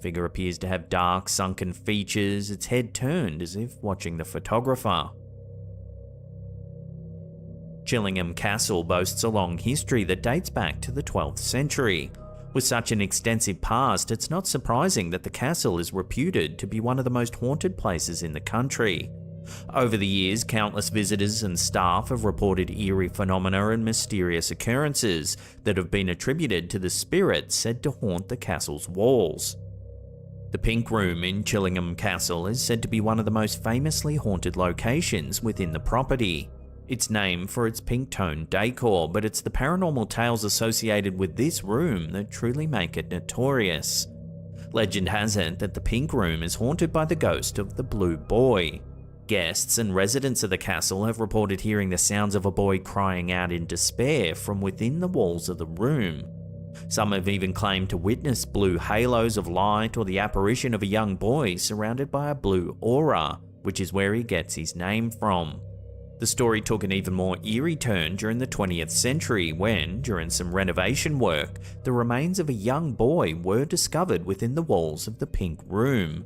figure appears to have dark, sunken features, its head turned as if watching the photographer. Chillingham Castle boasts a long history that dates back to the 12th century. With such an extensive past, it's not surprising that the castle is reputed to be one of the most haunted places in the country. Over the years, countless visitors and staff have reported eerie phenomena and mysterious occurrences that have been attributed to the spirits said to haunt the castle's walls. The Pink Room in Chillingham Castle is said to be one of the most famously haunted locations within the property. It's named for its pink-toned decor, but it's the paranormal tales associated with this room that truly make it notorious. Legend has it that the Pink Room is haunted by the ghost of the Blue Boy. Guests and residents of the castle have reported hearing the sounds of a boy crying out in despair from within the walls of the room. Some have even claimed to witness blue halos of light or the apparition of a young boy surrounded by a blue aura, which is where he gets his name from. The story took an even more eerie turn during the 20th century when, during some renovation work, the remains of a young boy were discovered within the walls of the Pink Room.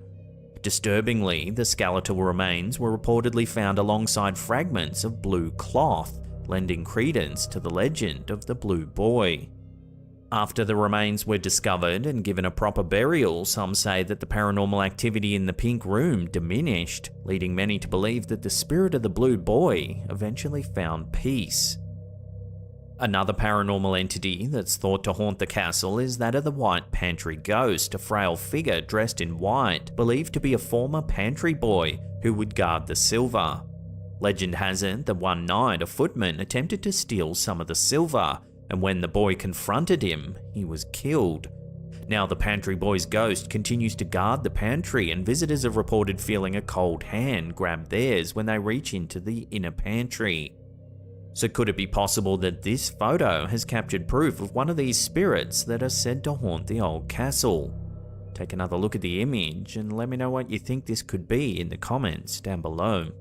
Disturbingly, the skeletal remains were reportedly found alongside fragments of blue cloth, lending credence to the legend of the Blue Boy. After the remains were discovered and given a proper burial, some say that the paranormal activity in the Pink Room diminished, leading many to believe that the spirit of the Blue Boy eventually found peace. Another paranormal entity that's thought to haunt the castle is that of the White Pantry Ghost, a frail figure dressed in white, believed to be a former pantry boy who would guard the silver. Legend has it that one night a footman attempted to steal some of the silver, and when the boy confronted him, he was killed. Now the pantry boy's ghost continues to guard the pantry, and visitors have reported feeling a cold hand grab theirs when they reach into the inner pantry. So could it be possible that this photo has captured proof of one of these spirits that are said to haunt the old castle? Take another look at the image and let me know what you think this could be in the comments down below.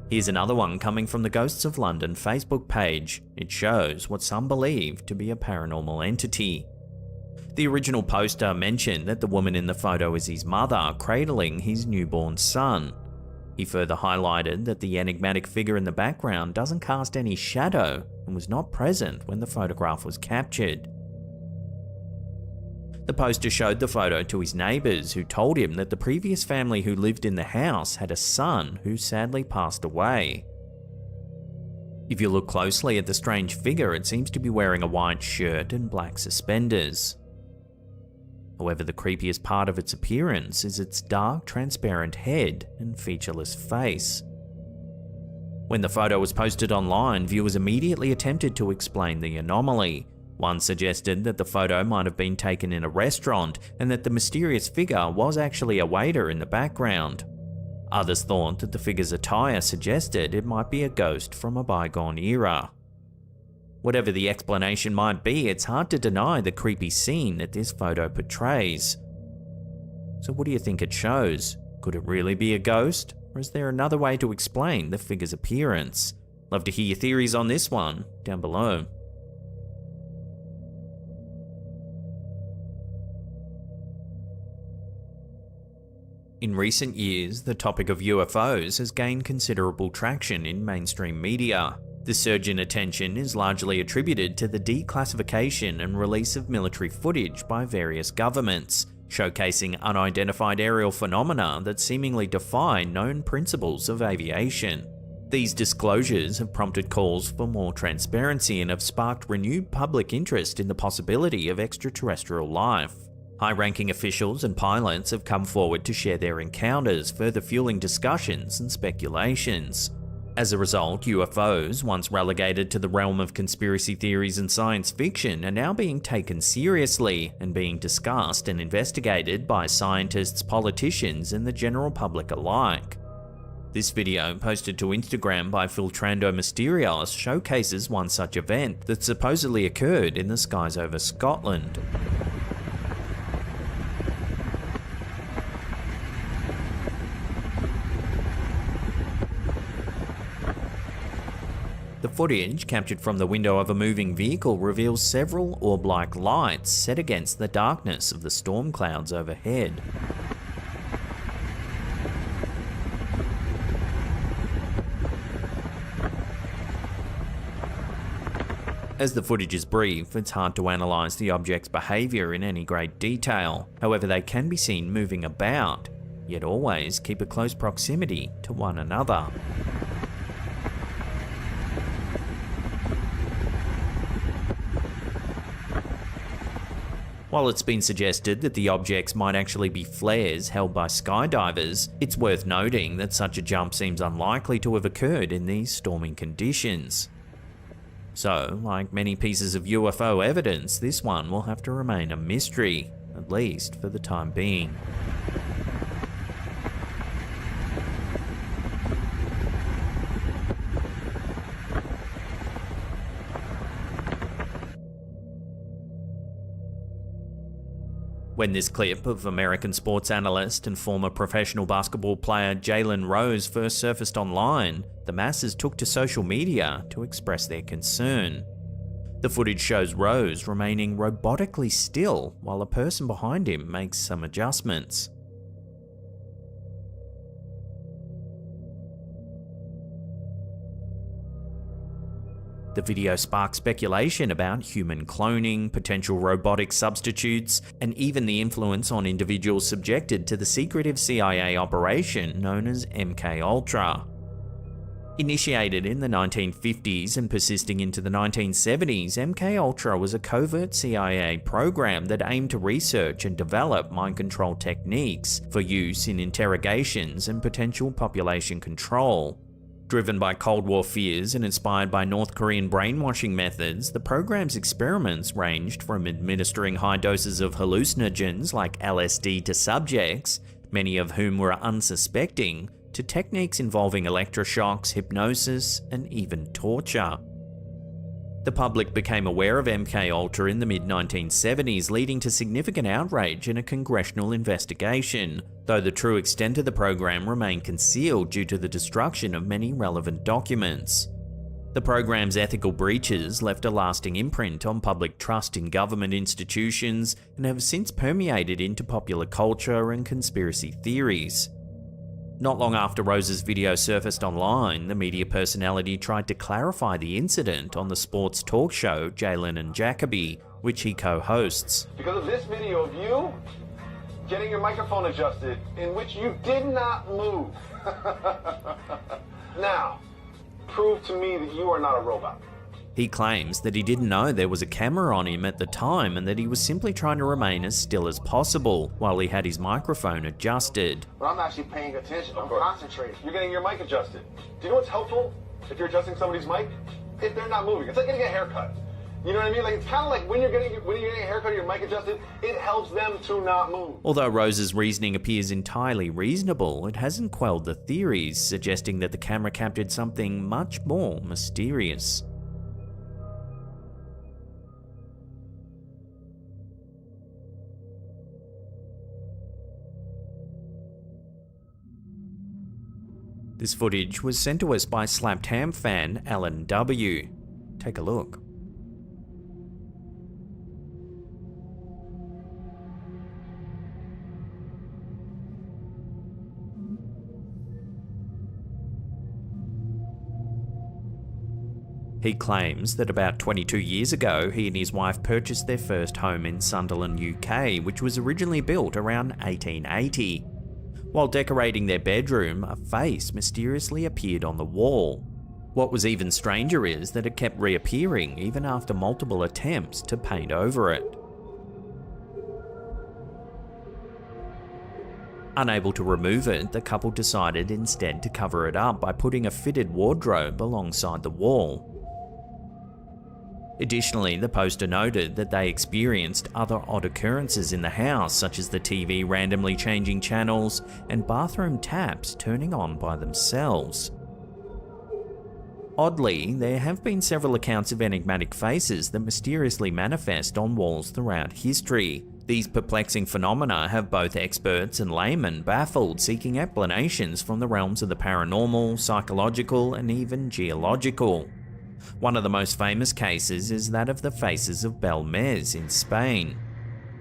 Here's another one coming from the Ghosts of London Facebook page. It shows what some believe to be a paranormal entity. The original poster mentioned that the woman in the photo is his mother cradling his newborn son. He further highlighted that the enigmatic figure in the background doesn't cast any shadow and was not present when the photograph was captured. The poster showed the photo to his neighbours, who told him that the previous family who lived in the house had a son who sadly passed away. If you look closely at the strange figure, it seems to be wearing a white shirt and black suspenders. However, the creepiest part of its appearance is its dark, transparent head and featureless face. When the photo was posted online, viewers immediately attempted to explain the anomaly. One suggested that the photo might have been taken in a restaurant and that the mysterious figure was actually a waiter in the background. Others thought that the figure's attire suggested it might be a ghost from a bygone era. Whatever the explanation might be, it's hard to deny the creepy scene that this photo portrays. So what do you think it shows? Could it really be a ghost? Or is there another way to explain the figure's appearance? Love to hear your theories on this one down below. In recent years, the topic of UFOs has gained considerable traction in mainstream media. The surge in attention is largely attributed to the declassification and release of military footage by various governments, showcasing unidentified aerial phenomena that seemingly defy known principles of aviation. These disclosures have prompted calls for more transparency and have sparked renewed public interest in the possibility of extraterrestrial life. High-ranking officials and pilots have come forward to share their encounters, further fueling discussions and speculations. As a result, UFOs, once relegated to the realm of conspiracy theories and science fiction, are now being taken seriously and being discussed and investigated by scientists, politicians, and the general public alike. This video, posted to Instagram by Filtrando Mysterios, showcases one such event that supposedly occurred in the skies over Scotland. The Footage captured from the window of a moving vehicle reveals several orb-like lights set against the darkness of the storm clouds overhead. As the footage is brief, it's hard to analyse the object's behaviour in any great detail. However, they can be seen moving about, yet always keep a close proximity to one another. While it's been suggested that the objects might actually be flares held by skydivers, it's worth noting that such a jump seems unlikely to have occurred in these storming conditions. So, like many pieces of UFO evidence, this one will have to remain a mystery, at least for the time being. When this clip of American sports analyst and former professional basketball player Jalen Rose first surfaced online, the masses took to social media to express their concern. The footage shows Rose remaining robotically still while a person behind him makes some adjustments. The video sparked speculation about human cloning, potential robotic substitutes, and even the influence on individuals subjected to the secretive CIA operation known as MKUltra. Initiated in the 1950s and persisting into the 1970s, MKUltra was a covert CIA program that aimed to research and develop mind control techniques for use in interrogations and potential population control. Driven by Cold War fears and inspired by North Korean brainwashing methods, the program's experiments ranged from administering high doses of hallucinogens like LSD to subjects, many of whom were unsuspecting, to techniques involving electroshocks, hypnosis, and even torture. The public became aware of MKUltra in the mid-1970s, leading to significant outrage and a congressional investigation, though the true extent of the program remained concealed due to the destruction of many relevant documents. The program's ethical breaches left a lasting imprint on public trust in government institutions and have since permeated into popular culture and conspiracy theories. Not long after Rose's video surfaced online, the media personality tried to clarify the incident on the sports talk show Jalen and Jacoby, which he co-hosts. Because of this video of you getting your microphone adjusted, in which you did not move. Now, prove to me that you are not a robot. He claims that he didn't know there was a camera on him at the time and that he was simply trying to remain as still as possible while he had his microphone adjusted. But I'm actually paying attention. I'm concentrating. You're getting your mic adjusted. Do you know what's helpful if you're adjusting somebody's mic? If they're not moving. It's like getting a haircut. You know what I mean? Like, it's kind of like when you're getting a haircut or your mic adjusted, it helps them to not move. Although Rose's reasoning appears entirely reasonable, it hasn't quelled the theories, suggesting that the camera captured something much more mysterious. This footage was sent to us by Slapped Ham fan Alan W. Take a look. He claims that about 22 years ago, he and his wife purchased their first home in Sunderland, UK, which was originally built around 1880. While decorating their bedroom, a face mysteriously appeared on the wall. What was even stranger is that it kept reappearing even after multiple attempts to paint over it. Unable to remove it, the couple decided instead to cover it up by putting a fitted wardrobe alongside the wall. Additionally, the poster noted that they experienced other odd occurrences in the house, such as the TV randomly changing channels and bathroom taps turning on by themselves. Oddly, there have been several accounts of enigmatic faces that mysteriously manifest on walls throughout history. These perplexing phenomena have both experts and laymen baffled, seeking explanations from the realms of the paranormal, psychological, and even geological. One of the most famous cases is that of the faces of Belmez in Spain.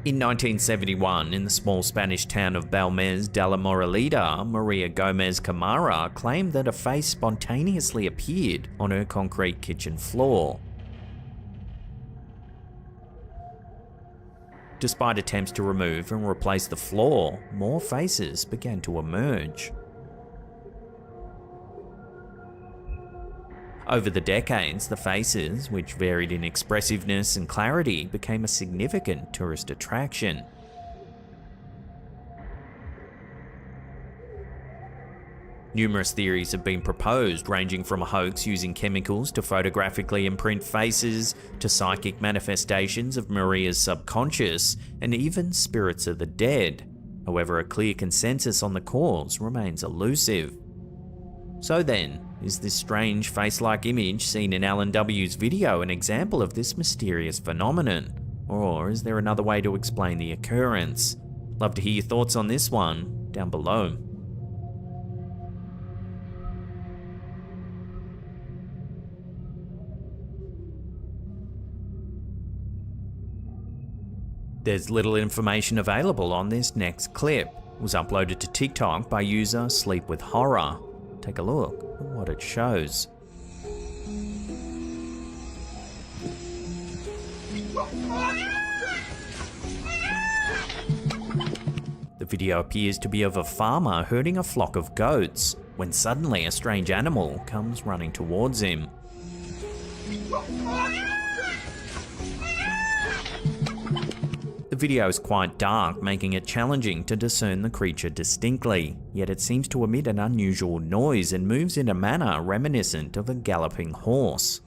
In 1971, in the small Spanish town of Belmez de la Moraleda, Maria Gomez Camara claimed that a face spontaneously appeared on her concrete kitchen floor. Despite attempts to remove and replace the floor, more faces began to emerge. Over the decades, the faces, which varied in expressiveness and clarity, became a significant tourist attraction. Numerous theories have been proposed, ranging from a hoax using chemicals to photographically imprint faces, to psychic manifestations of Maria's subconscious, and even spirits of the dead. However, a clear consensus on the cause remains elusive. So then, is this strange face-like image seen in Alan W.'s video an example of this mysterious phenomenon? Or is there another way to explain the occurrence? Love to hear your thoughts on this one down below. There's little information available on this next clip. It was uploaded to TikTok by user Sleep With Horror. Take a look at what it shows. The video appears to be of a farmer herding a flock of goats, when suddenly a strange animal comes running towards him. The video is quite dark, making it challenging to discern the creature distinctly, yet it seems to emit an unusual noise and moves in a manner reminiscent of a galloping horse.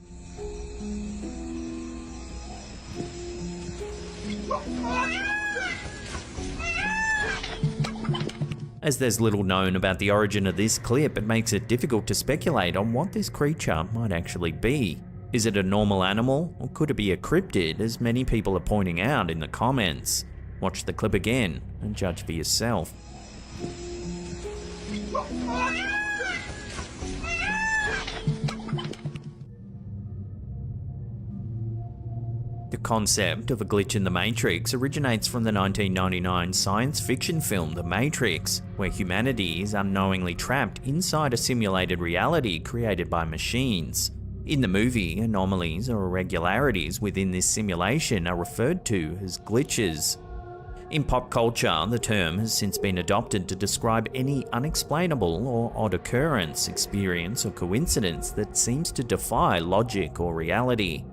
As there's little known about the origin of this clip, it makes it difficult to speculate on what this creature might actually be. Is it a normal animal, or could it be a cryptid, as many people are pointing out in the comments? Watch the clip again and judge for yourself. The concept of a glitch in the Matrix originates from the 1999 science fiction film The Matrix, where humanity is unknowingly trapped inside a simulated reality created by machines. In the movie, anomalies or irregularities within this simulation are referred to as glitches. In pop culture, the term has since been adopted to describe any unexplainable or odd occurrence, experience, or coincidence that seems to defy logic or reality.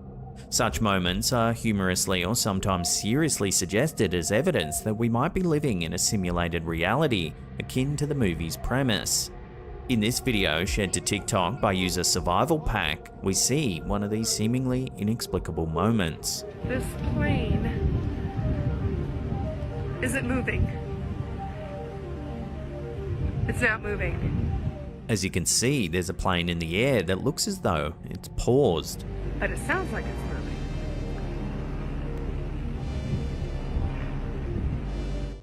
Such moments are humorously or sometimes seriously suggested as evidence that we might be living in a simulated reality, akin to the movie's premise. In this video, shared to TikTok by user Survival Pack, we see one of these seemingly inexplicable moments. This plane isn't moving. It's not moving. As you can see, there's a plane in the air that looks as though it's paused. But it sounds like it's moving.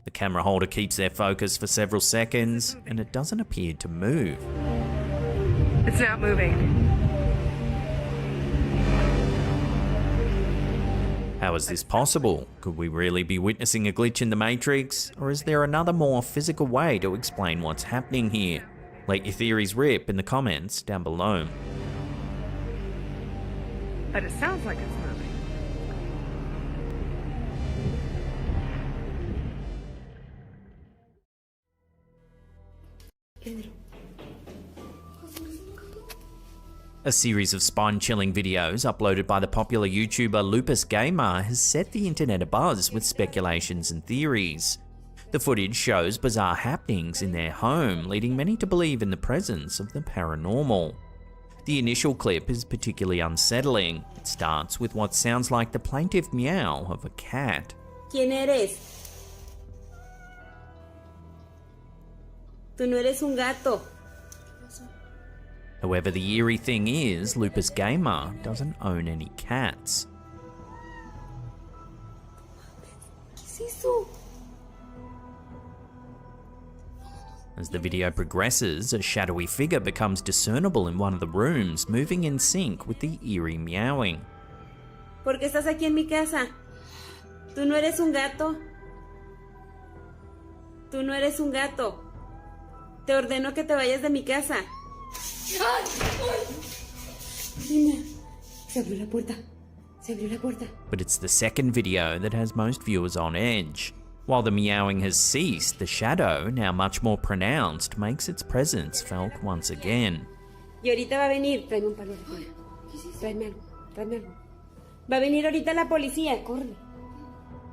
The camera holder keeps their focus for several seconds, and it doesn't appear to move. It's not moving. How is this possible? Could we really be witnessing a glitch in the Matrix? Or is there another more physical way to explain what's happening here? Let your theories rip in the comments down below. But it sounds like it's moving. A series of spine-chilling videos uploaded by the popular YouTuber Lupus Gamer has set the internet abuzz with speculations and theories. The footage shows bizarre happenings in their home, leading many to believe in the presence of the paranormal. The initial clip is particularly unsettling. It starts with what sounds like the plaintive meow of a cat. ¿Quién eres? Tú no eres un gato. However, the eerie thing is, Lupus Gamer doesn't own any cats. ¿Qué es eso? As the video progresses, a shadowy figure becomes discernible in one of the rooms, moving in sync with the eerie meowing. ¿Por qué estás aquí en mi casa? Tú no eres un gato. Tú no eres un gato. Te ordeno que te vayas de mi casa. Niña, se abrió la puerta. Se abrió la puerta. But it's the second video that has most viewers on edge. While the meowing has ceased, the shadow, now much more pronounced, makes its presence felt once again. Y ahorita va a venir. Tráeme un palo de fuera. Tráeme algo. Tráeme algo. Va a venir ahorita la policía. Corre.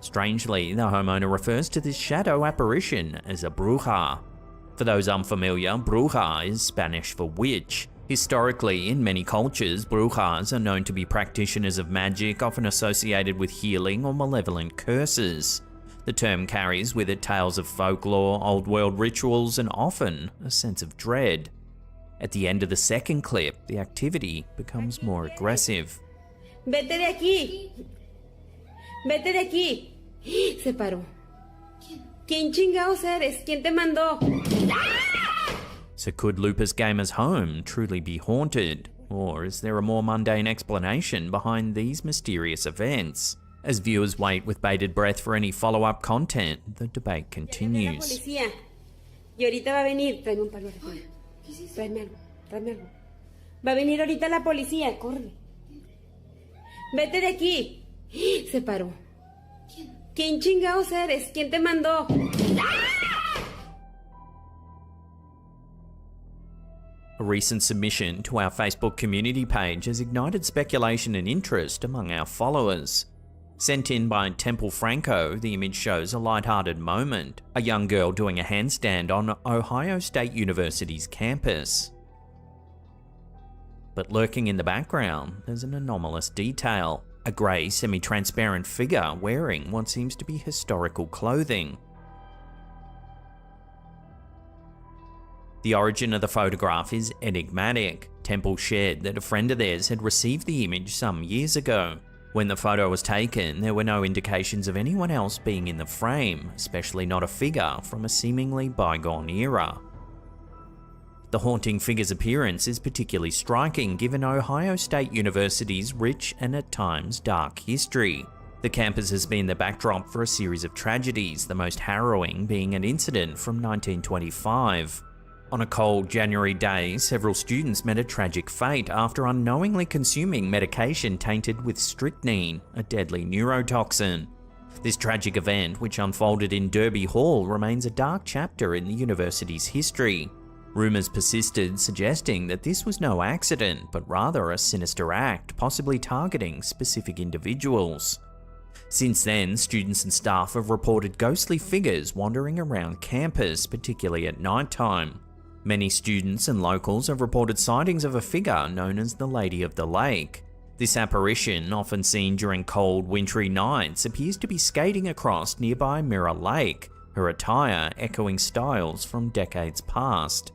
Strangely, the homeowner refers to this shadow apparition as a bruja. For those unfamiliar, bruja is Spanish for witch. Historically, in many cultures, brujas are known to be practitioners of magic, often associated with healing or malevolent curses. The term carries with it tales of folklore, old world rituals, and often a sense of dread. At the end of the second clip, the activity becomes more aggressive. Vete de aquí. Vete de aquí. Se paró. ¿Quién chingados eres? ¿Quién te mandó? So could Lupus Gamer's home truly be haunted? Or is there a more mundane explanation behind these mysterious events? As viewers wait with bated breath for any follow-up content, the debate continues. Y ahorita va a venir. Tráeme un palo de fuera. Tráeme algo. Tráeme algo. Va a venir ahorita la policía. Corre. Vete de aquí. Se paró. ¿Quién chingados eres? ¿Quién te mandó? A recent submission to our Facebook community page has ignited speculation and interest among our followers. Sent in by Temple Franco, the image shows a light-hearted moment, a young girl doing a handstand on Ohio State University's campus. But lurking in the background, there's an anomalous detail, a grey semi-transparent figure wearing what seems to be historical clothing. The origin of the photograph is enigmatic. Temple shared that a friend of theirs had received the image some years ago. When the photo was taken, there were no indications of anyone else being in the frame, especially not a figure from a seemingly bygone era. The haunting figure's appearance is particularly striking given Ohio State University's rich and at times dark history. The campus has been the backdrop for a series of tragedies, the most harrowing being an incident from 1925. On a cold January day, several students met a tragic fate after unknowingly consuming medication tainted with strychnine, a deadly neurotoxin. This tragic event, which unfolded in Derby Hall, remains a dark chapter in the university's history. Rumours persisted, suggesting that this was no accident, but rather a sinister act, possibly targeting specific individuals. Since then, students and staff have reported ghostly figures wandering around campus, particularly at night time. Many students and locals have reported sightings of a figure known as the Lady of the Lake. This apparition, often seen during cold, wintry nights, appears to be skating across nearby Mirror Lake, her attire echoing styles from decades past.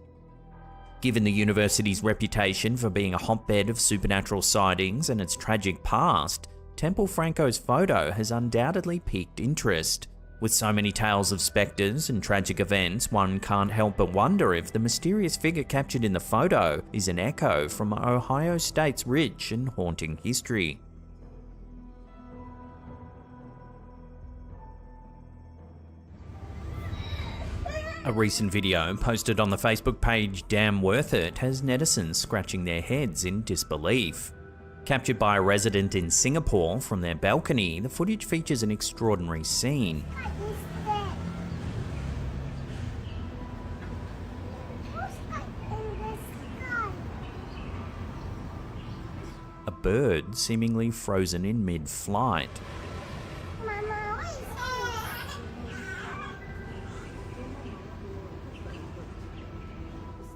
Given the university's reputation for being a hotbed of supernatural sightings and its tragic past, Temple Franco's photo has undoubtedly piqued interest. With so many tales of spectres and tragic events, one can't help but wonder if the mysterious figure captured in the photo is an echo from Ohio State's rich and haunting history. A recent video posted on the Facebook page Damn Worth It has netizens scratching their heads in disbelief. Captured by a resident in Singapore from their balcony, the footage features an extraordinary scene. A bird seemingly frozen in mid-flight.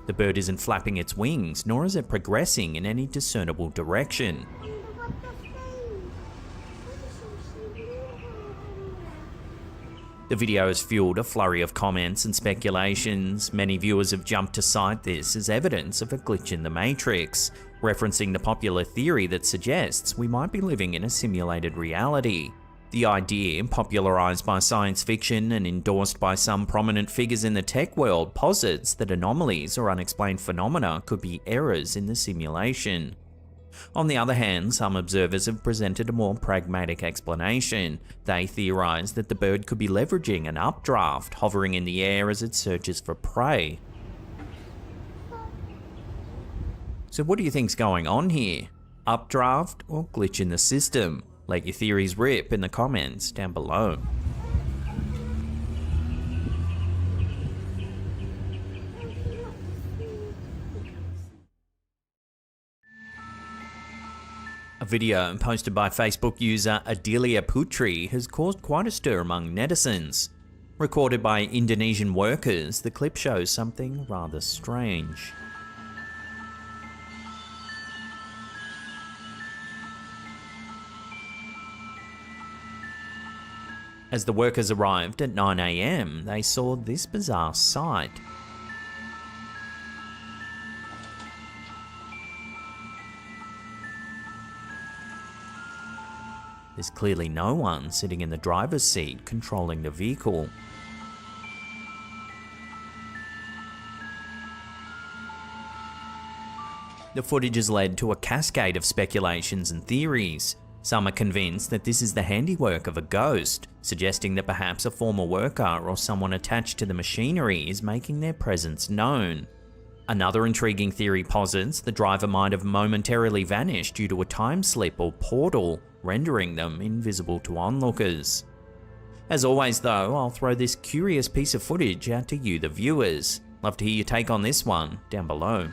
The bird isn't flapping its wings, nor is it progressing in any discernible direction. The video has fueled a flurry of comments and speculations. Many viewers have jumped to cite this as evidence of a glitch in the Matrix, referencing the popular theory that suggests we might be living in a simulated reality. The idea, popularized by science fiction and endorsed by some prominent figures in the tech world, posits that anomalies or unexplained phenomena could be errors in the simulation. On the other hand, some observers have presented a more pragmatic explanation. They theorize that the bird could be leveraging an updraft, hovering in the air as it searches for prey. So what do you think's going on here? Updraft or glitch in the system? Let your theories rip in the comments down below. A video posted by Facebook user Adelia Putri has caused quite a stir among netizens. Recorded by Indonesian workers, the clip shows something rather strange. As the workers arrived at 9 AM, they saw this bizarre sight. There's clearly no one sitting in the driver's seat controlling the vehicle. The footage has led to a cascade of speculations and theories. Some are convinced that this is the handiwork of a ghost, suggesting that perhaps a former worker or someone attached to the machinery is making their presence known. Another intriguing theory posits the driver might have momentarily vanished due to a time slip or portal, rendering them invisible to onlookers. As always though, I'll throw this curious piece of footage out to you, the viewers. Love to hear your take on this one down below.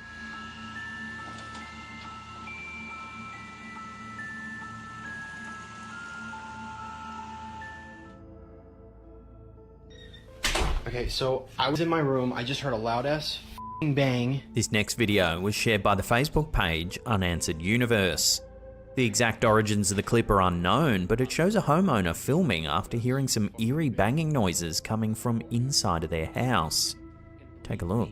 Okay, so I was in my room, I just heard a loud ass bang. This next video was shared by the Facebook page Unanswered Universe. The exact origins of the clip are unknown, but it shows a homeowner filming after hearing some eerie banging noises coming from inside of their house. Take a look.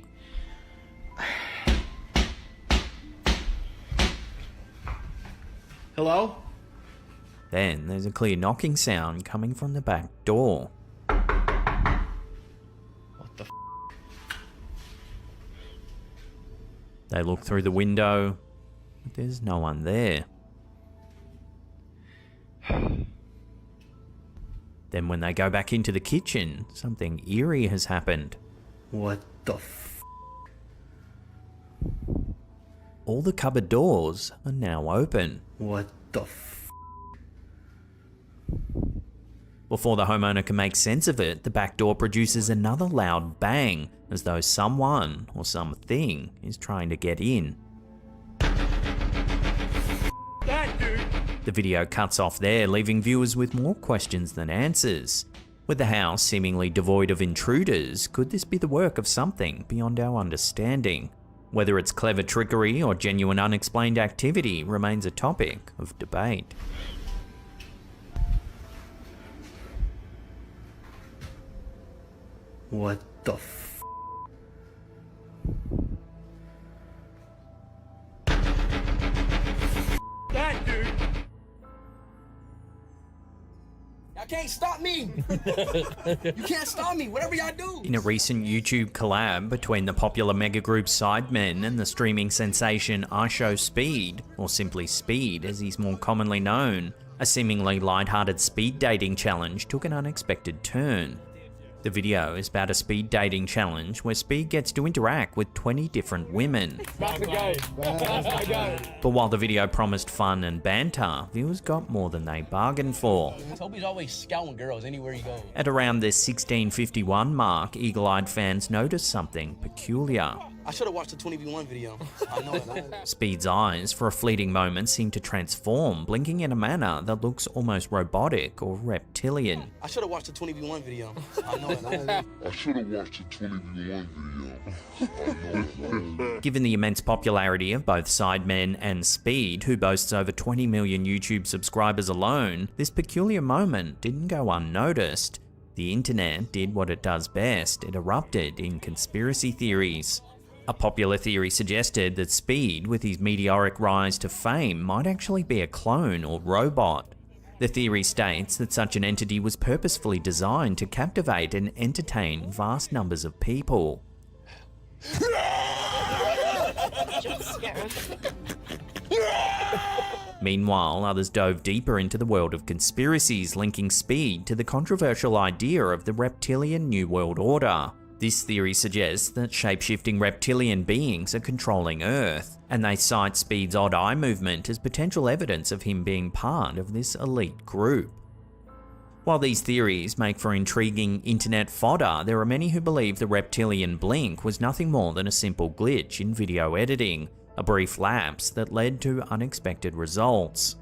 Hello? Then there's a clear knocking sound coming from the back door. What the f? They look through the window, but there's no one there. Then when they go back into the kitchen, something eerie has happened. What the f? All the cupboard doors are now open. What the f? Before the homeowner can make sense of it, the back door produces another loud bang, as though someone or something is trying to get in. The video cuts off there, leaving viewers with more questions than answers. With the house seemingly devoid of intruders, could this be the work of something beyond our understanding? Whether it's clever trickery or genuine unexplained activity remains a topic of debate. What the f? That dude. Y'all can't stop me. You can't stop me, whatever y'all do. In a recent YouTube collab between the popular mega group Sidemen and the streaming sensation iShowSpeed, or simply Speed as he's more commonly known, a seemingly light-hearted speed dating challenge took an unexpected turn. The video is about a speed dating challenge where Speed gets to interact with 20 different women. But while the video promised fun and banter, viewers got more than they bargained for. Toby's always scouting girls anywhere he goes. At around the 1651 mark, eagle-eyed fans noticed something peculiar. I should have watched the 20v1 video. I know it. Speed's eyes, for a fleeting moment, seem to transform, blinking in a manner that looks almost robotic or reptilian. I should have watched the 20v1 video. I know it. I should have watched the 20v1 video. Given the immense popularity of both Sidemen and Speed, who boasts over 20 million YouTube subscribers alone, this peculiar moment didn't go unnoticed. The internet did what it does best, it erupted in conspiracy theories. A popular theory suggested that Speed, with his meteoric rise to fame, might actually be a clone or robot. The theory states that such an entity was purposefully designed to captivate and entertain vast numbers of people. Meanwhile, others dove deeper into the world of conspiracies linking speed to the controversial idea of the reptilian New World Order. This theory suggests that shape-shifting reptilian beings are controlling Earth, and they cite Speed's odd eye movement as potential evidence of him being part of this elite group. While these theories make for intriguing internet fodder, there are many who believe the reptilian blink was nothing more than a simple glitch in video editing, a brief lapse that led to unexpected results.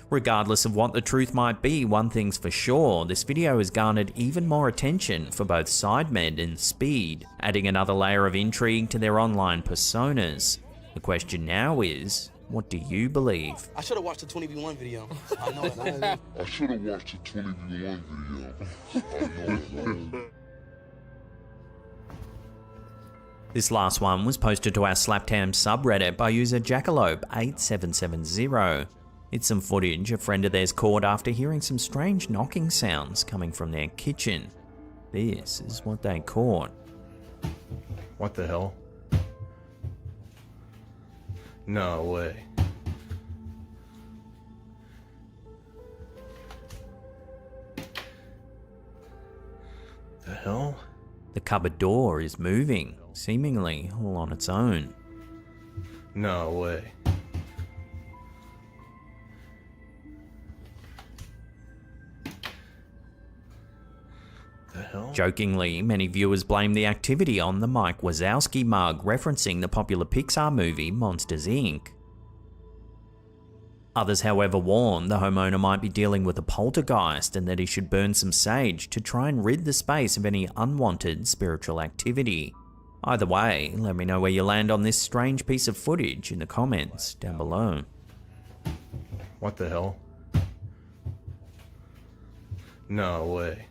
Regardless of what the truth might be, one thing's for sure, this video has garnered even more attention for both Sidemed and Speed, adding another layer of intrigue to their online personas. The question now is, what do you believe? I should have watched the 20v1 video. I know it. I should have watched the 20v1 video. This last one was posted to our Slaptam subreddit by user Jackalope8770. It's some footage a friend of theirs caught after hearing some strange knocking sounds coming from their kitchen. This is what they caught. What the hell? No way. The hell? The cupboard door is moving, seemingly all on its own. No way. The hell? Jokingly, many viewers blame the activity on the Mike Wazowski mug, referencing the popular Pixar movie Monsters, Inc. Others, however, warn the homeowner might be dealing with a poltergeist and that he should burn some sage to try and rid the space of any unwanted spiritual activity. Either way, let me know where you land on this strange piece of footage in the comments down below. What the hell? No way.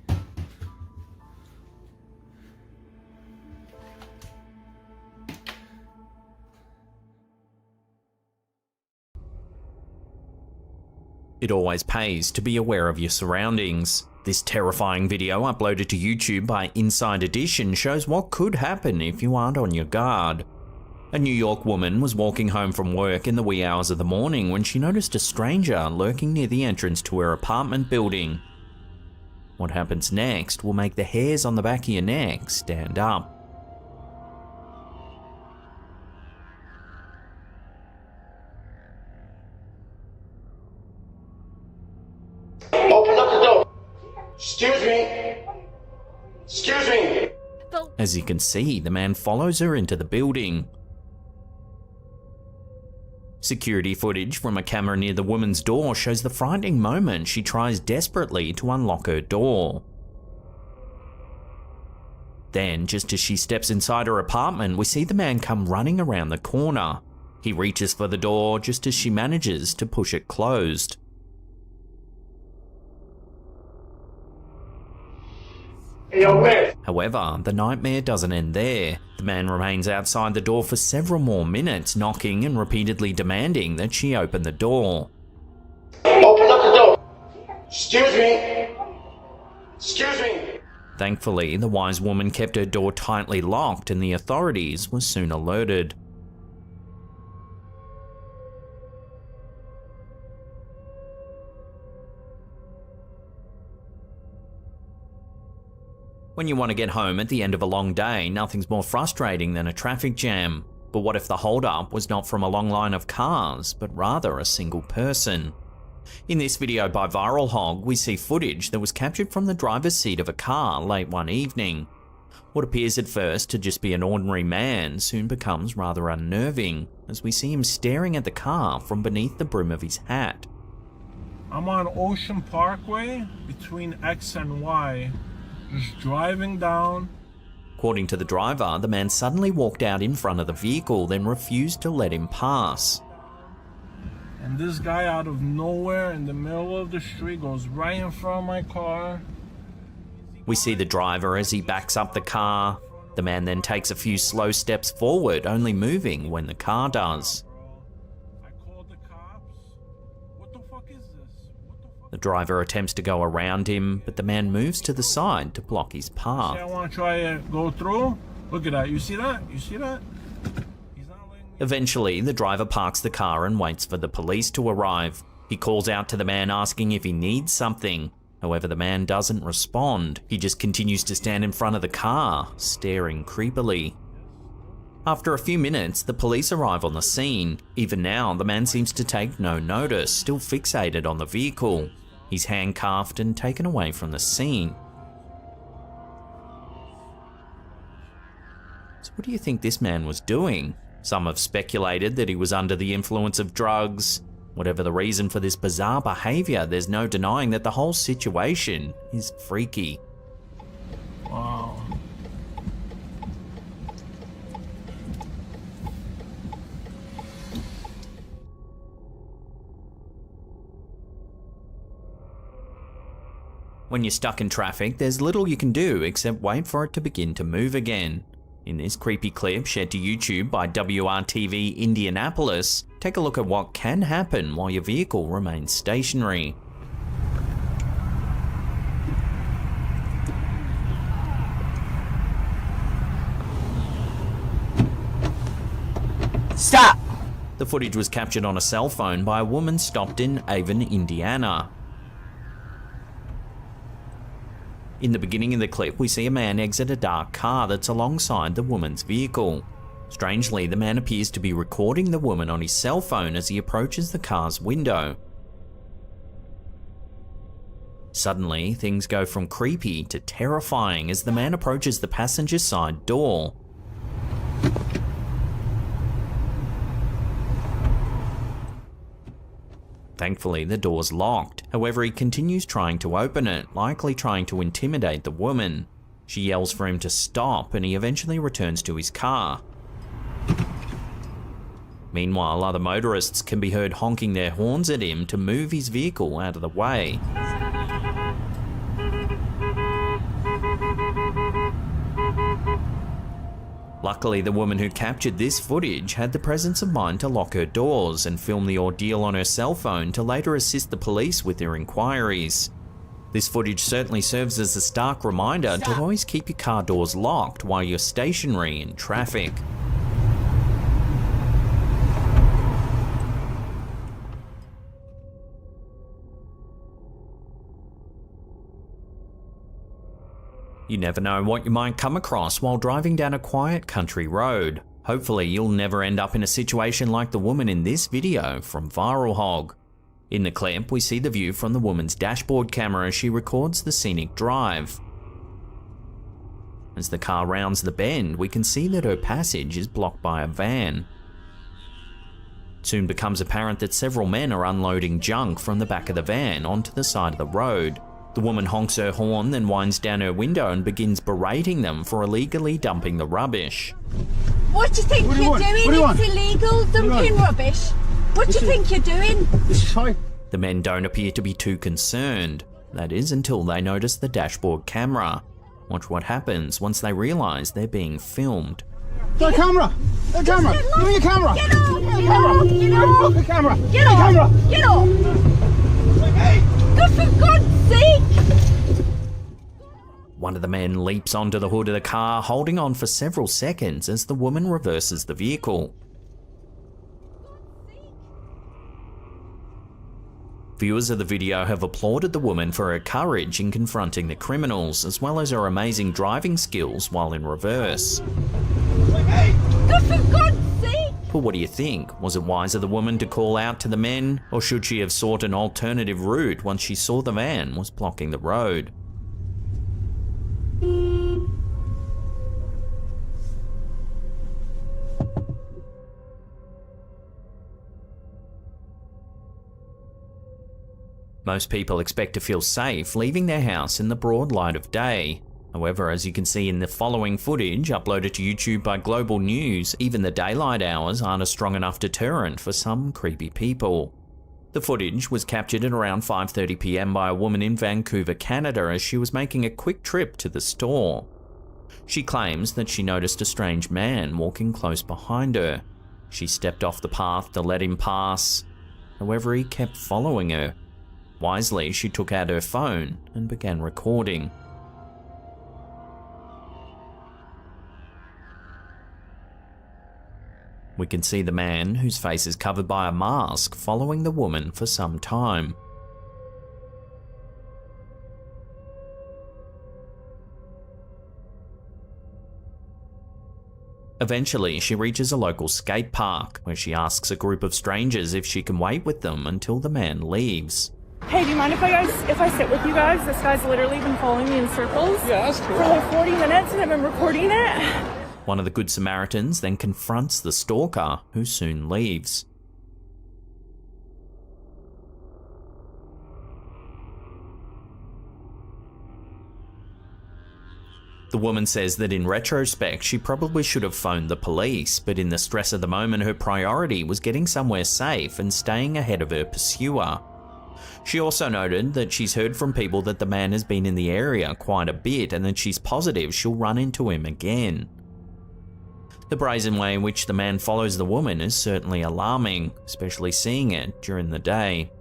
It always pays to be aware of your surroundings. This terrifying video uploaded to YouTube by Inside Edition shows what could happen if you aren't on your guard. A New York woman was walking home from work in the wee hours of the morning when she noticed a stranger lurking near the entrance to her apartment building. What happens next will make the hairs on the back of your neck stand up. Open up the door. Excuse me. Excuse me. As you can see, the man follows her into the building. Security footage from a camera near the woman's door shows the frightening moment she tries desperately to unlock her door. Then, just as she steps inside her apartment, we see the man come running around the corner. He reaches for the door just as she manages to push it closed. However, the nightmare doesn't end there. The man remains outside the door for several more minutes, knocking and repeatedly demanding that she open the door. Open up the door. Excuse me. Excuse me. Thankfully, the wise woman kept her door tightly locked and the authorities were soon alerted. When you want to get home at the end of a long day, nothing's more frustrating than a traffic jam. But what if the holdup was not from a long line of cars, but rather a single person? In this video by Viral Hog, we see footage that was captured from the driver's seat of a car late one evening. What appears at first to just be an ordinary man soon becomes rather unnerving, as we see him staring at the car from beneath the brim of his hat. I'm on Ocean Parkway between X and Y. Just driving down. According to the driver, the man suddenly walked out in front of the vehicle, then refused to let him pass. And this guy out of nowhere in the middle of the street goes right in front of my car. We see the driver as he backs up the car. The man then takes a few slow steps forward, only moving when the car does. I called the cops. What the fuck is this? What the fuck The driver attempts to go around him, but the man moves to the side to block his path. I want to try and go through. Look at that. You see that? You see that? Eventually, the driver parks the car and waits for the police to arrive. He calls out to the man asking if he needs something. However, the man doesn't respond. He just continues to stand in front of the car, staring creepily. After a few minutes, the police arrive on the scene. Even now, the man seems to take no notice, still fixated on the vehicle. He's handcuffed and taken away from the scene. So what do you think this man was doing? Some have speculated that he was under the influence of drugs. Whatever the reason for this bizarre behavior, there's no denying that the whole situation is freaky. Wow. When you're stuck in traffic, there's little you can do except wait for it to begin to move again. In this creepy clip shared to YouTube by WRTV Indianapolis, take a look at what can happen while your vehicle remains stationary. Stop! The footage was captured on a cell phone by a woman stopped in Avon, Indiana. In the beginning of the clip, we see a man exit a dark car that's alongside the woman's vehicle. Strangely, the man appears to be recording the woman on his cell phone as he approaches the car's window. Suddenly, things go from creepy to terrifying as the man approaches the passenger side door. Thankfully, the door's locked. However, he continues trying to open it, likely trying to intimidate the woman. She yells for him to stop, and he eventually returns to his car. Meanwhile, other motorists can be heard honking their horns at him to move his vehicle out of the way. Luckily, the woman who captured this footage had the presence of mind to lock her doors and film the ordeal on her cell phone to later assist the police with their inquiries. This footage certainly serves as a stark reminder to always keep your car doors locked while you're stationary in traffic. You never know what you might come across while driving down a quiet country road. Hopefully you'll never end up in a situation like the woman in this video from Viral Hog. In the clip, we see the view from the woman's dashboard camera as she records the scenic drive. As the car rounds the bend, we can see that her passage is blocked by a van. It soon becomes apparent that several men are unloading junk from the back of the van onto the side of the road. The woman honks her horn, then winds down her window and begins berating them for illegally dumping the rubbish. What do you think you're doing? It's illegal dumping rubbish. What do you think you're doing? This is fine. The men don't appear to be too concerned. That is until they notice the dashboard camera. Watch what happens once they realise they're being filmed. The camera! The camera! Give me your camera! Get off! Get off! Get off! The camera! Get off! Get off! Hey! Good for God's sake! One of the men leaps onto the hood of the car, holding on for several seconds as the woman reverses the vehicle. Viewers of the video have applauded the woman for her courage in confronting the criminals, as well as her amazing driving skills while in reverse. Good for God's sake! But what do you think? Was it wise of the woman to call out to the men, or should she have sought an alternative route once she saw the van was blocking the road? Most people expect to feel safe leaving their house in the broad light of day. However, as you can see in the following footage uploaded to YouTube by Global News, even the daylight hours aren't a strong enough deterrent for some creepy people. The footage was captured at around 5:30 PM by a woman in Vancouver, Canada, as she was making a quick trip to the store. She claims that she noticed a strange man walking close behind her. She stepped off the path to let him pass. However, he kept following her. Wisely, she took out her phone and began recording. We can see the man, whose face is covered by a mask, following the woman for some time. Eventually, she reaches a local skate park, where she asks a group of strangers if she can wait with them until the man leaves. Hey, do you mind if I sit with you guys? This guy's literally been following me in circles. Yeah, that's cool. For like 40 minutes, and I've been recording it. One of the Good Samaritans then confronts the stalker, who soon leaves. The woman says that in retrospect, she probably should have phoned the police, but in the stress of the moment, her priority was getting somewhere safe and staying ahead of her pursuer. She also noted that she's heard from people that the man has been in the area quite a bit and that she's positive she'll run into him again. The brazen way in which the man follows the woman is certainly alarming, especially seeing it during the day.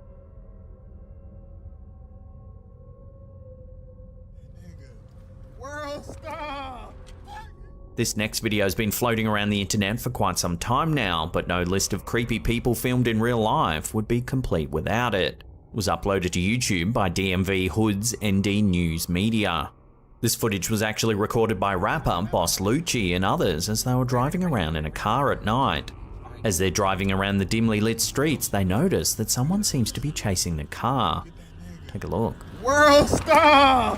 This next video has been floating around the internet for quite some time now, but no list of creepy people filmed in real life would be complete without it. It was uploaded to YouTube by DMV Hood's ND News Media. This footage was actually recorded by rapper Boss Lucci and others as they were driving around in a car at night. As they're driving around the dimly lit streets, they notice that someone seems to be chasing the car. Take a look. World star!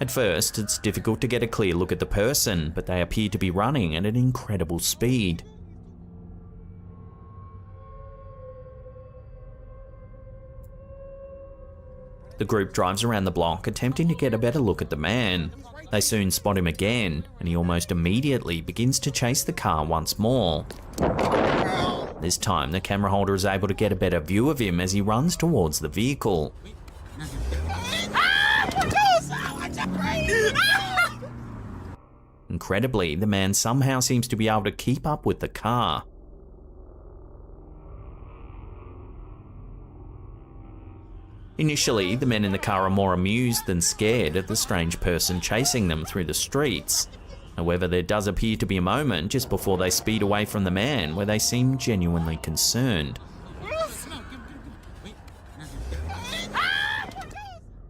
At first, it's difficult to get a clear look at the person, but they appear to be running at an incredible speed. The group drives around the block, attempting to get a better look at the man. They soon spot him again, and he almost immediately begins to chase the car once more. This time, the camera holder is able to get a better view of him as he runs towards the vehicle. Incredibly, the man somehow seems to be able to keep up with the car. Initially, the men in the car are more amused than scared at the strange person chasing them through the streets. However, there does appear to be a moment just before they speed away from the man where they seem genuinely concerned.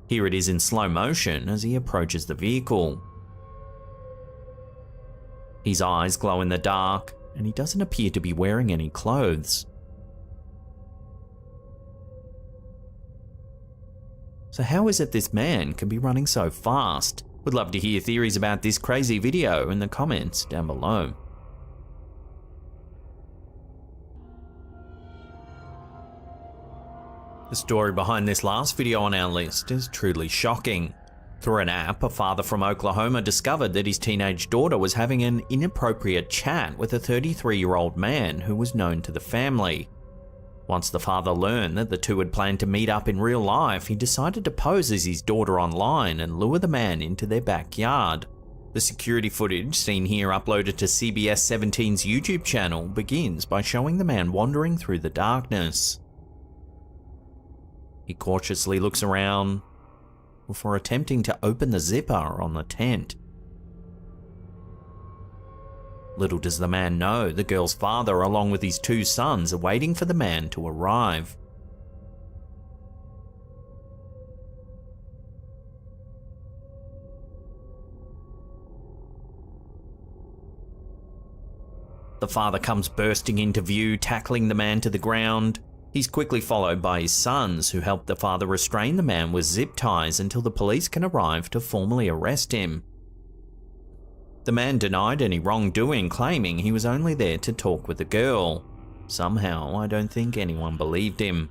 Here it is in slow motion as he approaches the vehicle. His eyes glow in the dark, and he doesn't appear to be wearing any clothes. So how is it this man can be running so fast? Would love to hear theories about this crazy video in the comments down below. The story behind this last video on our list is truly shocking. Through an app, a father from Oklahoma discovered that his teenage daughter was having an inappropriate chat with a 33-year-old man who was known to the family. Once the father learned that the two had planned to meet up in real life, he decided to pose as his daughter online and lure the man into their backyard. The security footage seen here uploaded to CBS 17's YouTube channel begins by showing the man wandering through the darkness. He cautiously looks around before attempting to open the zipper on the tent. Little does the man know the girl's father, along with his two sons, are waiting for the man to arrive. The father comes bursting into view, tackling the man to the ground. He's quickly followed by his sons, who help the father restrain the man with zip ties until the police can arrive to formally arrest him. The man denied any wrongdoing, claiming he was only there to talk with the girl. Somehow, I don't think anyone believed him.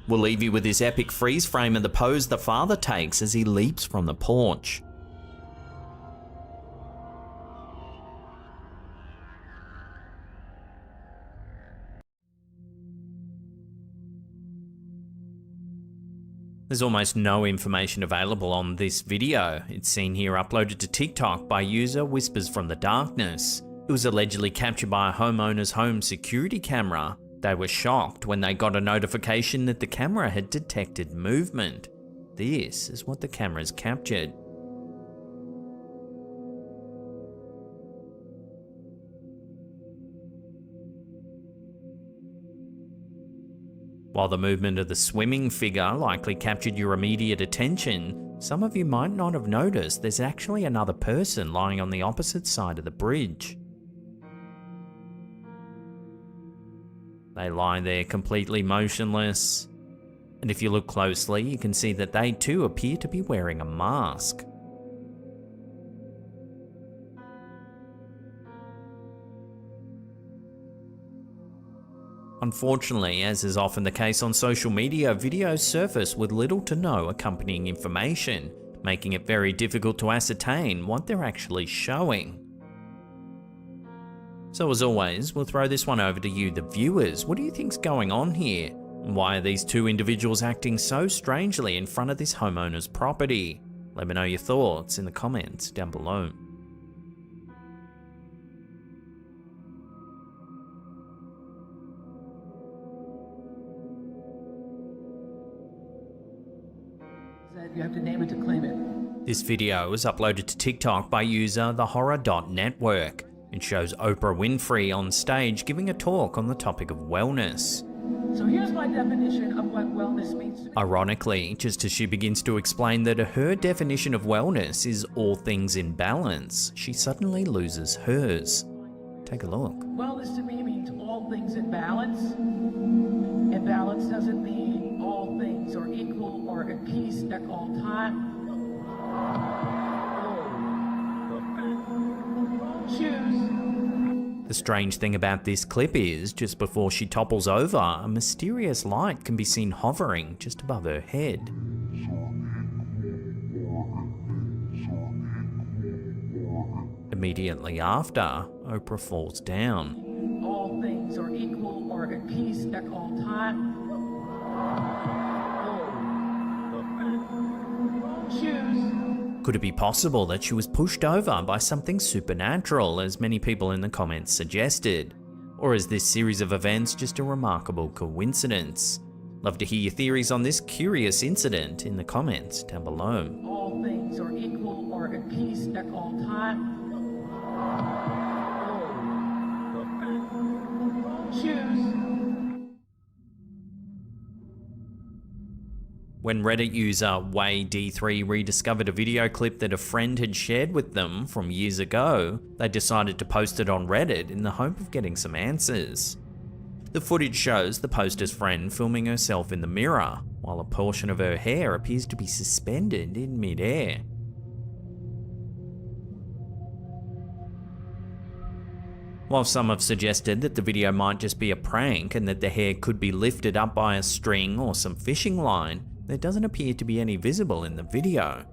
We'll leave you with this epic freeze frame of the pose the father takes as he leaps from the porch. There's almost no information available on this video. It's seen here uploaded to TikTok by user Whispers from the Darkness. It It was allegedly captured by a homeowner's home security camera. They were shocked when they got a notification that the camera had detected movement. This is what the cameras captured. While the movement of the swimming figure likely captured your immediate attention, some of you might not have noticed there's actually another person lying on the opposite side of the bridge. They lie there completely motionless, and if you look closely, you can see that they too appear to be wearing a mask. Unfortunately, as is often the case on social media, videos surface with little to no accompanying information, making it very difficult to ascertain what they're actually showing. So as always, we'll throw this one over to you, the viewers. What do you think's going on here? And why are these two individuals acting so strangely in front of this homeowner's property? Let me know your thoughts in the comments down below. You have to name it to claim it. This video was uploaded to TikTok by user thehorror.network. It shows Oprah Winfrey on stage giving a talk on the topic of wellness. So here's my definition of what wellness means. Ironically, just as she begins to explain that her definition of wellness is all things in balance, she suddenly loses hers. Take a look. Wellness to me means all things in balance. And balance doesn't mean all things are equal or at peace at all time. Choose. The strange thing about this clip is, just before she topples over, a mysterious light can be seen hovering just above her head. Immediately after, Oprah falls down. All things are equal or at peace at all time. Choose. Could it be possible that she was pushed over by something supernatural, as many people in the comments suggested? Or is this series of events just a remarkable coincidence? Love to hear your theories on this curious incident in the comments down below. All things are equal or at peace at all time. Choose. When Reddit user WayD3 rediscovered a video clip that a friend had shared with them from years ago, they decided to post it on Reddit in the hope of getting some answers. The footage shows the poster's friend filming herself in the mirror, while a portion of her hair appears to be suspended in mid-air. While some have suggested that the video might just be a prank and that the hair could be lifted up by a string or some fishing line, there doesn't appear to be any visible in the video.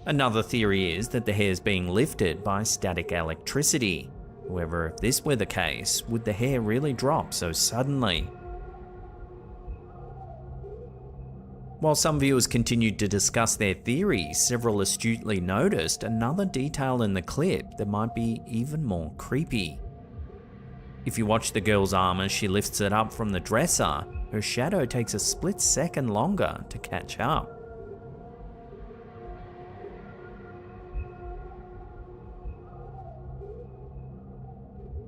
Another theory is that the hair is being lifted by static electricity. However, if this were the case, would the hair really drop so suddenly? While some viewers continued to discuss their theories, several astutely noticed another detail in the clip that might be even more creepy. If you watch the girl's arm as she lifts it up from the dresser, her shadow takes a split second longer to catch up.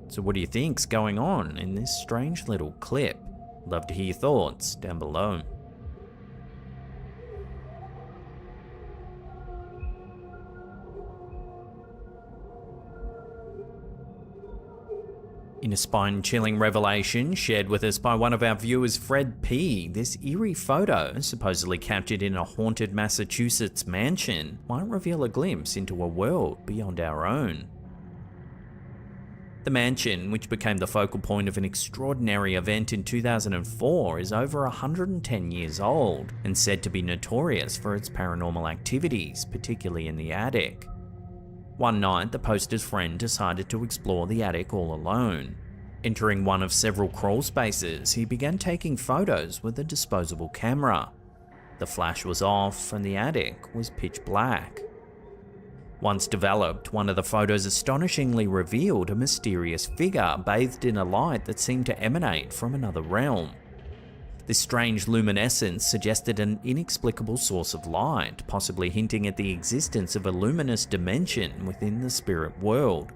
So what do you think's going on in this strange little clip? Love to hear your thoughts down below. In a spine-chilling revelation shared with us by one of our viewers, Fred P., this eerie photo, supposedly captured in a haunted Massachusetts mansion, might reveal a glimpse into a world beyond our own. The mansion, which became the focal point of an extraordinary event in 2004, is over 110 years old and said to be notorious for its paranormal activities, particularly in the attic. One night, the poster's friend decided to explore the attic all alone. Entering one of several crawl spaces, he began taking photos with a disposable camera. The flash was off and the attic was pitch black. Once developed, one of the photos astonishingly revealed a mysterious figure bathed in a light that seemed to emanate from another realm. This strange luminescence suggested an inexplicable source of light, possibly hinting at the existence of a luminous dimension within the spirit world.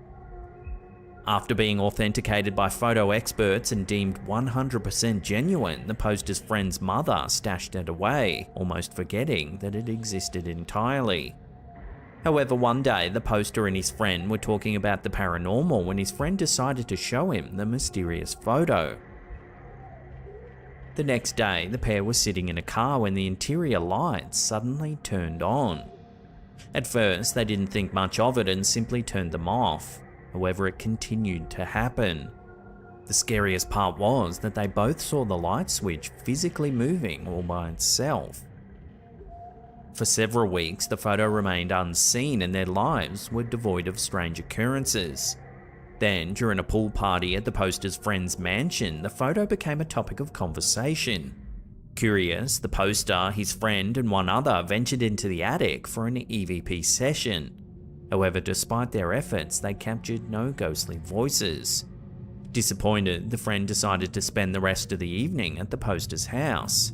After being authenticated by photo experts and deemed 100% genuine, the poster's friend's mother stashed it away, almost forgetting that it existed entirely. However, one day the poster and his friend were talking about the paranormal when his friend decided to show him the mysterious photo. The next day, the pair was sitting in a car when the interior lights suddenly turned on. At first, they didn't think much of it and simply turned them off. However, it continued to happen. The scariest part was that they both saw the light switch physically moving all by itself. For several weeks, the photo remained unseen and their lives were devoid of strange occurrences. Then, during a pool party at the poster's friend's mansion, the photo became a topic of conversation. Curious, the poster, his friend, and one other ventured into the attic for an EVP session. However, despite their efforts, they captured no ghostly voices. Disappointed, the friend decided to spend the rest of the evening at the poster's house.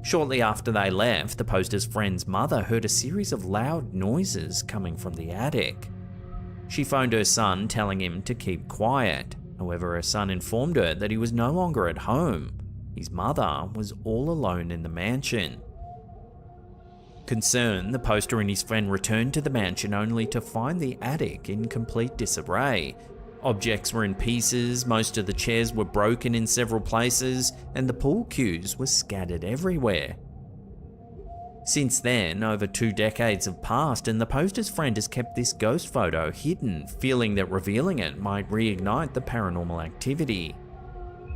Shortly after they left, the poster's friend's mother heard a series of loud noises coming from the attic. She phoned her son, telling him to keep quiet. However, her son informed her that he was no longer at home. His mother was all alone in the mansion. Concerned, the poster and his friend returned to the mansion only to find the attic in complete disarray. Objects were in pieces, most of the chairs were broken in several places, and the pool cues were scattered everywhere. Since then, over 2 decades have passed and the poster's friend has kept this ghost photo hidden, feeling that revealing it might reignite the paranormal activity.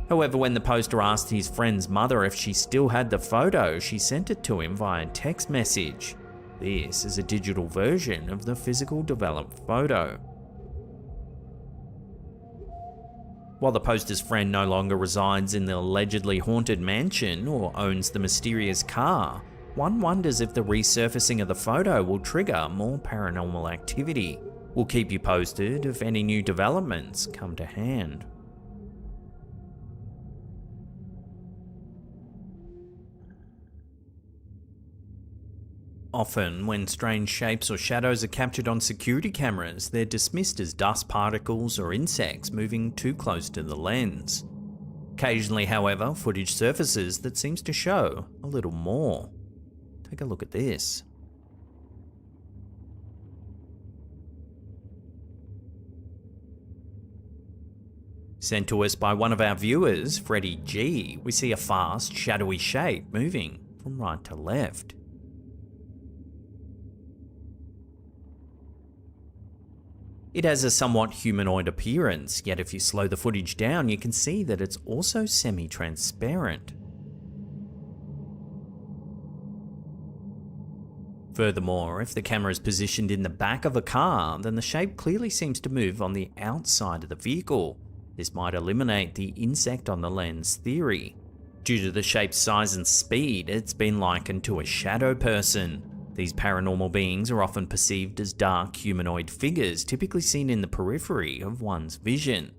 However, when the poster asked his friend's mother if she still had the photo, she sent it to him via text message. This is a digital version of the physical developed photo. While the poster's friend no longer resides in the allegedly haunted mansion or owns the mysterious car, one wonders if the resurfacing of the photo will trigger more paranormal activity. We'll keep you posted if any new developments come to hand. Often, when strange shapes or shadows are captured on security cameras, they're dismissed as dust particles or insects moving too close to the lens. Occasionally, however, footage surfaces that seems to show a little more. Take a look at this. Sent to us by one of our viewers, Freddie G, we see a fast, shadowy shape moving from right to left. It has a somewhat humanoid appearance, yet if you slow the footage down, you can see that it's also semi-transparent. Furthermore, if the camera is positioned in the back of a car, then the shape clearly seems to move on the outside of the vehicle. This might eliminate the insect on the lens theory. Due to the shape's size and speed, it's been likened to a shadow person. These paranormal beings are often perceived as dark humanoid figures typically seen in the periphery of one's vision.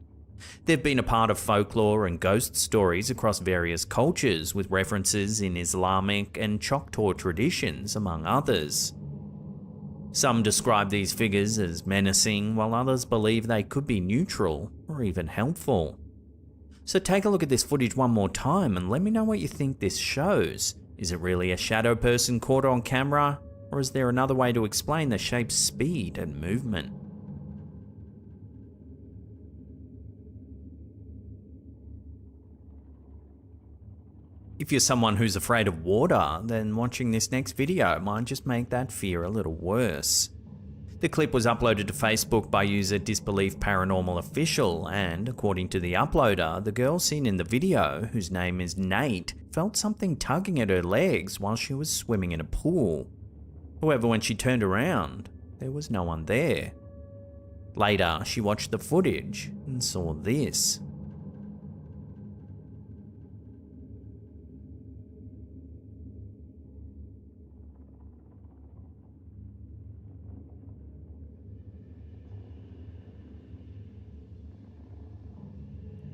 They've been a part of folklore and ghost stories across various cultures, with references in Islamic and Choctaw traditions, among others. Some describe these figures as menacing, while others believe they could be neutral or even helpful. So take a look at this footage one more time and let me know what you think this shows. Is it really a shadow person caught on camera, or is there another way to explain the shape's speed and movement? If you're someone who's afraid of water, then watching this next video might just make that fear a little worse. The clip was uploaded to Facebook by user Disbelief Paranormal Official, and according to the uploader, the girl seen in the video, whose name is Nate, felt something tugging at her legs while she was swimming in a pool. However, when she turned around, there was no one there. Later, she watched the footage and saw this.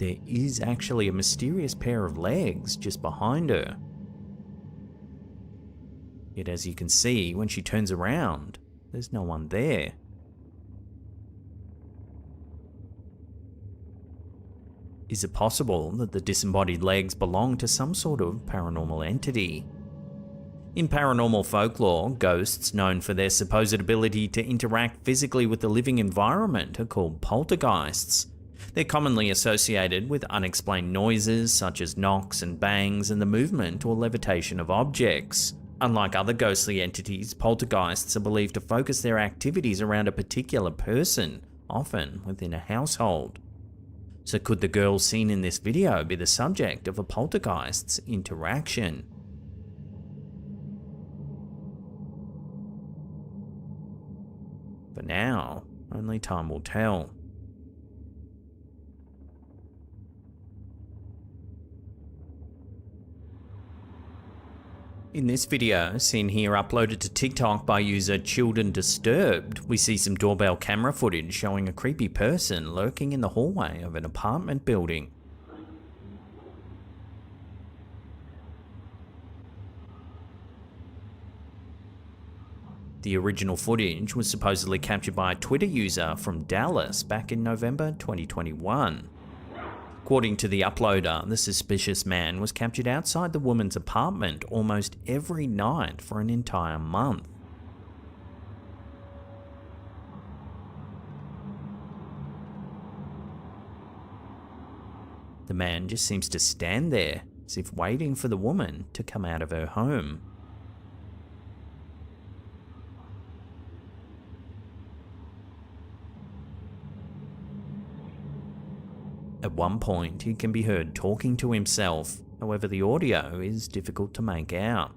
there is actually a mysterious pair of legs just behind her. Yet as you can see, when she turns around, there's no one there. Is it possible that the disembodied legs belong to some sort of paranormal entity? In paranormal folklore, ghosts known for their supposed ability to interact physically with the living environment are called poltergeists. They're commonly associated with unexplained noises such as knocks and bangs and the movement or levitation of objects. Unlike other ghostly entities, poltergeists are believed to focus their activities around a particular person, often within a household. So could the girl seen in this video be the subject of a poltergeist's interaction? For now, only time will tell. In this video, seen here uploaded to TikTok by user Children Disturbed, we see some doorbell camera footage showing a creepy person lurking in the hallway of an apartment building. The original footage was supposedly captured by a Twitter user from Dallas back in November 2021. According to the uploader, the suspicious man was captured outside the woman's apartment almost every night for an entire month. The man just seems to stand there, as if waiting for the woman to come out of her home. At one point, he can be heard talking to himself, however the audio is difficult to make out.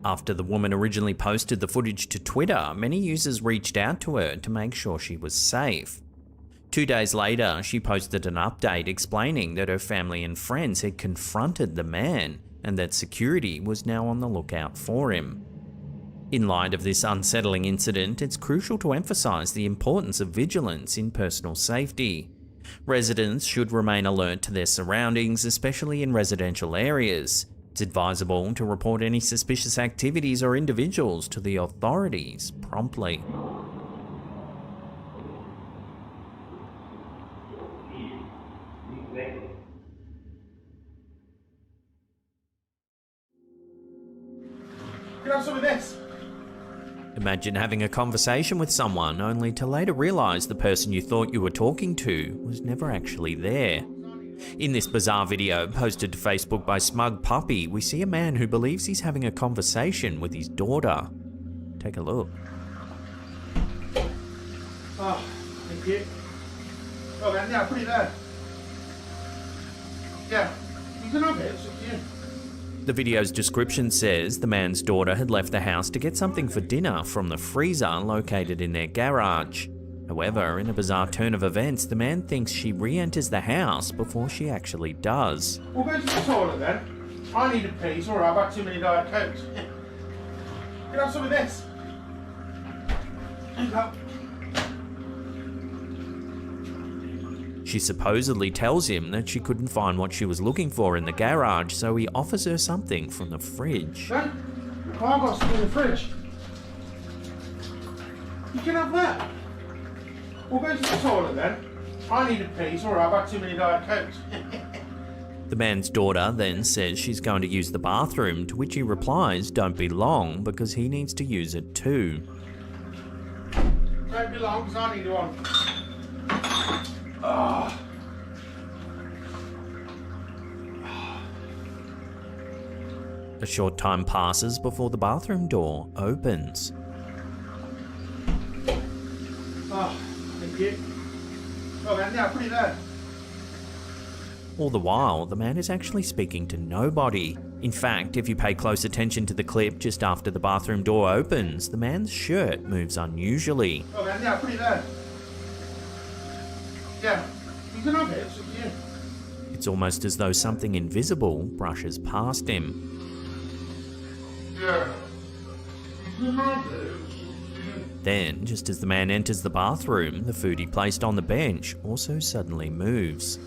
After the woman originally posted the footage to Twitter, many users reached out to her to make sure she was safe. 2 days later, she posted an update explaining that her family and friends had confronted the man and that security was now on the lookout for him. In light of this unsettling incident, it's crucial to emphasize the importance of vigilance in personal safety. Residents should remain alert to their surroundings, especially in residential areas. It's advisable to report any suspicious activities or individuals to the authorities promptly. Can I have some of this? Imagine having a conversation with someone only to later realize the person you thought you were talking to was never actually there. In this bizarre video posted to Facebook by Smug Puppy, we see a man who believes he's having a conversation with his daughter. Take a look. Oh, thank you. Oh, then, yeah, put it there. Yeah, you can have it, it's up to you. The video's description says the man's daughter had left the house to get something for dinner from the freezer located in their garage. However, in a bizarre turn of events, the man thinks she re-enters the house before she actually does. We'll go to the toilet then. I need a pee, it's alright, I've had too many Diet Cokes. Can I have some of this? There you go. She supposedly tells him that she couldn't find what she was looking for in the garage, so he offers her something from the fridge. Then, I've got something in the fridge. You can have that. We'll go to the toilet then. I need a pee, it's alright, I've had too many Diet Cokes. The man's daughter then says she's going to use the bathroom, to which he replies, "Don't be long, because he needs to use it too." Don't be long, because I need one. Oh. A short time passes before the bathroom door opens. Oh, thank you. Oh, then, yeah, put it there. All the while, the man is actually speaking to nobody. In fact, if you pay close attention to the clip just after the bathroom door opens, the man's shirt moves unusually. Oh, then, yeah, put it there. Yeah, you can have it, it's up to you. It's almost as though something invisible brushes past him. Then, just as the man enters the bathroom, the food he placed on the bench also suddenly moves.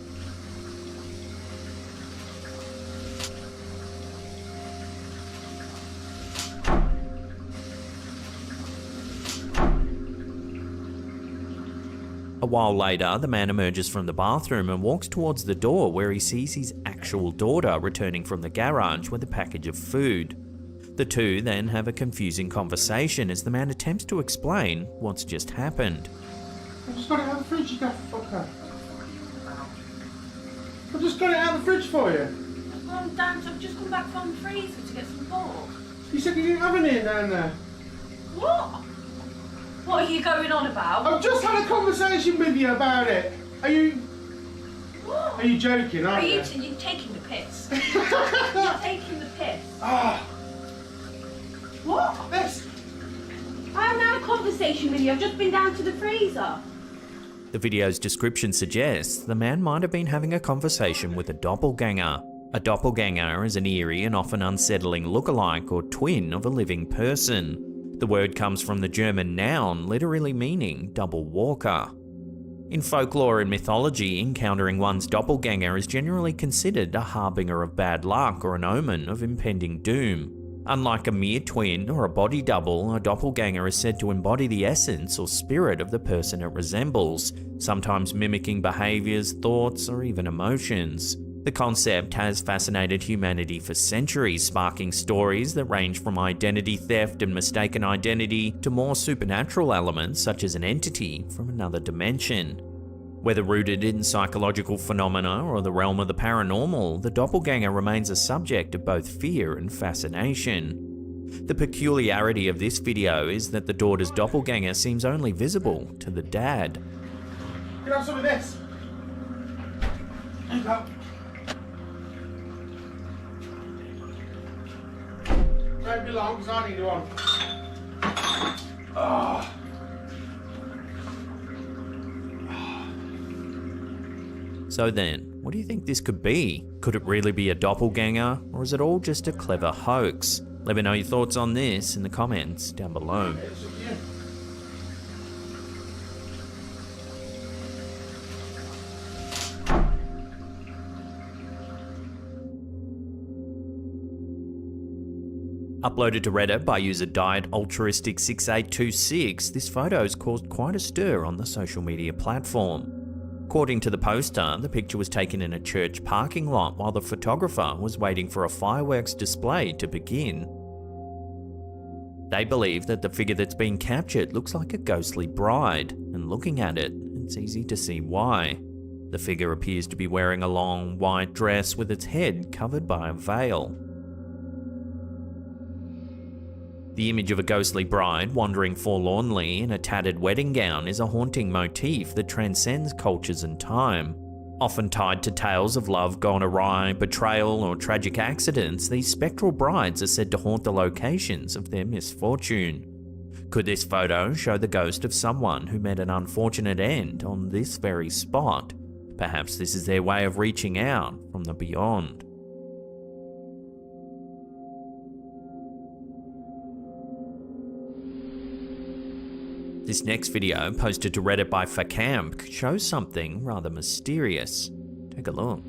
A while later, the man emerges from the bathroom and walks towards the door where he sees his actual daughter returning from the garage with a package of food. The two then have a confusing conversation as the man attempts to explain what's just happened. I just got it out of the fridge, you daft fucker. I just got it out of the fridge for you. Mum, Dad, I've just come back from the freezer to get some pork. You said you didn't have any down there. What? What are you going on about? I've just had a conversation with you about it. Are you... What? Are you joking, aren't you? You're taking the piss. You're taking the piss. Ah. What? This. I haven't had a conversation with you. I've just been down to the freezer. The video's description suggests the man might have been having a conversation with a doppelganger. A doppelganger is an eerie and often unsettling lookalike or twin of a living person. The word comes from the German noun literally meaning double walker. In folklore and mythology, encountering one's doppelganger is generally considered a harbinger of bad luck or an omen of impending doom. Unlike a mere twin or a body double, a doppelganger is said to embody the essence or spirit of the person it resembles, sometimes mimicking behaviours, thoughts, or even emotions. The concept has fascinated humanity for centuries, sparking stories that range from identity theft and mistaken identity to more supernatural elements such as an entity from another dimension. Whether rooted in psychological phenomena or the realm of the paranormal, the doppelganger remains a subject of both fear and fascination. The peculiarity of this video is that the daughter's doppelganger seems only visible to the dad. Can I have some of this? Don't be long, because I need one. Oh. So then, what do you think this could be? Could it really be a doppelganger, or is it all just a clever hoax? Let me know your thoughts on this in the comments down below. Uploaded to Reddit by user DietAltruistic6826, this photo has caused quite a stir on the social media platform. According to the poster, the picture was taken in a church parking lot while the photographer was waiting for a fireworks display to begin. They believe that the figure that's being captured looks like a ghostly bride, and looking at it, it's easy to see why. The figure appears to be wearing a long, white dress with its head covered by a veil. The image of a ghostly bride wandering forlornly in a tattered wedding gown is a haunting motif that transcends cultures and time. Often tied to tales of love gone awry, betrayal, or tragic accidents, these spectral brides are said to haunt the locations of their misfortune. Could this photo show the ghost of someone who met an unfortunate end on this very spot? Perhaps this is their way of reaching out from the beyond. This next video, posted to Reddit by Facamp, shows something rather mysterious. Take a look.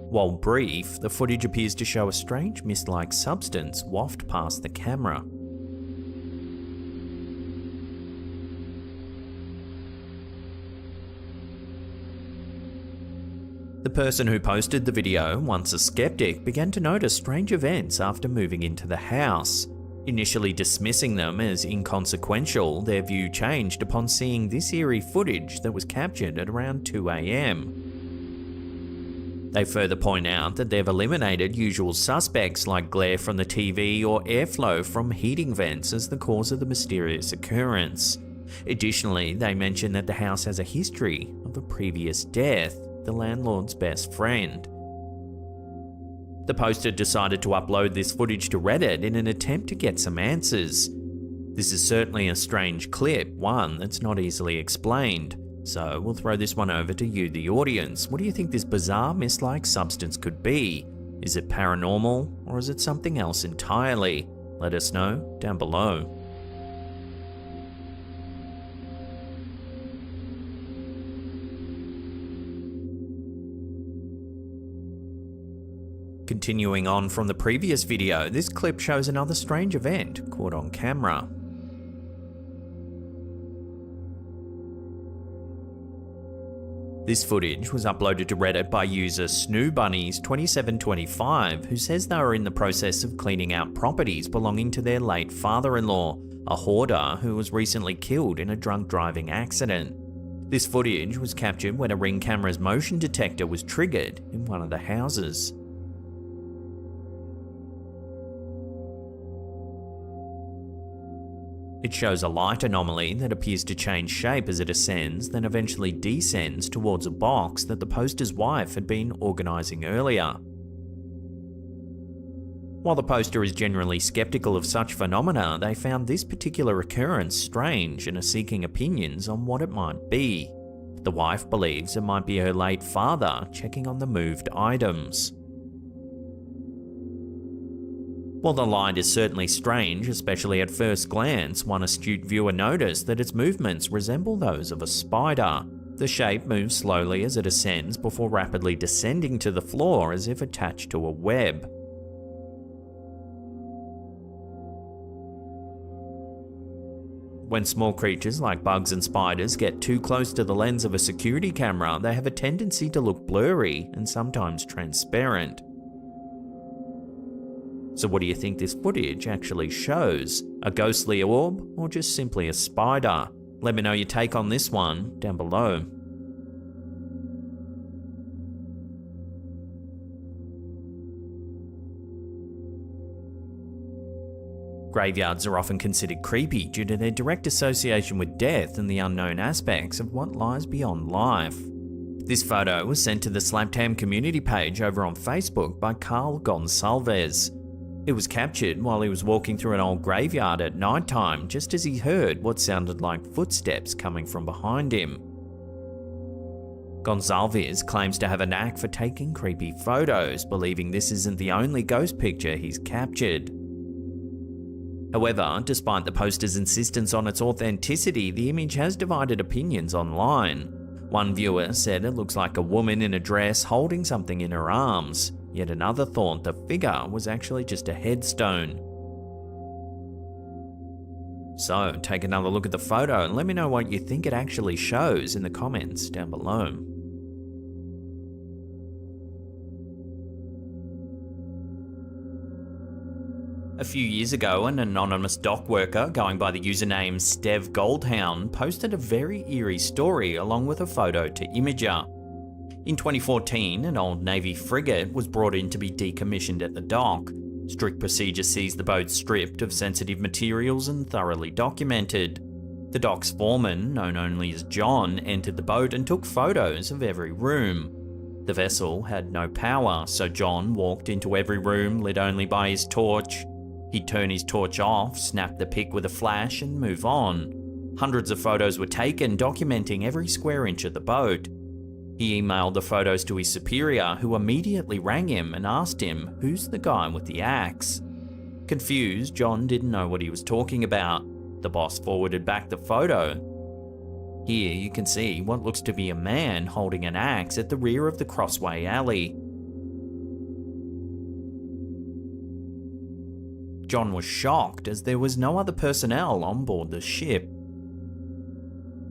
While brief, the footage appears to show a strange mist-like substance waft past the camera. The person who posted the video, once a skeptic, began to notice strange events after moving into the house. Initially dismissing them as inconsequential, their view changed upon seeing this eerie footage that was captured at around 2 AM. They further point out that they've eliminated usual suspects like glare from the TV or airflow from heating vents as the cause of the mysterious occurrence. Additionally, they mention that the house has a history of a previous death, the landlord's best friend. The poster decided to upload this footage to Reddit in an attempt to get some answers. This is certainly a strange clip, one that's not easily explained. So we'll throw this one over to you, the audience. What do you think this bizarre mist-like substance could be? Is it paranormal, or is it something else entirely? Let us know down below. Continuing on from the previous video, this clip shows another strange event caught on camera. This footage was uploaded to Reddit by user SnooBunnies2725, who says they were in the process of cleaning out properties belonging to their late father-in-law, a hoarder who was recently killed in a drunk driving accident. This footage was captured when a Ring camera's motion detector was triggered in one of the houses. It shows a light anomaly that appears to change shape as it ascends, then eventually descends towards a box that the poster's wife had been organising earlier. While the poster is generally skeptical of such phenomena, they found this particular occurrence strange and are seeking opinions on what it might be. The wife believes it might be her late father checking on the moved items. While the light is certainly strange, especially at first glance, one astute viewer noticed that its movements resemble those of a spider. The shape moves slowly as it ascends before rapidly descending to the floor as if attached to a web. When small creatures like bugs and spiders get too close to the lens of a security camera, they have a tendency to look blurry and sometimes transparent. So what do you think this footage actually shows? A ghostly orb, or just simply a spider? Let me know your take on this one down below. Graveyards are often considered creepy due to their direct association with death and the unknown aspects of what lies beyond life. This photo was sent to the Slaptam community page over on Facebook by Carl Gonsalves. It was captured while he was walking through an old graveyard at night time, just as he heard what sounded like footsteps coming from behind him. Gonsalves claims to have a knack for taking creepy photos, believing this isn't the only ghost picture he's captured. However, despite the poster's insistence on its authenticity, the image has divided opinions online. One viewer said it looks like a woman in a dress holding something in her arms. Yet another thought the figure was actually just a headstone. So, take another look at the photo and let me know what you think it actually shows in the comments down below. A few years ago, an anonymous dock worker going by the username Stev Goldhound posted a very eerie story along with a photo to Imager. In 2014, an old Navy frigate was brought in to be decommissioned at the dock. Strict procedure sees the boat stripped of sensitive materials and thoroughly documented. The dock's foreman, known only as John, entered the boat and took photos of every room. The vessel had no power, so John walked into every room lit only by his torch. He'd turn his torch off, snap the pic with a flash and move on. Hundreds of photos were taken documenting every square inch of the boat. He emailed the photos to his superior, who immediately rang him and asked him, who's the guy with the axe? Confused, John didn't know what he was talking about. The boss forwarded back the photo. Here you can see what looks to be a man holding an axe at the rear of the Crossway Alley. John was shocked as there was no other personnel on board the ship.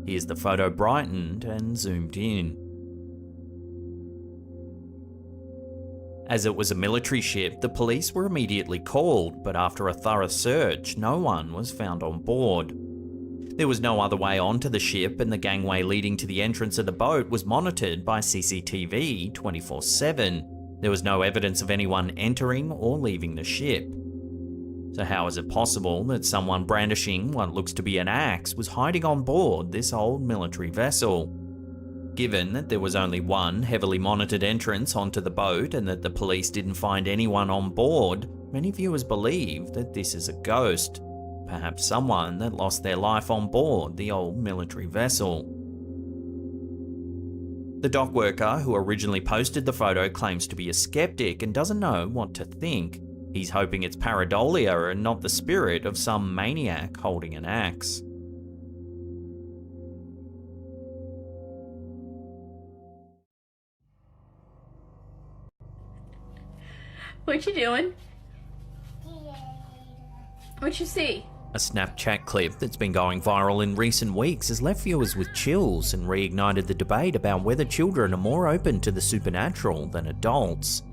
Here's the photo brightened and zoomed in. As it was a military ship, the police were immediately called, but after a thorough search, no one was found on board. There was no other way onto the ship, and the gangway leading to the entrance of the boat was monitored by CCTV 24/7. There was no evidence of anyone entering or leaving the ship. So how is it possible that someone brandishing what looks to be an axe was hiding on board this old military vessel? Given that there was only one heavily monitored entrance onto the boat and that the police didn't find anyone on board, many viewers believe that this is a ghost, perhaps someone that lost their life on board the old military vessel. The dock worker who originally posted the photo claims to be a skeptic and doesn't know what to think. He's hoping it's pareidolia and not the spirit of some maniac holding an axe. What you doing? What you see? A Snapchat clip that's been going viral in recent weeks has left viewers with chills and reignited the debate about whether children are more open to the supernatural than adults.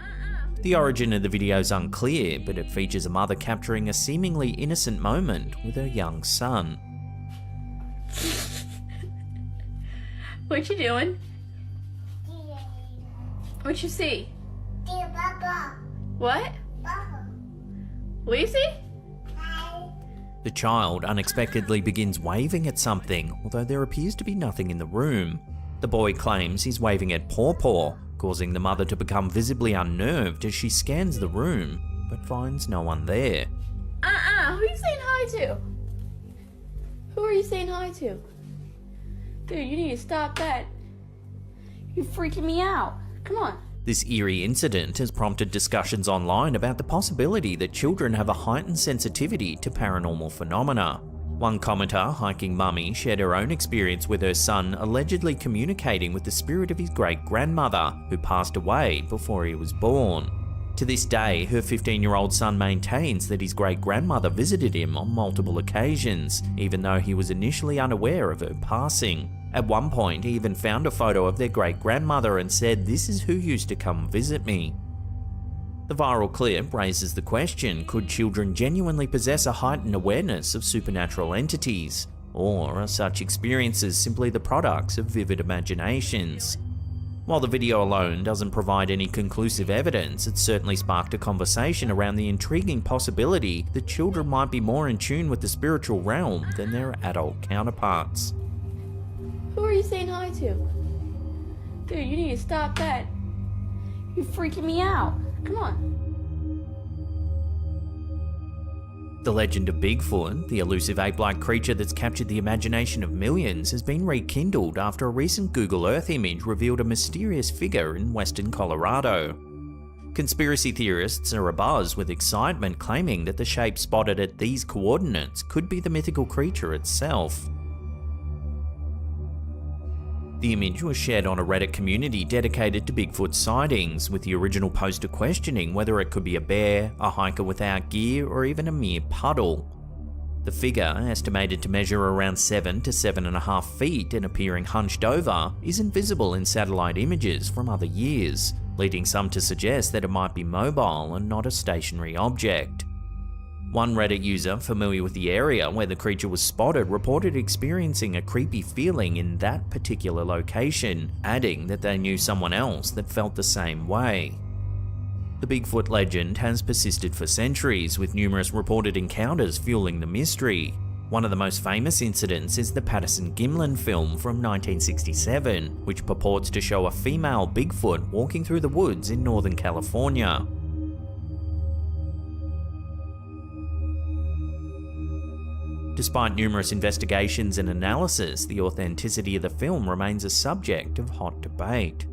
The origin of the video is unclear, but it features a mother capturing a seemingly innocent moment with her young son. What you doing? What you see? What? What do you see? The child unexpectedly begins waving at something, although there appears to be nothing in the room. The boy claims he's waving at Paw, causing the mother to become visibly unnerved as she scans the room, but finds no one there. Who are you saying hi to? Who are you saying hi to? Dude, you need to stop that. You're freaking me out. Come on. This eerie incident has prompted discussions online about the possibility that children have a heightened sensitivity to paranormal phenomena. One commenter, Hiking Mummy, shared her own experience with her son allegedly communicating with the spirit of his great-grandmother, who passed away before he was born. To this day, her 15-year-old son maintains that his great-grandmother visited him on multiple occasions, even though he was initially unaware of her passing. At one point, he even found a photo of their great-grandmother and said, "This is who used to come visit me." The viral clip raises the question, could children genuinely possess a heightened awareness of supernatural entities? Or are such experiences simply the products of vivid imaginations? While the video alone doesn't provide any conclusive evidence, it certainly sparked a conversation around the intriguing possibility that children might be more in tune with the spiritual realm than their adult counterparts. Who are you saying hi to? Dude, you need to stop that. You're freaking me out. Come on. The legend of Bigfoot, the elusive ape-like creature that's captured the imagination of millions, has been rekindled after a recent Google Earth image revealed a mysterious figure in western Colorado. Conspiracy theorists are abuzz with excitement, claiming that the shape spotted at these coordinates could be the mythical creature itself. The image was shared on a Reddit community dedicated to Bigfoot sightings, with the original poster questioning whether it could be a bear, a hiker without gear, or even a mere puddle. The figure, estimated to measure around 7 to 7.5 feet and appearing hunched over, isn't visible in satellite images from other years, leading some to suggest that it might be mobile and not a stationary object. One Reddit user familiar with the area where the creature was spotted reported experiencing a creepy feeling in that particular location, adding that they knew someone else that felt the same way. The Bigfoot legend has persisted for centuries, with numerous reported encounters fueling the mystery. One of the most famous incidents is the Patterson-Gimlin film from 1967, which purports to show a female Bigfoot walking through the woods in Northern California. Despite numerous investigations and analysis, the authenticity of the film remains a subject of hot debate.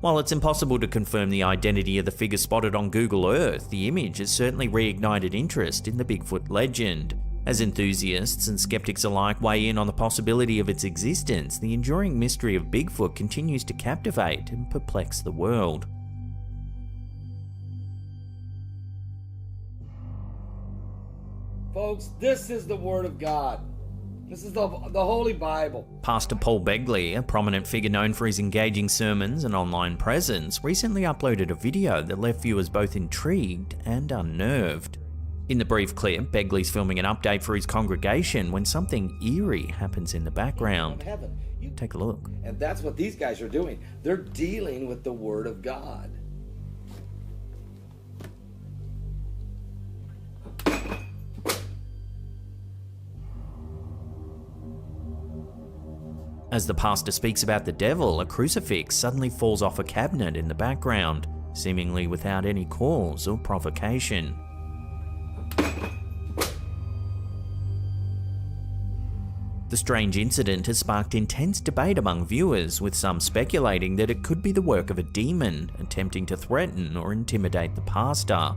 While it's impossible to confirm the identity of the figure spotted on Google Earth, the image has certainly reignited interest in the Bigfoot legend. As enthusiasts and skeptics alike weigh in on the possibility of its existence, the enduring mystery of Bigfoot continues to captivate and perplex the world. Folks, this is the Word of God. This is the Holy Bible. Pastor Paul Begley, a prominent figure known for his engaging sermons and online presence, recently uploaded a video that left viewers both intrigued and unnerved. In the brief clip, Begley's filming an update for his congregation when something eerie happens in the background. Take a look. And that's what these guys are doing. They're dealing with the Word of God. As the pastor speaks about the devil, a crucifix suddenly falls off a cabinet in the background, seemingly without any cause or provocation. The strange incident has sparked intense debate among viewers, with some speculating that it could be the work of a demon attempting to threaten or intimidate the pastor.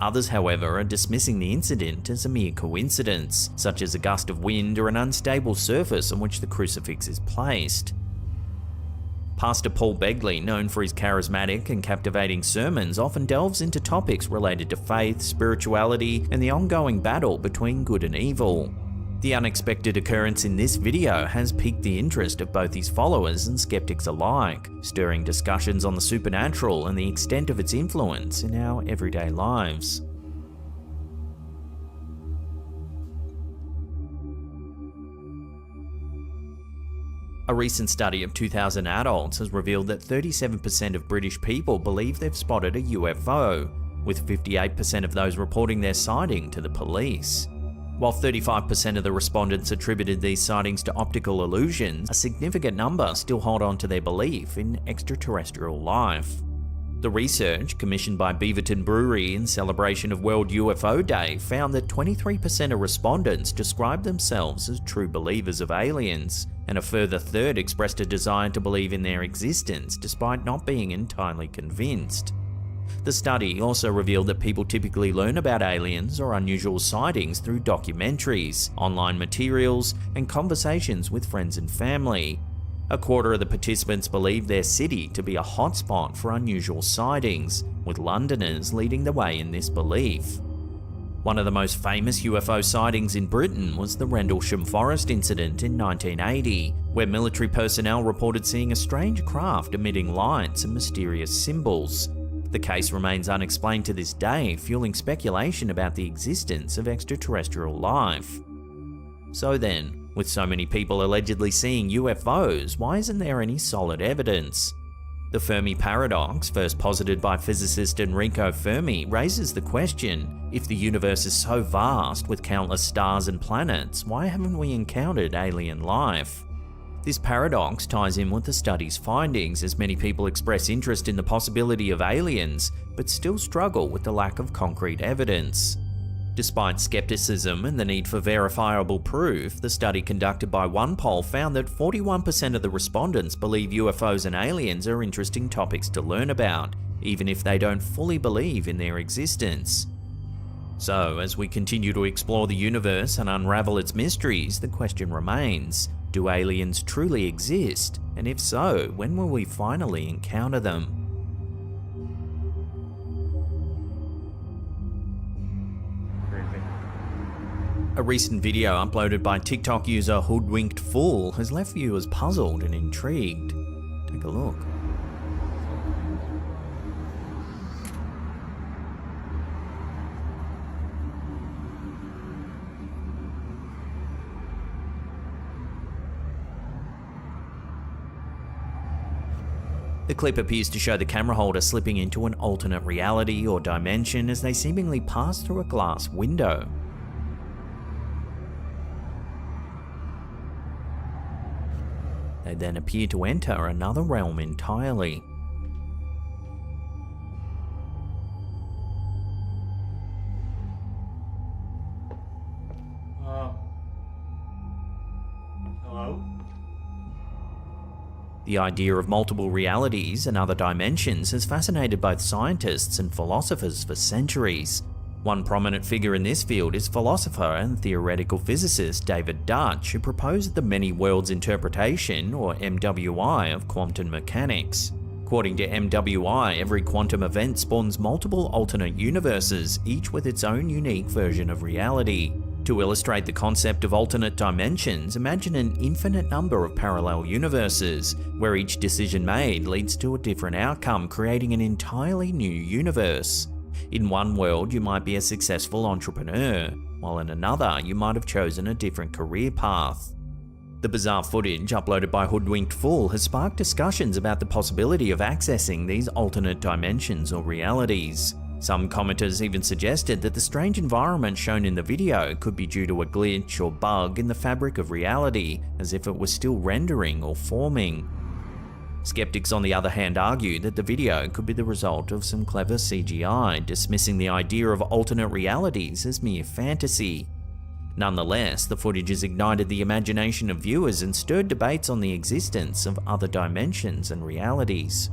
Others, however, are dismissing the incident as a mere coincidence, such as a gust of wind or an unstable surface on which the crucifix is placed. Pastor Paul Begley, known for his charismatic and captivating sermons, often delves into topics related to faith, spirituality, and the ongoing battle between good and evil. The unexpected occurrence in this video has piqued the interest of both his followers and skeptics alike, stirring discussions on the supernatural and the extent of its influence in our everyday lives. A recent study of 2,000 adults has revealed that 37% of British people believe they've spotted a UFO, with 58% of those reporting their sighting to the police. While 35% of the respondents attributed these sightings to optical illusions, a significant number still hold on to their belief in extraterrestrial life. The research, commissioned by Beaverton Brewery in celebration of World UFO Day, found that 23% of respondents described themselves as true believers of aliens, and a further third expressed a desire to believe in their existence despite not being entirely convinced. The study also revealed that people typically learn about aliens or unusual sightings through documentaries, online materials, and conversations with friends and family. A quarter of the participants believed their city to be a hotspot for unusual sightings, with Londoners leading the way in this belief. One of the most famous UFO sightings in Britain was the Rendlesham Forest incident in 1980, where military personnel reported seeing a strange craft emitting lights and mysterious symbols. The case remains unexplained to this day, fueling speculation about the existence of extraterrestrial life. So then, with so many people allegedly seeing UFOs, why isn't there any solid evidence? The Fermi paradox, first posited by physicist Enrico Fermi, raises the question: if the universe is so vast with countless stars and planets, why haven't we encountered alien life? This paradox ties in with the study's findings, as many people express interest in the possibility of aliens, but still struggle with the lack of concrete evidence. Despite skepticism and the need for verifiable proof, the study conducted by OnePoll found that 41% of the respondents believe UFOs and aliens are interesting topics to learn about, even if they don't fully believe in their existence. So, as we continue to explore the universe and unravel its mysteries, the question remains: do aliens truly exist? And if so, when will we finally encounter them? A recent video uploaded by TikTok user Hoodwinked Fool has left viewers puzzled and intrigued. Take a look. The clip appears to show the camera holder slipping into an alternate reality or dimension as they seemingly pass through a glass window. They then appear to enter another realm entirely. Hello? The idea of multiple realities and other dimensions has fascinated both scientists and philosophers for centuries. One prominent figure in this field is philosopher and theoretical physicist David Dutch, who proposed the many worlds interpretation, or MWI, of quantum mechanics. According to MWI, every quantum event spawns multiple alternate universes, each with its own unique version of reality. To illustrate the concept of alternate dimensions, imagine an infinite number of parallel universes, where each decision made leads to a different outcome, creating an entirely new universe. In one world, you might be a successful entrepreneur, while in another, you might have chosen a different career path. The bizarre footage uploaded by Hoodwinked Fool has sparked discussions about the possibility of accessing these alternate dimensions or realities. Some commenters even suggested that the strange environment shown in the video could be due to a glitch or bug in the fabric of reality, as if it was still rendering or forming. Skeptics, on the other hand, argue that the video could be the result of some clever CGI, dismissing the idea of alternate realities as mere fantasy. Nonetheless, the footage has ignited the imagination of viewers and stirred debates on the existence of other dimensions and realities.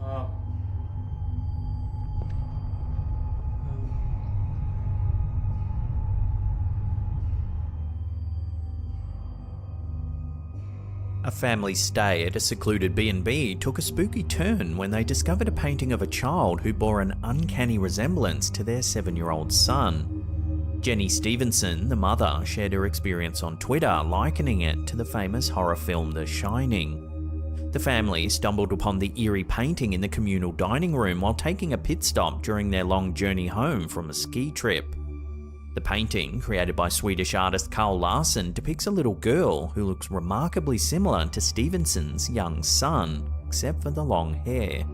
A family's stay at a secluded B&B took a spooky turn when they discovered a painting of a child who bore an uncanny resemblance to their 7-year-old son. Jenny Stevenson, the mother, shared her experience on Twitter, likening it to the famous horror film The Shining. The family stumbled upon the eerie painting in the communal dining room while taking a pit stop during their long journey home from a ski trip. The painting, created by Swedish artist Carl Larsson, depicts a little girl who looks remarkably similar to Stevenson's young son, except for the long hair.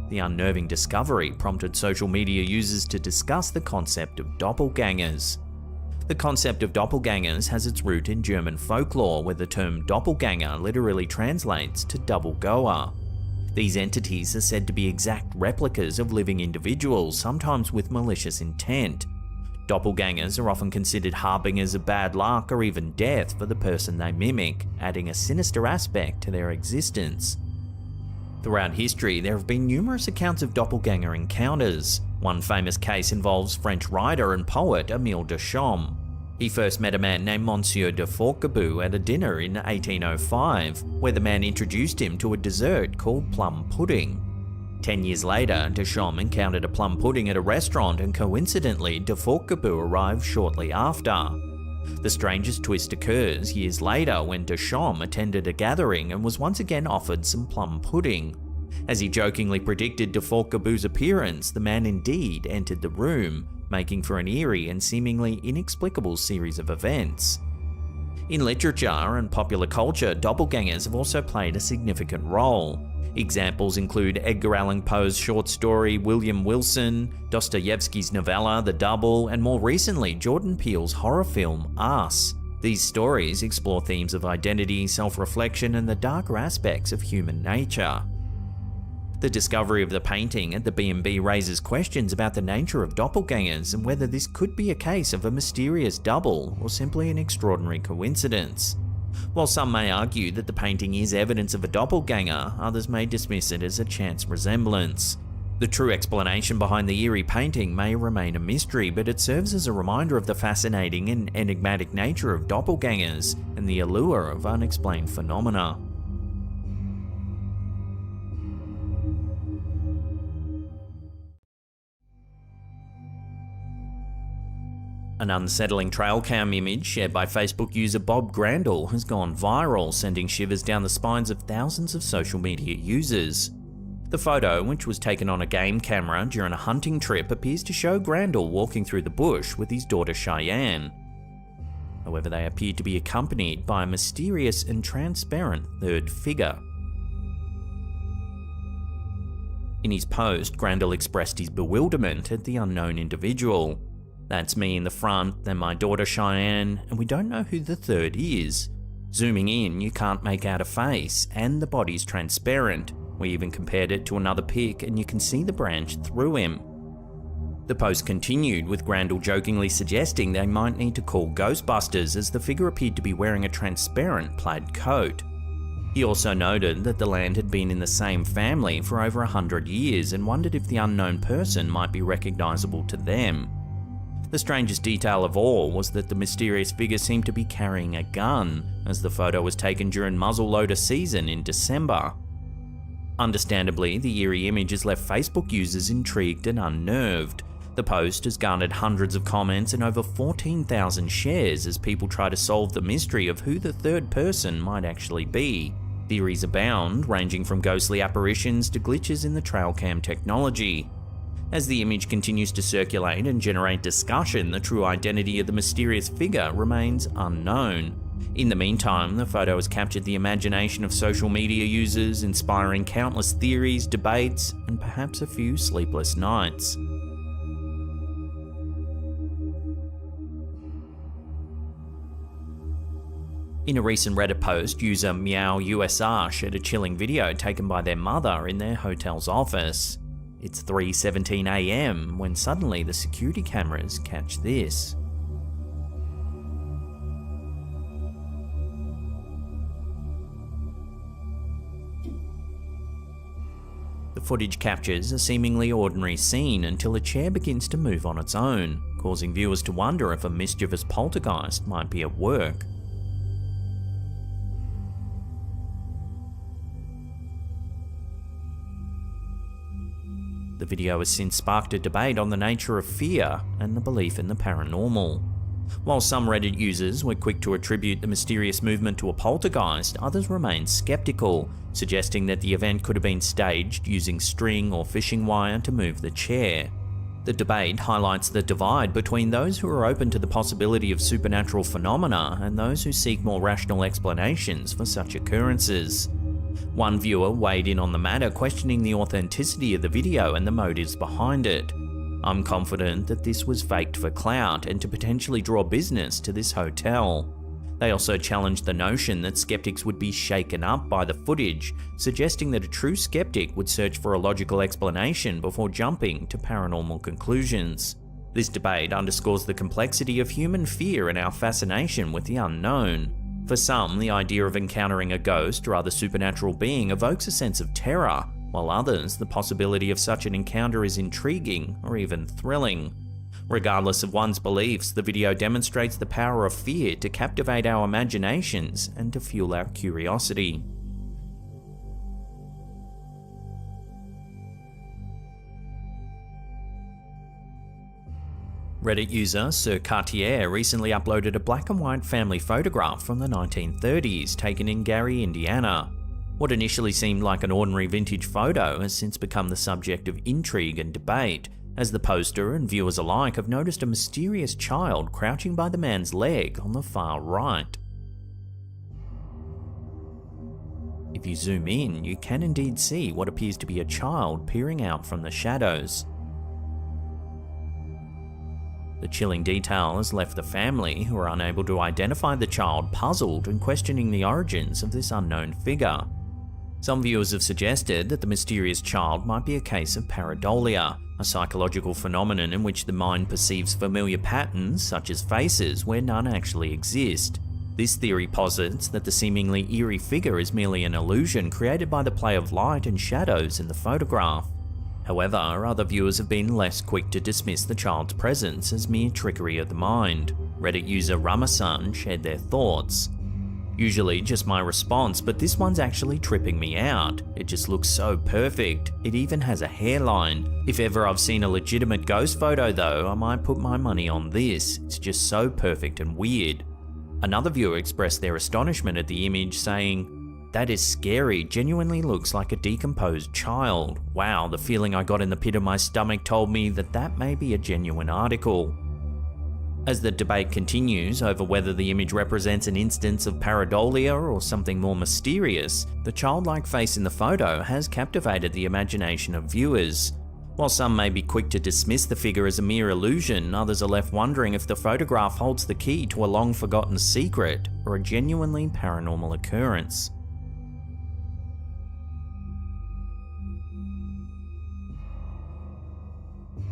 The unnerving discovery prompted social media users to discuss the concept of doppelgangers. The concept of doppelgangers has its root in German folklore, where the term doppelganger literally translates to double goer. These entities are said to be exact replicas of living individuals, sometimes with malicious intent. Doppelgangers are often considered harbingers of bad luck or even death for the person they mimic, adding a sinister aspect to their existence. Throughout history, there have been numerous accounts of doppelganger encounters. One famous case involves French writer and poet Émile Deschamps. He first met a man named Monsieur de Forquebus at a dinner in 1805, where the man introduced him to a dessert called plum pudding. 10 years later, Deschamps encountered a plum pudding at a restaurant, and coincidentally, de Forquebus arrived shortly after. The strangest twist occurs years later when Deschamps attended a gathering and was once again offered some plum pudding. As he jokingly predicted de Forquebus' appearance, the man indeed entered the room, making for an eerie and seemingly inexplicable series of events. In literature and popular culture, doppelgangers have also played a significant role. Examples include Edgar Allan Poe's short story William Wilson, Dostoevsky's novella The Double, and more recently Jordan Peele's horror film Us. These stories explore themes of identity, self-reflection, and the darker aspects of human nature. The discovery of the painting at the B&B raises questions about the nature of doppelgangers and whether this could be a case of a mysterious double or simply an extraordinary coincidence. While some may argue that the painting is evidence of a doppelganger, others may dismiss it as a chance resemblance. The true explanation behind the eerie painting may remain a mystery, but it serves as a reminder of the fascinating and enigmatic nature of doppelgangers and the allure of unexplained phenomena. An unsettling trail cam image shared by Facebook user Bob Grandall has gone viral, sending shivers down the spines of thousands of social media users. The photo, which was taken on a game camera during a hunting trip, appears to show Grandall walking through the bush with his daughter Cheyenne. However, they appear to be accompanied by a mysterious and transparent third figure. In his post, Grandall expressed his bewilderment at the unknown individual. "That's me in the front, then my daughter Cheyenne, and we don't know who the third is. Zooming in, you can't make out a face, and the body's transparent. We even compared it to another pic, and you can see the branch through him." The post continued, with Grandall jokingly suggesting they might need to call Ghostbusters, as the figure appeared to be wearing a transparent plaid coat. He also noted that the land had been in the same family for over 100 years and wondered if the unknown person might be recognizable to them. The strangest detail of all was that the mysterious figure seemed to be carrying a gun, as the photo was taken during muzzleloader season in December. Understandably, the eerie image has left Facebook users intrigued and unnerved. The post has garnered hundreds of comments and over 14,000 shares as people try to solve the mystery of who the third person might actually be. Theories abound, ranging from ghostly apparitions to glitches in the trail cam technology. As the image continues to circulate and generate discussion, the true identity of the mysterious figure remains unknown. In the meantime, the photo has captured the imagination of social media users, inspiring countless theories, debates, and perhaps a few sleepless nights. In a recent Reddit post, user MeowUSR shared a chilling video taken by their mother in their hotel's office. It's 3:17 AM when suddenly the security cameras catch this. The footage captures a seemingly ordinary scene until a chair begins to move on its own, causing viewers to wonder if a mischievous poltergeist might be at work. The video has since sparked a debate on the nature of fear and the belief in the paranormal. While some Reddit users were quick to attribute the mysterious movement to a poltergeist, others remained skeptical, suggesting that the event could have been staged using string or fishing wire to move the chair. The debate highlights the divide between those who are open to the possibility of supernatural phenomena and those who seek more rational explanations for such occurrences. One viewer weighed in on the matter, questioning the authenticity of the video and the motives behind it. "I'm confident that this was faked for clout and to potentially draw business to this hotel." They also challenged the notion that skeptics would be shaken up by the footage, suggesting that a true skeptic would search for a logical explanation before jumping to paranormal conclusions. This debate underscores the complexity of human fear and our fascination with the unknown. For some, the idea of encountering a ghost or other supernatural being evokes a sense of terror, while others, the possibility of such an encounter is intriguing or even thrilling. Regardless of one's beliefs, the video demonstrates the power of fear to captivate our imaginations and to fuel our curiosity. Reddit user Sir Cartier recently uploaded a black and white family photograph from the 1930s taken in Gary, Indiana. What initially seemed like an ordinary vintage photo has since become the subject of intrigue and debate, as the poster and viewers alike have noticed a mysterious child crouching by the man's leg on the far right. If you zoom in, you can indeed see what appears to be a child peering out from the shadows. The chilling detail has left the family, who are unable to identify the child, puzzled and questioning the origins of this unknown figure. Some viewers have suggested that the mysterious child might be a case of pareidolia, a psychological phenomenon in which the mind perceives familiar patterns, such as faces, where none actually exist. This theory posits that the seemingly eerie figure is merely an illusion created by the play of light and shadows in the photograph. However, other viewers have been less quick to dismiss the child's presence as mere trickery of the mind. Reddit user Ramasan shared their thoughts. "Usually just my response, but this one's actually tripping me out. It just looks so perfect. It even has a hairline. If ever I've seen a legitimate ghost photo though, I might put my money on this. It's just so perfect and weird." Another viewer expressed their astonishment at the image, saying, "That is scary, genuinely looks like a decomposed child. Wow, the feeling I got in the pit of my stomach told me that that may be a genuine article." As the debate continues over whether the image represents an instance of pareidolia or something more mysterious, the childlike face in the photo has captivated the imagination of viewers. While some may be quick to dismiss the figure as a mere illusion, others are left wondering if the photograph holds the key to a long-forgotten secret or a genuinely paranormal occurrence.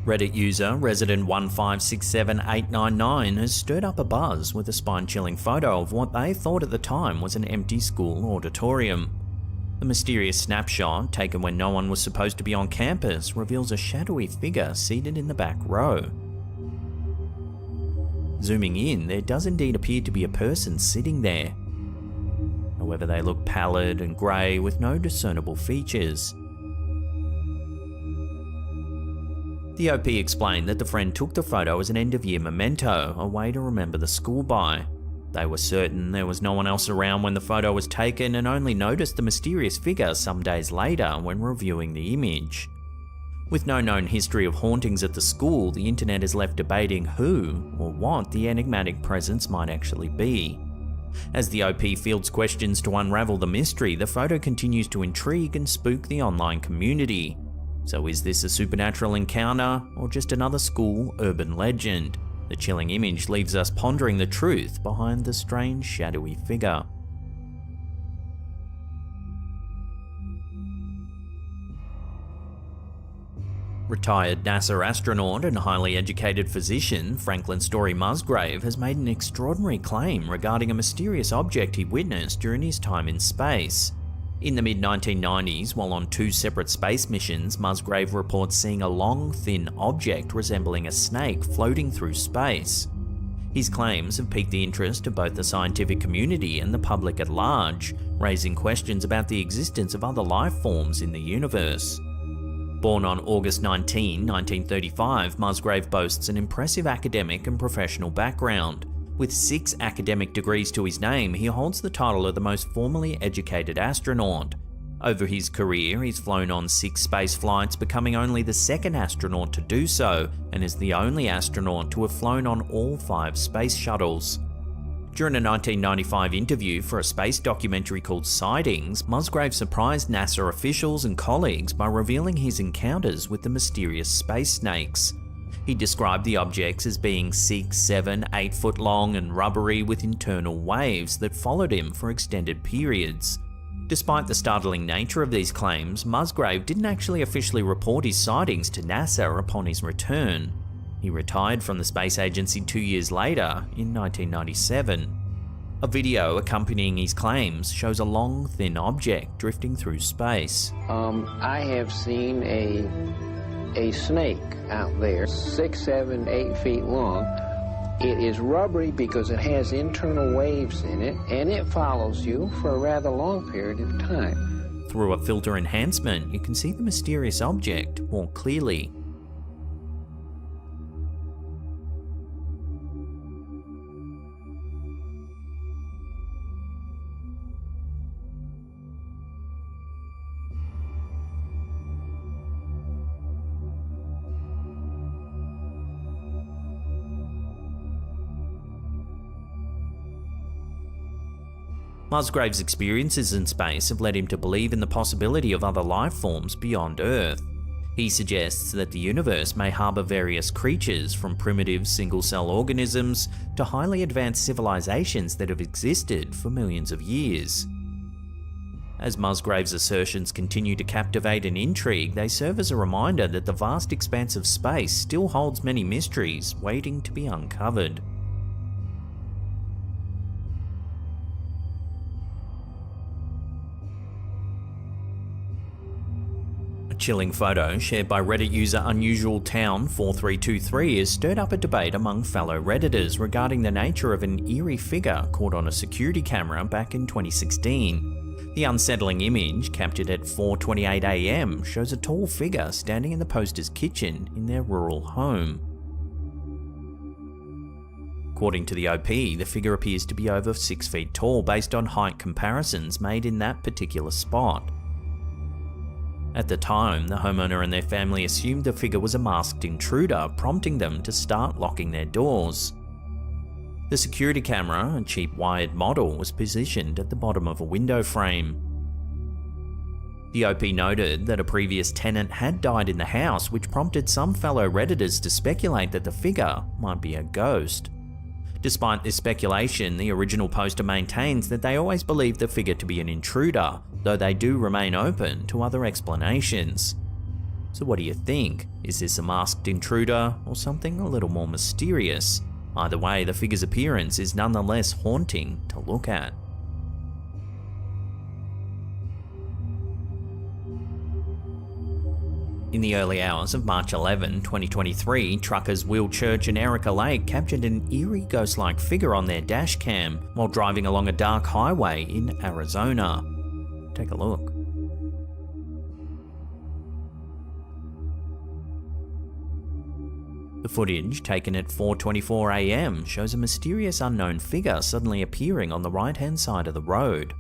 Reddit user Resident1567899 has stirred up a buzz with a spine-chilling photo of what they thought at the time was an empty school auditorium. The mysterious snapshot, taken when no one was supposed to be on campus, reveals a shadowy figure seated in the back row. Zooming in, there does indeed appear to be a person sitting there. However, they look pallid and grey with no discernible features. The OP explained that the friend took the photo as an end-of-year memento, a way to remember the school by. They were certain there was no one else around when the photo was taken and only noticed the mysterious figure some days later when reviewing the image. With no known history of hauntings at the school, the internet is left debating who or what the enigmatic presence might actually be. As the OP fields questions to unravel the mystery, the photo continues to intrigue and spook the online community. So is this a supernatural encounter, or just another school urban legend? The chilling image leaves us pondering the truth behind the strange shadowy figure. Retired NASA astronaut and highly educated physician Franklin Story Musgrave has made an extraordinary claim regarding a mysterious object he witnessed during his time in space. In the mid-1990s, while on 2 separate space missions, Musgrave reports seeing a long, thin object resembling a snake floating through space. His claims have piqued the interest of both the scientific community and the public at large, raising questions about the existence of other life forms in the universe. Born on August 19, 1935, Musgrave boasts an impressive academic and professional background. With 6 academic degrees to his name, he holds the title of the most formally educated astronaut. Over his career, he's flown on 6 space flights, becoming only the 2nd astronaut to do so, and is the only astronaut to have flown on all 5 space shuttles. During a 1995 interview for a space documentary called Sightings, Musgrave surprised NASA officials and colleagues by revealing his encounters with the mysterious space snakes. He described the objects as being 6, 7, 8 foot long and rubbery with internal waves that followed him for extended periods. Despite the startling nature of these claims, Musgrave didn't actually officially report his sightings to NASA upon his return. He retired from the space agency 2 years later, in 1997. A video accompanying his claims shows a long, thin object drifting through space. I have seen a snake out there, 6, 7, 8 feet long. It is rubbery because it has internal waves in it, and it follows you for a rather long period of time. Through a filter enhancement, you can see the mysterious object more clearly. Musgrave's experiences in space have led him to believe in the possibility of other life forms beyond Earth. He suggests that the universe may harbour various creatures, from primitive single-cell organisms to highly advanced civilizations that have existed for millions of years. As Musgrave's assertions continue to captivate and intrigue, they serve as a reminder that the vast expanse of space still holds many mysteries waiting to be uncovered. Chilling photo shared by Reddit user UnusualTown4323 has stirred up a debate among fellow Redditors regarding the nature of an eerie figure caught on a security camera back in 2016. The unsettling image, captured at 4:28 AM, shows a tall figure standing in the poster's kitchen in their rural home. According to the OP, the figure appears to be over 6 feet tall based on height comparisons made in that particular spot. At the time, the homeowner and their family assumed the figure was a masked intruder, prompting them to start locking their doors. The security camera, a cheap wired model, was positioned at the bottom of a window frame. The OP noted that a previous tenant had died in the house, which prompted some fellow Redditors to speculate that the figure might be a ghost. Despite this speculation, the original poster maintains that they always believed the figure to be an intruder, though they do remain open to other explanations. So what do you think? Is this a masked intruder or something a little more mysterious? Either way, the figure's appearance is nonetheless haunting to look at. In the early hours of March 11, 2023, truckers Will Church and Erica Lake captured an eerie ghost-like figure on their dash cam while driving along a dark highway in Arizona. Take a look. The footage, taken at 4:24 AM, shows a mysterious unknown figure suddenly appearing on the right-hand side of the road.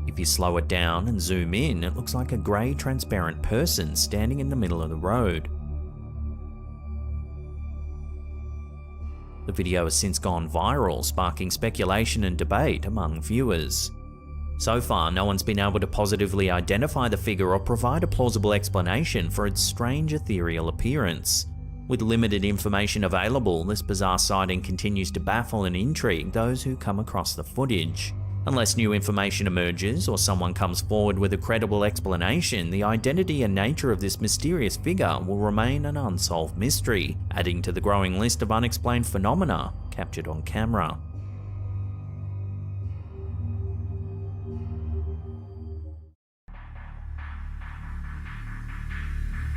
If you slow it down and zoom in, it looks like a grey transparent person standing in the middle of the road. The video has since gone viral, sparking speculation and debate among viewers. So far, no one's been able to positively identify the figure or provide a plausible explanation for its strange ethereal appearance. With limited information available, this bizarre sighting continues to baffle and intrigue those who come across the footage. Unless new information emerges or someone comes forward with a credible explanation, the identity and nature of this mysterious figure will remain an unsolved mystery, adding to the growing list of unexplained phenomena captured on camera.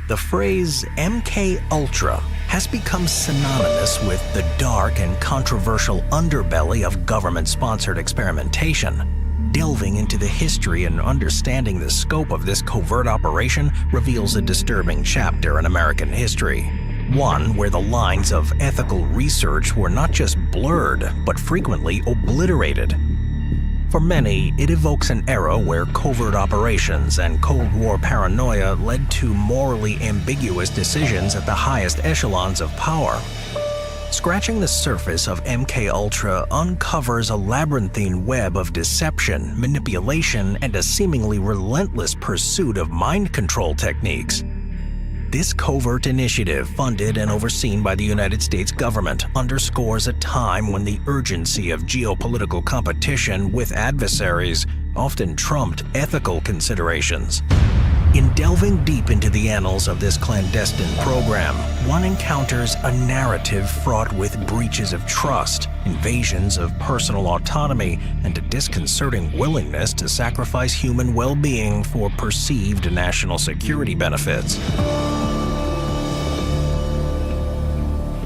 The phrase MK Ultra has become synonymous with the dark and controversial underbelly of government-sponsored experimentation. Delving into the history and understanding the scope of this covert operation reveals a disturbing chapter in American history. One where the lines of ethical research were not just blurred, but frequently obliterated. For many, it evokes an era where covert operations and Cold War paranoia led to morally ambiguous decisions at the highest echelons of power. Scratching the surface of MK Ultra uncovers a labyrinthine web of deception, manipulation, and a seemingly relentless pursuit of mind control techniques. This covert initiative, funded and overseen by the United States government, underscores a time when the urgency of geopolitical competition with adversaries often trumped ethical considerations. In delving deep into the annals of this clandestine program, one encounters a narrative fraught with breaches of trust, invasions of personal autonomy, and a disconcerting willingness to sacrifice human well-being for perceived national security benefits.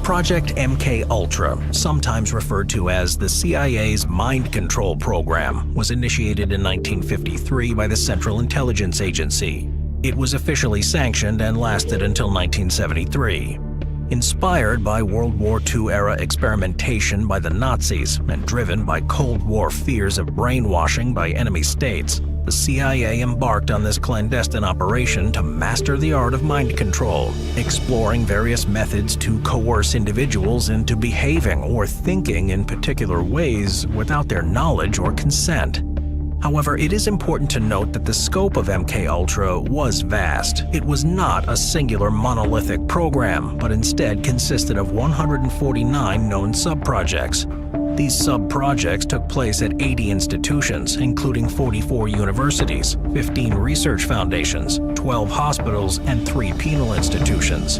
Project MK Ultra, sometimes referred to as the CIA's mind control program, was initiated in 1953 by the Central Intelligence Agency. It was officially sanctioned and lasted until 1973. Inspired by World War II-era experimentation by the Nazis and driven by Cold War fears of brainwashing by enemy states, the CIA embarked on this clandestine operation to master the art of mind control, exploring various methods to coerce individuals into behaving or thinking in particular ways without their knowledge or consent. However, it is important to note that the scope of MK Ultra was vast. It was not a singular monolithic program, but instead consisted of 149 known sub-projects. These sub-projects took place at 80 institutions, including 44 universities, 15 research foundations, 12 hospitals, and 3 penal institutions.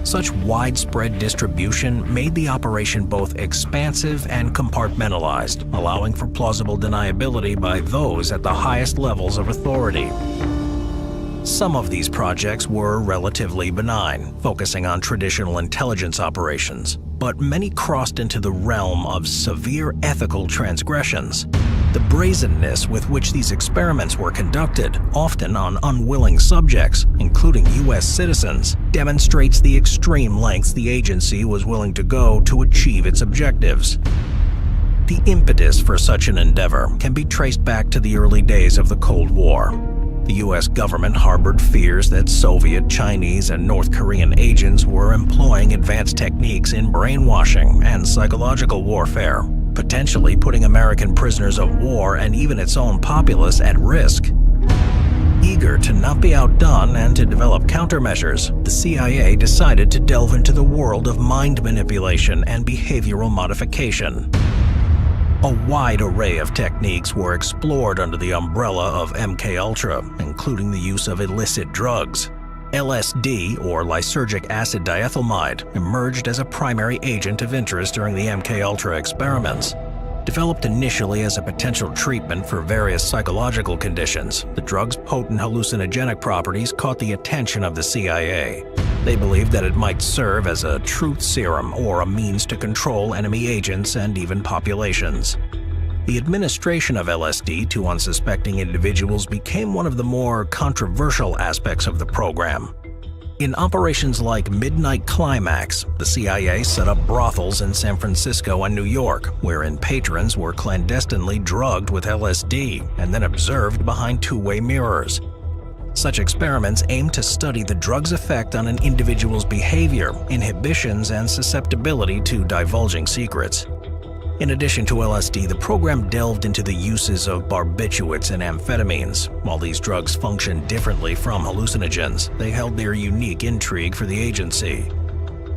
Such widespread distribution made the operation both expansive and compartmentalized, allowing for plausible deniability by those at the highest levels of authority. Some of these projects were relatively benign, focusing on traditional intelligence operations, but many crossed into the realm of severe ethical transgressions. The brazenness with which these experiments were conducted, often on unwilling subjects, including U.S. citizens, demonstrates the extreme lengths the agency was willing to go to achieve its objectives. The impetus for such an endeavor can be traced back to the early days of the Cold War. The U.S. government harbored fears that Soviet, Chinese, and North Korean agents were employing advanced techniques in brainwashing and psychological warfare, potentially putting American prisoners of war and even its own populace at risk. Eager to not be outdone and to develop countermeasures, the CIA decided to delve into the world of mind manipulation and behavioral modification. A wide array of techniques were explored under the umbrella of MK Ultra, including the use of illicit drugs. LSD, or lysergic acid diethylmide, emerged as a primary agent of interest during the MK Ultra experiments. Developed initially as a potential treatment for various psychological conditions, the drug's potent hallucinogenic properties caught the attention of the CIA. They believed that it might serve as a truth serum or a means to control enemy agents and even populations. The administration of LSD to unsuspecting individuals became one of the more controversial aspects of the program. In operations like Midnight Climax, the CIA set up brothels in San Francisco and New York, wherein patrons were clandestinely drugged with LSD and then observed behind two-way mirrors. Such experiments aim to study the drug's effect on an individual's behavior, inhibitions, and susceptibility to divulging secrets. In addition to LSD, the program delved into the uses of barbiturates and amphetamines. While these drugs function differently from hallucinogens, they held their unique intrigue for the agency.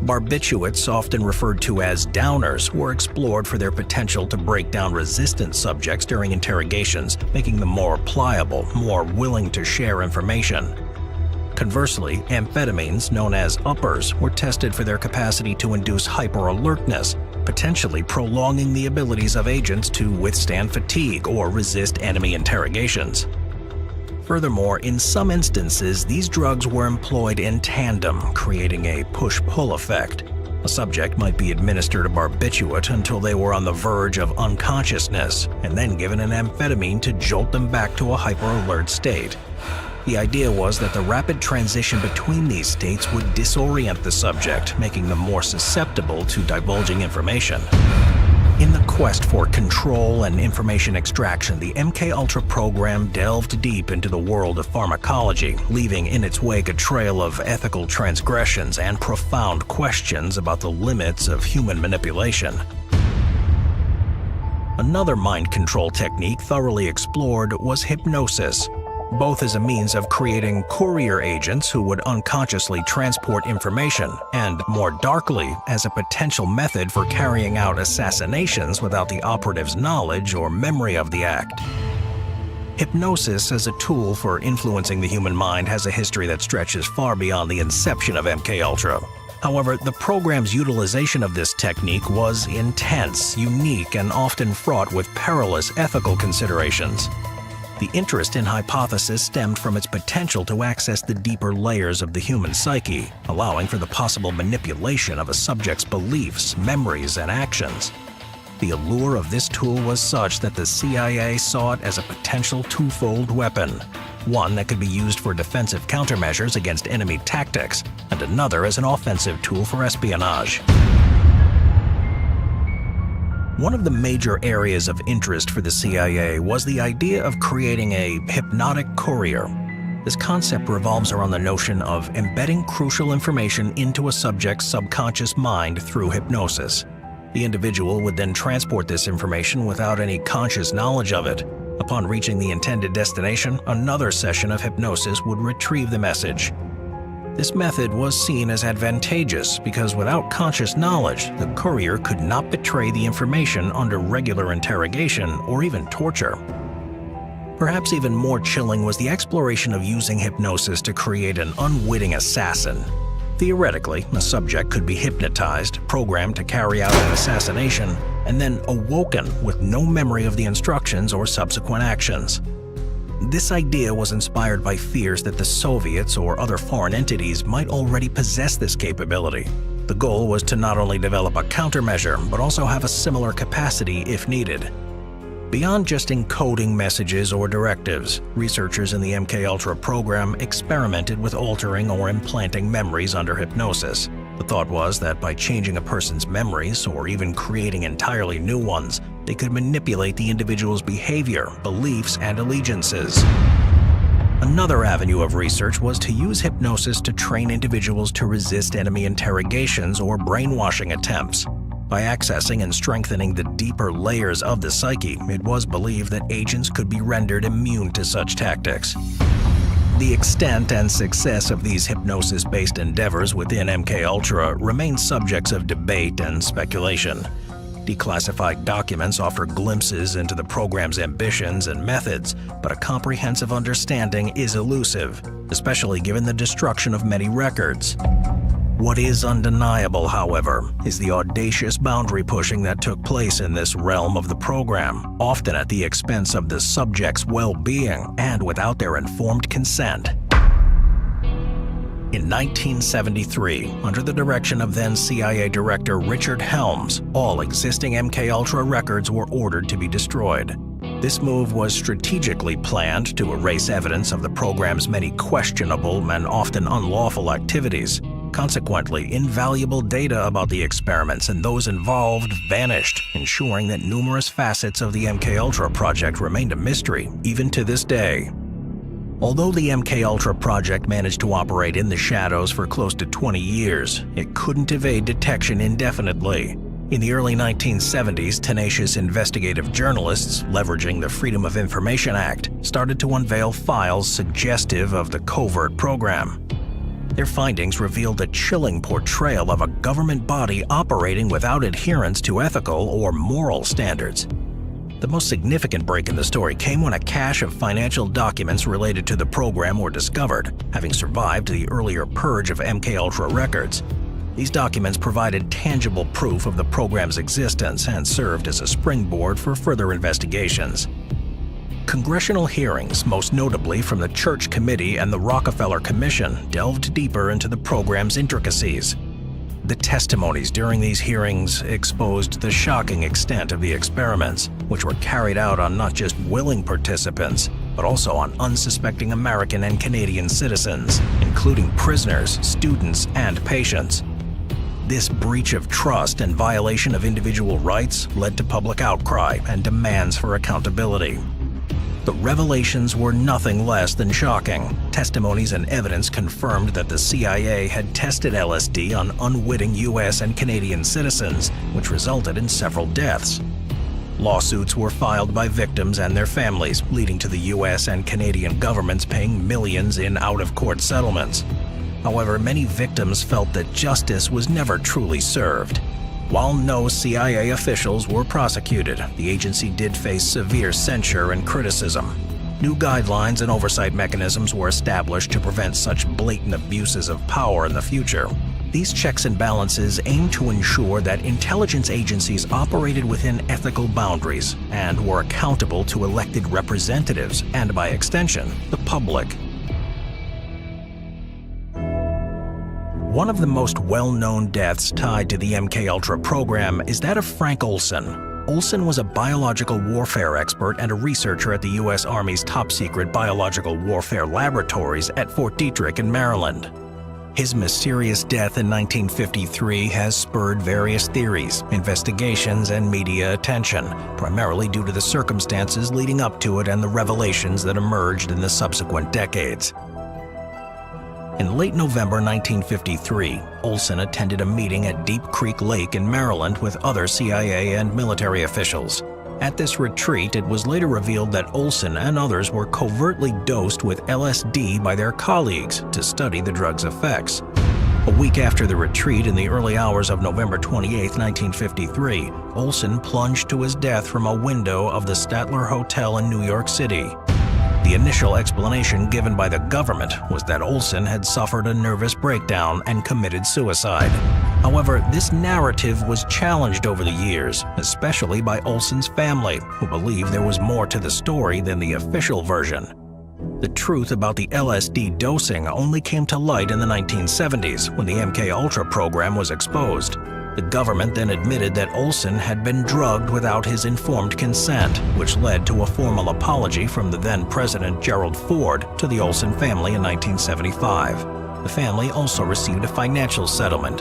Barbiturates, often referred to as downers, were explored for their potential to break down resistant subjects during interrogations, making them more pliable, more willing to share information. Conversely, amphetamines, known as uppers, were tested for their capacity to induce hyper-alertness, potentially prolonging the abilities of agents to withstand fatigue or resist enemy interrogations. Furthermore, in some instances, these drugs were employed in tandem, creating a push-pull effect. A subject might be administered a barbiturate until they were on the verge of unconsciousness, and then given an amphetamine to jolt them back to a hyper-alert state. The idea was that the rapid transition between these states would disorient the subject, making them more susceptible to divulging information. In the quest for control and information extraction, the MKUltra program delved deep into the world of pharmacology, leaving in its wake a trail of ethical transgressions and profound questions about the limits of human manipulation. Another mind control technique thoroughly explored was hypnosis, both as a means of creating courier agents who would unconsciously transport information, and more darkly, as a potential method for carrying out assassinations without the operative's knowledge or memory of the act. Hypnosis as a tool for influencing the human mind has a history that stretches far beyond the inception of MKUltra. However, the program's utilization of this technique was intense, unique, and often fraught with perilous ethical considerations. The interest in hypothesis stemmed from its potential to access the deeper layers of the human psyche, allowing for the possible manipulation of a subject's beliefs, memories, and actions. The allure of this tool was such that the CIA saw it as a potential twofold weapon, one that could be used for defensive countermeasures against enemy tactics, and another as an offensive tool for espionage. One of the major areas of interest for the CIA was the idea of creating a hypnotic courier. This concept revolves around the notion of embedding crucial information into a subject's subconscious mind through hypnosis. The individual would then transport this information without any conscious knowledge of it. Upon reaching the intended destination, another session of hypnosis would retrieve the message. This method was seen as advantageous because without conscious knowledge, the courier could not betray the information under regular interrogation or even torture. Perhaps even more chilling was the exploration of using hypnosis to create an unwitting assassin. Theoretically, a subject could be hypnotized, programmed to carry out an assassination, and then awoken with no memory of the instructions or subsequent actions. This idea was inspired by fears that the Soviets or other foreign entities might already possess this capability. The goal was to not only develop a countermeasure, but also have a similar capacity if needed. Beyond just encoding messages or directives, researchers in the MKUltra program experimented with altering or implanting memories under hypnosis. The thought was that by changing a person's memories, or even creating entirely new ones, they could manipulate the individual's behavior, beliefs, and allegiances. Another avenue of research was to use hypnosis to train individuals to resist enemy interrogations or brainwashing attempts. By accessing and strengthening the deeper layers of the psyche, it was believed that agents could be rendered immune to such tactics. The extent and success of these hypnosis-based endeavors within MKUltra remain subjects of debate and speculation. Declassified documents offer glimpses into the program's ambitions and methods, but a comprehensive understanding is elusive, especially given the destruction of many records. What is undeniable, however, is the audacious boundary pushing that took place in this realm of the program, often at the expense of the subject's well-being and without their informed consent. In 1973, under the direction of then CIA Director Richard Helms, all existing MKUltra records were ordered to be destroyed. This move was strategically planned to erase evidence of the program's many questionable and often unlawful activities. Consequently, invaluable data about the experiments and those involved vanished, ensuring that numerous facets of the MKUltra project remained a mystery, even to this day. Although the MKUltra project managed to operate in the shadows for close to 20 years, it couldn't evade detection indefinitely. In the early 1970s, tenacious investigative journalists, leveraging the Freedom of Information Act, started to unveil files suggestive of the covert program. Their findings revealed a chilling portrayal of a government body operating without adherence to ethical or moral standards. The most significant break in the story came when a cache of financial documents related to the program were discovered, having survived the earlier purge of MKUltra records. These documents provided tangible proof of the program's existence and served as a springboard for further investigations. Congressional hearings, most notably from the Church Committee and the Rockefeller Commission, delved deeper into the program's intricacies. The testimonies during these hearings exposed the shocking extent of the experiments, which were carried out on not just willing participants, but also on unsuspecting American and Canadian citizens, including prisoners, students, and patients. This breach of trust and violation of individual rights led to public outcry and demands for accountability. The revelations were nothing less than shocking. Testimonies and evidence confirmed that the CIA had tested LSD on unwitting US and Canadian citizens, which resulted in several deaths. Lawsuits were filed by victims and their families, leading to the US and Canadian governments paying millions in out-of-court settlements. However, many victims felt that justice was never truly served. While no CIA officials were prosecuted, the agency did face severe censure and criticism. New guidelines and oversight mechanisms were established to prevent such blatant abuses of power in the future. These checks and balances aim to ensure that intelligence agencies operated within ethical boundaries and were accountable to elected representatives and, by extension, the public. One of the most well-known deaths tied to the MKUltra program is that of Frank Olson. Olson was a biological warfare expert and a researcher at the U.S. Army's top-secret biological warfare laboratories at Fort Detrick in Maryland. His mysterious death in 1953 has spurred various theories, investigations, and media attention, primarily due to the circumstances leading up to it and the revelations that emerged in the subsequent decades. In late November 1953, Olson attended a meeting at Deep Creek Lake in Maryland with other CIA and military officials. At this retreat, it was later revealed that Olson and others were covertly dosed with LSD by their colleagues to study the drug's effects. A week after the retreat, in the early hours of November 28, 1953, Olson plunged to his death from a window of the Statler Hotel in New York City. The initial explanation given by the government was that Olson had suffered a nervous breakdown and committed suicide. However, this narrative was challenged over the years, especially by Olson's family, who believed there was more to the story than the official version. The truth about the LSD dosing only came to light in the 1970s when the MKUltra program was exposed. The government then admitted that Olson had been drugged without his informed consent, which led to a formal apology from the then President Gerald Ford to the Olson family in 1975. The family also received a financial settlement.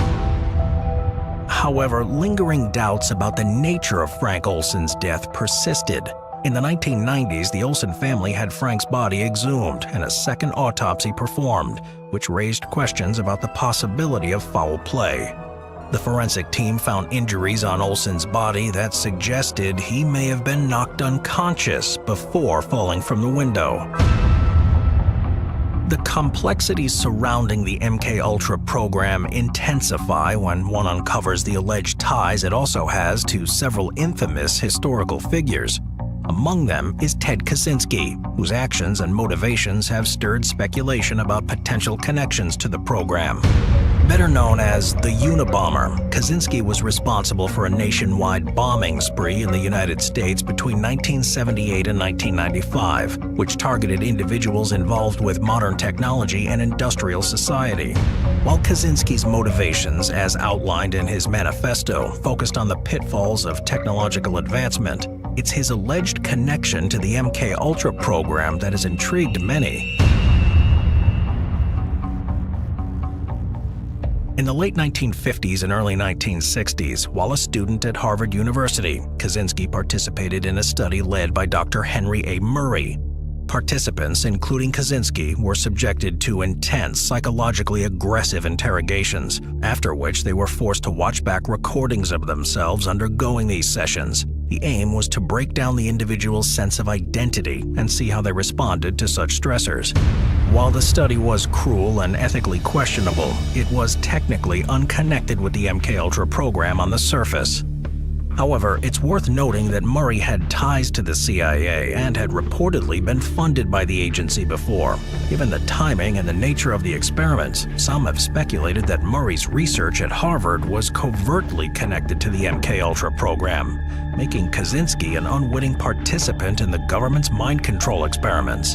However, lingering doubts about the nature of Frank Olson's death persisted. In the 1990s, the Olson family had Frank's body exhumed and a second autopsy performed, which raised questions about the possibility of foul play. The forensic team found injuries on Olson's body that suggested he may have been knocked unconscious before falling from the window. The complexities surrounding the MKUltra program intensify when one uncovers the alleged ties it also has to several infamous historical figures. Among them is Ted Kaczynski, whose actions and motivations have stirred speculation about potential connections to the program. Better known as the Unabomber, Kaczynski was responsible for a nationwide bombing spree in the United States between 1978 and 1995, which targeted individuals involved with modern technology and industrial society. While Kaczynski's motivations, as outlined in his manifesto, focused on the pitfalls of technological advancement, it's his alleged connection to the MKUltra program that has intrigued many. In the late 1950s and early 1960s, while a student at Harvard University, Kaczynski participated in a study led by Dr. Henry A. Murray. Participants, including Kaczynski, were subjected to intense, psychologically aggressive interrogations, after which they were forced to watch back recordings of themselves undergoing these sessions. The aim was to break down the individual's sense of identity and see how they responded to such stressors. While the study was cruel and ethically questionable, it was technically unconnected with the MKUltra program on the surface. However, it's worth noting that Murray had ties to the CIA and had reportedly been funded by the agency before. Given the timing and the nature of the experiments, some have speculated that Murray's research at Harvard was covertly connected to the MKUltra program, making Kaczynski an unwitting participant in the government's mind control experiments.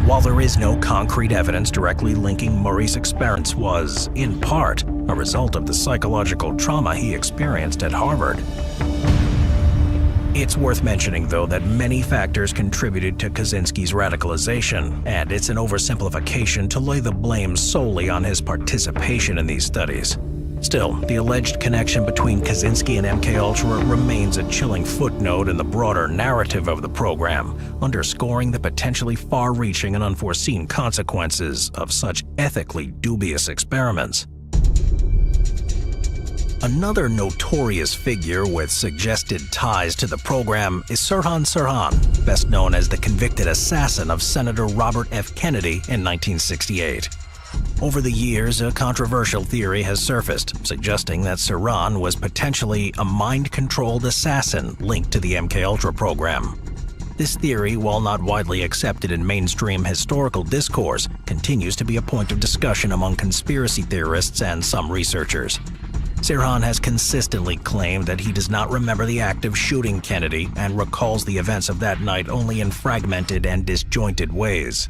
While there is no concrete evidence directly linking Murray's experiments was, in part, a result of the psychological trauma he experienced at Harvard. It's worth mentioning, though, that many factors contributed to Kaczynski's radicalization, and it's an oversimplification to lay the blame solely on his participation in these studies. Still, the alleged connection between Kaczynski and MKUltra remains a chilling footnote in the broader narrative of the program, underscoring the potentially far-reaching and unforeseen consequences of such ethically dubious experiments. Another notorious figure with suggested ties to the program is Sirhan Sirhan, best known as the convicted assassin of Senator Robert F. Kennedy in 1968. Over the years, a controversial theory has surfaced, suggesting that Sirhan was potentially a mind-controlled assassin linked to the MKUltra program. This theory, while not widely accepted in mainstream historical discourse, continues to be a point of discussion among conspiracy theorists and some researchers. Sirhan has consistently claimed that he does not remember the act of shooting Kennedy and recalls the events of that night only in fragmented and disjointed ways.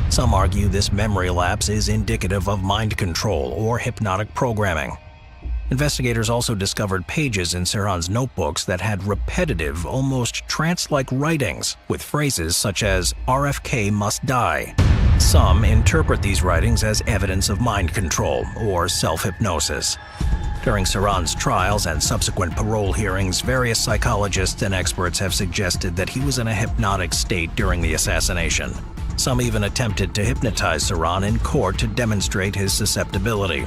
Some argue this memory lapse is indicative of mind control or hypnotic programming. Investigators also discovered pages in Sirhan's notebooks that had repetitive, almost trance-like writings with phrases such as "RFK must die." Some interpret these writings as evidence of mind control or self-hypnosis. During Sirhan's trials and subsequent parole hearings, various psychologists and experts have suggested that he was in a hypnotic state during the assassination. Some even attempted to hypnotize Sirhan in court to demonstrate his susceptibility.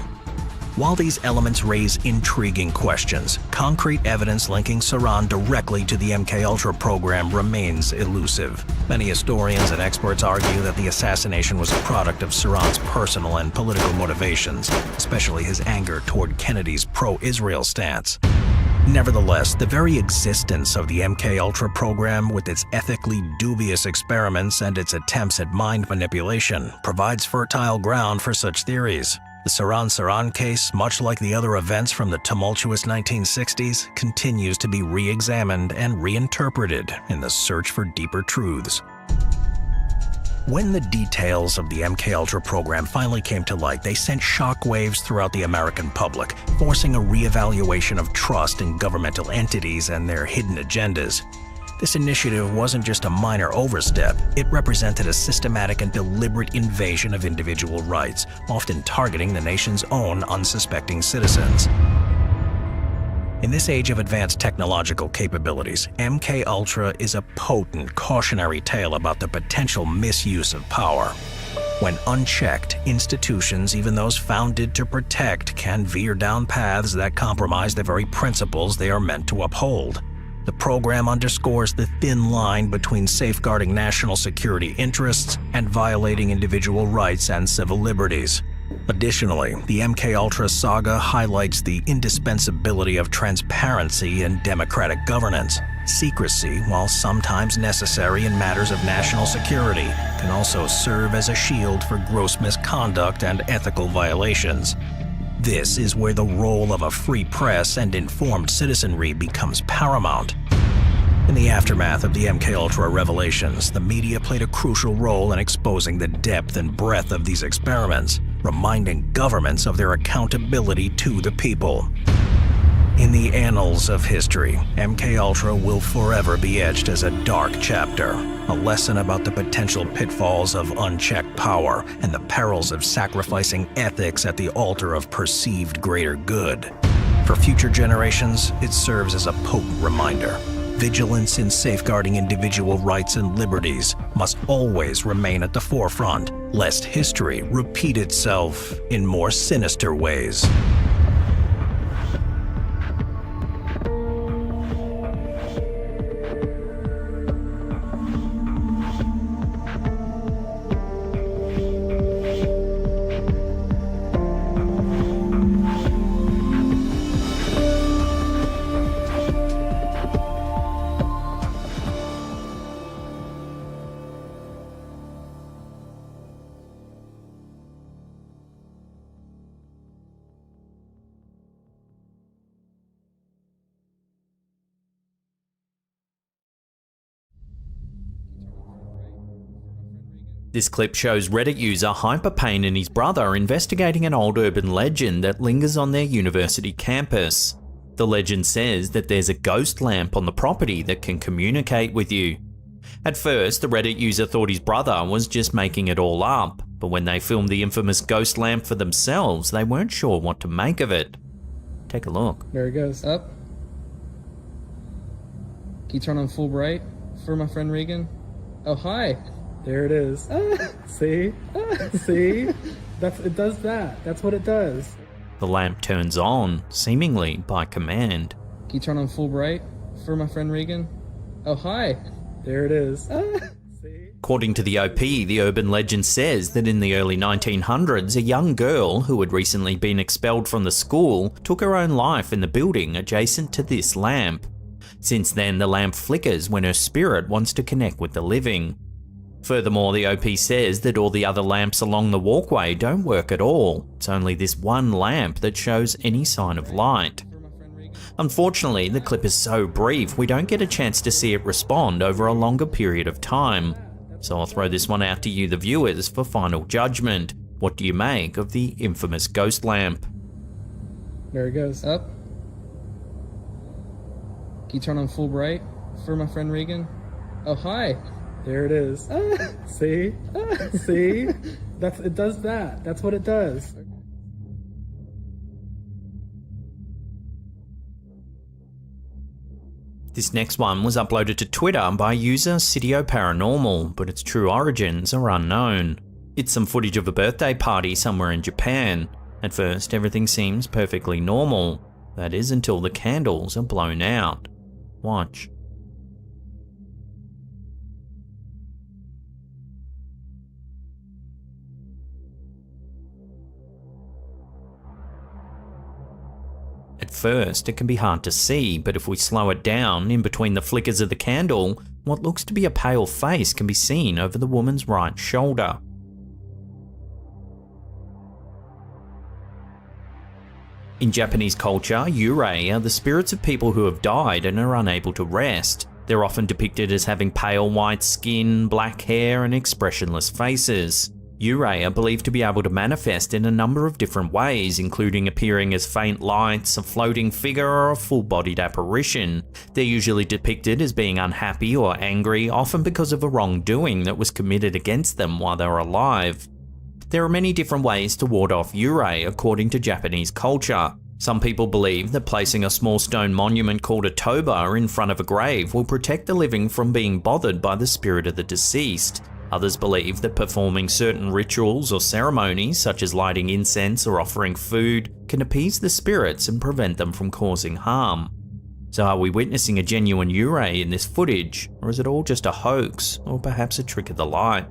While these elements raise intriguing questions, concrete evidence linking Sirhan directly to the MKUltra program remains elusive. Many historians and experts argue that the assassination was a product of Sirhan's personal and political motivations, especially his anger toward Kennedy's pro-Israel stance. Nevertheless, the very existence of the MKUltra program, with its ethically dubious experiments and its attempts at mind manipulation, provides fertile ground for such theories. The Sirhan case, much like the other events from the tumultuous 1960s, continues to be re-examined and reinterpreted in the search for deeper truths. When the details of the MKUltra program finally came to light, they sent shockwaves throughout the American public, forcing a reevaluation of trust in governmental entities and their hidden agendas. This initiative wasn't just a minor overstep, it represented a systematic and deliberate invasion of individual rights, often targeting the nation's own unsuspecting citizens. In this age of advanced technological capabilities, MKUltra is a potent cautionary tale about the potential misuse of power. When unchecked, institutions, even those founded to protect, can veer down paths that compromise the very principles they are meant to uphold. The program underscores the thin line between safeguarding national security interests and violating individual rights and civil liberties. Additionally, the MKUltra saga highlights the indispensability of transparency in democratic governance. Secrecy, while sometimes necessary in matters of national security, can also serve as a shield for gross misconduct and ethical violations. This is where the role of a free press and informed citizenry becomes paramount. In the aftermath of the MKUltra revelations, the media played a crucial role in exposing the depth and breadth of these experiments, reminding governments of their accountability to the people. In the annals of history, MKUltra will forever be etched as a dark chapter, a lesson about the potential pitfalls of unchecked power and the perils of sacrificing ethics at the altar of perceived greater good. For future generations, it serves as a potent reminder. Vigilance in safeguarding individual rights and liberties must always remain at the forefront, lest history repeat itself in more sinister ways. This clip shows Reddit user Hyperpain and his brother investigating an old urban legend that lingers on their university campus. The legend says that there's a ghost lamp on the property that can communicate with you. At first, the Reddit user thought his brother was just making it all up, but when they filmed the infamous ghost lamp for themselves, they weren't sure what to make of it. Take a look. There it goes. Up. Can you turn on full bright for my friend Regan? Oh, hi. There it is. See? See? It does that. That's what it does. The lamp turns on, seemingly by command. Can you turn on full bright for my friend Regan? Oh, hi. There it is. According to the OP, the urban legend says that in the early 1900s, a young girl who had recently been expelled from the school took her own life in the building adjacent to this lamp. Since then, the lamp flickers when her spirit wants to connect with the living. Furthermore, the OP says that all the other lamps along the walkway don't work at all. It's only this one lamp that shows any sign of light. Unfortunately, the clip is so brief, we don't get a chance to see it respond over a longer period of time. So I'll throw this one out to you, the viewers, for final judgment. What do you make of the infamous ghost lamp? There it goes. Up. Can you turn on full bright for my friend Regan? Oh, hi. There it is. See? See? It does that. That's what it does. This next one was uploaded to Twitter by user Sitio Paranormal, but its true origins are unknown. It's some footage of a birthday party somewhere in Japan. At first, everything seems perfectly normal. That is until the candles are blown out. Watch. At first, it can be hard to see, but if we slow it down, in between the flickers of the candle, what looks to be a pale face can be seen over the woman's right shoulder. In Japanese culture, yurei are the spirits of people who have died and are unable to rest. They're often depicted as having pale white skin, black hair, and expressionless faces. Yurei are believed to be able to manifest in a number of different ways, including appearing as faint lights, a floating figure, or a full-bodied apparition. They're usually depicted as being unhappy or angry, often because of a wrongdoing that was committed against them while they were alive. There are many different ways to ward off yurei according to Japanese culture. Some people believe that placing a small stone monument called a toba in front of a grave will protect the living from being bothered by the spirit of the deceased. Others believe that performing certain rituals or ceremonies, such as lighting incense or offering food, can appease the spirits and prevent them from causing harm. So are we witnessing a genuine yurei in this footage, or is it all just a hoax, or perhaps a trick of the light?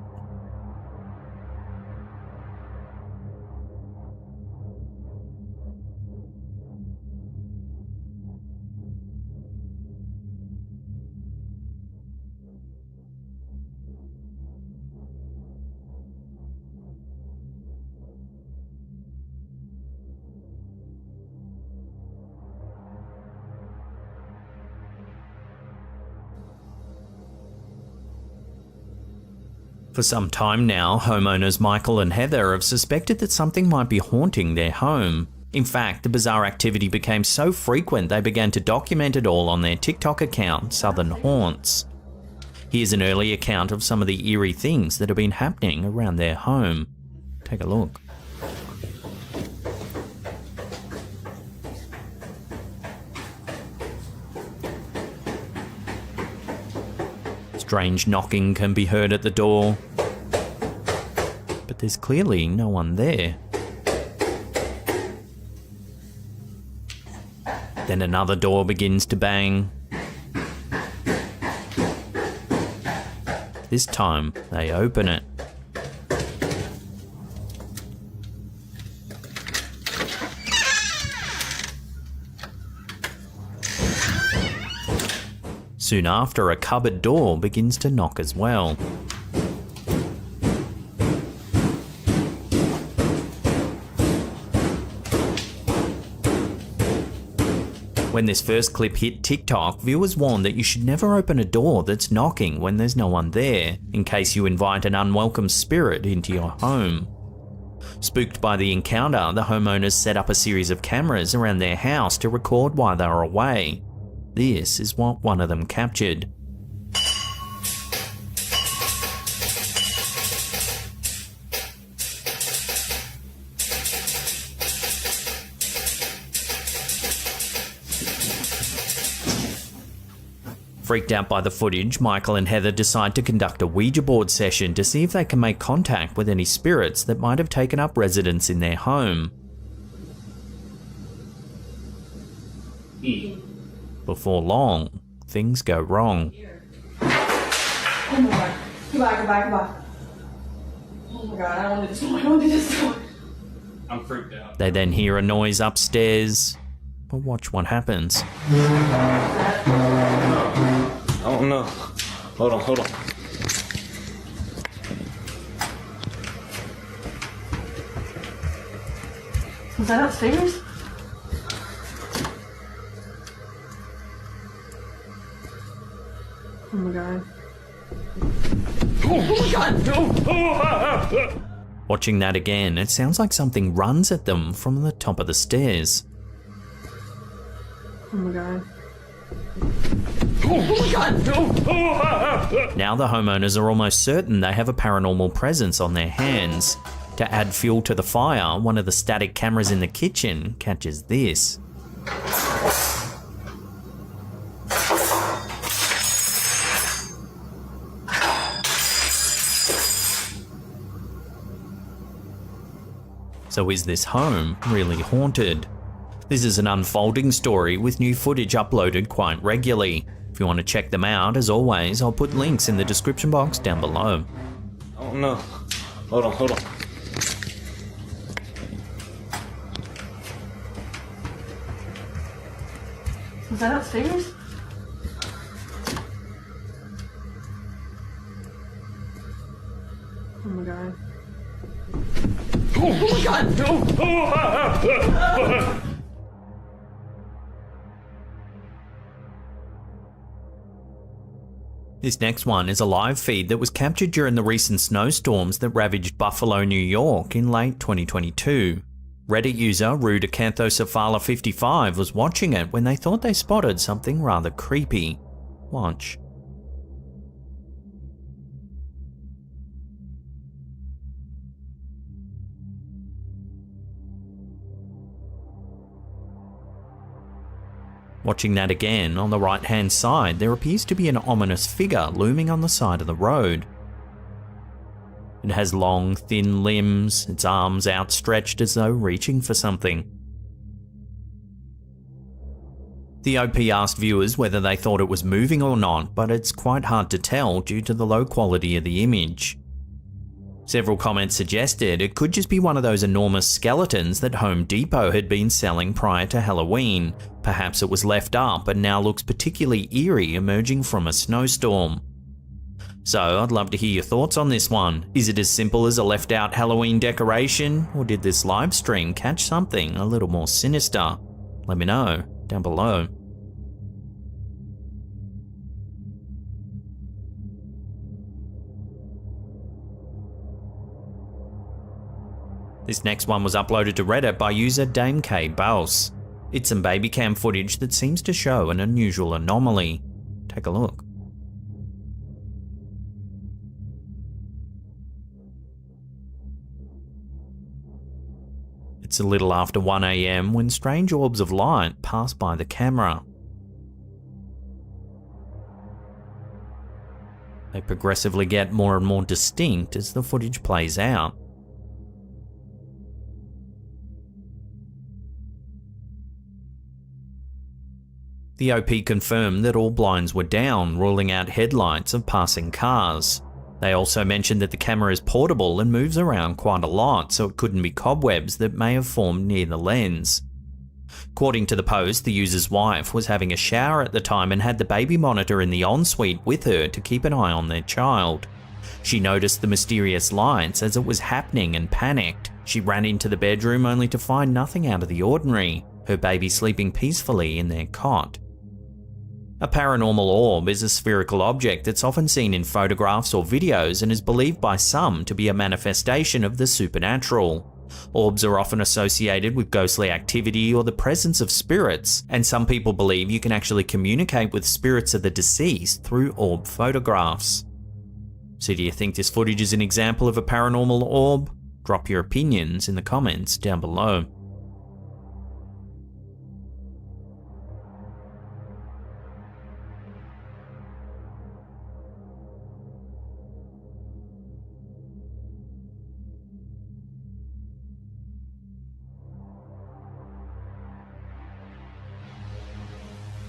For some time now, homeowners Michael and Heather have suspected that something might be haunting their home. In fact, the bizarre activity became so frequent they began to document it all on their TikTok account, Southern Haunts. Here's an early account of some of the eerie things that have been happening around their home. Take a look. Strange knocking can be heard at the door, but there's clearly no one there. Then another door begins to bang. This time, they open it. Soon after, a cupboard door begins to knock as well. When this first clip hit TikTok, viewers warned that you should never open a door that's knocking when there's no one there, in case you invite an unwelcome spirit into your home. Spooked by the encounter, the homeowners set up a series of cameras around their house to record while they were away. This is what one of them captured. Freaked out by the footage, Michael and Heather decide to conduct a Ouija board session to see if they can make contact with any spirits that might have taken up residence in their home. Before long, things go wrong. Oh my god. Goodbye. Oh my god, I don't do this no more. I don't do this no more. I'm freaked out. They then hear a noise upstairs, but watch what happens. Oh no. Hold on. Was that upstairs? Oh my god. Oh my god! Watching that again, it sounds like something runs at them from the top of the stairs. Oh my god. Oh my god! Now the homeowners are almost certain they have a paranormal presence on their hands. To add fuel to the fire, one of the static cameras in the kitchen catches this. So is this home really haunted? This is an unfolding story with new footage uploaded quite regularly. If you want to check them out, as always, I'll put links in the description box down below. Oh no. Hold on. Was that upstairs? Oh my god. Oh my god! This next one is a live feed that was captured during the recent snowstorms that ravaged Buffalo, New York in late 2022. Reddit user Rudicanthosephala55 was watching it when they thought they spotted something rather creepy. Watch. Watching that again, on the right hand side there appears to be an ominous figure looming on the side of the road. It has long, thin limbs, its arms outstretched as though reaching for something. The OP asked viewers whether they thought it was moving or not, but it's quite hard to tell due to the low quality of the image. Several comments suggested it could just be one of those enormous skeletons that Home Depot had been selling prior to Halloween. Perhaps it was left up and now looks particularly eerie emerging from a snowstorm. So I'd love to hear your thoughts on this one. Is it as simple as a left out Halloween decoration, or did this live stream catch something a little more sinister? Let me know down below. This next one was uploaded to Reddit by user Dame K Baus. It's some baby cam footage that seems to show an unusual anomaly. Take a look. It's a little after 1 AM when strange orbs of light pass by the camera. They progressively get more and more distinct as the footage plays out. The OP confirmed that all blinds were down, ruling out headlights of passing cars. They also mentioned that the camera is portable and moves around quite a lot, so it couldn't be cobwebs that may have formed near the lens. According to the post, the user's wife was having a shower at the time and had the baby monitor in the ensuite with her to keep an eye on their child. She noticed the mysterious lights as it was happening and panicked. She ran into the bedroom only to find nothing out of the ordinary, her baby sleeping peacefully in their cot. A paranormal orb is a spherical object that's often seen in photographs or videos and is believed by some to be a manifestation of the supernatural. Orbs are often associated with ghostly activity or the presence of spirits, and some people believe you can actually communicate with spirits of the deceased through orb photographs. So do you think this footage is an example of a paranormal orb? Drop your opinions in the comments down below.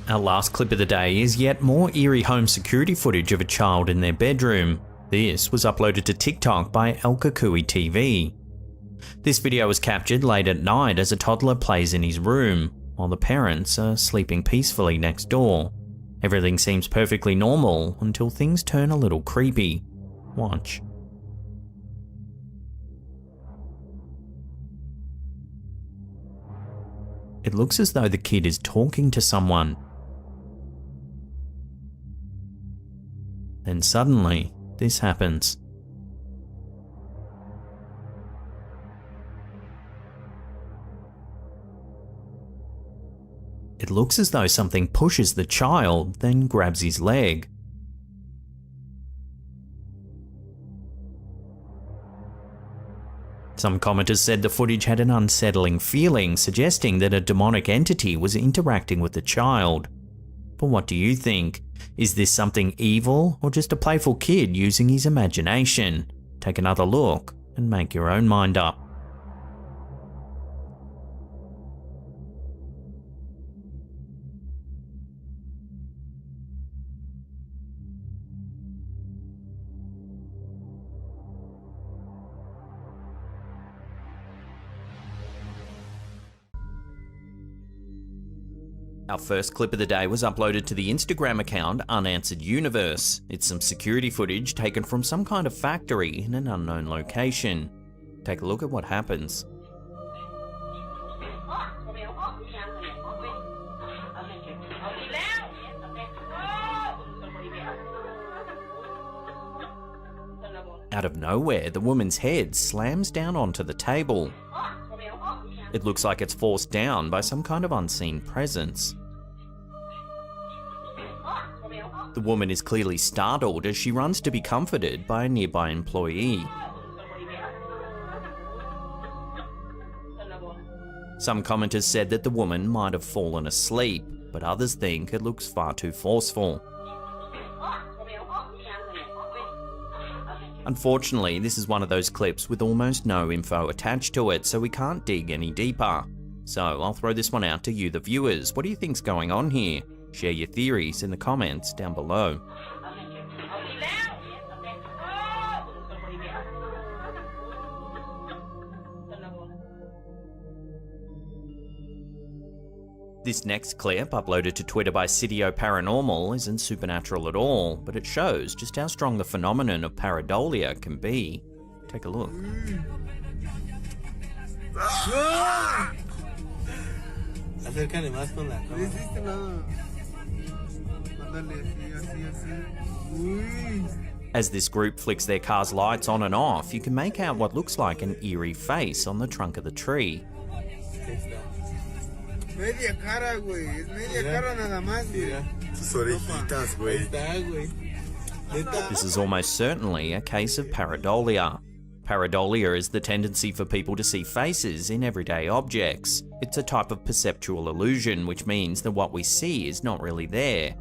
Our last clip of the day is yet more eerie home security footage of a child in their bedroom. This was uploaded to TikTok by Elkakui TV. This video was captured late at night as a toddler plays in his room, while the parents are sleeping peacefully next door. Everything seems perfectly normal until things turn a little creepy. Watch. It looks as though the kid is talking to someone. Then suddenly, this happens. It looks as though something pushes the child, then grabs his leg. Some commenters said the footage had an unsettling feeling, suggesting that a demonic entity was interacting with the child. But what do you think? Is this something evil or just a playful kid using his imagination? Take another look and make your own mind up. Our first clip of the day was uploaded to the Instagram account Unanswered Universe. It's some security footage taken from some kind of factory in an unknown location. Take a look at what happens. Out of nowhere, the woman's head slams down onto the table. It looks like it's forced down by some kind of unseen presence. The woman is clearly startled as she runs to be comforted by a nearby employee. Some commenters said that the woman might have fallen asleep, but others think it looks far too forceful. Unfortunately, this is one of those clips with almost no info attached to it, so we can't dig any deeper. So I'll throw this one out to you, the viewers. What do you think's going on here? Share your theories in the comments down below. This next clip, uploaded to Twitter by Sitio Paranormal, isn't supernatural at all, but it shows just how strong the phenomenon of pareidolia can be. Take a look. Acércale más con la cámara. As this group flicks their car's lights on and off, you can make out what looks like an eerie face on the trunk of the tree. Media cara, güey. Es media cara nada más, güey. Sus orejitas, güey. Ahí está, güey. This is almost certainly a case of pareidolia. Pareidolia is the tendency for people to see faces in everyday objects. It's a type of perceptual illusion, which means that what we see is not really there.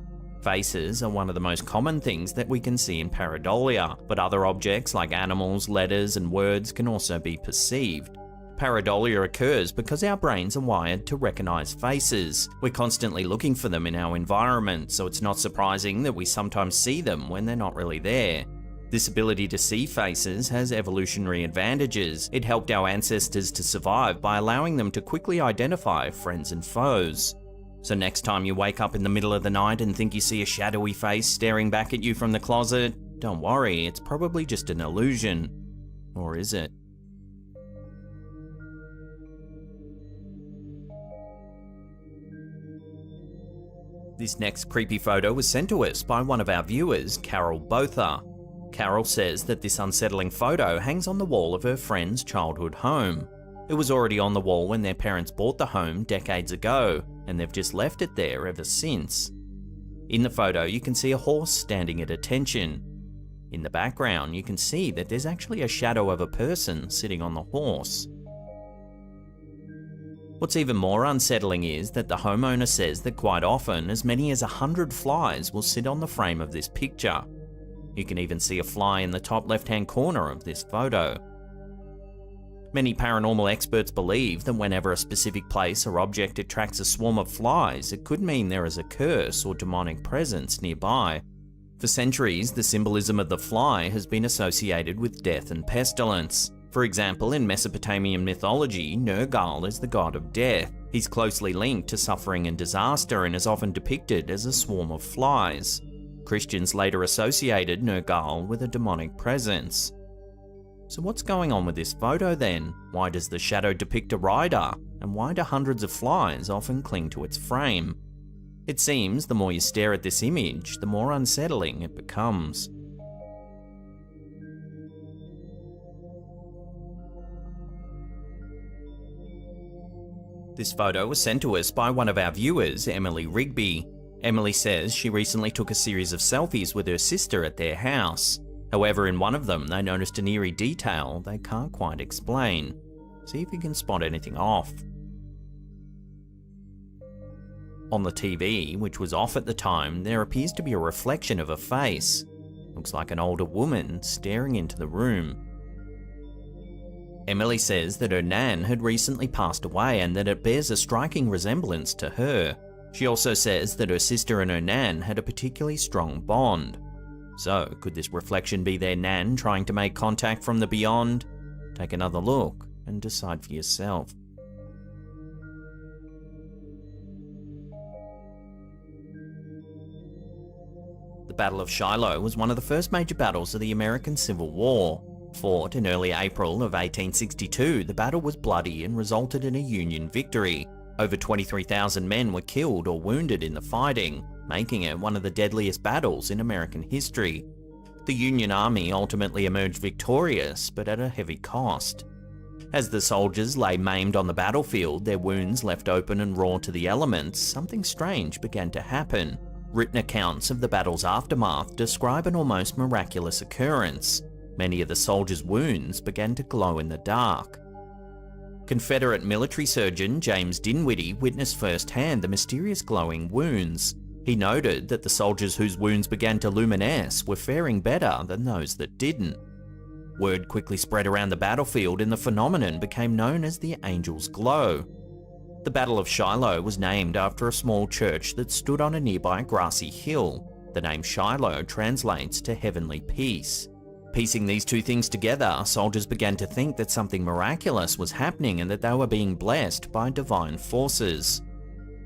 Faces are one of the most common things that we can see in pareidolia, but other objects like animals, letters, and words can also be perceived. Pareidolia occurs because our brains are wired to recognize faces. We're constantly looking for them in our environment, so it's not surprising that we sometimes see them when they're not really there. This ability to see faces has evolutionary advantages. It helped our ancestors to survive by allowing them to quickly identify friends and foes. So next time you wake up in the middle of the night and think you see a shadowy face staring back at you from the closet, don't worry, it's probably just an illusion. Or is it? This next creepy photo was sent to us by one of our viewers, Carol Botha. Carol says that this unsettling photo hangs on the wall of her friend's childhood home. It was already on the wall when their parents bought the home decades ago, and they've just left it there ever since. In the photo, you can see a horse standing at attention. In the background, you can see that there's actually a shadow of a person sitting on the horse. What's even more unsettling is that the homeowner says that quite often, as many as 100 flies will sit on the frame of this picture. You can even see a fly in the top left-hand corner of this photo. Many paranormal experts believe that whenever a specific place or object attracts a swarm of flies, it could mean there is a curse or demonic presence nearby. For centuries, the symbolism of the fly has been associated with death and pestilence. For example, in Mesopotamian mythology, Nergal is the god of death. He's closely linked to suffering and disaster and is often depicted as a swarm of flies. Christians later associated Nergal with a demonic presence. So what's going on with this photo then? Why does the shadow depict a rider? And why do hundreds of flies often cling to its frame? It seems the more you stare at this image, the more unsettling it becomes. This photo was sent to us by one of our viewers, Emily Rigby. Emily says she recently took a series of selfies with her sister at their house. However, in one of them, they noticed an eerie detail they can't quite explain. See if you can spot anything off. On the TV, which was off at the time, there appears to be a reflection of a face. Looks like an older woman staring into the room. Emily says that her nan had recently passed away and that it bears a striking resemblance to her. She also says that her sister and her nan had a particularly strong bond. So, could this reflection be their nan trying to make contact from the beyond? Take another look and decide for yourself. The Battle of Shiloh was one of the first major battles of the American Civil War. Fought in early April of 1862, the battle was bloody and resulted in a Union victory. Over 23,000 men were killed or wounded in the fighting, making it one of the deadliest battles in American history. The Union Army ultimately emerged victorious, but at a heavy cost. As the soldiers lay maimed on the battlefield, their wounds left open and raw to the elements, something strange began to happen. Written accounts of the battle's aftermath describe an almost miraculous occurrence. Many of the soldiers' wounds began to glow in the dark. Confederate military surgeon James Dinwiddie witnessed firsthand the mysterious glowing wounds. He noted that the soldiers whose wounds began to luminesce were faring better than those that didn't. Word quickly spread around the battlefield and the phenomenon became known as the Angel's Glow. The Battle of Shiloh was named after a small church that stood on a nearby grassy hill. The name Shiloh translates to heavenly peace. Piecing these two things together, soldiers began to think that something miraculous was happening and that they were being blessed by divine forces.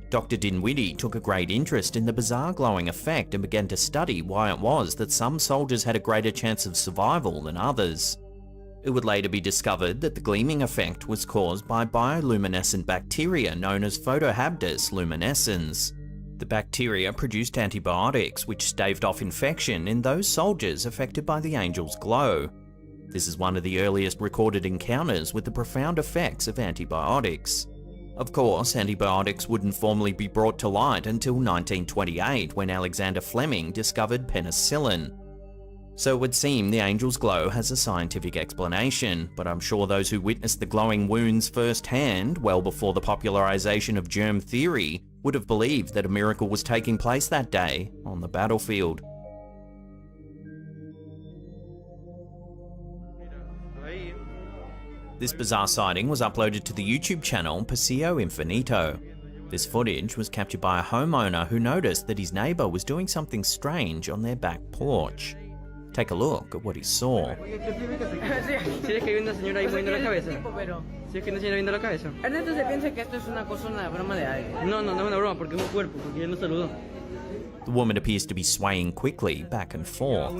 Dr. Dinwiddie took a great interest in the bizarre glowing effect and began to study why it was that some soldiers had a greater chance of survival than others. It would later be discovered that the gleaming effect was caused by bioluminescent bacteria known as Photohabdus luminescens. The bacteria produced antibiotics which staved off infection in those soldiers affected by the Angel's Glow. This is one of the earliest recorded encounters with the profound effects of antibiotics. Of course, antibiotics wouldn't formally be brought to light until 1928 when Alexander Fleming discovered penicillin. So it would seem the Angel's Glow has a scientific explanation, but I'm sure those who witnessed the glowing wounds firsthand, well before the popularization of germ theory, would have believed that a miracle was taking place that day on the battlefield. This bizarre sighting was uploaded to the YouTube channel Paseo Infinito. This footage was captured by a homeowner who noticed that his neighbor was doing something strange on their back porch. Take a look at what he saw. The woman appears to be swaying quickly back and forth.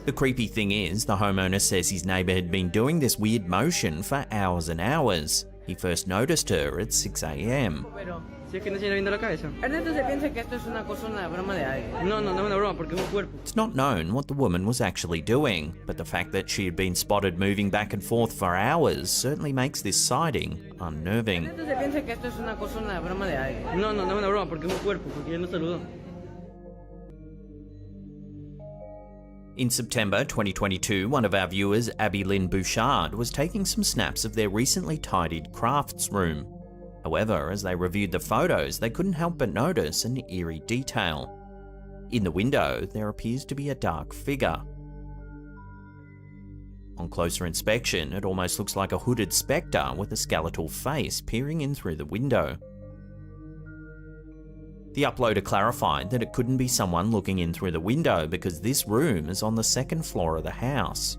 The creepy thing is, the homeowner says his neighbor had been doing this weird motion for hours and hours. He first noticed her at 6 a.m. It's not known what the woman was actually doing, but the fact that she had been spotted moving back and forth for hours certainly makes this sighting unnerving. In September 2022, one of our viewers, Abby Lynn Bouchard, was taking some snaps of their recently tidied crafts room. However, as they reviewed the photos, they couldn't help but notice an eerie detail. In the window, there appears to be a dark figure. On closer inspection, it almost looks like a hooded spectre with a skeletal face peering in through the window. The uploader clarified that it couldn't be someone looking in through the window because this room is on the second floor of the house.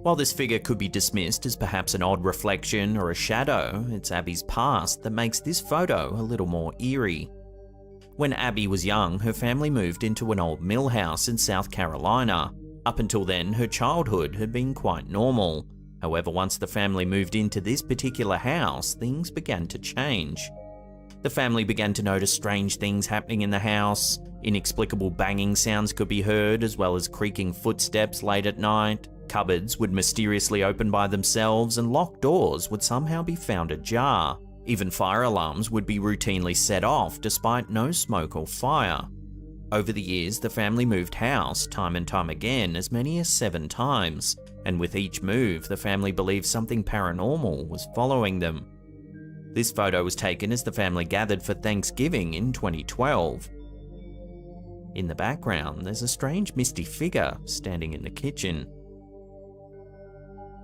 While this figure could be dismissed as perhaps an odd reflection or a shadow, it's Abby's past that makes this photo a little more eerie. When Abby was young, her family moved into an old mill house in South Carolina. Up until then, her childhood had been quite normal. However, once the family moved into this particular house, things began to change. The family began to notice strange things happening in the house. Inexplicable banging sounds could be heard, as well as creaking footsteps late at night. Cupboards would mysteriously open by themselves, and locked doors would somehow be found ajar. Even fire alarms would be routinely set off despite no smoke or fire. Over the years, the family moved house time and time again, as many as 7 times, and with each move, the family believed something paranormal was following them. This photo was taken as the family gathered for Thanksgiving in 2012. In the background, there's a strange misty figure standing in the kitchen.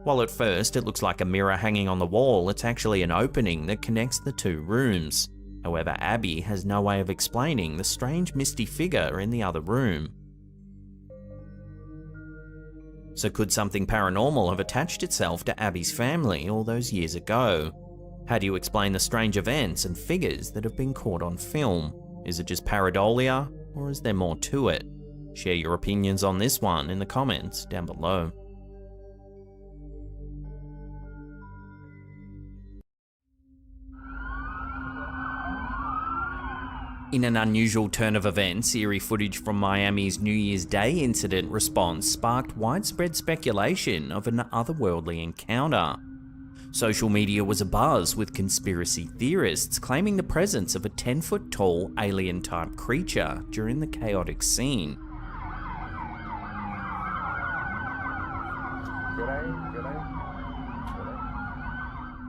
While at first it looks like a mirror hanging on the wall, it's actually an opening that connects the 2 rooms. However, Abby has no way of explaining the strange misty figure in the other room. So could something paranormal have attached itself to Abby's family all those years ago? How do you explain the strange events and figures that have been caught on film? Is it just pareidolia, or is there more to it? Share your opinions on this one in the comments down below. In an unusual turn of events, eerie footage from Miami's New Year's Day incident response sparked widespread speculation of an otherworldly encounter. Social media was abuzz with conspiracy theorists claiming the presence of a 10-foot-tall alien-type creature during the chaotic scene.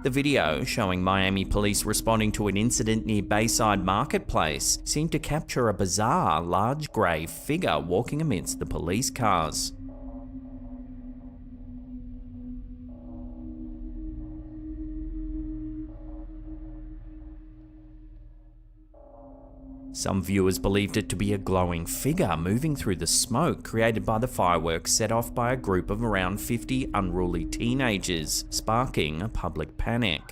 The video, showing Miami police responding to an incident near Bayside Marketplace, seemed to capture a bizarre, large grey figure walking amidst the police cars. Some viewers believed it to be a glowing figure moving through the smoke created by the fireworks set off by a group of around 50 unruly teenagers, sparking a public panic.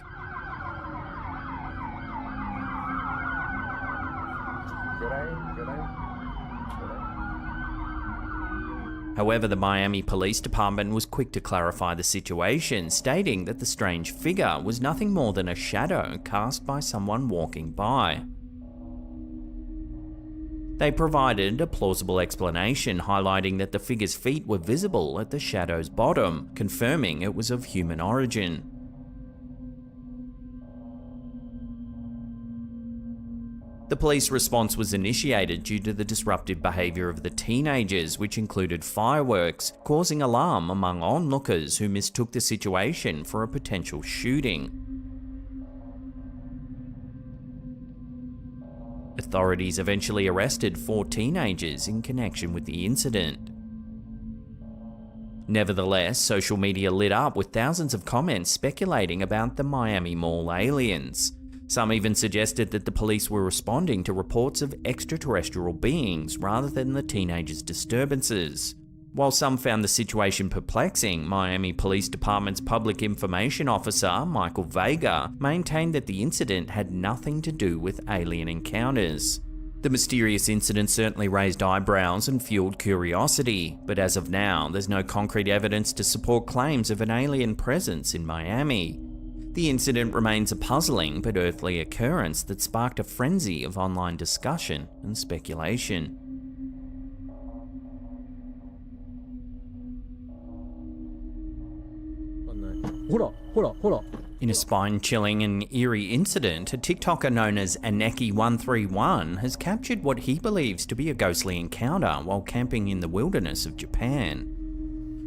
However, the Miami Police Department was quick to clarify the situation, stating that the strange figure was nothing more than a shadow cast by someone walking by. They provided a plausible explanation, highlighting that the figure's feet were visible at the shadow's bottom, confirming it was of human origin. The police response was initiated due to the disruptive behaviour of the teenagers, which included fireworks, causing alarm among onlookers who mistook the situation for a potential shooting. Authorities eventually arrested 4 teenagers in connection with the incident. Nevertheless, social media lit up with thousands of comments speculating about the Miami Mall aliens. Some even suggested that the police were responding to reports of extraterrestrial beings rather than the teenagers' disturbances. While some found the situation perplexing, Miami Police Department's public information officer, Michael Vega, maintained that the incident had nothing to do with alien encounters. The mysterious incident certainly raised eyebrows and fueled curiosity, but as of now, there's no concrete evidence to support claims of an alien presence in Miami. The incident remains a puzzling but earthly occurrence that sparked a frenzy of online discussion and speculation. In a spine-chilling and eerie incident, a TikToker known as Aneki131 has captured what he believes to be a ghostly encounter while camping in the wilderness of Japan.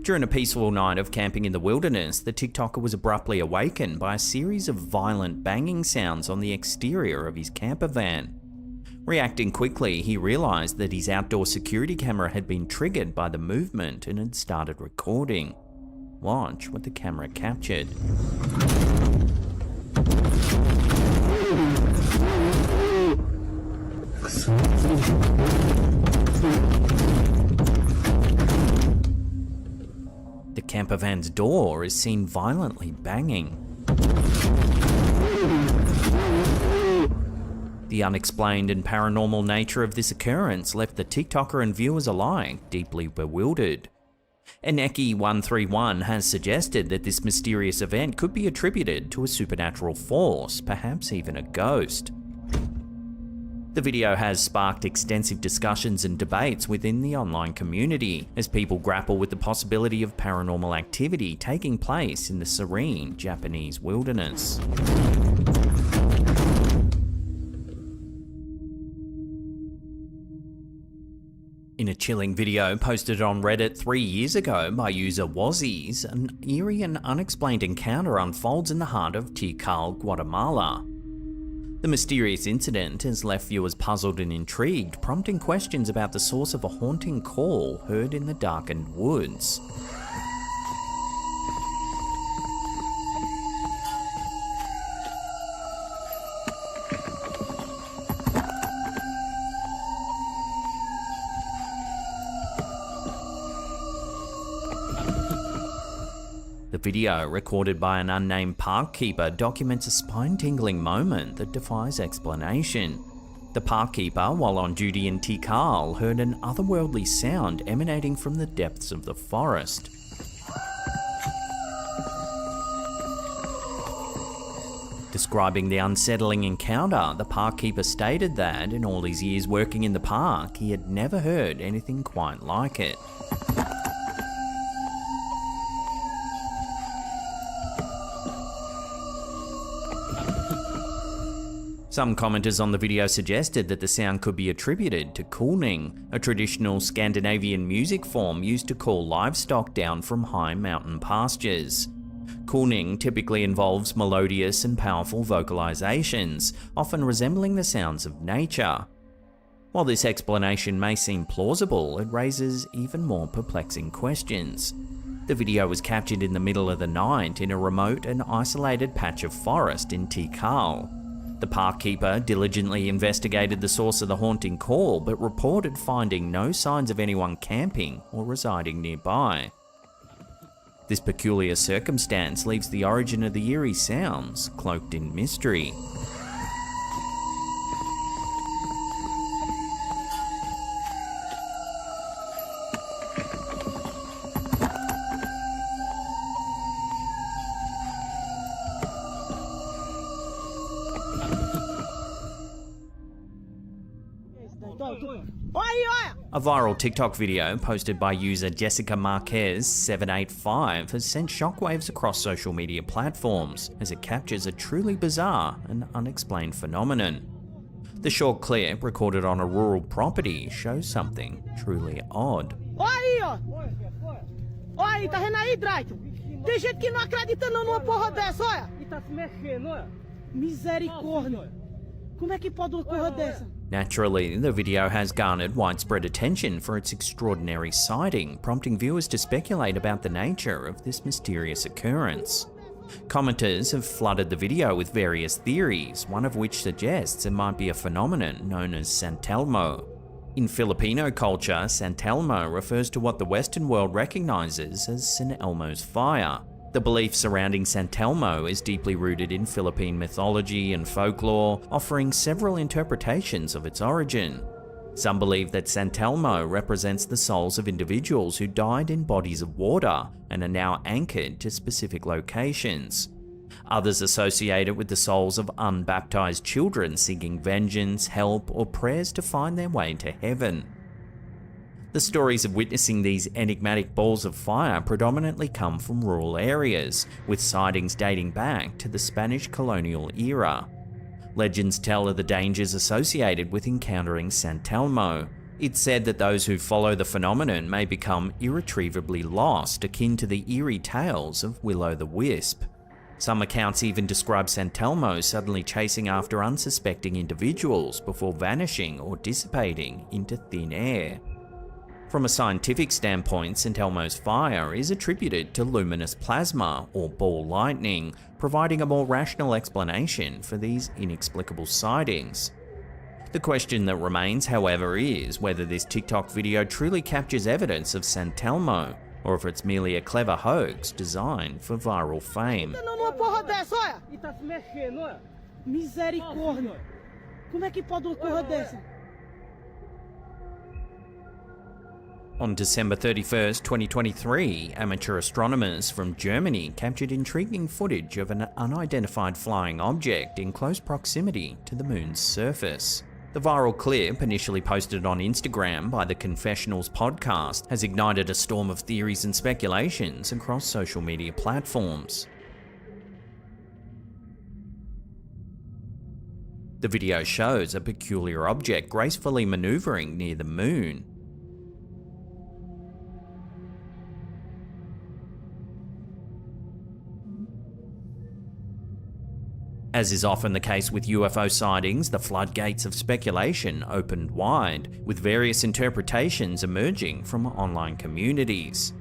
During a peaceful night of camping in the wilderness, the TikToker was abruptly awakened by a series of violent banging sounds on the exterior of his camper van. Reacting quickly, he realised that his outdoor security camera had been triggered by the movement and had started recording. Watch what the camera captured. The camper van's door is seen violently banging. The unexplained and paranormal nature of this occurrence left the TikToker and viewers alike deeply bewildered. Aneki131 has suggested that this mysterious event could be attributed to a supernatural force, perhaps even a ghost. The video has sparked extensive discussions and debates within the online community, as people grapple with the possibility of paranormal activity taking place in the serene Japanese wilderness. In a chilling video posted on Reddit 3 years ago by user Wazzies, an eerie and unexplained encounter unfolds in the heart of Tikal, Guatemala. The mysterious incident has left viewers puzzled and intrigued, prompting questions about the source of a haunting call heard in the darkened woods. The video, recorded by an unnamed park keeper, documents a spine-tingling moment that defies explanation. The park keeper, while on duty in Tikal, heard an otherworldly sound emanating from the depths of the forest. Describing the unsettling encounter, the park keeper stated that, in all his years working in the park, he had never heard anything quite like it. Some commenters on the video suggested that the sound could be attributed to kulning, a traditional Scandinavian music form used to call livestock down from high mountain pastures. Kulning typically involves melodious and powerful vocalizations, often resembling the sounds of nature. While this explanation may seem plausible, it raises even more perplexing questions. The video was captured in the middle of the night in a remote and isolated patch of forest in Tikal. The park keeper diligently investigated the source of the haunting call, but reported finding no signs of anyone camping or residing nearby. This peculiar circumstance leaves the origin of the eerie sounds cloaked in mystery. A viral TikTok video posted by user Jessica Marquez 785 has sent shockwaves across social media platforms as it captures a truly bizarre and unexplained phenomenon. The short clip, recorded on a rural property, shows something truly odd. Olha aí, ó. Olha aí, tá vendo aí, Drayton? Tem gente que não acredita não numa porra dessa, olha. E tá se mexendo, olha. Misericórdia. Como é que pode uma porra dessa? Naturally, the video has garnered widespread attention for its extraordinary sighting, prompting viewers to speculate about the nature of this mysterious occurrence. Commenters have flooded the video with various theories, one of which suggests it might be a phenomenon known as San Telmo. In Filipino culture, San Telmo refers to what the Western world recognizes as San Elmo's fire. The belief surrounding San Telmo is deeply rooted in Philippine mythology and folklore, offering several interpretations of its origin. Some believe that San Telmo represents the souls of individuals who died in bodies of water and are now anchored to specific locations. Others associate it with the souls of unbaptized children seeking vengeance, help, or prayers to find their way to heaven. The stories of witnessing these enigmatic balls of fire predominantly come from rural areas, with sightings dating back to the Spanish colonial era. Legends tell of the dangers associated with encountering San Telmo. It's said that those who follow the phenomenon may become irretrievably lost, akin to the eerie tales of Willow the Wisp. Some accounts even describe San Telmo suddenly chasing after unsuspecting individuals before vanishing or dissipating into thin air. From a scientific standpoint, San Telmo's fire is attributed to luminous plasma or ball lightning, providing a more rational explanation for these inexplicable sightings. The question that remains, however, is whether this TikTok video truly captures evidence of San Telmo, or if it's merely a clever hoax designed for viral fame. Numa porra dessa, olha. E tá se mexendo, olha. Misericórdia. Como é que pode uma porra dessa? On December 31st, 2023, amateur astronomers from Germany captured intriguing footage of an unidentified flying object in close proximity to the moon's surface. The viral clip, initially posted on Instagram by the Confessionals podcast, has ignited a storm of theories and speculations across social media platforms. The video shows a peculiar object gracefully maneuvering near the moon. As is often the case with UFO sightings, the floodgates of speculation opened wide, with various interpretations emerging from online communities.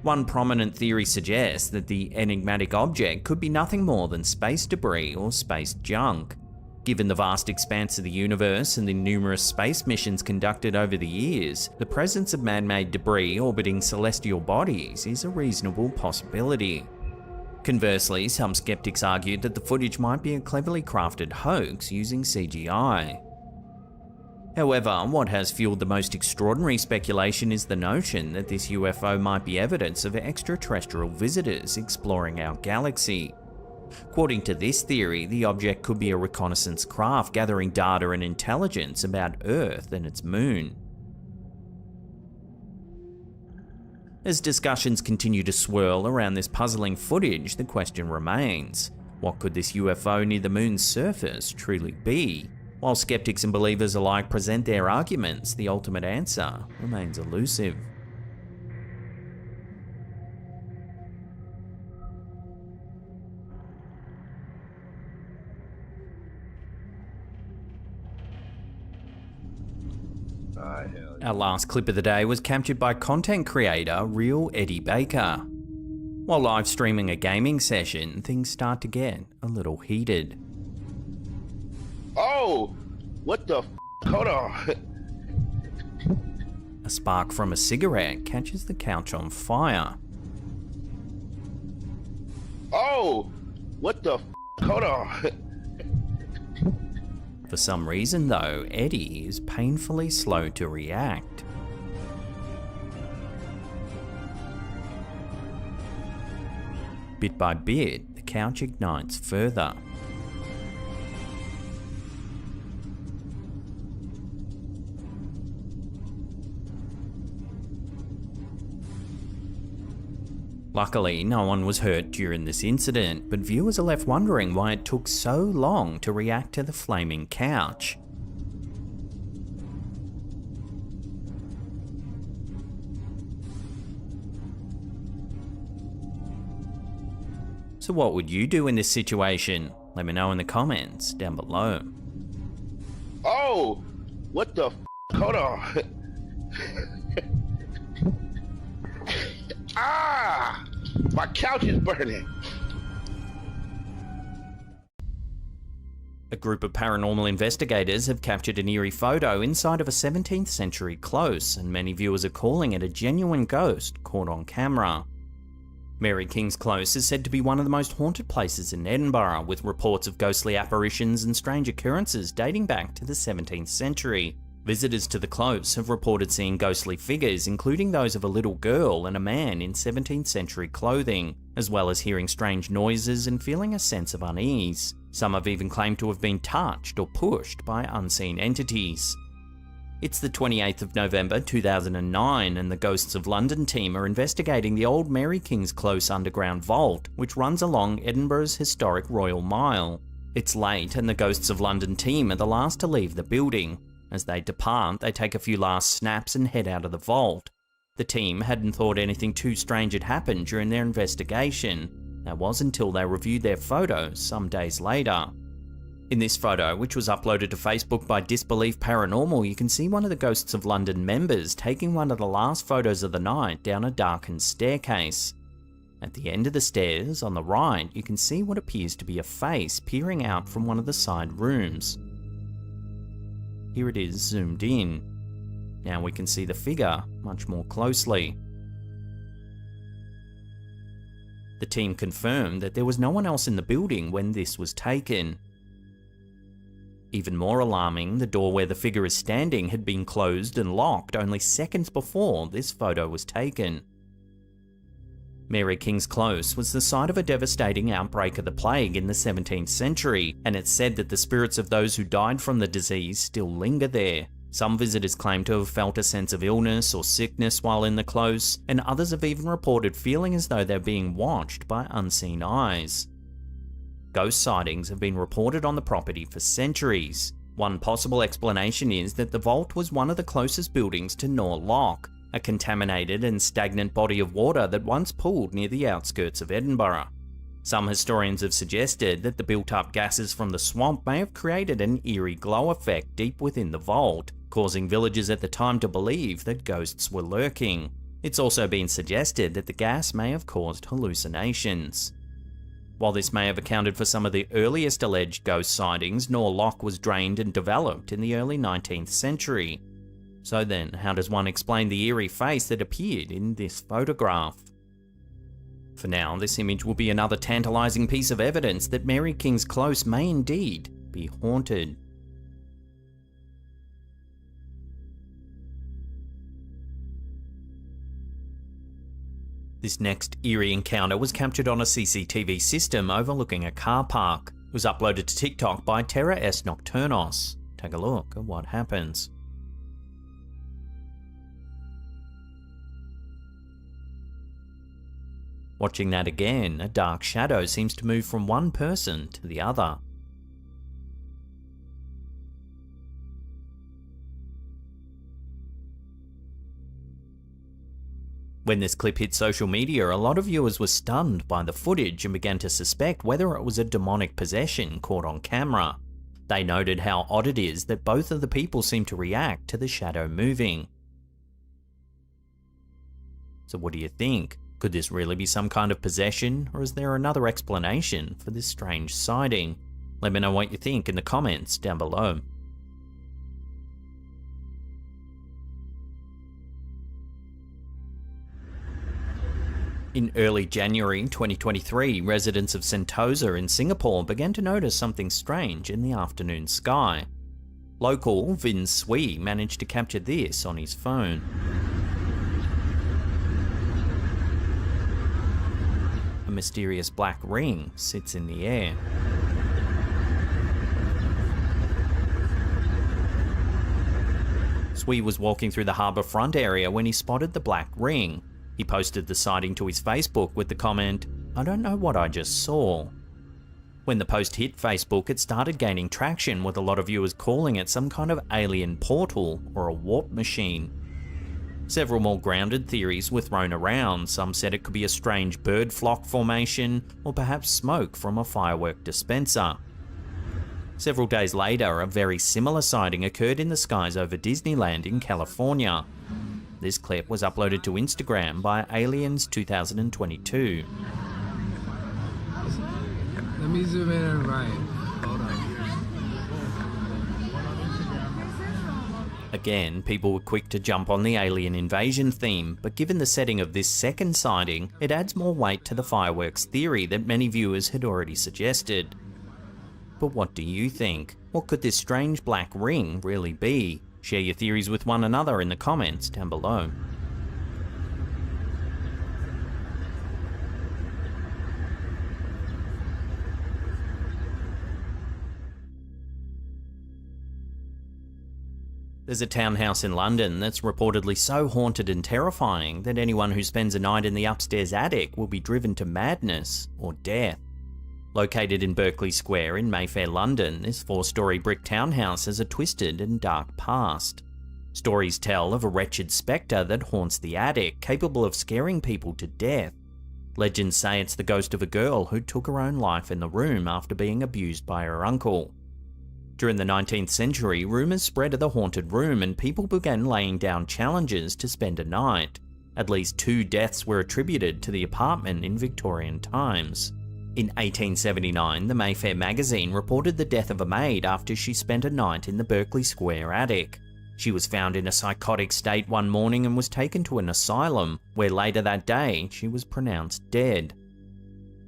One prominent theory suggests that the enigmatic object could be nothing more than space debris or space junk. Given the vast expanse of the universe and the numerous space missions conducted over the years, the presence of man-made debris orbiting celestial bodies is a reasonable possibility. Conversely, some skeptics argued that the footage might be a cleverly crafted hoax using CGI. However, what has fueled the most extraordinary speculation is the notion that this UFO might be evidence of extraterrestrial visitors exploring our galaxy. According to this theory, the object could be a reconnaissance craft gathering data and intelligence about Earth and its moon. As discussions continue to swirl around this puzzling footage, the question remains, what could this UFO near the moon's surface truly be? While skeptics and believers alike present their arguments, the ultimate answer remains elusive. Our last clip of the day was captured by content creator Real Eddie Baker. While live streaming a gaming session, things start to get a little heated. Oh! What the f***? Hold on. A spark from a cigarette catches the couch on fire. Oh! What the f***? Hold on. For some reason though, Eddie is painfully slow to react. Bit by bit, the couch ignites further. Luckily, no one was hurt during this incident, but viewers are left wondering why it took so long to react to the flaming couch. So what would you do in this situation? Let me know in the comments down below. Oh, what the f? Hold on. Ah, my couch is burning. A group of paranormal investigators have captured an eerie photo inside of a 17th century close, and many viewers are calling it a genuine ghost caught on camera. Mary King's Close is said to be one of the most haunted places in Edinburgh, with reports of ghostly apparitions and strange occurrences dating back to the 17th century. Visitors to the close have reported seeing ghostly figures, including those of a little girl and a man in 17th century clothing, as well as hearing strange noises and feeling a sense of unease. Some have even claimed to have been touched or pushed by unseen entities. It's the 28th of November 2009, and the Ghosts of London team are investigating the old Mary King's Close underground vault, which runs along Edinburgh's historic Royal Mile. It's late, and the Ghosts of London team are the last to leave the building. As they depart, they take a few last snaps and head out of the vault. The team hadn't thought anything too strange had happened during their investigation. That was until they reviewed their photos some days later. In this photo, which was uploaded to Facebook by Disbelief Paranormal, you can see one of the Ghosts of London members taking one of the last photos of the night down a darkened staircase. At the end of the stairs, on the right, you can see what appears to be a face peering out from one of the side rooms. Here it is zoomed in. Now we can see the figure much more closely. The team confirmed that there was no one else in the building when this was taken. Even more alarming, the door where the figure is standing had been closed and locked only seconds before this photo was taken. Mary King's Close was the site of a devastating outbreak of the plague in the 17th century, and it's said that the spirits of those who died from the disease still linger there. Some visitors claim to have felt a sense of illness or sickness while in the close, and others have even reported feeling as though they're being watched by unseen eyes. Ghost sightings have been reported on the property for centuries. One possible explanation is that the vault was one of the closest buildings to Nor Loch, a contaminated and stagnant body of water that once pooled near the outskirts of Edinburgh. Some historians have suggested that the built-up gases from the swamp may have created an eerie glow effect deep within the vault, causing villagers at the time to believe that ghosts were lurking. It's also been suggested that the gas may have caused hallucinations. While this may have accounted for some of the earliest alleged ghost sightings, Nor Loch was drained and developed in the early 19th century. So then, how does one explain the eerie face that appeared in this photograph? For now, this image will be another tantalizing piece of evidence that Mary King's Close may indeed be haunted. This next eerie encounter was captured on a CCTV system overlooking a car park. It was uploaded to TikTok by Terra S Nocturnos. Take a look at what happens. Watching that again, a dark shadow seems to move from one person to the other. When this clip hit social media, a lot of viewers were stunned by the footage and began to suspect whether it was a demonic possession caught on camera. They noted how odd it is that both of the people seem to react to the shadow moving. So what do you think? Could this really be some kind of possession, or is there another explanation for this strange sighting? Let me know what you think in the comments down below. In early January 2023, residents of Sentosa in Singapore began to notice something strange in the afternoon sky. Local Vin Sui managed to capture this on his phone. A mysterious black ring sits in the air. Sui was walking through the harbour front area when he spotted the black ring. He posted the sighting to his Facebook with the comment, "I don't know what I just saw." When the post hit Facebook, it started gaining traction, with a lot of viewers calling it some kind of alien portal or a warp machine. Several more grounded theories were thrown around. Some said it could be a strange bird flock formation, or perhaps smoke from a firework dispenser. Several days later, a very similar sighting occurred in the skies over Disneyland in California. This clip was uploaded to Instagram by Aliens 2022. Let me zoom in and right. Hold on. Again, people were quick to jump on the alien invasion theme, but given the setting of this second sighting, it adds more weight to the fireworks theory that many viewers had already suggested. But what do you think? What could this strange black ring really be? Share your theories with one another in the comments down below. There's a townhouse in London that's reportedly so haunted and terrifying that anyone who spends a night in the upstairs attic will be driven to madness or death. Located in Berkeley Square in Mayfair, London, this 4-story brick townhouse has a twisted and dark past. Stories tell of a wretched spectre that haunts the attic, capable of scaring people to death. Legends say it's the ghost of a girl who took her own life in the room after being abused by her uncle. During the 19th century, rumours spread of the haunted room and people began laying down challenges to spend a night. At least 2 deaths were attributed to the apartment in Victorian times. In 1879, the Mayfair magazine reported the death of a maid after she spent a night in the Berkeley Square attic. She was found in a psychotic state one morning and was taken to an asylum, where later that day she was pronounced dead.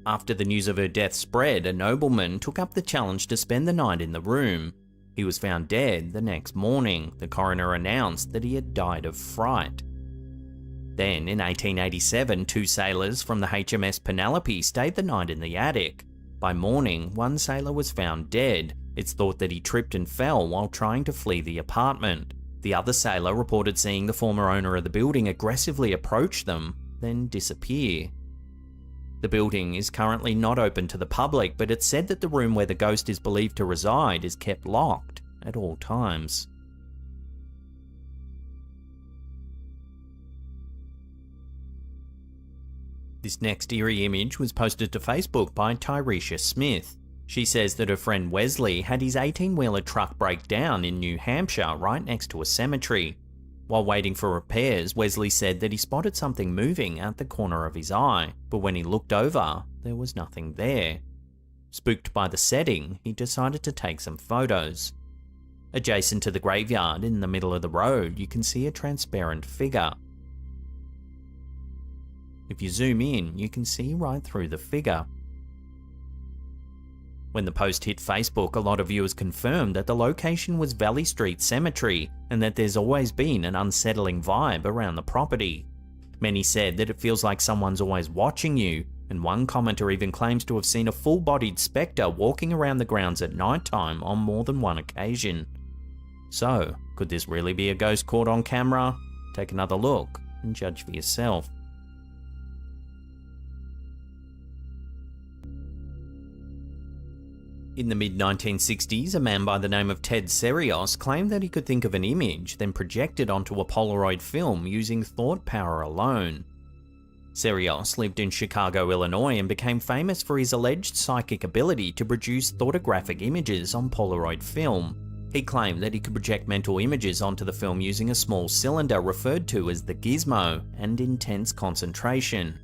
After the news of her death spread, a nobleman took up the challenge to spend the night in the room. He was found dead the next morning. The coroner announced that he had died of fright. Then, in 1887, 2 sailors from the HMS Penelope stayed the night in the attic. By morning, one sailor was found dead. It's thought that he tripped and fell while trying to flee the apartment. The other sailor reported seeing the former owner of the building aggressively approach them, then disappear. The building is currently not open to the public, but it's said that the room where the ghost is believed to reside is kept locked at all times. This next eerie image was posted to Facebook by Tyresha Smith. She says that her friend Wesley had his 18-wheeler truck break down in New Hampshire right next to a cemetery. While waiting for repairs, Wesley said that he spotted something moving at the corner of his eye, but when he looked over, there was nothing there. Spooked by the setting, he decided to take some photos. Adjacent to the graveyard, in the middle of the road, you can see a transparent figure. If you zoom in, you can see right through the figure. When the post hit Facebook, a lot of viewers confirmed that the location was Valley Street Cemetery and that there's always been an unsettling vibe around the property. Many said that it feels like someone's always watching you, and one commenter even claims to have seen a full-bodied spectre walking around the grounds at nighttime on more than one occasion. So, could this really be a ghost caught on camera? Take another look and judge for yourself. In the mid-1960s, a man by the name of Ted Serios claimed that he could think of an image, then project it onto a Polaroid film using thought power alone. Serios lived in Chicago, Illinois, and became famous for his alleged psychic ability to produce thoughtographic images on Polaroid film. He claimed that he could project mental images onto the film using a small cylinder referred to as the gizmo and intense concentration.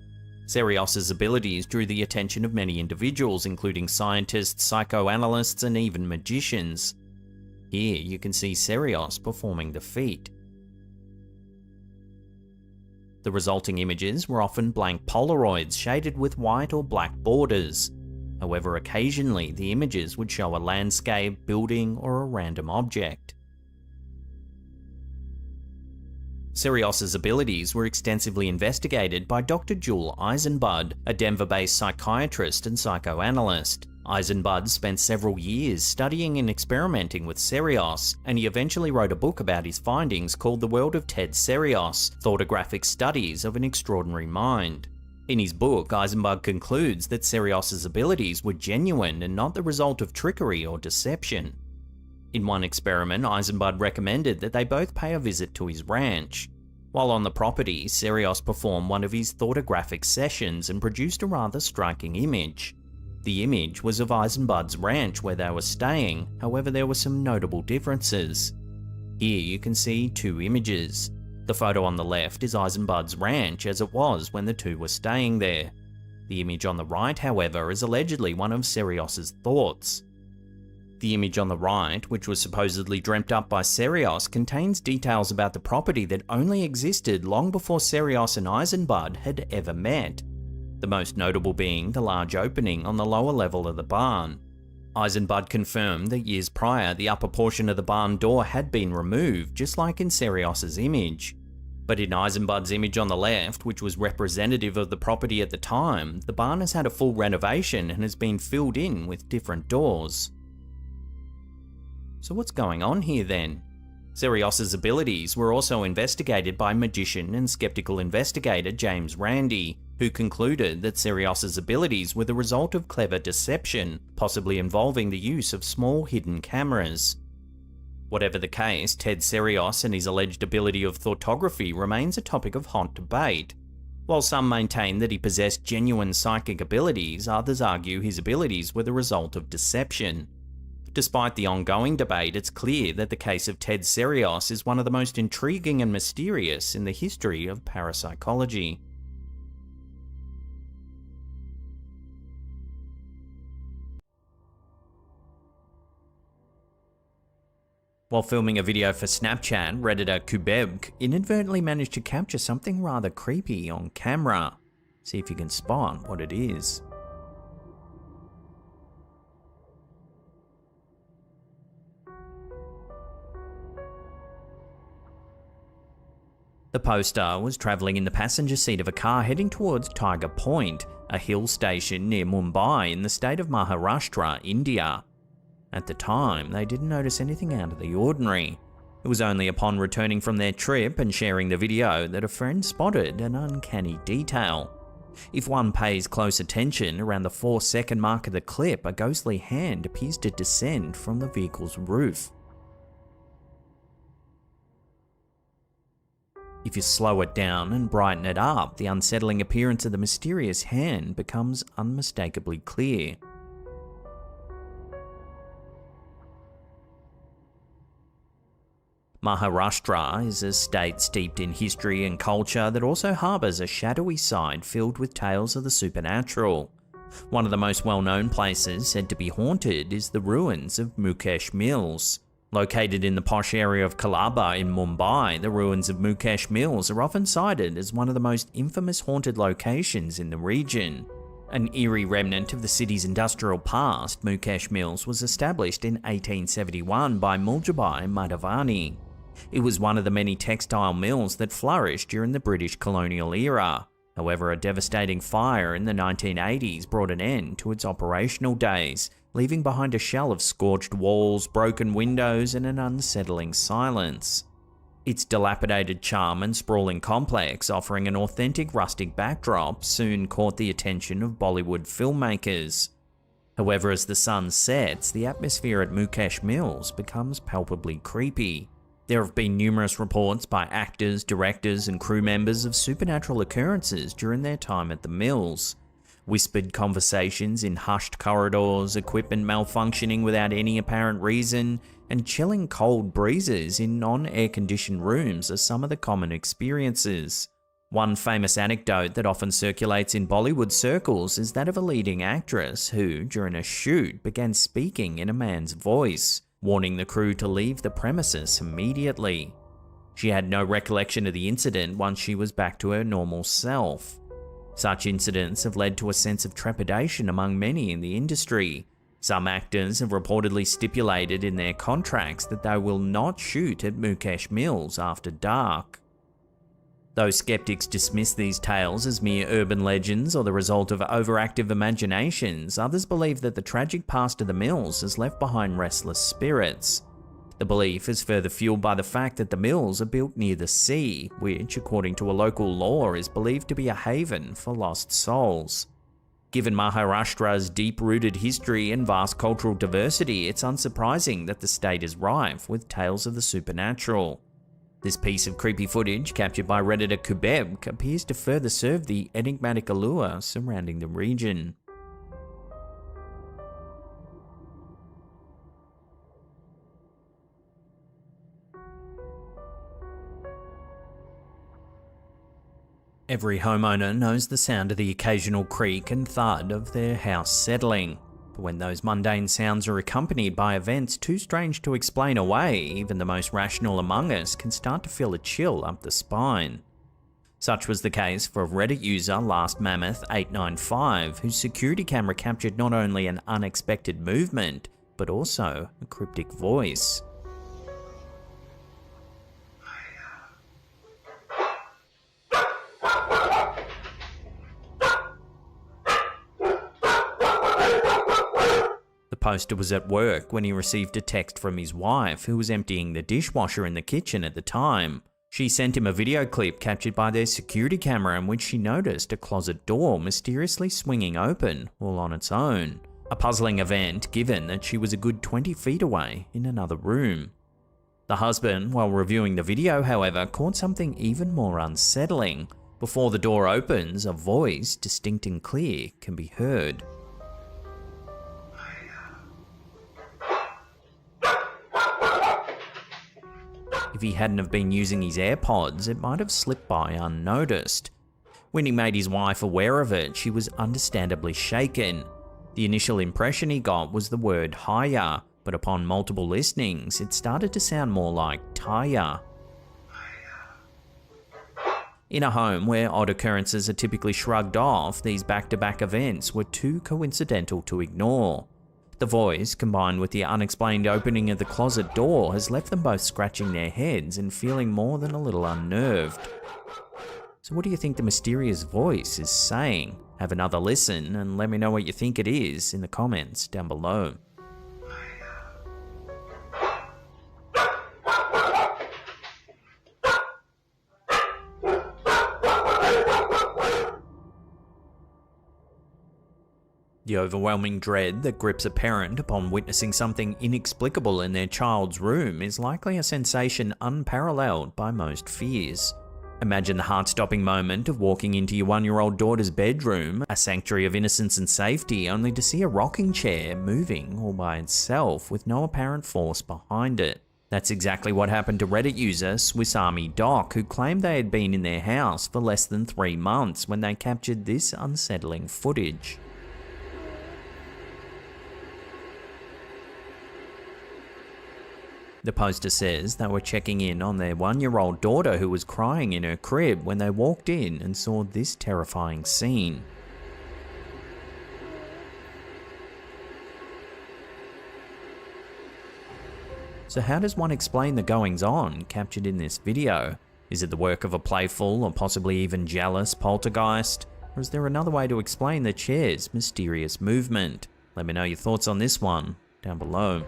Serios's abilities drew the attention of many individuals, including scientists, psychoanalysts, and even magicians. Here you can see Serios performing the feat. The resulting images were often blank Polaroids shaded with white or black borders. However, occasionally the images would show a landscape, building, or a random object. Serios's abilities were extensively investigated by Dr. Jewel Eisenbud, a Denver-based psychiatrist and psychoanalyst. Eisenbud spent several years studying and experimenting with Serios, and he eventually wrote a book about his findings called The World of Ted Serios: Thoughtographic Studies of an Extraordinary Mind. In his book, Eisenbud concludes that Serios's abilities were genuine and not the result of trickery or deception. In one experiment, Eisenbud recommended that they both pay a visit to his ranch. While on the property, Serios performed one of his thoughtographic sessions and produced a rather striking image. The image was of Eisenbud's ranch where they were staying, however there were some notable differences. Here you can see two images. The photo on the left is Eisenbud's ranch as it was when the two were staying there. The image on the right, however, is allegedly one of Serios's thoughts. The image on the right, which was supposedly dreamt up by Serios, contains details about the property that only existed long before Serios and Eisenbud had ever met. The most notable being the large opening on the lower level of the barn. Eisenbud confirmed that years prior the upper portion of the barn door had been removed, just like in Serios's image. But in Eisenbud's image on the left, which was representative of the property at the time, the barn has had a full renovation and has been filled in with different doors. So what's going on here then? Serios's abilities were also investigated by magician and skeptical investigator James Randi, who concluded that Serios's abilities were the result of clever deception, possibly involving the use of small hidden cameras. Whatever the case, Ted Serios and his alleged ability of thoughtography remains a topic of hot debate. While some maintain that he possessed genuine psychic abilities, others argue his abilities were the result of deception. Despite the ongoing debate, it's clear that the case of Ted Serios is one of the most intriguing and mysterious in the history of parapsychology. While filming a video for Snapchat, Redditor Kubebk inadvertently managed to capture something rather creepy on camera. See if you can spot what it is. The poster was travelling in the passenger seat of a car heading towards Tiger Point, a hill station near Mumbai in the state of Maharashtra, India. At the time, they didn't notice anything out of the ordinary. It was only upon returning from their trip and sharing the video that a friend spotted an uncanny detail. If one pays close attention, around the 4-second mark of the clip, a ghostly hand appears to descend from the vehicle's roof. If you slow it down and brighten it up, the unsettling appearance of the mysterious hand becomes unmistakably clear. Maharashtra is a state steeped in history and culture that also harbours a shadowy side filled with tales of the supernatural. One of the most well-known places said to be haunted is the ruins of Mukesh Mills. Located in the posh area of Colaba in Mumbai, the ruins of Mukesh Mills are often cited as one of the most infamous haunted locations in the region. An eerie remnant of the city's industrial past, Mukesh Mills was established in 1871 by Muljabai Madhavani. It was one of the many textile mills that flourished during the British colonial era. However, a devastating fire in the 1980s brought an end to its operational days, leaving behind a shell of scorched walls, broken windows, and an unsettling silence. Its dilapidated charm and sprawling complex, offering an authentic rustic backdrop, soon caught the attention of Bollywood filmmakers. However, as the sun sets, the atmosphere at Mukesh Mills becomes palpably creepy. There have been numerous reports by actors, directors, and crew members of supernatural occurrences during their time at the mills. Whispered conversations in hushed corridors, equipment malfunctioning without any apparent reason, and chilling cold breezes in non-air-conditioned rooms are some of the common experiences. One famous anecdote that often circulates in Bollywood circles is that of a leading actress who, during a shoot, began speaking in a man's voice, warning the crew to leave the premises immediately. She had no recollection of the incident once she was back to her normal self. Such incidents have led to a sense of trepidation among many in the industry. Some actors have reportedly stipulated in their contracts that they will not shoot at Mukesh Mills after dark. Though skeptics dismiss these tales as mere urban legends or the result of overactive imaginations, others believe that the tragic past of the mills has left behind restless spirits. The belief is further fueled by the fact that the mills are built near the sea, which, according to a local law, is believed to be a haven for lost souls. Given Maharashtra's deep-rooted history and vast cultural diversity, it's unsurprising that the state is rife with tales of the supernatural. This piece of creepy footage, captured by Redditor Kubeb, appears to further serve the enigmatic allure surrounding the region. Every homeowner knows the sound of the occasional creak and thud of their house settling. But when those mundane sounds are accompanied by events too strange to explain away, even the most rational among us can start to feel a chill up the spine. Such was the case for Reddit user Last Mammoth 895, whose security camera captured not only an unexpected movement, but also a cryptic voice. The poster was at work when he received a text from his wife, who was emptying the dishwasher in the kitchen at the time. She sent him a video clip captured by their security camera in which she noticed a closet door mysteriously swinging open all on its own. A puzzling event given that she was a good 20 feet away in another room. The husband, while reviewing the video, however, caught something even more unsettling. Before the door opens, a voice, distinct and clear, can be heard. If he hadn't have been using his AirPods, it might have slipped by unnoticed. When he made his wife aware of it, she was understandably shaken. The initial impression he got was the word higher, but upon multiple listenings, it started to sound more like tire. In a home where odd occurrences are typically shrugged off, these back-to-back events were too coincidental to ignore. The voice, combined with the unexplained opening of the closet door, has left them both scratching their heads and feeling more than a little unnerved. So what do you think the mysterious voice is saying? Have another listen and let me know what you think it is in the comments down below. The overwhelming dread that grips a parent upon witnessing something inexplicable in their child's room is likely a sensation unparalleled by most fears. Imagine the heart-stopping moment of walking into your 1-year-old daughter's bedroom, a sanctuary of innocence and safety, only to see a rocking chair moving all by itself with no apparent force behind it. That's exactly what happened to Reddit user Swiss Army Doc, who claimed they had been in their house for less than 3 months when they captured this unsettling footage. The poster says they were checking in on their 1-year-old daughter who was crying in her crib when they walked in and saw this terrifying scene. So how does one explain the goings-on captured in this video? Is it the work of a playful or possibly even jealous poltergeist? Or is there another way to explain the chair's mysterious movement? Let me know your thoughts on this one down below.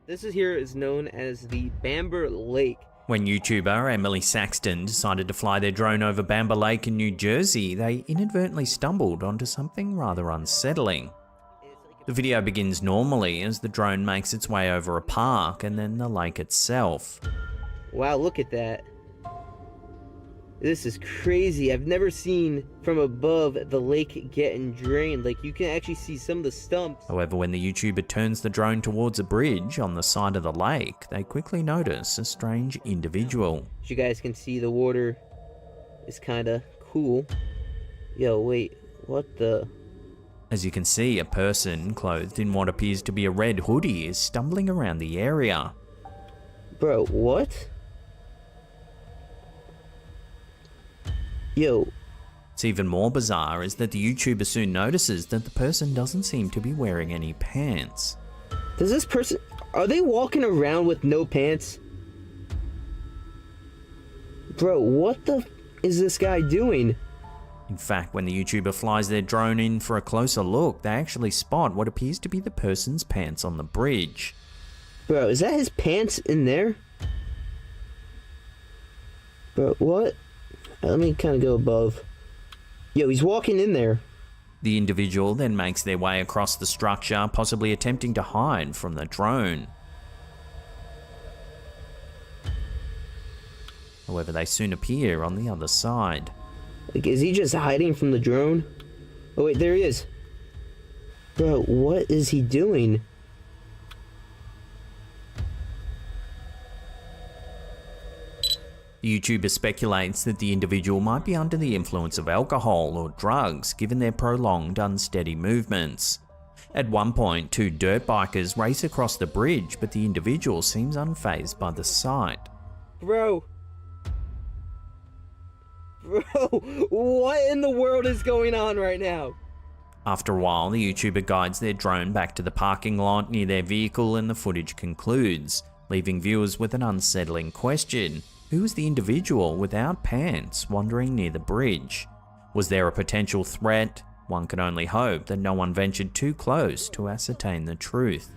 This here is known as the Bamber Lake. When YouTuber Emily Saxton decided to fly their drone over Bamber Lake in New Jersey, they inadvertently stumbled onto something rather unsettling. The video begins normally as the drone makes its way over a park and then the lake itself. Wow, look at that. This is crazy. I've never seen from above the lake getting drained. Like, you can actually see some of the stumps. However, when the YouTuber turns the drone towards a bridge on the side of the lake, they quickly notice a strange individual. As you guys can see, the water is kind of cool. Yo, wait, what the? As you can see, a person clothed in what appears to be a red hoodie is stumbling around the area. Bro, what? Yo. What's even more bizarre is that the YouTuber soon notices that the person doesn't seem to be wearing any pants. Does this person... Are they walking around with no pants? Bro, what the is this guy doing? In fact, when the YouTuber flies their drone in for a closer look, they actually spot what appears to be the person's pants on the bridge. Bro, is that his pants in there? Bro, what? Let me kind of go above. Yo, he's walking in there. The individual then makes their way across the structure, possibly attempting to hide from the drone. However, they soon appear on the other side. Like, is he just hiding from the drone? Oh wait, there he is. Bro, what is he doing? The YouTuber speculates that the individual might be under the influence of alcohol or drugs given their prolonged unsteady movements. At one point, 2 dirt bikers race across the bridge, but the individual seems unfazed by the sight. Bro, what in the world is going on right now? After a while, the YouTuber guides their drone back to the parking lot near their vehicle and the footage concludes, leaving viewers with an unsettling question. Who was the individual without pants wandering near the bridge? Was there a potential threat? One can only hope that no one ventured too close to ascertain the truth.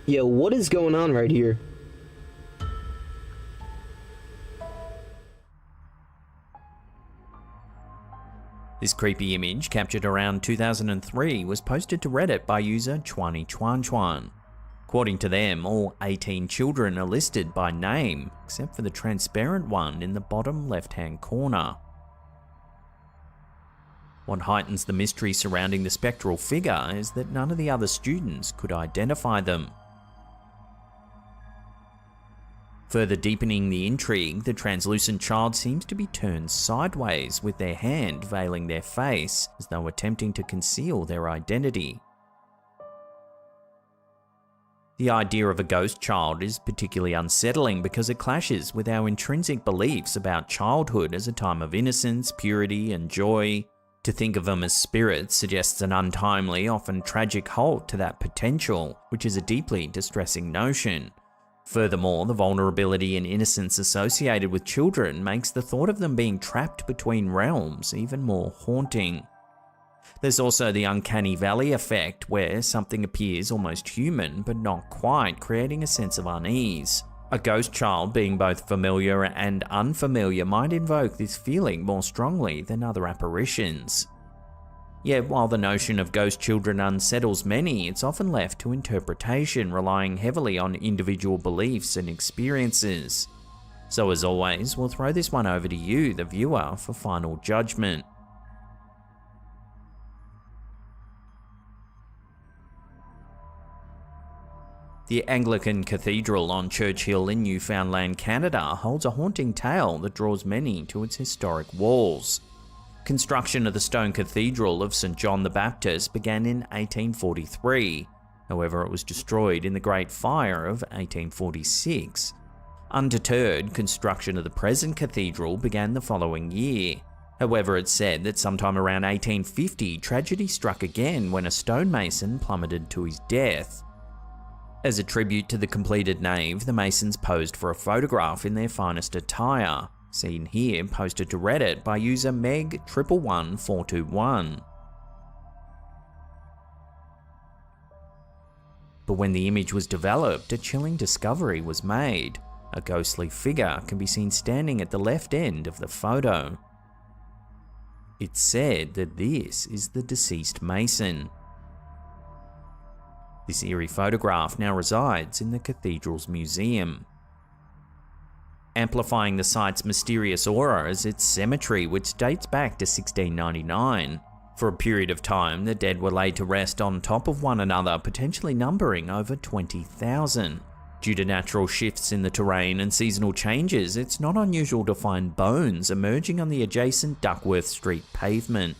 Yo, what is going on right here? This creepy image, captured around 2003, was posted to Reddit by user Chuan. According to them, all 18 children are listed by name, except for the transparent one in the bottom left-hand corner. What heightens the mystery surrounding the spectral figure is that none of the other students could identify them. Further deepening the intrigue, the translucent child seems to be turned sideways, with their hand veiling their face, as though attempting to conceal their identity. The idea of a ghost child is particularly unsettling because it clashes with our intrinsic beliefs about childhood as a time of innocence, purity, and joy. To think of them as spirits suggests an untimely, often tragic halt to that potential, which is a deeply distressing notion. Furthermore, the vulnerability and innocence associated with children makes the thought of them being trapped between realms even more haunting. There's also the uncanny valley effect, where something appears almost human but not quite, creating a sense of unease. A ghost child being both familiar and unfamiliar might invoke this feeling more strongly than other apparitions. Yet while the notion of ghost children unsettles many, it's often left to interpretation, relying heavily on individual beliefs and experiences. So as always, we'll throw this one over to you, the viewer, for final judgment. The Anglican Cathedral on Church Hill in Newfoundland, Canada holds a haunting tale that draws many to its historic walls. Construction of the stone cathedral of St. John the Baptist began in 1843, however it was destroyed in the Great Fire of 1846. Undeterred, construction of the present cathedral began the following year. However, it's said that sometime around 1850, tragedy struck again when a stonemason plummeted to his death. As a tribute to the completed nave, the masons posed for a photograph in their finest attire, seen here posted to Reddit by user Meg111421. But when the image was developed, a chilling discovery was made. A ghostly figure can be seen standing at the left end of the photo. It's said that this is the deceased mason. This eerie photograph now resides in the cathedral's museum. Amplifying the site's mysterious aura is its cemetery, which dates back to 1699. For a period of time, the dead were laid to rest on top of one another, potentially numbering over 20,000. Due to natural shifts in the terrain and seasonal changes, it's not unusual to find bones emerging on the adjacent Duckworth Street pavement.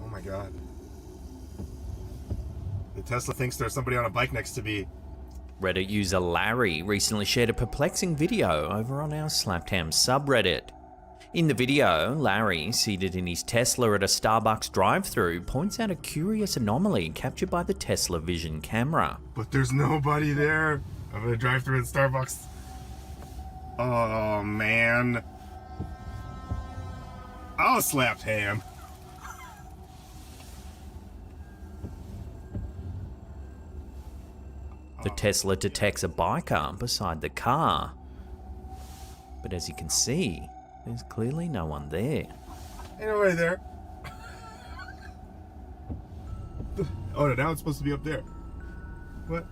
Oh my god. The Tesla thinks there's somebody on a bike next to me. Reddit user Larry recently shared a perplexing video over on our Slaptown subreddit. In the video, Larry, seated in his Tesla at a Starbucks drive-thru, points out a curious anomaly captured by the Tesla Vision camera. But there's nobody there. I'm gonna drive through at Starbucks. Oh man. I'll slap ham. The Tesla detects a biker beside the car. But as you can see, there's clearly no one there. Ain't nobody there. Oh, now it's supposed to be up there. What?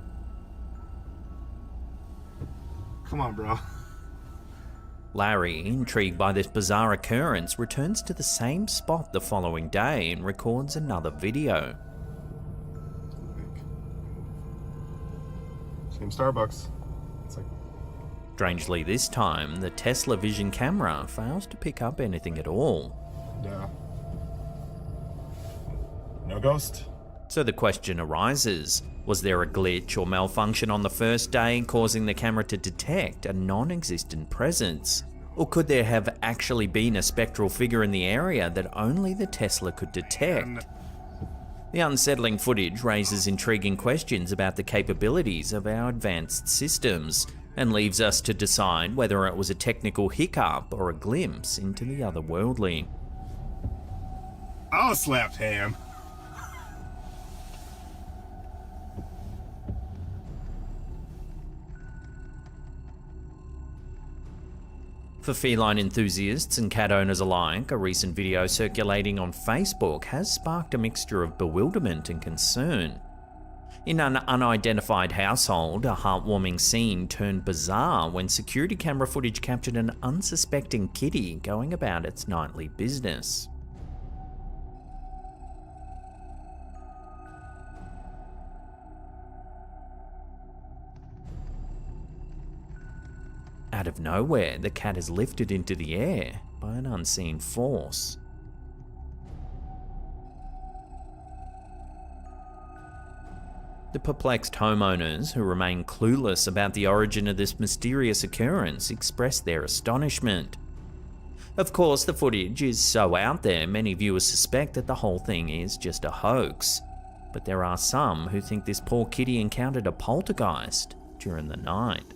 Come on, bro. Larry, intrigued by this bizarre occurrence, returns to the same spot the following day and records another video. Same Starbucks. It's like... Strangely this time, the Tesla Vision camera fails to pick up anything at all. No ghost. So the question arises, was there a glitch or malfunction on the first day causing the camera to detect a non-existent presence? Or could there have actually been a spectral figure in the area that only the Tesla could detect? The unsettling footage raises intriguing questions about the capabilities of our advanced systems, and leaves us to decide whether it was a technical hiccup or a glimpse into the otherworldly. I'll slap ham. For feline enthusiasts and cat owners alike, a recent video circulating on Facebook has sparked a mixture of bewilderment and concern. In an unidentified household, a heartwarming scene turned bizarre when security camera footage captured an unsuspecting kitty going about its nightly business. Out of nowhere, the cat is lifted into the air by an unseen force. The perplexed homeowners, who remain clueless about the origin of this mysterious occurrence, express their astonishment. Of course, the footage is so out there, many viewers suspect that the whole thing is just a hoax. But there are some who think this poor kitty encountered a poltergeist during the night.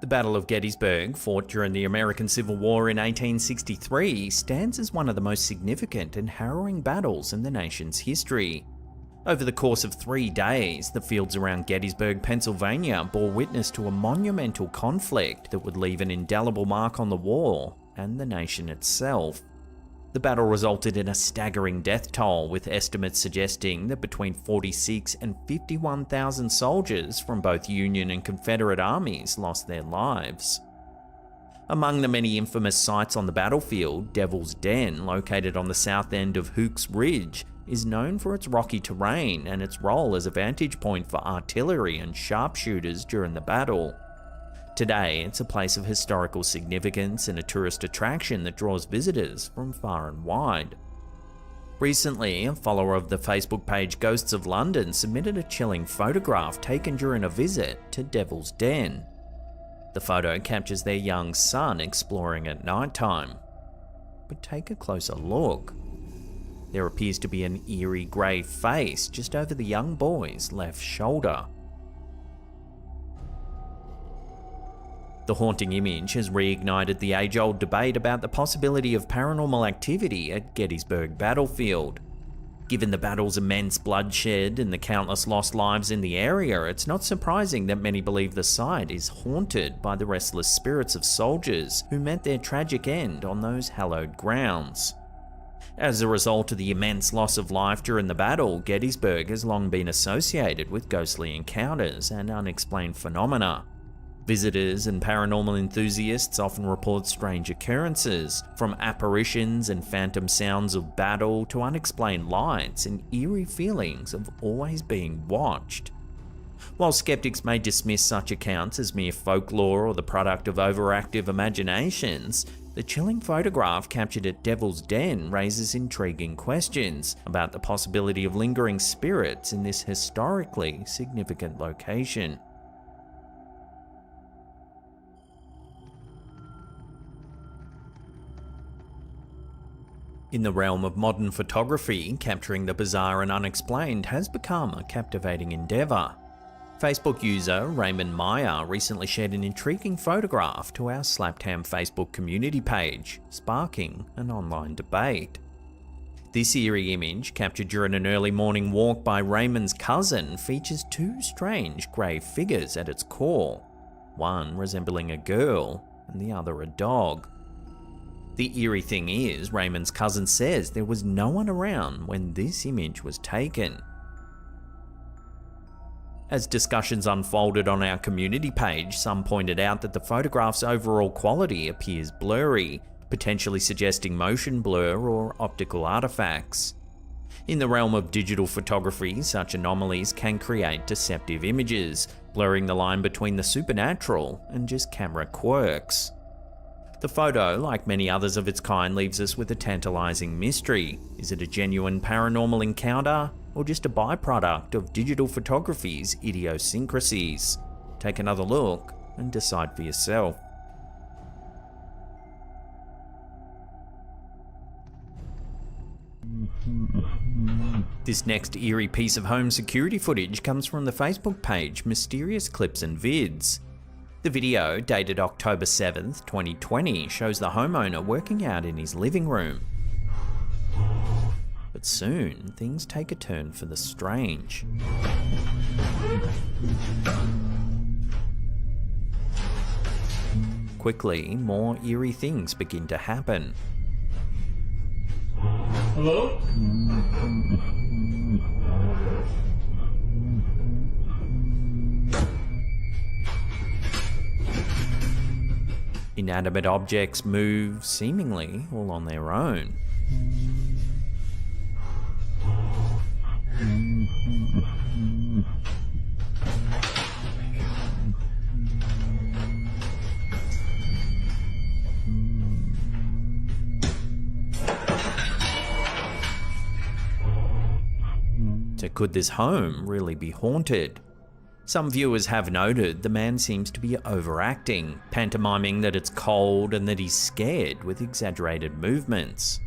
The Battle of Gettysburg, fought during the American Civil War in 1863, stands as one of the most significant and harrowing battles in the nation's history. Over the course of 3 days, the fields around Gettysburg, Pennsylvania bore witness to a monumental conflict that would leave an indelible mark on the war and the nation itself. The battle resulted in a staggering death toll, with estimates suggesting that between 46 and 51,000 soldiers from both Union and Confederate armies lost their lives. Among the many infamous sites on the battlefield, Devil's Den, located on the south end of Hook's Ridge, is known for its rocky terrain and its role as a vantage point for artillery and sharpshooters during the battle. Today, it's a place of historical significance and a tourist attraction that draws visitors from far and wide. Recently, a follower of the Facebook page Ghosts of London submitted a chilling photograph taken during a visit to Devil's Den. The photo captures their young son exploring at nighttime. But take a closer look. There appears to be an eerie grey face just over the young boy's left shoulder. The haunting image has reignited the age-old debate about the possibility of paranormal activity at Gettysburg battlefield. Given the battle's immense bloodshed and the countless lost lives in the area, it's not surprising that many believe the site is haunted by the restless spirits of soldiers who met their tragic end on those hallowed grounds. As a result of the immense loss of life during the battle, Gettysburg has long been associated with ghostly encounters and unexplained phenomena. Visitors and paranormal enthusiasts often report strange occurrences, from apparitions and phantom sounds of battle to unexplained lights and eerie feelings of always being watched. While skeptics may dismiss such accounts as mere folklore or the product of overactive imaginations, the chilling photograph captured at Devil's Den raises intriguing questions about the possibility of lingering spirits in this historically significant location. In the realm of modern photography, capturing the bizarre and unexplained has become a captivating endeavour. Facebook user Raymond Meyer recently shared an intriguing photograph to our Slapped Ham Facebook community page, sparking an online debate. This eerie image, captured during an early morning walk by Raymond's cousin, features two strange grey figures at its core, one resembling a girl and the other a dog. The eerie thing is, Raymond's cousin says there was no one around when this image was taken. As discussions unfolded on our community page, some pointed out that the photograph's overall quality appears blurry, potentially suggesting motion blur or optical artifacts. In the realm of digital photography, such anomalies can create deceptive images, blurring the line between the supernatural and just camera quirks. The photo, like many others of its kind, leaves us with a tantalizing mystery. Is it a genuine paranormal encounter, or just a byproduct of digital photography's idiosyncrasies? Take another look and decide for yourself. This next eerie piece of home security footage comes from the Facebook page Mysterious Clips and Vids. The video, dated October 7th, 2020, shows the homeowner working out in his living room. But soon, things take a turn for the strange. Quickly, more eerie things begin to happen. Hello? Inanimate objects move, seemingly all on their own. So could this home really be haunted? Some viewers have noted the man seems to be overacting, pantomiming that it's cold and that he's scared with exaggerated movements.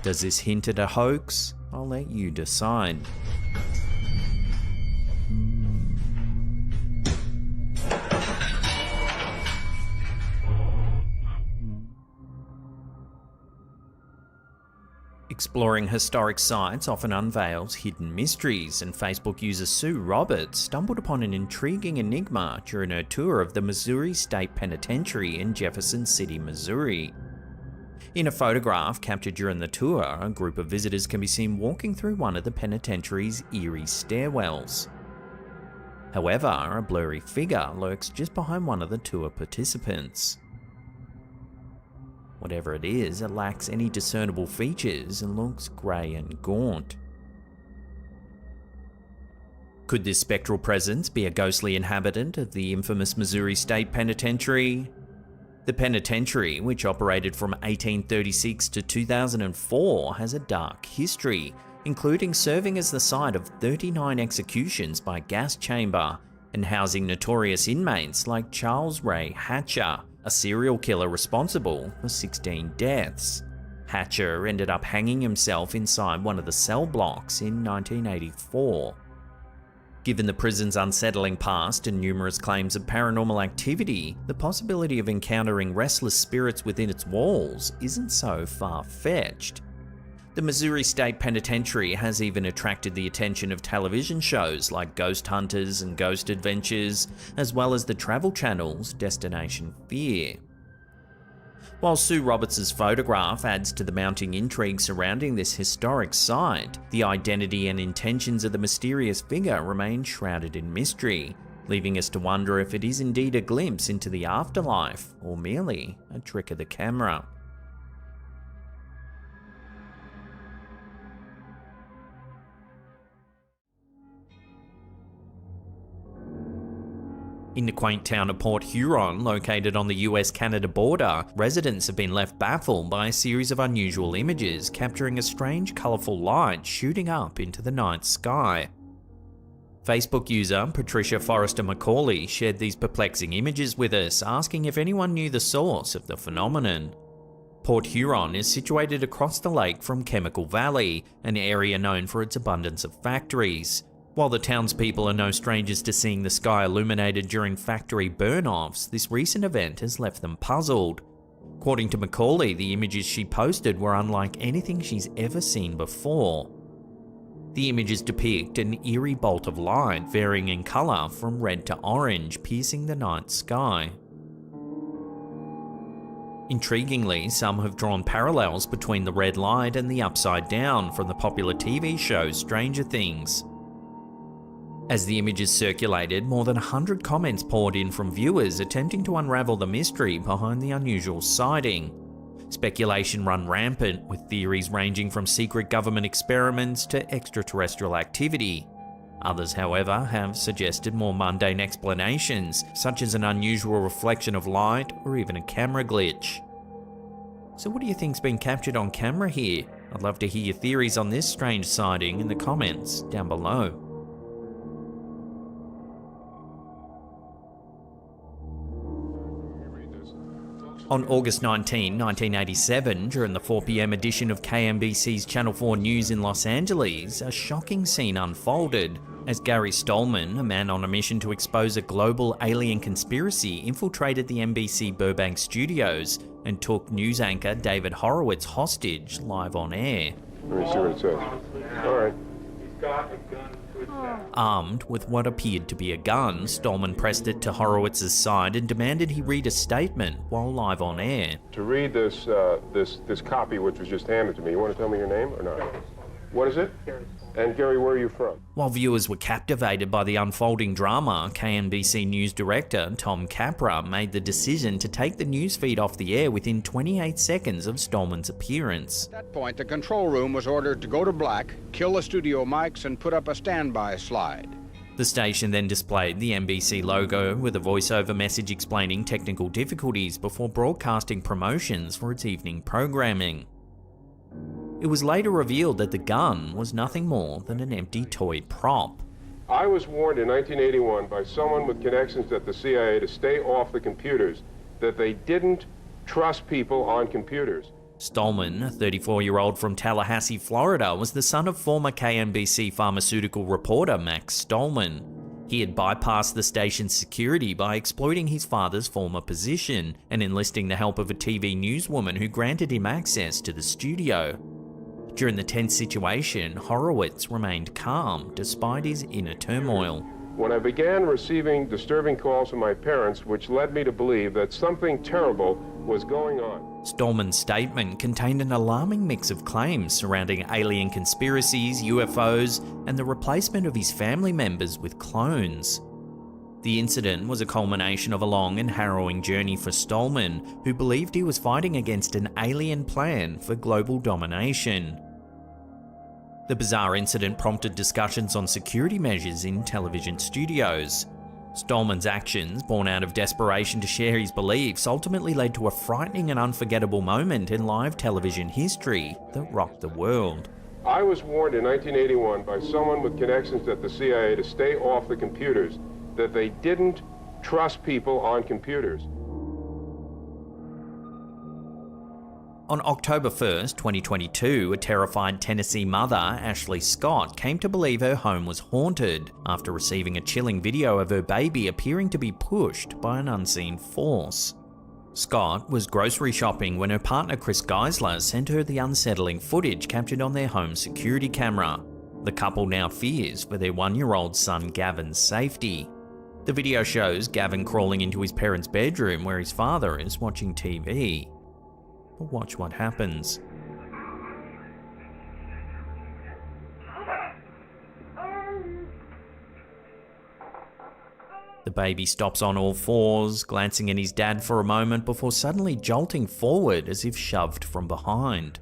Does this hint at a hoax? I'll let you decide. Exploring historic sites often unveils hidden mysteries, and Facebook user Sue Roberts stumbled upon an intriguing enigma during her tour of the Missouri State Penitentiary in Jefferson City, Missouri. In a photograph captured during the tour, a group of visitors can be seen walking through one of the penitentiary's eerie stairwells. However, a blurry figure lurks just behind one of the tour participants. Whatever it is, it lacks any discernible features and looks grey and gaunt. Could this spectral presence be a ghostly inhabitant of the infamous Missouri State Penitentiary? The penitentiary, which operated from 1836 to 2004, has a dark history, including serving as the site of 39 executions by gas chamber and housing notorious inmates like Charles Ray Hatcher, a serial killer responsible for 16 deaths. Hatcher ended up hanging himself inside one of the cell blocks in 1984. Given the prison's unsettling past and numerous claims of paranormal activity, the possibility of encountering restless spirits within its walls isn't so far-fetched. The Missouri State Penitentiary has even attracted the attention of television shows like Ghost Hunters and Ghost Adventures, as well as the Travel Channel's Destination Fear. While Sue Roberts' photograph adds to the mounting intrigue surrounding this historic site, the identity and intentions of the mysterious figure remain shrouded in mystery, leaving us to wonder if it is indeed a glimpse into the afterlife or merely a trick of the camera. In the quaint town of Port Huron, located on the US-Canada border, residents have been left baffled by a series of unusual images capturing a strange, colourful light shooting up into the night sky. Facebook user Patricia Forrester Macaulay shared these perplexing images with us, asking if anyone knew the source of the phenomenon. Port Huron is situated across the lake from Chemical Valley, an area known for its abundance of factories. While the townspeople are no strangers to seeing the sky illuminated during factory burn-offs, this recent event has left them puzzled. According to Macaulay, the images she posted were unlike anything she's ever seen before. The images depict an eerie bolt of light varying in colour from red to orange, piercing the night sky. Intriguingly, some have drawn parallels between the red light and the upside down from the popular TV show Stranger Things. As the images circulated, more than 100 comments poured in from viewers attempting to unravel the mystery behind the unusual sighting. Speculation ran rampant, with theories ranging from secret government experiments to extraterrestrial activity. Others, however, have suggested more mundane explanations, such as an unusual reflection of light or even a camera glitch. So what do you think's been captured on camera here? I'd love to hear your theories on this strange sighting in the comments down below. On August 19, 1987, during the 4 p.m. edition of KMBC's Channel 4 News in Los Angeles, a shocking scene unfolded as Gary Stolman, a man on a mission to expose a global alien conspiracy, infiltrated the NBC Burbank studios and took news anchor David Horowitz hostage live on air. Let me see what it says. All right. Armed with what appeared to be a gun, Stolman pressed it to Horowitz's side and demanded he read a statement while live on air. To read this copy which was just handed to me, you want to tell me your name or not? What is it? And Gary, where are you from? While viewers were captivated by the unfolding drama, KNBC News Director Tom Capra made the decision to take the newsfeed off the air within 28 seconds of Stolman's appearance. At that point, the control room was ordered to go to black, kill the studio mics, and put up a standby slide. The station then displayed the NBC logo with a voiceover message explaining technical difficulties before broadcasting promotions for its evening programming. It was later revealed that the gun was nothing more than an empty toy prop. I was warned in 1981 by someone with connections at the CIA to stay off the computers, that they didn't trust people on computers. Stolman, a 34-year-old from Tallahassee, Florida, was the son of former KNBC pharmaceutical reporter Max Stolman. He had bypassed the station's security by exploiting his father's former position and enlisting the help of a TV newswoman who granted him access to the studio. During the tense situation, Horowitz remained calm despite his inner turmoil. When I began receiving disturbing calls from my parents, which led me to believe that something terrible was going on. Stolman's statement contained an alarming mix of claims surrounding alien conspiracies, UFOs, and the replacement of his family members with clones. The incident was a culmination of a long and harrowing journey for Stolman, who believed he was fighting against an alien plan for global domination. The bizarre incident prompted discussions on security measures in television studios. Stolman's actions, born out of desperation to share his beliefs, ultimately led to a frightening and unforgettable moment in live television history that rocked the world. I was warned in 1981 by someone with connections at the CIA to stay off the computers, that they didn't trust people on computers. On October 1st, 2022, a terrified Tennessee mother, Ashley Scott, came to believe her home was haunted after receiving a chilling video of her baby appearing to be pushed by an unseen force. Scott was grocery shopping when her partner Chris Geisler sent her the unsettling footage captured on their home security camera. The couple now fears for their 1-year-old son Gavin's safety. The video shows Gavin crawling into his parents' bedroom where his father is watching TV. But watch what happens. The baby stops on all fours, glancing at his dad for a moment before suddenly jolting forward as if shoved from behind.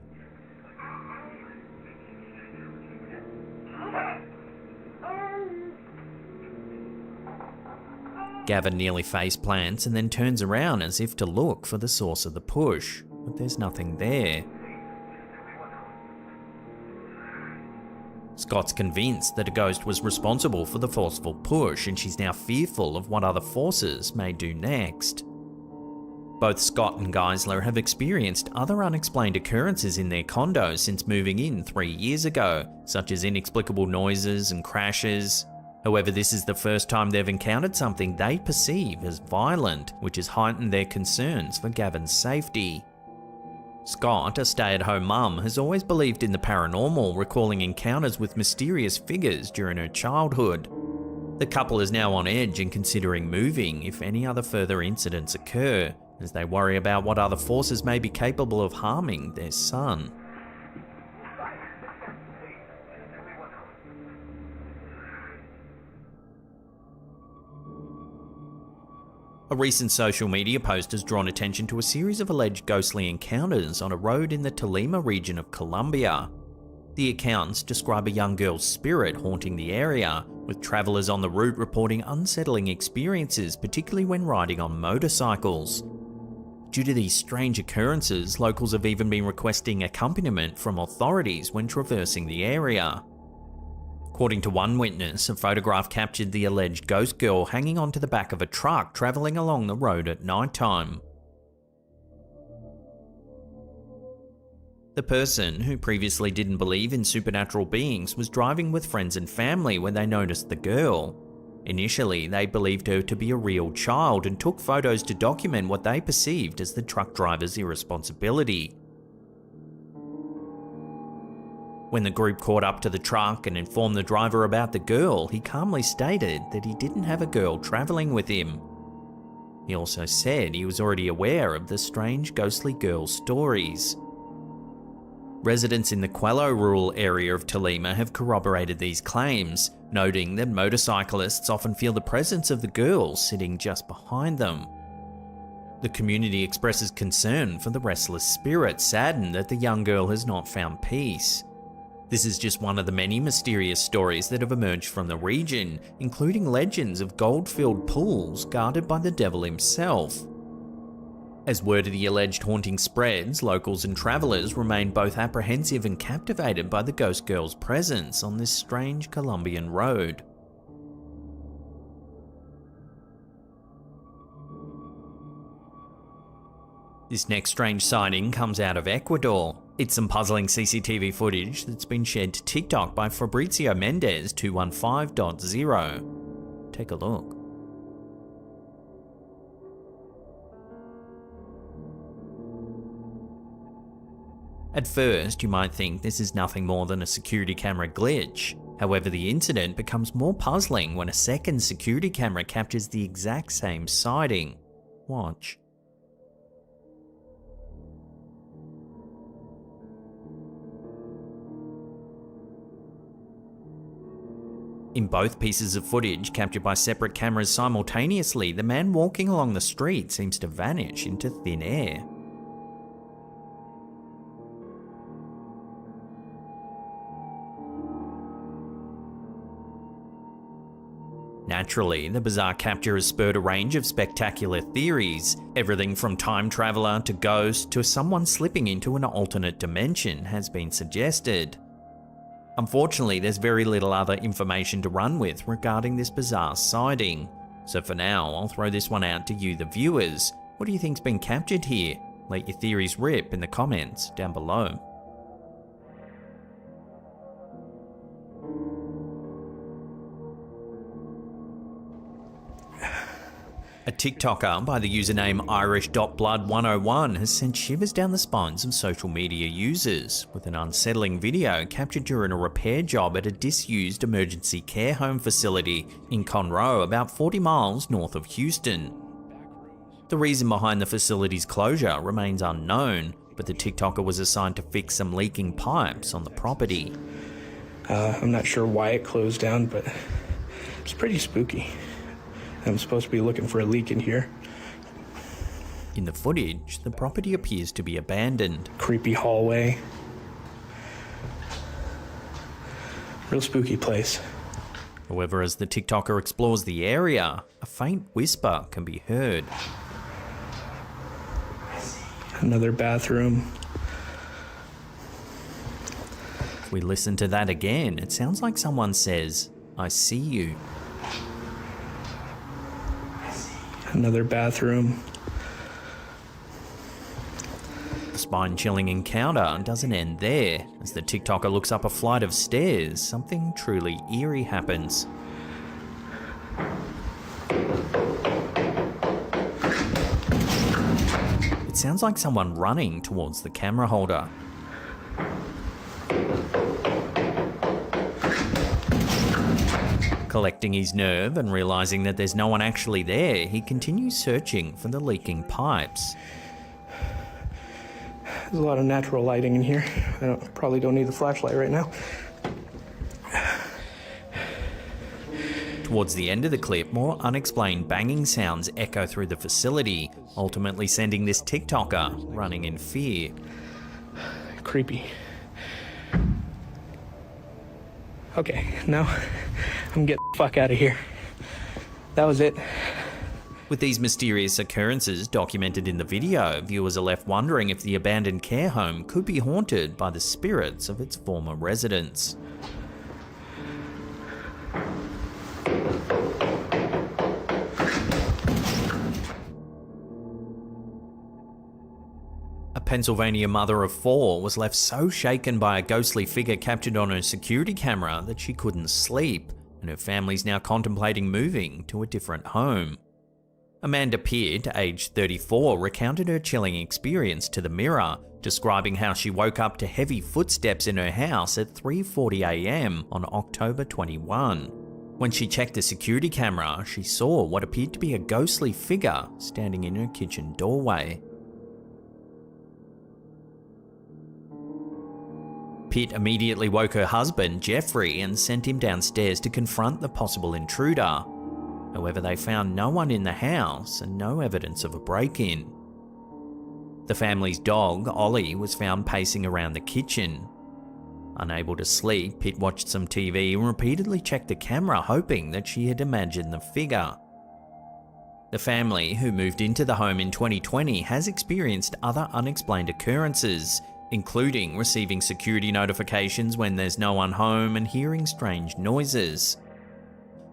Gavin nearly face plants and then turns around as if to look for the source of the push, but there's nothing there. Scott's convinced that a ghost was responsible for the forceful push, and she's now fearful of what other forces may do next. Both Scott and Geisler have experienced other unexplained occurrences in their condo since moving in 3 years ago, such as inexplicable noises and crashes. However, this is the first time they've encountered something they perceive as violent, which has heightened their concerns for Gavin's safety. Scott, a stay-at-home mum, has always believed in the paranormal, recalling encounters with mysterious figures during her childhood. The couple is now on edge and considering moving if any other further incidents occur, as they worry about what other forces may be capable of harming their son. A recent social media post has drawn attention to a series of alleged ghostly encounters on a road in the Tolima region of Colombia. The accounts describe a young girl's spirit haunting the area, with travellers on the route reporting unsettling experiences, particularly when riding on motorcycles. Due to these strange occurrences, locals have even been requesting accompaniment from authorities when traversing the area. According to one witness, a photograph captured the alleged ghost girl hanging onto the back of a truck travelling along the road at night time. The person, who previously didn't believe in supernatural beings, was driving with friends and family when they noticed the girl. Initially, they believed her to be a real child and took photos to document what they perceived as the truck driver's irresponsibility. When the group caught up to the truck and informed the driver about the girl, he calmly stated that he didn't have a girl travelling with him. He also said he was already aware of the strange ghostly girl stories. Residents in the Quello rural area of Tolima have corroborated these claims, noting that motorcyclists often feel the presence of the girl sitting just behind them. The community expresses concern for the restless spirit, saddened that the young girl has not found peace. This is just one of the many mysterious stories that have emerged from the region, including legends of gold-filled pools guarded by the devil himself. As word of the alleged haunting spreads, locals and travellers remain both apprehensive and captivated by the ghost girl's presence on this strange Colombian road. This next strange sighting comes out of Ecuador. It's some puzzling CCTV footage that's been shared to TikTok by Fabrizio Mendez 215.0. Take a look. At first, you might think this is nothing more than a security camera glitch. However, the incident becomes more puzzling when a second security camera captures the exact same sighting. Watch. In both pieces of footage captured by separate cameras simultaneously, the man walking along the street seems to vanish into thin air. Naturally, the bizarre capture has spurred a range of spectacular theories. Everything from time traveler to ghost to someone slipping into an alternate dimension has been suggested. Unfortunately, there's very little other information to run with regarding this bizarre sighting. So for now, I'll throw this one out to you, the viewers. What do you think's been captured here? Let your theories rip in the comments down below. A TikToker by the username Irish.blood101 has sent shivers down the spines of social media users with an unsettling video captured during a repair job at a disused emergency care home facility in Conroe, about 40 miles north of Houston. The reason behind the facility's closure remains unknown, but the TikToker was assigned to fix some leaking pipes on the property. I'm not sure why it closed down, but it's pretty spooky. I'm supposed to be looking for a leak in here. In the footage, the property appears to be abandoned. Creepy hallway. Real spooky place. However, as the TikToker explores the area, a faint whisper can be heard. Another bathroom. If we listen to that again, it sounds like someone says, "I see you." Another bathroom. spine-chilling encounter doesn't end there. As the TikToker looks up a flight of stairs, something truly eerie happens. It sounds like someone running towards the camera holder. Collecting his nerve and realizing that there's no one actually there, he continues searching for the leaking pipes. There's a lot of natural lighting in here. I probably don't need the flashlight right now. Towards the end of the clip, more unexplained banging sounds echo through the facility, ultimately sending this TikToker running in fear. Creepy. Okay, now I'm getting the fuck out of here. That was it. With these mysterious occurrences documented in the video, viewers are left wondering if the abandoned care home could be haunted by the spirits of its former residents. A Pennsylvania mother of 4 was left so shaken by a ghostly figure captured on her security camera that she couldn't sleep, and her family's now contemplating moving to a different home. Amanda Peart, aged 34, recounted her chilling experience to the Mirror, describing how she woke up to heavy footsteps in her house at 3:40 a.m. on October 21. When she checked the security camera, she saw what appeared to be a ghostly figure standing in her kitchen doorway. Pitt immediately woke her husband, Jeffrey, and sent him downstairs to confront the possible intruder. However, they found no one in the house and no evidence of a break-in. The family's dog, Ollie, was found pacing around the kitchen. Unable to sleep, Pitt watched some TV and repeatedly checked the camera, hoping that she had imagined the figure. The family, who moved into the home in 2020, has experienced other unexplained occurrences, including receiving security notifications when there's no one home and hearing strange noises.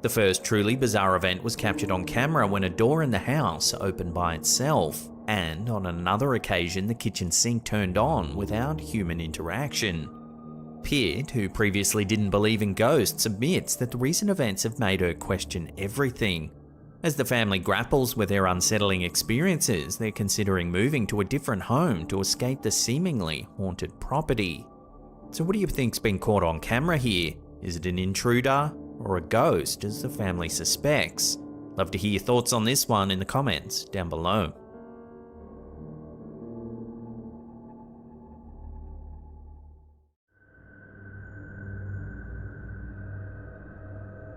The first truly bizarre event was captured on camera when a door in the house opened by itself, and on another occasion the kitchen sink turned on without human interaction. Peart, who previously didn't believe in ghosts, admits that the recent events have made her question everything. As the family grapples with their unsettling experiences, they're considering moving to a different home to escape the seemingly haunted property. So what do you think's been caught on camera here? Is it an intruder or a ghost, as the family suspects? Love to hear your thoughts on this one in the comments down below.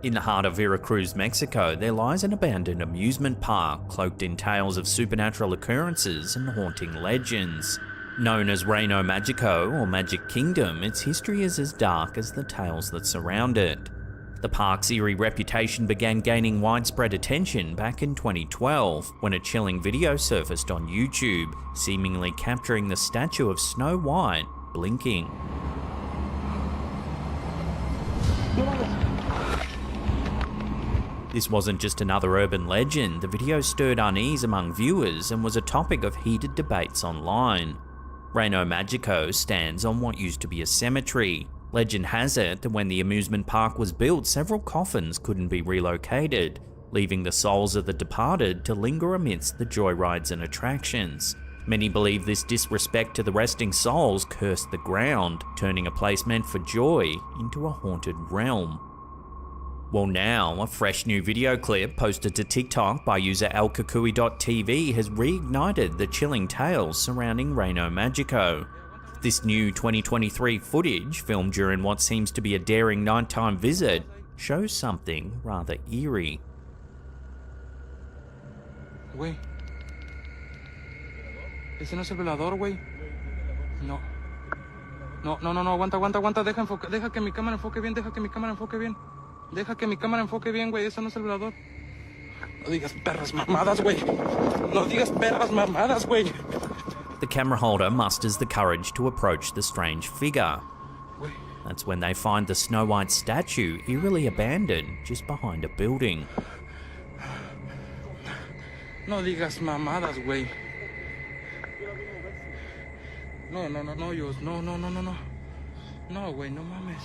In the heart of Veracruz, Mexico, there lies an abandoned amusement park cloaked in tales of supernatural occurrences and haunting legends. Known as Reino Magico, or Magic Kingdom, its history is as dark as the tales that surround it. The park's eerie reputation began gaining widespread attention back in 2012, when a chilling video surfaced on YouTube, seemingly capturing the statue of Snow White blinking. This wasn't just another urban legend. The video stirred unease among viewers and was a topic of heated debates online. Reino Magico stands on what used to be a cemetery. Legend has it that when the amusement park was built, several coffins couldn't be relocated, leaving the souls of the departed to linger amidst the joyrides and attractions. Many believe this disrespect to the resting souls cursed the ground, turning a place meant for joy into a haunted realm. Well, now, a fresh new video clip posted to TikTok by user elkakui.tv has reignited the chilling tales surrounding Reino Magico. This new 2023 footage, filmed during what seems to be a daring nighttime visit, shows something rather eerie. Güey. Ese no es el velador, güey. No. No, aguanta. Deja que mi cámara enfoque bien, Deja que mi cámara enfoque bien, güey. Ese no es el velador. No digas perras mamadas, güey. The camera holder musters the courage to approach the strange figure. That's when they find the Snow White statue eerily abandoned just behind a building. No digas mamadas, güey. No, Dios. No. No, güey, no mames.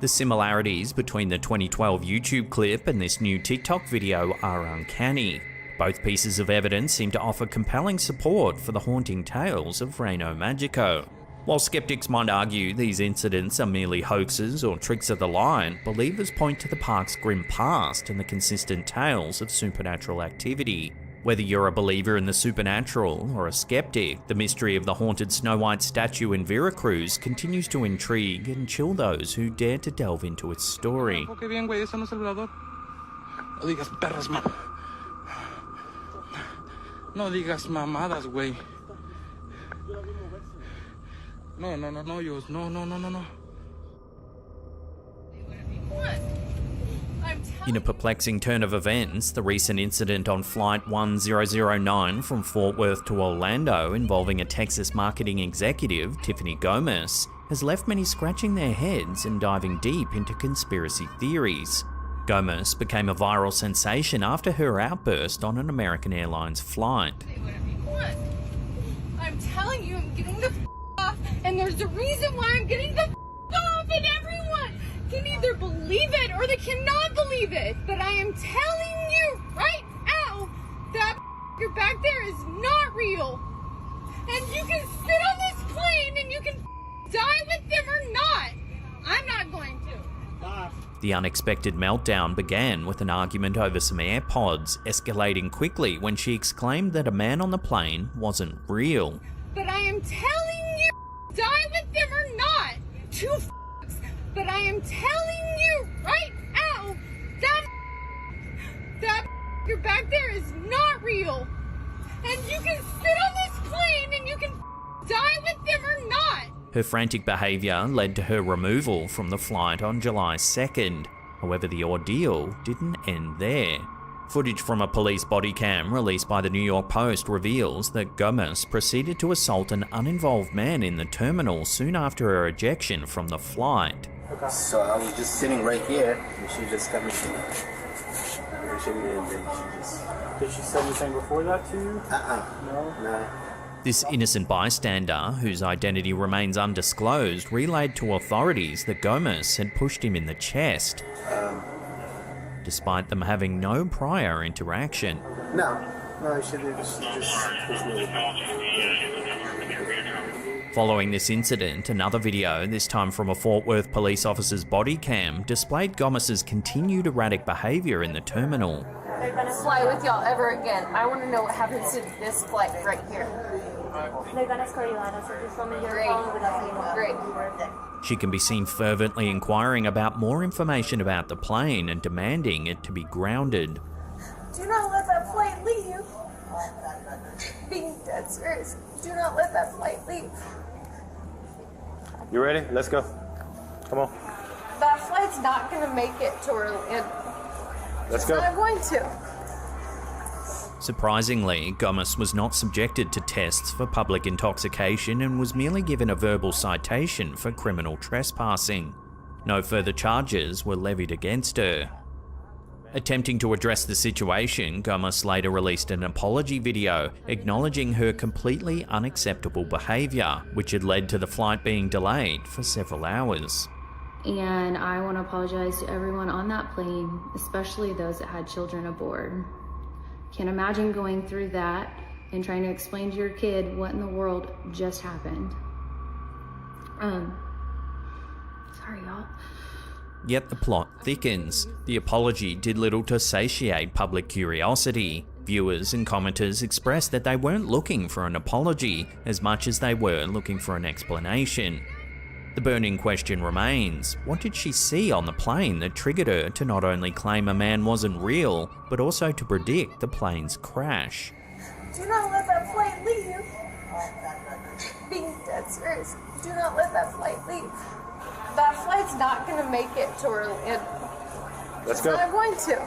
The similarities between the 2012 YouTube clip and this new TikTok video are uncanny. Both pieces of evidence seem to offer compelling support for the haunting tales of Reno Magico. While skeptics might argue these incidents are merely hoaxes or tricks of the light, believers point to the park's grim past and the consistent tales of supernatural activity. Whether you're a believer in the supernatural or a skeptic, the mystery of the haunted Snow White statue in Veracruz continues to intrigue and chill those who dare to delve into its story. Enfoque bien, güey, ese no es el velador. No digas perras, man. No digas mamadas, güey. No, Dios. No. In a perplexing turn of events, the recent incident on Flight 1009 from Fort Worth to Orlando involving a Texas marketing executive, Tiffany Gomez, has left many scratching their heads and diving deep into conspiracy theories. Gomez became a viral sensation after her outburst on an American Airlines flight. I'm telling you, I'm getting the off, and there's a reason why I'm getting the off, and everyone can either believe it or they cannot believe it. But I am telling you right now, that you're back there is not real. And you can sit on this plane and you can die with them or not. I'm not going to. The unexpected meltdown began with an argument over some AirPods, escalating quickly when she exclaimed that a man on the plane wasn't real. But I am telling you, die with them or not. Two but I am telling you right now, that you're back there is not real. And you can sit on this plane and you can die with them or not. Her frantic behaviour led to her removal from the flight on July 2nd. However, the ordeal didn't end there. Footage from a police body cam released by the New York Post reveals that Gomez proceeded to assault an uninvolved man in the terminal soon after her ejection from the flight. Okay. So I was just sitting right here, and she just got me. Did she say anything before that to you? No. This innocent bystander, whose identity remains undisclosed, relayed to authorities that Gomez had pushed him in the chest, despite them having no prior interaction. No, she just pushed me. Following this incident, another video, this time from a Fort Worth police officer's body cam, displayed Gomez's continued erratic behaviour in the terminal. They're gonna fly with y'all ever again. I want to know what happens to this flight right here. Great. She can be seen fervently inquiring about more information about the plane and demanding it to be grounded. Do not let that flight leave. Being dead serious. Do not let that flight leave. You ready? Let's go. Come on. That flight's not gonna make it to Orlando. Let's go. It's not going to. Surprisingly, Gomez was not subjected to tests for public intoxication and was merely given a verbal citation for criminal trespassing. No further charges were levied against her. Attempting to address the situation, Gomez later released an apology video acknowledging her completely unacceptable behaviour, which had led to the flight being delayed for several hours. And I want to apologize to everyone on that plane, especially those that had children aboard. Can't imagine going through that and trying to explain to your kid what in the world just happened. Sorry, y'all. Yet the plot thickens. The apology did little to satiate public curiosity. Viewers and commenters expressed that they weren't looking for an apology as much as they were looking for an explanation. The burning question remains, what did she see on the plane that triggered her to not only claim a man wasn't real, but also to predict the plane's crash? Do not let that flight leave. Being dead serious. Do not let that flight leave. That flight's not going to make it to Orlando. Let's go. It's not going to.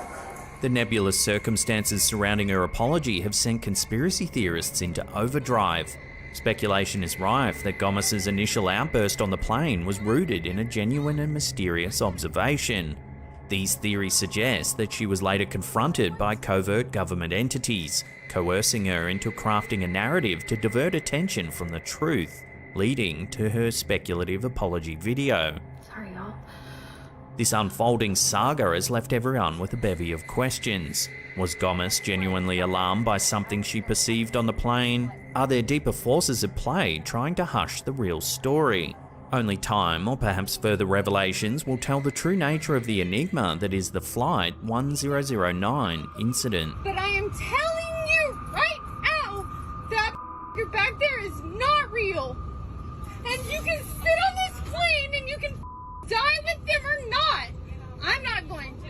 The nebulous circumstances surrounding her apology have sent conspiracy theorists into overdrive. Speculation is rife that Gomez's initial outburst on the plane was rooted in a genuine and mysterious observation. These theories suggest that she was later confronted by covert government entities, coercing her into crafting a narrative to divert attention from the truth. leading to her speculative apology video. Sorry, y'all. This unfolding saga has left everyone with a bevy of questions. Was Gomez genuinely alarmed by something she perceived on the plane? Are there deeper forces at play trying to hush the real story? Only time, or perhaps further revelations, will tell the true nature of the enigma that is the Flight 1009 incident. But I am telling you right now, that back there is not real. And you can sit on this plane and you can die with them or not. I'm not going to.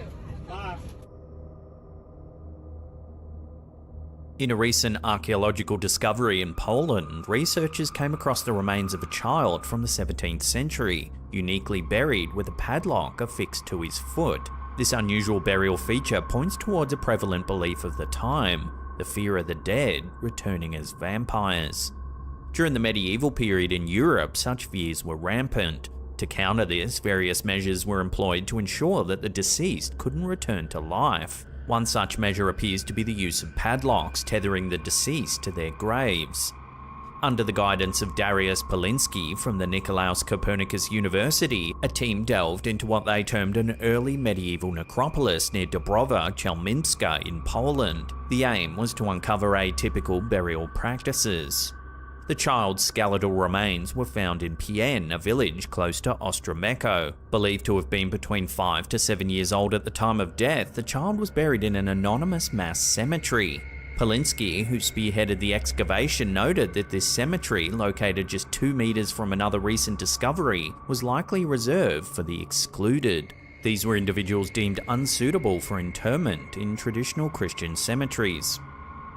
In a recent archaeological discovery in Poland, researchers came across the remains of a child from the 17th century, uniquely buried with a padlock affixed to his foot. This unusual burial feature points towards a prevalent belief of the time, the fear of the dead returning as vampires. During the medieval period in Europe, such fears were rampant. To counter this, various measures were employed to ensure that the deceased couldn't return to life. One such measure appears to be the use of padlocks tethering the deceased to their graves. Under the guidance of Dariusz Polinsky from the Nicolaus Copernicus University, a team delved into what they termed an early medieval necropolis near Dąbrowa Chelmińska in Poland. The aim was to uncover atypical burial practices. The child's skeletal remains were found in Pień, a village close to Ostrołęka. Believed to have been between 5 to 7 years old at the time of death, the child was buried in an anonymous mass cemetery. Polinsky, who spearheaded the excavation, noted that this cemetery, located just 2 meters from another recent discovery, was likely reserved for the excluded. These were individuals deemed unsuitable for interment in traditional Christian cemeteries.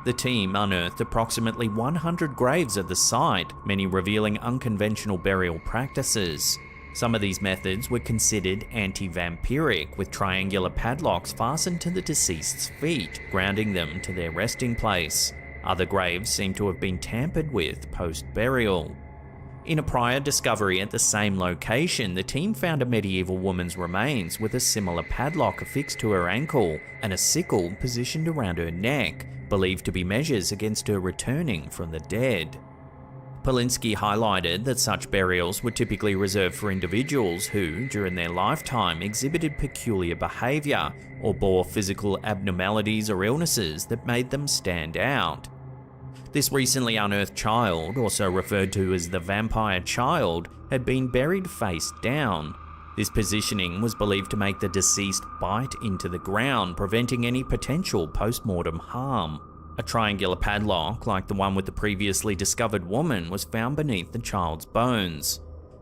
The team unearthed approximately 100 graves at the site, many revealing unconventional burial practices. Some of these methods were considered anti-vampiric, with triangular padlocks fastened to the deceased's feet, grounding them to their resting place. Other graves seem to have been tampered with post-burial. In a prior discovery at the same location, the team found a medieval woman's remains with a similar padlock affixed to her ankle and a sickle positioned around her neck, believed to be measures against her returning from the dead. Polinsky highlighted that such burials were typically reserved for individuals who, during their lifetime, exhibited peculiar behaviour or bore physical abnormalities or illnesses that made them stand out. This recently unearthed child, also referred to as the vampire child, had been buried face down. This positioning was believed to make the deceased bite into the ground, preventing any potential post-mortem harm. A triangular padlock, like the one with the previously discovered woman, was found beneath the child's bones.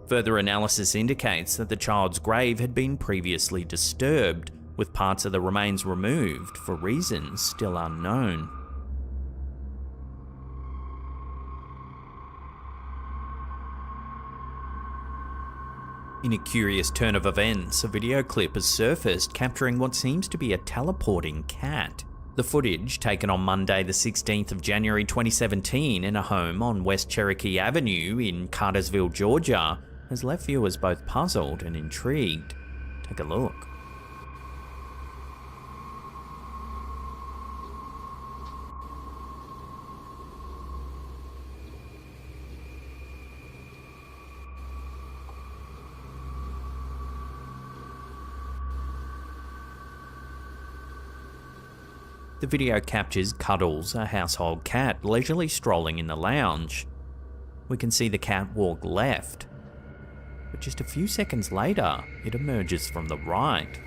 Further analysis indicates that the child's grave had been previously disturbed, with parts of the remains removed for reasons still unknown. In a curious turn of events, a video clip has surfaced capturing what seems to be a teleporting cat. The footage, taken on Monday the 16th of January 2017 in a home on West Cherokee Avenue in Cartersville, Georgia, has left viewers both puzzled and intrigued. Take a look. The video captures Cuddles, a household cat, leisurely strolling in the lounge. We can see the cat walk left, but just a few seconds later, it emerges from the right.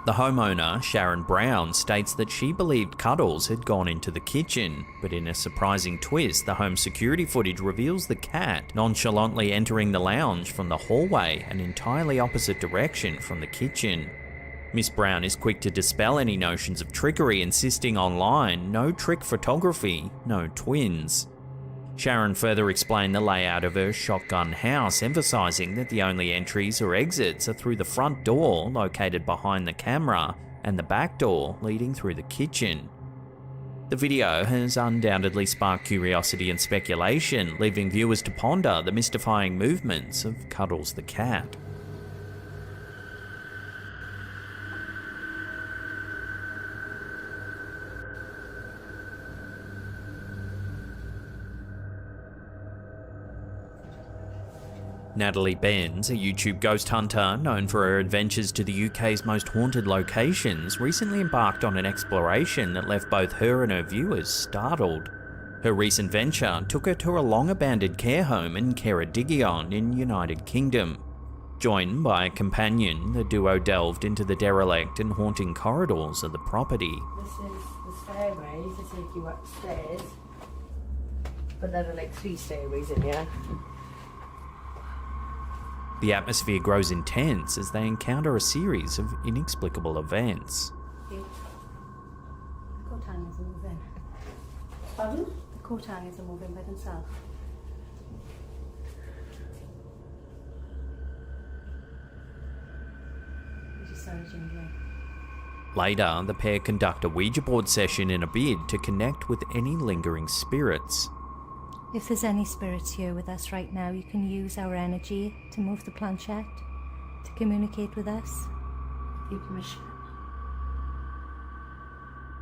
The homeowner, Sharon Brown, states that she believed Cuddles had gone into the kitchen, but in a surprising twist, the home security footage reveals the cat nonchalantly entering the lounge from the hallway, an entirely opposite direction from the kitchen. Miss Brown is quick to dispel any notions of trickery, insisting online, no trick photography, no twins. Sharon further explained the layout of her shotgun house, emphasizing that the only entries or exits are through the front door located behind the camera and the back door leading through the kitchen. The video has undoubtedly sparked curiosity and speculation, leaving viewers to ponder the mystifying movements of Cuddles the cat. Natalie Benz, a YouTube ghost hunter known for her adventures to the UK's most haunted locations, recently embarked on an exploration that left both her and her viewers startled. Her recent venture took her to a long-abandoned care home in Ceredigion in United Kingdom. Joined by a companion, the duo delved into the derelict and haunting corridors of the property. This is the stairway to take you upstairs, but there are like 3 stairways in here. The atmosphere grows intense as they encounter a series of inexplicable events. The coat hangers are moving. Pardon? The coat hangers are moving by themselves. I just saw a ginger. Later, the pair conduct a Ouija board session in a bid to connect with any lingering spirits. If there's any spirits here with us right now, you can use our energy to move the planchette, to communicate with us. Give permission.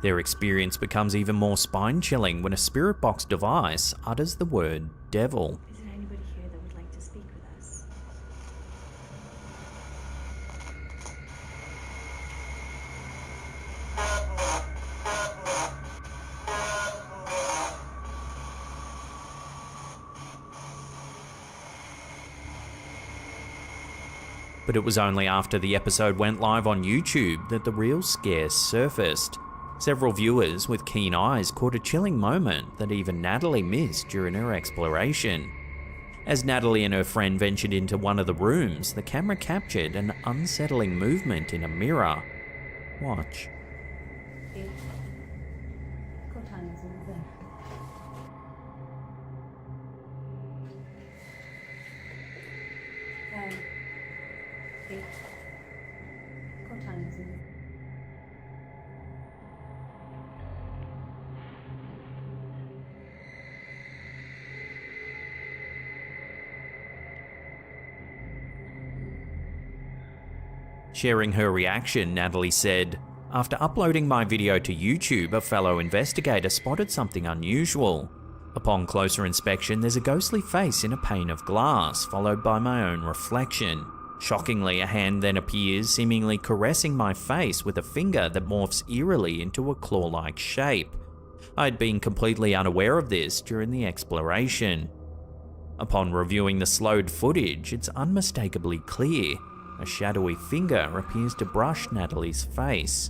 Their experience becomes even more spine-chilling when a spirit box device utters the word devil. Is there anybody here that would like to speak with us? But it was only after the episode went live on YouTube that the real scare surfaced. Several viewers with keen eyes caught a chilling moment that even Natalie missed during her exploration. As Natalie and her friend ventured into one of the rooms, the camera captured an unsettling movement in a mirror. Watch. Coat hangers are moving. Coat hangers are moving. Sharing her reaction, Natalie said, "After uploading my video to YouTube, a fellow investigator spotted something unusual. Upon closer inspection, there's a ghostly face in a pane of glass, followed by my own reflection. Shockingly, a hand then appears, seemingly caressing my face with a finger that morphs eerily into a claw-like shape. I'd been completely unaware of this during the exploration. Upon reviewing the slowed footage, it's unmistakably clear. A shadowy finger appears to brush Natalie's face.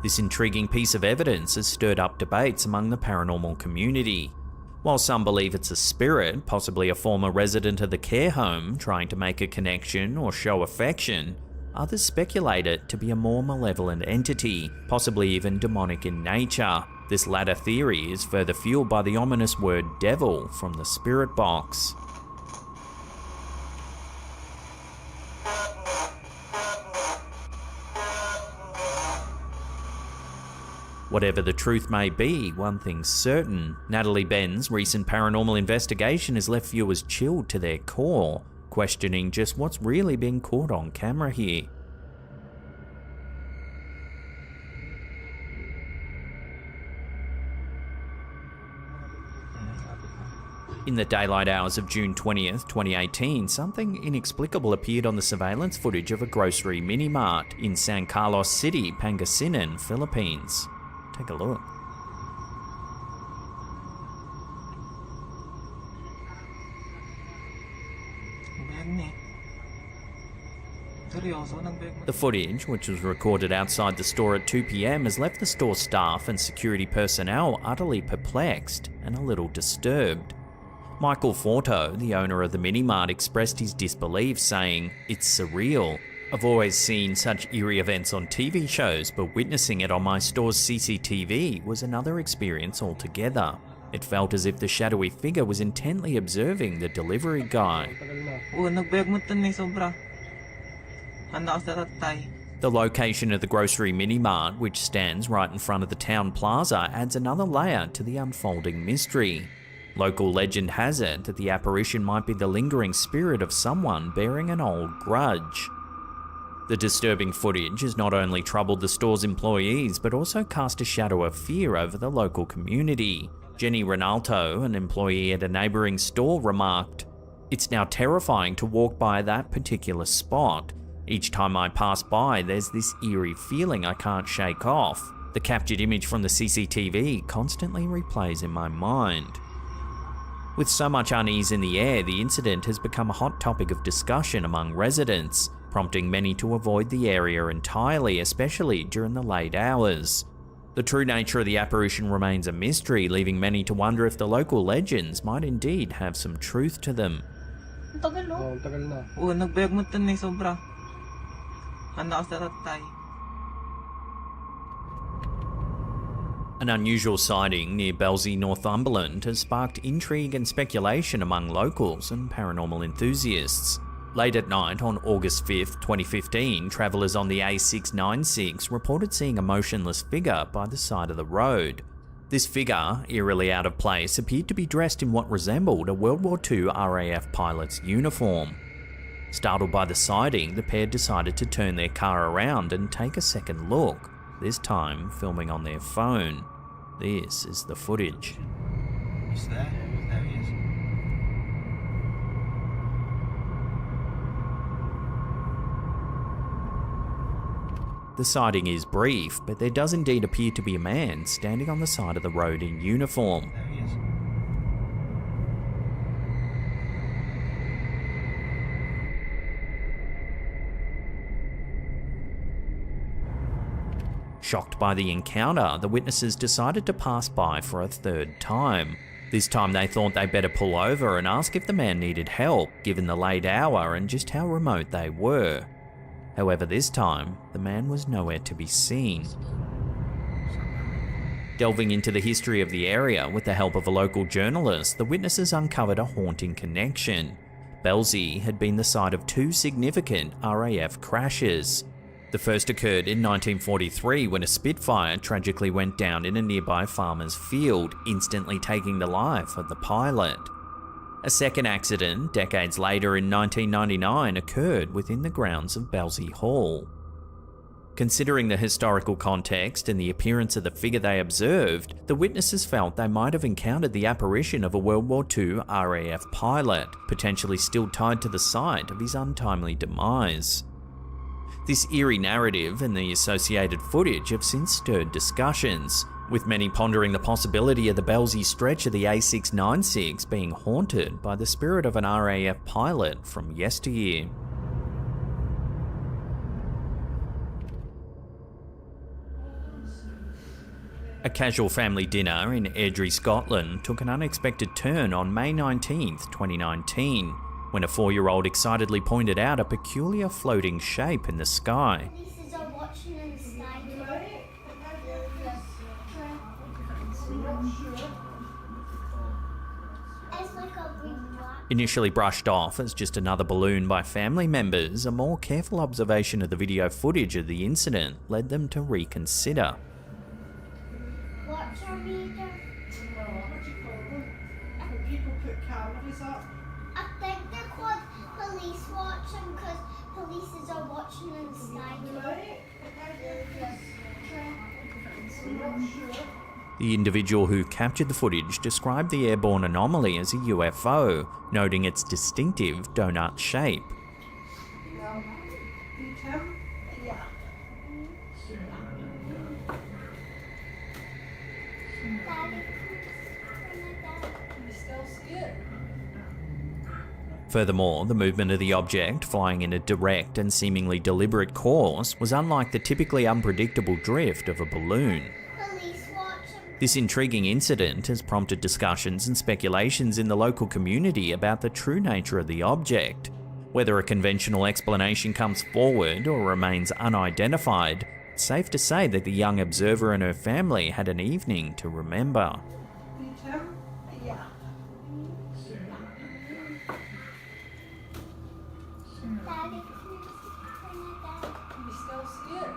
This intriguing piece of evidence has stirred up debates among the paranormal community. While some believe it's a spirit, possibly a former resident of the care home, trying to make a connection or show affection, others speculate it to be a more malevolent entity, possibly even demonic in nature. This latter theory is further fueled by the ominous word devil from the spirit box. Whatever the truth may be, one thing's certain. Natalie Ben's recent paranormal investigation has left viewers chilled to their core, questioning just what's really being caught on camera here. In the daylight hours of June 20th, 2018, something inexplicable appeared on the surveillance footage of a grocery mini-mart in San Carlos City, Pangasinan, Philippines. Take a look. The footage, which was recorded outside the store at 2 PM, has left the store staff and security personnel utterly perplexed and a little disturbed. Michael Forto, the owner of the mini-mart, expressed his disbelief, saying, "It's surreal. I've always seen such eerie events on TV shows, but witnessing it on my store's CCTV was another experience altogether. It felt as if the shadowy figure was intently observing the delivery guy." The location of the grocery mini-mart, which stands right in front of the town plaza, adds another layer to the unfolding mystery. Local legend has it that the apparition might be the lingering spirit of someone bearing an old grudge. The disturbing footage has not only troubled the store's employees, but also cast a shadow of fear over the local community. Jenny Ronaldo, an employee at a neighbouring store, remarked, "It's now terrifying to walk by that particular spot. Each time I pass by, there's this eerie feeling I can't shake off. The captured image from the CCTV constantly replays in my mind." With so much unease in the air, the incident has become a hot topic of discussion among residents, prompting many to avoid the area entirely, especially during the late hours. The true nature of the apparition remains a mystery, leaving many to wonder if the local legends might indeed have some truth to them. An unusual sighting near Belsey, Northumberland has sparked intrigue and speculation among locals and paranormal enthusiasts. Late at night on August 5th, 2015, travellers on the A696 reported seeing a motionless figure by the side of the road. This figure, eerily out of place, appeared to be dressed in what resembled a World War II RAF pilot's uniform. Startled by the sighting, the pair decided to turn their car around and take a second look, this time filming on their phone. This is the footage. He's there. There he is. The sighting is brief, but there does indeed appear to be a man standing on the side of the road in uniform. There he is. Shocked by the encounter, the witnesses decided to pass by for a third time. This time they thought they'd better pull over and ask if the man needed help, given the late hour and just how remote they were. However, this time, the man was nowhere to be seen. Delving into the history of the area with the help of a local journalist, the witnesses uncovered a haunting connection. Belsey had been the site of two significant RAF crashes. The first occurred in 1943 when a Spitfire tragically went down in a nearby farmer's field, instantly taking the life of the pilot. A second accident, decades later in 1999, occurred within the grounds of Belsey Hall. Considering the historical context and the appearance of the figure they observed, the witnesses felt they might have encountered the apparition of a World War II RAF pilot, potentially still tied to the site of his untimely demise. This eerie narrative and the associated footage have since stirred discussions, with many pondering the possibility of the Belsey stretch of the A696 being haunted by the spirit of an RAF pilot from yesteryear. A casual family dinner in Airdrie, Scotland took an unexpected turn on May 19th, 2019, when a 4-year-old excitedly pointed out a peculiar floating shape in the sky. Initially brushed off as just another balloon by family members, a more careful observation of the video footage of the incident led them to reconsider. What's our meter? People put cameras up. I think they're called police watching because police are watching in the sky. The individual who captured the footage described the airborne anomaly as a UFO, noting its distinctive donut shape. Furthermore, the movement of the object, flying in a direct and seemingly deliberate course, was unlike the typically unpredictable drift of a balloon. This intriguing incident has prompted discussions and speculations in the local community about the true nature of the object. Whether a conventional explanation comes forward or remains unidentified, it's safe to say that the young observer and her family had an evening to remember. don't see it.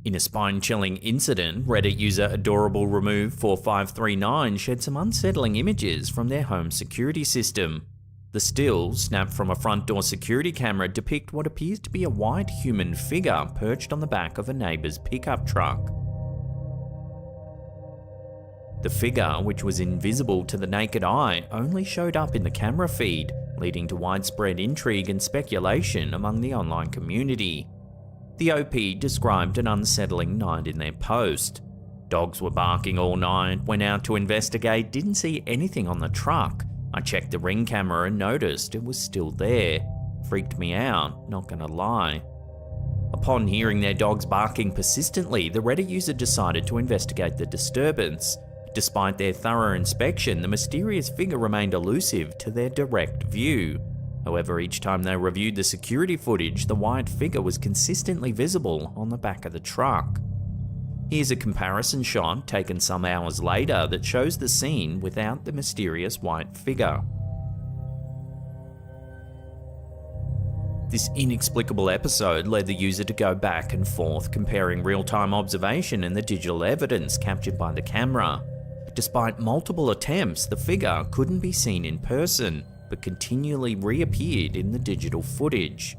In a spine-chilling incident, Reddit user Adorable Remove 4539 shared some unsettling images from their home security system. The stills, snapped from a front door security camera, depict what appears to be a white human figure perched on the back of a neighbour's pickup truck. The figure, which was invisible to the naked eye, only showed up in the camera feed, leading to widespread intrigue and speculation among the online community. The OP described an unsettling night in their post. Dogs were barking all night, went out to investigate, didn't see anything on the truck. I checked the ring camera and noticed it was still there. Freaked me out, not gonna lie. Upon hearing their dogs barking persistently, the Reddit user decided to investigate the disturbance. Despite their thorough inspection, the mysterious figure remained elusive to their direct view. However, each time they reviewed the security footage, the white figure was consistently visible on the back of the truck. Here's a comparison shot taken some hours later that shows the scene without the mysterious white figure. This inexplicable episode led the user to go back and forth comparing real-time observation and the digital evidence captured by the camera. Despite multiple attempts, the figure couldn't be seen in person, but continually reappeared in the digital footage.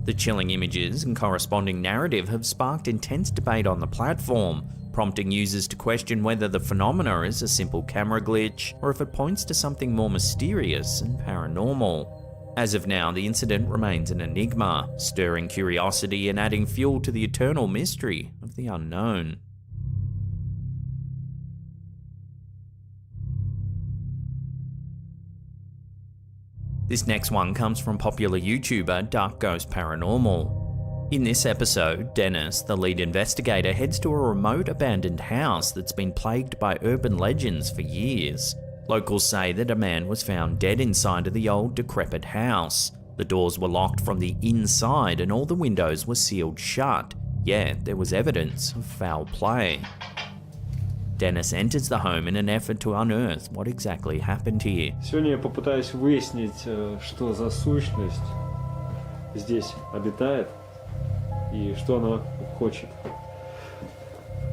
The chilling images and corresponding narrative have sparked intense debate on the platform, prompting users to question whether the phenomena is a simple camera glitch or if it points to something more mysterious and paranormal. As of now, the incident remains an enigma, stirring curiosity and adding fuel to the eternal mystery of the unknown. This next one comes from popular YouTuber Dark Ghost Paranormal. In this episode, Dennis, the lead investigator, heads to a remote abandoned house that's been plagued by urban legends for years. Locals say that a man was found dead inside of the old decrepit house. The doors were locked from the inside and all the windows were sealed shut, yet there was evidence of foul play. Dennis enters the home in an effort to unearth what exactly happened here. Сегодня я попытаюсь выяснить, что за сущность здесь обитает и что она хочет.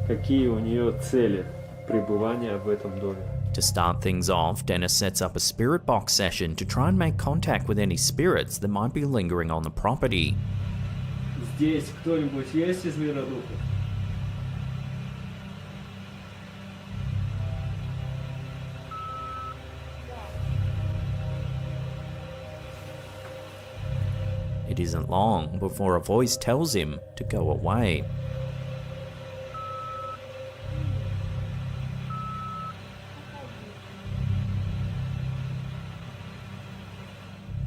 Какие у нее цели пребывания в этом доме. To start things off, Dennis sets up a spirit box session to try and make contact with any spirits that might be lingering on the property. Здесь кто-нибудь есть из мира духов? It isn't long before a voice tells him to go away.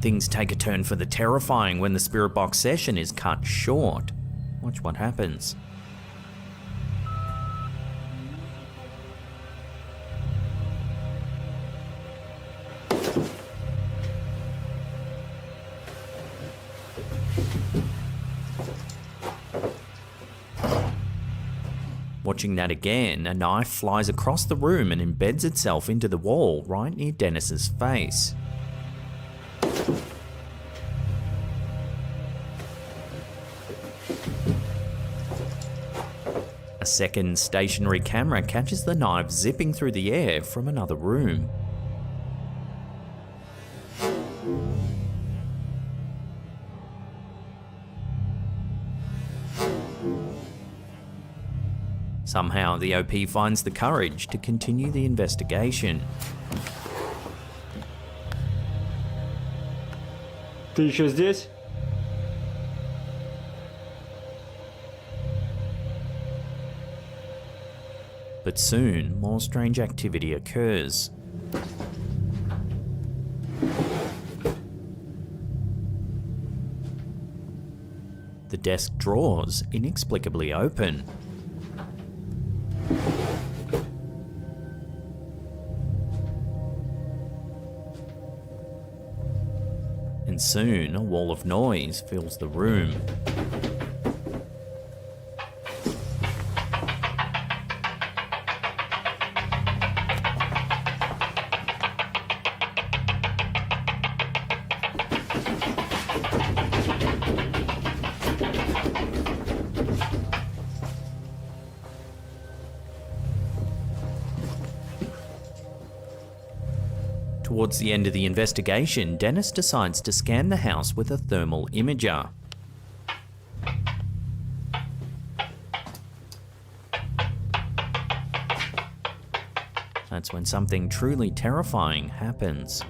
Things take a turn for the terrifying when the spirit box session is cut short. Watch what happens. Watching that again, a knife flies across the room and embeds itself into the wall right near Dennis's face. A second stationary camera catches the knife zipping through the air from another room. Somehow, the OP finds the courage to continue the investigation. Ты еще здесь? But soon, more strange activity occurs. The desk drawers inexplicably open. And soon, a wall of noise fills the room. Towards the end of the investigation, Dennis decides to scan the house with a thermal imager. That's when something truly terrifying happens.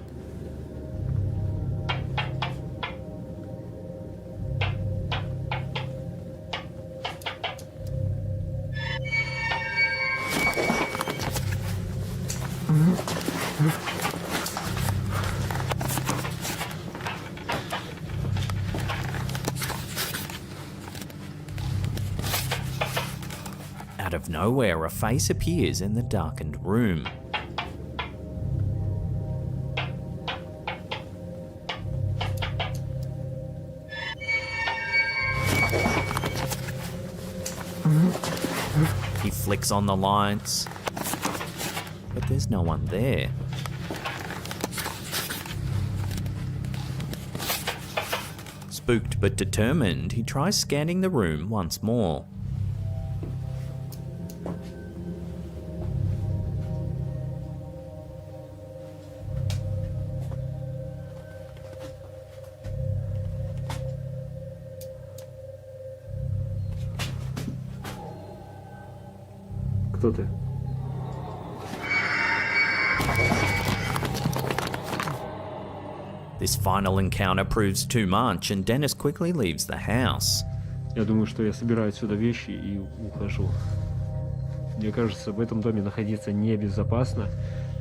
Out of nowhere, a face appears in the darkened room. He flicks on the lights, but there's no one there. Spooked but determined, he tries scanning the room once more. Кто ты? This final encounter proves too much, and Dennis quickly leaves the house. Я думаю, что я собираю отсюда вещи и ухожу. Мне кажется, в этом доме находиться небезопасно.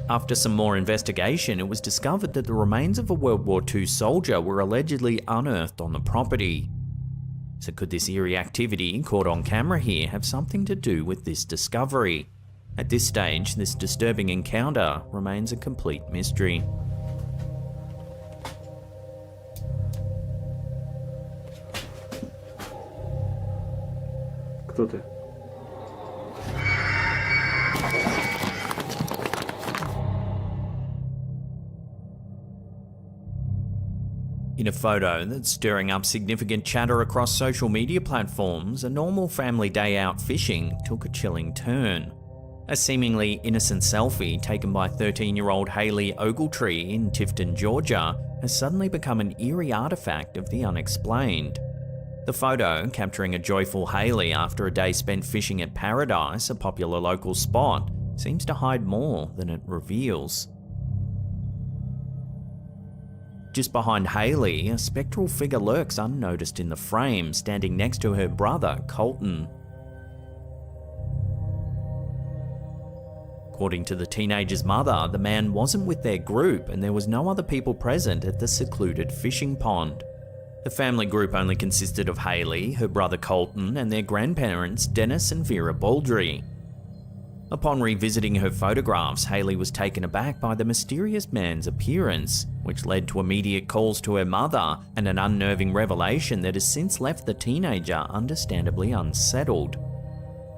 After some more investigation, it was discovered that the remains of a World War II soldier were allegedly unearthed on the property. So could this eerie activity caught on camera here have something to do with this discovery? At this stage, this disturbing encounter remains a complete mystery. Кто ты? In a photo that's stirring up significant chatter across social media platforms, a normal family day out fishing took a chilling turn. A seemingly innocent selfie taken by 13-year-old Hayley Ogletree in Tifton, Georgia, has suddenly become an eerie artifact of the unexplained. The photo, capturing a joyful Hayley after a day spent fishing at Paradise, a popular local spot, seems to hide more than it reveals. Just behind Hayley, a spectral figure lurks unnoticed in the frame, standing next to her brother, Colton. According to the teenager's mother, the man wasn't with their group and there was no other people present at the secluded fishing pond. The family group only consisted of Hayley, her brother Colton, and their grandparents, Dennis and Vera Baldry. Upon revisiting her photographs, Hayley was taken aback by the mysterious man's appearance, which led to immediate calls to her mother and an unnerving revelation that has since left the teenager understandably unsettled.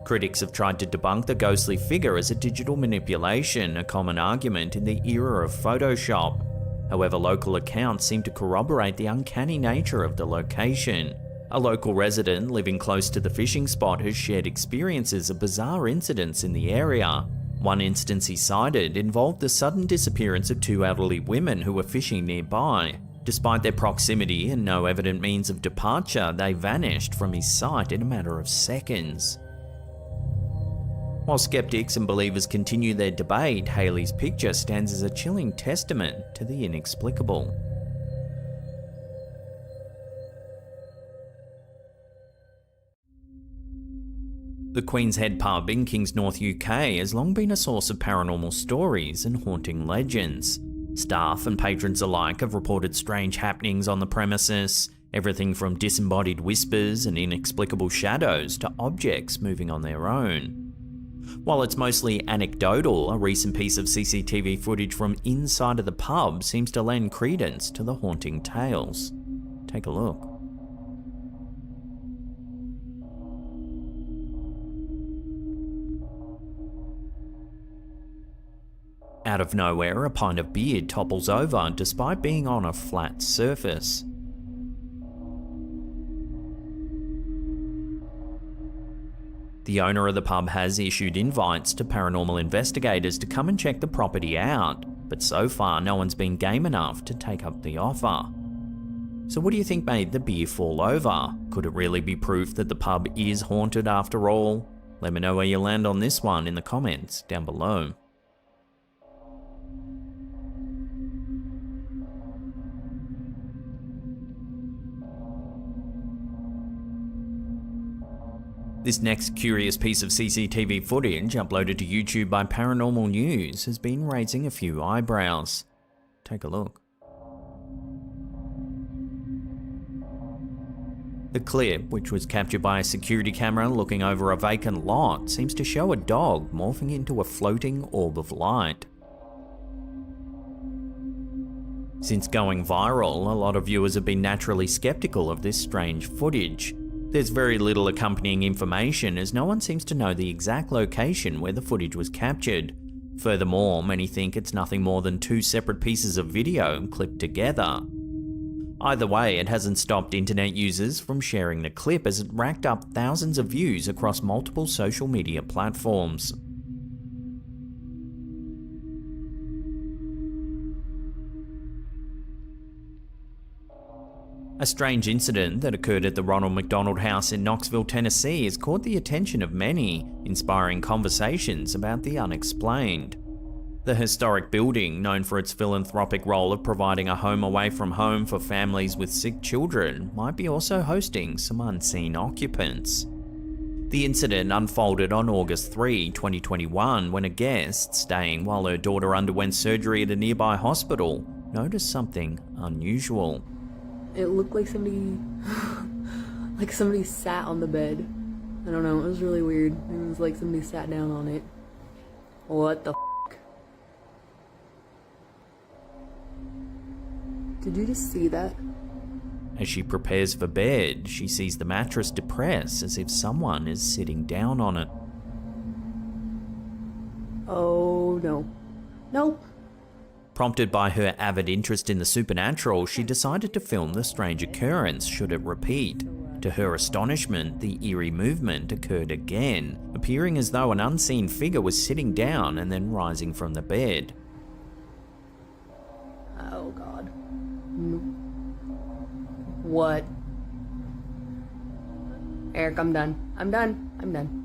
Critics have tried to debunk the ghostly figure as a digital manipulation, a common argument in the era of Photoshop. However, local accounts seem to corroborate the uncanny nature of the location. A local resident living close to the fishing spot has shared experiences of bizarre incidents in the area. One instance he cited involved the sudden disappearance of two elderly women who were fishing nearby. Despite their proximity and no evident means of departure, they vanished from his sight in a matter of seconds. While skeptics and believers continue their debate, Hayley's picture stands as a chilling testament to the inexplicable. The Queen's Head pub in Kings North, UK has long been a source of paranormal stories and haunting legends. Staff and patrons alike have reported strange happenings on the premises, everything from disembodied whispers and inexplicable shadows to objects moving on their own. While it's mostly anecdotal, a recent piece of CCTV footage from inside of the pub seems to lend credence to the haunting tales. Take a look. Out of nowhere, a pint of beer topples over despite being on a flat surface. The owner of the pub has issued invites to paranormal investigators to come and check the property out. but so far no one's been game enough to take up the offer. So what do you think made the beer fall over? Could it really be proof that the pub is haunted after all? Let me know where you land on this one in the comments down below. This next curious piece of CCTV footage uploaded to YouTube by Paranormal News has been raising a few eyebrows. Take a look. The clip, which was captured by a security camera looking over a vacant lot, seems to show a dog morphing into a floating orb of light. Since going viral, a lot of viewers have been naturally skeptical of this strange footage. There's very little accompanying information as no one seems to know the exact location where the footage was captured. Furthermore, many think it's nothing more than two separate pieces of video clipped together. Either way, it hasn't stopped internet users from sharing the clip as it racked up thousands of views across multiple social media platforms. A strange incident that occurred at the Ronald McDonald House in Knoxville, Tennessee has caught the attention of many, inspiring conversations about the unexplained. The historic building, known for its philanthropic role of providing a home away from home for families with sick children, might be also hosting some unseen occupants. The incident unfolded on August 3, 2021, when a guest, staying while her daughter underwent surgery at a nearby hospital, noticed something unusual. It looked like somebody sat on the bed. I don't know, it was really weird. It was like somebody sat down on it. What the f***? Did you just see that? As she prepares for bed, she sees the mattress depress as if someone is sitting down on it. Oh no. Nope. Prompted by her avid interest in the supernatural, she decided to film the strange occurrence should it repeat. To her astonishment, the eerie movement occurred again, appearing as though an unseen figure was sitting down and then rising from the bed. Oh god. What? Eric, I'm done. I'm done.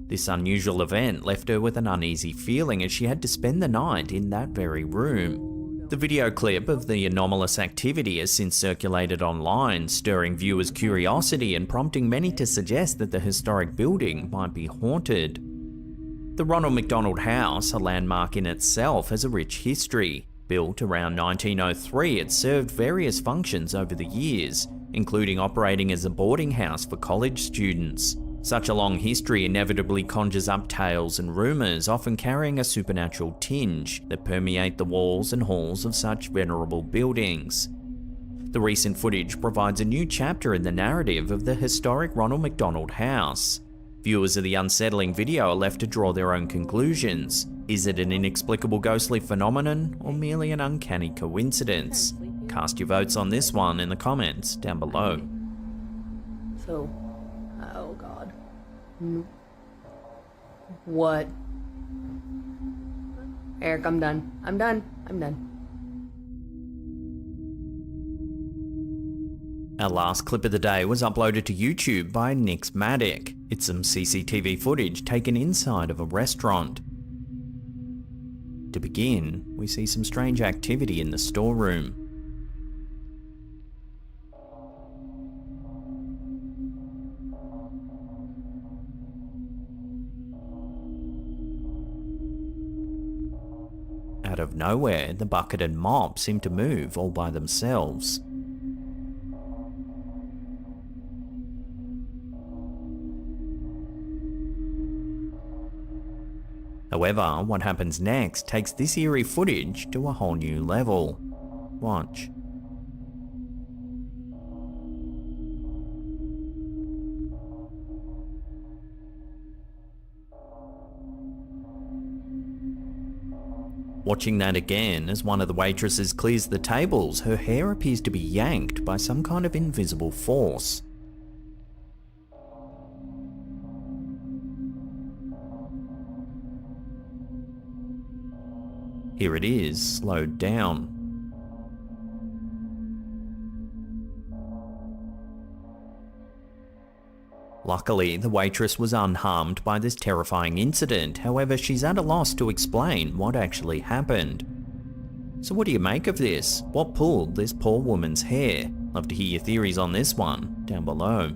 This unusual event left her with an uneasy feeling as she had to spend the night in that very room. The video clip of the anomalous activity has since circulated online, stirring viewers' curiosity and prompting many to suggest that the historic building might be haunted. The Ronald McDonald House, a landmark in itself, has a rich history. Built around 1903, it served various functions over the years, including operating as a boarding house for college students. Such a long history inevitably conjures up tales and rumours, often carrying a supernatural tinge, that permeate the walls and halls of such venerable buildings. The recent footage provides a new chapter in the narrative of the historic Ronald McDonald House. Viewers of the unsettling video are left to draw their own conclusions. Is it an inexplicable ghostly phenomenon, or merely an uncanny coincidence? Cast your votes on this one in the comments down below. So, oh god. What? Eric, I'm done. Our last clip of the day was uploaded to YouTube by Nixmatic. It's some CCTV footage taken inside of a restaurant. To begin, we see some strange activity in the storeroom. Out of nowhere, the bucket and mop seem to move all by themselves. However, what happens next takes this eerie footage to a whole new level. Watch. Watching that again, as one of the waitresses clears the tables, her hair appears to be yanked by some kind of invisible force. Here it is, slowed down. Luckily, the waitress was unharmed by this terrifying incident. However, she's at a loss to explain what actually happened. So what do you make of this? What pulled this poor woman's hair? Love to hear your theories on this one down below.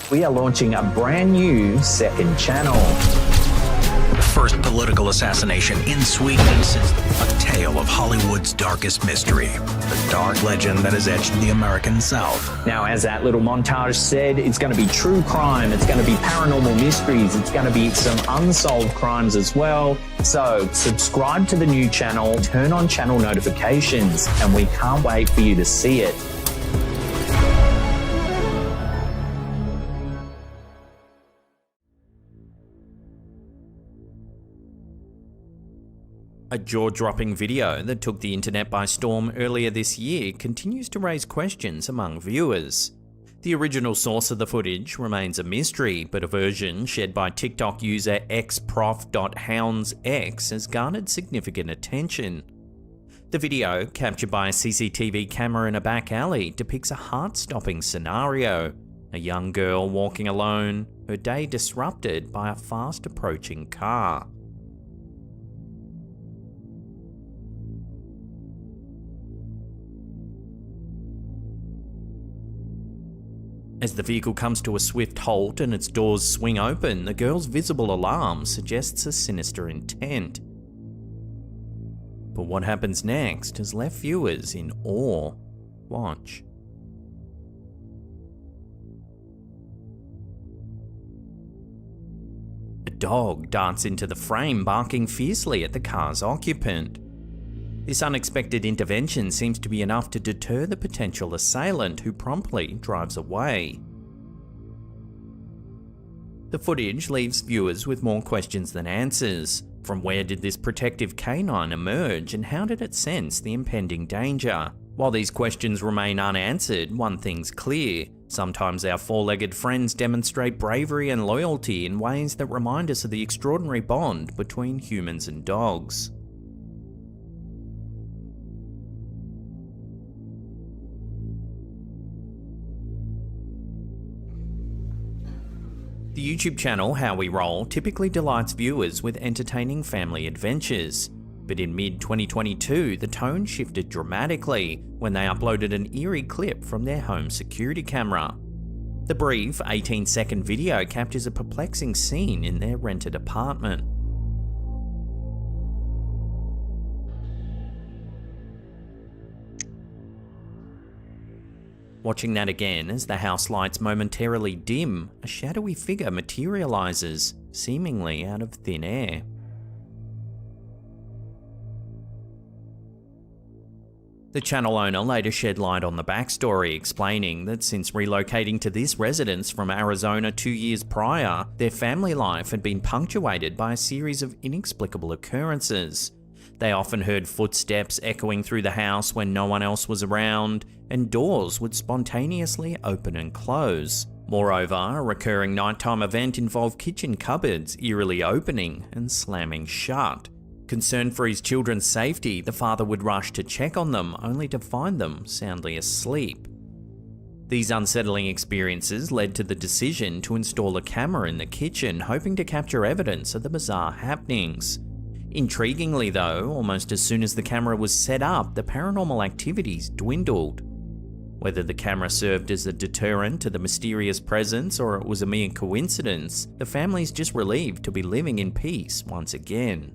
We are launching a brand new second channel. First political assassination in Sweden since a tale of Hollywood's darkest mystery. The dark legend that has etched the American South. Now, as that little montage said, it's going to be true crime, it's going to be paranormal mysteries, it's going to be some unsolved crimes as well. So, subscribe to the new channel, turn on channel notifications, and we can't wait for you to see it. A jaw-dropping video that took the internet by storm earlier this year continues to raise questions among viewers. The original source of the footage remains a mystery, but a version shared by TikTok user xprof.houndsx has garnered significant attention. The video, captured by a CCTV camera in a back alley, depicts a heart-stopping scenario. A young girl walking alone, her day disrupted by a fast-approaching car. As the vehicle comes to a swift halt and its doors swing open, the girl's visible alarm suggests a sinister intent. But what happens next has left viewers in awe. Watch. A dog darts into the frame, barking fiercely at the car's occupant. This unexpected intervention seems to be enough to deter the potential assailant, who promptly drives away. The footage leaves viewers with more questions than answers. From where did this protective canine emerge, and how did it sense the impending danger? While these questions remain unanswered, one thing's clear. Sometimes our four-legged friends demonstrate bravery and loyalty in ways that remind us of the extraordinary bond between humans and dogs. The YouTube channel How We Roll typically delights viewers with entertaining family adventures, but in mid-2022 the tone shifted dramatically when they uploaded an eerie clip from their home security camera. The brief 18-second video captures a perplexing scene in their rented apartment. Watching that again as the house lights momentarily dim, a shadowy figure materializes, seemingly out of thin air. The channel owner later shed light on the backstory, explaining that since relocating to this residence from Arizona 2 years prior, their family life had been punctuated by a series of inexplicable occurrences. They often heard footsteps echoing through the house when no one else was around, and doors would spontaneously open and close. Moreover, a recurring nighttime event involved kitchen cupboards eerily opening and slamming shut. Concerned for his children's safety, the father would rush to check on them, only to find them soundly asleep. These unsettling experiences led to the decision to install a camera in the kitchen, hoping to capture evidence of the bizarre happenings. Intriguingly though, almost as soon as the camera was set up, the paranormal activities dwindled. Whether the camera served as a deterrent to the mysterious presence or it was a mere coincidence, the family's just relieved to be living in peace once again.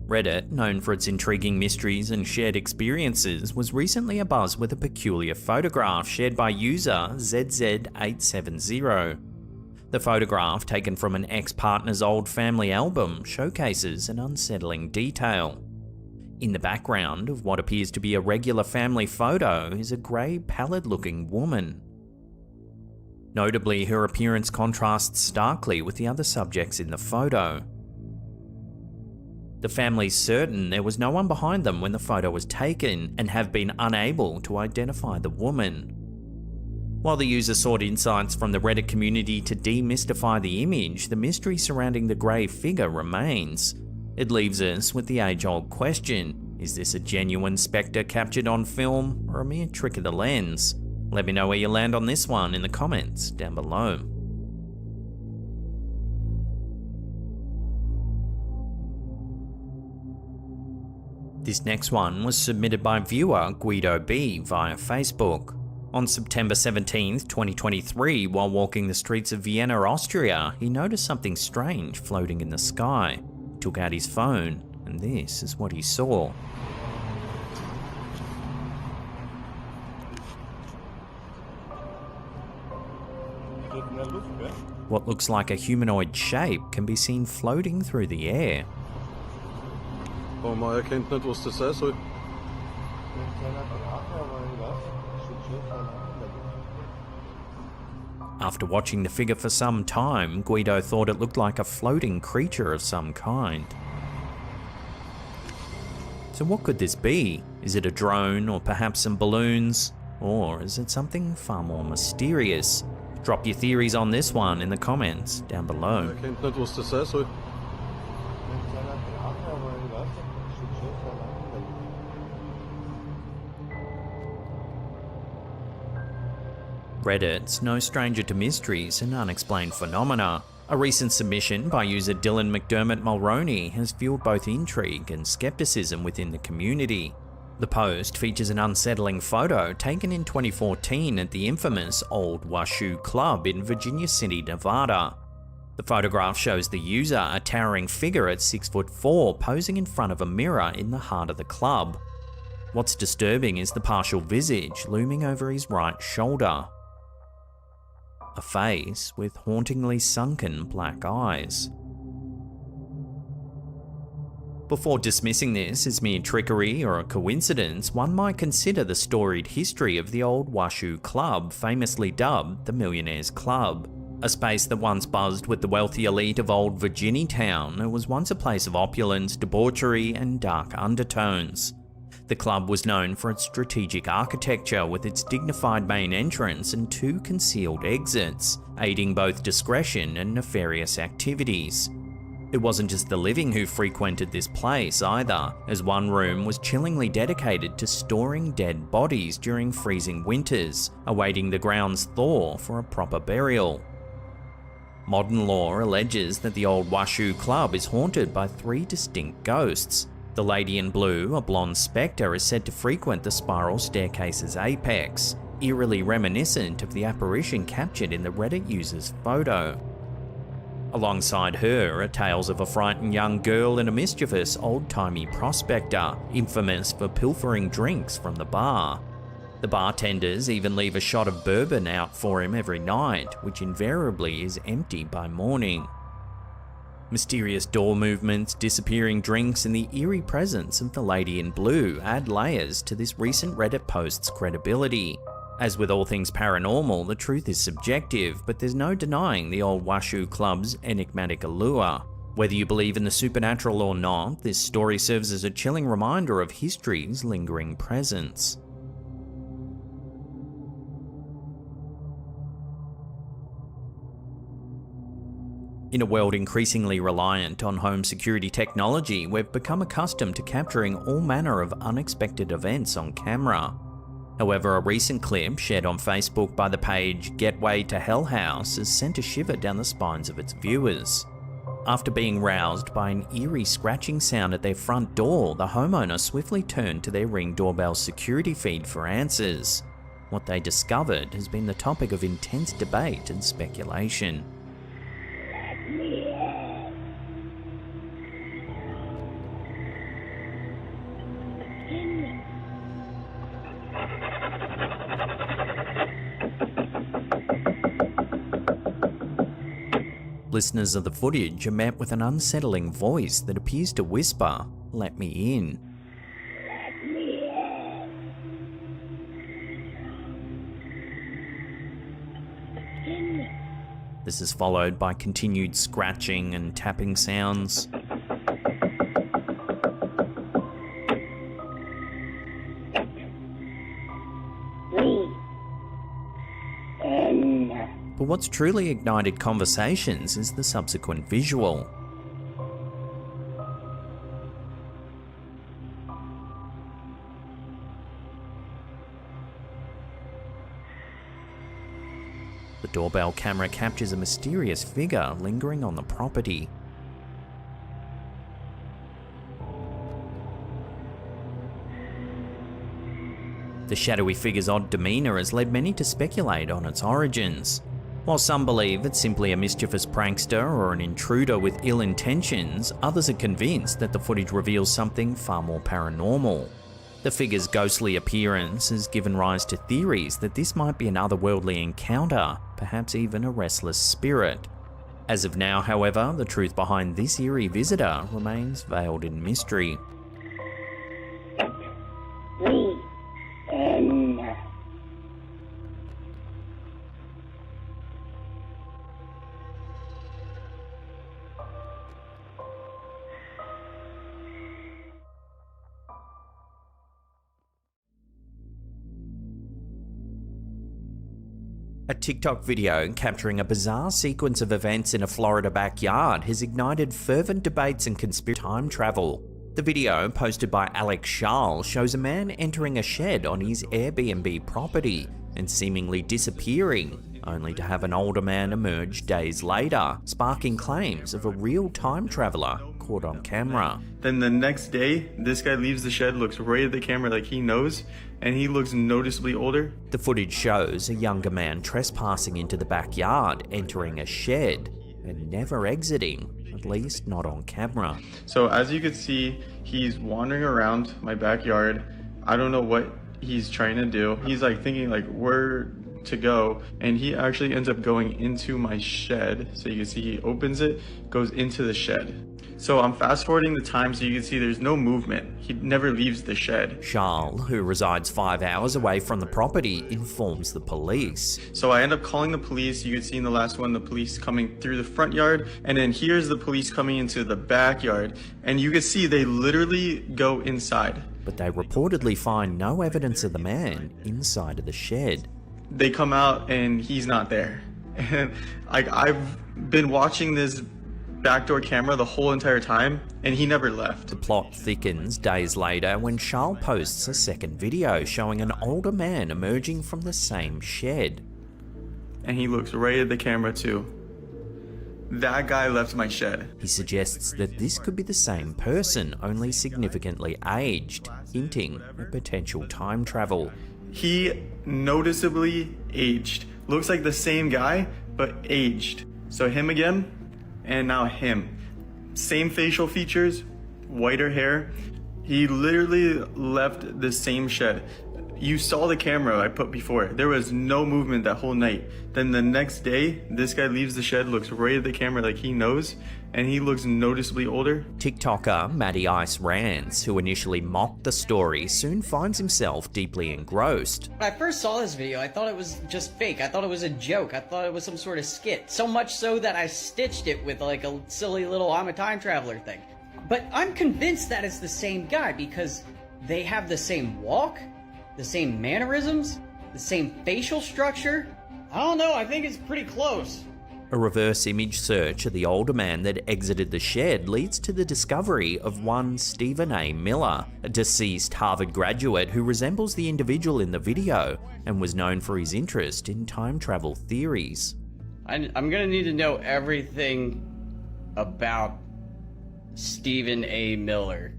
Reddit, known for its intriguing mysteries and shared experiences, was recently abuzz with a peculiar photograph shared by user ZZ870. The photograph, taken from an ex-partner's old family album, showcases an unsettling detail. In the background of what appears to be a regular family photo is a grey, pallid-looking woman. Notably, her appearance contrasts starkly with the other subjects in the photo. The family's certain there was no one behind them when the photo was taken and have been unable to identify the woman. While the user sought insights from the Reddit community to demystify the image, the mystery surrounding the grey figure remains. It leaves us with the age-old question: is this a genuine spectre captured on film or a mere trick of the lens? Let me know where you land on this one in the comments down below. This next one was submitted by viewer Guido B via Facebook. On September 17th, 2023, while walking the streets of Vienna, Austria, he noticed something strange floating in the sky. He took out his phone, and this is what he saw. What looks like a humanoid shape can be seen floating through the air. Man erkennt nicht, was das sein soll. After watching the figure for some time, Guido thought it looked like a floating creature of some kind. So what could this be? Is it a drone, or perhaps some balloons? Or is it something far more mysterious? Drop your theories on this one in the comments down below. Erkennt nicht, was das sein soll. Reddit's no stranger to mysteries and unexplained phenomena. A recent submission by user Dylan McDermott Mulroney has fueled both intrigue and skepticism within the community. The post features an unsettling photo taken in 2014 at the infamous Old Washoe Club in Virginia City, Nevada. The photograph shows the user, a towering figure at 6'4", posing in front of a mirror in the heart of the club. What's disturbing is the partial visage looming over his right shoulder. A face with hauntingly sunken black eyes. Before dismissing this as mere trickery or a coincidence, one might consider the storied history of the Old Washoe Club, famously dubbed the Millionaires Club. A space that once buzzed with the wealthy elite of Old Virginia Town, it was once a place of opulence, debauchery, and dark undertones. The club was known for its strategic architecture, with its dignified main entrance and 2 concealed exits, aiding both discretion and nefarious activities. It wasn't just the living who frequented this place either, as one room was chillingly dedicated to storing dead bodies during freezing winters, awaiting the ground's thaw for a proper burial. Modern lore alleges that the Old Washoe Club is haunted by 3 distinct ghosts. The Lady in Blue, a blonde spectre, is said to frequent the spiral staircase's apex, eerily reminiscent of the apparition captured in the Reddit user's photo. Alongside her are tales of a frightened young girl and a mischievous old-timey prospector, infamous for pilfering drinks from the bar. The bartenders even leave a shot of bourbon out for him every night, which invariably is empty by morning. Mysterious door movements, disappearing drinks, and the eerie presence of the Lady in Blue add layers to this recent Reddit post's credibility. As with all things paranormal, the truth is subjective, but there's no denying the Old Washoe Club's enigmatic allure. Whether you believe in the supernatural or not, this story serves as a chilling reminder of history's lingering presence. In a world increasingly reliant on home security technology, we've become accustomed to capturing all manner of unexpected events on camera. However, a recent clip shared on Facebook by the page Getaway to Hell House has sent a shiver down the spines of its viewers. After being roused by an eerie scratching sound at their front door, the homeowner swiftly turned to their Ring doorbell security feed for answers. What they discovered has been the topic of intense debate and speculation. Listeners of the footage are met with an unsettling voice that appears to whisper, "Let me in." This is followed by continued scratching and tapping sounds. But what's truly ignited conversations is the subsequent visual. The doorbell camera captures a mysterious figure lingering on the property. The shadowy figure's odd demeanour has led many to speculate on its origins. While some believe it's simply a mischievous prankster or an intruder with ill intentions, others are convinced that the footage reveals something far more paranormal. The figure's ghostly appearance has given rise to theories that this might be an otherworldly encounter, perhaps even a restless spirit. As of now, however, the truth behind this eerie visitor remains veiled in mystery. A TikTok video capturing a bizarre sequence of events in a Florida backyard has ignited fervent debates and conspiracy time travel. The video, posted by Alex Charles, shows a man entering a shed on his Airbnb property and seemingly disappearing, only to have an older man emerge days later, sparking claims of a real time traveler caught on camera. Then the next day, this guy leaves the shed, looks right at the camera like he knows, and he looks noticeably older. The footage shows a younger man trespassing into the backyard, entering a shed, and never exiting, at least not on camera. So as you can see, he's wandering around my backyard. I don't know what he's trying to do. He's like thinking like where to go, and he actually ends up going into my shed. So you can see he opens it, goes into the shed. So I'm fast forwarding the time so you can see there's no movement. He never leaves the shed. Charles, who resides 5 hours away from the property, informs the police. So I end up calling the police. You can see in the last one, the police coming through the front yard, and then here's the police coming into the backyard. And you can see they literally go inside. But they reportedly find no evidence of the man inside of the shed. They come out and he's not there. And I've been watching this backdoor camera the whole entire time, and he never left. The plot thickens days later when Charles posts a second video showing an older man emerging from the same shed. And he looks right at the camera too. That guy left my shed. He suggests that this could be the same person, only significantly aged, hinting at potential time travel. He noticeably aged. Looks like the same guy, but aged. So him again, and now him. Same facial features, whiter hair. He literally left the same shed. You saw the camera I put before. There was no movement that whole night. Then the next day, this guy leaves the shed, looks right at the camera like he knows, and he looks noticeably older. TikToker Matty Ice Rants, who initially mocked the story, soon finds himself deeply engrossed. When I first saw this video, I thought it was just fake. I thought it was a joke. I thought it was some sort of skit. So much so that I stitched it with like a silly little I'm a time traveler thing. But I'm convinced that it's the same guy because they have the same walk, the same mannerisms, the same facial structure. I don't know, I think it's pretty close. A reverse image search of the older man that exited the shed leads to the discovery of one Stephen A. Miller, a deceased Harvard graduate who resembles the individual in the video and was known for his interest in time travel theories. I'm gonna need to know everything about Stephen A. Miller.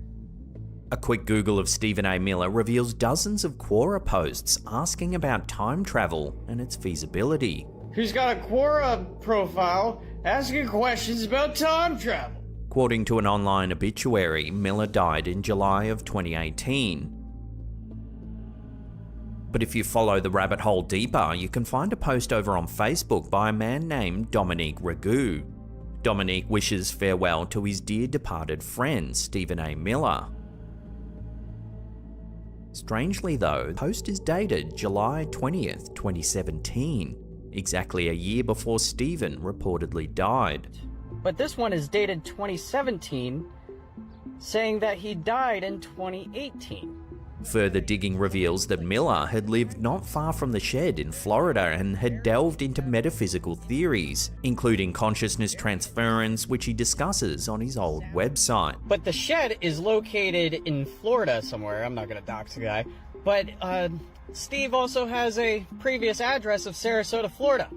A quick Google of Stephen A. Miller reveals dozens of Quora posts asking about time travel and its feasibility. Who's got a Quora profile asking questions about time travel? According to an online obituary, Miller died in July of 2018. But if you follow the rabbit hole deeper, you can find a post over on Facebook by a man named Dominique Ragu. Dominique wishes farewell to his dear departed friend, Stephen A. Miller. Strangely though, the post is dated July 20th, 2017. exactly a year before Stephen reportedly died. But this one is dated 2017, saying that he died in 2018. Further digging reveals that Miller had lived not far from the shed in Florida and had delved into metaphysical theories, including consciousness transference, which he discusses on his old website. But the shed is located in Florida somewhere. I'm not gonna dox the guy. But Steve also has a previous address of Sarasota, Florida.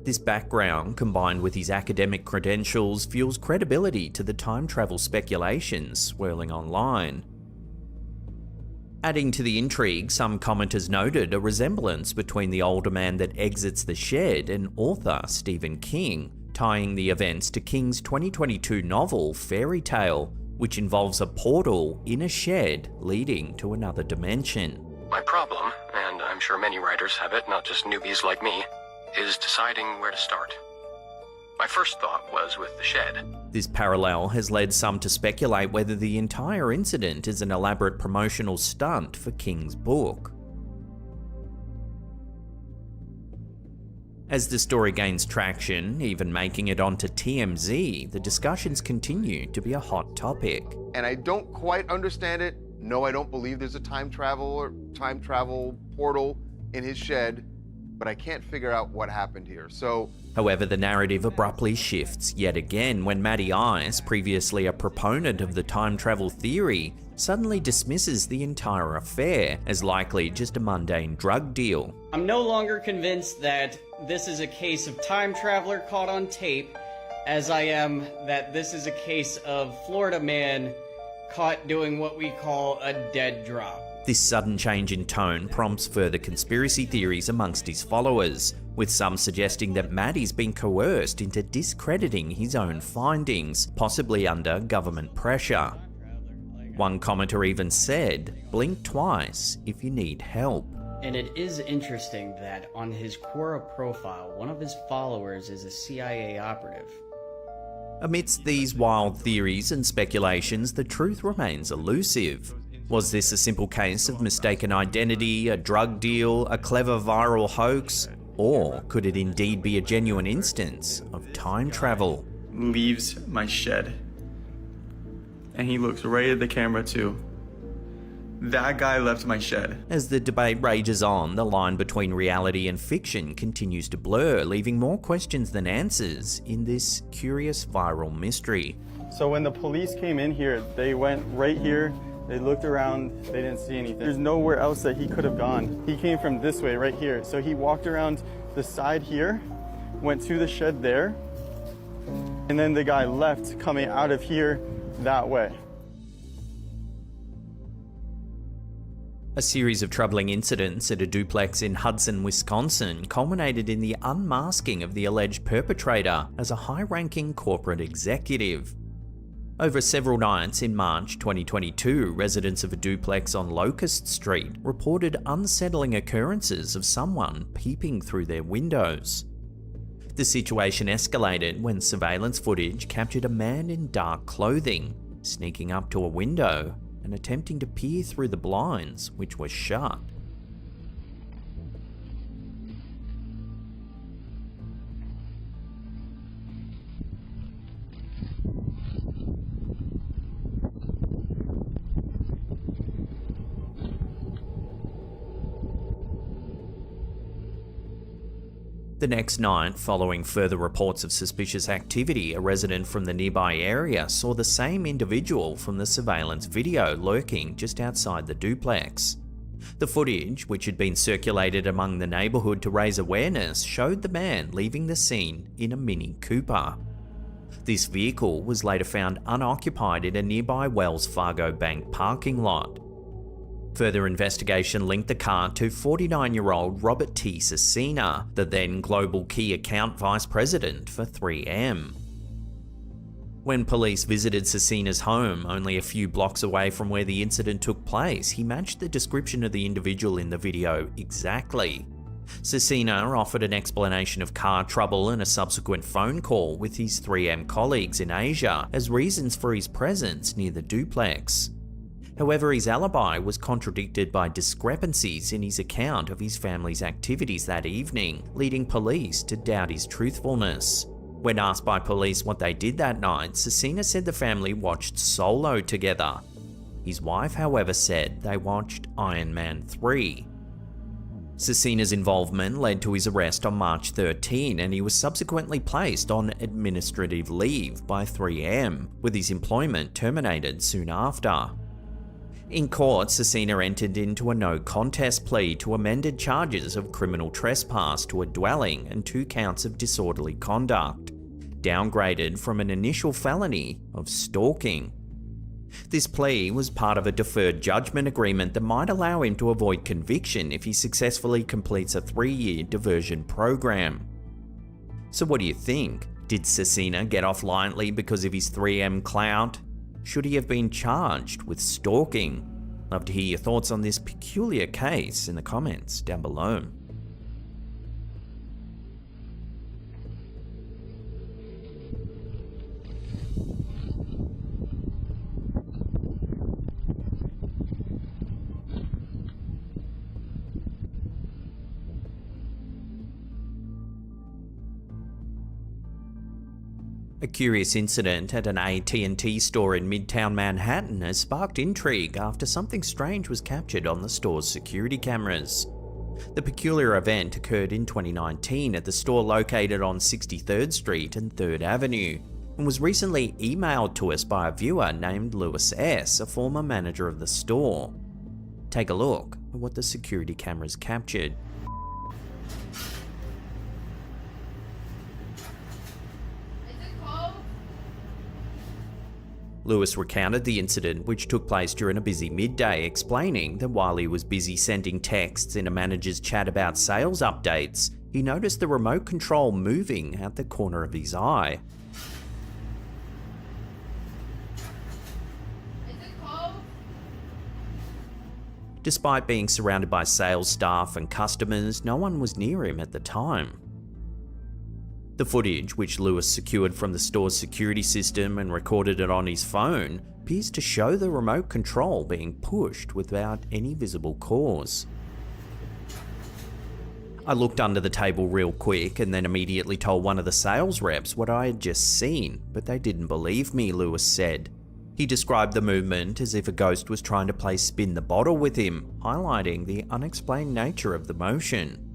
This background, combined with his academic credentials, fuels credibility to the time travel speculations swirling online. Adding to the intrigue, some commenters noted a resemblance between the older man that exits the shed and author Stephen King, tying the events to King's 2022 novel Fairy Tale, which involves a portal in a shed leading to another dimension. My problem, and I'm sure many writers have it, not just newbies like me, is deciding where to start. My first thought was with the shed. This parallel has led some to speculate whether the entire incident is an elaborate promotional stunt for King's book. As the story gains traction, even making it onto TMZ, the discussions continue to be a hot topic. And I don't quite understand it. No, I don't believe there's a time travel portal in his shed, but I can't figure out what happened here. However, the narrative abruptly shifts yet again when Matty Ice, previously a proponent of the time travel theory, suddenly dismisses the entire affair as likely just a mundane drug deal. I'm no longer convinced that this is a case of time traveler caught on tape, as I am that this is a case of Florida man caught doing what we call a dead drop. This sudden change in tone prompts further conspiracy theories amongst his followers, with some suggesting that Matty's been coerced into discrediting his own findings, possibly under government pressure. One commenter even said, "Blink twice if you need help." And it is interesting that on his Quora profile, one of his followers is a CIA operative. Amidst these wild theories and speculations, the truth remains elusive. Was this a simple case of mistaken identity, a drug deal, a clever viral hoax, or could it indeed be a genuine instance of time travel? Leaves my shed. And he looks right at the camera too. That guy left my shed. As the debate rages on, the line between reality and fiction continues to blur, leaving more questions than answers in this curious viral mystery. So when the police came in here, they went right here. They looked around, they didn't see anything. There's nowhere else that he could have gone. He came from this way, right here. So he walked around the side here, went to the shed there, and then the guy left coming out of here that way. A series of troubling incidents at a duplex in Hudson, Wisconsin culminated in the unmasking of the alleged perpetrator as a high-ranking corporate executive. Over several nights in March 2022, residents of a duplex on Locust Street reported unsettling occurrences of someone peeping through their windows. The situation escalated when surveillance footage captured a man in dark clothing, sneaking up to a window and attempting to peer through the blinds, which were shut. The next night, following further reports of suspicious activity, a resident from the nearby area saw the same individual from the surveillance video lurking just outside the duplex. The footage, which had been circulated among the neighborhood to raise awareness, showed the man leaving the scene in a Mini Cooper. This vehicle was later found unoccupied in a nearby Wells Fargo Bank parking lot. Further investigation linked the car to 49-year-old Robert T. Cecina, the then global key account vice president for 3M. When police visited Cecina's home, only a few blocks away from where the incident took place, he matched the description of the individual in the video exactly. Cecina offered an explanation of car trouble and a subsequent phone call with his 3M colleagues in Asia as reasons for his presence near the duplex. However, his alibi was contradicted by discrepancies in his account of his family's activities that evening, leading police to doubt his truthfulness. When asked by police what they did that night, Cecina said the family watched Solo together. His wife, however, said they watched Iron Man 3. Cecina's involvement led to his arrest on March 13, and he was subsequently placed on administrative leave by 3M, with his employment terminated soon after. In court, Cecina entered into a no-contest plea to amended charges of criminal trespass to a dwelling and 2 counts of disorderly conduct, downgraded from an initial felony of stalking. This plea was part of a deferred judgment agreement that might allow him to avoid conviction if he successfully completes a 3-year diversion program. So what do you think? Did Cecina get off lightly because of his 3M clout? Should he have been charged with stalking? Love to hear your thoughts on this peculiar case in the comments down below. A curious incident at an AT&T store in Midtown Manhattan has sparked intrigue after something strange was captured on the store's security cameras. The peculiar event occurred in 2019 at the store located on 63rd Street and 3rd Avenue, and was recently emailed to us by a viewer named Lewis S., a former manager of the store. Take a look at what the security cameras captured. Lewis recounted the incident, which took place during a busy midday, explaining that while he was busy sending texts in a manager's chat about sales updates, he noticed the remote control moving at the corner of his eye. Despite being surrounded by sales staff and customers, no one was near him at the time. The footage, which Lewis secured from the store's security system and recorded it on his phone, appears to show the remote control being pushed without any visible cause. I looked under the table real quick and then immediately told one of the sales reps what I had just seen, but they didn't believe me, Lewis said. He described the movement as if a ghost was trying to play spin the bottle with him, highlighting the unexplained nature of the motion.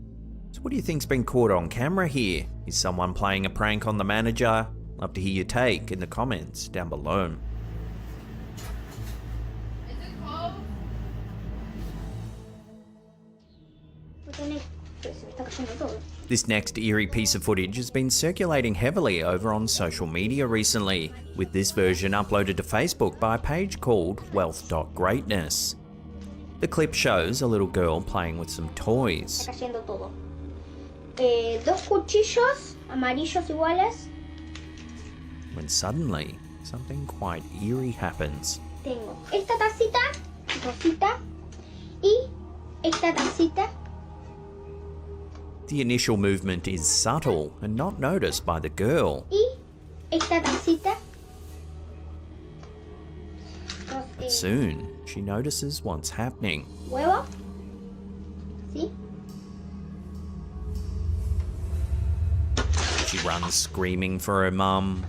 So what do you think's been caught on camera here? Is someone playing a prank on the manager? Love to hear your take in the comments down below. This next eerie piece of footage has been circulating heavily over on social media recently, with this version uploaded to Facebook by a page called Wealth.Greatness. The clip shows a little girl playing with some toys. Dos cuchillos amarillos iguales. When suddenly, something quite eerie happens. Tengo esta tacita, rosita, y esta tacita. The initial movement is subtle and not noticed by the girl. Y esta tacita. But soon, she notices what's happening. Huevo. ¿Sí? She runs screaming for her mum.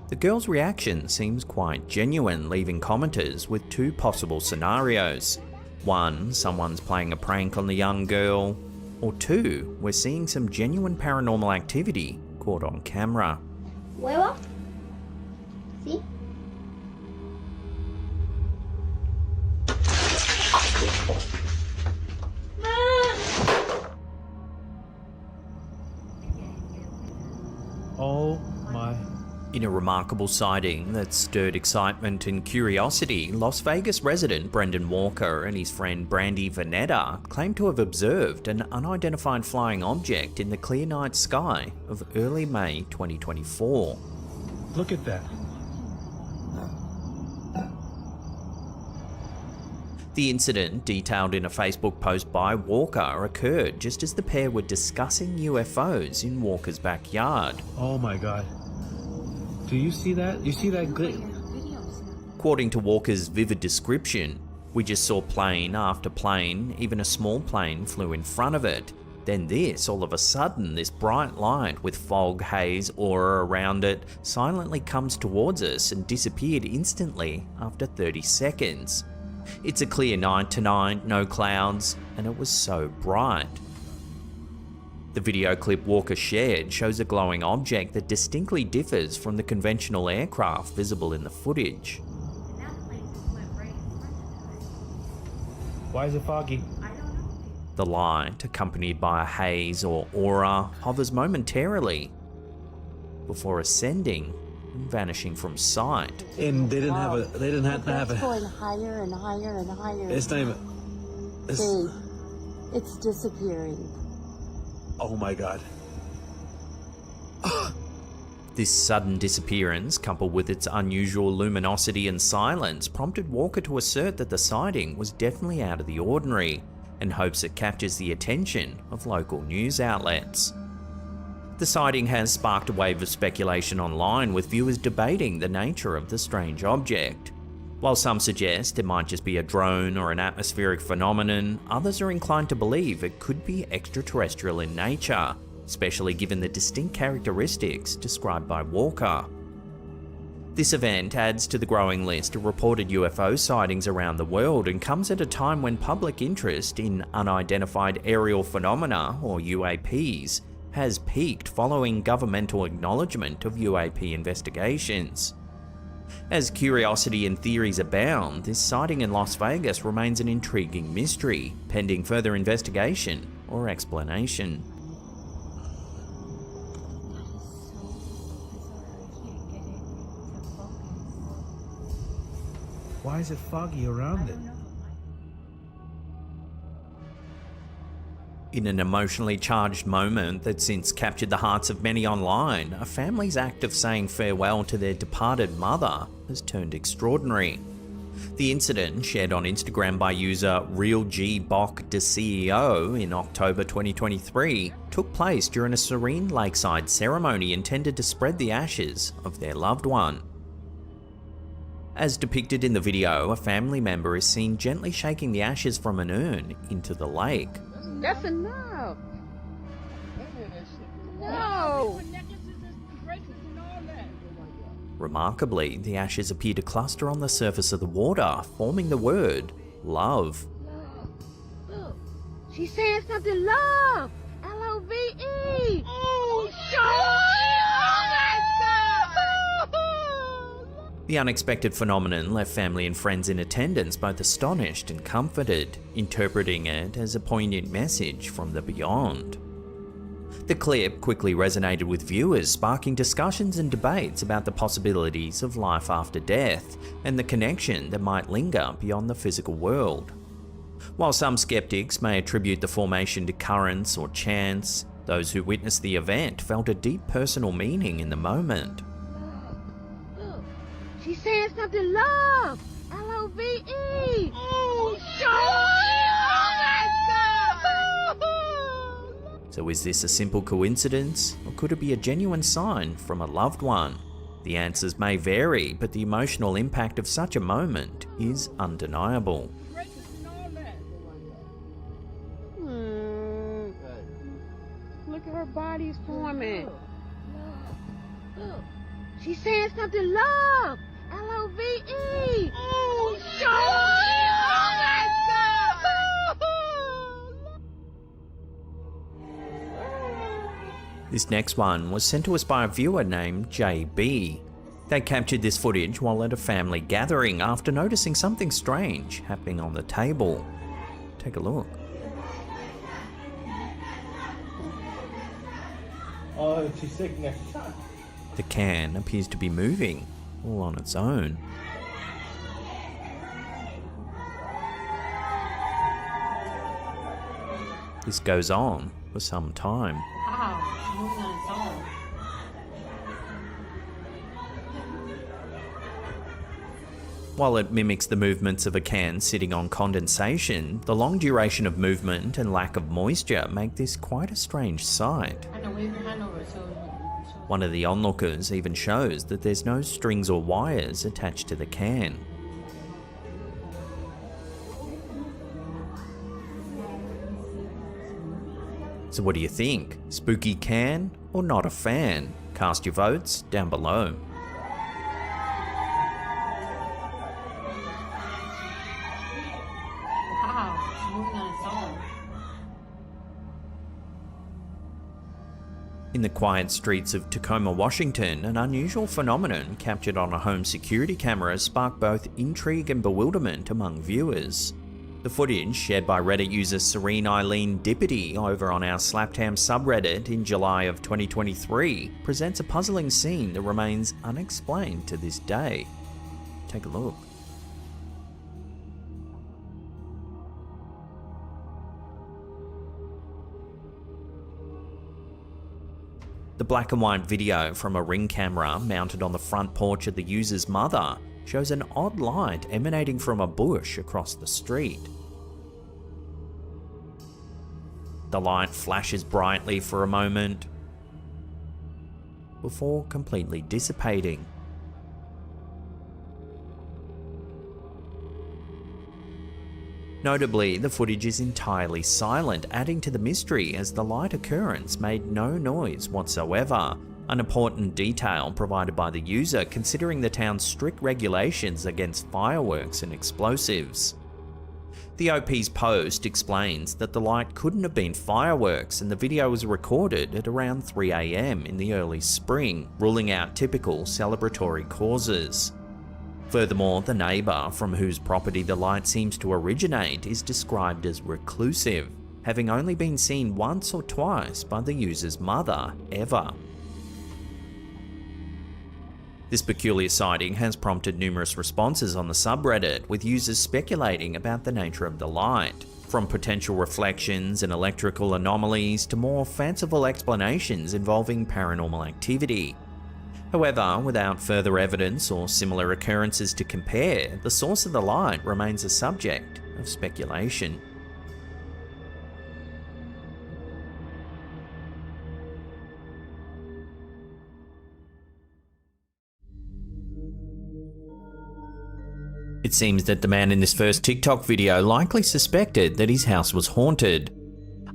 The girl's reaction seems quite genuine, leaving commenters with 2 possible scenarios. 1, someone's playing a prank on the young girl. Or 2, we're seeing some genuine paranormal activity caught on camera. Huevo. ¿Sí? Oh my. In a remarkable sighting that stirred excitement and curiosity, Las Vegas resident Brendan Walker and his friend Brandy Vanetta claimed to have observed an unidentified flying object in the clear night sky of early May 2024. Look at that. The incident, detailed in a Facebook post by Walker, occurred just as the pair were discussing UFOs in Walker's backyard. Oh my god. Do you see that? You see that According to Walker's vivid description, "We just saw plane after plane, even a small plane flew in front of it. Then this, all of a sudden, this bright light with fog, haze, aura around it, silently comes towards us and disappeared instantly after 30 seconds. It's a clear night tonight, no clouds, and it was so bright." The video clip Walker shared shows a glowing object that distinctly differs from the conventional aircraft visible in the footage. Why is it foggy? The light, accompanied by a haze or aura, hovers momentarily before ascending and vanishing from sight. And they didn't have to have It's a. going higher and higher and higher. It's not even. See, it's disappearing. Oh my god. This sudden disappearance, coupled with its unusual luminosity and silence, prompted Walker to assert that the sighting was definitely out of the ordinary, and hopes it captures the attention of local news outlets. The sighting has sparked a wave of speculation online, with viewers debating the nature of the strange object. While some suggest it might just be a drone or an atmospheric phenomenon, others are inclined to believe it could be extraterrestrial in nature, especially given the distinct characteristics described by Walker. This event adds to the growing list of reported UFO sightings around the world and comes at a time when public interest in unidentified aerial phenomena, or UAPs, has peaked following governmental acknowledgement of UAP investigations. As curiosity and theories abound, this sighting in Las Vegas remains an intriguing mystery, pending further investigation or explanation. Why is it foggy around it? In an emotionally charged moment that since captured the hearts of many online, a family's act of saying farewell to their departed mother has turned extraordinary. The incident, shared on Instagram by user RealGBockDeCEO in October 2023, took place during a serene lakeside ceremony intended to spread the ashes of their loved one. As depicted in the video, a family member is seen gently shaking the ashes from an urn into the lake. That's enough. No. Remarkably, the ashes appear to cluster on the surface of the water, forming the word love. Look, she's saying something. Love. L-O-V-E. Oh, The unexpected phenomenon left family and friends in attendance both astonished and comforted, interpreting it as a poignant message from the beyond. The clip quickly resonated with viewers, sparking discussions and debates about the possibilities of life after death and the connection that might linger beyond the physical world. While some skeptics may attribute the formation to currents or chance, those who witnessed the event felt a deep personal meaning in the moment. She's saying something. Love. L-O-V-E. Oh, So is this a simple coincidence, or could it be a genuine sign from a loved one? The answers may vary, but the emotional impact of such a moment is undeniable. Look at her body's forming. She's saying something. Love. L-O-V-E. Oh, This next one was sent to us by a viewer named JB. They captured this footage while at a family gathering after noticing something strange happening on the table. Take a look. Oh, she's taking a shot. The can appears to be moving all on its own. This goes on for some time. Wow, moving on its own. While it mimics the movements of a can sitting on condensation, the long duration of movement and lack of moisture make this quite a strange sight. I know, wave your hand over so One of the onlookers even shows that there's no strings or wires attached to the can. So what do you think? Spooky can or not a fan? Cast your votes down below. Wow, it's moving on its own. In the quiet streets of Tacoma, Washington, an unusual phenomenon captured on a home security camera sparked both intrigue and bewilderment among viewers. The footage, shared by Reddit user Serene Eileen Dippity over on our Slaptam subreddit in July of 2023, presents a puzzling scene that remains unexplained to this day. Take a look. The black and white video from a Ring camera mounted on the front porch of the user's mother shows an odd light emanating from a bush across the street. The light flashes brightly for a moment before completely dissipating. Notably, the footage is entirely silent, adding to the mystery as the light occurrence made no noise whatsoever, an important detail provided by the user considering the town's strict regulations against fireworks and explosives. The OP's post explains that the light couldn't have been fireworks and the video was recorded at around 3 AM in the early spring, ruling out typical celebratory causes. Furthermore, the neighbour from whose property the light seems to originate is described as reclusive, having only been seen once or twice by the user's mother ever. This peculiar sighting has prompted numerous responses on the subreddit, with users speculating about the nature of the light, from potential reflections and electrical anomalies to more fanciful explanations involving paranormal activity. However, without further evidence or similar occurrences to compare, the source of the light remains a subject of speculation. It seems that the man in this first TikTok video likely suspected that his house was haunted.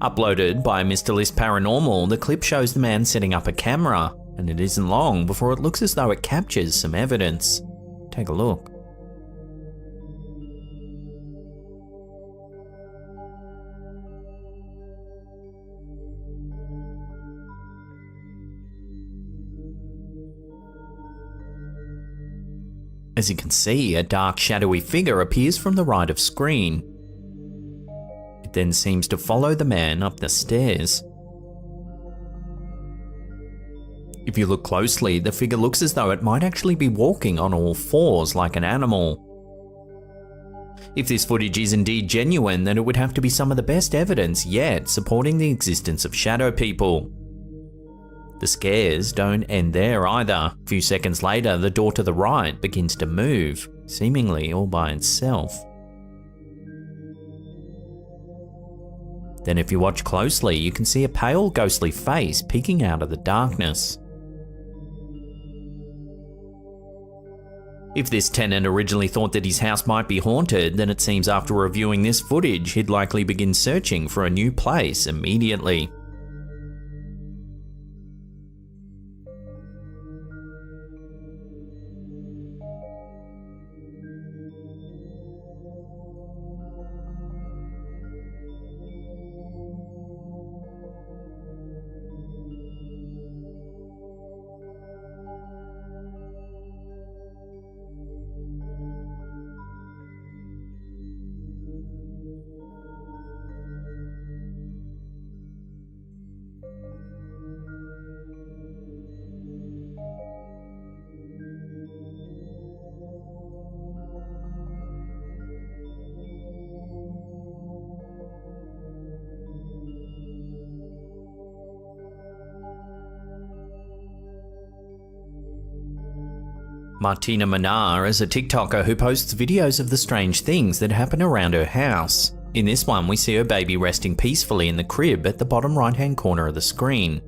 Uploaded by Mr. List Paranormal, the clip shows the man setting up a camera, and it isn't long before it looks as though it captures some evidence. Take a look. As you can see, a dark shadowy figure appears from the right of screen. It then seems to follow the man up the stairs. If you look closely, the figure looks as though it might actually be walking on all fours like an animal. If this footage is indeed genuine, then it would have to be some of the best evidence yet supporting the existence of shadow people. The scares don't end there either. A few seconds later, the door to the right begins to move, seemingly all by itself. Then if you watch closely, you can see a pale ghostly face peeking out of the darkness. If this tenant originally thought that his house might be haunted, then it seems after reviewing this footage, he'd likely begin searching for a new place immediately. Martina Manar is a TikToker who posts videos of the strange things that happen around her house. In this one, we see her baby resting peacefully in the crib at the bottom right-hand corner of the screen.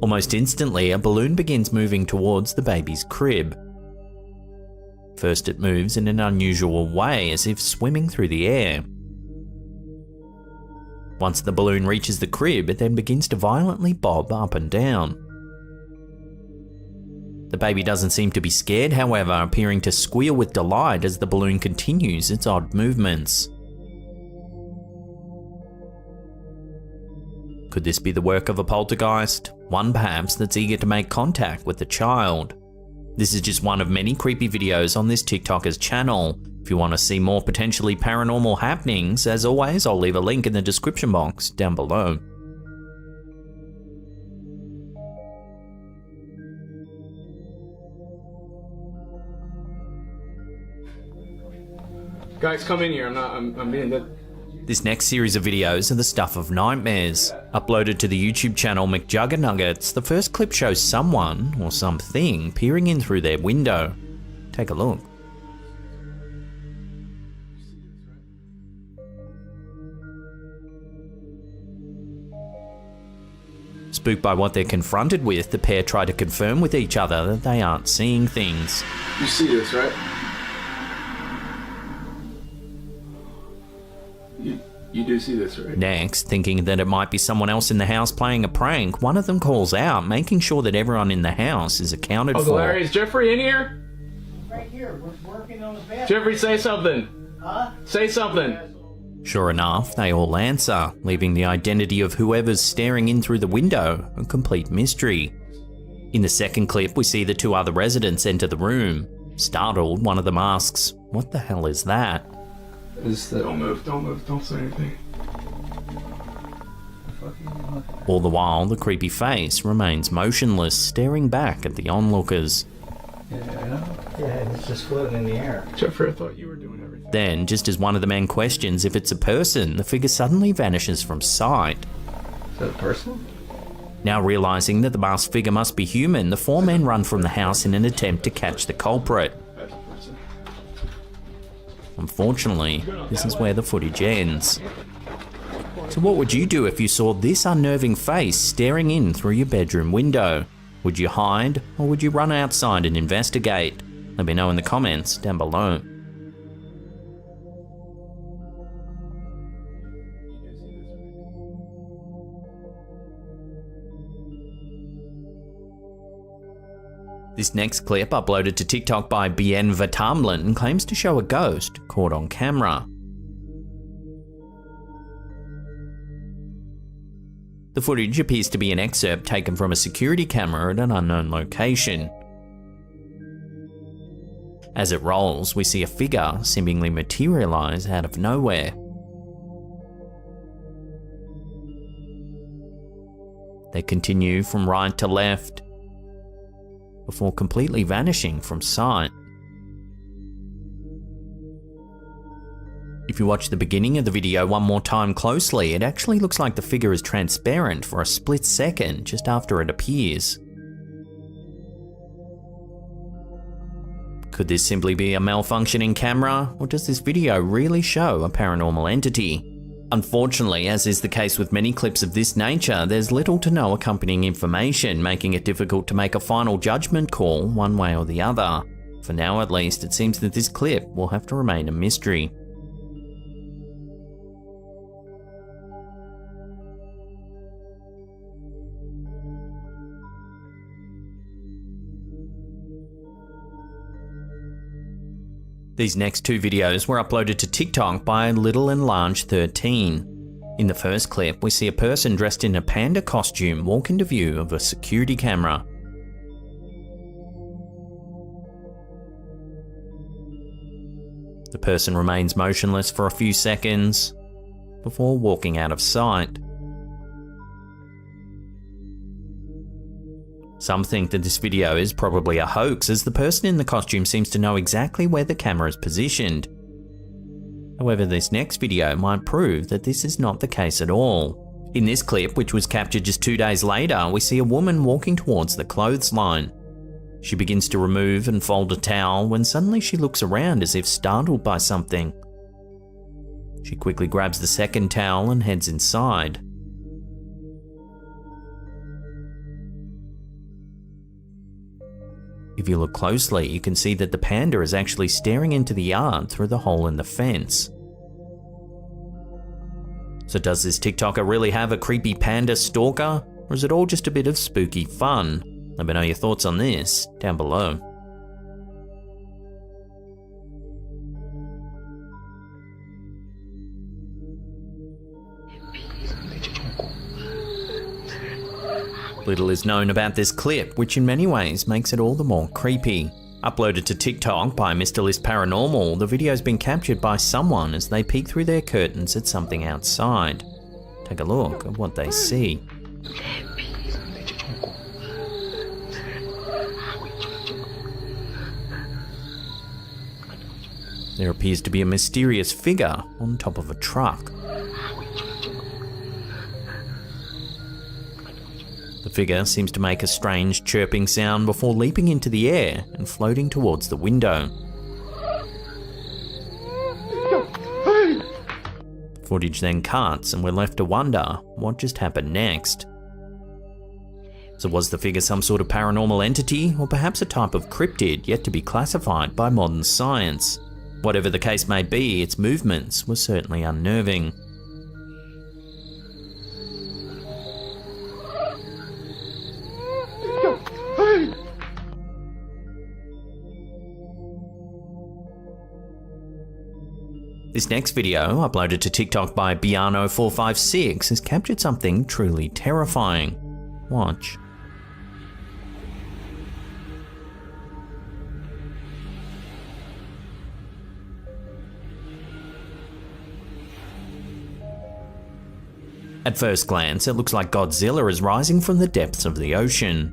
Almost instantly, a balloon begins moving towards the baby's crib. First, it moves in an unusual way, as if swimming through the air. Once the balloon reaches the crib, it then begins to violently bob up and down. The baby doesn't seem to be scared, however, appearing to squeal with delight as the balloon continues its odd movements. Could this be the work of a poltergeist? One perhaps that's eager to make contact with the child. This is just one of many creepy videos on this TikToker's channel. If you want to see more potentially paranormal happenings, as always, I'll leave a link in the description box down below. Guys, come in here. I'm being dead. This next series of videos are the stuff of nightmares. Uploaded to the YouTube channel McJuggernuggets, the first clip shows someone, or something, peering in through their window. Take a look. Spooked by what they're confronted with, the pair try to confirm with each other that they aren't seeing things. You see this, right? You do see this, right? Next, thinking that it might be someone else in the house playing a prank, one of them calls out, making sure that everyone in the house is accounted for. Larry, is Jeffrey in here? Right here, we're working on the bathroom. Jeffrey, say something. Huh? Say something. Sure enough, they all answer, leaving the identity of whoever's staring in through the window a complete mystery. In the second clip, we see the two other residents enter the room. Startled, one of them asks, "What the hell is that?" Don't move, don't say anything. All the while, the creepy face remains motionless, staring back at the onlookers. Yeah, it's just floating in the air. Jeffrey, I thought you were doing everything. Then, just as one of the men questions if it's a person, the figure suddenly vanishes from sight. Is that a person? Now realizing that the masked figure must be human, the four men run from the house in an attempt to catch the culprit. Unfortunately, this is where the footage ends. So what would you do if you saw this unnerving face staring in through your bedroom window? Would you hide, or would you run outside and investigate? Let me know in the comments down below. This next clip, uploaded to TikTok by Bien Vatamlin, claims to show a ghost caught on camera. The footage appears to be an excerpt taken from a security camera at an unknown location. As it rolls, we see a figure seemingly materialize out of nowhere. They continue from right to left, before completely vanishing from sight. If you watch the beginning of the video one more time closely, it actually looks like the figure is transparent for a split second just after it appears. Could this simply be a malfunctioning camera, or does this video really show a paranormal entity? Unfortunately, as is the case with many clips of this nature, there's little to no accompanying information, making it difficult to make a final judgment call one way or the other. For now at least, it seems that this clip will have to remain a mystery. These next two videos were uploaded to TikTok by Little and Large 13. In the first clip, we see a person dressed in a panda costume walk into view of a security camera. The person remains motionless for a few seconds before walking out of sight. Some think that this video is probably a hoax, as the person in the costume seems to know exactly where the camera is positioned. However, this next video might prove that this is not the case at all. In this clip, which was captured just 2 days later, we see a woman walking towards the clothesline. She begins to remove and fold a towel when suddenly she looks around as if startled by something. She quickly grabs the second towel and heads inside. If you look closely, you can see that the panda is actually staring into the yard through the hole in the fence. So does this TikToker really have a creepy panda stalker, or is it all just a bit of spooky fun? Let me know your thoughts on this down below. Little is known about this clip, which in many ways makes it all the more creepy. Uploaded to TikTok by Mr. List Paranormal, the video's been captured by someone as they peek through their curtains at something outside. Take a look at what they see. There appears to be a mysterious figure on top of a truck. The figure seems to make a strange chirping sound before leaping into the air and floating towards the window. Footage then cuts and we're left to wonder what just happened next. So was the figure some sort of paranormal entity, or perhaps a type of cryptid yet to be classified by modern science? Whatever the case may be, its movements were certainly unnerving. This next video, uploaded to TikTok by Biano456, has captured something truly terrifying. Watch. At first glance, it looks like Godzilla is rising from the depths of the ocean.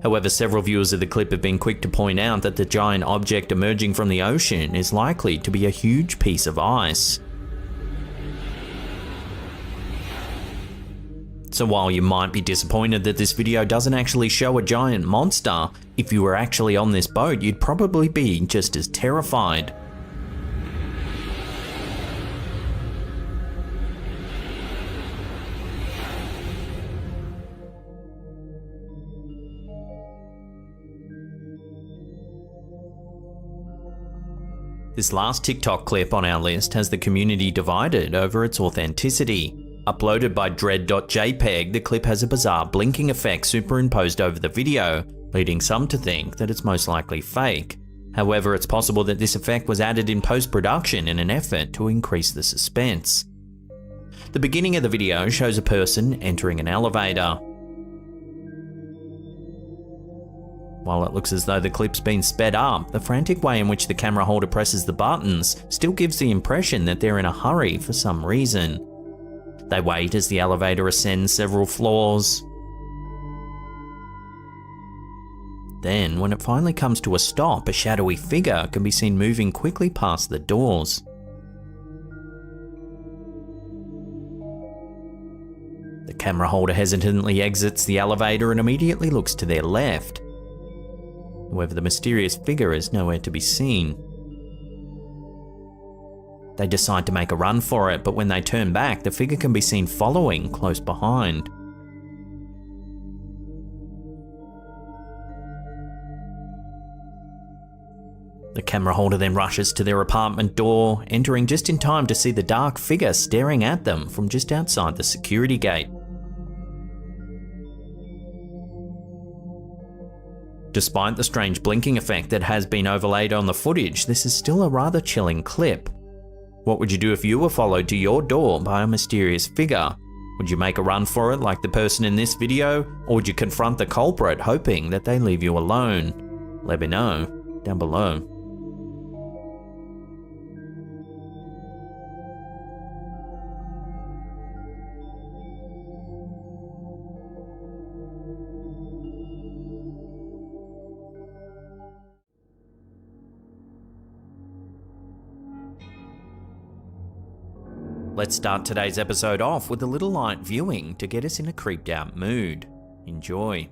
However, several viewers of the clip have been quick to point out that the giant object emerging from the ocean is likely to be a huge piece of ice. So while you might be disappointed that this video doesn't actually show a giant monster, if you were actually on this boat, you'd probably be just as terrified. This last TikTok clip on our list has the community divided over its authenticity. Uploaded by dread.jpg, the clip has a bizarre blinking effect superimposed over the video, leading some to think that it's most likely fake. However, it's possible that this effect was added in post-production in an effort to increase the suspense. The beginning of the video shows a person entering an elevator. While it looks as though the clip's been sped up, the frantic way in which the camera holder presses the buttons still gives the impression that they're in a hurry for some reason. They wait as the elevator ascends several floors. Then, when it finally comes to a stop, a shadowy figure can be seen moving quickly past the doors. The camera holder hesitantly exits the elevator and immediately looks to their left. However, the mysterious figure is nowhere to be seen. They decide to make a run for it, but when they turn back, the figure can be seen following close behind. The camera holder then rushes to their apartment door, entering just in time to see the dark figure staring at them from just outside the security gate. Despite the strange blinking effect that has been overlaid on the footage, this is still a rather chilling clip. What would you do if you were followed to your door by a mysterious figure? Would you make a run for it like the person in this video, or would you confront the culprit hoping that they leave you alone? Let me know down below. Let's start today's episode off with a little light viewing to get us in a creeped out mood. Enjoy.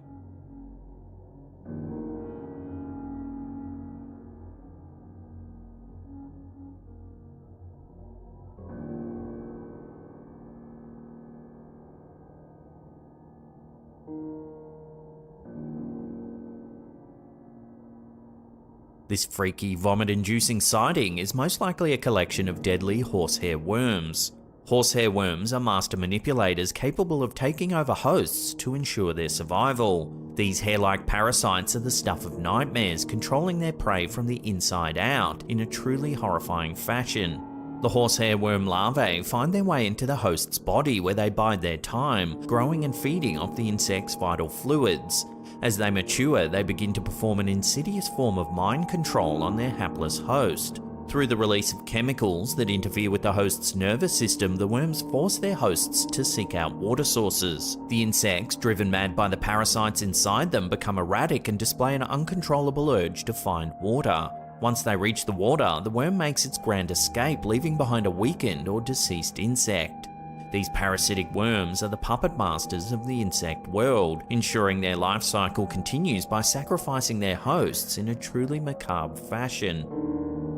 This freaky, vomit-inducing sighting is most likely a collection of deadly horsehair worms. Horsehair worms are master manipulators capable of taking over hosts to ensure their survival. These hair-like parasites are the stuff of nightmares, controlling their prey from the inside out in a truly horrifying fashion. The horsehair worm larvae find their way into the host's body where they bide their time, growing and feeding off the insect's vital fluids. As they mature, they begin to perform an insidious form of mind control on their hapless host. Through the release of chemicals that interfere with the host's nervous system, the worms force their hosts to seek out water sources. The insects, driven mad by the parasites inside them, become erratic and display an uncontrollable urge to find water. Once they reach the water, the worm makes its grand escape, leaving behind a weakened or deceased insect. These parasitic worms are the puppet masters of the insect world, ensuring their life cycle continues by sacrificing their hosts in a truly macabre fashion.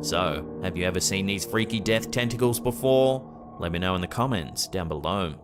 So, have you ever seen these freaky death tentacles before? Let me know in the comments down below.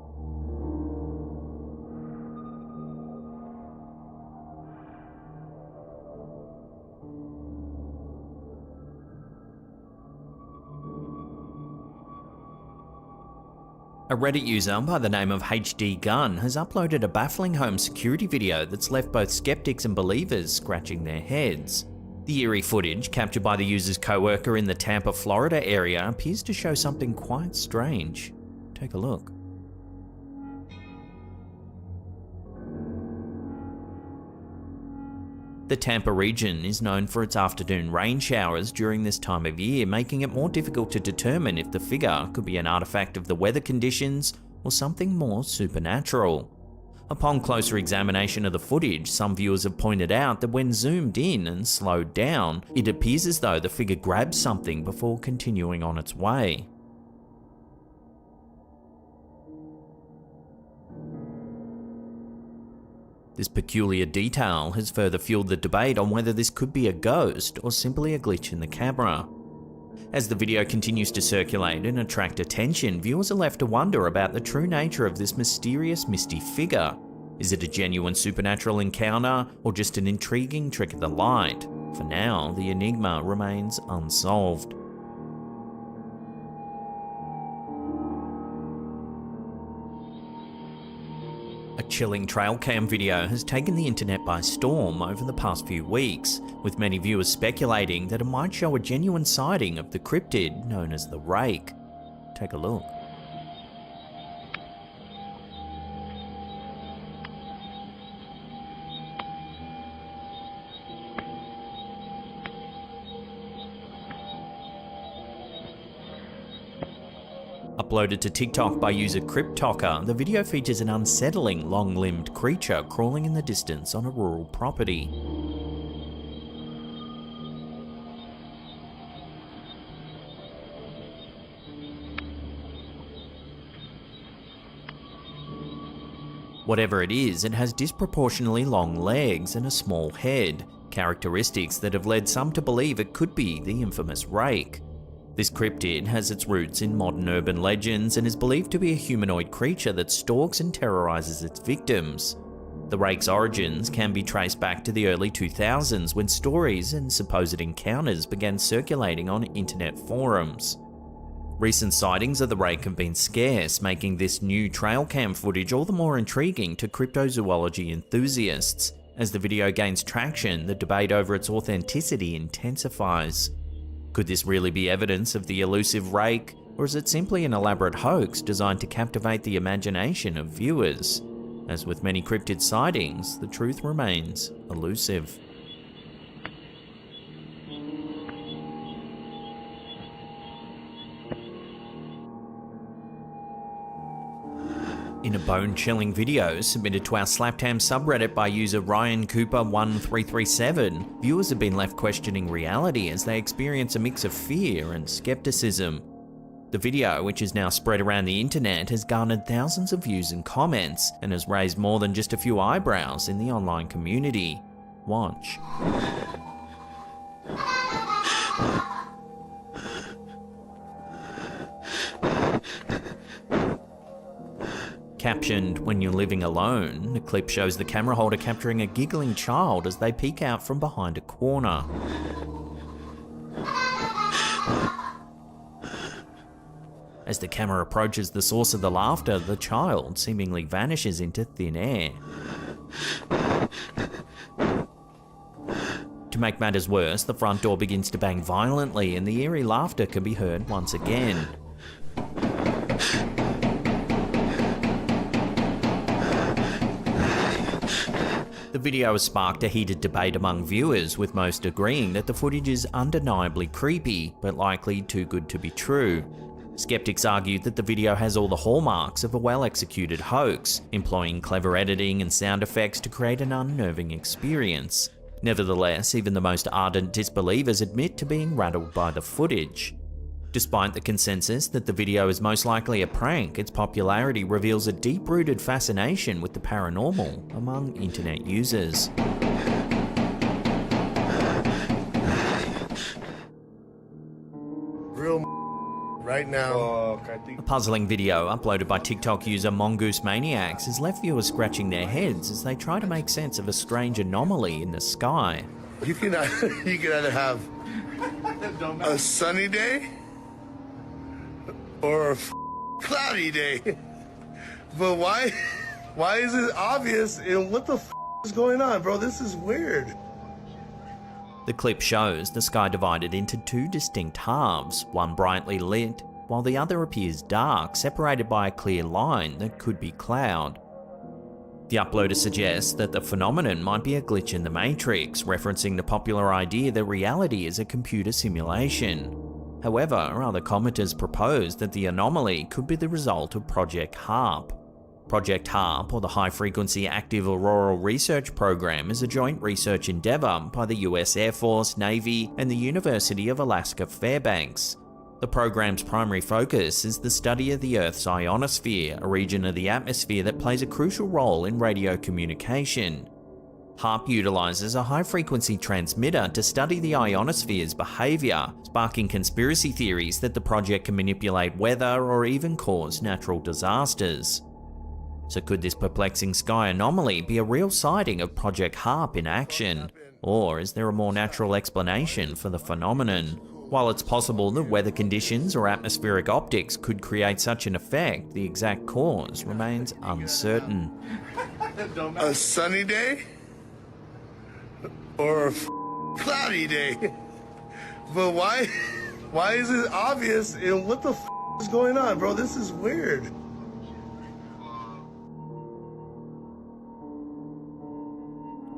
A Reddit user by the name of HD Gun has uploaded a baffling home security video that's left both skeptics and believers scratching their heads. The eerie footage, captured by the user's co-worker in the Tampa, Florida area, appears to show something quite strange. Take a look. The Tampa region is known for its afternoon rain showers during this time of year, making it more difficult to determine if the figure could be an artifact of the weather conditions or something more supernatural. Upon closer examination of the footage, some viewers have pointed out that when zoomed in and slowed down, it appears as though the figure grabs something before continuing on its way. This peculiar detail has further fueled the debate on whether this could be a ghost or simply a glitch in the camera. As the video continues to circulate and attract attention, viewers are left to wonder about the true nature of this mysterious misty figure. Is it a genuine supernatural encounter or just an intriguing trick of the light? For now, the enigma remains unsolved. A chilling trail cam video has taken the internet by storm over the past few weeks, with many viewers speculating that it might show a genuine sighting of the cryptid known as the Rake. Take a look. Uploaded to TikTok by user Cryptocker, the video features an unsettling, long-limbed creature crawling in the distance on a rural property. Whatever it is, it has disproportionately long legs and a small head, characteristics that have led some to believe it could be the infamous Rake. This cryptid has its roots in modern urban legends and is believed to be a humanoid creature that stalks and terrorizes its victims. The Rake's origins can be traced back to the early 2000s when stories and supposed encounters began circulating on internet forums. Recent sightings of the Rake have been scarce, making this new trail cam footage all the more intriguing to cryptozoology enthusiasts. As the video gains traction, the debate over its authenticity intensifies. Could this really be evidence of the elusive Rake, or is it simply an elaborate hoax designed to captivate the imagination of viewers? As with many cryptid sightings, the truth remains elusive. In a bone-chilling video submitted to our Slaptam subreddit by user Ryan Cooper 1337, viewers have been left questioning reality as they experience a mix of fear and skepticism. The video, which is now spread around the internet, has garnered thousands of views and comments, and has raised more than just a few eyebrows in the online community. Watch. Captioned, "When you're living alone," the clip shows the camera holder capturing a giggling child as they peek out from behind a corner. As the camera approaches the source of the laughter, the child seemingly vanishes into thin air. To make matters worse, the front door begins to bang violently and the eerie laughter can be heard once again. The video has sparked a heated debate among viewers, with most agreeing that the footage is undeniably creepy, but likely too good to be true. Skeptics argue that the video has all the hallmarks of a well-executed hoax, employing clever editing and sound effects to create an unnerving experience. Nevertheless, even the most ardent disbelievers admit to being rattled by the footage. Despite the consensus that the video is most likely a prank, its popularity reveals a deep-rooted fascination with the paranormal among internet users. Real right now. A puzzling video uploaded by TikTok user Mongoose Maniacs has left viewers scratching their heads as they try to make sense of a strange anomaly in the sky. You can either have a sunny day or a cloudy day. But why is it obvious and what the is going on, bro? This is weird. The clip shows the sky divided into two distinct halves, one brightly lit, while the other appears dark, separated by a clear line that could be cloud. The uploader suggests that the phenomenon might be a glitch in the Matrix, referencing the popular idea that reality is a computer simulation. However, other commenters propose that the anomaly could be the result of Project HARP. Project HARP, or the High Frequency Active Auroral Research Program, is a joint research endeavour by the US Air Force, Navy, and the University of Alaska Fairbanks. The program's primary focus is the study of the Earth's ionosphere, a region of the atmosphere that plays a crucial role in radio communication. HARP utilises a high-frequency transmitter to study the ionosphere's behaviour, sparking conspiracy theories that the project can manipulate weather or even cause natural disasters. So could this perplexing sky anomaly be a real sighting of Project HARP in action? Or is there a more natural explanation for the phenomenon? While it's possible that weather conditions or atmospheric optics could create such an effect, the exact cause remains uncertain. A sunny day or a cloudy day. But why is it obvious and what the is going on, bro? This is weird.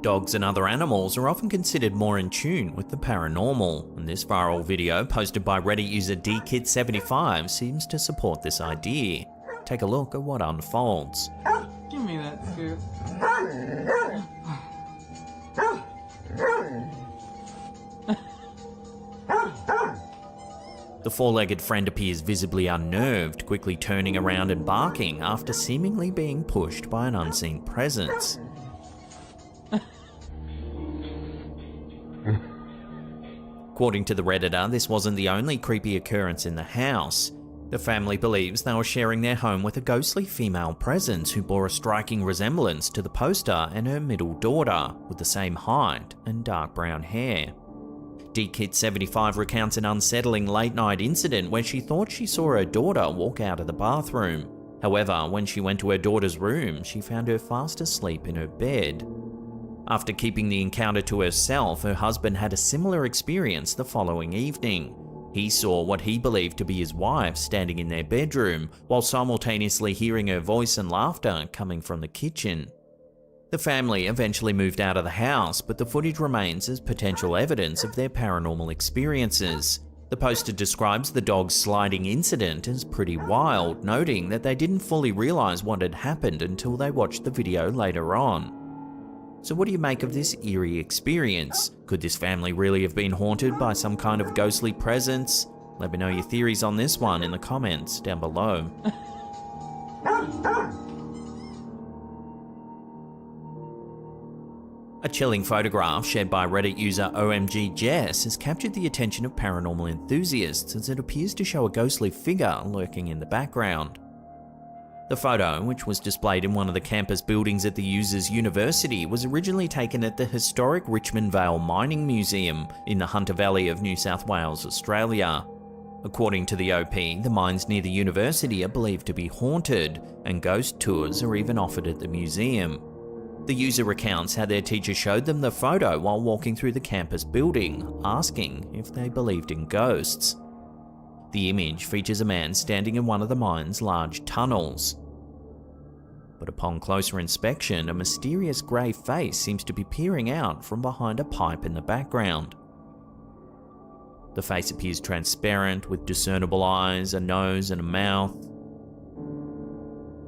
Dogs and other animals are often considered more in tune with the paranormal, and this viral video posted by Reddit user DKid75 seems to support this idea. Take a look at what unfolds. Give me that scoop. The four-legged friend appears visibly unnerved, quickly turning around and barking after seemingly being pushed by an unseen presence. According to the Redditor, this wasn't the only creepy occurrence in the house. The family believes they were sharing their home with a ghostly female presence who bore a striking resemblance to the poster and her middle daughter, with the same height and dark brown hair. DKit75 recounts an unsettling late-night incident where she thought she saw her daughter walk out of the bathroom. However, when she went to her daughter's room, she found her fast asleep in her bed. After keeping the encounter to herself, her husband had a similar experience the following evening. He saw what he believed to be his wife standing in their bedroom, while simultaneously hearing her voice and laughter coming from the kitchen. The family eventually moved out of the house, but the footage remains as potential evidence of their paranormal experiences. The poster describes the dog's sliding incident as pretty wild, noting that they didn't fully realise what had happened until they watched the video later on. So what do you make of this eerie experience? Could this family really have been haunted by some kind of ghostly presence? Let me know your theories on this one in the comments down below. A chilling photograph shared by Reddit user OMGJess has captured the attention of paranormal enthusiasts as it appears to show a ghostly figure lurking in the background. The photo, which was displayed in one of the campus buildings at the user's university, was originally taken at the historic Richmond Vale Mining Museum in the Hunter Valley of New South Wales, Australia. According to the OP, the mines near the university are believed to be haunted, and ghost tours are even offered at the museum. The user recounts how their teacher showed them the photo while walking through the campus building, asking if they believed in ghosts. The image features a man standing in one of the mine's large tunnels. But upon closer inspection, a mysterious grey face seems to be peering out from behind a pipe in the background. The face appears transparent, with discernible eyes, a nose and a mouth.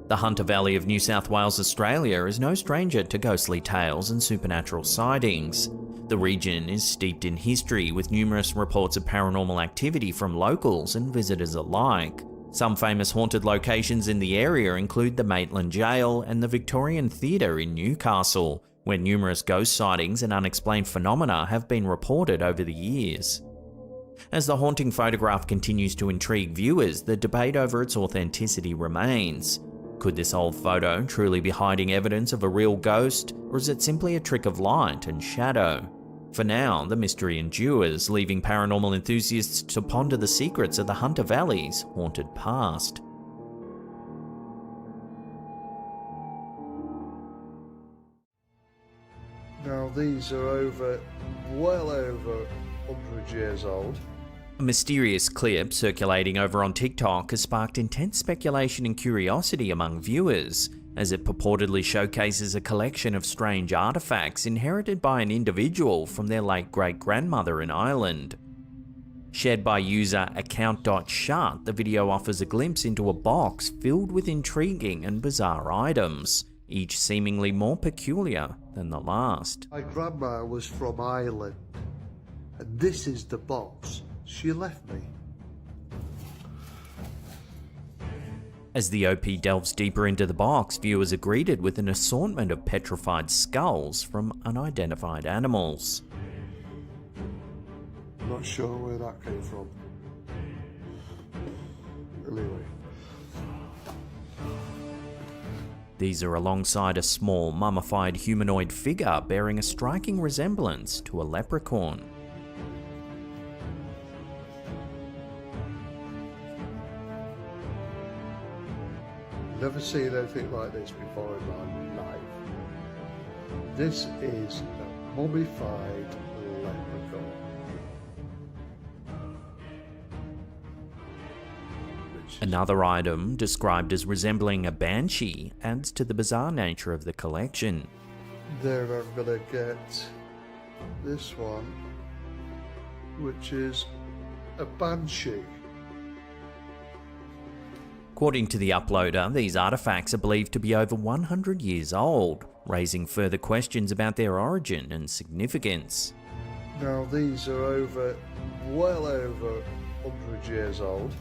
The Hunter Valley of New South Wales, Australia is no stranger to ghostly tales and supernatural sightings. The region is steeped in history, with numerous reports of paranormal activity from locals and visitors alike. Some famous haunted locations in the area include the Maitland Jail and the Victorian Theatre in Newcastle, where numerous ghost sightings and unexplained phenomena have been reported over the years. As the haunting photograph continues to intrigue viewers, the debate over its authenticity remains. Could this old photo truly be hiding evidence of a real ghost, or is it simply a trick of light and shadow? For now, the mystery endures, leaving paranormal enthusiasts to ponder the secrets of the Hunter Valley's haunted past. Now these are well over 100 years old. A mysterious clip circulating over on TikTok has sparked intense speculation and curiosity among viewers, as it purportedly showcases a collection of strange artifacts inherited by an individual from their late great-grandmother in Ireland. Shared by user account.shut, the video offers a glimpse into a box filled with intriguing and bizarre items, each seemingly more peculiar than the last. My grandma was from Ireland, and this is the box she left me. As the OP delves deeper into the box, viewers are greeted with an assortment of petrified skulls from unidentified animals. Not sure where that came from. Anyway. These are alongside a small, mummified humanoid figure bearing a striking resemblance to a leprechaun. Never seen anything like this before in my life. This is a mummified leprechaun. Another item, described as resembling a banshee, adds to the bizarre nature of the collection. There I'm gonna get this one, which is a banshee. According to the uploader, these artifacts are believed to be over 100 years old, raising further questions about their origin and significance. Now these are well over 100 years old.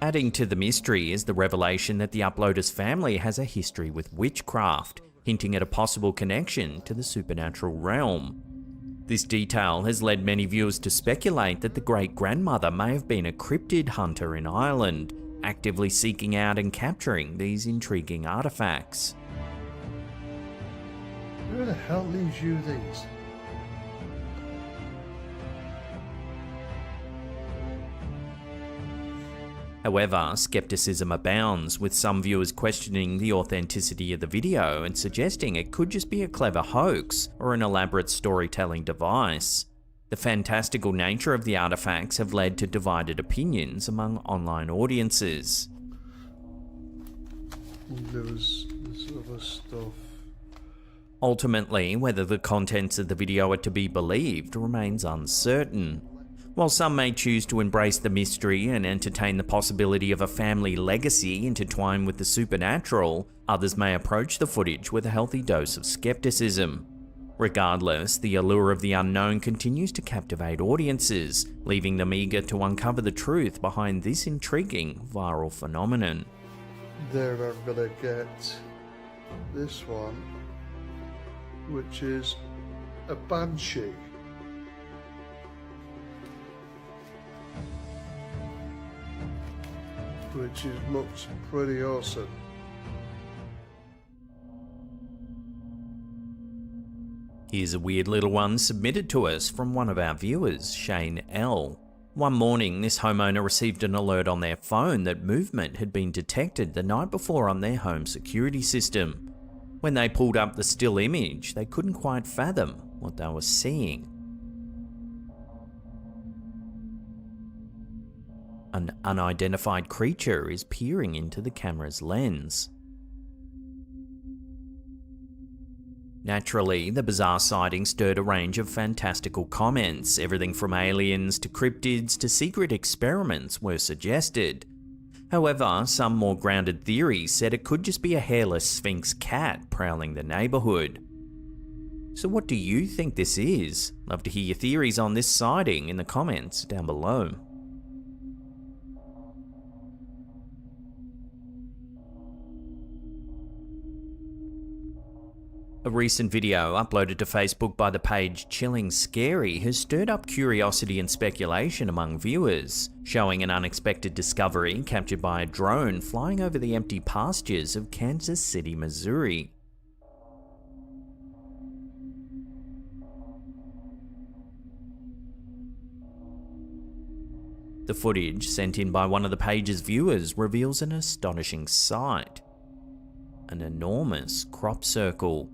Adding to the mystery is the revelation that the uploader's family has a history with witchcraft, hinting at a possible connection to the supernatural realm. This detail has led many viewers to speculate that the great-grandmother may have been a cryptid hunter in Ireland, actively seeking out and capturing these intriguing artifacts. Who the hell leaves you these? However, skepticism abounds, with some viewers questioning the authenticity of the video and suggesting it could just be a clever hoax or an elaborate storytelling device. The fantastical nature of the artifacts have led to divided opinions among online audiences. There's other stuff. Ultimately, whether the contents of the video are to be believed remains uncertain. While some may choose to embrace the mystery and entertain the possibility of a family legacy intertwined with the supernatural, others may approach the footage with a healthy dose of skepticism. Regardless, the allure of the unknown continues to captivate audiences, leaving them eager to uncover the truth behind this intriguing viral phenomenon. There I'm gonna get this one, which is a banshee. Which looks pretty awesome. Here's a weird little one submitted to us from one of our viewers, Shane L. One morning, this homeowner received an alert on their phone that movement had been detected the night before on their home security system. When they pulled up the still image, they couldn't quite fathom what they were seeing. An unidentified creature is peering into the camera's lens. Naturally, the bizarre sighting stirred a range of fantastical comments. Everything from aliens to cryptids to secret experiments were suggested. However, some more grounded theories said it could just be a hairless Sphinx cat prowling the neighbourhood. So what do you think this is? Love to hear your theories on this sighting in the comments down below. A recent video uploaded to Facebook by the page Chilling Scary has stirred up curiosity and speculation among viewers, showing an unexpected discovery captured by a drone flying over the empty pastures of Kansas City, Missouri. The footage sent in by one of the page's viewers reveals an astonishing sight: an enormous crop circle.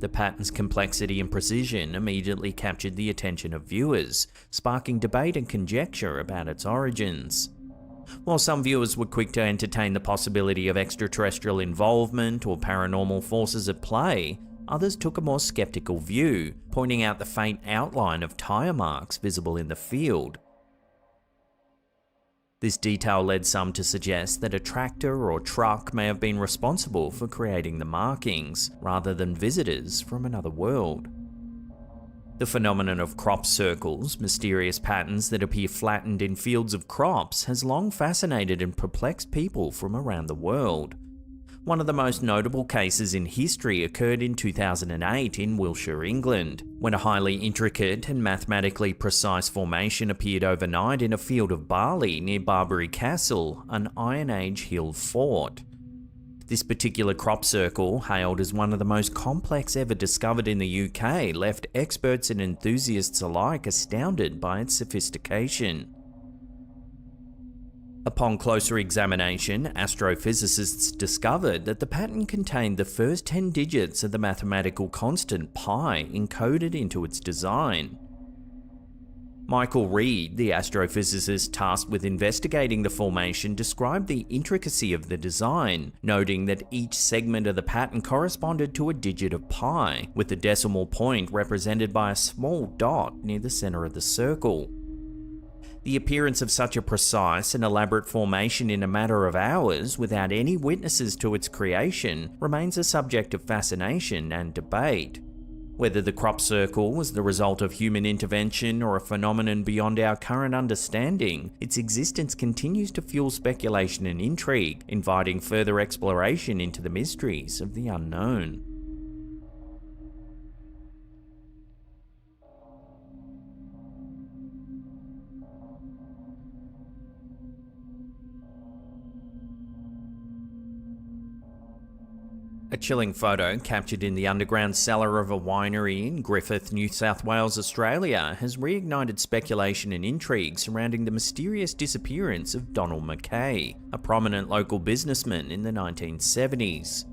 The pattern's complexity and precision immediately captured the attention of viewers, sparking debate and conjecture about its origins. While some viewers were quick to entertain the possibility of extraterrestrial involvement or paranormal forces at play, others took a more skeptical view, pointing out the faint outline of tire marks visible in the field. This detail led some to suggest that a tractor or truck may have been responsible for creating the markings, rather than visitors from another world. The phenomenon of crop circles, mysterious patterns that appear flattened in fields of crops, has long fascinated and perplexed people from around the world. One of the most notable cases in history occurred in 2008 in Wiltshire, England, when a highly intricate and mathematically precise formation appeared overnight in a field of barley near Barbary Castle, an Iron Age hill fort. This particular crop circle, hailed as one of the most complex ever discovered in the UK, left experts and enthusiasts alike astounded by its sophistication. Upon closer examination, astrophysicists discovered that the pattern contained the first 10 digits of the mathematical constant pi encoded into its design. Michael Reed, the astrophysicist tasked with investigating the formation, described the intricacy of the design, noting that each segment of the pattern corresponded to a digit of pi, with the decimal point represented by a small dot near the center of the circle. The appearance of such a precise and elaborate formation in a matter of hours, without any witnesses to its creation, remains a subject of fascination and debate. Whether the crop circle was the result of human intervention or a phenomenon beyond our current understanding, its existence continues to fuel speculation and intrigue, inviting further exploration into the mysteries of the unknown. A chilling photo captured in the underground cellar of a winery in Griffith, New South Wales, Australia, has reignited speculation and intrigue surrounding the mysterious disappearance of Donald Mackay, a prominent local businessman in the 1970s.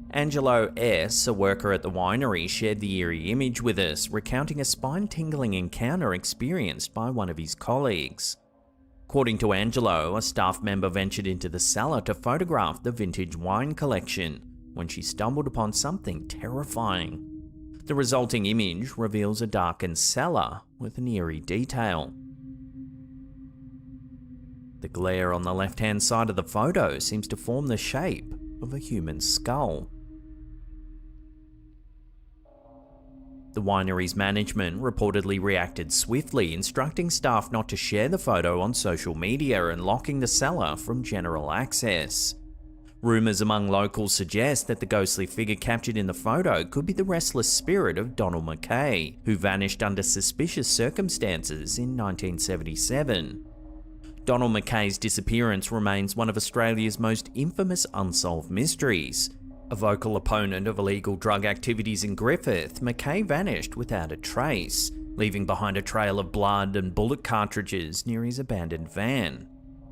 Angelo S., a worker at the winery, shared the eerie image with us, recounting a spine-tingling encounter experienced by one of his colleagues. According to Angelo, a staff member ventured into the cellar to photograph the vintage wine collection, when she stumbled upon something terrifying. The resulting image reveals a darkened cellar with an eerie detail. The glare on the left-hand side of the photo seems to form the shape of a human skull. The winery's management reportedly reacted swiftly, instructing staff not to share the photo on social media and locking the cellar from general access. Rumours among locals suggest that the ghostly figure captured in the photo could be the restless spirit of Donald Mackay, who vanished under suspicious circumstances in 1977. Donald Mackay's disappearance remains one of Australia's most infamous unsolved mysteries. A vocal opponent of illegal drug activities in Griffith, Mackay vanished without a trace, leaving behind a trail of blood and bullet cartridges near his abandoned van.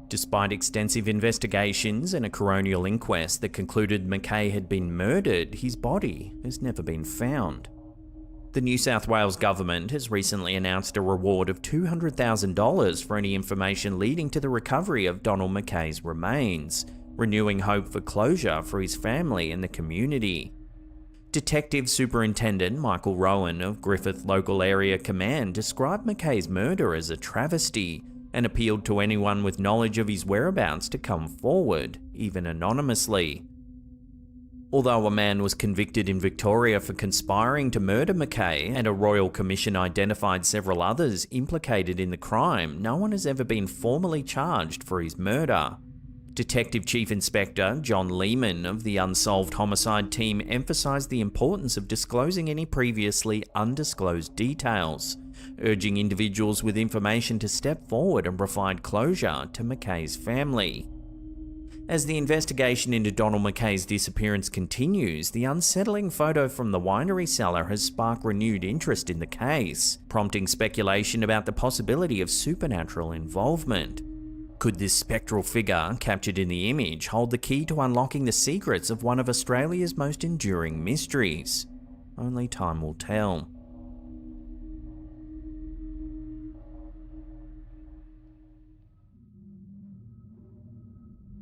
Despite extensive investigations and a coronial inquest that concluded Mackay had been murdered, his body has never been found. The New South Wales government has recently announced a reward of $200,000 for any information leading to the recovery of Donald Mackay's remains, renewing hope for closure for his family and the community. Detective Superintendent Michael Rowan of Griffith Local Area Command described Mackay's murder as a travesty and appealed to anyone with knowledge of his whereabouts to come forward, even anonymously. Although a man was convicted in Victoria for conspiring to murder Mackay and a Royal Commission identified several others implicated in the crime, no one has ever been formally charged for his murder. Detective Chief Inspector John Lehman of the Unsolved Homicide Team emphasised the importance of disclosing any previously undisclosed details, urging individuals with information to step forward and provide closure to Mackay's family. As the investigation into Donald Mackay's disappearance continues, the unsettling photo from the winery cellar has sparked renewed interest in the case, prompting speculation about the possibility of supernatural involvement. Could this spectral figure, captured in the image, hold the key to unlocking the secrets of one of Australia's most enduring mysteries? Only time will tell.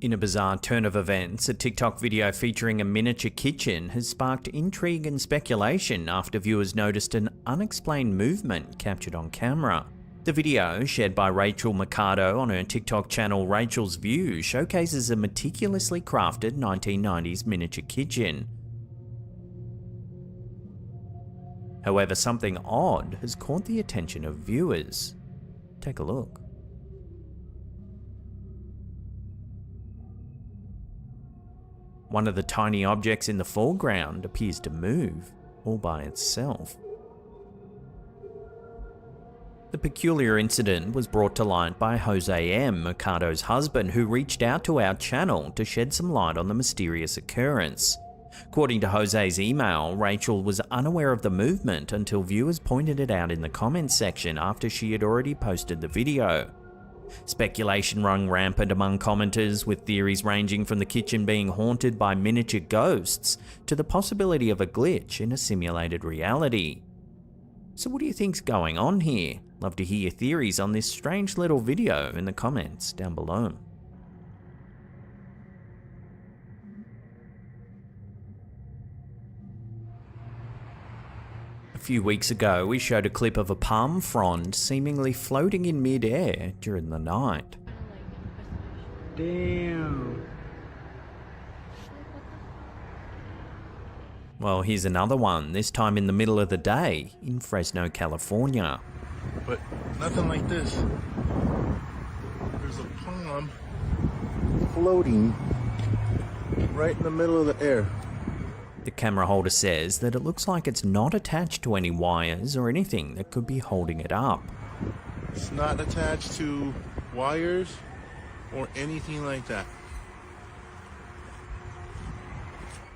In a bizarre turn of events, a TikTok video featuring a miniature kitchen has sparked intrigue and speculation after viewers noticed an unexplained movement captured on camera. The video, shared by Rachel Mercado on her TikTok channel Rachel's View, showcases a meticulously crafted 1990s miniature kitchen. However, something odd has caught the attention of viewers. Take a look. One of the tiny objects in the foreground appears to move, all by itself. The peculiar incident was brought to light by Jose M., Mercado's husband, who reached out to our channel to shed some light on the mysterious occurrence. According to Jose's email, Rachel was unaware of the movement until viewers pointed it out in the comments section after she had already posted the video. Speculation rung rampant among commenters, with theories ranging from the kitchen being haunted by miniature ghosts to the possibility of a glitch in a simulated reality. So what do you think's going on here? Love to hear your theories on this strange little video in the comments down below. A few weeks ago, we showed a clip of a palm frond seemingly floating in mid-air during the night. Damn. Well, here's another one, this time in the middle of the day in Fresno, California. But nothing like this. There's a palm floating right in the middle of the air. The camera holder says that it looks like it's not attached to any wires or anything that could be holding it up. It's not attached to wires or anything like that.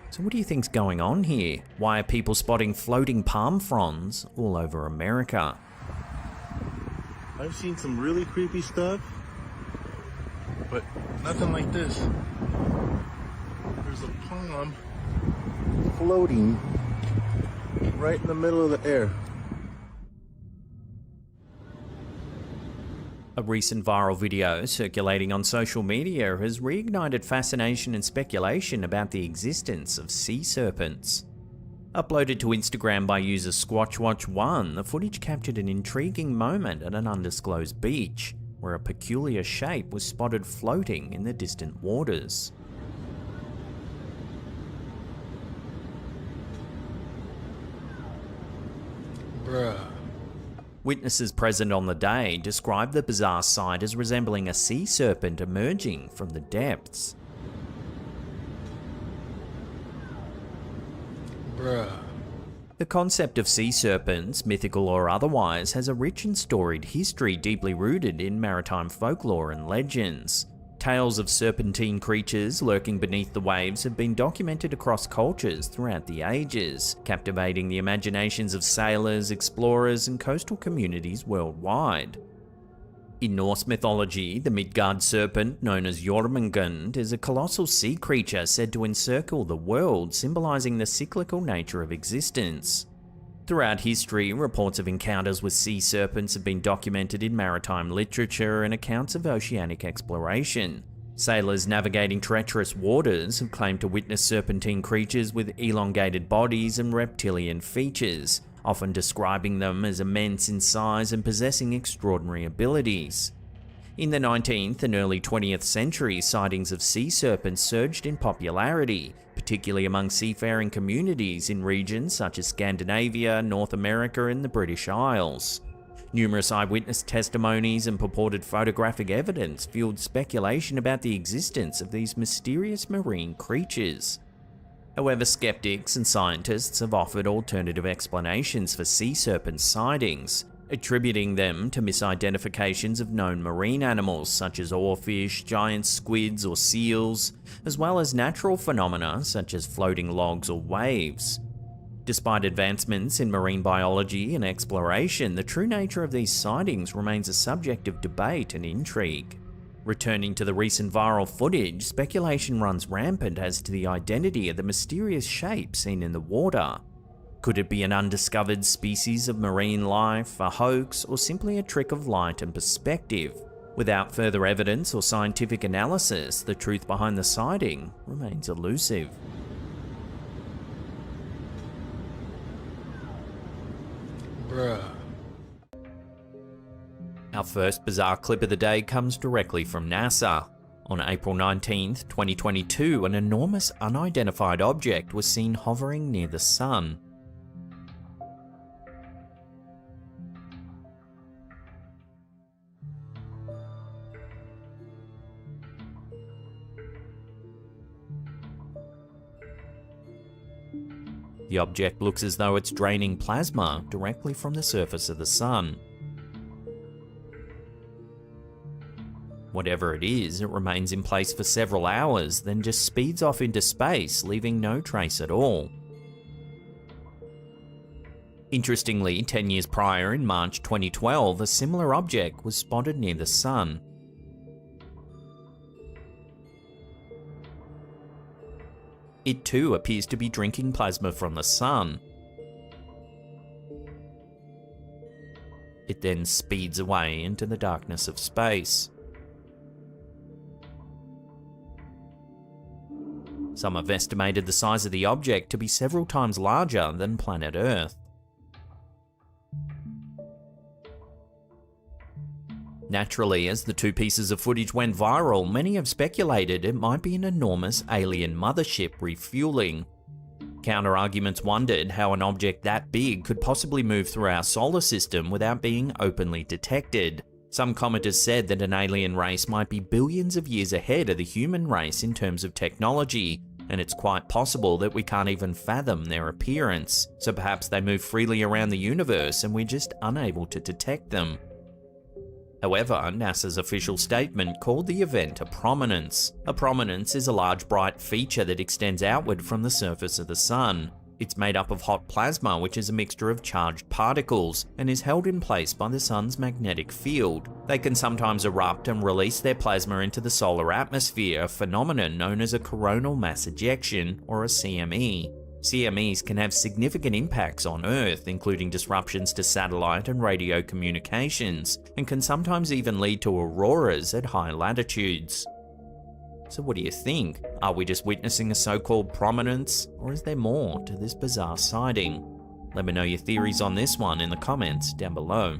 So what do you think's going on here? Why are people spotting floating palm fronds all over America? I've seen some really creepy stuff, but nothing like this. There's a palm floating right in the middle of the air. A recent viral video circulating on social media has reignited fascination and speculation about the existence of sea serpents. Uploaded to Instagram by user SquatchWatch1, the footage captured an intriguing moment at an undisclosed beach, where a peculiar shape was spotted floating in the distant waters. Bruh. Witnesses present on the day described the bizarre sight as resembling a sea serpent emerging from the depths. The concept of sea serpents, mythical or otherwise, has a rich and storied history deeply rooted in maritime folklore and legends. Tales of serpentine creatures lurking beneath the waves have been documented across cultures throughout the ages, captivating the imaginations of sailors, explorers, and coastal communities worldwide. In Norse mythology, the Midgard serpent, known as Jormungand, is a colossal sea creature said to encircle the world, symbolizing the cyclical nature of existence. Throughout history, reports of encounters with sea serpents have been documented in maritime literature and accounts of oceanic exploration. Sailors navigating treacherous waters have claimed to witness serpentine creatures with elongated bodies and reptilian features, often describing them as immense in size and possessing extraordinary abilities. In the 19th and early 20th centuries, sightings of sea serpents surged in popularity, particularly among seafaring communities in regions such as Scandinavia, North America, and the British Isles. Numerous eyewitness testimonies and purported photographic evidence fueled speculation about the existence of these mysterious marine creatures. However, skeptics and scientists have offered alternative explanations for sea serpent sightings, attributing them to misidentifications of known marine animals such as oarfish, giant squids or seals, as well as natural phenomena such as floating logs or waves. Despite advancements in marine biology and exploration, the true nature of these sightings remains a subject of debate and intrigue. Returning to the recent viral footage, speculation runs rampant as to the identity of the mysterious shape seen in the water. Could it be an undiscovered species of marine life, a hoax, or simply a trick of light and perspective? Without further evidence or scientific analysis, the truth behind the sighting remains elusive. Our first bizarre clip of the day comes directly from NASA. On April 19th, 2022, an enormous unidentified object was seen hovering near the Sun. The object looks as though it's draining plasma directly from the surface of the Sun. Whatever it is, it remains in place for several hours, then just speeds off into space, leaving no trace at all. Interestingly, 10 years prior, in March 2012, a similar object was spotted near the Sun. It too appears to be drinking plasma from the Sun. It then speeds away into the darkness of space. Some have estimated the size of the object to be several times larger than planet Earth. Naturally, as the two pieces of footage went viral, many have speculated it might be an enormous alien mothership refueling. Counter-arguments wondered how an object that big could possibly move through our solar system without being openly detected. Some commenters said that an alien race might be billions of years ahead of the human race in terms of technology, and it's quite possible that we can't even fathom their appearance, so perhaps they move freely around the universe and we're just unable to detect them. However, NASA's official statement called the event a prominence. A prominence is a large bright feature that extends outward from the surface of the Sun. It's made up of hot plasma, which is a mixture of charged particles, and is held in place by the Sun's magnetic field. They can sometimes erupt and release their plasma into the solar atmosphere, a phenomenon known as a coronal mass ejection, or a CME. CMEs can have significant impacts on Earth, including disruptions to satellite and radio communications, and can sometimes even lead to auroras at high latitudes. So what do you think? Are we just witnessing a so-called prominence, or is there more to this bizarre sighting? Let me know your theories on this one in the comments down below.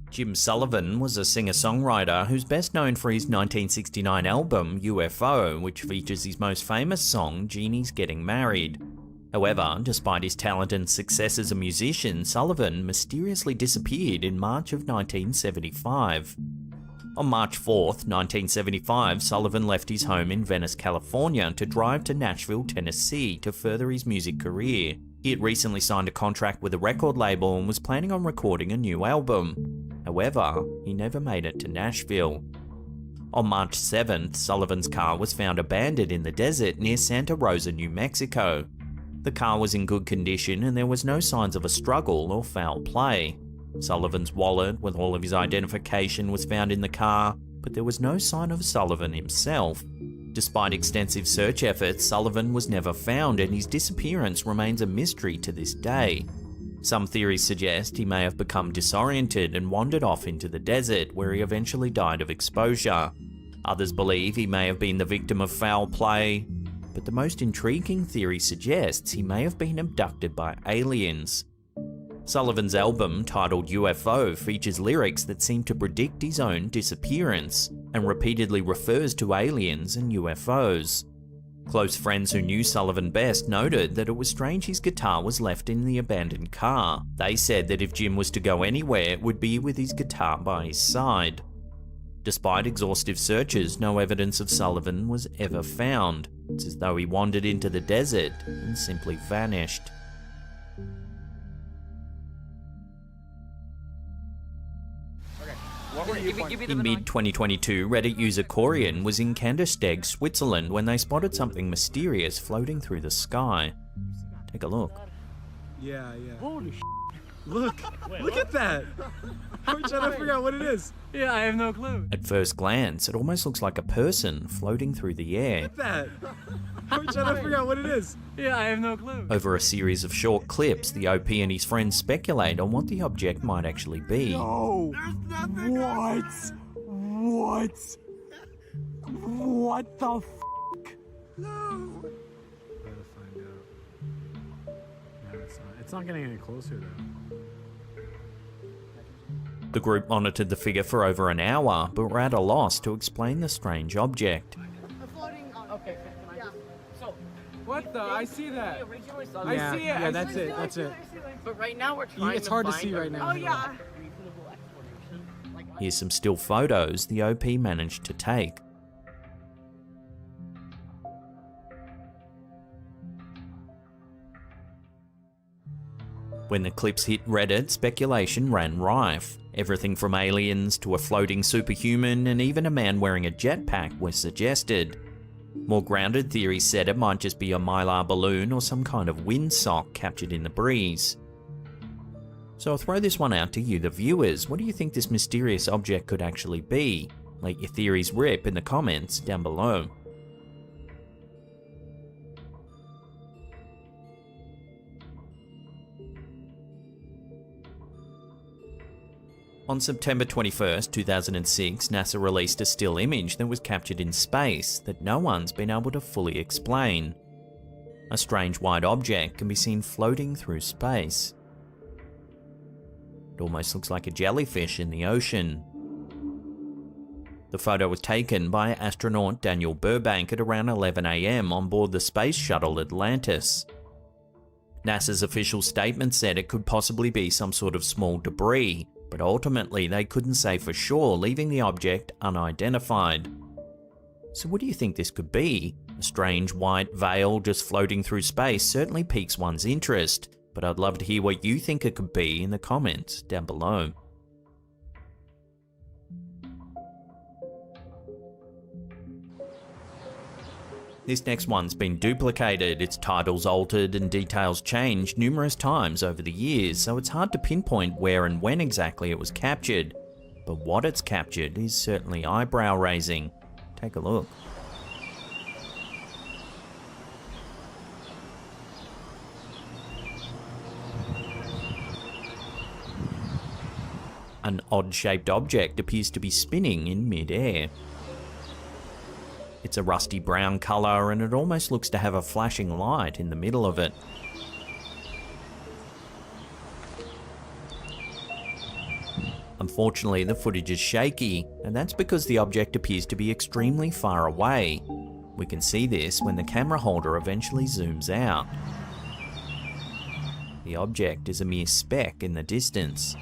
Jim Sullivan was a singer-songwriter who's best known for his 1969 album UFO, which features his most famous song, Jeannie's Getting Married. However, despite his talent and success as a musician, Sullivan mysteriously disappeared in March of 1975. On March 4th, 1975, Sullivan left his home in Venice, California to drive to Nashville, Tennessee to further his music career. He had recently signed a contract with a record label and was planning on recording a new album. However, he never made it to Nashville. On March 7th, Sullivan's car was found abandoned in the desert near Santa Rosa, New Mexico. The car was in good condition and there was no signs of a struggle or foul play. Sullivan's wallet with all of his identification was found in the car, but there was no sign of Sullivan himself. Despite extensive search efforts, Sullivan was never found and his disappearance remains a mystery to this day. Some theories suggest he may have become disoriented and wandered off into the desert, where he eventually died of exposure. Others believe he may have been the victim of foul play, but the most intriguing theory suggests he may have been abducted by aliens. Sullivan's album, titled UFO, features lyrics that seem to predict his own disappearance, and repeatedly refers to aliens and UFOs. Close friends who knew Sullivan best noted that it was strange his guitar was left in the abandoned car. They said that if Jim was to go anywhere, it would be with his guitar by his side. Despite exhaustive searches, no evidence of Sullivan was ever found. It's as though he wandered into the desert and simply vanished. In mid-2022, Reddit user Corian was in Kandersteg, Switzerland when they spotted something mysterious floating through the sky. Take a look. Yeah. Holy sh**. Look at that! I'm trying to figure out what it is. Yeah, I have no clue. At first glance, it almost looks like a person floating through the air. Look at that! I'm trying to figure out what it is. Yeah, I have no clue. Over a series of short clips, the OP and his friends speculate on what the object might actually be. No! What the f***? No! Gotta find out. No, it's not getting any closer though. The group monitored the figure for over an hour, but were at a loss to explain the strange object. Okay. So, what the? I see that. I see it. Yeah, that's it. But right now we're trying It's hard to see right now. Oh yeah. Here's some still photos the OP managed to take. When the clips hit Reddit, speculation ran rife. Everything from aliens to a floating superhuman and even a man wearing a jetpack was suggested. More grounded theories said it might just be a mylar balloon or some kind of windsock captured in the breeze. So I'll throw this one out to you, the viewers. What do you think this mysterious object could actually be? Let your theories rip in the comments down below. On September 21st, 2006, NASA released a still image that was captured in space that no one's been able to fully explain. A strange white object can be seen floating through space. It almost looks like a jellyfish in the ocean. The photo was taken by astronaut Daniel Burbank at around 11 AM on board the space shuttle Atlantis. NASA's official statement said it could possibly be some sort of small debris, but ultimately they couldn't say for sure, leaving the object unidentified. So what do you think this could be? A strange white veil just floating through space certainly piques one's interest, but I'd love to hear what you think it could be in the comments down below. This next one's been duplicated, its title's altered and details changed numerous times over the years, so it's hard to pinpoint where and when exactly it was captured. But what it's captured is certainly eyebrow-raising. Take a look. An odd-shaped object appears to be spinning in mid-air. It's a rusty brown colour and it almost looks to have a flashing light in the middle of it. Unfortunately, the footage is shaky, and that's because the object appears to be extremely far away. We can see this when the camera holder eventually zooms out. The object is a mere speck in the distance.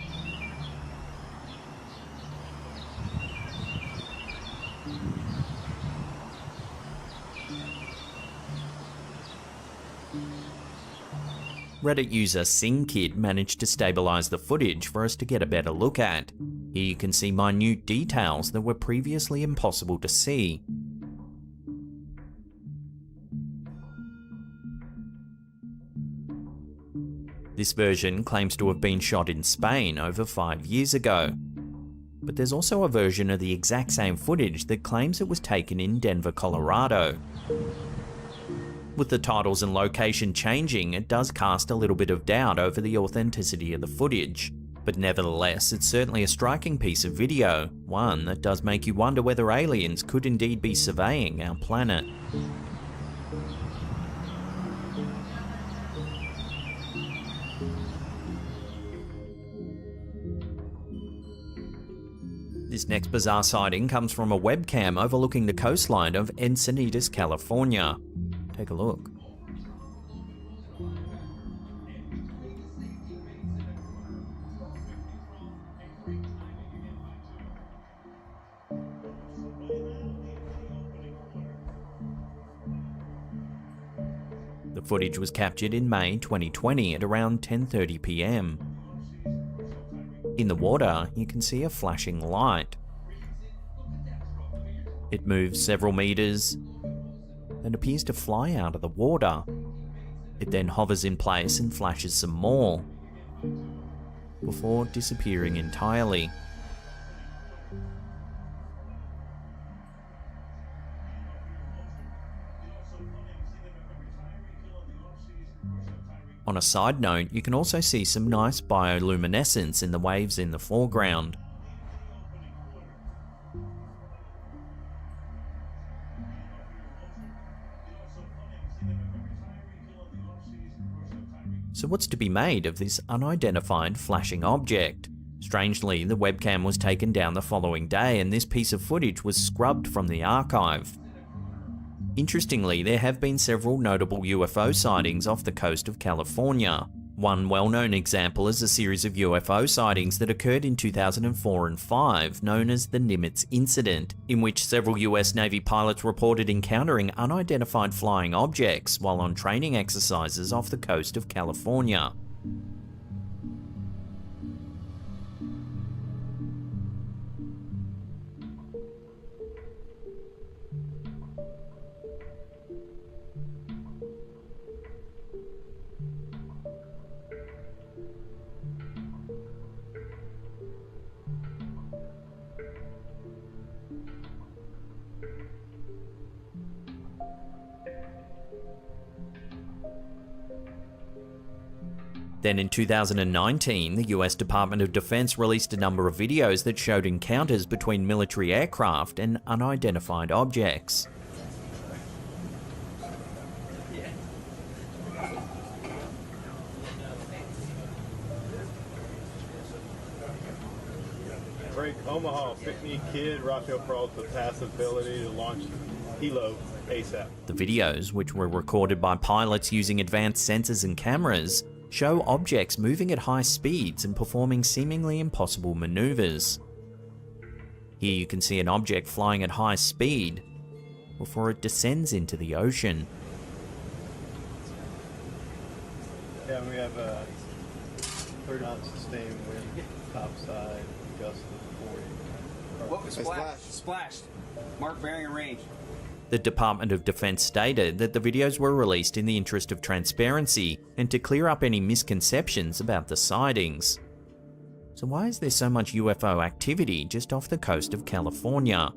Reddit user SingKid managed to stabilize the footage for us to get a better look at. Here you can see minute details that were previously impossible to see. This version claims to have been shot in Spain over 5 years ago. But there's also a version of the exact same footage that claims it was taken in Denver, Colorado. With the titles and location changing, it does cast a little bit of doubt over the authenticity of the footage. But nevertheless, it's certainly a striking piece of video, one that does make you wonder whether aliens could indeed be surveying our planet. This next bizarre sighting comes from a webcam overlooking the coastline of Encinitas, California. Take a look. The footage was captured in May 2020 at around 10:30 p.m. In the water, you can see a flashing light. It moves several meters and appears to fly out of the water. It then hovers in place and flashes some more, before disappearing entirely. On a side note, you can also see some nice bioluminescence in the waves in the foreground. So what's to be made of this unidentified flashing object? Strangely, the webcam was taken down the following day and this piece of footage was scrubbed from the archive. Interestingly, there have been several notable UFO sightings off the coast of California. One well-known example is a series of UFO sightings that occurred in 2004 and 5, known as the Nimitz Incident, in which several US Navy pilots reported encountering unidentified flying objects while on training exercises off the coast of California. Then in 2019, the US Department of Defense released a number of videos that showed encounters between military aircraft and unidentified objects. Break Omaha, Pickney Kid, Rocco Peralta, pass ability to launch Hilo ASAP. The videos, which were recorded by pilots using advanced sensors and cameras, show objects moving at high speeds and performing seemingly impossible maneuvers. Here you can see an object flying at high speed before it descends into the ocean. Yeah, we have a 30 knots sustained wind, topside, gust of 40. What was splashed? Splashed. Mark bearing and range. The Department of Defense stated that the videos were released in the interest of transparency and to clear up any misconceptions about the sightings. So why is there so much UFO activity just off the coast of California?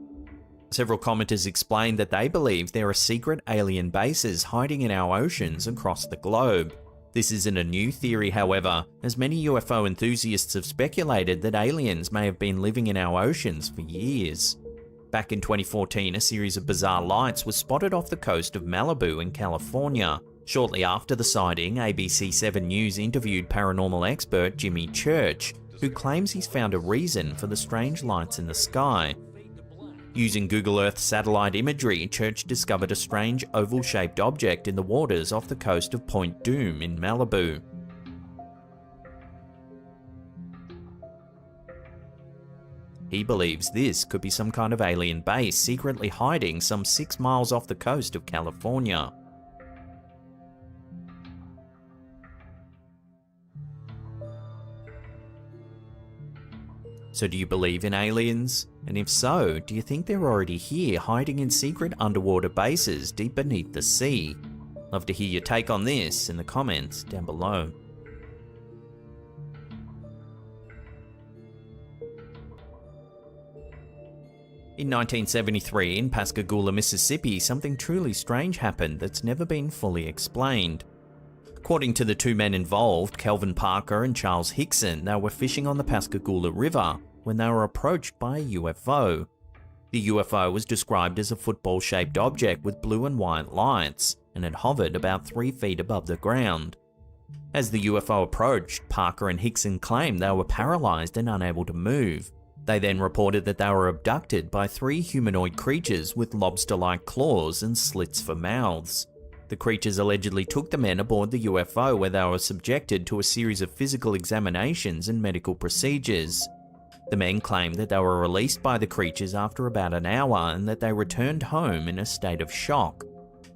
Several commenters explained that they believe there are secret alien bases hiding in our oceans across the globe. This isn't a new theory, however, as many UFO enthusiasts have speculated that aliens may have been living in our oceans for years. Back in 2014, a series of bizarre lights was spotted off the coast of Malibu in California. Shortly after the sighting, ABC 7 News interviewed paranormal expert Jimmy Church, who claims he's found a reason for the strange lights in the sky. Using Google Earth satellite imagery, Church discovered a strange oval-shaped object in the waters off the coast of Point Dume in Malibu. He believes this could be some kind of alien base secretly hiding some 6 miles off the coast of California. So do you believe in aliens? And if so, do you think they're already here, hiding in secret underwater bases deep beneath the sea? Love to hear your take on this in the comments down below. In 1973, in Pascagoula, Mississippi, something truly strange happened that's never been fully explained. According to the 2 men involved, Kelvin Parker and Charles Hickson, they were fishing on the Pascagoula River when they were approached by a UFO. The UFO was described as a football-shaped object with blue and white lights, and it hovered about 3 feet above the ground. As the UFO approached, Parker and Hickson claimed they were paralyzed and unable to move. They then reported that they were abducted by 3 humanoid creatures with lobster-like claws and slits for mouths. The creatures allegedly took the men aboard the UFO, where they were subjected to a series of physical examinations and medical procedures. The men claimed that they were released by the creatures after about an hour and that they returned home in a state of shock.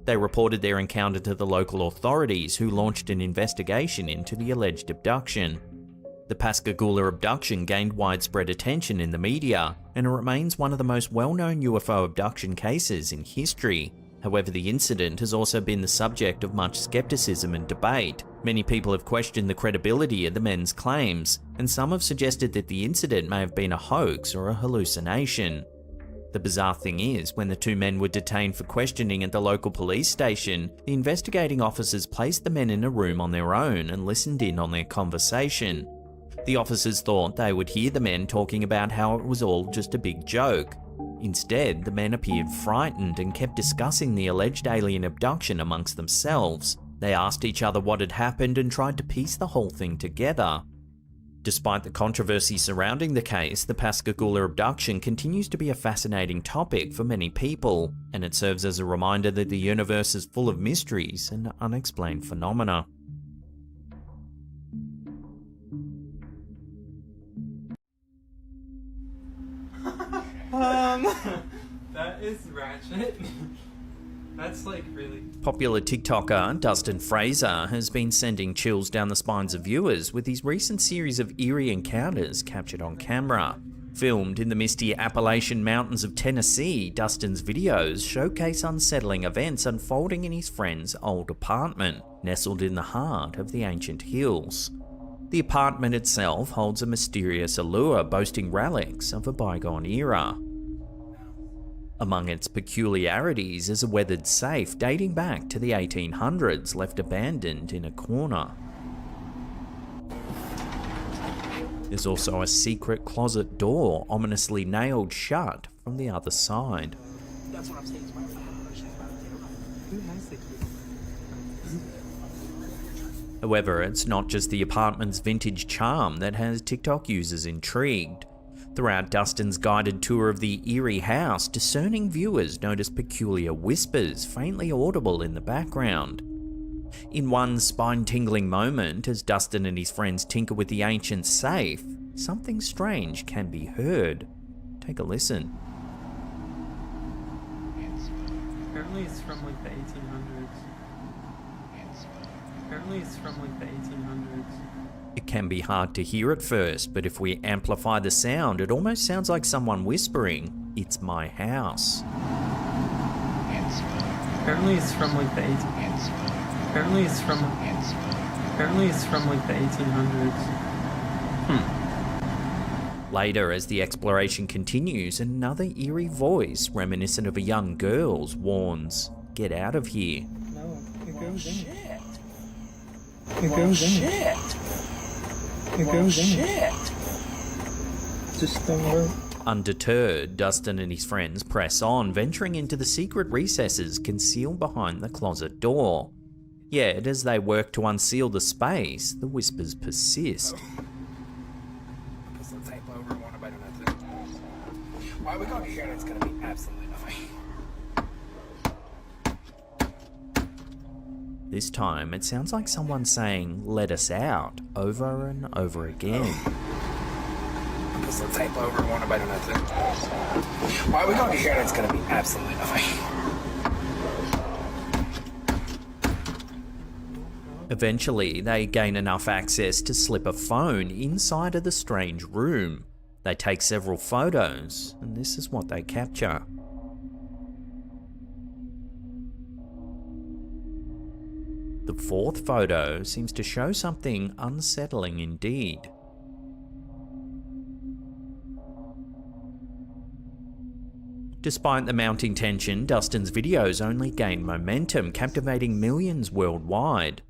They reported their encounter to the local authorities, who launched an investigation into the alleged abduction. The Pascagoula abduction gained widespread attention in the media, and it remains one of the most well-known UFO abduction cases in history. However, the incident has also been the subject of much skepticism and debate. Many people have questioned the credibility of the men's claims, and some have suggested that the incident may have been a hoax or a hallucination. The bizarre thing is, when the 2 men were detained for questioning at the local police station, the investigating officers placed the men in a room on their own and listened in on their conversation. The officers thought they would hear the men talking about how it was all just a big joke. Instead, the men appeared frightened and kept discussing the alleged alien abduction amongst themselves. They asked each other what had happened and tried to piece the whole thing together. Despite the controversy surrounding the case, the Pascagoula abduction continues to be a fascinating topic for many people, and it serves as a reminder that the universe is full of mysteries and unexplained phenomena. That is ratchet. That's like really... Popular TikToker Dustin Fraser has been sending chills down the spines of viewers with his recent series of eerie encounters captured on camera. Filmed in the misty Appalachian Mountains of Tennessee, Dustin's videos showcase unsettling events unfolding in his friend's old apartment, nestled in the heart of the ancient hills. The apartment itself holds a mysterious allure, boasting relics of a bygone era. Among its peculiarities is a weathered safe dating back to the 1800s, left abandoned in a corner. There's also a secret closet door ominously nailed shut from the other side. That's what I'm saying. However, it's not just the apartment's vintage charm that has TikTok users intrigued. Throughout Dustin's guided tour of the eerie house, discerning viewers notice peculiar whispers faintly audible in the background. In one spine-tingling moment, as Dustin and his friends tinker with the ancient safe, something strange can be heard. Take a listen. Apparently it's from like the 1800s. Apparently it's from like the 1800s. It can be hard to hear at first, but if we amplify the sound, it almost sounds like someone whispering, "It's my house." Apparently it's from like the 1800s. Apparently it's from like the 1800s. Later, as the exploration continues, another eerie voice, reminiscent of a young girl's, warns, "Get out of here." No, it goes in. It goes in. It goes in. Just don't worry. Undeterred, Dustin and his friends press on, venturing into the secret recesses concealed behind the closet door. Yet, as they work to unseal the space, the whispers persist. Put some tape over it, won't bite on that thing. Why we gonna hear that's gonna be absolutely nothing. This time, it sounds like someone saying, "Let us out," over and over again. Put some tape over it, won't nobody know nothing. Why we gonna get here? It's gonna be absolutely nothing. Eventually, they gain enough access to slip a phone inside of the strange room. They take several photos, and this is what they capture. The fourth photo seems to show something unsettling indeed. Despite the mounting tension, Dustin's videos only gained momentum, captivating millions worldwide.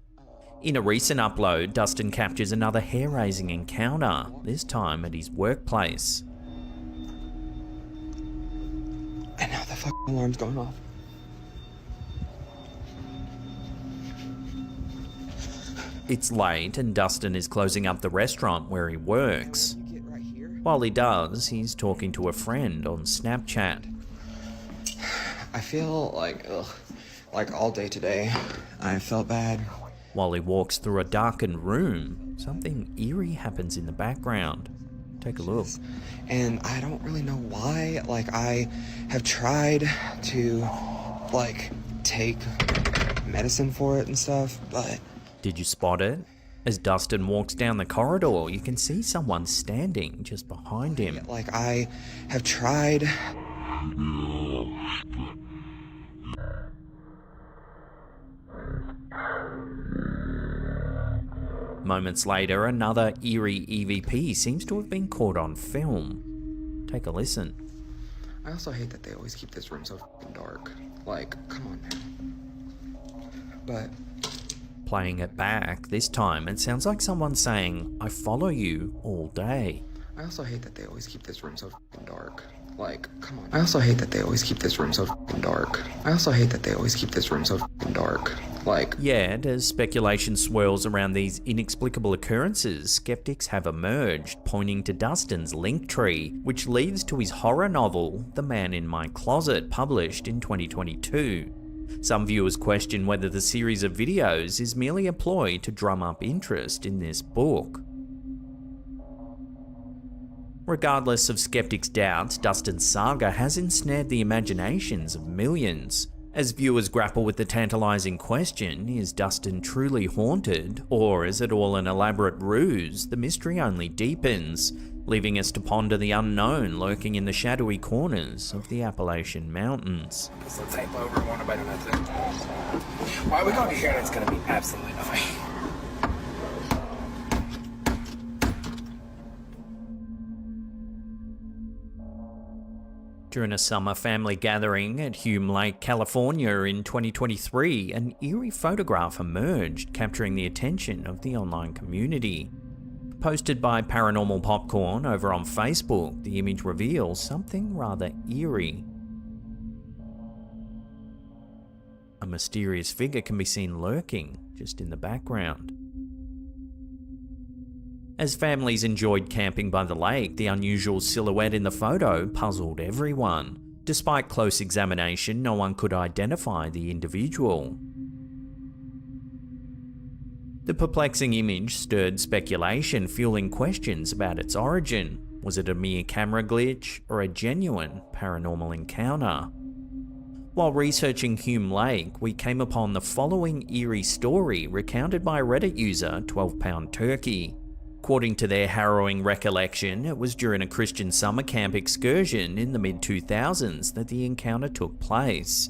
In a recent upload, Dustin captures another hair-raising encounter, this time at his workplace. And now the fucking alarm's going off. It's late and Dustin is closing up the restaurant where he works. While he does, he's talking to a friend on Snapchat. I feel like all day today, I felt bad. While he walks through a darkened room, something eerie happens in the background. Take a look. And I don't really know why. I have tried to, take medicine for it and stuff, but... Did you spot it? As Dustin walks down the corridor, you can see someone standing just behind him. I have tried... Moments later, another eerie EVP seems to have been caught on film. Take a listen. I also hate that they always keep this room so fucking dark. Come on, man. But... Playing it back, this time it sounds like someone saying, "I follow you all day." I also hate that they always keep this room so fucking dark. Come on. I also hate that they always keep this room so fucking dark. I also hate that they always keep this room so fucking dark. Yet, as speculation swirls around these inexplicable occurrences, skeptics have emerged, pointing to Dustin's Linktree, which leads to his horror novel, The Man in My Closet, published in 2022. Some viewers question whether the series of videos is merely a ploy to drum up interest in this book. Regardless of skeptics' doubts, Dustin's saga has ensnared the imaginations of millions. As viewers grapple with the tantalizing question, is Dustin truly haunted, or is it all an elaborate ruse? The mystery only deepens, leaving us to ponder the unknown lurking in the shadowy corners of the Appalachian Mountains. Put some tape over it, won't nobody know nothing. Why we gonna get here? It's gonna be absolutely nothing. During a summer family gathering at Hume Lake, California in 2023, an eerie photograph emerged, capturing the attention of the online community. Posted by Paranormal Popcorn over on Facebook, the image reveals something rather eerie. A mysterious figure can be seen lurking just in the background. As families enjoyed camping by the lake, the unusual silhouette in the photo puzzled everyone. Despite close examination, no one could identify the individual. The perplexing image stirred speculation, fueling questions about its origin. Was it a mere camera glitch or a genuine paranormal encounter? While researching Hume Lake, we came upon the following eerie story recounted by Reddit user 12-Pound Turkey. According to their harrowing recollection, it was during a Christian summer camp excursion in the mid-2000s that the encounter took place.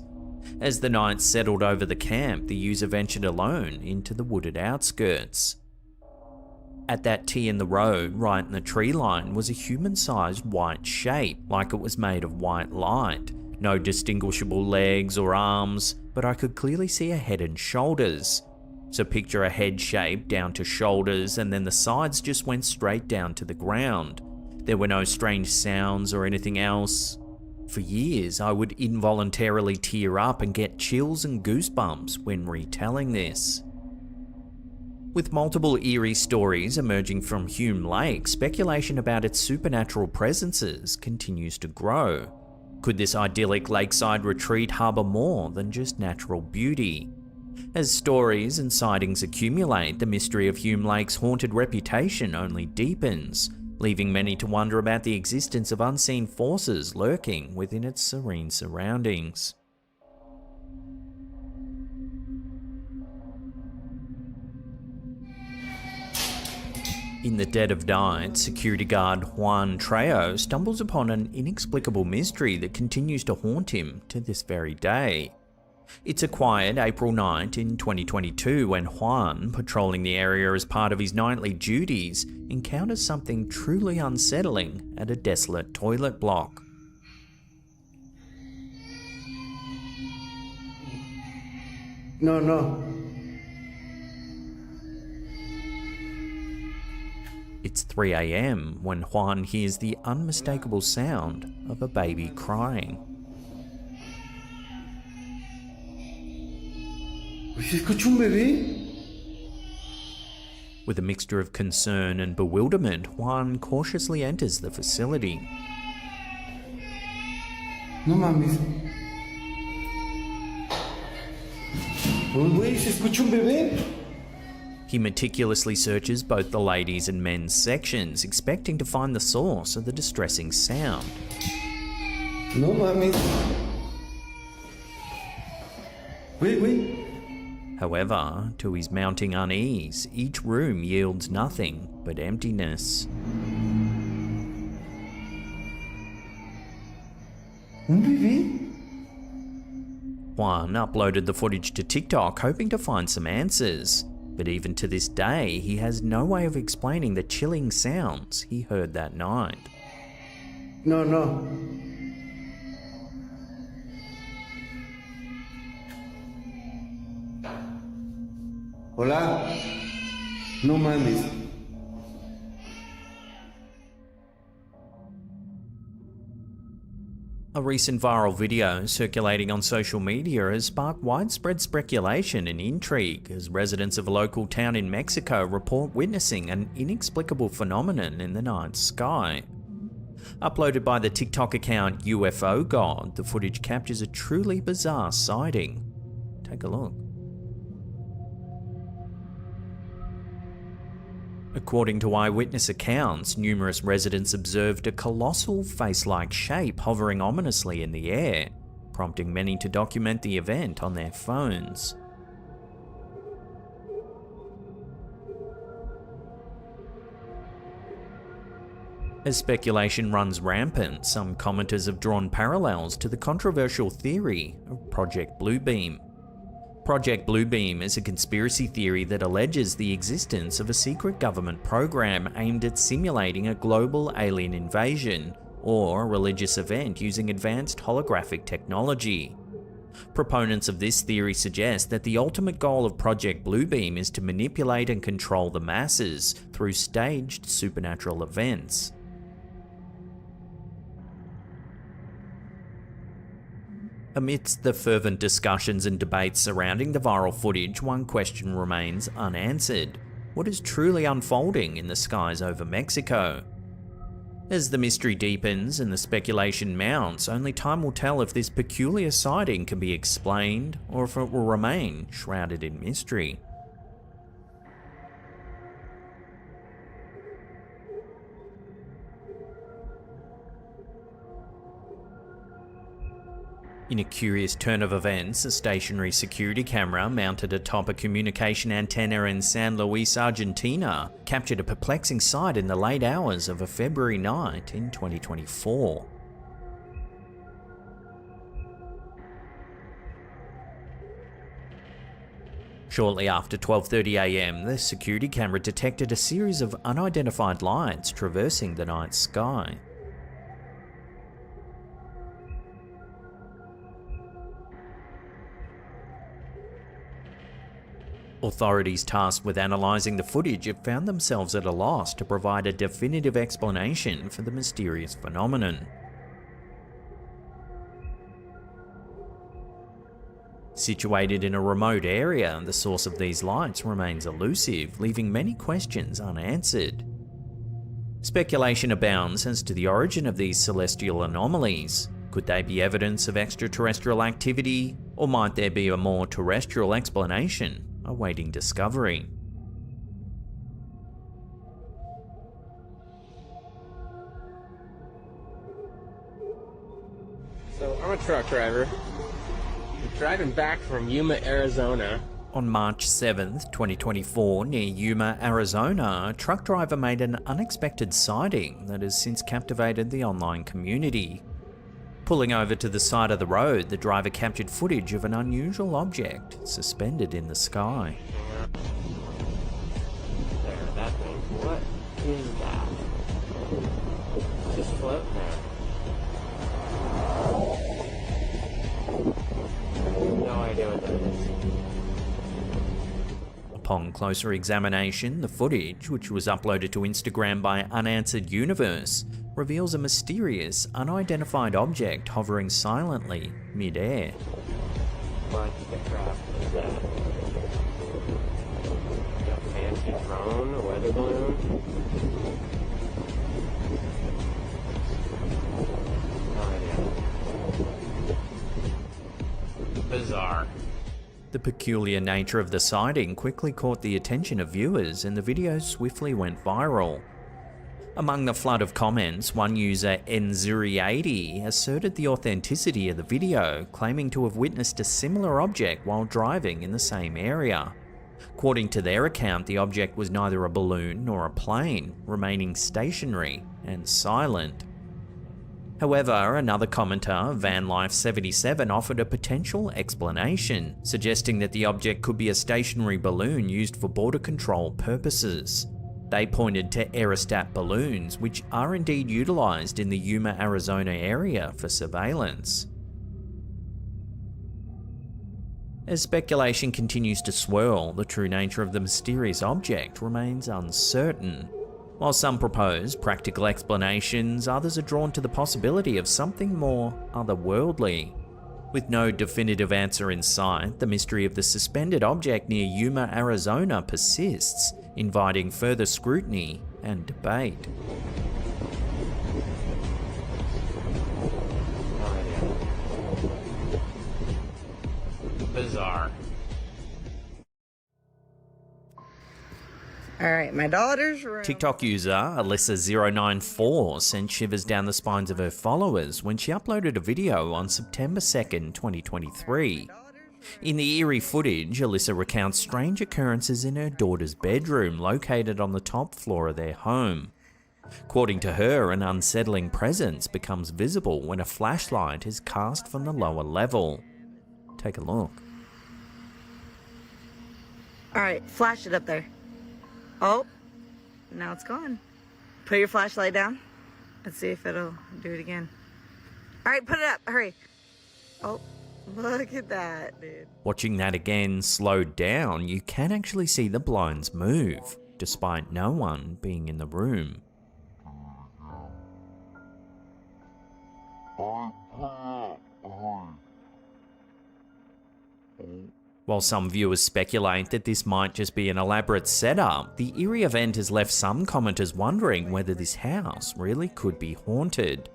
As the night settled over the camp, the user ventured alone into the wooded outskirts. At that T in the road, right in the tree line, was a human-sized white shape, like it was made of white light. No distinguishable legs or arms, but I could clearly see a head and shoulders. So picture a head shape down to shoulders, and then the sides just went straight down to the ground. There were no strange sounds or anything else. For years, I would involuntarily tear up and get chills and goosebumps when retelling this. With multiple eerie stories emerging from Hume Lake, speculation about its supernatural presences continues to grow. Could this idyllic lakeside retreat harbour more than just natural beauty? As stories and sightings accumulate, the mystery of Hume Lake's haunted reputation only deepens. leaving many to wonder about the existence of unseen forces lurking within its serene surroundings. In the dead of night, security guard Juan Trejo stumbles upon an inexplicable mystery that continues to haunt him to this very day. It's a quiet April night in 2022 when Juan, patrolling the area as part of his nightly duties, encounters something truly unsettling at a desolate toilet block. No. It's 3 AM when Juan hears the unmistakable sound of a baby crying. ¿Se escucha un bebé? With a mixture of concern and bewilderment, Juan cautiously enters the facility. No mames. Güey, ¿se escucha un bebé? He meticulously searches both the ladies' and men's sections, expecting to find the source of the distressing sound. No mames. Güey. However, to his mounting unease, each room yields nothing but emptiness. Un bebé? Juan uploaded the footage to TikTok hoping to find some answers, but even to this day, he has no way of explaining the chilling sounds he heard that night. No. Hola. No mames. A recent viral video circulating on social media has sparked widespread speculation and intrigue as residents of a local town in Mexico report witnessing an inexplicable phenomenon in the night sky. Uploaded by the TikTok account UFO God, the footage captures a truly bizarre sighting. Take a look. According to eyewitness accounts, numerous residents observed a colossal face-like shape hovering ominously in the air, prompting many to document the event on their phones. As speculation runs rampant, some commenters have drawn parallels to the controversial theory of Project Bluebeam. Project Bluebeam is a conspiracy theory that alleges the existence of a secret government program aimed at simulating a global alien invasion or a religious event using advanced holographic technology. Proponents of this theory suggest that the ultimate goal of Project Bluebeam is to manipulate and control the masses through staged supernatural events. Amidst the fervent discussions and debates surrounding the viral footage, one question remains unanswered. What is truly unfolding in the skies over Mexico? As the mystery deepens and the speculation mounts, only time will tell if this peculiar sighting can be explained or if it will remain shrouded in mystery. In a curious turn of events, a stationary security camera mounted atop a communication antenna in San Luis, Argentina, captured a perplexing sight in the late hours of a February night in 2024. Shortly after 12:30 AM, the security camera detected a series of unidentified lights traversing the night sky. Authorities tasked with analysing the footage have found themselves at a loss to provide a definitive explanation for the mysterious phenomenon. Situated in a remote area, the source of these lights remains elusive, leaving many questions unanswered. Speculation abounds as to the origin of these celestial anomalies. Could they be evidence of extraterrestrial activity, or might there be a more terrestrial explanation awaiting discovery? I'm a truck driver. I'm driving back from Yuma, Arizona. On March 7th, 2024, near Yuma, Arizona, a truck driver made an unexpected sighting that has since captivated the online community. Pulling over to the side of the road, the driver captured footage of an unusual object suspended in the sky. There, that thing. What is that? It's just floating there. No idea what that is. Upon closer examination, the footage, which was uploaded to Instagram by Unanswered Universe, reveals a mysterious, unidentified object hovering silently mid-air. What the crap is that? Like a fancy drone, a weather balloon? No idea. Bizarre. The peculiar nature of the sighting quickly caught the attention of viewers, and the video swiftly went viral. Among the flood of comments, one user, Nzuri80, asserted the authenticity of the video, claiming to have witnessed a similar object while driving in the same area. According to their account, the object was neither a balloon nor a plane, remaining stationary and silent. However, another commenter, VanLife77, offered a potential explanation, suggesting that the object could be a stationary balloon used for border control purposes. They pointed to aerostat balloons, which are indeed utilized in the Yuma, Arizona area for surveillance. As speculation continues to swirl, the true nature of the mysterious object remains uncertain. While some propose practical explanations, others are drawn to the possibility of something more otherworldly. With no definitive answer in sight, the mystery of the suspended object near Yuma, Arizona persists, inviting further scrutiny and debate. Bizarre. Alright, my daughter's room. TikTok user Alyssa094 sent shivers down the spines of her followers when she uploaded a video on September 2nd, 2023. In the eerie footage, Alyssa recounts strange occurrences in her daughter's bedroom located on the top floor of their home. According to her, an unsettling presence becomes visible when a flashlight is cast from the lower level. Take a look. Alright, flash it up there. Oh, now it's gone. Put your flashlight down. Let's see if it'll do it again. Alright, put it up, hurry. Oh, look at that, dude. Watching that again slowed down, you can actually see the blinds move, despite no one being in the room. While some viewers speculate that this might just be an elaborate setup, the eerie event has left some commenters wondering whether this house really could be haunted.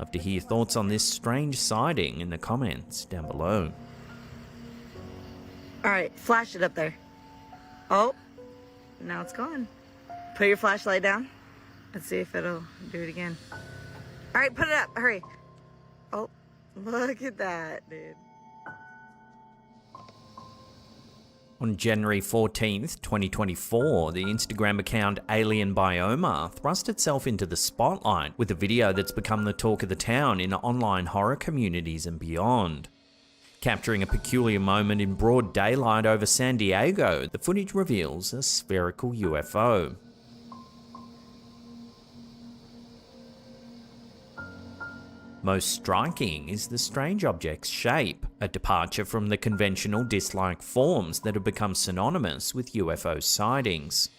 Love to hear your thoughts on this strange sighting in the comments down below. Alright, flash it up there. Oh, now it's gone. Put your flashlight down. Let's see if it'll do it again. Alright, put it up, hurry. Oh, look at that, dude. On January 14th, 2024, the Instagram account Alien Bioma thrust itself into the spotlight with a video that's become the talk of the town in online horror communities and beyond. Capturing a peculiar moment in broad daylight over San Diego, the footage reveals a spherical UFO. Most striking is the strange object's shape, a departure from the conventional disc-like forms that have become synonymous with UFO sightings.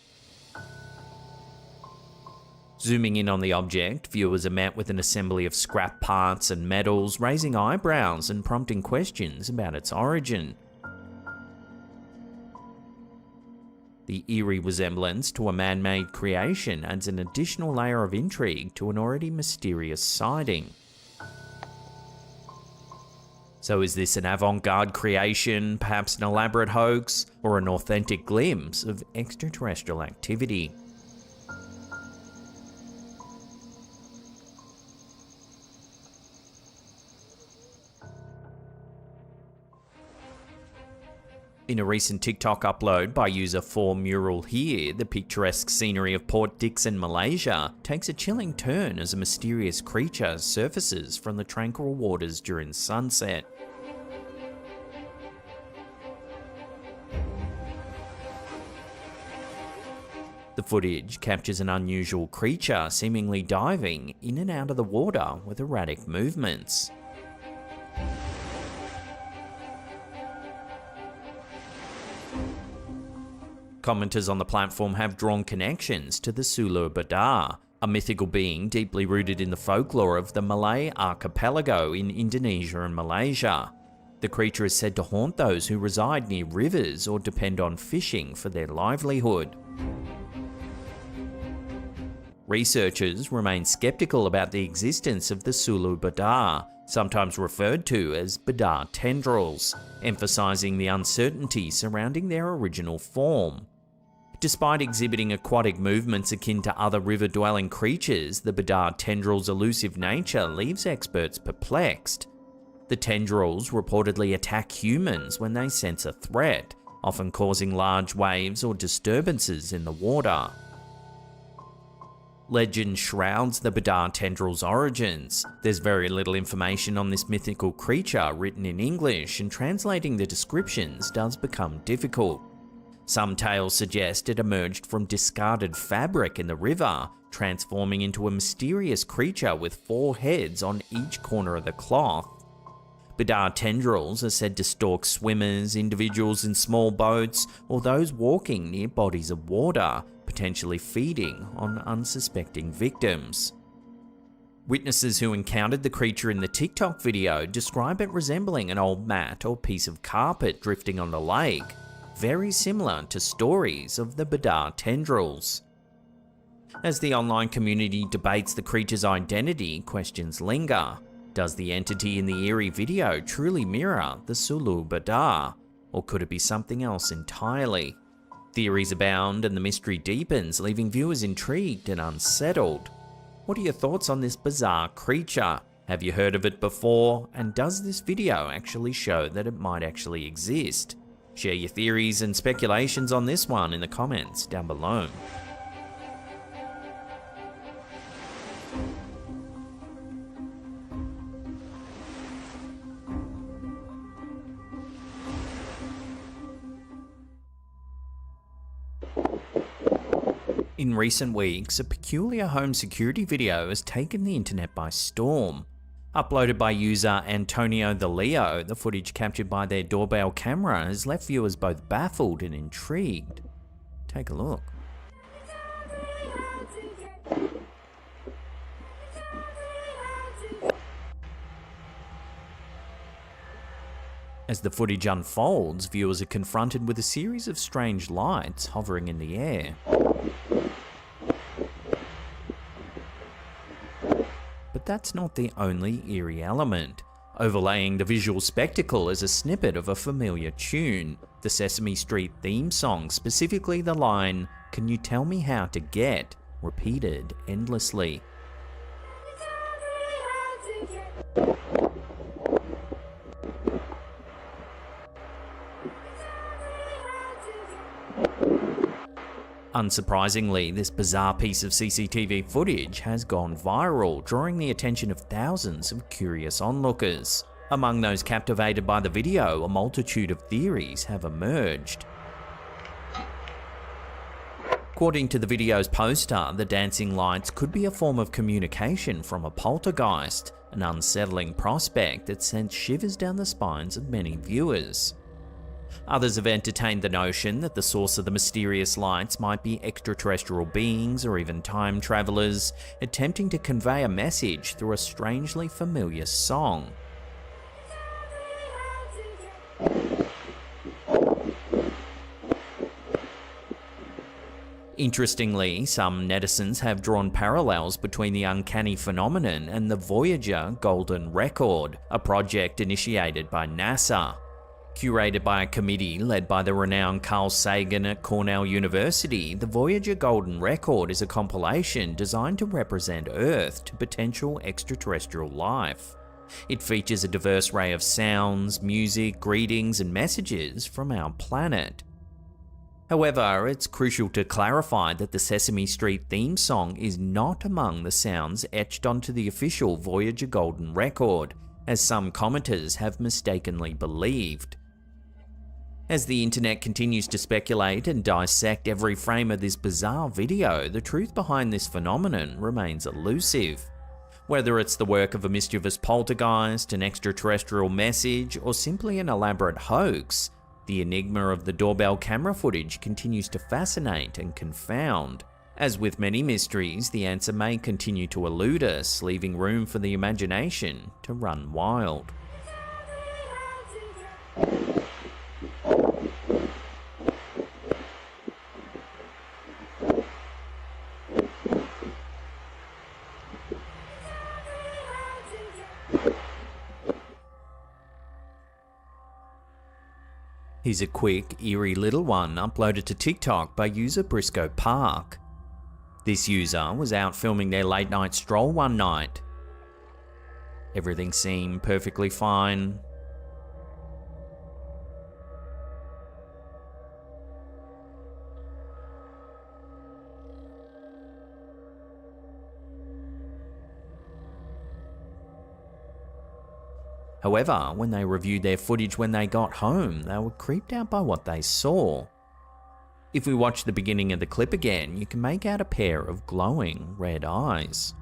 Zooming in on the object, viewers are met with an assembly of scrap parts and metals, raising eyebrows and prompting questions about its origin. The eerie resemblance to a man-made creation adds an additional layer of intrigue to an already mysterious sighting. So is this an avant-garde creation, perhaps an elaborate hoax, or an authentic glimpse of extraterrestrial activity? In a recent TikTok upload by user 4Mural Here, the picturesque scenery of Port Dickson, Malaysia takes a chilling turn as a mysterious creature surfaces from the tranquil waters during sunset. The footage captures an unusual creature seemingly diving in and out of the water with erratic movements. Commenters on the platform have drawn connections to the Sulu Badar, a mythical being deeply rooted in the folklore of the Malay archipelago in Indonesia and Malaysia. The creature is said to haunt those who reside near rivers or depend on fishing for their livelihood. Researchers remain skeptical about the existence of the Sulu Badar, sometimes referred to as Badar tendrils, emphasizing the uncertainty surrounding their original form. Despite exhibiting aquatic movements akin to other river-dwelling creatures, the Badar tendrils' elusive nature leaves experts perplexed. The tendrils reportedly attack humans when they sense a threat, often causing large waves or disturbances in the water. Legend shrouds the Badar tendrils' origins. There's very little information on this mythical creature written in English, and translating the descriptions does become difficult. Some tales suggest it emerged from discarded fabric in the river, transforming into a mysterious creature with 4 heads on each corner of the cloth. Badar tendrils are said to stalk swimmers, individuals in small boats, or those walking near bodies of water, potentially feeding on unsuspecting victims. Witnesses who encountered the creature in the TikTok video describe it resembling an old mat or piece of carpet drifting on the lake, very similar to stories of the Badar tendrils. As the online community debates the creature's identity, questions linger. Does the entity in the eerie video truly mirror the Sulu Badar, or could it be something else entirely? Theories abound and the mystery deepens, leaving viewers intrigued and unsettled. What are your thoughts on this bizarre creature? Have you heard of it before? And does this video actually show that it might actually exist? Share your theories and speculations on this one in the comments down below. In recent weeks, a peculiar home security video has taken the internet by storm. Uploaded by user Antonio the Leo, the footage captured by their doorbell camera has left viewers both baffled and intrigued. Take a look. As the footage unfolds, viewers are confronted with a series of strange lights hovering in the air. But that's not the only eerie element. Overlaying the visual spectacle is a snippet of a familiar tune, the Sesame Street theme song, specifically the line, "Can you tell me how to get?" repeated endlessly. Unsurprisingly, this bizarre piece of CCTV footage has gone viral, drawing the attention of thousands of curious onlookers. Among those captivated by the video, a multitude of theories have emerged. According to the video's poster, the dancing lights could be a form of communication from a poltergeist, an unsettling prospect that sent shivers down the spines of many viewers. Others have entertained the notion that the source of the mysterious lights might be extraterrestrial beings or even time travelers, attempting to convey a message through a strangely familiar song. Interestingly, some netizens have drawn parallels between the uncanny phenomenon and the Voyager Golden Record, a project initiated by NASA. Curated by a committee led by the renowned Carl Sagan at Cornell University, the Voyager Golden Record is a compilation designed to represent Earth to potential extraterrestrial life. It features a diverse array of sounds, music, greetings, and messages from our planet. However, it's crucial to clarify that the Sesame Street theme song is not among the sounds etched onto the official Voyager Golden Record, as some commenters have mistakenly believed. As the internet continues to speculate and dissect every frame of this bizarre video, the truth behind this phenomenon remains elusive. Whether it's the work of a mischievous poltergeist, an extraterrestrial message, or simply an elaborate hoax, the enigma of the doorbell camera footage continues to fascinate and confound. As with many mysteries, the answer may continue to elude us, leaving room for the imagination to run wild. Here's a quick, eerie little one uploaded to TikTok by user Briscoe Park. This user was out filming their late night stroll one night. Everything seemed perfectly fine. However, when they reviewed their footage when they got home, they were creeped out by what they saw. If we watch the beginning of the clip again, you can make out a pair of glowing red eyes.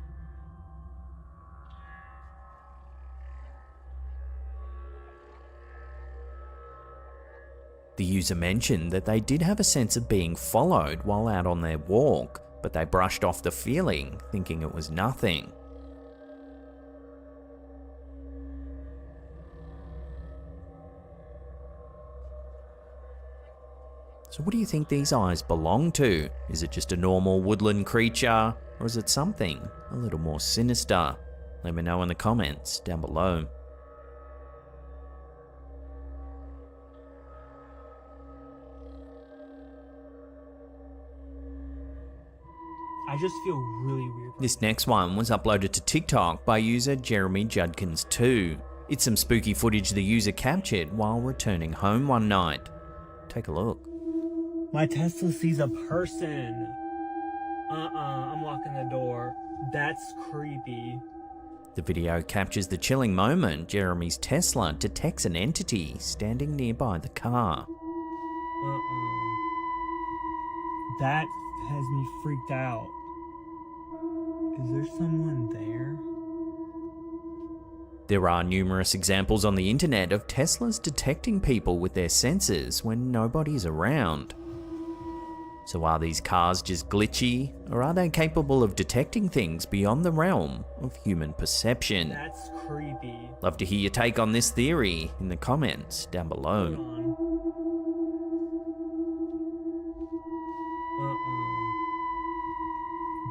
The user mentioned that they did have a sense of being followed while out on their walk, but they brushed off the feeling, thinking it was nothing. So what do you think these eyes belong to? Is it just a normal woodland creature, or is it something a little more sinister? Let me know in the comments down below. I just feel really weird. This next one was uploaded to TikTok by user Jeremy Judkins2. It's some spooky footage the user captured while returning home one night. Take a look. My Tesla sees a person. I'm locking the door. That's creepy. The video captures the chilling moment Jeremy's Tesla detects an entity standing nearby the car. That has me freaked out. Is there someone there? There are numerous examples on the internet of Teslas detecting people with their sensors when nobody's around. So are these cars just glitchy, or are they capable of detecting things beyond the realm of human perception? That's creepy. Love to hear your take on this theory in the comments down below.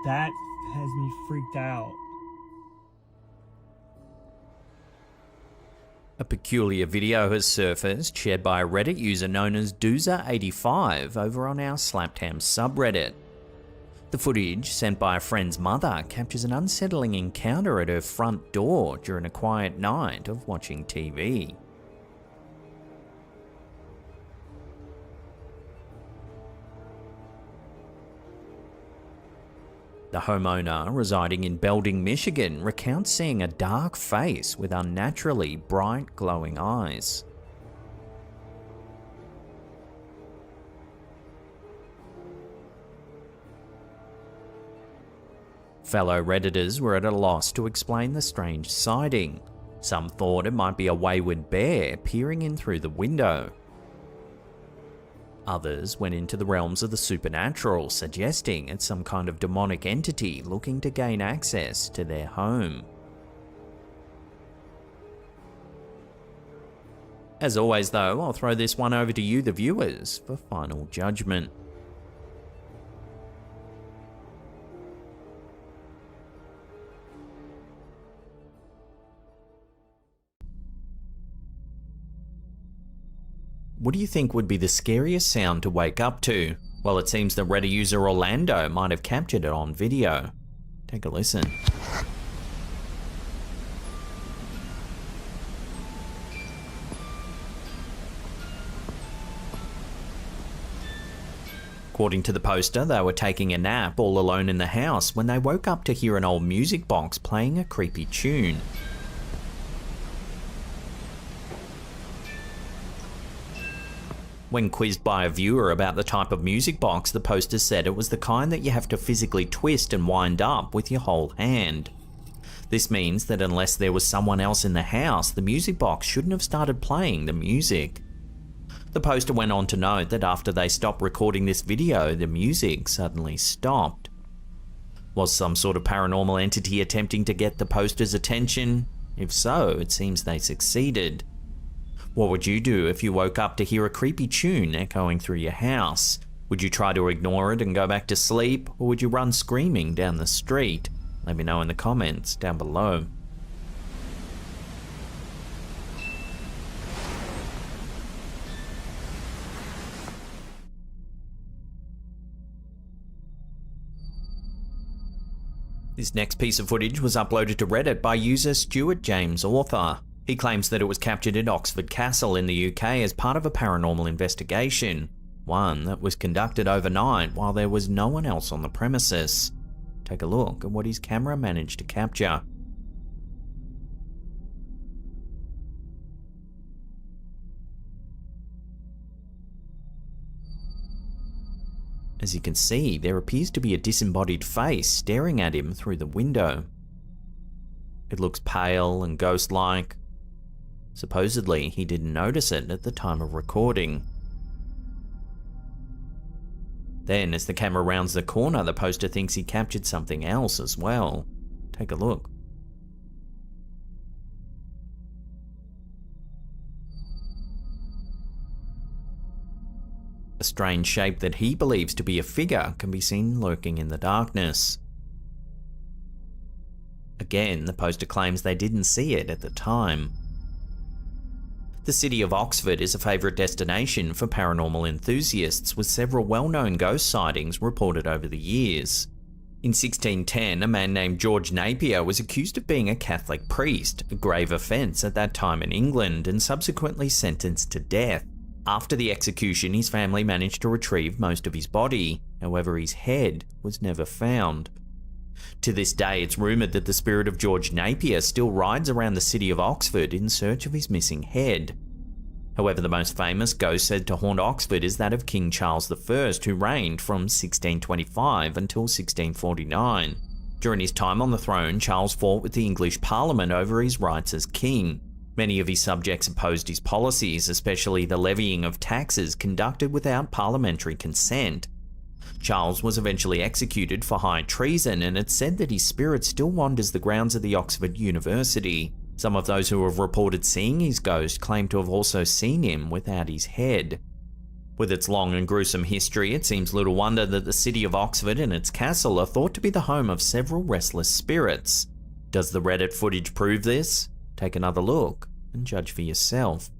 That has me freaked out. A peculiar video has surfaced, shared by a Reddit user known as Doozer85 over on our Slaptam subreddit. The footage, sent by a friend's mother, captures an unsettling encounter at her front door during a quiet night of watching TV. The homeowner, residing in Belding, Michigan, recounts seeing a dark face with unnaturally bright, glowing eyes. Fellow Redditors were at a loss to explain the strange sighting. Some thought it might be a wayward bear peering in through the window. Others went into the realms of the supernatural, suggesting it's some kind of demonic entity looking to gain access to their home. As always though, I'll throw this one over to you, the viewers, for final judgment. What do you think would be the scariest sound to wake up to? Well, it seems the Reddit user Orlando might have captured it on video. Take a listen. According to the poster, they were taking a nap all alone in the house when they woke up to hear an old music box playing a creepy tune. When quizzed by a viewer about the type of music box, the poster said it was the kind that you have to physically twist and wind up with your whole hand. This means that unless there was someone else in the house, the music box shouldn't have started playing the music. The poster went on to note that after they stopped recording this video, the music suddenly stopped. Was some sort of paranormal entity attempting to get the poster's attention? If so, it seems they succeeded. What would you do if you woke up to hear a creepy tune echoing through your house? Would you try to ignore it and go back to sleep, or would you run screaming down the street? Let me know in the comments down below. This next piece of footage was uploaded to Reddit by user Stuart James Author. He claims that it was captured at Oxford Castle in the UK as part of a paranormal investigation, one that was conducted overnight while there was no one else on the premises. Take a look at what his camera managed to capture. As you can see, there appears to be a disembodied face staring at him through the window. It looks pale and ghost-like. Supposedly, he didn't notice it at the time of recording. Then, as the camera rounds the corner, the poster thinks he captured something else as well. Take a look. A strange shape that he believes to be a figure can be seen lurking in the darkness. Again, the poster claims they didn't see it at the time. The city of Oxford is a favourite destination for paranormal enthusiasts, with several well-known ghost sightings reported over the years. In 1610, a man named George Napier was accused of being a Catholic priest, a grave offence at that time in England, and subsequently sentenced to death. After the execution, his family managed to retrieve most of his body. However, his head was never found. To this day, it's rumoured that the spirit of George Napier still rides around the city of Oxford in search of his missing head. However, the most famous ghost said to haunt Oxford is that of King Charles I, who reigned from 1625 until 1649. During his time on the throne, Charles fought with the English Parliament over his rights as king. Many of his subjects opposed his policies, especially the levying of taxes conducted without parliamentary consent. Charles was eventually executed for high treason, and it's said that his spirit still wanders the grounds of the Oxford University. Some of those who have reported seeing his ghost claim to have also seen him without his head. With its long and gruesome history, it seems little wonder that the city of Oxford and its castle are thought to be the home of several restless spirits. Does the Reddit footage prove this? Take another look and judge for yourself.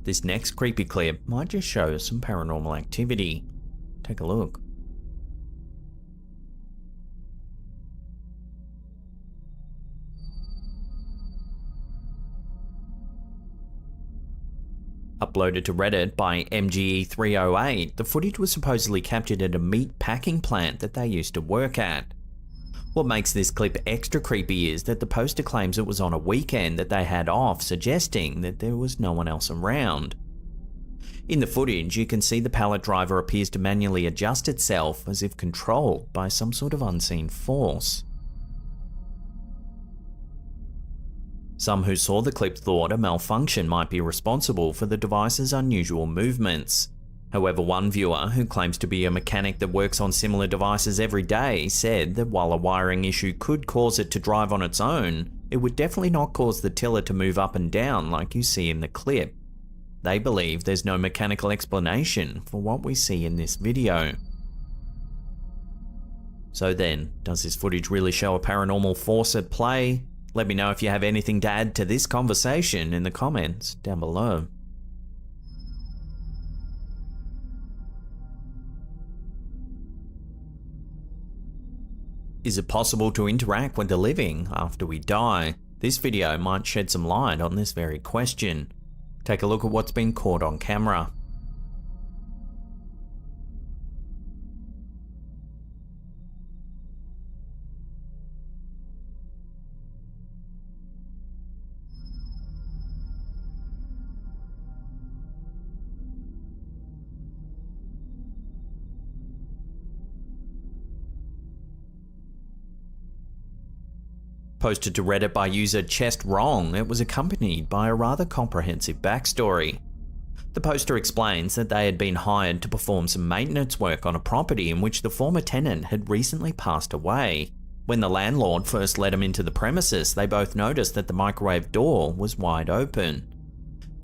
This next creepy clip might just show some paranormal activity. Take a look. Uploaded to Reddit by MGE308, the footage was supposedly captured at a meat packing plant that they used to work at. What makes this clip extra creepy is that the poster claims it was on a weekend that they had off, suggesting that there was no one else around. In the footage, you can see the pallet driver appears to manually adjust itself as if controlled by some sort of unseen force. Some who saw the clip thought a malfunction might be responsible for the device's unusual movements. However, one viewer, who claims to be a mechanic that works on similar devices every day, said that while a wiring issue could cause it to drive on its own, it would definitely not cause the tiller to move up and down like you see in the clip. They believe there's no mechanical explanation for what we see in this video. So then, does this footage really show a paranormal force at play? Let me know if you have anything to add to this conversation in the comments down below. Is it possible to interact with the living after we die? This video might shed some light on this very question. Take a look at what's been caught on camera. Posted to Reddit by user Chest Wrong, it was accompanied by a rather comprehensive backstory. The poster explains that they had been hired to perform some maintenance work on a property in which the former tenant had recently passed away. When the landlord first let them into the premises, they both noticed that the microwave door was wide open.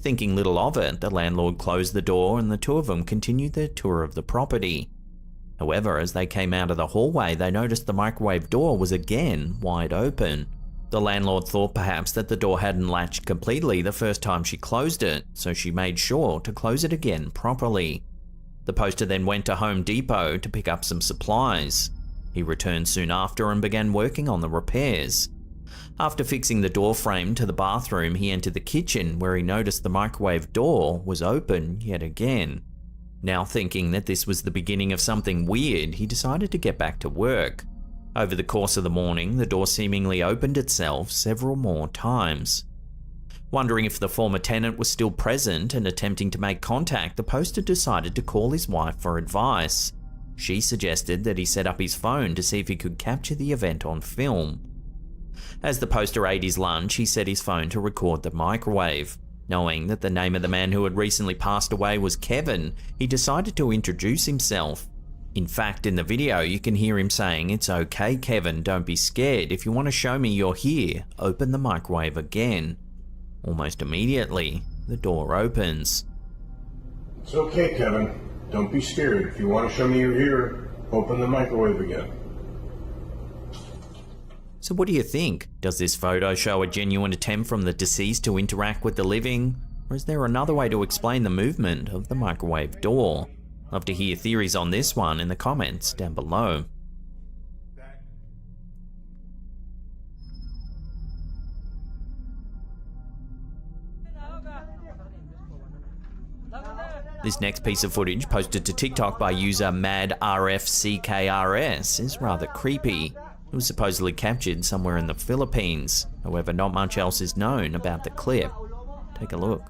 Thinking little of it, the landlord closed the door and the two of them continued their tour of the property. However, as they came out of the hallway, they noticed the microwave door was again wide open. The landlord thought perhaps that the door hadn't latched completely the first time she closed it, so she made sure to close it again properly. The poster then went to Home Depot to pick up some supplies. He returned soon after and began working on the repairs. After fixing the door frame to the bathroom, he entered the kitchen where he noticed the microwave door was open yet again. Now thinking that this was the beginning of something weird, he decided to get back to work. Over the course of the morning, the door seemingly opened itself several more times. Wondering if the former tenant was still present and attempting to make contact, the poster decided to call his wife for advice. She suggested that he set up his phone to see if he could capture the event on film. As the poster ate his lunch, he set his phone to record the microwave. Knowing that the name of the man who had recently passed away was Kevin, he decided to introduce himself. In fact, in the video you can hear him saying, "It's okay, Kevin, don't be scared. If you want to show me you're here, open the microwave again." Almost immediately, the door opens. It's okay, Kevin. Don't be scared. If you want to show me you're here, open the microwave again. So what do you think? Does this photo show a genuine attempt from the deceased to interact with the living? Or is there another way to explain the movement of the microwave door? Love to hear theories on this one in the comments down below. This next piece of footage, posted to TikTok by user MadRFCKRS, is rather creepy. It was supposedly captured somewhere in the Philippines. However, not much else is known about the clip. Take a look.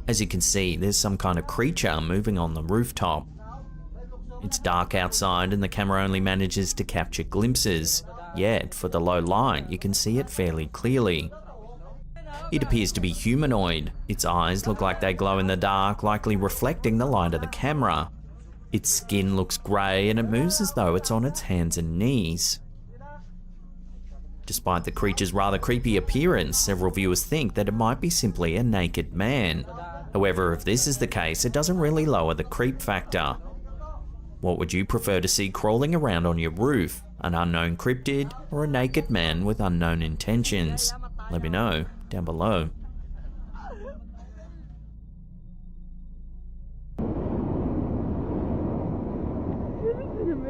As you can see, there's some kind of creature moving on the rooftop. It's dark outside and the camera only manages to capture glimpses. Yet, for the low light, you can see it fairly clearly. It appears to be humanoid. Its eyes look like they glow in the dark, likely reflecting the light of the camera. Its skin looks grey and it moves as though it's on its hands and knees. Despite the creature's rather creepy appearance, several viewers think that it might be simply a naked man. However, if this is the case, it doesn't really lower the creep factor. What would you prefer to see crawling around on your roof? An unknown cryptid or a naked man with unknown intentions? Let me know down below.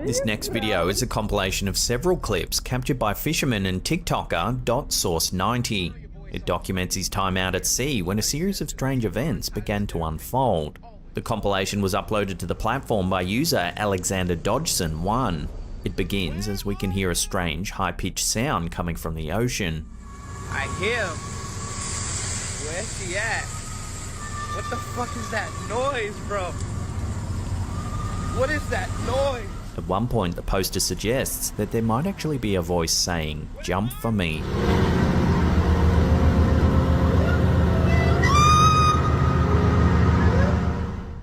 This next video is a compilation of several clips captured by fisherman and TikToker .source90. It documents his time out at sea when a series of strange events began to unfold. The compilation was uploaded to the platform by user Alexander Dodgson1. It begins as we can hear a strange, high-pitched sound coming from the ocean. I hear him. Where's he at? What the fuck is that noise, bro? What is that noise? At one point, the poster suggests that there might actually be a voice saying, "Jump for me."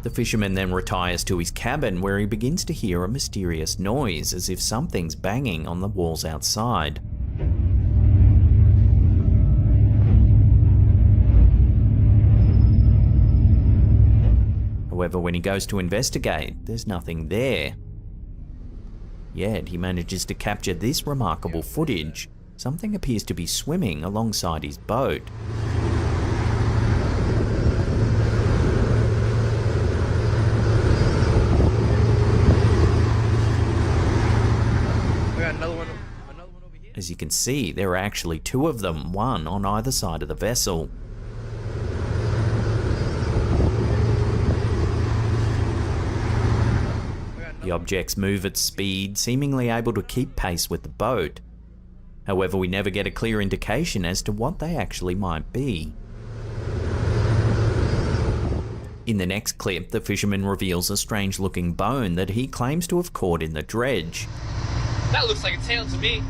The The fisherman then retires to his cabin where he begins to hear a mysterious noise as if something's banging on the walls outside. However, when he goes to investigate, there's nothing there. Yet he manages to capture this remarkable footage. Something appears to be swimming alongside his boat. We got another one over here. As you can see, there are actually two of them, one on either side of the vessel. The objects move at speed, seemingly able to keep pace with the boat. However, we never get a clear indication as to what they actually might be. In the next clip, the fisherman reveals a strange-looking bone that he claims to have caught in the dredge. That looks like a tail to me.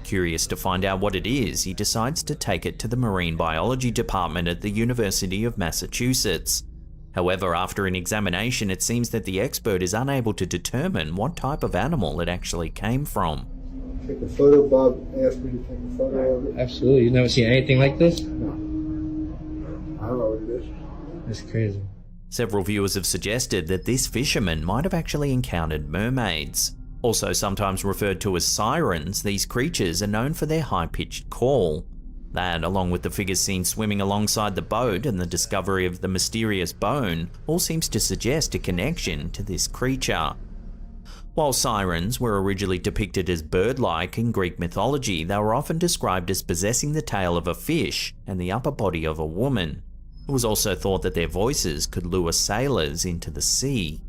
Curious to find out what it is, he decides to take it to the marine biology department at the University of Massachusetts. However, after an examination, it seems that the expert is unable to determine what type of animal it actually came from. Take a photo, Bob asked me to take a photo of it. Absolutely. You've never seen anything like this? No. I don't know what it is. That's crazy. Several viewers have suggested that this fisherman might have actually encountered mermaids. Also sometimes referred to as sirens, these creatures are known for their high-pitched call. That, along with the figures seen swimming alongside the boat and the discovery of the mysterious bone, all seems to suggest a connection to this creature. While sirens were originally depicted as bird-like in Greek mythology, they were often described as possessing the tail of a fish and the upper body of a woman. It was also thought that their voices could lure sailors into the sea.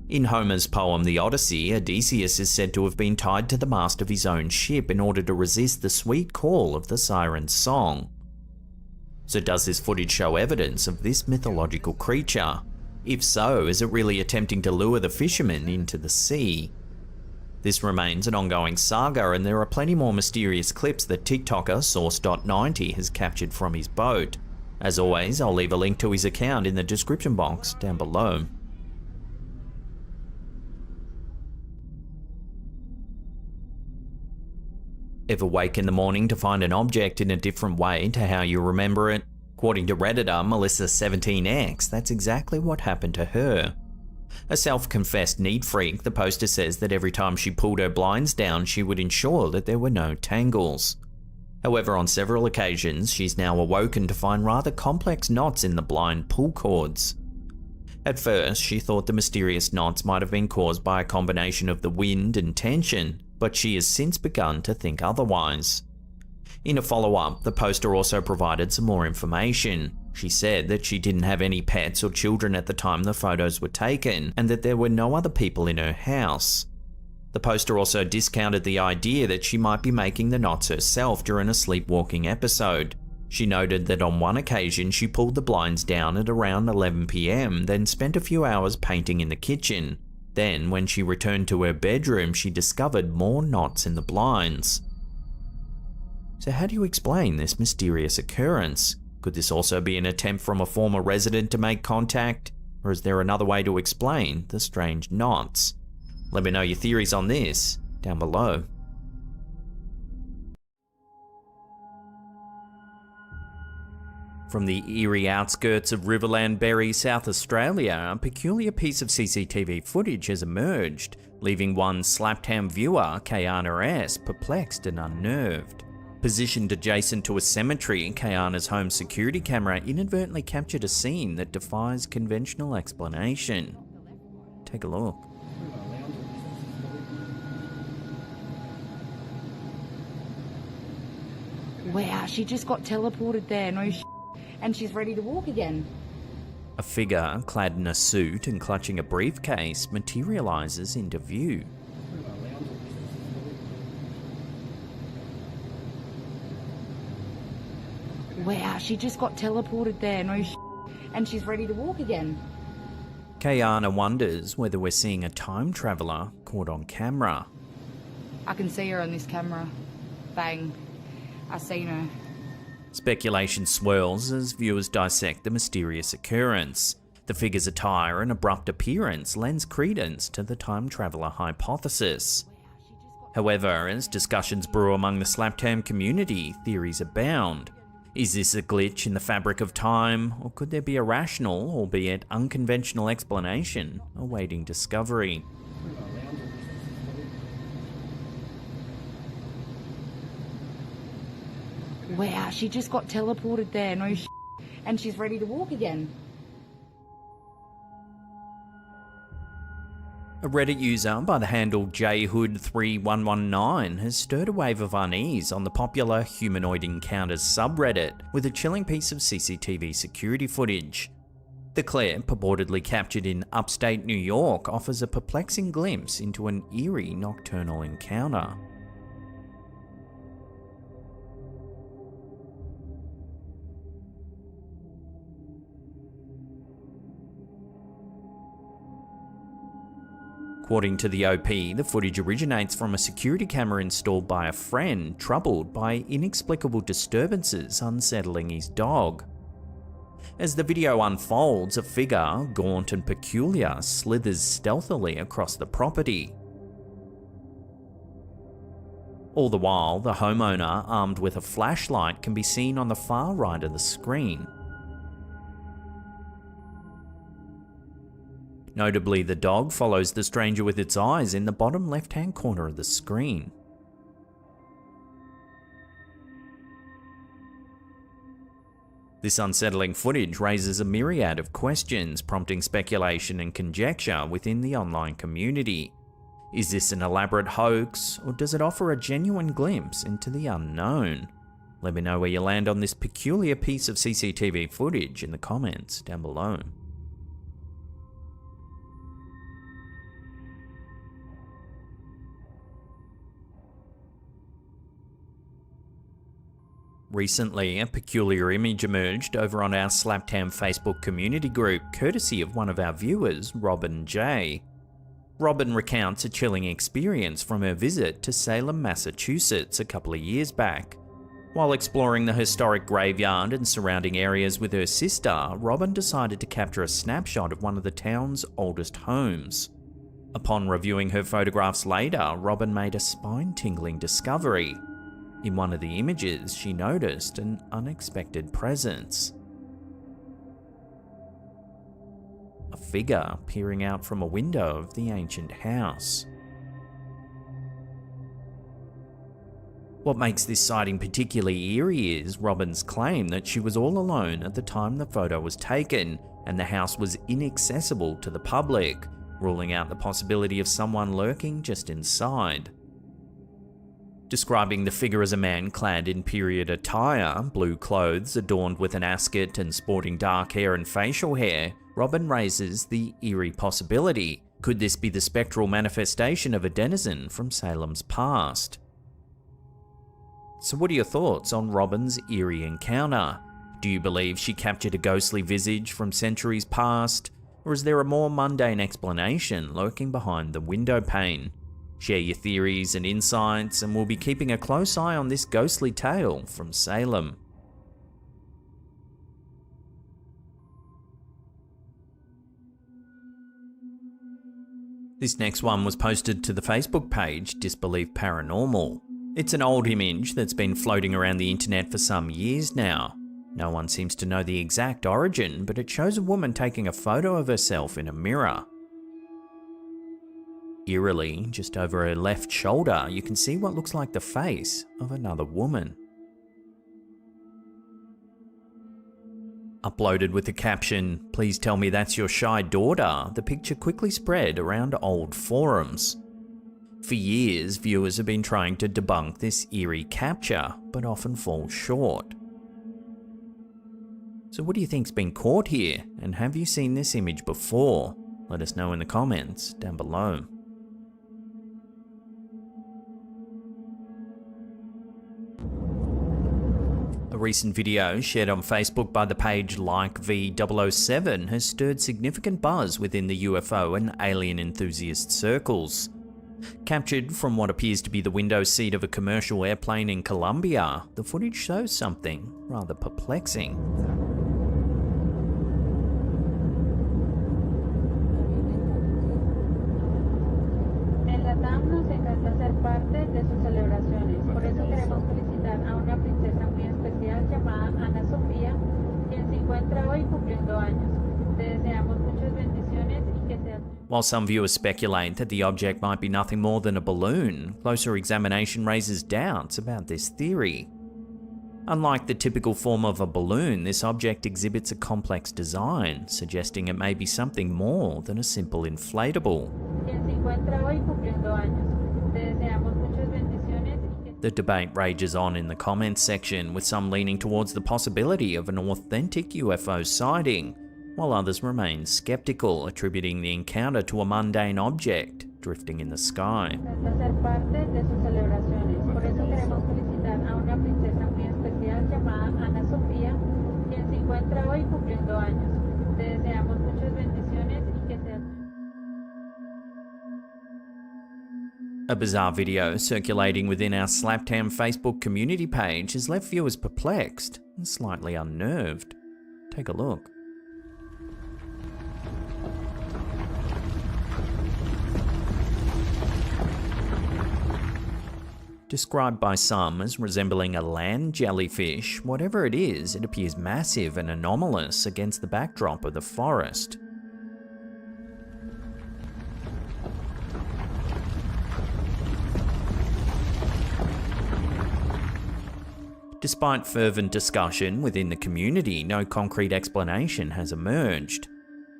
In Homer's poem The Odyssey, Odysseus is said to have been tied to the mast of his own ship in order to resist the sweet call of the siren's song. So does this footage show evidence of this mythological creature? If so, is it really attempting to lure the fishermen into the sea? This remains an ongoing saga, and there are plenty more mysterious clips that TikToker Source.90 has captured from his boat. As always, I'll leave a link to his account in the description box down below. Ever wake in the morning to find an object in a different way to how you remember it? According to Redditor Melissa17X, that's exactly what happened to her. A self-confessed neat freak, the poster says that every time she pulled her blinds down, she would ensure that there were no tangles. However, on several occasions, she's now awoken to find rather complex knots in the blind pull cords. At first, she thought the mysterious knots might have been caused by a combination of the wind and tension, but she has since begun to think otherwise. In a follow-up, the poster also provided some more information. She said that she didn't have any pets or children at the time the photos were taken, and that there were no other people in her house. The poster also discounted the idea that she might be making the knots herself during a sleepwalking episode. She noted that on one occasion she pulled the blinds down at around 11 PM, then spent a few hours painting in the kitchen. Then, when she returned to her bedroom, she discovered more knots in the blinds. So how do you explain this mysterious occurrence? Could this also be an attempt from a former resident to make contact? Or is there another way to explain the strange knots? Let me know your theories on this down below. From the eerie outskirts of Riverland Berry, South Australia, a peculiar piece of CCTV footage has emerged, leaving one slapped-ham viewer, Kayana S., perplexed and unnerved. Positioned adjacent to a cemetery, Kayana's home security camera inadvertently captured a scene that defies conventional explanation. Take a look. Wow, she just got teleported there, no sh**, and she's ready to walk again. A figure clad in a suit and clutching a briefcase materializes into view. Wow, she just got teleported there, no sh**, and she's ready to walk again. Kayana wonders whether we're seeing a time traveler caught on camera. I can see her on this camera. Bang. I seen her. Speculation swirls as viewers dissect the mysterious occurrence. The figure's attire and abrupt appearance lends credence to the time traveller hypothesis. However, as discussions brew among the Slaptam community, theories abound. Is this a glitch in the fabric of time, or could there be a rational, albeit unconventional explanation awaiting discovery? Wow, she just got teleported there, no sh**, and she's ready to walk again. A Reddit user by the handle jhood3119 has stirred a wave of unease on the popular Humanoid Encounters subreddit with a chilling piece of CCTV security footage. The clip, purportedly captured in upstate New York, offers a perplexing glimpse into an eerie nocturnal encounter. According to the OP, the footage originates from a security camera installed by a friend troubled by inexplicable disturbances unsettling his dog. As the video unfolds, a figure, gaunt and peculiar, slithers stealthily across the property. All the while, the homeowner, armed with a flashlight, can be seen on the far right of the screen. Notably, the dog follows the stranger with its eyes in the bottom left-hand corner of the screen. This unsettling footage raises a myriad of questions, prompting speculation and conjecture within the online community. Is this an elaborate hoax, or does it offer a genuine glimpse into the unknown? Let me know where you land on this peculiar piece of CCTV footage in the comments down below. Recently, a peculiar image emerged over on our Slaptam Facebook community group, courtesy of one of our viewers, Robin J. Robin recounts a chilling experience from her visit to Salem, Massachusetts a couple of years back. While exploring the historic graveyard and surrounding areas with her sister, Robin decided to capture a snapshot of one of the town's oldest homes. Upon reviewing her photographs later, Robin made a spine-tingling discovery. In one of the images, she noticed an unexpected presence. A figure peering out from a window of the ancient house. What makes this sighting particularly eerie is Robin's claim that she was all alone at the time the photo was taken, and the house was inaccessible to the public, ruling out the possibility of someone lurking just inside. Describing the figure as a man clad in period attire, blue clothes adorned with an ascot and sporting dark hair and facial hair, Robin raises the eerie possibility. Could this be the spectral manifestation of a denizen from Salem's past? So what are your thoughts on Robin's eerie encounter? Do you believe she captured a ghostly visage from centuries past? Or is there a more mundane explanation lurking behind the window pane? Share your theories and insights, and we'll be keeping a close eye on this ghostly tale from Salem. This next one was posted to the Facebook page Disbelief Paranormal. It's an old image that's been floating around the internet for some years now. No one seems to know the exact origin, but it shows a woman taking a photo of herself in a mirror. Eerily, just over her left shoulder, you can see what looks like the face of another woman. Uploaded with the caption, "Please tell me that's your shy daughter," the picture quickly spread around old forums. For years, viewers have been trying to debunk this eerie capture, but often fall short. So what do you think's been caught here, and have you seen this image before? Let us know in the comments down below. A recent video shared on Facebook by the page LikeV007 has stirred significant buzz within the UFO and alien enthusiast circles. Captured from what appears to be the window seat of a commercial airplane in Colombia, the footage shows something rather perplexing. While some viewers speculate that the object might be nothing more than a balloon, closer examination raises doubts about this theory. Unlike the typical form of a balloon, this object exhibits a complex design, suggesting it may be something more than a simple inflatable. The debate rages on in the comments section, with some leaning towards the possibility of an authentic UFO sighting, while others remain skeptical, attributing the encounter to a mundane object drifting in the sky. A bizarre video circulating within our Slaptam Facebook community page has left viewers perplexed and slightly unnerved. Take a look. Described by some as resembling a land jellyfish, whatever it is, it appears massive and anomalous against the backdrop of the forest. Despite fervent discussion within the community, no concrete explanation has emerged.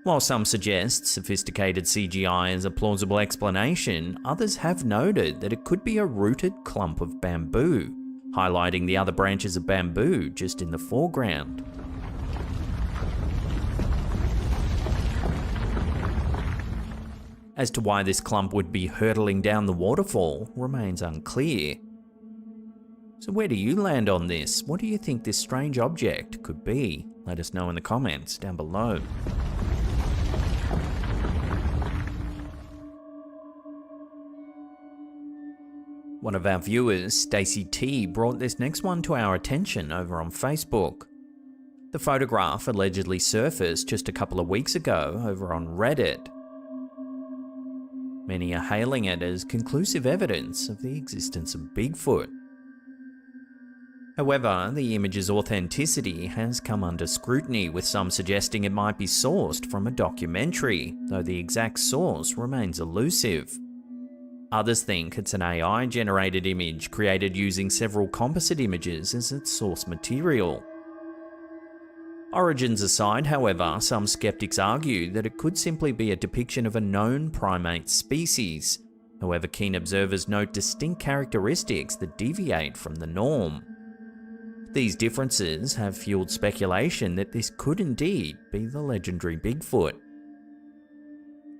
While some suggest sophisticated CGI is a plausible explanation, others have noted that it could be a rooted clump of bamboo, highlighting the other branches of bamboo just in the foreground. As to why this clump would be hurtling down the waterfall remains unclear. So where do you land on this? What do you think this strange object could be? Let us know in the comments down below. One of our viewers, Stacey T, brought this next one to our attention over on Facebook. The photograph allegedly surfaced just a couple of weeks ago over on Reddit. Many are hailing it as conclusive evidence of the existence of Bigfoot. However, the image's authenticity has come under scrutiny, with some suggesting it might be sourced from a documentary, though the exact source remains elusive. Others think it's an AI-generated image created using several composite images as its source material. Origins aside, however, some skeptics argue that it could simply be a depiction of a known primate species. However, keen observers note distinct characteristics that deviate from the norm. These differences have fueled speculation that this could indeed be the legendary Bigfoot.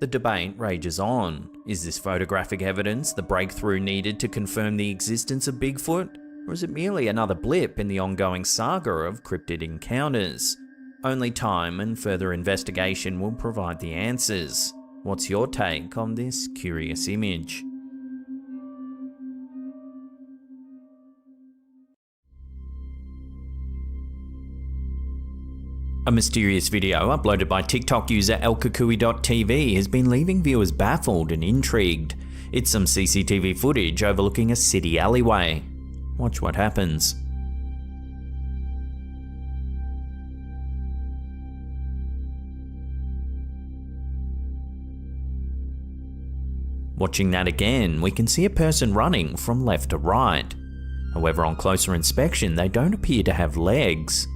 The debate rages on. Is this photographic evidence the breakthrough needed to confirm the existence of Bigfoot? Or is it merely another blip in the ongoing saga of cryptid encounters? Only time and further investigation will provide the answers. What's your take on this curious image? A mysterious video uploaded by TikTok user elkakui.tv has been leaving viewers baffled and intrigued. It's some CCTV footage overlooking a city alleyway. Watch what happens. Watching that again, we can see a person running from left to right. However, on closer inspection, they don't appear to have legs.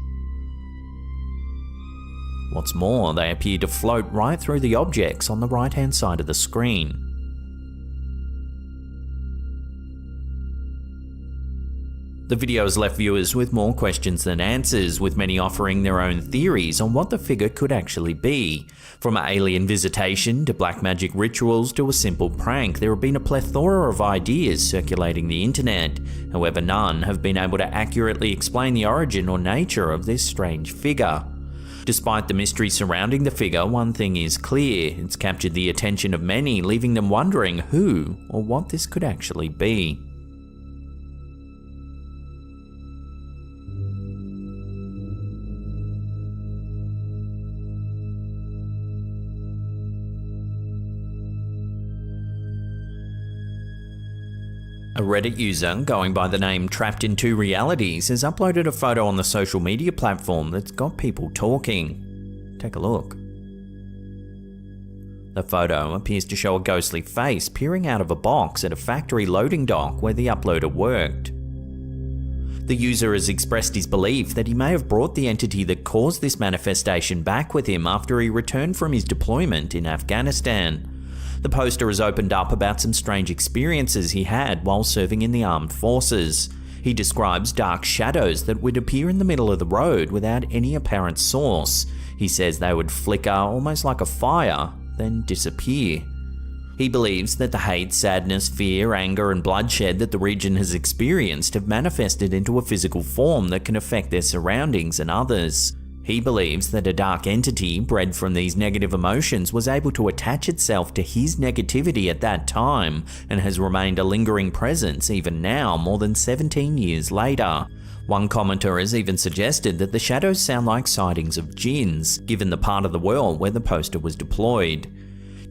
What's more, they appear to float right through the objects on the right-hand side of the screen. The video has left viewers with more questions than answers, with many offering their own theories on what the figure could actually be. From alien visitation to black magic rituals to a simple prank, there have been a plethora of ideas circulating the internet. However, none have been able to accurately explain the origin or nature of this strange figure. Despite the mystery surrounding the figure, one thing is clear: it's captured the attention of many, leaving them wondering who or what this could actually be. A Reddit user going by the name Trapped in Two Realities has uploaded a photo on the social media platform that's got people talking. Take a look. The photo appears to show a ghostly face peering out of a box at a factory loading dock where the uploader worked. The user has expressed his belief that he may have brought the entity that caused this manifestation back with him after he returned from his deployment in Afghanistan. The poster has opened up about some strange experiences he had while serving in the armed forces. He describes dark shadows that would appear in the middle of the road without any apparent source. He says they would flicker almost like a fire, then disappear. He believes that the hate, sadness, fear, anger, and bloodshed that the region has experienced have manifested into a physical form that can affect their surroundings and others. He believes that a dark entity bred from these negative emotions was able to attach itself to his negativity at that time and has remained a lingering presence even now, more than 17 years later. One commenter has even suggested that the shadows sound like sightings of jinns, given the part of the world where the poster was deployed.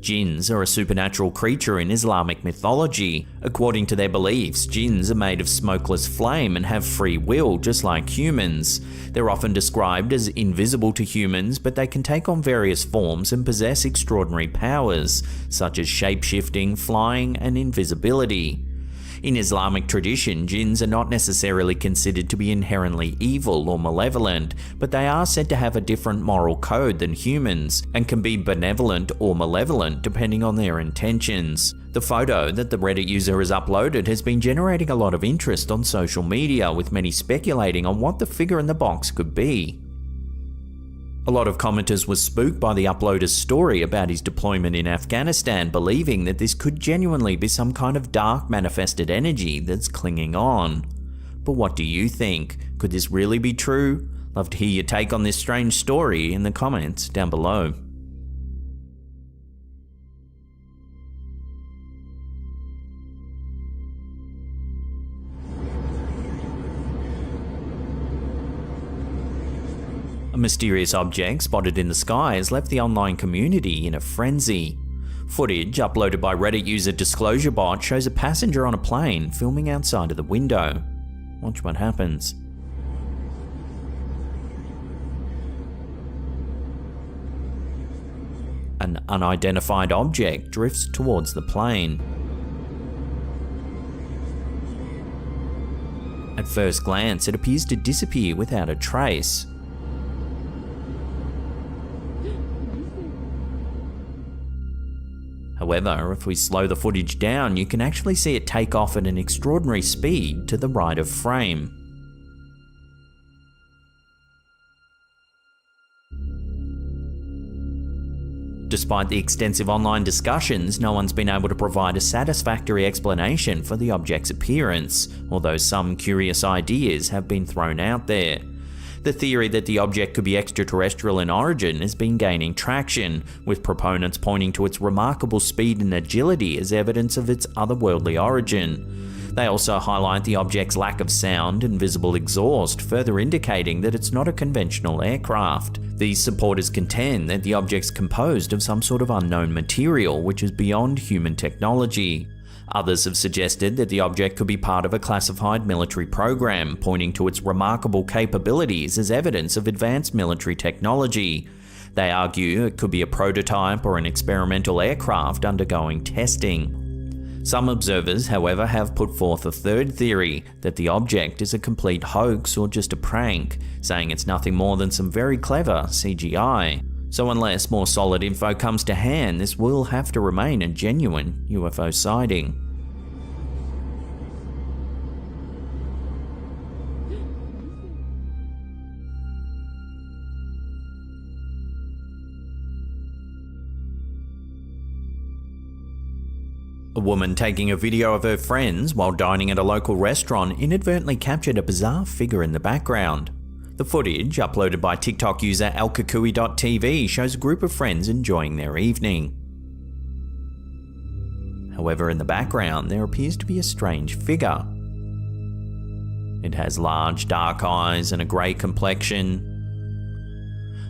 Jinns are a supernatural creature in Islamic mythology. According to their beliefs, jinns are made of smokeless flame and have free will just like humans. They're often described as invisible to humans, but they can take on various forms and possess extraordinary powers, such as shape-shifting, flying, and invisibility. In Islamic tradition, jinns are not necessarily considered to be inherently evil or malevolent, but they are said to have a different moral code than humans, and can be benevolent or malevolent depending on their intentions. The photo that the Reddit user has uploaded has been generating a lot of interest on social media, with many speculating on what the figure in the box could be. A lot of commenters were spooked by the uploader's story about his deployment in Afghanistan, believing that this could genuinely be some kind of dark manifested energy that's clinging on. But what do you think? Could this really be true? Love to hear your take on this strange story in the comments down below. A mysterious object spotted in the sky has left the online community in a frenzy. Footage uploaded by Reddit user DisclosureBot shows a passenger on a plane filming outside of the window. Watch what happens. An unidentified object drifts towards the plane. At first glance, it appears to disappear without a trace. However, if we slow the footage down, you can actually see it take off at an extraordinary speed to the right of frame. Despite the extensive online discussions, no one's been able to provide a satisfactory explanation for the object's appearance, although some curious ideas have been thrown out there. The theory that the object could be extraterrestrial in origin has been gaining traction, with proponents pointing to its remarkable speed and agility as evidence of its otherworldly origin. They also highlight the object's lack of sound and visible exhaust, further indicating that it's not a conventional aircraft. These supporters contend that the object's composed of some sort of unknown material which is beyond human technology. Others have suggested that the object could be part of a classified military program, pointing to its remarkable capabilities as evidence of advanced military technology. They argue it could be a prototype or an experimental aircraft undergoing testing. Some observers, however, have put forth a third theory, that the object is a complete hoax or just a prank, saying it's nothing more than some very clever CGI. So unless more solid info comes to hand, this will have to remain a genuine UFO sighting. A woman taking a video of her friends while dining at a local restaurant inadvertently captured a bizarre figure in the background. The footage, uploaded by TikTok user alkakui.tv, shows a group of friends enjoying their evening. However, in the background, there appears to be a strange figure. It has large dark eyes and a grey complexion.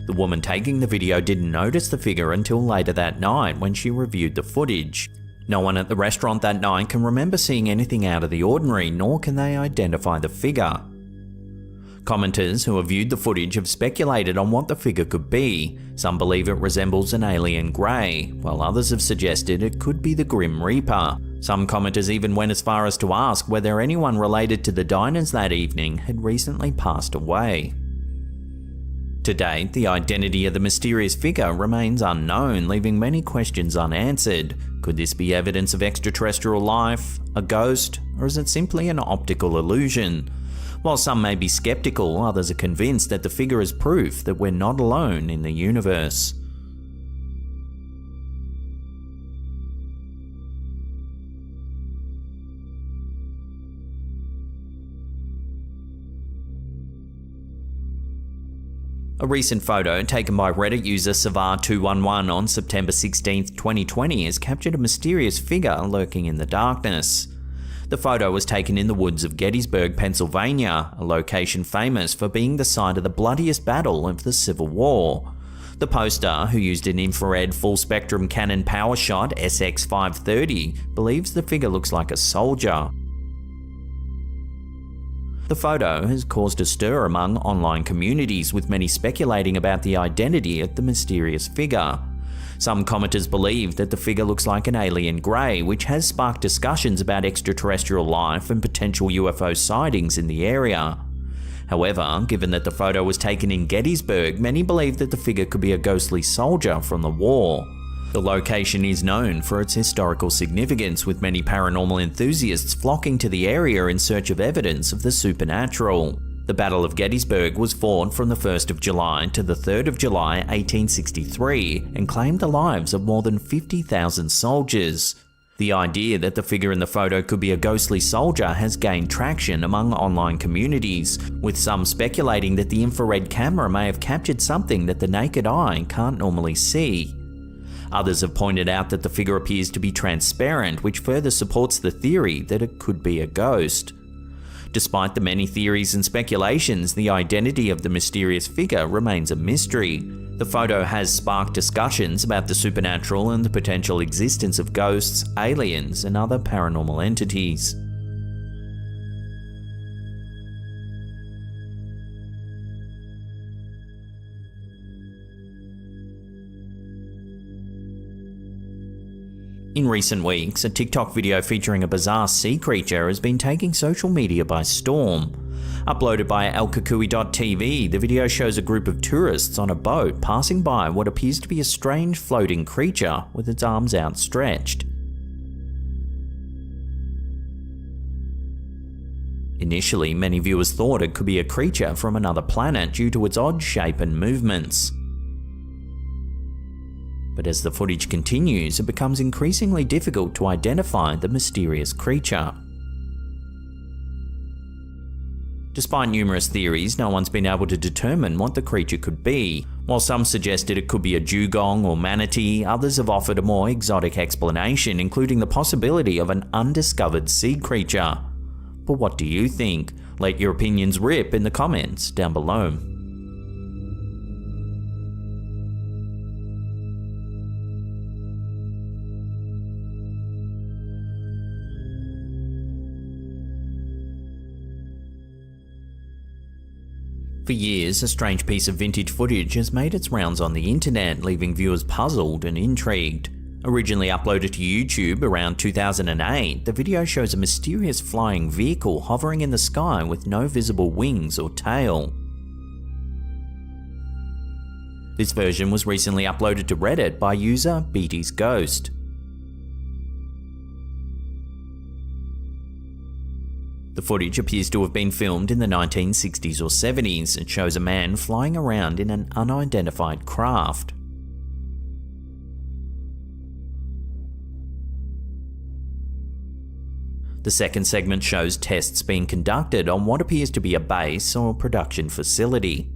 The woman taking the video didn't notice the figure until later that night when she reviewed the footage. No one at the restaurant that night can remember seeing anything out of the ordinary, nor can they identify the figure. Commenters who have viewed the footage have speculated on what the figure could be. Some believe it resembles an alien grey, while others have suggested it could be the Grim Reaper. Some commenters even went as far as to ask whether anyone related to the diners that evening had recently passed away. To date, the identity of the mysterious figure remains unknown, leaving many questions unanswered. Could this be evidence of extraterrestrial life, a ghost, or is it simply an optical illusion? While some may be skeptical, others are convinced that the figure is proof that we're not alone in the universe. A recent photo taken by Reddit user Savar211 on September 16, 2020 has captured a mysterious figure lurking in the darkness. The photo was taken in the woods of Gettysburg, Pennsylvania, a location famous for being the site of the bloodiest battle of the Civil War. The poster, who used an infrared full-spectrum Canon PowerShot SX530, believes the figure looks like a soldier. The photo has caused a stir among online communities, with many speculating about the identity of the mysterious figure. Some commenters believe that the figure looks like an alien grey, which has sparked discussions about extraterrestrial life and potential UFO sightings in the area. However, given that the photo was taken in Gettysburg, many believe that the figure could be a ghostly soldier from the war. The location is known for its historical significance, with many paranormal enthusiasts flocking to the area in search of evidence of the supernatural. The Battle of Gettysburg was fought from the 1st of July to the 3rd of July 1863 and claimed the lives of more than 50,000 soldiers. The idea that the figure in the photo could be a ghostly soldier has gained traction among online communities, with some speculating that the infrared camera may have captured something that the naked eye can't normally see. Others have pointed out that the figure appears to be transparent, which further supports the theory that it could be a ghost. Despite the many theories and speculations, the identity of the mysterious figure remains a mystery. The photo has sparked discussions about the supernatural and the potential existence of ghosts, aliens, and other paranormal entities. In recent weeks, a TikTok video featuring a bizarre sea creature has been taking social media by storm. Uploaded by elkukui.tv, the video shows a group of tourists on a boat passing by what appears to be a strange floating creature with its arms outstretched. Initially, many viewers thought it could be a creature from another planet due to its odd shape and movements. But as the footage continues, it becomes increasingly difficult to identify the mysterious creature. Despite numerous theories, no one's been able to determine what the creature could be. While some suggested it could be a dugong or manatee, others have offered a more exotic explanation, including the possibility of an undiscovered sea creature. But what do you think? Let your opinions rip in the comments down below. For years, a strange piece of vintage footage has made its rounds on the internet, leaving viewers puzzled and intrigued. Originally uploaded to YouTube around 2008, the video shows a mysterious flying vehicle hovering in the sky with no visible wings or tail. This version was recently uploaded to Reddit by user Beatty's Ghost. The footage appears to have been filmed in the 1960s or 70s and shows a man flying around in an unidentified craft. The second segment shows tests being conducted on what appears to be a base or production facility.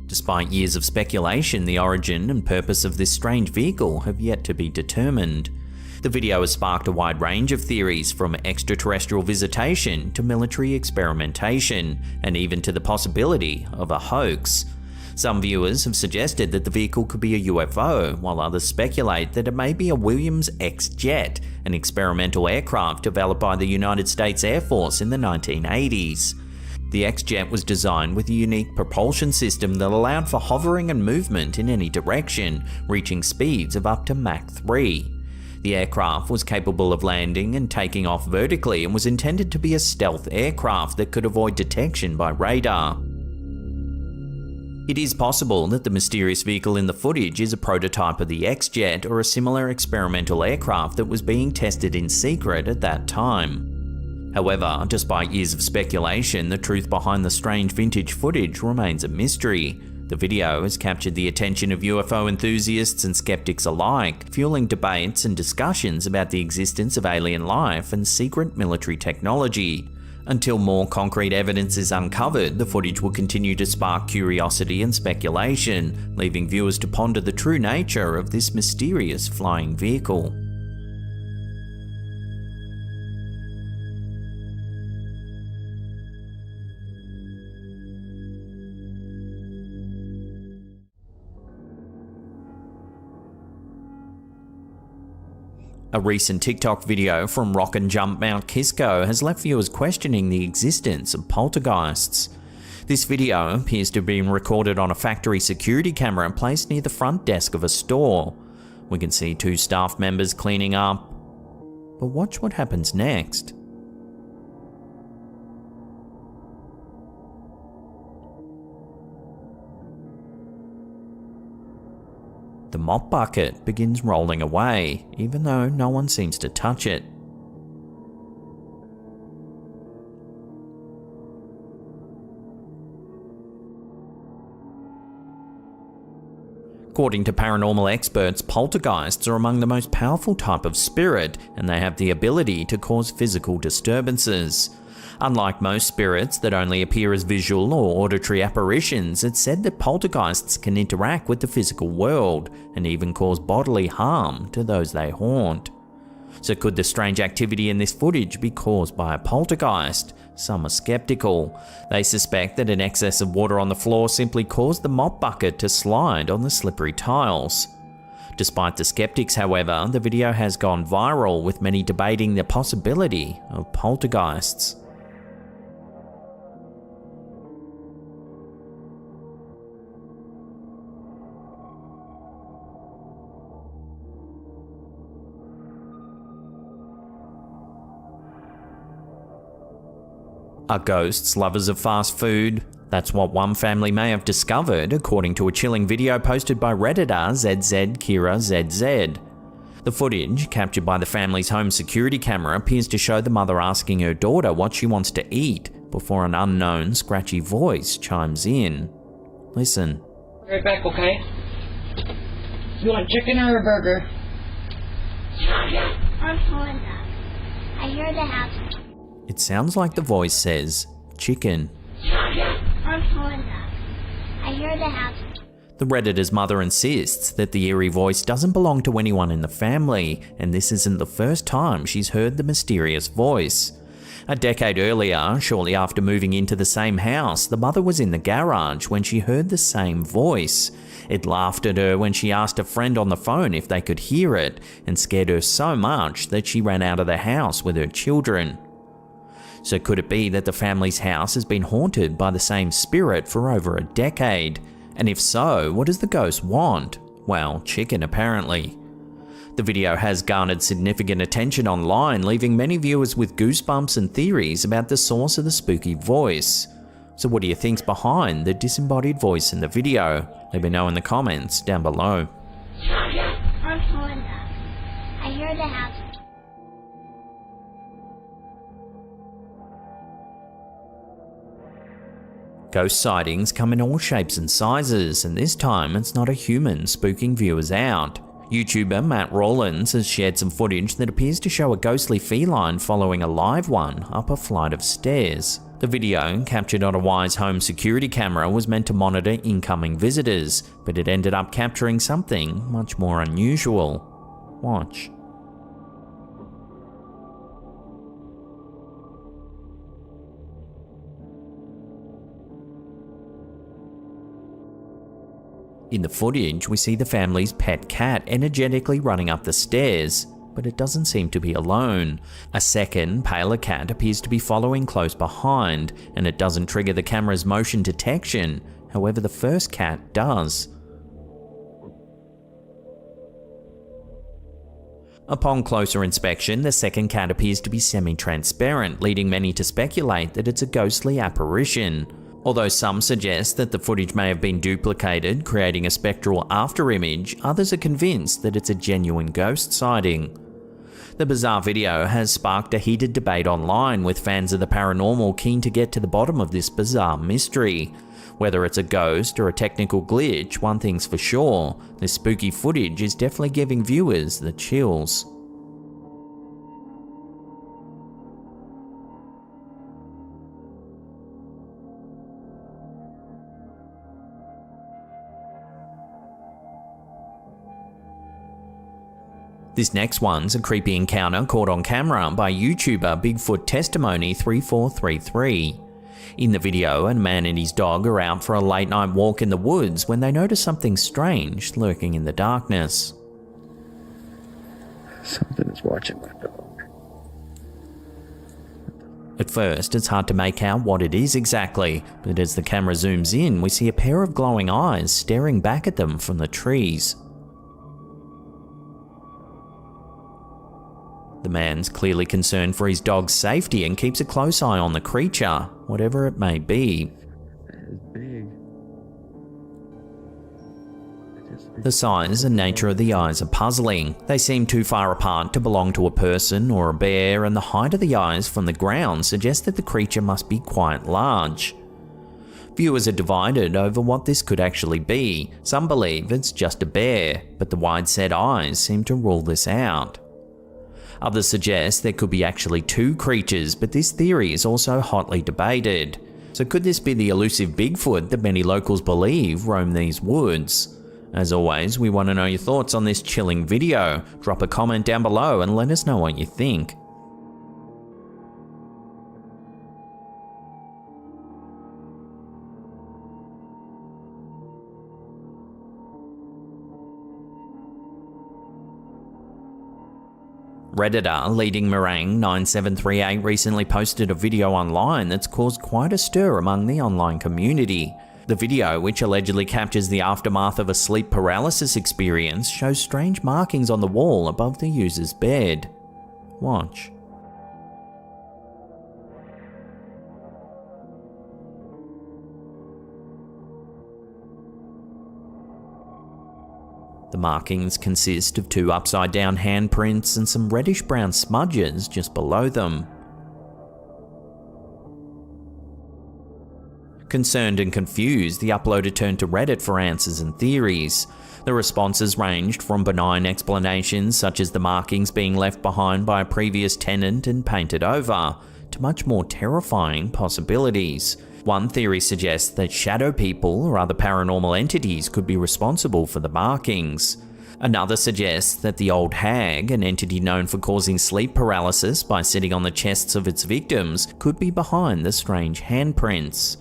Despite years of speculation, the origin and purpose of this strange vehicle have yet to be determined. The video has sparked a wide range of theories, from extraterrestrial visitation to military experimentation, and even to the possibility of a hoax. Some viewers have suggested that the vehicle could be a UFO, while others speculate that it may be a Williams X-Jet, an experimental aircraft developed by the United States Air Force in the 1980s. The X-Jet was designed with a unique propulsion system that allowed for hovering and movement in any direction, reaching speeds of up to Mach 3. The aircraft was capable of landing and taking off vertically and was intended to be a stealth aircraft that could avoid detection by radar. It is possible that the mysterious vehicle in the footage is a prototype of the X-Jet or a similar experimental aircraft that was being tested in secret at that time. However, despite years of speculation, the truth behind the strange vintage footage remains a mystery. The video has captured the attention of UFO enthusiasts and skeptics alike, fueling debates and discussions about the existence of alien life and secret military technology. Until more concrete evidence is uncovered, the footage will continue to spark curiosity and speculation, leaving viewers to ponder the true nature of this mysterious flying vehicle. A recent TikTok video from Rock and Jump Mount Kisco has left viewers questioning the existence of poltergeists. This video appears to have been recorded on a factory security camera placed near the front desk of a store. We can see two staff members cleaning up. But watch what happens next. The mop bucket begins rolling away, even though no one seems to touch it. According to paranormal experts, poltergeists are among the most powerful type of spirit, and they have the ability to cause physical disturbances. Unlike most spirits that only appear as visual or auditory apparitions, it's said that poltergeists can interact with the physical world and even cause bodily harm to those they haunt. So could the strange activity in this footage be caused by a poltergeist? Some are skeptical. They suspect that an excess of water on the floor simply caused the mop bucket to slide on the slippery tiles. Despite the skeptics, however, the video has gone viral, with many debating the possibility of poltergeists. Are ghosts lovers of fast food? That's what one family may have discovered, according to a chilling video posted by Redditor ZZ. The footage, captured by the family's home security camera, appears to show the mother asking her daughter what she wants to eat, before an unknown, scratchy voice chimes in. Listen. Right back, okay? You want chicken or a burger? I'm pulling up. I hear the house. It sounds like the voice says, chicken. I'm pulling up. I hear the house. The Redditor's mother insists that the eerie voice doesn't belong to anyone in the family, and this isn't the first time she's heard the mysterious voice. A decade earlier, shortly after moving into the same house, the mother was in the garage when she heard the same voice. It laughed at her when she asked a friend on the phone if they could hear it, and scared her so much that she ran out of the house with her children. So could it be that the family's house has been haunted by the same spirit for over a decade? And if so, what does the ghost want? Well, chicken apparently. The video has garnered significant attention online, leaving many viewers with goosebumps and theories about the source of the spooky voice. So what do you think's behind the disembodied voice in the video? Let me know in the comments down below. I'm pulling up. I hear the house. Ghost sightings come in all shapes and sizes, and this time it's not a human spooking viewers out. YouTuber Matt Rawlins has shared some footage that appears to show a ghostly feline following a live one up a flight of stairs. The video, captured on a Wise home security camera, was meant to monitor incoming visitors, but it ended up capturing something much more unusual. Watch. In the footage, we see the family's pet cat energetically running up the stairs, but it doesn't seem to be alone. A second, paler cat appears to be following close behind, and it doesn't trigger the camera's motion detection. However, the first cat does. Upon closer inspection, the second cat appears to be semi-transparent, leading many to speculate that it's a ghostly apparition. Although some suggest that the footage may have been duplicated, creating a spectral afterimage, others are convinced that it's a genuine ghost sighting. The bizarre video has sparked a heated debate online, with fans of the paranormal keen to get to the bottom of this bizarre mystery. Whether it's a ghost or a technical glitch, one thing's for sure, this spooky footage is definitely giving viewers the chills. This next one's a creepy encounter caught on camera by YouTuber Bigfoot Testimony 3433. In the video, a man and his dog are out for a late night walk in the woods when they notice something strange lurking in the darkness. Something is watching my dog. At first, it's hard to make out what it is exactly, but as the camera zooms in, we see a pair of glowing eyes staring back at them from the trees. The man's clearly concerned for his dog's safety and keeps a close eye on the creature, whatever it may be. The size and nature of the eyes are puzzling. They seem too far apart to belong to a person or a bear, and the height of the eyes from the ground suggests that the creature must be quite large. Viewers are divided over what this could actually be. Some believe it's just a bear, but the wide-set eyes seem to rule this out. Others suggest there could be actually two creatures, but this theory is also hotly debated. So could this be the elusive Bigfoot that many locals believe roam these woods? As always, we want to know your thoughts on this chilling video. Drop a comment down below and let us know what you think. Redditor Leading Meringue 9738 recently posted a video online that's caused quite a stir among the online community. The video, which allegedly captures the aftermath of a sleep paralysis experience, shows strange markings on the wall above the user's bed. Watch. The markings consist of two upside-down handprints and some reddish-brown smudges just below them. Concerned and confused, the uploader turned to Reddit for answers and theories. The responses ranged from benign explanations such as the markings being left behind by a previous tenant and painted over, to much more terrifying possibilities. One theory suggests that shadow people or other paranormal entities could be responsible for the markings. Another suggests that the old hag, an entity known for causing sleep paralysis by sitting on the chests of its victims, could be behind the strange handprints.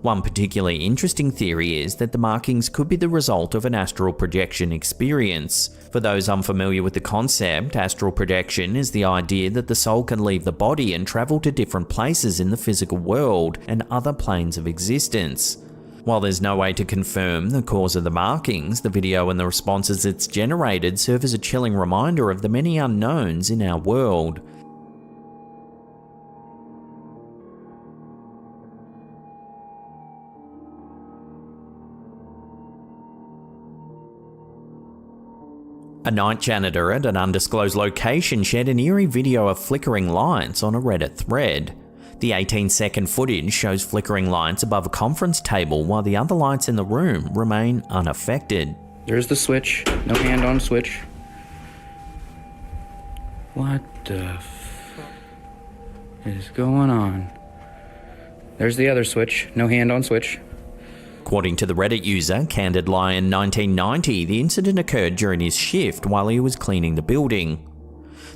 One particularly interesting theory is that the markings could be the result of an astral projection experience. For those unfamiliar with the concept, astral projection is the idea that the soul can leave the body and travel to different places in the physical world and other planes of existence. While there's no way to confirm the cause of the markings, the video and the responses it's generated serve as a chilling reminder of the many unknowns in our world. A night janitor at an undisclosed location shared an eerie video of flickering lights on a Reddit thread. The 18-second footage shows flickering lights above a conference table while the other lights in the room remain unaffected. There's the switch. No hand on switch. What the fuck is going on? There's the other switch. No hand on switch. According to the Reddit user, Candid Lion 1990, the incident occurred during his shift while he was cleaning the building.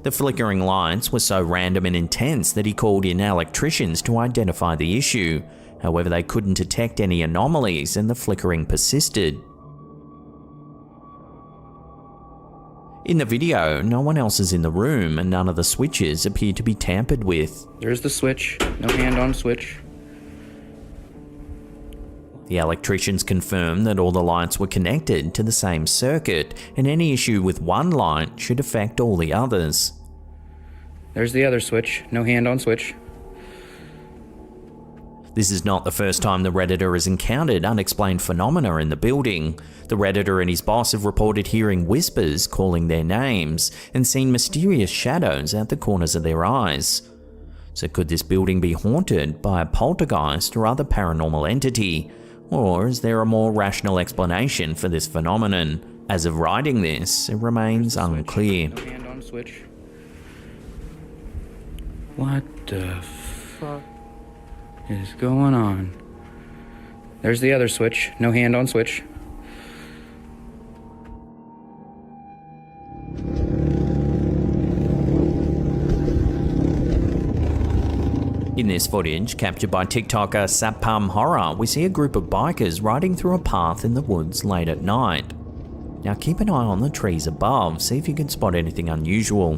The flickering lights were so random and intense that he called in electricians to identify the issue. However, they couldn't detect any anomalies and the flickering persisted. In the video, no one else is in the room and none of the switches appear to be tampered with. There's the switch. No hand on switch. The electricians confirmed that all the lights were connected to the same circuit, and any issue with one light should affect all the others. There's the other switch. No hand on switch. This is not the first time the Redditor has encountered unexplained phenomena in the building. The Redditor and his boss have reported hearing whispers calling their names and seen mysterious shadows out the corners of their eyes. So could this building be haunted by a poltergeist or other paranormal entity? Or is there a more rational explanation for this phenomenon? As of writing this, it remains unclear. No hand on switch. What the fuck is going on? There's the other switch. No hand on switch. In this footage, captured by TikToker Sapam Horror, we see a group of bikers riding through a path in the woods late at night. Now keep an eye on the trees above, see if you can spot anything unusual.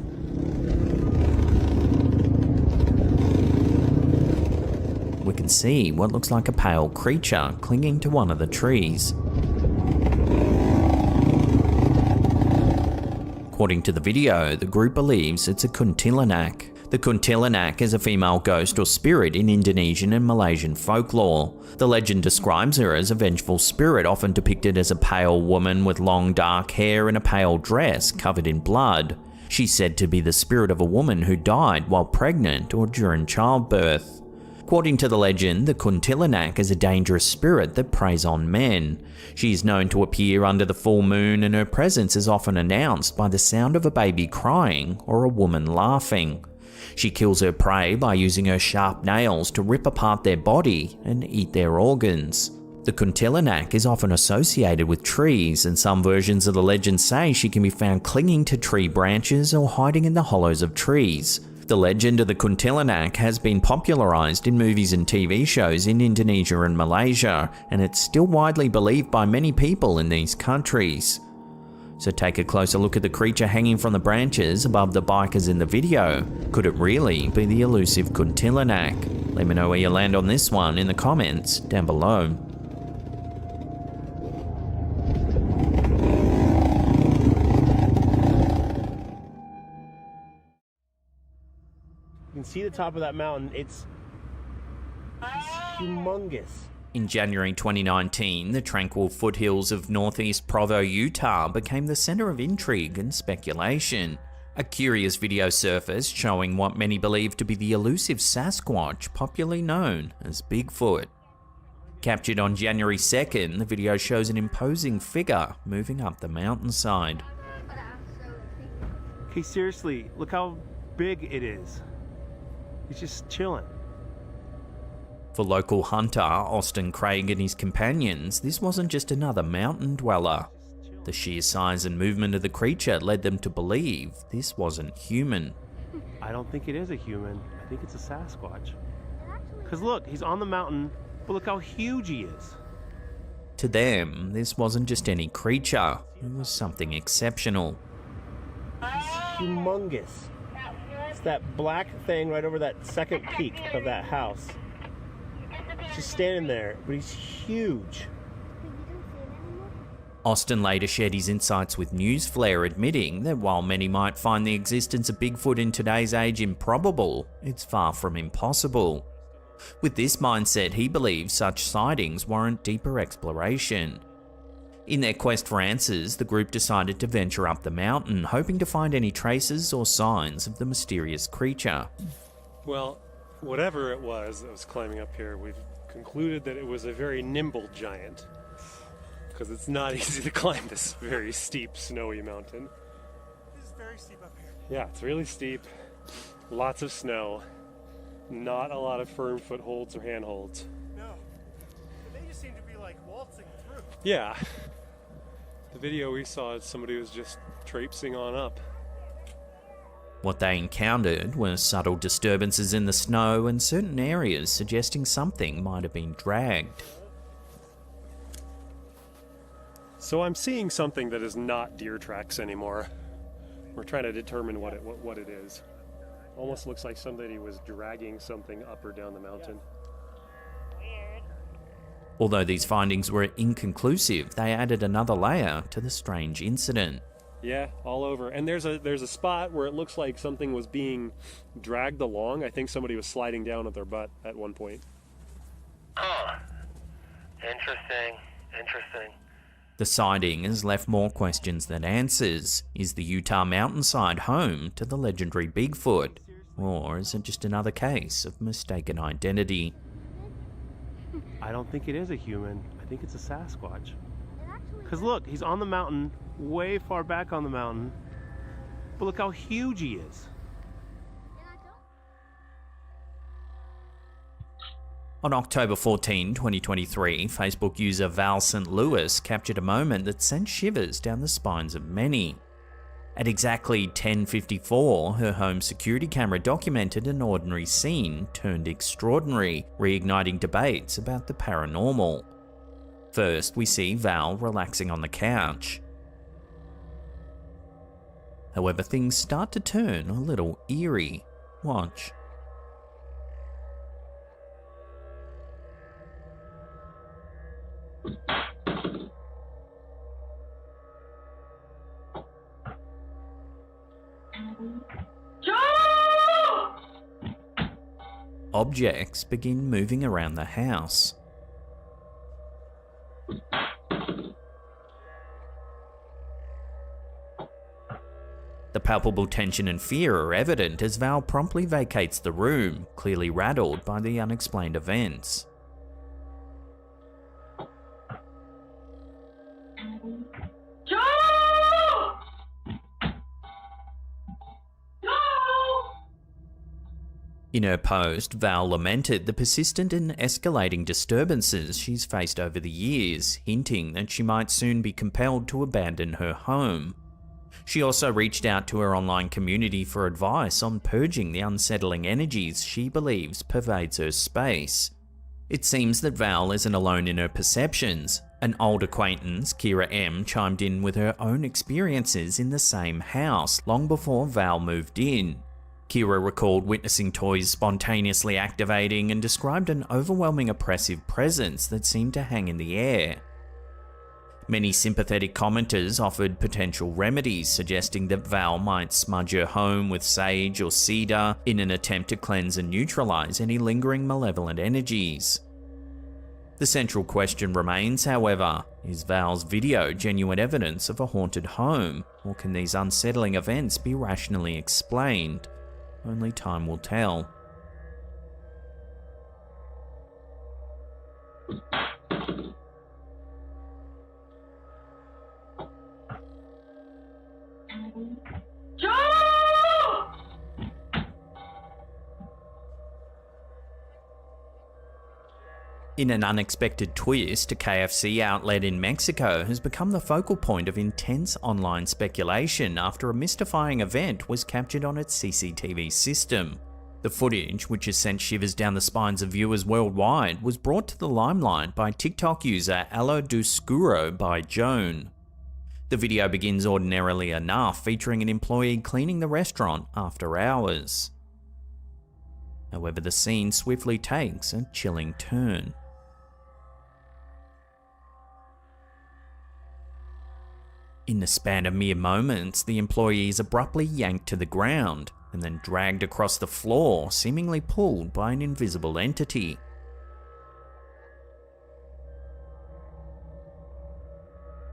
We can see what looks like a pale creature clinging to one of the trees. According to the video, the group believes it's a kuntilanak. The kuntilanak is a female ghost or spirit in Indonesian and Malaysian folklore. The legend describes her as a vengeful spirit, often depicted as a pale woman with long dark hair and a pale dress covered in blood. She's said to be the spirit of a woman who died while pregnant or during childbirth. According to the legend, the kuntilanak is a dangerous spirit that preys on men. She is known to appear under the full moon, and her presence is often announced by the sound of a baby crying or a woman laughing. She kills her prey by using her sharp nails to rip apart their body and eat their organs. The kuntilanak is often associated with trees, and some versions of the legend say she can be found clinging to tree branches or hiding in the hollows of trees. The legend of the kuntilanak has been popularized in movies and TV shows in Indonesia and Malaysia, and it's still widely believed by many people in these countries. So take a closer look at the creature hanging from the branches above the bikers in the video. Could it really be the elusive kuntilanak? Let me know where you land on this one in the comments down below. You can see the top of that mountain. It's humongous. In January 2019, the tranquil foothills of northeast Provo, Utah became the center of intrigue and speculation. A curious video surfaced showing what many believe to be the elusive Sasquatch, popularly known as Bigfoot. Captured on January 2nd, the video shows an imposing figure moving up the mountainside. Okay, seriously, look how big it is. He's just chilling. For local hunter Austin Craig and his companions, this wasn't just another mountain dweller. The sheer size and movement of the creature led them to believe this wasn't human. I don't think it is a human. I think it's a Sasquatch. Because look, he's on the mountain, but look how huge he is. To them, this wasn't just any creature, it was something exceptional. He's humongous. It's that black thing right over that second peak of that house. Just standing there, but he's huge. Austin later shared his insights with Newsflare, admitting that while many might find the existence of Bigfoot in today's age improbable, it's far from impossible. With this mindset, he believes such sightings warrant deeper exploration. In their quest for answers, the group decided to venture up the mountain, hoping to find any traces or signs of the mysterious creature. Well, whatever it was that was climbing up here, we've concluded that it was a very nimble giant, because it's not easy to climb this very steep, snowy mountain. This is very steep up here. Yeah, it's really steep, lots of snow, not a lot of firm footholds or handholds. No, but they just seem to be like waltzing through. Yeah, the video we saw, somebody was just traipsing on up. What they encountered were subtle disturbances in the snow and certain areas suggesting something might have been dragged. So I'm seeing something that is not deer tracks anymore. We're trying to determine what it is. Almost looks like somebody was dragging something up or down the mountain. Although these findings were inconclusive, they added another layer to the strange incident. Yeah, all over. And there's a spot where it looks like something was being dragged along. I think somebody was sliding down with their butt at one point. Huh. Interesting. The sighting has left more questions than answers. Is the Utah mountainside home to the legendary Bigfoot? Or is it just another case of mistaken identity? I don't think it is a human. I think it's a Sasquatch. Because look, he's on the mountain, way far back on the mountain. But look how huge he is. On October 14, 2023, Facebook user Val St. Louis captured a moment that sent shivers down the spines of many. At exactly 10:54, her home security camera documented an ordinary scene turned extraordinary, reigniting debates about the paranormal. First, we see Val relaxing on the couch. However, things start to turn a little eerie. Watch. Objects begin moving around the house. The palpable tension and fear are evident as Val promptly vacates the room, clearly rattled by the unexplained events. In her post, Val lamented the persistent and escalating disturbances she's faced over the years, hinting that she might soon be compelled to abandon her home. She also reached out to her online community for advice on purging the unsettling energies she believes pervades her space. It seems that Val isn't alone in her perceptions. An old acquaintance, Kira M, chimed in with her own experiences in the same house long before Val moved in. Kira recalled witnessing toys spontaneously activating and described an overwhelming oppressive presence that seemed to hang in the air. Many sympathetic commenters offered potential remedies, suggesting that Val might smudge her home with sage or cedar in an attempt to cleanse and neutralize any lingering malevolent energies. The central question remains, however, is Val's video genuine evidence of a haunted home, or can these unsettling events be rationally explained? Only time will tell. In an unexpected twist, a KFC outlet in Mexico has become the focal point of intense online speculation after a mystifying event was captured on its CCTV system. The footage, which has sent shivers down the spines of viewers worldwide, was brought to the limelight by TikTok user Aloduscuro by Joan. The video begins ordinarily enough, featuring an employee cleaning the restaurant after hours. However, the scene swiftly takes a chilling turn. In the span of mere moments, the employee is abruptly yanked to the ground and then dragged across the floor, seemingly pulled by an invisible entity.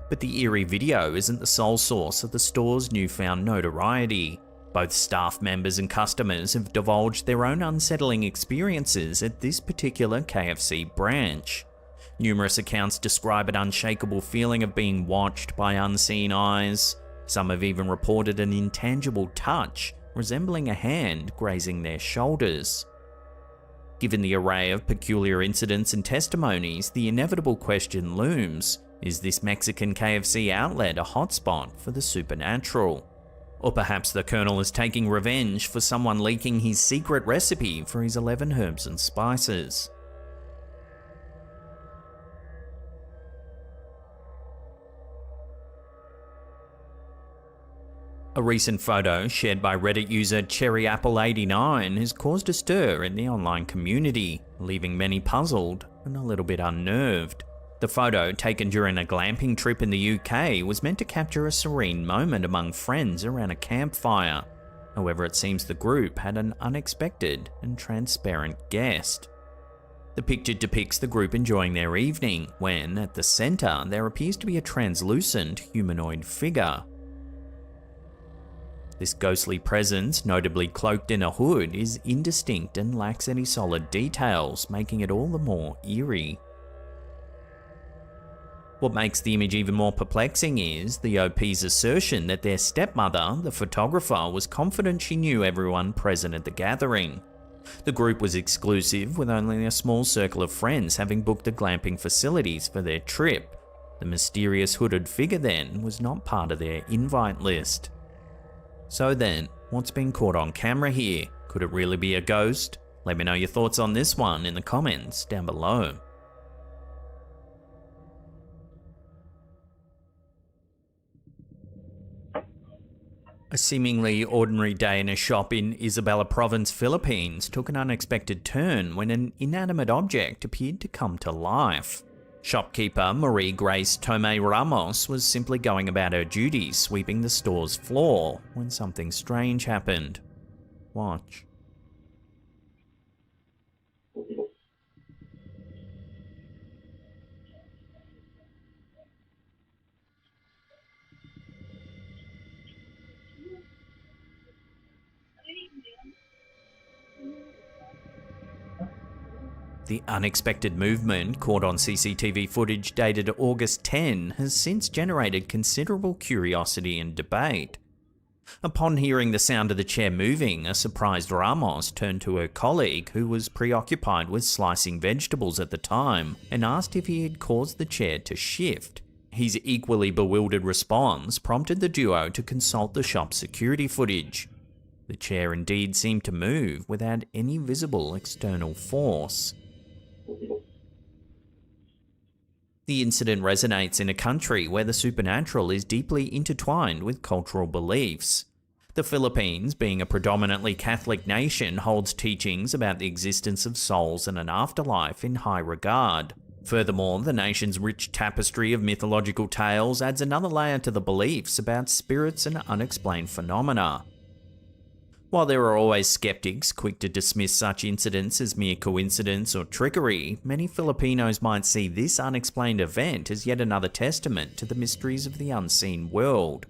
But the eerie video isn't the sole source of the store's newfound notoriety. Both staff members and customers have divulged their own unsettling experiences at this particular KFC branch. Numerous accounts describe an unshakable feeling of being watched by unseen eyes. Some have even reported an intangible touch, resembling a hand grazing their shoulders. Given the array of peculiar incidents and testimonies, the inevitable question looms: is this Mexican KFC outlet a hotspot for the supernatural? Or perhaps the Colonel is taking revenge for someone leaking his secret recipe for his 11 herbs and spices. A recent photo shared by Reddit user CherryApple89 has caused a stir in the online community, leaving many puzzled and a little bit unnerved. The photo, taken during a glamping trip in the UK, was meant to capture a serene moment among friends around a campfire. However, it seems the group had an unexpected and transparent guest. The picture depicts the group enjoying their evening, when, at the centre, there appears to be a translucent humanoid figure. This ghostly presence, notably cloaked in a hood, is indistinct and lacks any solid details, making it all the more eerie. What makes the image even more perplexing is the OP's assertion that their stepmother, the photographer, was confident she knew everyone present at the gathering. The group was exclusive, with only a small circle of friends having booked the glamping facilities for their trip. The mysterious hooded figure then was not part of their invite list. So then, what's been caught on camera here? Could it really be a ghost? Let me know your thoughts on this one in the comments down below. A seemingly ordinary day in a shop in Isabela Province, Philippines took an unexpected turn when an inanimate object appeared to come to life. Shopkeeper Marie Grace Tomei Ramos was simply going about her duties sweeping the store's floor when something strange happened. Watch. The unexpected movement, caught on CCTV footage dated August 10, has since generated considerable curiosity and debate. Upon hearing the sound of the chair moving, a surprised Ramos turned to her colleague, who was preoccupied with slicing vegetables at the time, and asked if he had caused the chair to shift. His equally bewildered response prompted the duo to consult the shop's security footage. The chair indeed seemed to move without any visible external force. The incident resonates in a country where the supernatural is deeply intertwined with cultural beliefs. The Philippines, being a predominantly Catholic nation, holds teachings about the existence of souls and an afterlife in high regard. Furthermore, the nation's rich tapestry of mythological tales adds another layer to the beliefs about spirits and unexplained phenomena. While there are always skeptics quick to dismiss such incidents as mere coincidence or trickery, many Filipinos might see this unexplained event as yet another testament to the mysteries of the unseen world.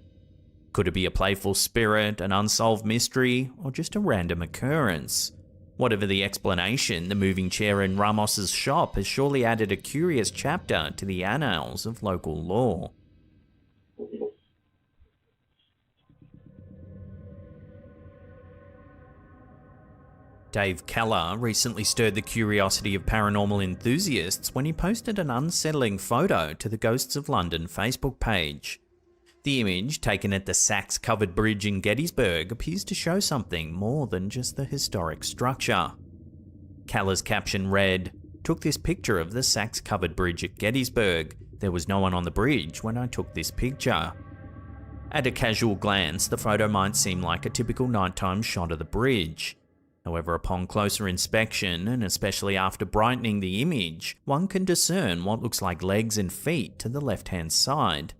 Could it be a playful spirit, an unsolved mystery, or just a random occurrence? Whatever the explanation, the moving chair in Ramos's shop has surely added a curious chapter to the annals of local lore. Dave Keller recently stirred the curiosity of paranormal enthusiasts when he posted an unsettling photo to the Ghosts of London Facebook page. The image, taken at the Sachs-covered bridge in Gettysburg, appears to show something more than just the historic structure. Keller's caption read, "Took this picture of the Sachs-covered bridge at Gettysburg. There was no one on the bridge when I took this picture." At a casual glance, the photo might seem like a typical nighttime shot of the bridge. However, upon closer inspection, and especially after brightening the image, one can discern what looks like legs and feet to the left-hand side.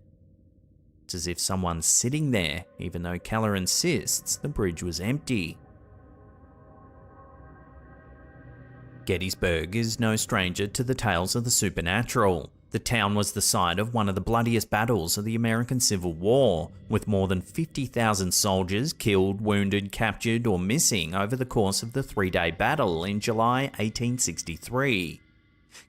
It's as if someone's sitting there, even though Keller insists the bridge was empty. Gettysburg is no stranger to the tales of the supernatural. The town was the site of one of the bloodiest battles of the American Civil War, with more than 50,000 soldiers killed, wounded, captured, or missing over the course of the three-day battle in July 1863.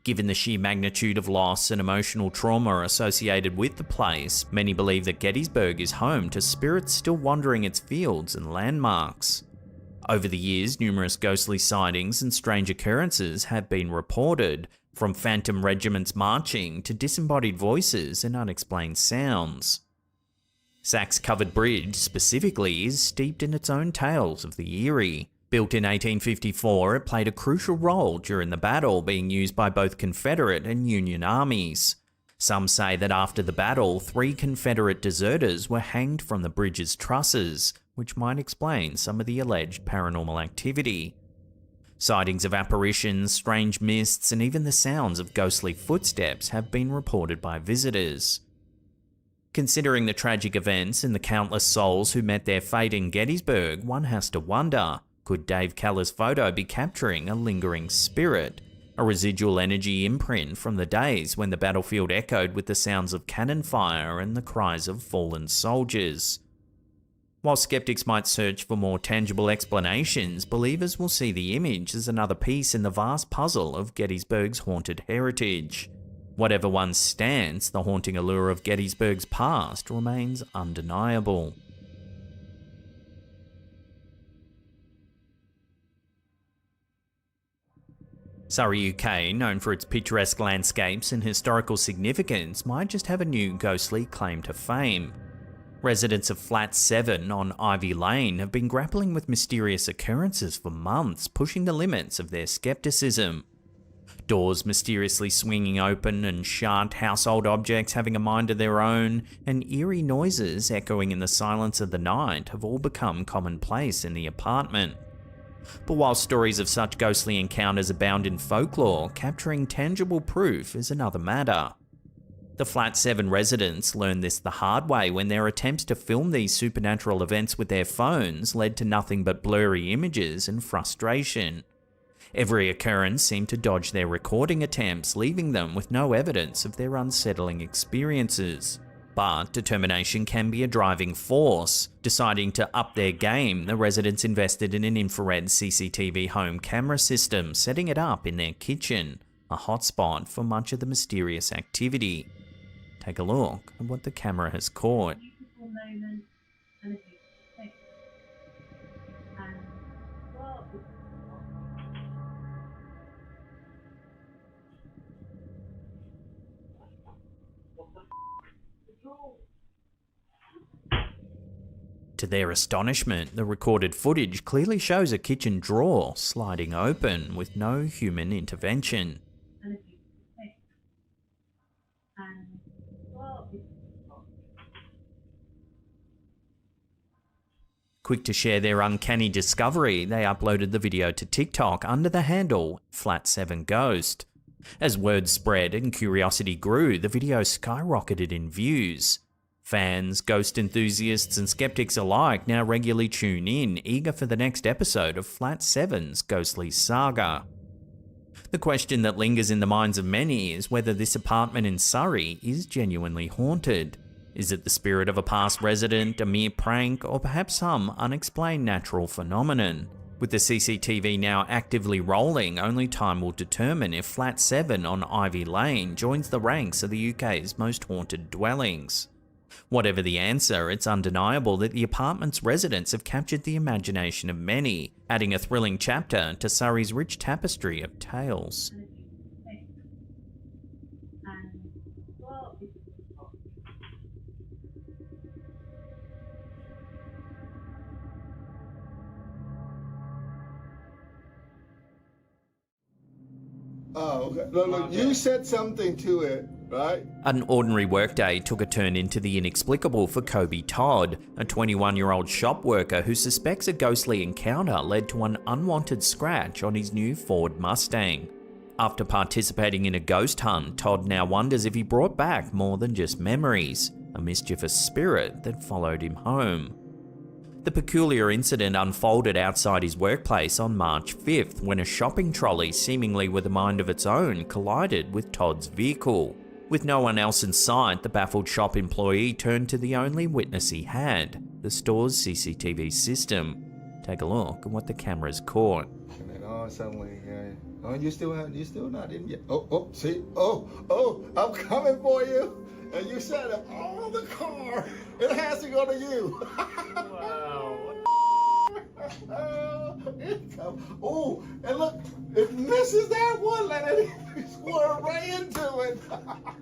Given the sheer magnitude of loss and emotional trauma associated with the place, many believe that Gettysburg is home to spirits still wandering its fields and landmarks. Over the years, numerous ghostly sightings and strange occurrences have been reported, from phantom regiments marching to disembodied voices and unexplained sounds. Sachs-covered bridge, specifically, is steeped in its own tales of the eerie. Built in 1854, it played a crucial role during the battle, being used by both Confederate and Union armies. Some say that after the battle, 3 Confederate deserters were hanged from the bridge's trusses, which might explain some of the alleged paranormal activity. Sightings of apparitions, strange mists, and even the sounds of ghostly footsteps have been reported by visitors. Considering the tragic events and the countless souls who met their fate in Gettysburg, one has to wonder, could Dave Keller's photo be capturing a lingering spirit? A residual energy imprint from the days when the battlefield echoed with the sounds of cannon fire and the cries of fallen soldiers. While skeptics might search for more tangible explanations, believers will see the image as another piece in the vast puzzle of Gettysburg's haunted heritage. Whatever one's stance, the haunting allure of Gettysburg's past remains undeniable. Surrey, UK, known for its picturesque landscapes and historical significance, might just have a new ghostly claim to fame. Residents of Flat 7 on Ivy Lane have been grappling with mysterious occurrences for months, pushing the limits of their skepticism. Doors mysteriously swinging open and shut, household objects having a mind of their own, and eerie noises echoing in the silence of the night have all become commonplace in the apartment. But while stories of such ghostly encounters abound in folklore, capturing tangible proof is another matter. The Flat 7 residents learned this the hard way when their attempts to film these supernatural events with their phones led to nothing but blurry images and frustration. Every occurrence seemed to dodge their recording attempts, leaving them with no evidence of their unsettling experiences. But determination can be a driving force. Deciding to up their game, the residents invested in an infrared CCTV home camera system, setting it up in their kitchen, a hotspot for much of the mysterious activity. Take a look at what the camera has caught. To their astonishment, the recorded footage clearly shows a kitchen drawer sliding open with no human intervention. Quick to share their uncanny discovery, they uploaded the video to TikTok under the handle Flat7Ghost. As word spread and curiosity grew, the video skyrocketed in views. Fans, ghost enthusiasts, and skeptics alike now regularly tune in, eager for the next episode of Flat 7's ghostly saga. The question that lingers in the minds of many is whether this apartment in Surrey is genuinely haunted. Is it the spirit of a past resident, a mere prank, or perhaps some unexplained natural phenomenon? With the CCTV now actively rolling, only time will determine if Flat 7 on Ivy Lane joins the ranks of the UK's most haunted dwellings. Whatever the answer, it's undeniable that the apartment's residents have captured the imagination of many, adding a thrilling chapter to Surrey's rich tapestry of tales. Oh, okay. Look, you said something to it, right? An ordinary workday took a turn into the inexplicable for Kobe Todd, a 21-year-old shop worker who suspects a ghostly encounter led to an unwanted scratch on his new Ford Mustang. After participating in a ghost hunt, Todd now wonders if he brought back more than just memories, a mischievous spirit that followed him home. The peculiar incident unfolded outside his workplace on March 5th when a shopping trolley, seemingly with a mind of its own, collided with Todd's vehicle. With no one else in sight, the baffled shop employee turned to the only witness he had, the store's CCTV system. Take a look at what the cameras caught. And then suddenly, oh, you still not in yet. See, I'm coming for you. And you said it, the car, it has to go to you. Wow. Oh, and look, it misses that one, let it squirt right into it.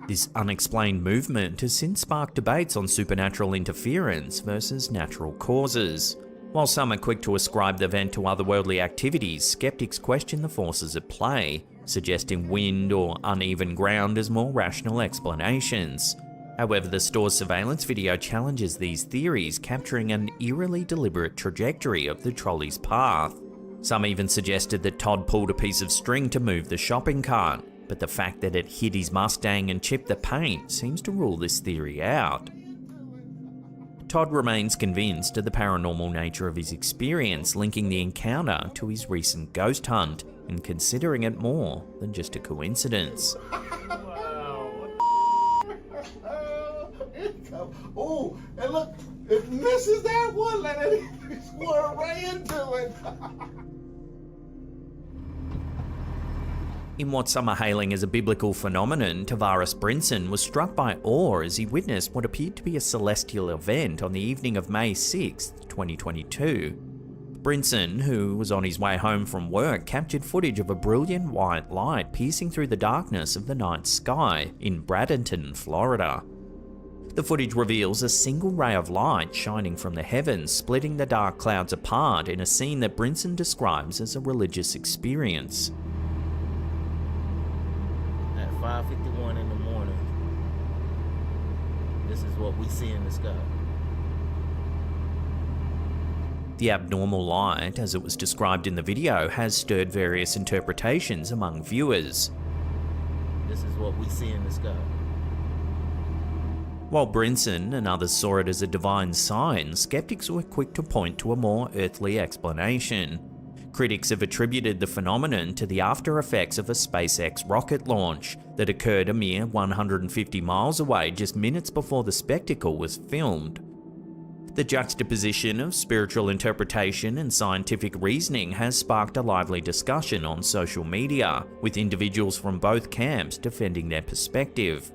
This unexplained movement has since sparked debates on supernatural interference versus natural causes. While some are quick to ascribe the event to otherworldly activities, skeptics question the forces at play. suggesting wind or uneven ground as more rational explanations. However, the store's surveillance video challenges these theories, capturing an eerily deliberate trajectory of the trolley's path. Some even suggested that Todd pulled a piece of string to move the shopping cart, but the fact that it hit his Mustang and chipped the paint seems to rule this theory out. Todd remains convinced of the paranormal nature of his experience, linking the encounter to his recent ghost hunt and considering it more than just a coincidence. Oh, and look, it misses that one, let it explode right into it. In what some are hailing as a biblical phenomenon, Tavares Brinson was struck by awe as he witnessed what appeared to be a celestial event on the evening of May 6, 2022. Brinson, who was on his way home from work, captured footage of a brilliant white light piercing through the darkness of the night sky in Bradenton, Florida. The footage reveals a single ray of light shining from the heavens, splitting the dark clouds apart in a scene that Brinson describes as a religious experience. 5:51 in the morning. This is what we see in the sky. The abnormal light, as it was described in the video, has stirred various interpretations among viewers. This is what we see in the sky. While Brinson and others saw it as a divine sign, skeptics were quick to point to a more earthly explanation. Critics have attributed the phenomenon to the after effects of a SpaceX rocket launch that occurred a mere 150 miles away just minutes before the spectacle was filmed. The juxtaposition of spiritual interpretation and scientific reasoning has sparked a lively discussion on social media, with individuals from both camps defending their perspective.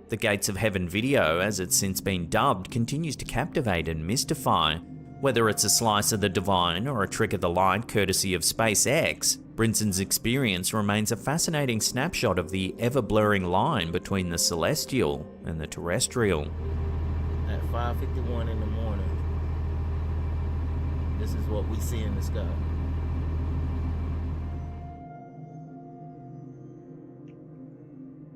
The Gates of Heaven video, as it's since been dubbed, continues to captivate and mystify. Whether it's a slice of the divine or a trick of the light courtesy of SpaceX, Brinson's experience remains a fascinating snapshot of the ever-blurring line between the celestial and the terrestrial. At 5:51 in the morning, this is what we see in the sky.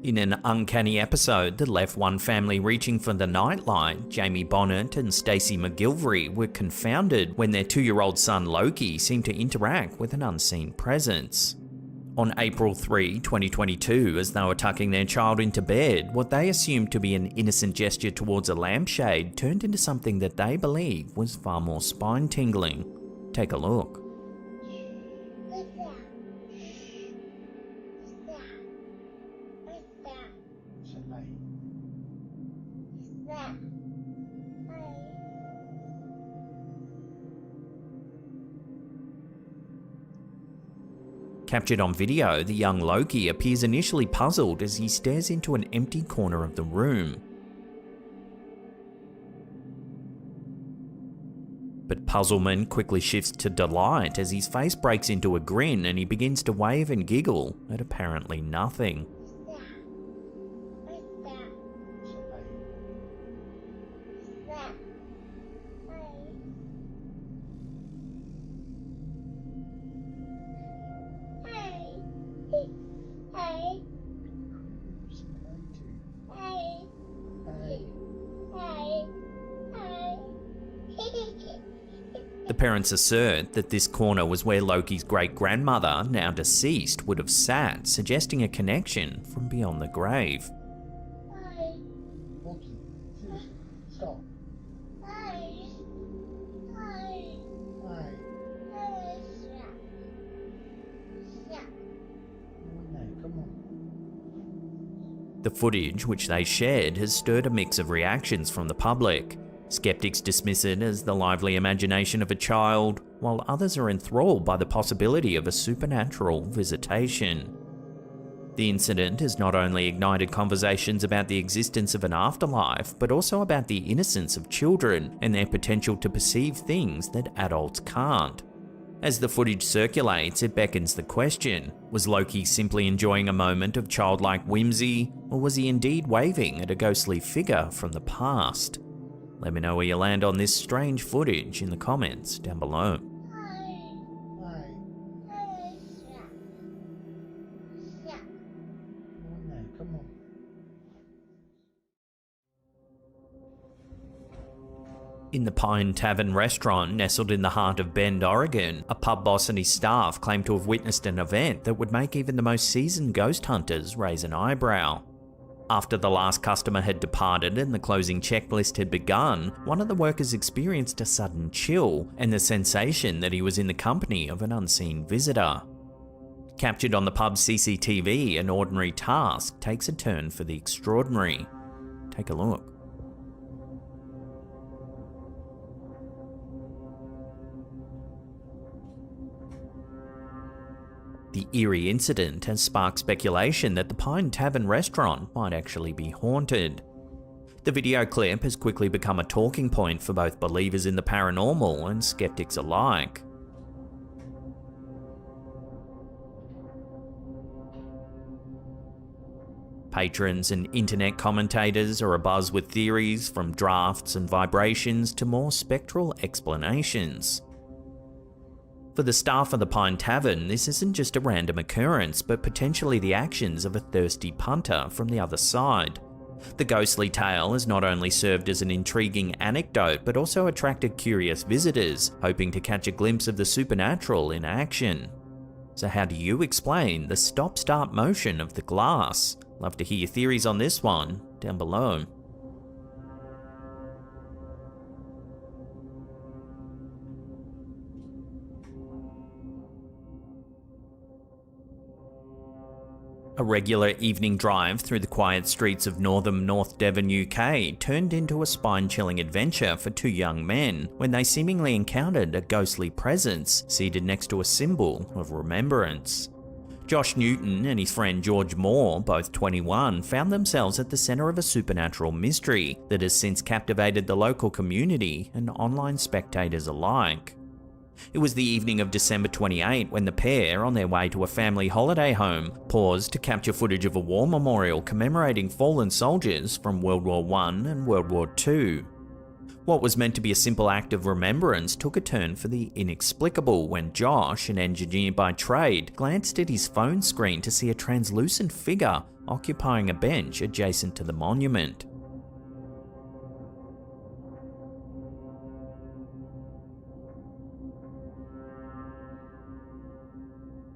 In an uncanny episode that left one family reaching for the nightlight, Jamie Bonnet and Stacey McGilvery were confounded when their 2-year-old son Loki seemed to interact with an unseen presence. On April 3, 2022, as they were tucking their child into bed, what they assumed to be an innocent gesture towards a lampshade turned into something that they believe was far more spine-tingling. Take a look. Captured on video, the young Loki appears initially puzzled as he stares into an empty corner of the room. But puzzlement quickly shifts to delight as his face breaks into a grin and he begins to wave and giggle at apparently nothing. The parents assert that this corner was where Loki's great-grandmother, now deceased, would have sat, suggesting a connection from beyond the grave. Stop. The footage, which they shared, has stirred a mix of reactions from the public. Skeptics dismiss it as the lively imagination of a child, while others are enthralled by the possibility of a supernatural visitation. The incident has not only ignited conversations about the existence of an afterlife, but also about the innocence of children and their potential to perceive things that adults can't. As the footage circulates, it beckons the question, was Loki simply enjoying a moment of childlike whimsy, or was he indeed waving at a ghostly figure from the past? Let me know where you land on this strange footage in the comments down below. Come on. In the Pine Tavern restaurant nestled in the heart of Bend, Oregon, a pub boss and his staff claim to have witnessed an event that would make even the most seasoned ghost hunters raise an eyebrow. After the last customer had departed and the closing checklist had begun, one of the workers experienced a sudden chill and the sensation that he was in the company of an unseen visitor. Captured on the pub's CCTV, an ordinary task takes a turn for the extraordinary. Take a look. The eerie incident has sparked speculation that the Pine Tavern restaurant might actually be haunted. The video clip has quickly become a talking point for both believers in the paranormal and skeptics alike. Patrons and internet commentators are abuzz with theories, from drafts and vibrations to more spectral explanations. For the staff of the Pine Tavern, this isn't just a random occurrence, but potentially the actions of a thirsty punter from the other side. The ghostly tale has not only served as an intriguing anecdote, but also attracted curious visitors, hoping to catch a glimpse of the supernatural in action. So how do you explain the stop-start motion of the glass? Love to hear your theories on this one down below. A regular evening drive through the quiet streets of northern North Devon, UK turned into a spine-chilling adventure for two young men when they seemingly encountered a ghostly presence seated next to a symbol of remembrance. Josh Newton and his friend George Moore, both 21, found themselves at the centre of a supernatural mystery that has since captivated the local community and online spectators alike. It was the evening of December 28 when the pair, on their way to a family holiday home, paused to capture footage of a war memorial commemorating fallen soldiers from World War I and World War II. What was meant to be a simple act of remembrance took a turn for the inexplicable when Josh, an engineer by trade, glanced at his phone screen to see a translucent figure occupying a bench adjacent to the monument.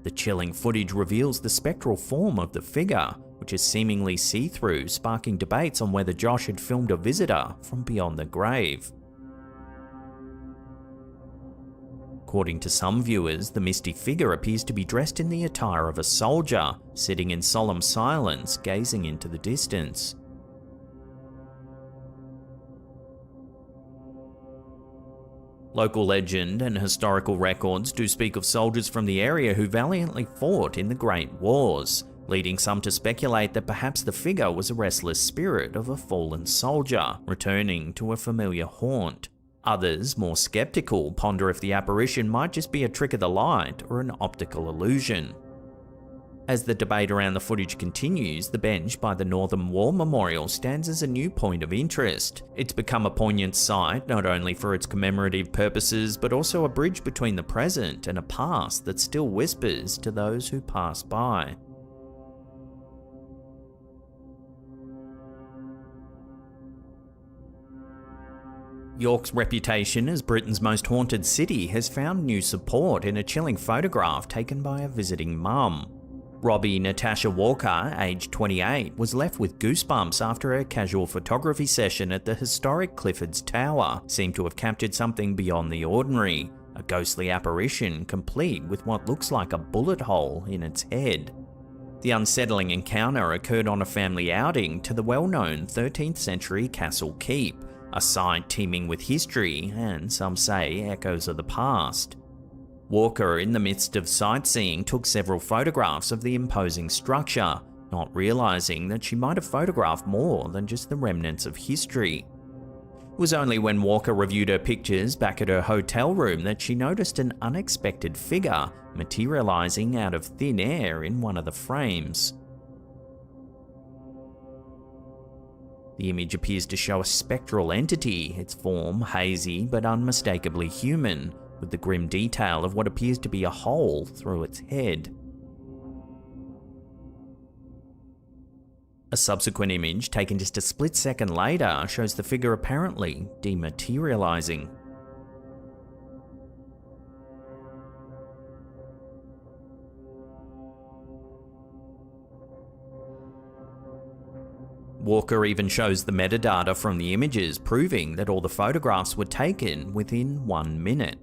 The chilling footage reveals the spectral form of the figure, which is seemingly see-through, sparking debates on whether Josh had filmed a visitor from beyond the grave. According to some viewers, the misty figure appears to be dressed in the attire of a soldier, sitting in solemn silence, gazing into the distance. Local legend and historical records do speak of soldiers from the area who valiantly fought in the Great Wars, leading some to speculate that perhaps the figure was a restless spirit of a fallen soldier, returning to a familiar haunt. Others, more skeptical, ponder if the apparition might just be a trick of the light or an optical illusion. As the debate around the footage continues, the bench by the Northern War Memorial stands as a new point of interest. It's become a poignant site not only for its commemorative purposes, but also a bridge between the present and a past that still whispers to those who pass by. York's reputation as Britain's most haunted city has found new support in a chilling photograph taken by a visiting mum. Robbie Natasha Walker, aged 28, was left with goosebumps after a casual photography session at the historic Clifford's Tower seemed to have captured something beyond the ordinary, a ghostly apparition complete with what looks like a bullet hole in its head. The unsettling encounter occurred on a family outing to the well-known 13th century Castle Keep, a site teeming with history and, some say, echoes of the past. Walker, in the midst of sightseeing, took several photographs of the imposing structure, not realizing that she might have photographed more than just the remnants of history. It was only when Walker reviewed her pictures back at her hotel room that she noticed an unexpected figure materializing out of thin air in one of the frames. The image appears to show a spectral entity, its form hazy but unmistakably human, with the grim detail of what appears to be a hole through its head. A subsequent image taken just a split second later shows the figure apparently dematerializing. Walker even shows the metadata from the images proving that all the photographs were taken within 1 minute.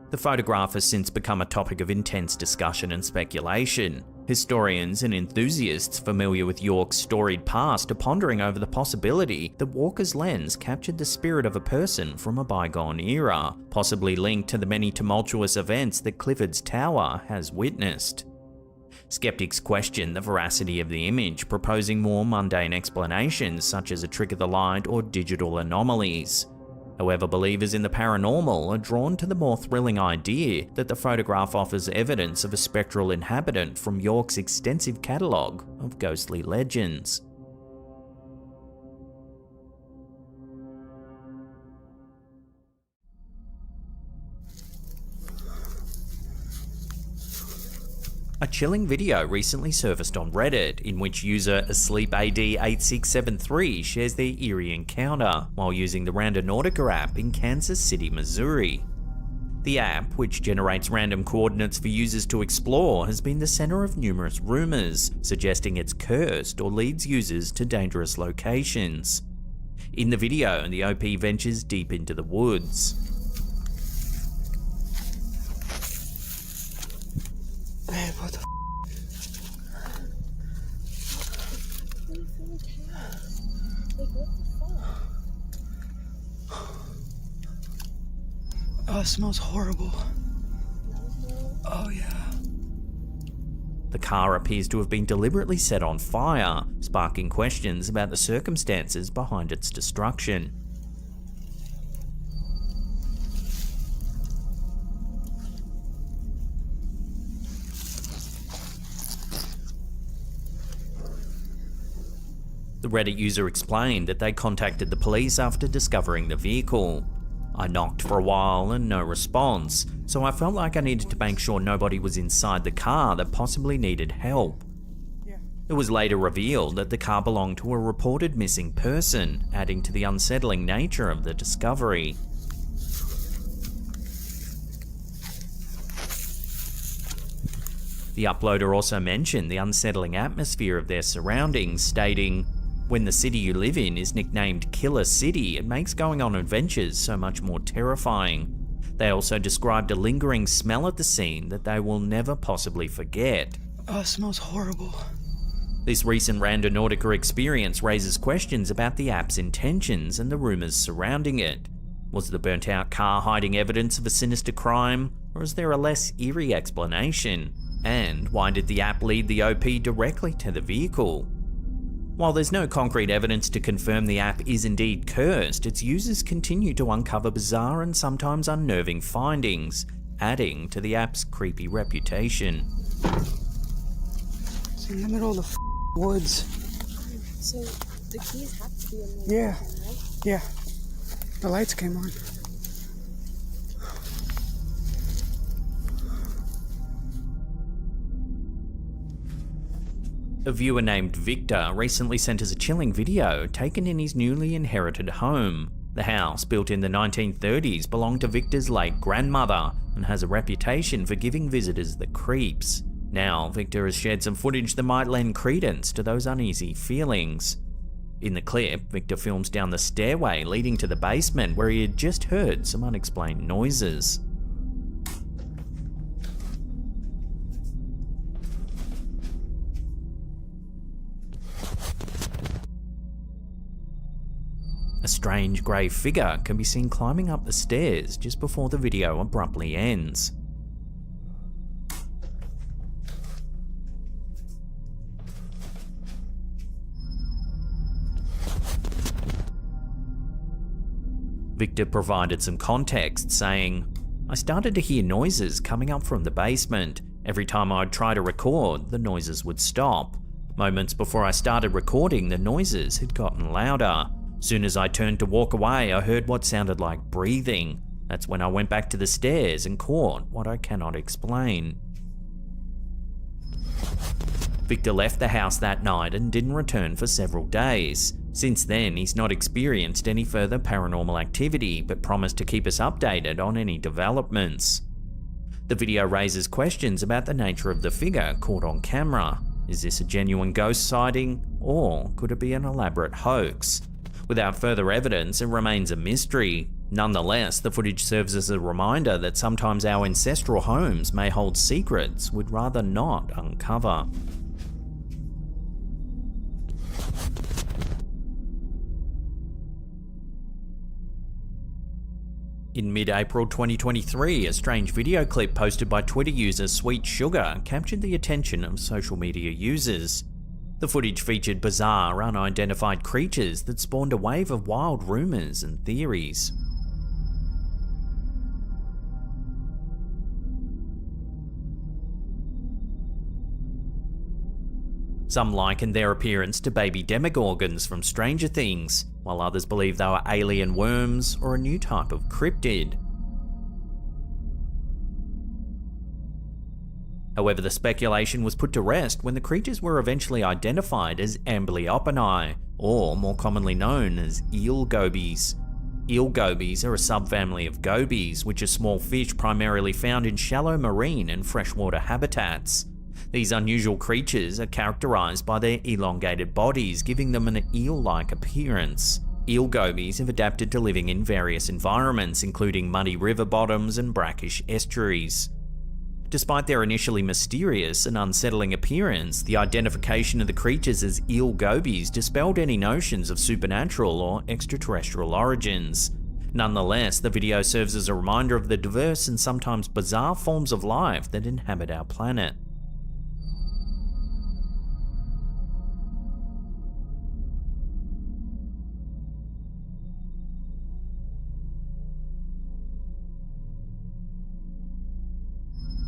The photograph has since become a topic of intense discussion and speculation. Historians and enthusiasts familiar with York's storied past are pondering over the possibility that Walker's lens captured the spirit of a person from a bygone era, possibly linked to the many tumultuous events that Clifford's Tower has witnessed. Skeptics question the veracity of the image, proposing more mundane explanations such as a trick of the light or digital anomalies. However, believers in the paranormal are drawn to the more thrilling idea that the photograph offers evidence of a spectral inhabitant from York's extensive catalogue of ghostly legends. A chilling video recently surfaced on Reddit in which user AsleepAD8673 shares their eerie encounter while using the Randonautica app in Kansas City, Missouri. The app, which generates random coordinates for users to explore, has been the center of numerous rumors, suggesting it's cursed or leads users to dangerous locations. In the video, the OP ventures deep into the woods. Man, what the Oh, it smells horrible. Oh, yeah. The car appears to have been deliberately set on fire, sparking questions about the circumstances behind its destruction. The Reddit user explained that they contacted the police after discovering the vehicle. I knocked for a while and no response, so I felt like I needed to make sure nobody was inside the car that possibly needed help. It was later revealed that the car belonged to a reported missing person, adding to the unsettling nature of the discovery. The uploader also mentioned the unsettling atmosphere of their surroundings, stating, "When the city you live in is nicknamed Killer City, it makes going on adventures so much more terrifying." They also described a lingering smell at the scene that they will never possibly forget. Oh, it smells horrible. This recent Randonautica experience raises questions about the app's intentions and the rumors surrounding it. Was the burnt-out car hiding evidence of a sinister crime, or is there a less eerie explanation? And why did the app lead the OP directly to the vehicle? While there's no concrete evidence to confirm the app is indeed cursed, its users continue to uncover bizarre and sometimes unnerving findings, adding to the app's creepy reputation. It's in the middle of the woods. So the keys have to be in the Yeah. room, right? Yeah. The lights came on. A viewer named Victor recently sent us a chilling video taken in his newly inherited home. The house, built in the 1930s, belonged to Victor's late grandmother and has a reputation for giving visitors the creeps. Now, Victor has shared some footage that might lend credence to those uneasy feelings. In the clip, Victor films down the stairway leading to the basement where he had just heard some unexplained noises. A strange grey figure can be seen climbing up the stairs just before the video abruptly ends. Victor provided some context, saying, "I started to hear noises coming up from the basement. Every time I'd try to record, the noises would stop. Moments before I started recording, the noises had gotten louder. Soon as I turned to walk away, I heard what sounded like breathing. That's when I went back to the stairs and caught what I cannot explain." Victor left the house that night and didn't return for several days. Since then, he's not experienced any further paranormal activity, but promised to keep us updated on any developments. The video raises questions about the nature of the figure caught on camera. Is this a genuine ghost sighting, or could it be an elaborate hoax? Without further evidence, it remains a mystery. Nonetheless, the footage serves as a reminder that sometimes our ancestral homes may hold secrets we'd rather not uncover. In mid-April 2023, a strange video clip posted by Twitter user Sweet Sugar captured the attention of social media users. The footage featured bizarre, unidentified creatures that spawned a wave of wild rumors and theories. Some likened their appearance to baby demogorgons from Stranger Things, while others believe they were alien worms or a new type of cryptid. However, the speculation was put to rest when the creatures were eventually identified as Amblyopinae, or more commonly known as eel gobies. Eel gobies are a subfamily of gobies, which are small fish primarily found in shallow marine and freshwater habitats. These unusual creatures are characterized by their elongated bodies, giving them an eel-like appearance. Eel gobies have adapted to living in various environments, including muddy river bottoms and brackish estuaries. Despite their initially mysterious and unsettling appearance, the identification of the creatures as eel gobies dispelled any notions of supernatural or extraterrestrial origins. Nonetheless, the video serves as a reminder of the diverse and sometimes bizarre forms of life that inhabit our planet.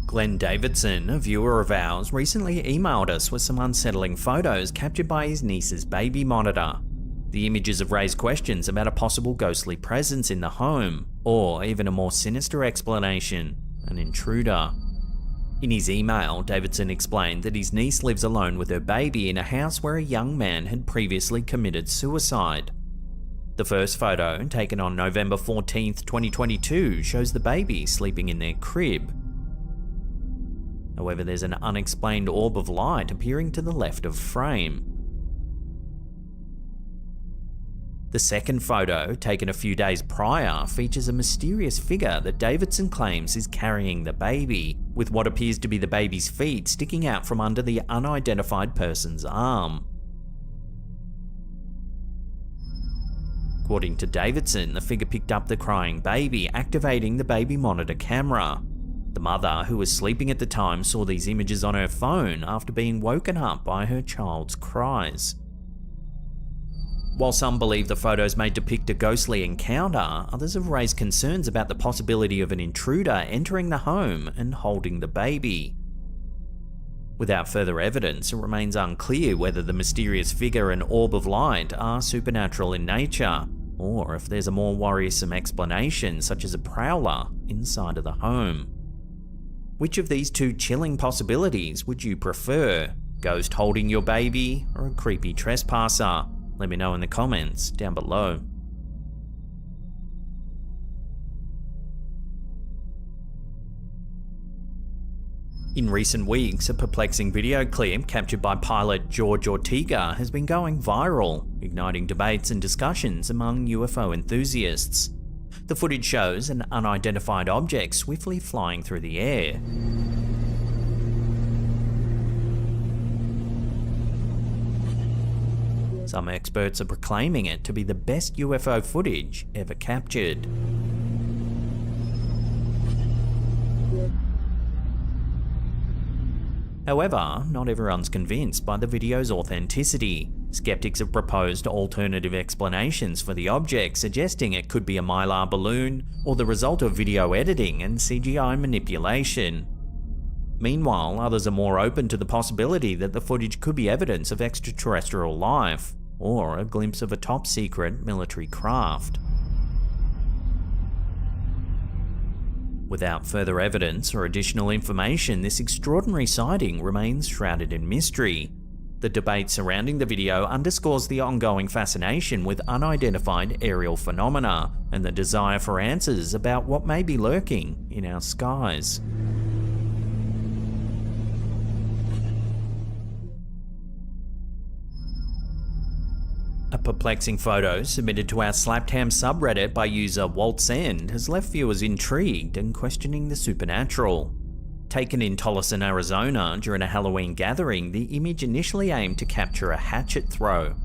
Glenn Davidson, a viewer of ours, recently emailed us with some unsettling photos captured by his niece's baby monitor. The images have raised questions about a possible ghostly presence in the home, or even a more sinister explanation, an intruder. In his email, Davidson explained that his niece lives alone with her baby in a house where a young man had previously committed suicide. The first photo, taken on November 14th, 2022, shows the baby sleeping in their crib. However, there's an unexplained orb of light appearing to the left of frame. The second photo, taken a few days prior, features a mysterious figure that Davidson claims is carrying the baby, with what appears to be the baby's feet sticking out from under the unidentified person's arm. According to Davidson, the figure picked up the crying baby, activating the baby monitor camera. The mother, who was sleeping at the time, saw these images on her phone after being woken up by her child's cries. While some believe the photos may depict a ghostly encounter, others have raised concerns about the possibility of an intruder entering the home and holding the baby. Without further evidence, it remains unclear whether the mysterious figure and orb of light are supernatural in nature, or if there's a more worrisome explanation, such as a prowler inside of the home. Which of these two chilling possibilities would you prefer? Ghost holding your baby, or a creepy trespasser? Let me know in the comments down below. In recent weeks, a perplexing video clip captured by pilot George Ortega has been going viral, igniting debates and discussions among UFO enthusiasts. The footage shows an unidentified object swiftly flying through the air. Some experts are proclaiming it to be the best UFO footage ever captured. However, not everyone's convinced by the video's authenticity. Skeptics have proposed alternative explanations for the object, suggesting it could be a mylar balloon or the result of video editing and CGI manipulation. Meanwhile, others are more open to the possibility that the footage could be evidence of extraterrestrial life, or a glimpse of a top-secret military craft. Without further evidence or additional information, this extraordinary sighting remains shrouded in mystery. The debate surrounding the video underscores the ongoing fascination with unidentified aerial phenomena and the desire for answers about what may be lurking in our skies. A perplexing photo submitted to our Slaptam subreddit by user WaltzEnd has left viewers intrigued and questioning the supernatural. Taken in Tolleson, Arizona during a Halloween gathering, the image initially aimed to capture a hatchet throw.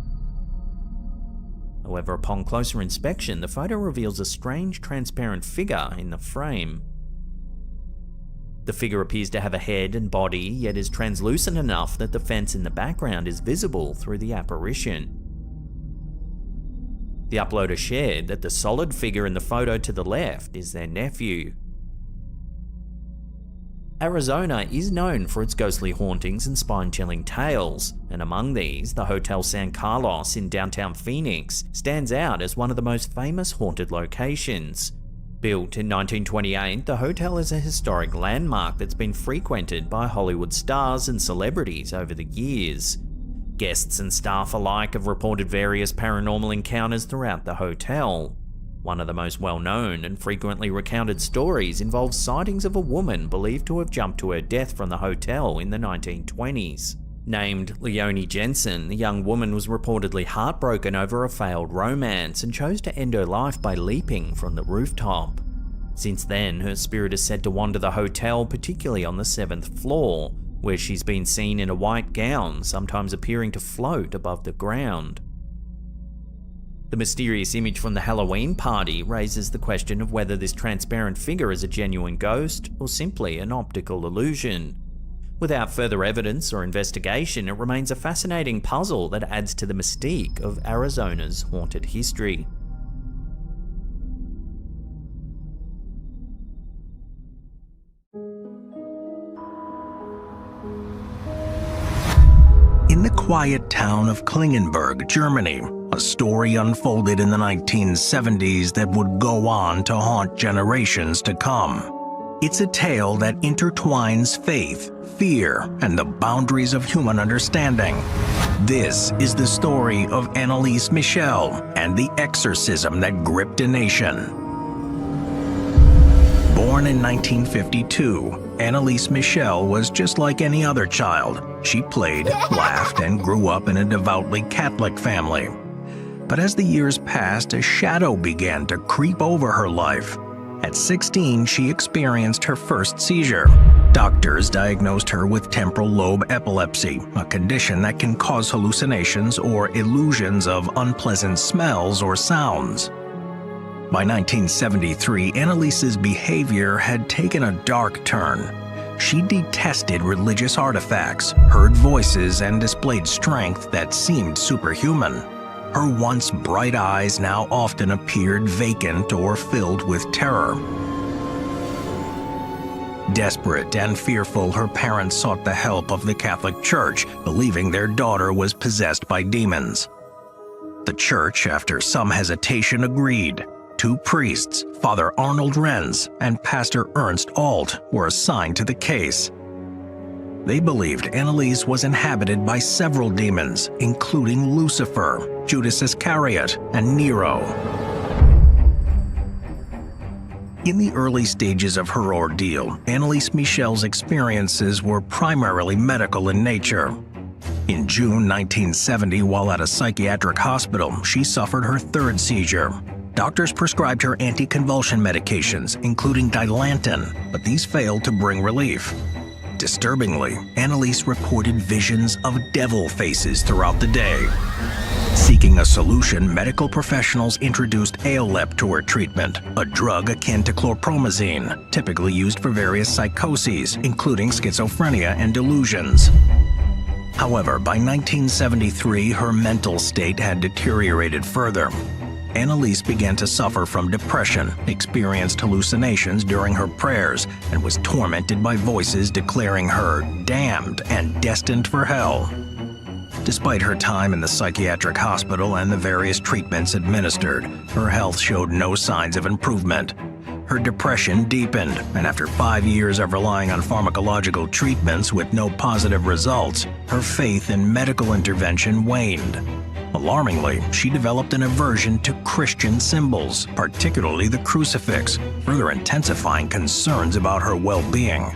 However, upon closer inspection, the photo reveals a strange transparent figure in the frame. The figure appears to have a head and body, yet is translucent enough that the fence in the background is visible through the apparition. The uploader shared that the solid figure in the photo to the left is their nephew. Arizona is known for its ghostly hauntings and spine-chilling tales, and among these, the Hotel San Carlos in downtown Phoenix stands out as one of the most famous haunted locations. Built in 1928, the hotel is a historic landmark that's been frequented by Hollywood stars and celebrities over the years. Guests and staff alike have reported various paranormal encounters throughout the hotel. One of the most well-known and frequently recounted stories involves sightings of a woman believed to have jumped to her death from the hotel in the 1920s. Named Leonie Jensen, the young woman was reportedly heartbroken over a failed romance and chose to end her life by leaping from the rooftop. Since then, her spirit is said to wander the hotel, particularly on the 7th floor, where she's been seen in a white gown, sometimes appearing to float above the ground. The mysterious image from the Halloween party raises the question of whether this transparent figure is a genuine ghost or simply an optical illusion. Without further evidence or investigation, it remains a fascinating puzzle that adds to the mystique of Arizona's haunted history. In the quiet town of Klingenberg, Germany, a story unfolded in the 1970s that would go on to haunt generations to come. It's a tale that intertwines faith, fear, and the boundaries of human understanding. This is the story of Anneliese Michel and the exorcism that gripped a nation. Born in 1952, Anneliese Michel was just like any other child. She played, laughed, and grew up in a devoutly Catholic family. But as the years passed, a shadow began to creep over her life. At 16, she experienced her first seizure. Doctors diagnosed her with temporal lobe epilepsy, a condition that can cause hallucinations or illusions of unpleasant smells or sounds. By 1973, Anneliese's behavior had taken a dark turn. She detested religious artifacts, heard voices, and displayed strength that seemed superhuman. Her once bright eyes now often appeared vacant or filled with terror. Desperate and fearful, her parents sought the help of the Catholic Church, believing their daughter was possessed by demons. The church, after some hesitation, agreed. 2 priests, Father Arnold Renz and Pastor Ernst Alt, were assigned to the case. They believed Anneliese was inhabited by several demons, including Lucifer, Judas Iscariot, and Nero. In the early stages of her ordeal, Anneliese Michel's experiences were primarily medical in nature. In June 1970, while at a psychiatric hospital, she suffered her 3rd seizure. Doctors prescribed her anticonvulsion medications, including Dilantin, but these failed to bring relief. Disturbingly, Anneliese reported visions of devil faces throughout the day. Seeking a solution, medical professionals introduced Aolep to her treatment, a drug akin to chlorpromazine, typically used for various psychoses, including schizophrenia and delusions. However, by 1973, her mental state had deteriorated further. Anneliese began to suffer from depression, experienced hallucinations during her prayers, and was tormented by voices declaring her damned and destined for hell. Despite her time in the psychiatric hospital and the various treatments administered, her health showed no signs of improvement. Her depression deepened, and after 5 years of relying on pharmacological treatments with no positive results, her faith in medical intervention waned. Alarmingly, she developed an aversion to Christian symbols, particularly the crucifix, further intensifying concerns about her well-being.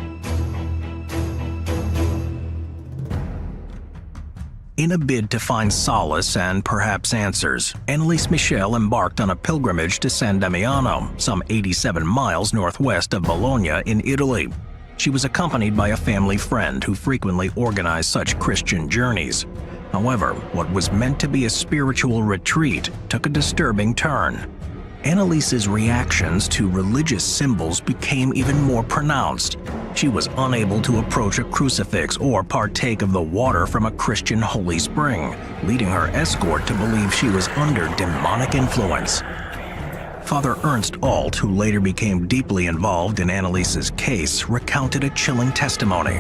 In a bid to find solace and perhaps answers, Annalise Michel embarked on a pilgrimage to San Damiano, some 87 miles northwest of Bologna in Italy. She was accompanied by a family friend who frequently organized such Christian journeys. However, what was meant to be a spiritual retreat took a disturbing turn. Annalise's reactions to religious symbols became even more pronounced. She was unable to approach a crucifix or partake of the water from a Christian holy spring, leading her escort to believe she was under demonic influence. Father Ernst Alt, who later became deeply involved in Annalise's case, recounted a chilling testimony.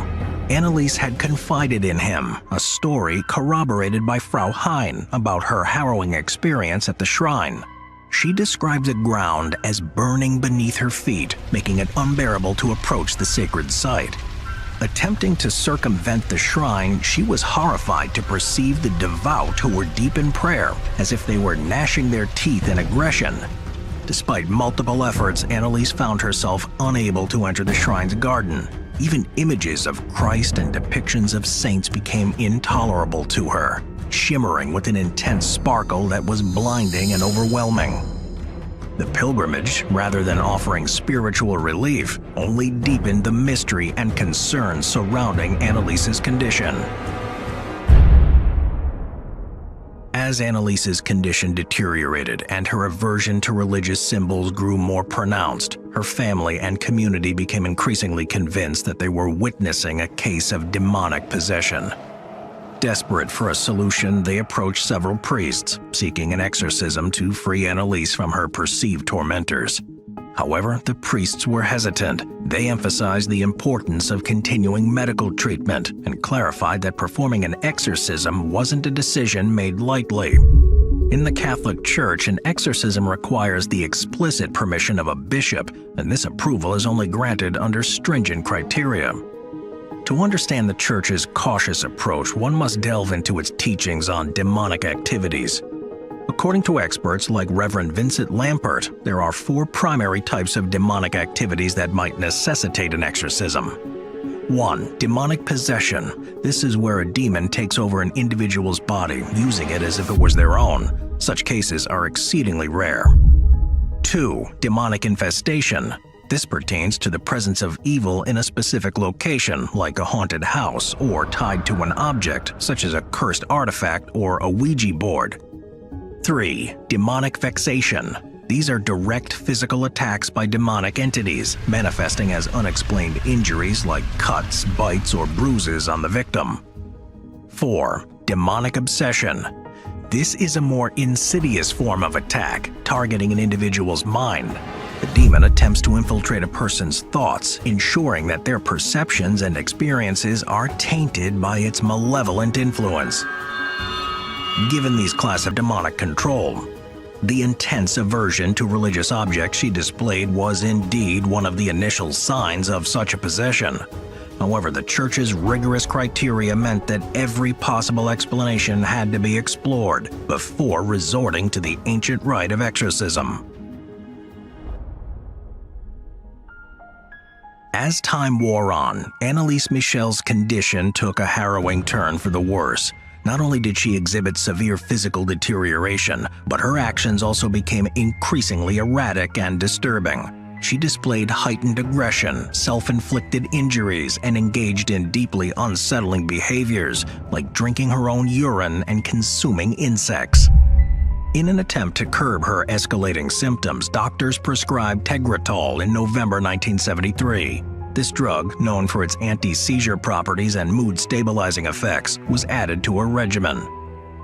Annalise had confided in him, a story corroborated by Frau Hein about her harrowing experience at the shrine. She described the ground as burning beneath her feet, making it unbearable to approach the sacred site. Attempting to circumvent the shrine, she was horrified to perceive the devout who were deep in prayer, as if they were gnashing their teeth in aggression. Despite multiple efforts, Annalise found herself unable to enter the shrine's garden. Even images of Christ and depictions of saints became intolerable to her, shimmering with an intense sparkle that was blinding and overwhelming. The pilgrimage, rather than offering spiritual relief, only deepened the mystery and concern surrounding Annalise's condition. As Annalise's condition deteriorated and her aversion to religious symbols grew more pronounced, her family and community became increasingly convinced that they were witnessing a case of demonic possession. Desperate for a solution, they approached several priests, seeking an exorcism to free Annalise from her perceived tormentors. However, the priests were hesitant. They emphasized the importance of continuing medical treatment and clarified that performing an exorcism wasn't a decision made lightly. In the Catholic Church, an exorcism requires the explicit permission of a bishop, and this approval is only granted under stringent criteria. To understand the Church's cautious approach, one must delve into its teachings on demonic activities. According to experts like Reverend Vincent Lampert, there are 4 primary types of demonic activities that might necessitate an exorcism. 1. Demonic possession. This is where a demon takes over an individual's body, using it as if it was their own. Such cases are exceedingly rare. 2. Demonic infestation. This pertains to the presence of evil in a specific location, like a haunted house, or tied to an object, such as a cursed artifact or a Ouija board. 3. Demonic vexation. These are direct physical attacks by demonic entities, manifesting as unexplained injuries like cuts, bites, or bruises on the victim. 4. Demonic obsession. This is a more insidious form of attack, targeting an individual's mind. The demon attempts to infiltrate a person's thoughts, ensuring that their perceptions and experiences are tainted by its malevolent influence. Given these class of demonic control, the intense aversion to religious objects she displayed was indeed one of the initial signs of such a possession. However, the Church's rigorous criteria meant that every possible explanation had to be explored before resorting to the ancient rite of exorcism. As time wore on, Annalise Michel's condition took a harrowing turn for the worse. Not only did she exhibit severe physical deterioration, but her actions also became increasingly erratic and disturbing. She displayed heightened aggression, self-inflicted injuries, and engaged in deeply unsettling behaviors, like drinking her own urine and consuming insects. In an attempt to curb her escalating symptoms, doctors prescribed Tegretol in November 1973. This drug, known for its anti-seizure properties and mood-stabilizing effects, was added to her regimen.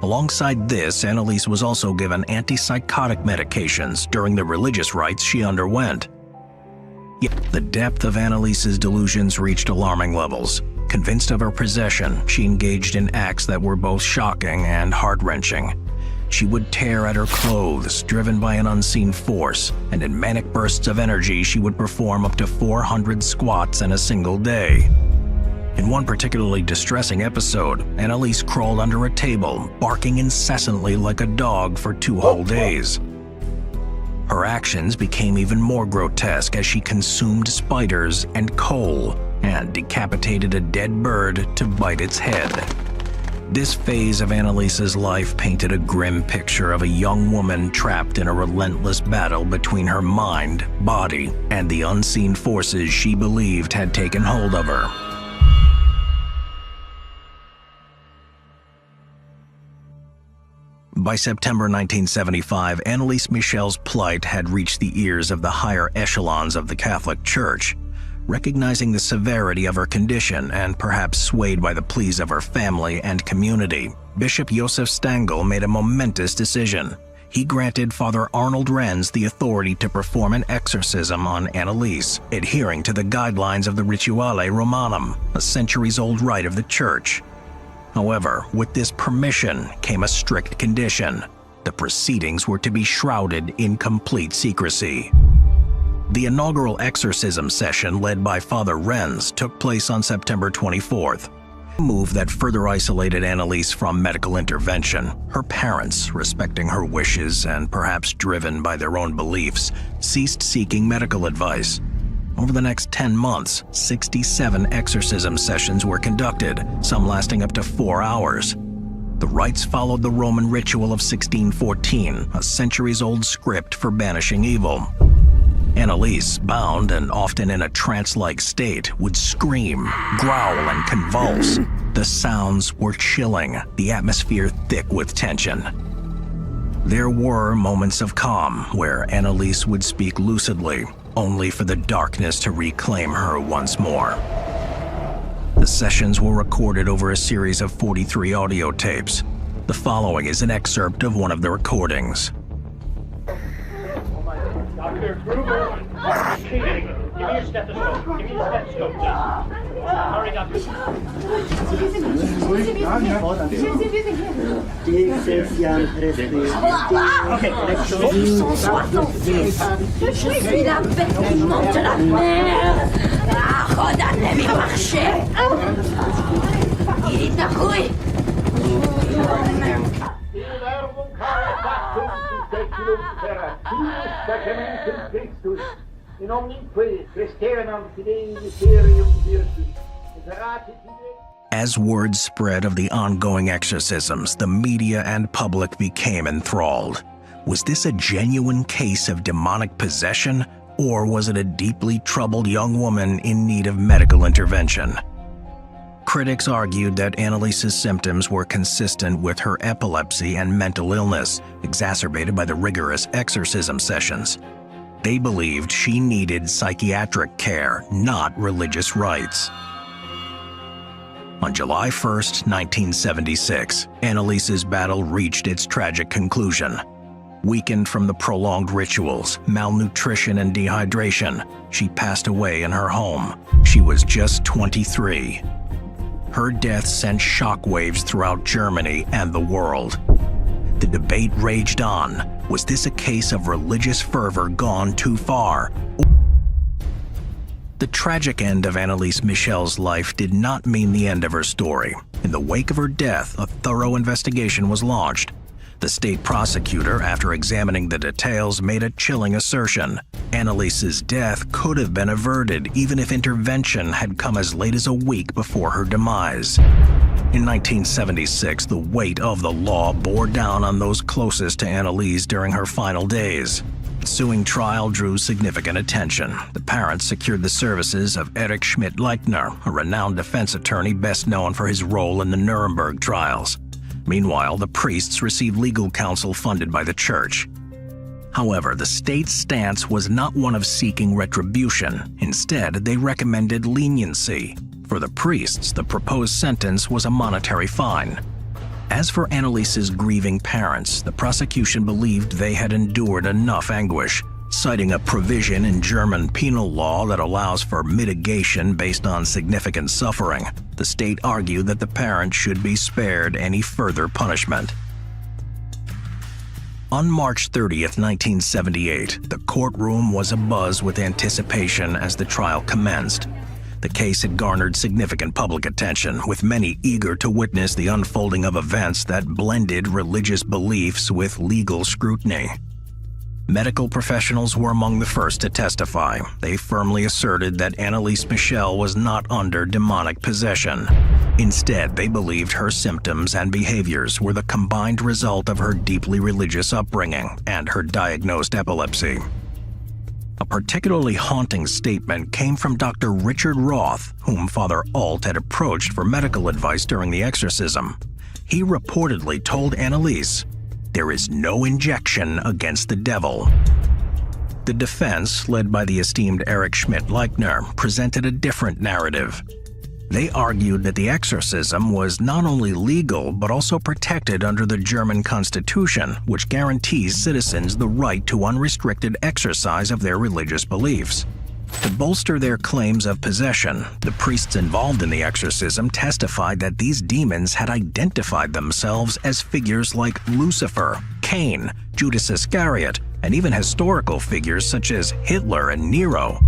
Alongside this, Annalise was also given antipsychotic medications during the religious rites she underwent. Yet, the depth of Annalise's delusions reached alarming levels. Convinced of her possession, she engaged in acts that were both shocking and heart-wrenching. She would tear at her clothes, driven by an unseen force, and in manic bursts of energy, she would perform up to 400 squats in a single day. In one particularly distressing episode, Annalise crawled under a table, barking incessantly like a dog for 2 whole days. Her actions became even more grotesque as she consumed spiders and coal and decapitated a dead bird to bite its head. This phase of Annalise's life painted a grim picture of a young woman trapped in a relentless battle between her mind, body, and the unseen forces she believed had taken hold of her. By September 1975, Annalise Michel's plight had reached the ears of the higher echelons of the Catholic Church. Recognizing the severity of her condition and perhaps swayed by the pleas of her family and community, Bishop Josef Stangl made a momentous decision. He granted Father Arnold Renz the authority to perform an exorcism on Annalise, adhering to the guidelines of the Rituale Romanum, a centuries-old rite of the Church. However, with this permission came a strict condition. The proceedings were to be shrouded in complete secrecy. The inaugural exorcism session led by Father Renz took place on September 24th, a move that further isolated Annalise from medical intervention. Her parents, respecting her wishes and perhaps driven by their own beliefs, ceased seeking medical advice. Over the next 10 months, 67 exorcism sessions were conducted, some lasting up to 4 hours. The rites followed the Roman ritual of 1614, a centuries-old script for banishing evil. Annalise, bound and often in a trance-like state, would scream, growl, and convulse. The sounds were chilling, the atmosphere thick with tension. There were moments of calm where Annalise would speak lucidly, only for the darkness to reclaim her once more. The sessions were recorded over a series of 43 audio tapes. The following is an excerpt of one of the recordings. Dr. Gruber, give me your stethoscope. Give me your stethoscope, please. Hurry, doctor. Okay, next Je suis la bête immonde de la mer. Ah, condamné à marcher. Il est accoué. As word spread of the ongoing exorcisms, the media and public became enthralled. Was this a genuine case of demonic possession, or was it a deeply troubled young woman in need of medical intervention? Critics argued that Annalise's symptoms were consistent with her epilepsy and mental illness, exacerbated by the rigorous exorcism sessions. They believed she needed psychiatric care, not religious rites. On July 1st, 1976, Annalise's battle reached its tragic conclusion. Weakened from the prolonged rituals, malnutrition, and dehydration, she passed away in her home. She was just 23. Her death sent shockwaves throughout Germany and the world. The debate raged on. Was this a case of religious fervor gone too far? The tragic end of Annalise Michel's life did not mean the end of her story. In the wake of her death, a thorough investigation was launched. The state prosecutor, after examining the details, made a chilling assertion. Annalise's death could have been averted even if intervention had come as late as a week before her demise. In 1976, the weight of the law bore down on those closest to Annalise during her final days. The ensuing trial drew significant attention. The parents secured the services of Erich Schmidt-Leichner, a renowned defense attorney best known for his role in the Nuremberg trials. Meanwhile, the priests received legal counsel funded by the church. However, the state's stance was not one of seeking retribution. Instead, they recommended leniency. For the priests, the proposed sentence was a monetary fine. As for Annalise's grieving parents, the prosecution believed they had endured enough anguish. Citing a provision in German penal law that allows for mitigation based on significant suffering, the state argued that the parents should be spared any further punishment. On March 30th, 1978, the courtroom was abuzz with anticipation as the trial commenced. The case had garnered significant public attention, with many eager to witness the unfolding of events that blended religious beliefs with legal scrutiny. Medical professionals were among the first to testify. They firmly asserted that Annalise Michel was not under demonic possession. Instead, they believed her symptoms and behaviors were the combined result of her deeply religious upbringing and her diagnosed epilepsy. A particularly haunting statement came from Dr. Richard Roth, whom Father Alt had approached for medical advice during the exorcism. He reportedly told Annalise, "There is no injection against the devil." The defense, led by the esteemed Erich Schmidt-Leichner, presented a different narrative. They argued that the exorcism was not only legal but also protected under the German Constitution, which guarantees citizens the right to unrestricted exercise of their religious beliefs. To bolster their claims of possession, the priests involved in the exorcism testified that these demons had identified themselves as figures like Lucifer, Cain, Judas Iscariot, and even historical figures such as Hitler and Nero.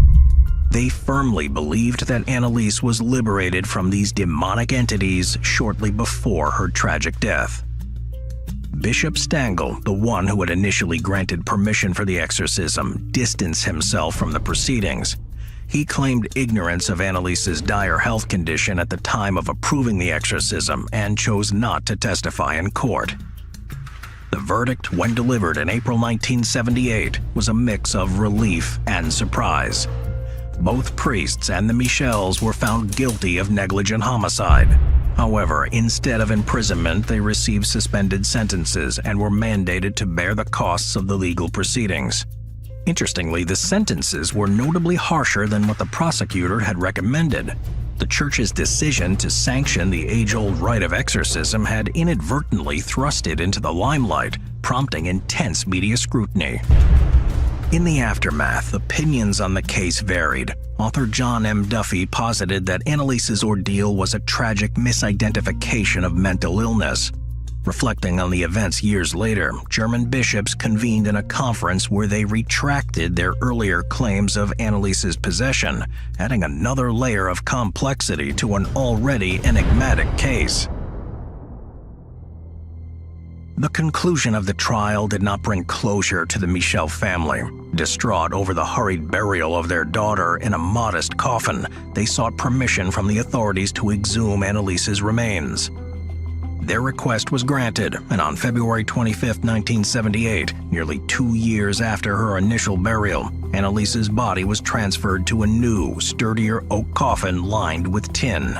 They firmly believed that Annalise was liberated from these demonic entities shortly before her tragic death. Bishop Stangl, the one who had initially granted permission for the exorcism, distanced himself from the proceedings. He claimed ignorance of Annalise's dire health condition at the time of approving the exorcism and chose not to testify in court. The verdict, when delivered in April 1978, was a mix of relief and surprise. Both priests and the Michels were found guilty of negligent homicide. However, instead of imprisonment, they received suspended sentences and were mandated to bear the costs of the legal proceedings. Interestingly, the sentences were notably harsher than what the prosecutor had recommended. The church's decision to sanction the age-old rite of exorcism had inadvertently thrust it into the limelight, prompting intense media scrutiny. In the aftermath, opinions on the case varied. Author John M. Duffy posited that Annalise's ordeal was a tragic misidentification of mental illness. Reflecting on the events years later, German bishops convened in a conference where they retracted their earlier claims of Annalise's possession, adding another layer of complexity to an already enigmatic case. The conclusion of the trial did not bring closure to the Michel family. Distraught over the hurried burial of their daughter in a modest coffin, they sought permission from the authorities to exhume Annalise's remains. Their request was granted, and on February 25, 1978, nearly 2 years after her initial burial, Annalise's body was transferred to a new, sturdier oak coffin lined with tin.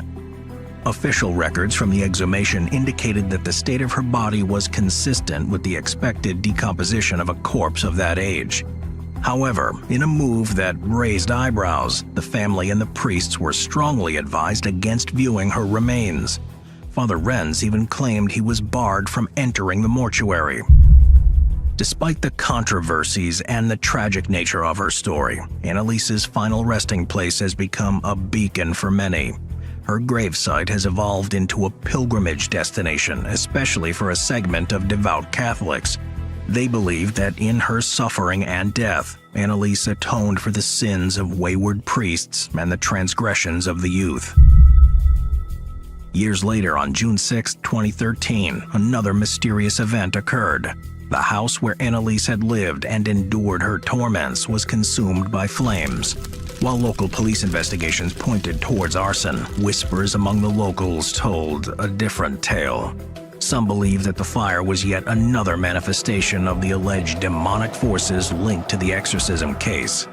Official records from the exhumation indicated that the state of her body was consistent with the expected decomposition of a corpse of that age. However, in a move that raised eyebrows, the family and the priests were strongly advised against viewing her remains. Father Renz even claimed he was barred from entering the mortuary. Despite the controversies and the tragic nature of her story, Annalise's final resting place has become a beacon for many. Her gravesite has evolved into a pilgrimage destination, especially for a segment of devout Catholics. They believe that in her suffering and death, Annalise atoned for the sins of wayward priests and the transgressions of the youth. Years later, on June 6, 2013, another mysterious event occurred. The house where Annalise had lived and endured her torments was consumed by flames. While local police investigations pointed towards arson, whispers among the locals told a different tale. Some believe that the fire was yet another manifestation of the alleged demonic forces linked to the exorcism case.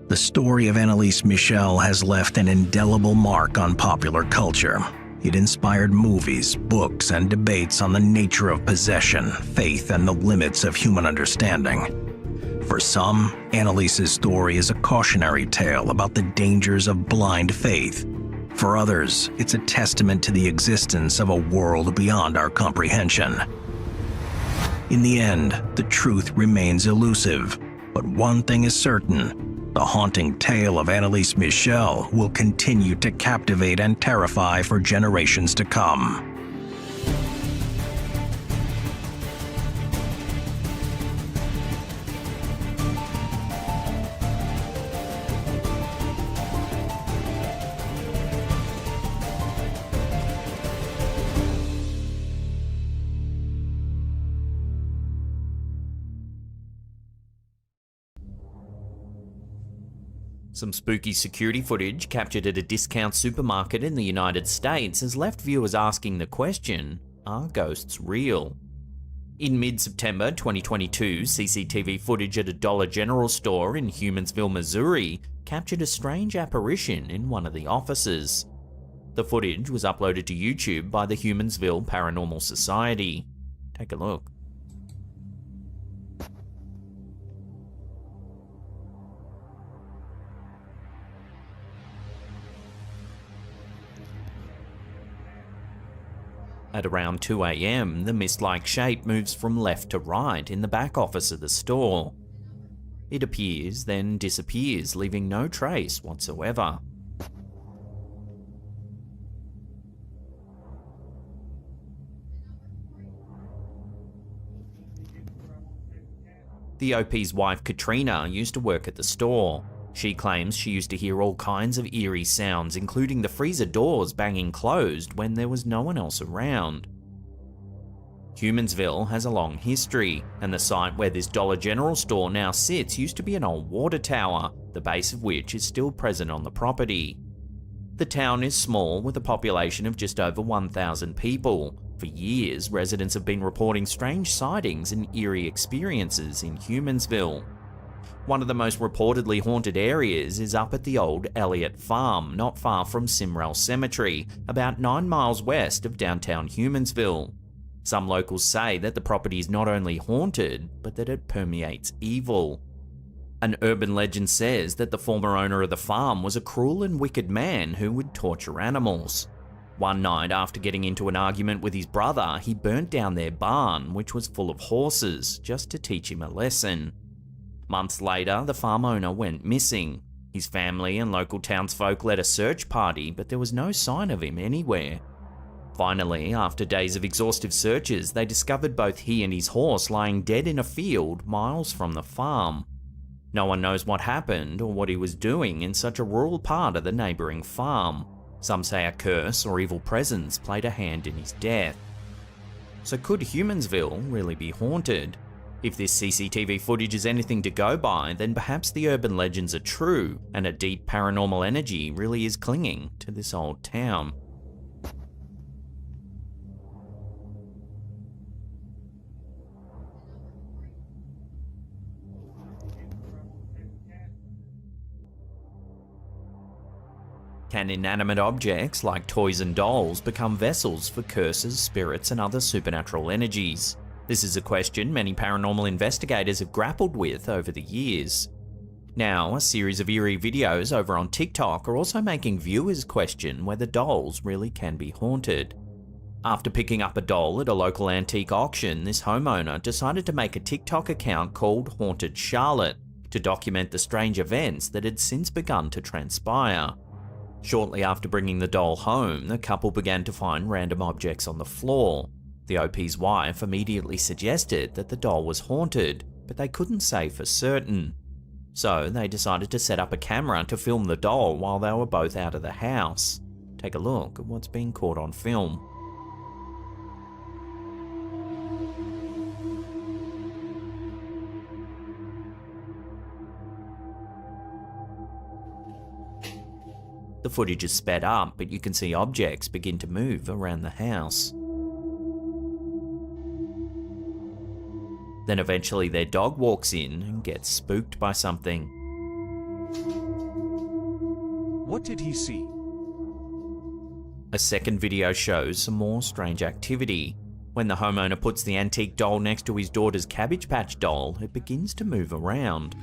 The story of Annalise Michel has left an indelible mark on popular culture. It inspired movies, books, and debates on the nature of possession, faith, and the limits of human understanding. For some, Annalise's story is a cautionary tale about the dangers of blind faith. For others, it's a testament to the existence of a world beyond our comprehension. In the end, the truth remains elusive, but one thing is certain: the haunting tale of Annalise Michel will continue to captivate and terrify for generations to come. Some spooky security footage captured at a discount supermarket in the United States has left viewers asking the question, are ghosts real? In mid-September 2022, CCTV footage at a Dollar General store in Humansville, Missouri captured a strange apparition in one of the offices. The footage was uploaded to YouTube by the Humansville Paranormal Society. Take a look. At around 2 AM, the mist-like shape moves from left to right in the back office of the store. It appears, then disappears, leaving no trace whatsoever. The OP's wife, Katrina, used to work at the store. She claims she used to hear all kinds of eerie sounds, including the freezer doors banging closed when there was no one else around. Humansville has a long history, and the site where this Dollar General store now sits used to be an old water tower, the base of which is still present on the property. The town is small, with a population of just over 1,000 people. For years, residents have been reporting strange sightings and eerie experiences in Humansville. One of the most reportedly haunted areas is up at the old Elliott Farm, not far from Simrel Cemetery, about 9 miles west of downtown Humansville. Some locals say that the property is not only haunted, but that it permeates evil. An urban legend says that the former owner of the farm was a cruel and wicked man who would torture animals. One night, after getting into an argument with his brother, he burnt down their barn, which was full of horses, just to teach him a lesson. Months later, the farm owner went missing. His family and local townsfolk led a search party, but there was no sign of him anywhere. Finally, after days of exhaustive searches, they discovered both he and his horse lying dead in a field miles from the farm. No one knows what happened or what he was doing in such a rural part of the neighbouring farm. Some say a curse or evil presence played a hand in his death. So could Humansville really be haunted? If this CCTV footage is anything to go by, then perhaps the urban legends are true, and a deep paranormal energy really is clinging to this old town. Can inanimate objects like toys and dolls become vessels for curses, spirits, and other supernatural energies? This is a question many paranormal investigators have grappled with over the years. Now, a series of eerie videos over on TikTok are also making viewers question whether dolls really can be haunted. After picking up a doll at a local antique auction, this homeowner decided to make a TikTok account called Haunted Charlotte to document the strange events that had since begun to transpire. Shortly after bringing the doll home, the couple began to find random objects on the floor. The OP's wife immediately suggested that the doll was haunted, but they couldn't say for certain. So they decided to set up a camera to film the doll while they were both out of the house. Take a look at what's being caught on film. The footage is sped up, but you can see objects begin to move around the house. Then eventually their dog walks in and gets spooked by something. What did he see? A second video shows some more strange activity. When the homeowner puts the antique doll next to his daughter's Cabbage Patch doll, it begins to move around.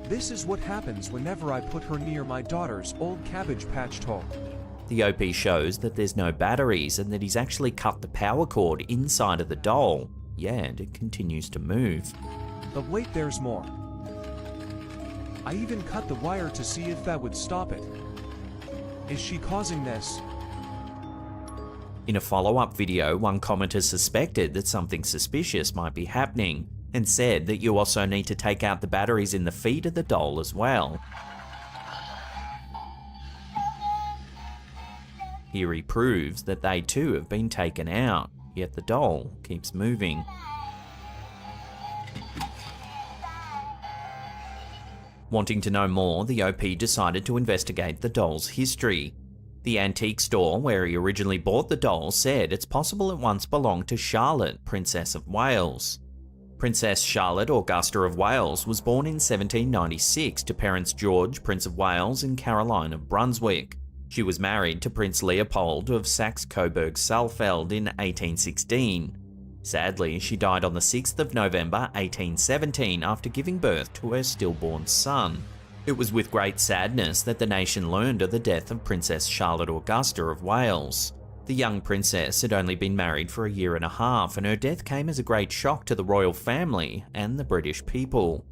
This is what happens whenever I put her near my daughter's old Cabbage Patch doll. The OP shows that there's no batteries and that he's actually cut the power cord inside of the doll. Yeah, and it continues to move. But wait, there's more. I even cut the wire to see if that would stop it. Is she causing this? In a follow-up video, one commenter suspected that something suspicious might be happening, and said that you also need to take out the batteries in the feet of the doll as well. Here he proves that they too have been taken out, yet the doll keeps moving. Wanting to know more, the OP decided to investigate the doll's history. The antique store where he originally bought the doll said it's possible it once belonged to Charlotte, Princess of Wales. Princess Charlotte Augusta of Wales was born in 1796 to parents George, Prince of Wales, and Caroline of Brunswick. She was married to Prince Leopold of Saxe-Coburg-Saalfeld in 1816. Sadly, she died on the 6th of November 1817 after giving birth to her stillborn son. It was with great sadness that the nation learned of the death of Princess Charlotte Augusta of Wales. The young princess had only been married for a year and a half, and her death came as a great shock to the royal family and the British people.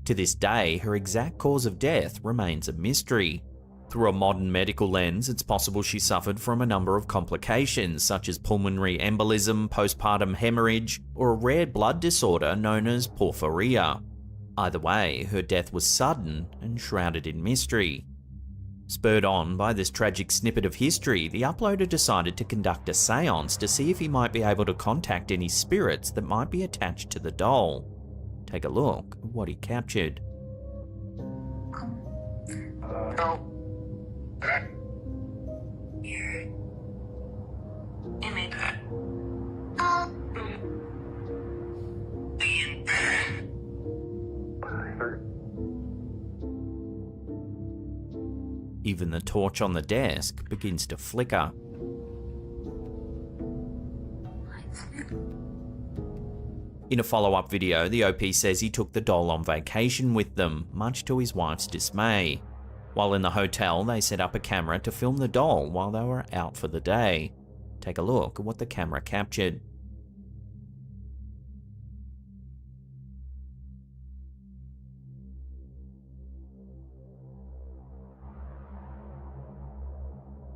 To this day, her exact cause of death remains a mystery. Through a modern medical lens, it's possible she suffered from a number of complications such as pulmonary embolism, postpartum hemorrhage, or a rare blood disorder known as porphyria. Either way, her death was sudden and shrouded in mystery. Spurred on by this tragic snippet of history, the uploader decided to conduct a seance to see if he might be able to contact any spirits that might be attached to the doll. Take a look at what he captured. Even the torch on the desk begins to flicker. In a follow-up video, the OP says he took the doll on vacation with them, much to his wife's dismay. While in the hotel, they set up a camera to film the doll while they were out for the day. Take a look at what the camera captured.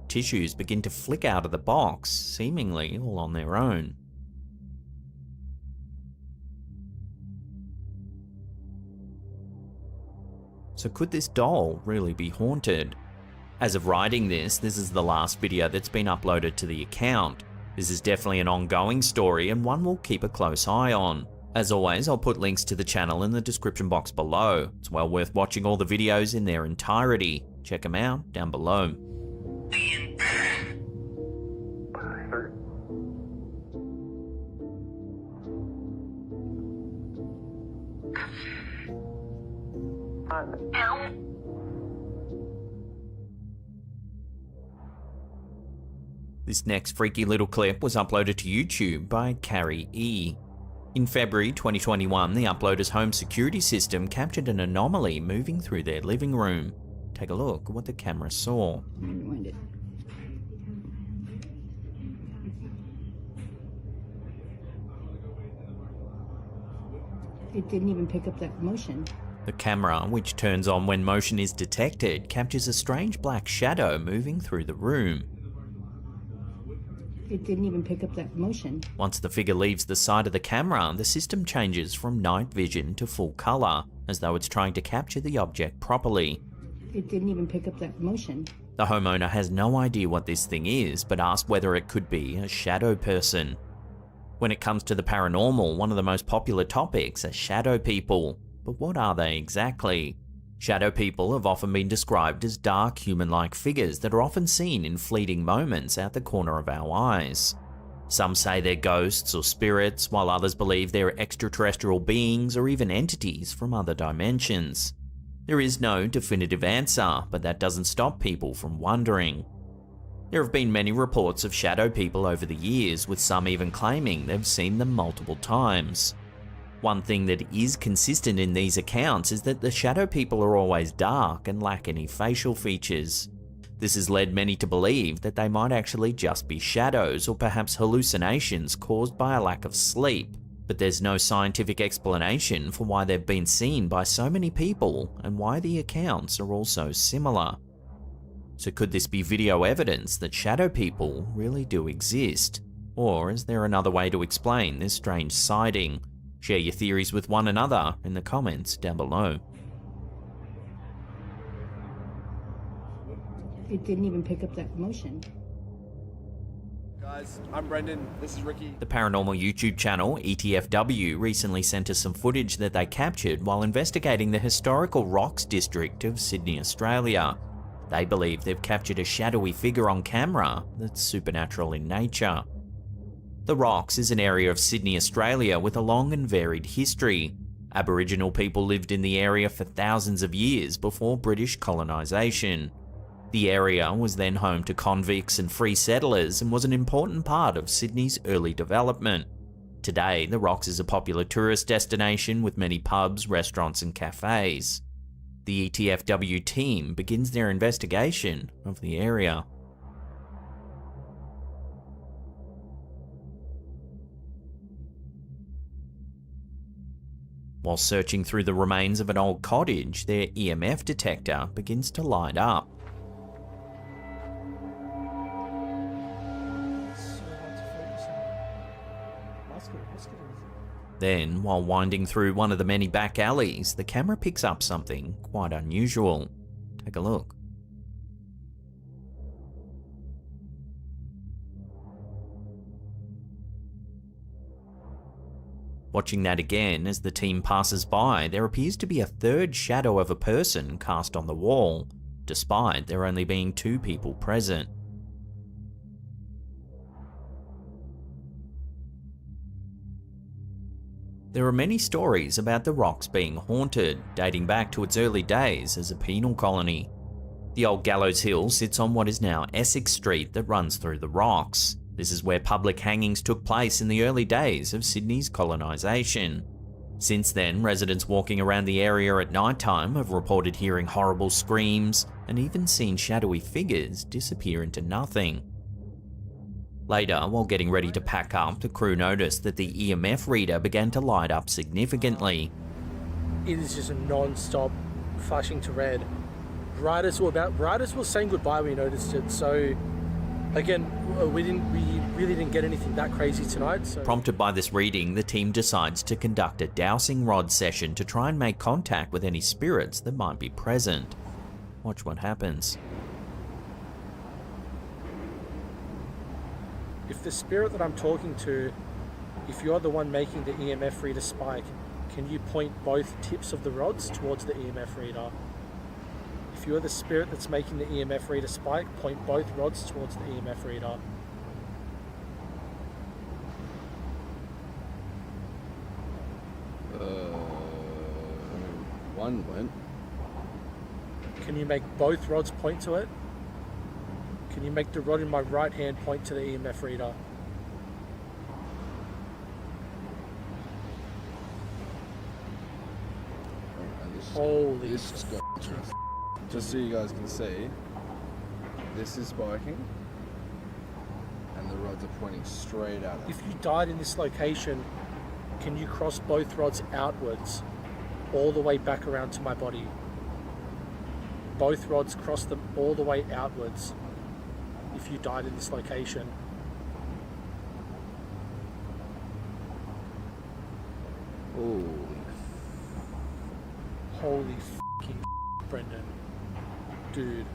Tissues begin to flick out of the box, seemingly all on their own. So could this doll really be haunted? As of writing this is the last video that's been uploaded to the account. This is definitely an ongoing story and one we'll keep a close eye on. As always, I'll put links to the channel in the description box below. It's well worth watching all the videos in their entirety. Check them out down below. This next freaky little clip was uploaded to YouTube by Carrie E. In February 2021, the uploader's home security system captured an anomaly moving through their living room. Take a look at what the camera saw. Rewind it. It didn't even pick up that motion. The camera, which turns on when motion is detected, captures a strange black shadow moving through the room. It didn't even pick up that motion. Once the figure leaves the side of the camera, the system changes from night vision to full color, as though it's trying to capture the object properly. It didn't even pick up that motion. The homeowner has no idea what this thing is, but asked whether it could be a shadow person. When it comes to the paranormal, one of the most popular topics are shadow people. But what are they exactly? Shadow people have often been described as dark human-like figures that are often seen in fleeting moments out the corner of our eyes. Some say they're ghosts or spirits, while others believe they're extraterrestrial beings or even entities from other dimensions. There is no definitive answer, but that doesn't stop people from wondering. There have been many reports of shadow people over the years, with some even claiming they've seen them multiple times. One thing that is consistent in these accounts is that the shadow people are always dark and lack any facial features. This has led many to believe that they might actually just be shadows or perhaps hallucinations caused by a lack of sleep, but there's no scientific explanation for why they've been seen by so many people and why the accounts are all so similar. So could this be video evidence that shadow people really do exist? Or is there another way to explain this strange sighting? Share your theories with one another in the comments down below. It didn't even pick up that motion. Guys, I'm Brendan, this is Ricky. The paranormal YouTube channel ETFW recently sent us some footage that they captured while investigating the historical Rocks district of Sydney, Australia. They believe they've captured a shadowy figure on camera that's supernatural in nature. The Rocks is an area of Sydney, Australia with a long and varied history. Aboriginal people lived in the area for thousands of years before British colonisation. The area was then home to convicts and free settlers and was an important part of Sydney's early development. Today, the Rocks is a popular tourist destination with many pubs, restaurants and cafes. The ETFW team begins their investigation of the area. While searching through the remains of an old cottage, their EMF detector begins to light up. Then, while winding through one of the many back alleys, the camera picks up something quite unusual. Take a look. Watching that again, as the team passes by, there appears to be a third shadow of a person cast on the wall, despite there only being 2 people present. There are many stories about the Rocks being haunted, dating back to its early days as a penal colony. The old Gallows Hill sits on what is now Essex Street that runs through the Rocks. This is where public hangings took place in the early days of Sydney's colonisation. Since then, residents walking around the area at night time have reported hearing horrible screams and even seen shadowy figures disappear into nothing. Later, while getting ready to pack up, the crew noticed that the EMF reader began to light up significantly. It is just non-stop flashing to red. Right as we're saying goodbye, we noticed it. So, again, we really didn't get anything that crazy tonight. So. Prompted by this reading, the team decides to conduct a dowsing rod session to try and make contact with any spirits that might be present. Watch what happens. If the spirit that I'm talking to, if you're the one making the EMF reader spike, can you point both tips of the rods towards the EMF reader? If you're the spirit that's making the EMF reader spike, point both rods towards the EMF reader. One went. Can you make both rods point to it? Can you make the rod in my right hand point to the EMF reader? Holy this is just so you guys can see, this is spiking and the rods are pointing straight at it. If you died in this location, can you cross both rods outwards all the way back around to my body? Both rods cross them all the way outwards if you died in this location. Holy fucking Brendan. Dude.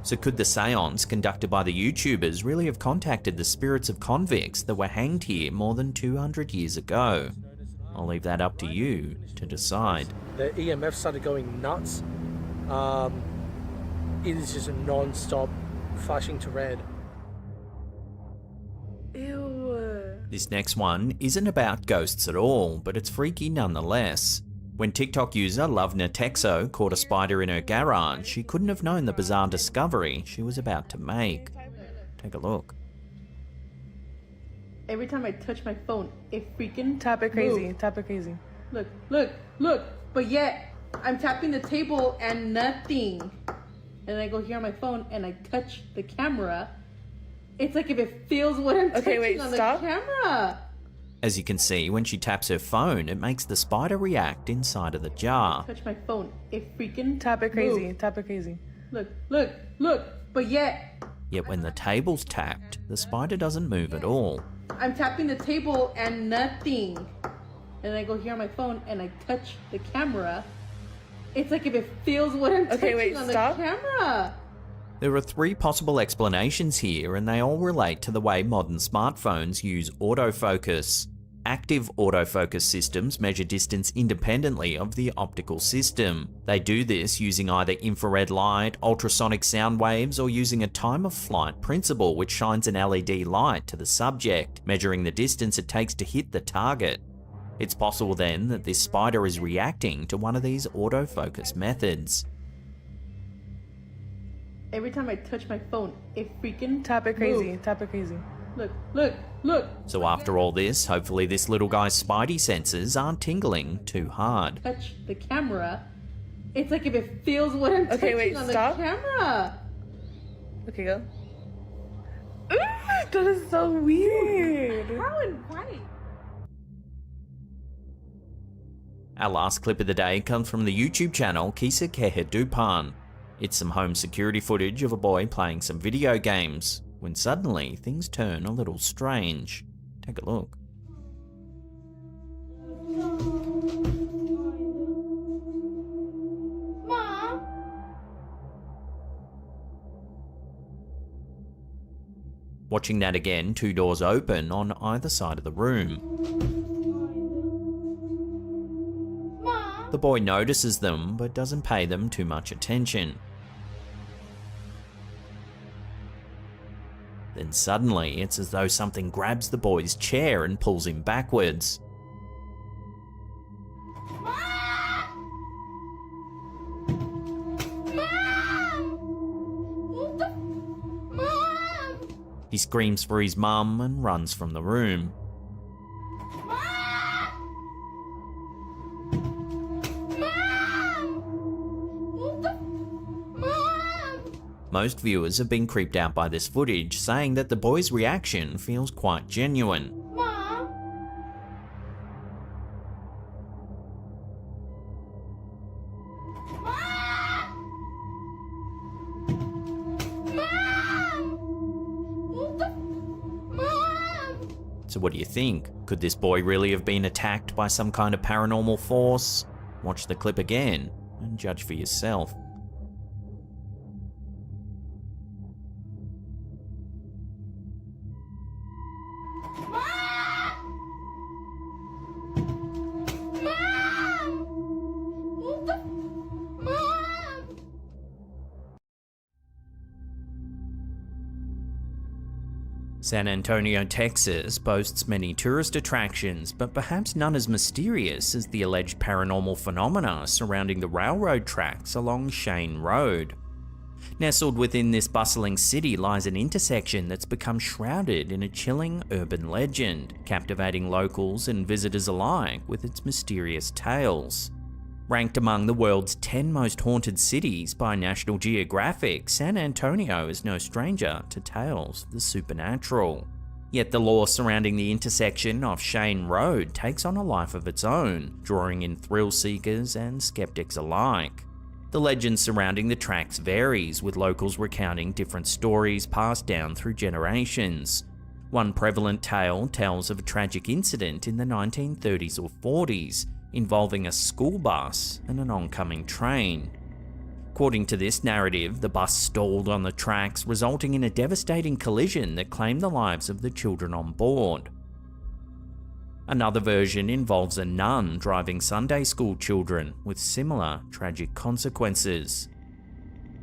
So could the seance conducted by the YouTubers really have contacted the spirits of convicts that were hanged here more than 200 years ago? I'll leave that up to you to decide. The EMF started going nuts. It is just a non-stop flashing to red. Ew. This next one isn't about ghosts at all, but it's freaky nonetheless. When TikTok user Lovna Texo caught a spider in her garage, she couldn't have known the bizarre discovery she was about to make. Take a look. Every time I touch my phone, it freaking Tap it crazy. moves. Tap it crazy. Look, look, look. But yet, I'm tapping the table and nothing. And I go here on my phone and I touch the camera. It's like if it feels what I'm touching on the camera. As you can see, when she taps her phone, it makes the spider react inside of the jar. Touch my phone, it freaking Tap it crazy. moves. Tap it crazy. Look, look, look. But yet, Yet when the table's tapped, the spider doesn't move at all. I'm tapping the table and nothing. And I go here on my phone and I touch the camera. It's like if it feels what I'm touching on the camera. There are three possible explanations here, and they all relate to the way modern smartphones use autofocus. Active autofocus systems measure distance independently of the optical system. They do this using either infrared light, ultrasonic sound waves, or using a time-of-flight principle which shines an LED light to the subject, measuring the distance it takes to hit the target. It's possible then that this spider is reacting to one of these autofocus methods. Every time I touch my phone, it freaking tap it crazy, moves. tap it crazy. Look, look, look. So after all this, hopefully this little guy's spidey senses aren't tingling too hard. Touch the camera. It's like if it feels what I'm touching wait, on stop. the camera. Okay, go. Ooh, that is so weird. How and why? Our last clip of the day comes from the YouTube channel Kisa Kehedupan. It's some home security footage of a boy playing some video games, when suddenly things turn a little strange. Take a look. Mom? Watching that again, two doors open on either side of the room. Mom? The boy notices them, but doesn't pay them too much attention. Then suddenly, it's as though something grabs the boy's chair and pulls him backwards. He screams for his mum and runs from the room. Most viewers have been creeped out by this footage, saying that the boy's reaction feels quite genuine. Mom? So what do you think? Could this boy really have been attacked by some kind of paranormal force? Watch the clip again and judge for yourself. San Antonio, Texas boasts many tourist attractions, but perhaps none as mysterious as the alleged paranormal phenomena surrounding the railroad tracks along Shane Road. Nestled within this bustling city lies an intersection that's become shrouded in a chilling urban legend, captivating locals and visitors alike with its mysterious tales. Ranked among the world's 10 most haunted cities by National Geographic, San Antonio is no stranger to tales of the supernatural. Yet the lore surrounding the intersection off Shane Road takes on a life of its own, drawing in thrill seekers and skeptics alike. The legend surrounding the tracks varies, with locals recounting different stories passed down through generations. One prevalent tale tells of a tragic incident in the 1930s or 40s, involving a school bus and an oncoming train. According to this narrative, the bus stalled on the tracks, resulting in a devastating collision that claimed the lives of the children on board. Another version involves a nun driving Sunday school children, with similar tragic consequences.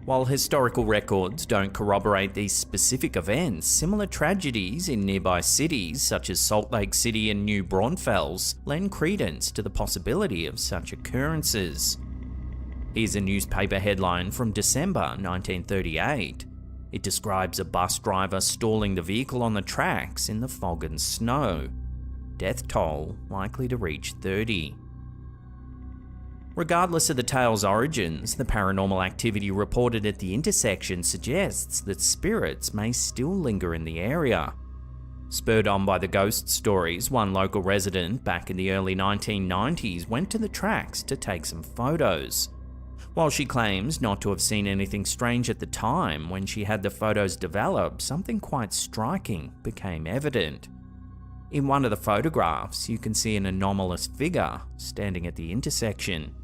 While historical records don't corroborate these specific events, similar tragedies in nearby cities such as Salt Lake City and New Braunfels lend credence to the possibility of such occurrences. Here's a newspaper headline from December 1938. It describes a bus driver stalling the vehicle on the tracks in the fog and snow. Death toll likely to reach 30. Regardless of the tale's origins, the paranormal activity reported at the intersection suggests that spirits may still linger in the area. Spurred on by the ghost stories, one local resident back in the early 1990s went to the tracks to take some photos. While she claims not to have seen anything strange at the time, when she had the photos developed, something quite striking became evident. In one of the photographs, you can see an anomalous figure standing at the intersection.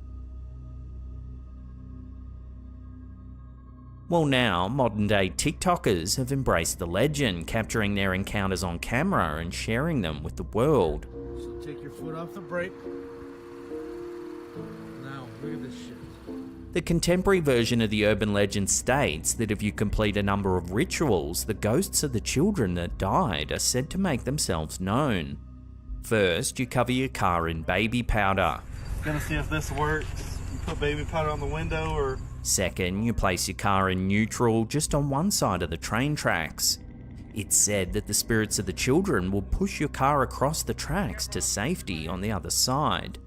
Well, now, modern-day TikTokers have embraced the legend, capturing their encounters on camera and sharing them with the world. So take your foot off the brake. Now, look at this shit. The contemporary version of the urban legend states that if you complete a number of rituals, the ghosts of the children that died are said to make themselves known. First, you cover your car in baby powder. Gonna see if this works. You put baby powder on the window or... Second, you place your car in neutral just on one side of the train tracks. It's said that the spirits of the children will push your car across the tracks to safety on the other side.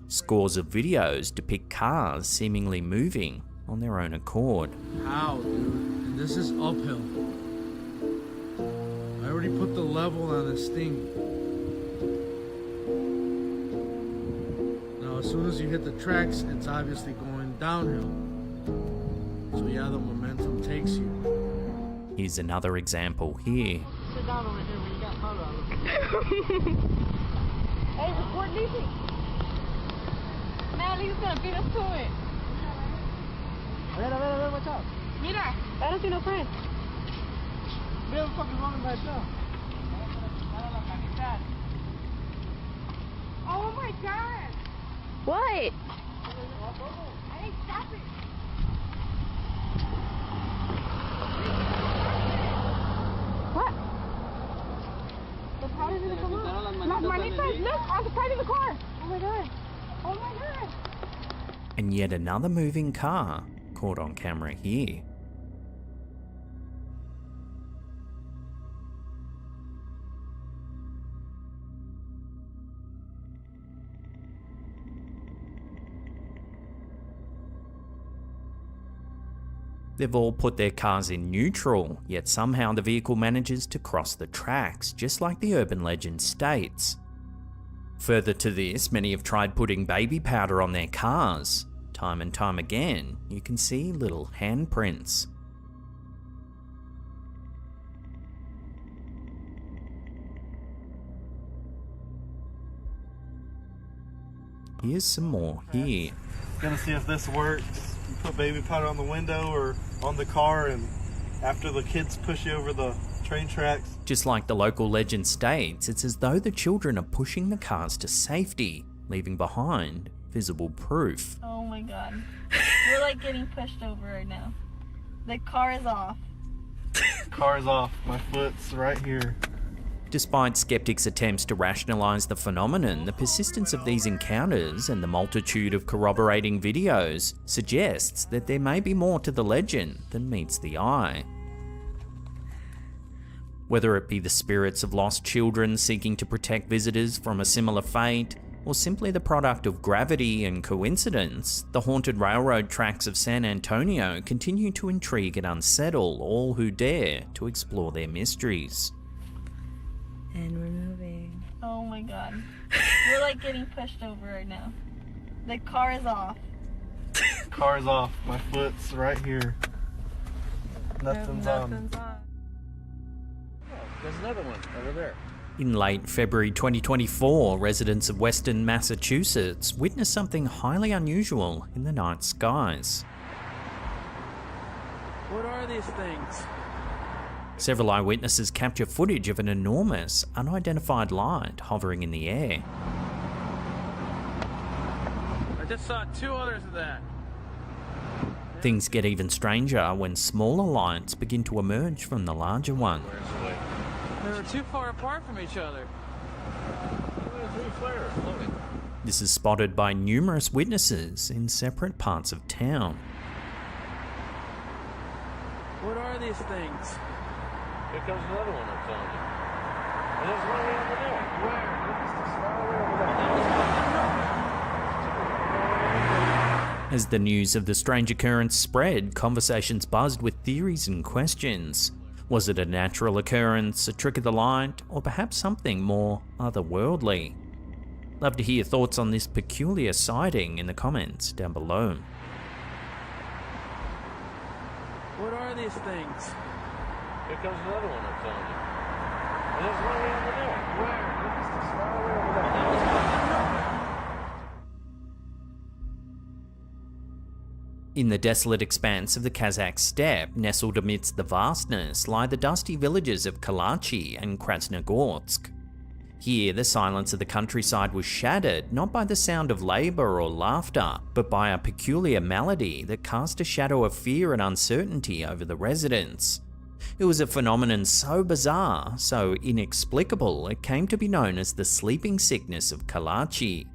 Scores of videos depict cars seemingly moving on their own accord. How, dude? And this is uphill. I already put the level on this thing. Now, as soon as you hit the tracks, it's obviously going downhill. So yeah, the momentum takes you. Here's another example here. Sit down over here when you got powder on. Hey, record music. Man, he's gonna beat us to it. Watch out. Mira, I don't see no friends. Where the fuck is wrong with my show? Oh my god. What? Hey, stop it. What? The powder's gonna come out. Las manitas, look, on the side of the car. Oh my god. Oh my god. And yet another moving car caught on camera here. They've all put their cars in neutral, yet somehow the vehicle manages to cross the tracks, just like the urban legend states. Further to this, many have tried putting baby powder on their cars. Time and time again, you can see little handprints. Here's some more here. Gonna see if this works. You put baby powder on the window or on the car, and after the kids push you over the train tracks. Just like the local legend states, it's as though the children are pushing the cars to safety, leaving behind visible proof. Oh my god. We're like getting pushed over right now. The car is off. Car's off. My foot's right here. Despite skeptics' attempts to rationalize the phenomenon, the persistence of these encounters and the multitude of corroborating videos suggests that there may be more to the legend than meets the eye. Whether it be the spirits of lost children seeking to protect visitors from a similar fate, or simply the product of gravity and coincidence, the haunted railroad tracks of San Antonio continue to intrigue and unsettle all who dare to explore their mysteries. And we're moving. Oh my god. We're like getting pushed over right now. The car is off. Car's off. My foot's right here. Nothing's on. There's another one over there. In late February 2024, residents of Western Massachusetts witnessed something highly unusual in the night skies. What are these things? Several eyewitnesses capture footage of an enormous, unidentified light hovering in the air. I just saw two others of that. Things get even stranger when smaller lights begin to emerge from the larger one. They were too far apart from each other. Three flares floating. This is spotted by numerous witnesses in separate parts of town. What are these things? Here comes another one, I'm telling you. And there's one way over there. Where? As the news of the strange occurrence spread, conversations buzzed with theories and questions. Was it a natural occurrence, a trick of the light, or perhaps something more otherworldly? Love to hear your thoughts on this peculiar sighting in the comments down below. What are these things? Here comes another one, I'm telling you. And there's one way over there. Where? In the desolate expanse of the Kazakh steppe, nestled amidst the vastness, lie the dusty villages of Kalachi and Krasnogorsk. Here, the silence of the countryside was shattered not by the sound of labour or laughter, but by a peculiar melody that cast a shadow of fear and uncertainty over the residents. It was a phenomenon so bizarre, so inexplicable, it came to be known as the sleeping sickness of Kalachi.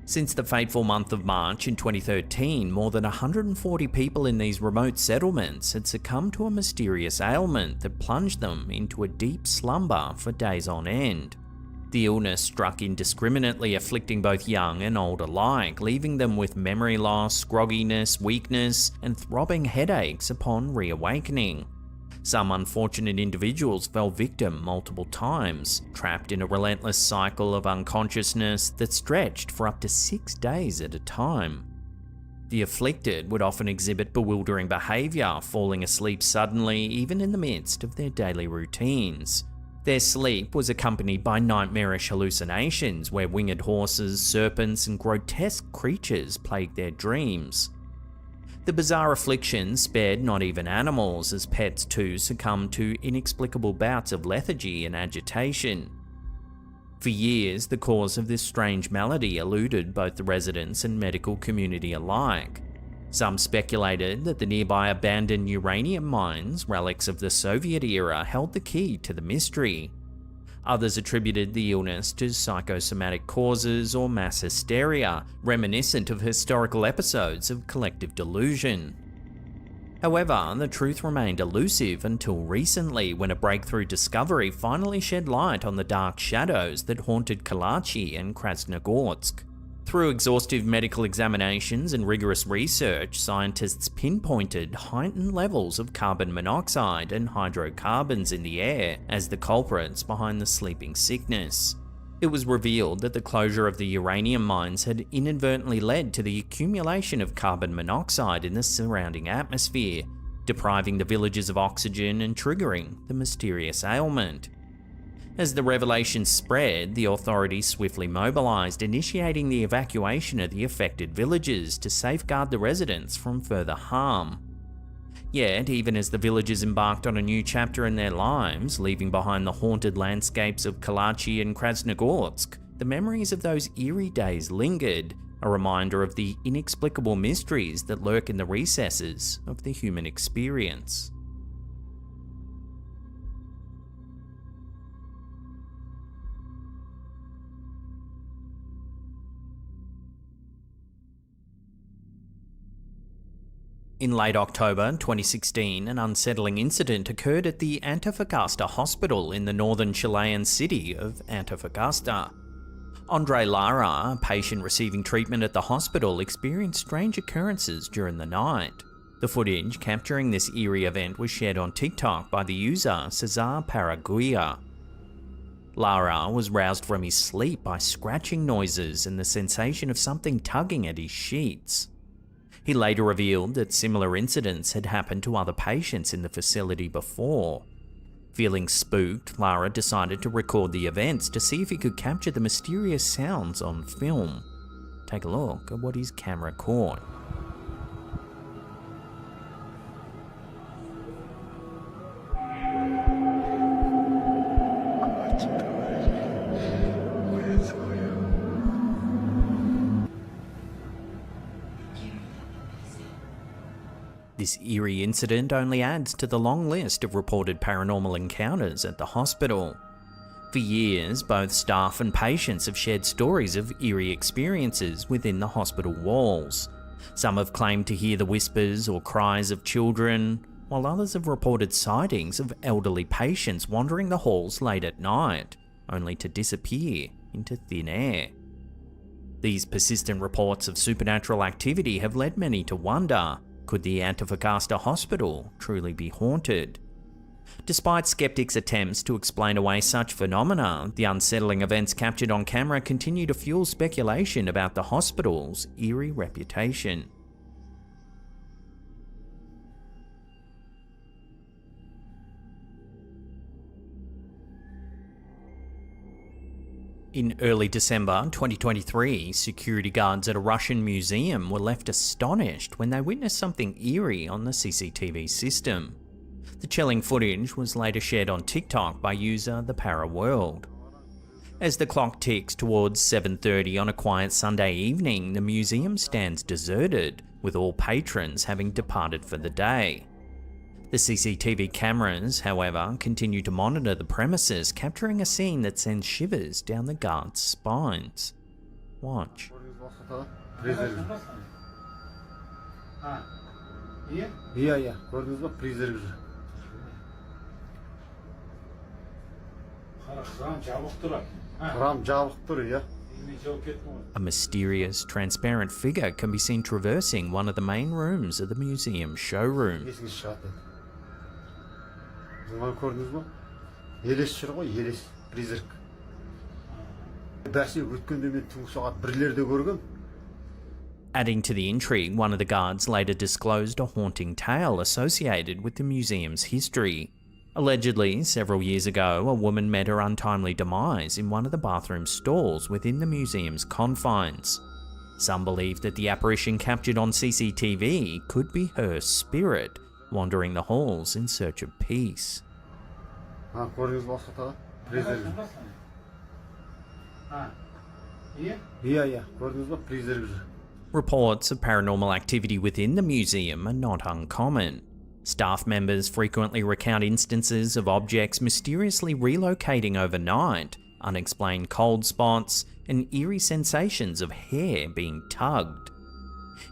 Since the fateful month of March in 2013, more than 140 people in these remote settlements had succumbed to a mysterious ailment that plunged them into a deep slumber for days on end. The illness struck indiscriminately, afflicting both young and old alike, leaving them with memory loss, grogginess, weakness, and throbbing headaches upon reawakening. Some unfortunate individuals fell victim multiple times, trapped in a relentless cycle of unconsciousness that stretched for up to 6 days at a time. The afflicted would often exhibit bewildering behaviour, falling asleep suddenly even in the midst of their daily routines. Their sleep was accompanied by nightmarish hallucinations where winged horses, serpents, and grotesque creatures plagued their dreams. The bizarre affliction spared not even animals, as pets too succumbed to inexplicable bouts of lethargy and agitation. For years, the cause of this strange malady eluded both the residents and medical community alike. Some speculated that the nearby abandoned uranium mines, relics of the Soviet era, held the key to the mystery. Others attributed the illness to psychosomatic causes or mass hysteria, reminiscent of historical episodes of collective delusion. However, the truth remained elusive until recently, when a breakthrough discovery finally shed light on the dark shadows that haunted Kalachi and Krasnogorsk. Through exhaustive medical examinations and rigorous research, scientists pinpointed heightened levels of carbon monoxide and hydrocarbons in the air as the culprits behind the sleeping sickness. It was revealed that the closure of the uranium mines had inadvertently led to the accumulation of carbon monoxide in the surrounding atmosphere, depriving the villages of oxygen and triggering the mysterious ailment. As the revelation spread, the authorities swiftly mobilized, initiating the evacuation of the affected villages to safeguard the residents from further harm. Yet, even as the villagers embarked on a new chapter in their lives, leaving behind the haunted landscapes of Kalachi and Krasnogorsk, the memories of those eerie days lingered, a reminder of the inexplicable mysteries that lurk in the recesses of the human experience. In late October 2016, an unsettling incident occurred at the Antofagasta Hospital in the northern Chilean city of Antofagasta. Andre Lara, a patient receiving treatment at the hospital, experienced strange occurrences during the night. The footage capturing this eerie event was shared on TikTok by the user Cesar Paraguia. Lara was roused from his sleep by scratching noises and the sensation of something tugging at his sheets. He later revealed that similar incidents had happened to other patients in the facility before. Feeling spooked, Lara decided to record the events to see if he could capture the mysterious sounds on film. Take a look at what his camera caught. This eerie incident only adds to the long list of reported paranormal encounters at the hospital. For years, both staff and patients have shared stories of eerie experiences within the hospital walls. Some have claimed to hear the whispers or cries of children, while others have reported sightings of elderly patients wandering the halls late at night, only to disappear into thin air. These persistent reports of supernatural activity have led many to wonder, could the Antofagasta Hospital truly be haunted? Despite skeptics' attempts to explain away such phenomena, the unsettling events captured on camera continue to fuel speculation about the hospital's eerie reputation. In early December 2023, security guards at a Russian museum were left astonished when they witnessed something eerie on the CCTV system. The chilling footage was later shared on TikTok by user The ParaWorld. As the clock ticks towards 7:30 on a quiet Sunday evening, the museum stands deserted, with all patrons having departed for the day. The CCTV cameras, however, continue to monitor the premises, capturing a scene that sends shivers down the guards' spines. Watch. A mysterious, transparent figure can be seen traversing one of the main rooms of the museum showroom. Adding to the intrigue, one of the guards later disclosed a haunting tale associated with the museum's history. Allegedly, several years ago, a woman met her untimely demise in one of the bathroom stalls within the museum's confines. Some believe that the apparition captured on CCTV could be her spirit, wandering the halls in search of peace. Reports of paranormal activity within the museum are not uncommon. Staff members frequently recount instances of objects mysteriously relocating overnight, unexplained cold spots, and eerie sensations of hair being tugged.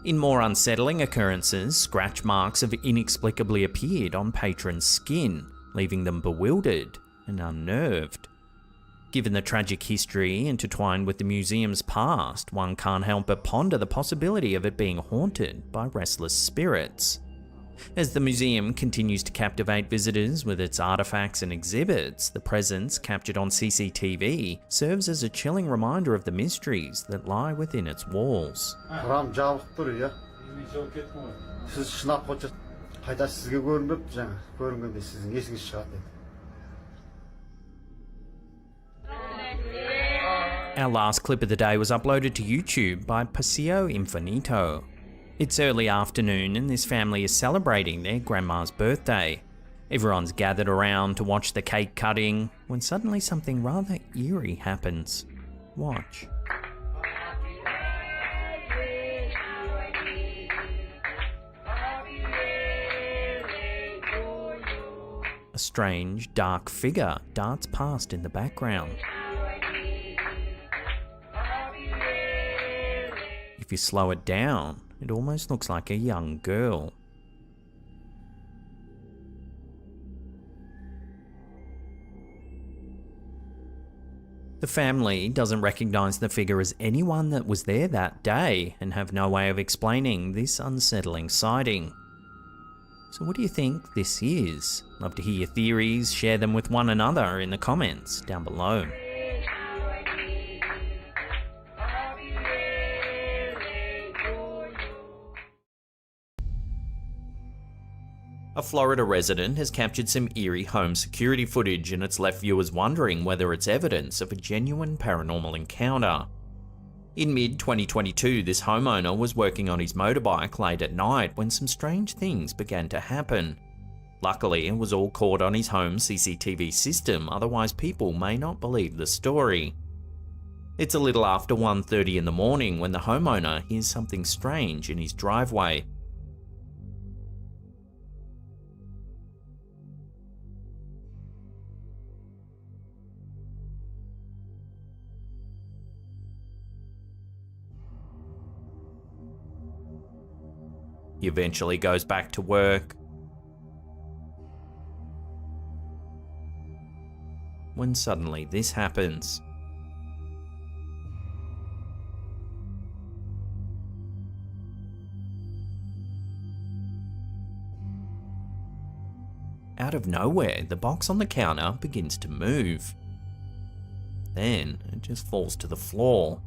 In more unsettling occurrences, scratch marks have inexplicably appeared on patrons' skin, leaving them bewildered and unnerved. Given the tragic history intertwined with the museum's past, one can't help but ponder the possibility of it being haunted by restless spirits. As the museum continues to captivate visitors with its artifacts and exhibits, the presence captured on CCTV serves as a chilling reminder of the mysteries that lie within its walls. Our last clip of the day was uploaded to YouTube by Paseo Infinito. It's early afternoon and this family is celebrating their grandma's birthday. Everyone's gathered around to watch the cake cutting when suddenly something rather eerie happens. Watch. A strange, dark figure darts past in the background. If you slow it down, it almost looks like a young girl. The family doesn't recognise the figure as anyone that was there that day and have no way of explaining this unsettling sighting. So what do you think this is? Love to hear your theories, share them with one another in the comments down below. A Florida resident has captured some eerie home security footage and it's left viewers wondering whether it's evidence of a genuine paranormal encounter. In mid-2022, this homeowner was working on his motorbike late at night when some strange things began to happen. Luckily, it was all caught on his home CCTV system, otherwise people may not believe the story. It's a little after 1:30 in the morning when the homeowner hears something strange in his driveway. He eventually goes back to work, when suddenly this happens. Out of nowhere, the box on the counter begins to move. Then it just falls to the floor.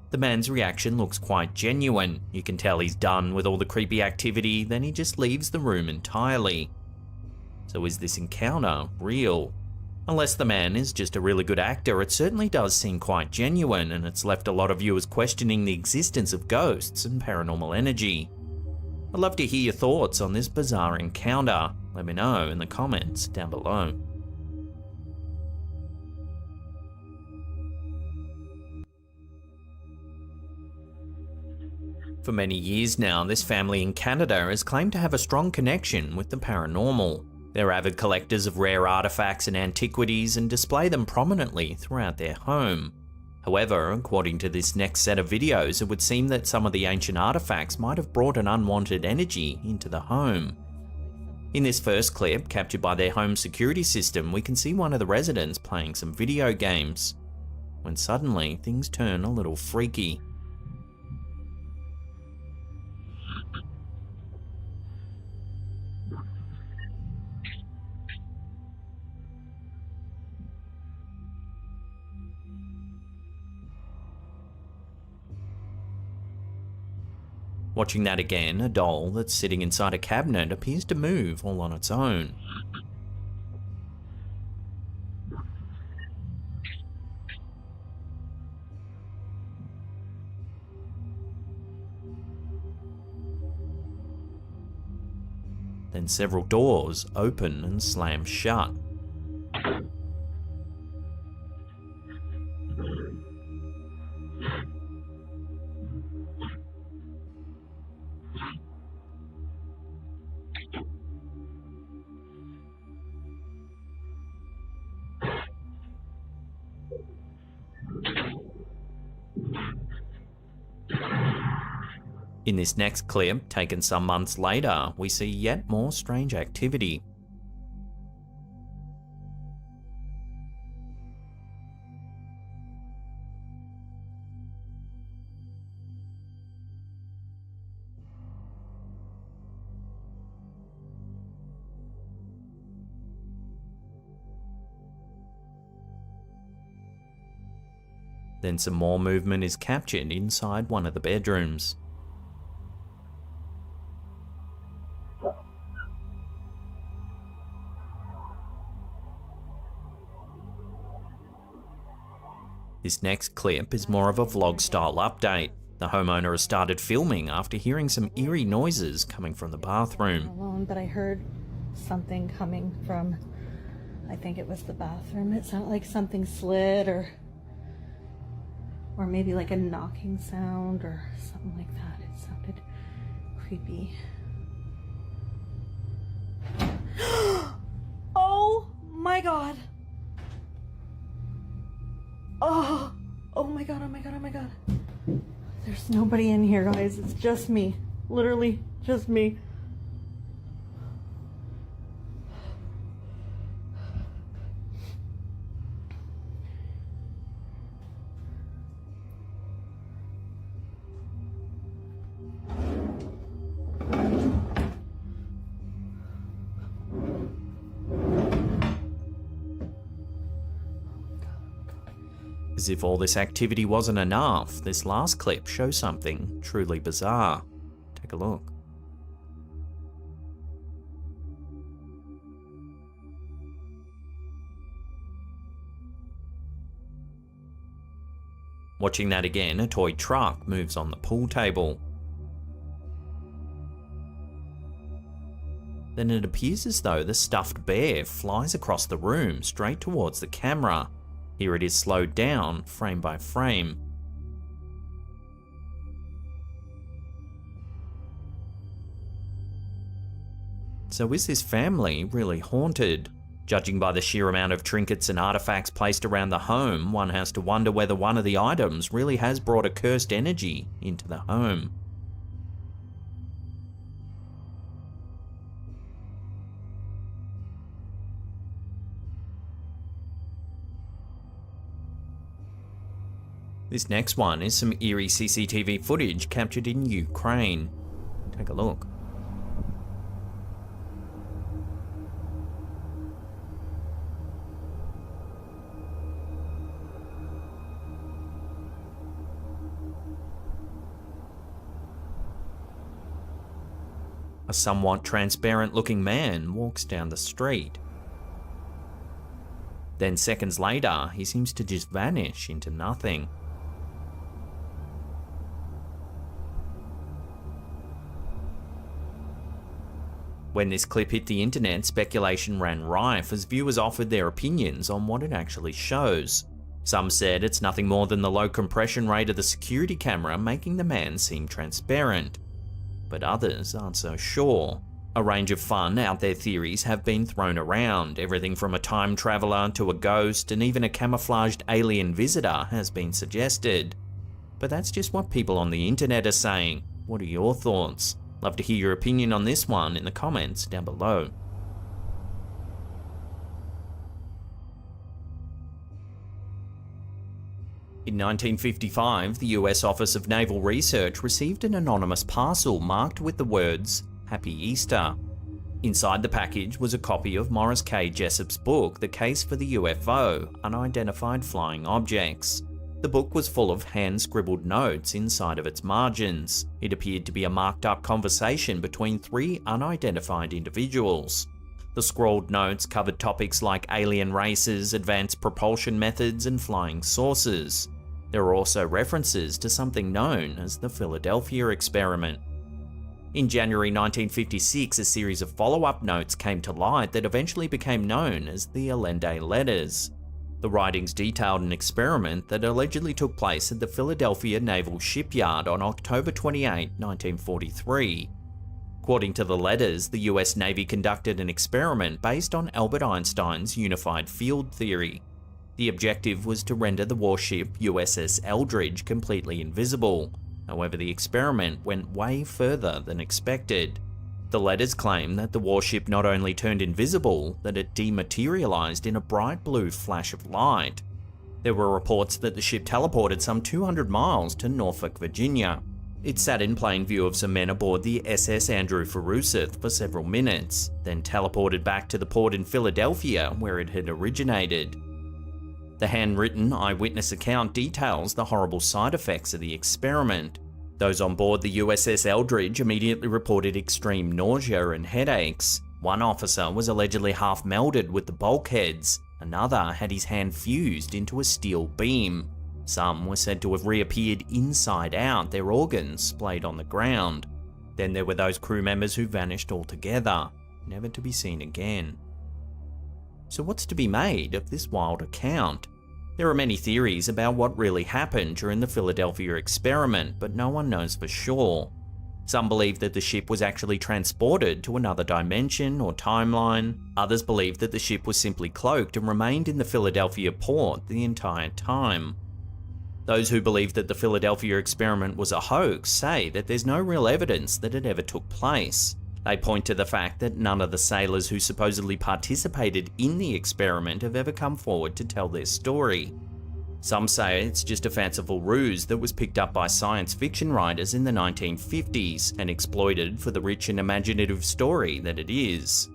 The man's reaction looks quite genuine. You can tell he's done with all the creepy activity, then he just leaves the room entirely. So is this encounter real? Unless the man is just a really good actor, it certainly does seem quite genuine, and it's left a lot of viewers questioning the existence of ghosts and paranormal energy. I'd love to hear your thoughts on this bizarre encounter. Let me know in the comments down below. For many years now, this family in Canada has claimed to have a strong connection with the paranormal. They're avid collectors of rare artifacts and antiquities and display them prominently throughout their home. However, according to this next set of videos, it would seem that some of the ancient artifacts might have brought an unwanted energy into the home. In this first clip, captured by their home security system, we can see one of the residents playing some video games, when suddenly things turn a little freaky. Watching that again, a doll that's sitting inside a cabinet appears to move all on its own. Then several doors open and slam shut. In this next clip, taken some months later, we see yet more strange activity. Then some more movement is captured inside one of the bedrooms. This next clip is more of a vlog-style update. The homeowner has started filming after hearing some eerie noises coming from the bathroom. Alone, but I heard something coming from, I think it was the bathroom. It sounded like something slid or maybe like a knocking sound or something like that. It sounded creepy. Oh my God. Oh my God, oh my God, oh my God. There's nobody in here, guys. It's just me. Literally just me. As if all this activity wasn't enough, this last clip shows something truly bizarre. Take a look. Watching that again, a toy truck moves on the pool table. Then it appears as though the stuffed bear flies across the room straight towards the camera. Here it is slowed down, frame by frame. So is this family really haunted? Judging by the sheer amount of trinkets and artifacts placed around the home, one has to wonder whether one of the items really has brought a cursed energy into the home. This next one is some eerie CCTV footage captured in Ukraine. Take a look. A somewhat transparent-looking man walks down the street. Then seconds later, he seems to just vanish into nothing. When this clip hit the internet, speculation ran rife as viewers offered their opinions on what it actually shows. Some said it's nothing more than the low compression rate of the security camera making the man seem transparent. But others aren't so sure. A range of fun, out there theories have been thrown around. Everything from a time traveler to a ghost, and even a camouflaged alien visitor has been suggested. But that's just what people on the internet are saying. What are your thoughts? Love to hear your opinion on this one in the comments down below. In 1955, the US Office of Naval Research received an anonymous parcel marked with the words, "Happy Easter." Inside the package was a copy of Morris K. Jessup's book, The Case for the UFO, Unidentified Flying Objects. The book was full of hand-scribbled notes inside of its margins. It appeared to be a marked-up conversation between 3 unidentified individuals. The scrawled notes covered topics like alien races, advanced propulsion methods, and flying saucers. There were also references to something known as the Philadelphia experiment. In January 1956, a series of follow-up notes came to light that eventually became known as the Allende letters. The writings detailed an experiment that allegedly took place at the Philadelphia Naval Shipyard on October 28, 1943. According to the letters, the US Navy conducted an experiment based on Albert Einstein's unified field theory. The objective was to render the warship USS Eldridge completely invisible. However, the experiment went way further than expected. The letters claim that the warship not only turned invisible, that it dematerialized in a bright blue flash of light. There were reports that the ship teleported some 200 miles to Norfolk, Virginia. It sat in plain view of some men aboard the SS Andrew Forsyth for several minutes, then teleported back to the port in Philadelphia where it had originated. The handwritten eyewitness account details the horrible side effects of the experiment. Those on board the USS Eldridge immediately reported extreme nausea and headaches. One officer was allegedly half melded with the bulkheads. Another had his hand fused into a steel beam. Some were said to have reappeared inside out, their organs splayed on the ground. Then there were those crew members who vanished altogether, never to be seen again. So what's to be made of this wild account? There are many theories about what really happened during the Philadelphia experiment, but no one knows for sure. Some believe that the ship was actually transported to another dimension or timeline. Others believe that the ship was simply cloaked and remained in the Philadelphia port the entire time. Those who believe that the Philadelphia experiment was a hoax say that there's no real evidence that it ever took place. They point to the fact that none of the sailors who supposedly participated in the experiment have ever come forward to tell their story. Some say it's just a fanciful ruse that was picked up by science fiction writers in the 1950s and exploited for the rich and imaginative story that it is.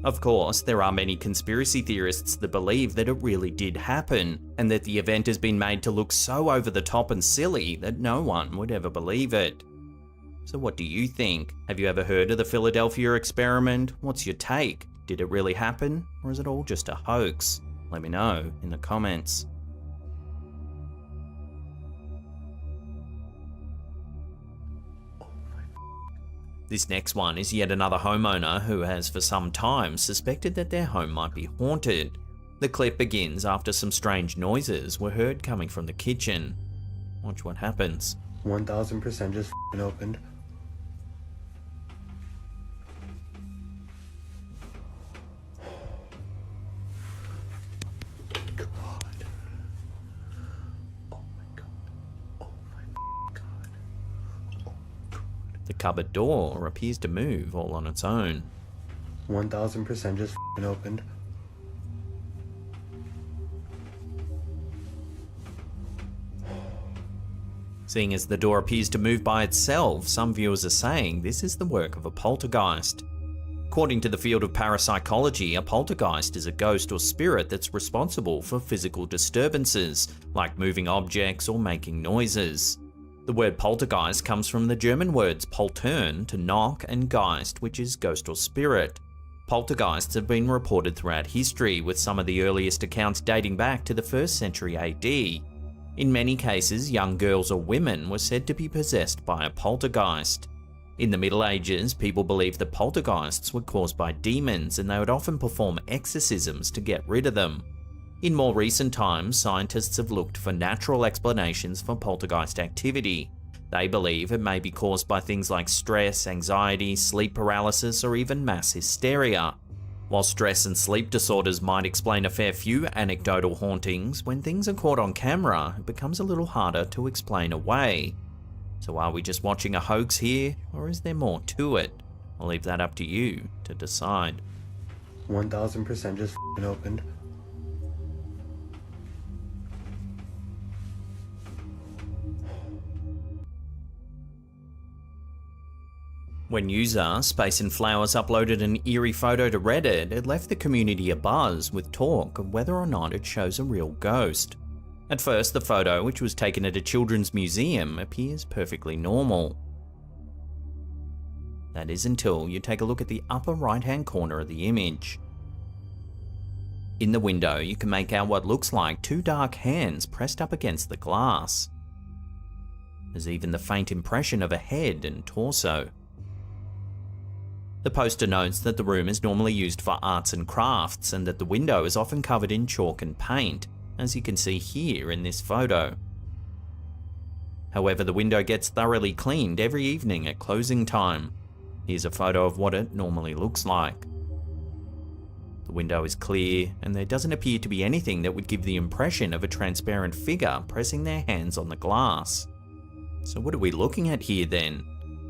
Of course, there are many conspiracy theorists that believe that it really did happen, and that the event has been made to look so over the top and silly that no one would ever believe it. So what do you think? Have you ever heard of the Philadelphia experiment? What's your take? Did it really happen, or is it all just a hoax? Let me know in the comments. This next one is yet another homeowner who has for some time suspected that their home might be haunted. The clip begins after some strange noises were heard coming from the kitchen. Watch what happens. 1000% just f***ing opened. The cupboard door appears to move all on its own. 1000% just f***ing opened. Seeing as the door appears to move by itself, some viewers are saying this is the work of a poltergeist. According to the field of parapsychology, a poltergeist is a ghost or spirit that's responsible for physical disturbances, like moving objects or making noises. The word poltergeist comes from the German words poltern, to knock, and geist, which is ghost or spirit. Poltergeists have been reported throughout history, with some of the earliest accounts dating back to the 1st century AD. In many cases, young girls or women were said to be possessed by a poltergeist. In the Middle Ages, people believed that poltergeists were caused by demons, and they would often perform exorcisms to get rid of them. In more recent times, scientists have looked for natural explanations for poltergeist activity. They believe it may be caused by things like stress, anxiety, sleep paralysis, or even mass hysteria. While stress and sleep disorders might explain a fair few anecdotal hauntings, when things are caught on camera, it becomes a little harder to explain away. So are we just watching a hoax here, or is there more to it? I'll leave that up to you to decide. 1000% just f***ing opened. When user Space and Flowers uploaded an eerie photo to Reddit, it left the community abuzz with talk of whether or not it shows a real ghost. At first, the photo, which was taken at a children's museum, appears perfectly normal. That is until you take a look at the upper right-hand corner of the image. In the window, you can make out what looks like two dark hands pressed up against the glass. There's even the faint impression of a head and torso. The poster notes that the room is normally used for arts and crafts, and that the window is often covered in chalk and paint, as you can see here in this photo. However, the window gets thoroughly cleaned every evening at closing time. Here's a photo of what it normally looks like. The window is clear, and there doesn't appear to be anything that would give the impression of a transparent figure pressing their hands on the glass. So what are we looking at here then?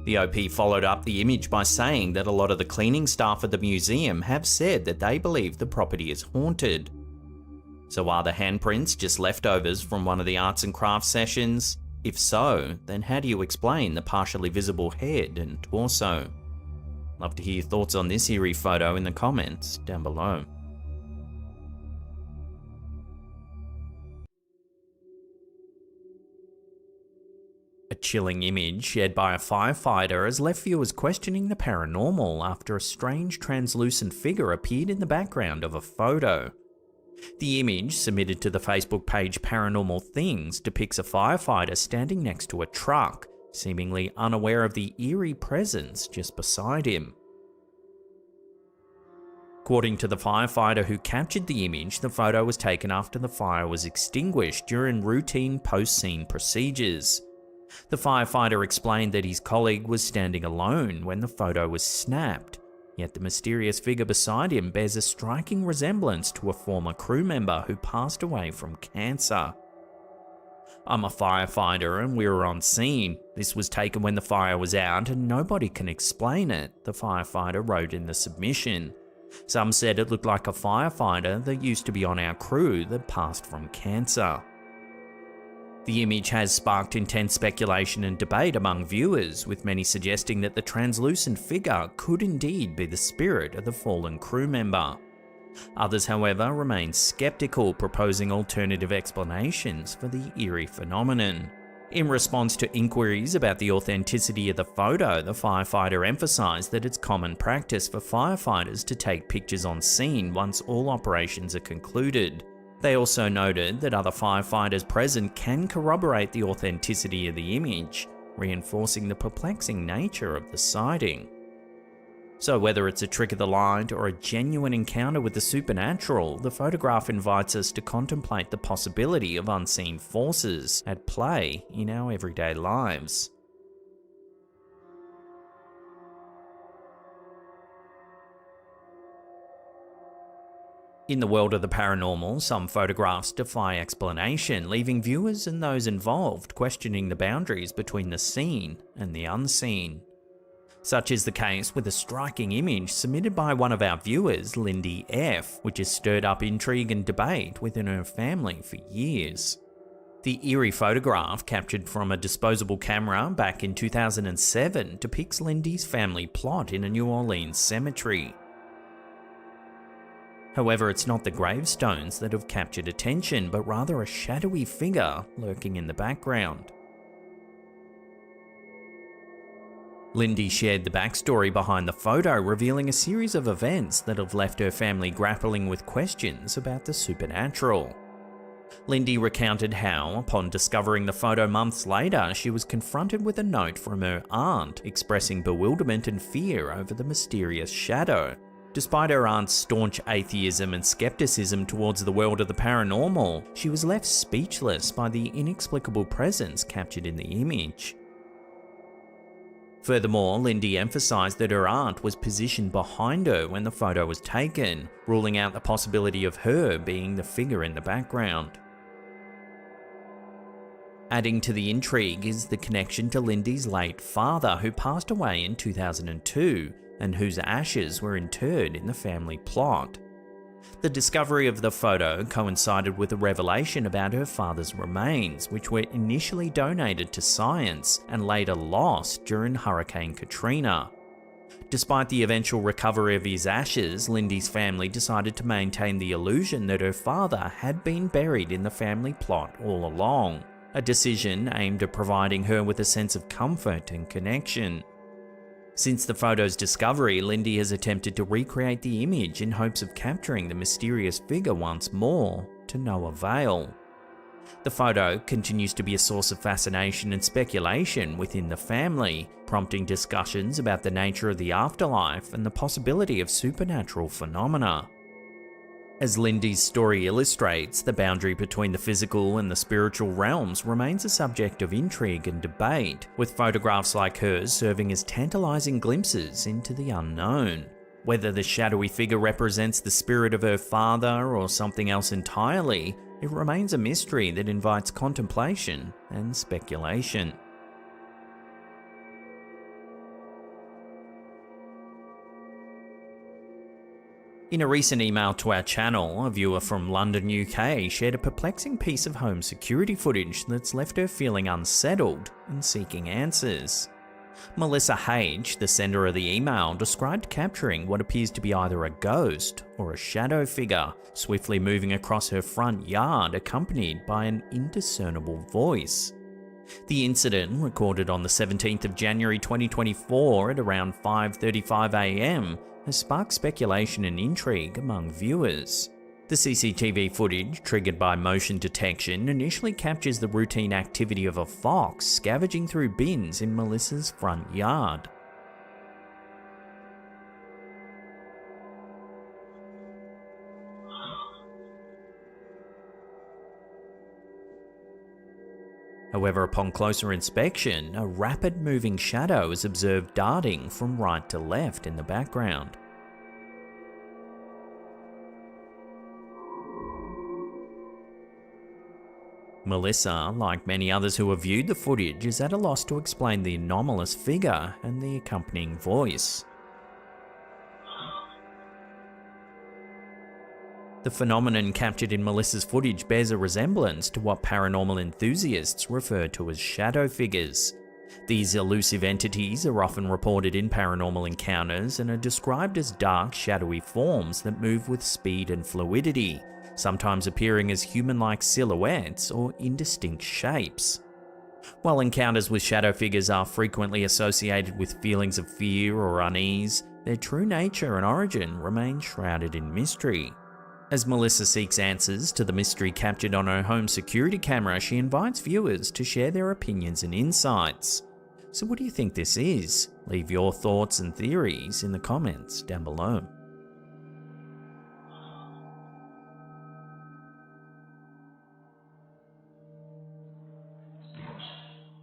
The OP followed up the image by saying that a lot of the cleaning staff at the museum have said that they believe the property is haunted. So are the handprints just leftovers from one of the arts and crafts sessions? If so, then how do you explain the partially visible head and torso? Love to hear your thoughts on this eerie photo in the comments down below. A chilling image shared by a firefighter has left viewers questioning the paranormal after a strange translucent figure appeared in the background of a photo. The image, submitted to the Facebook page Paranormal Things, depicts a firefighter standing next to a truck, seemingly unaware of the eerie presence just beside him. According to the firefighter who captured the image, the photo was taken after the fire was extinguished during routine post-scene procedures. The firefighter explained that his colleague was standing alone when the photo was snapped, yet the mysterious figure beside him bears a striking resemblance to a former crew member who passed away from cancer. "I'm a firefighter and we were on scene. This was taken when the fire was out and nobody can explain it," the firefighter wrote in the submission. "Some said it looked like a firefighter that used to be on our crew that passed from cancer." The image has sparked intense speculation and debate among viewers, with many suggesting that the translucent figure could indeed be the spirit of the fallen crew member. Others, however, remain skeptical, proposing alternative explanations for the eerie phenomenon. In response to inquiries about the authenticity of the photo, the firefighter emphasised that it's common practice for firefighters to take pictures on scene once all operations are concluded. They also noted that other firefighters present can corroborate the authenticity of the image, reinforcing the perplexing nature of the sighting. So whether it's a trick of the light or a genuine encounter with the supernatural, the photograph invites us to contemplate the possibility of unseen forces at play in our everyday lives. In the world of the paranormal, some photographs defy explanation, leaving viewers and those involved questioning the boundaries between the seen and the unseen. Such is the case with a striking image submitted by one of our viewers, Lindy F., which has stirred up intrigue and debate within her family for years. The eerie photograph, captured from a disposable camera back in 2007, depicts Lindy's family plot in a New Orleans cemetery. However, it's not the gravestones that have captured attention, but rather a shadowy figure lurking in the background. Lindy shared the backstory behind the photo, revealing a series of events that have left her family grappling with questions about the supernatural. Lindy recounted how, upon discovering the photo months later, she was confronted with a note from her aunt expressing bewilderment and fear over the mysterious shadow. Despite her aunt's staunch atheism and skepticism towards the world of the paranormal, she was left speechless by the inexplicable presence captured in the image. Furthermore, Lindy emphasised that her aunt was positioned behind her when the photo was taken, ruling out the possibility of her being the figure in the background. Adding to the intrigue is the connection to Lindy's late father, who passed away in 2002, and whose ashes were interred in the family plot. The discovery of the photo coincided with a revelation about her father's remains, which were initially donated to science and later lost during Hurricane Katrina. Despite the eventual recovery of his ashes, Lindy's family decided to maintain the illusion that her father had been buried in the family plot all along, a decision aimed at providing her with a sense of comfort and connection. Since the photo's discovery, Lindy has attempted to recreate the image in hopes of capturing the mysterious figure once more, to no avail. The photo continues to be a source of fascination and speculation within the family, prompting discussions about the nature of the afterlife and the possibility of supernatural phenomena. As Lindy's story illustrates, the boundary between the physical and the spiritual realms remains a subject of intrigue and debate, with photographs like hers serving as tantalizing glimpses into the unknown. Whether the shadowy figure represents the spirit of her father or something else entirely, it remains a mystery that invites contemplation and speculation. In a recent email to our channel, a viewer from London, UK shared a perplexing piece of home security footage that's left her feeling unsettled and seeking answers. Melissa H., the sender of the email, described capturing what appears to be either a ghost or a shadow figure swiftly moving across her front yard, accompanied by an indiscernible voice. The incident, recorded on the 17th of January 2024 at around 5:35 AM, has sparked speculation and intrigue among viewers. The CCTV footage, triggered by motion detection, initially captures the routine activity of a fox scavenging through bins in Melissa's front yard. However, upon closer inspection, a rapid moving shadow is observed darting from right to left in the background. Melissa, like many others who have viewed the footage, is at a loss to explain the anomalous figure and the accompanying voice. The phenomenon captured in Melissa's footage bears a resemblance to what paranormal enthusiasts refer to as shadow figures. These elusive entities are often reported in paranormal encounters and are described as dark, shadowy forms that move with speed and fluidity, sometimes appearing as human-like silhouettes or indistinct shapes. While encounters with shadow figures are frequently associated with feelings of fear or unease, their true nature and origin remain shrouded in mystery. As Melissa seeks answers to the mystery captured on her home security camera, she invites viewers to share their opinions and insights. So what do you think this is? Leave your thoughts and theories in the comments down below.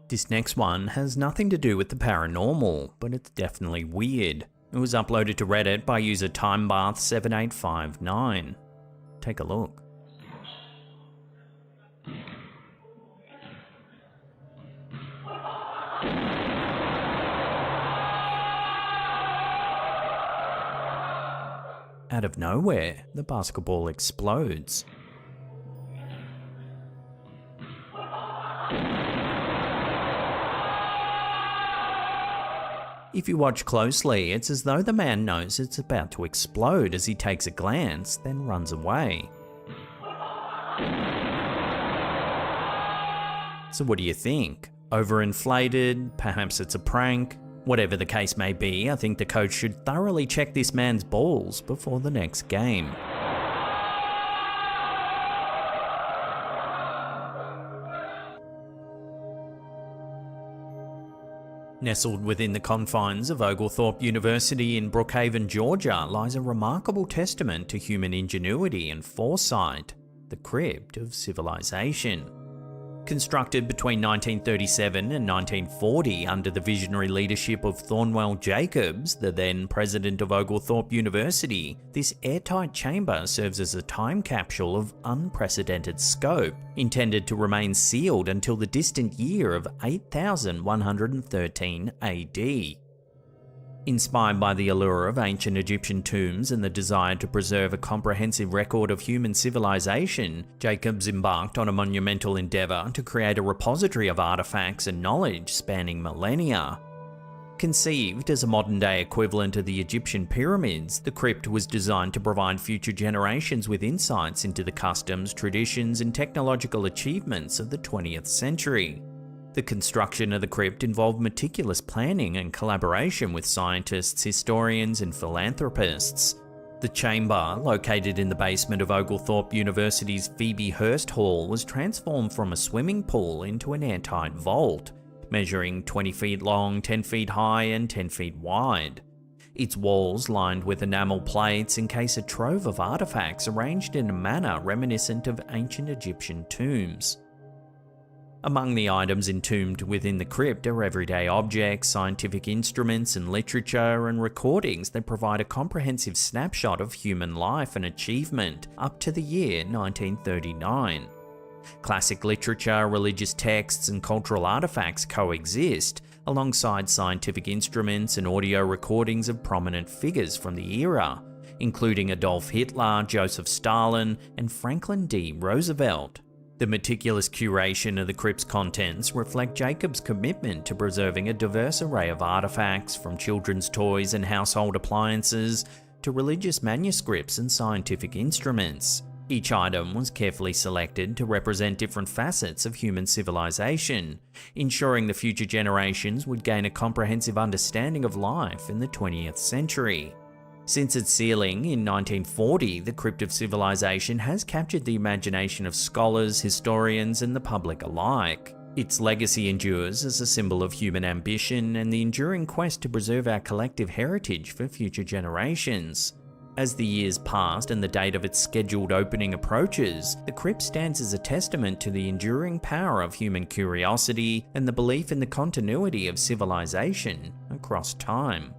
This next one has nothing to do with the paranormal, but it's definitely weird. It was uploaded to Reddit by user TimeBath7859. Take a look. Out of nowhere, the basketball explodes. If you watch closely, it's as though the man knows it's about to explode as he takes a glance, then runs away. So what do you think? Overinflated? Perhaps it's a prank? Whatever the case may be, I think the coach should thoroughly check this man's balls before the next game. Nestled within the confines of Oglethorpe University in Brookhaven, Georgia, lies a remarkable testament to human ingenuity and foresight, the Crypt of Civilization. Constructed between 1937 and 1940 under the visionary leadership of Thornwell Jacobs, the then president of Oglethorpe University, this airtight chamber serves as a time capsule of unprecedented scope, intended to remain sealed until the distant year of 8113 AD. Inspired by the allure of ancient Egyptian tombs and the desire to preserve a comprehensive record of human civilization, Jacobs embarked on a monumental endeavour to create a repository of artefacts and knowledge spanning millennia. Conceived as a modern-day equivalent of the Egyptian pyramids, the crypt was designed to provide future generations with insights into the customs, traditions, and technological achievements of the 20th century. The construction of the crypt involved meticulous planning and collaboration with scientists, historians, and philanthropists. The chamber, located in the basement of Oglethorpe University's Phoebe Hearst Hall, was transformed from a swimming pool into an airtight vault, measuring 20 feet long, 10 feet high, and 10 feet wide. Its walls, lined with enamel plates, encase a trove of artifacts arranged in a manner reminiscent of ancient Egyptian tombs. Among the items entombed within the crypt are everyday objects, scientific instruments, and literature and recordings that provide a comprehensive snapshot of human life and achievement up to the year 1939. Classic literature, religious texts, and cultural artifacts coexist, alongside scientific instruments and audio recordings of prominent figures from the era, including Adolf Hitler, Joseph Stalin, and Franklin D. Roosevelt. The meticulous curation of the crypt's contents reflect Jacobs' commitment to preserving a diverse array of artifacts, from children's toys and household appliances to religious manuscripts and scientific instruments. Each item was carefully selected to represent different facets of human civilization, ensuring the future generations would gain a comprehensive understanding of life in the 20th century. Since its sealing in 1940, the Crypt of Civilization has captured the imagination of scholars, historians, and the public alike. Its legacy endures as a symbol of human ambition and the enduring quest to preserve our collective heritage for future generations. As the years passed and the date of its scheduled opening approaches, the crypt stands as a testament to the enduring power of human curiosity and the belief in the continuity of civilization across time.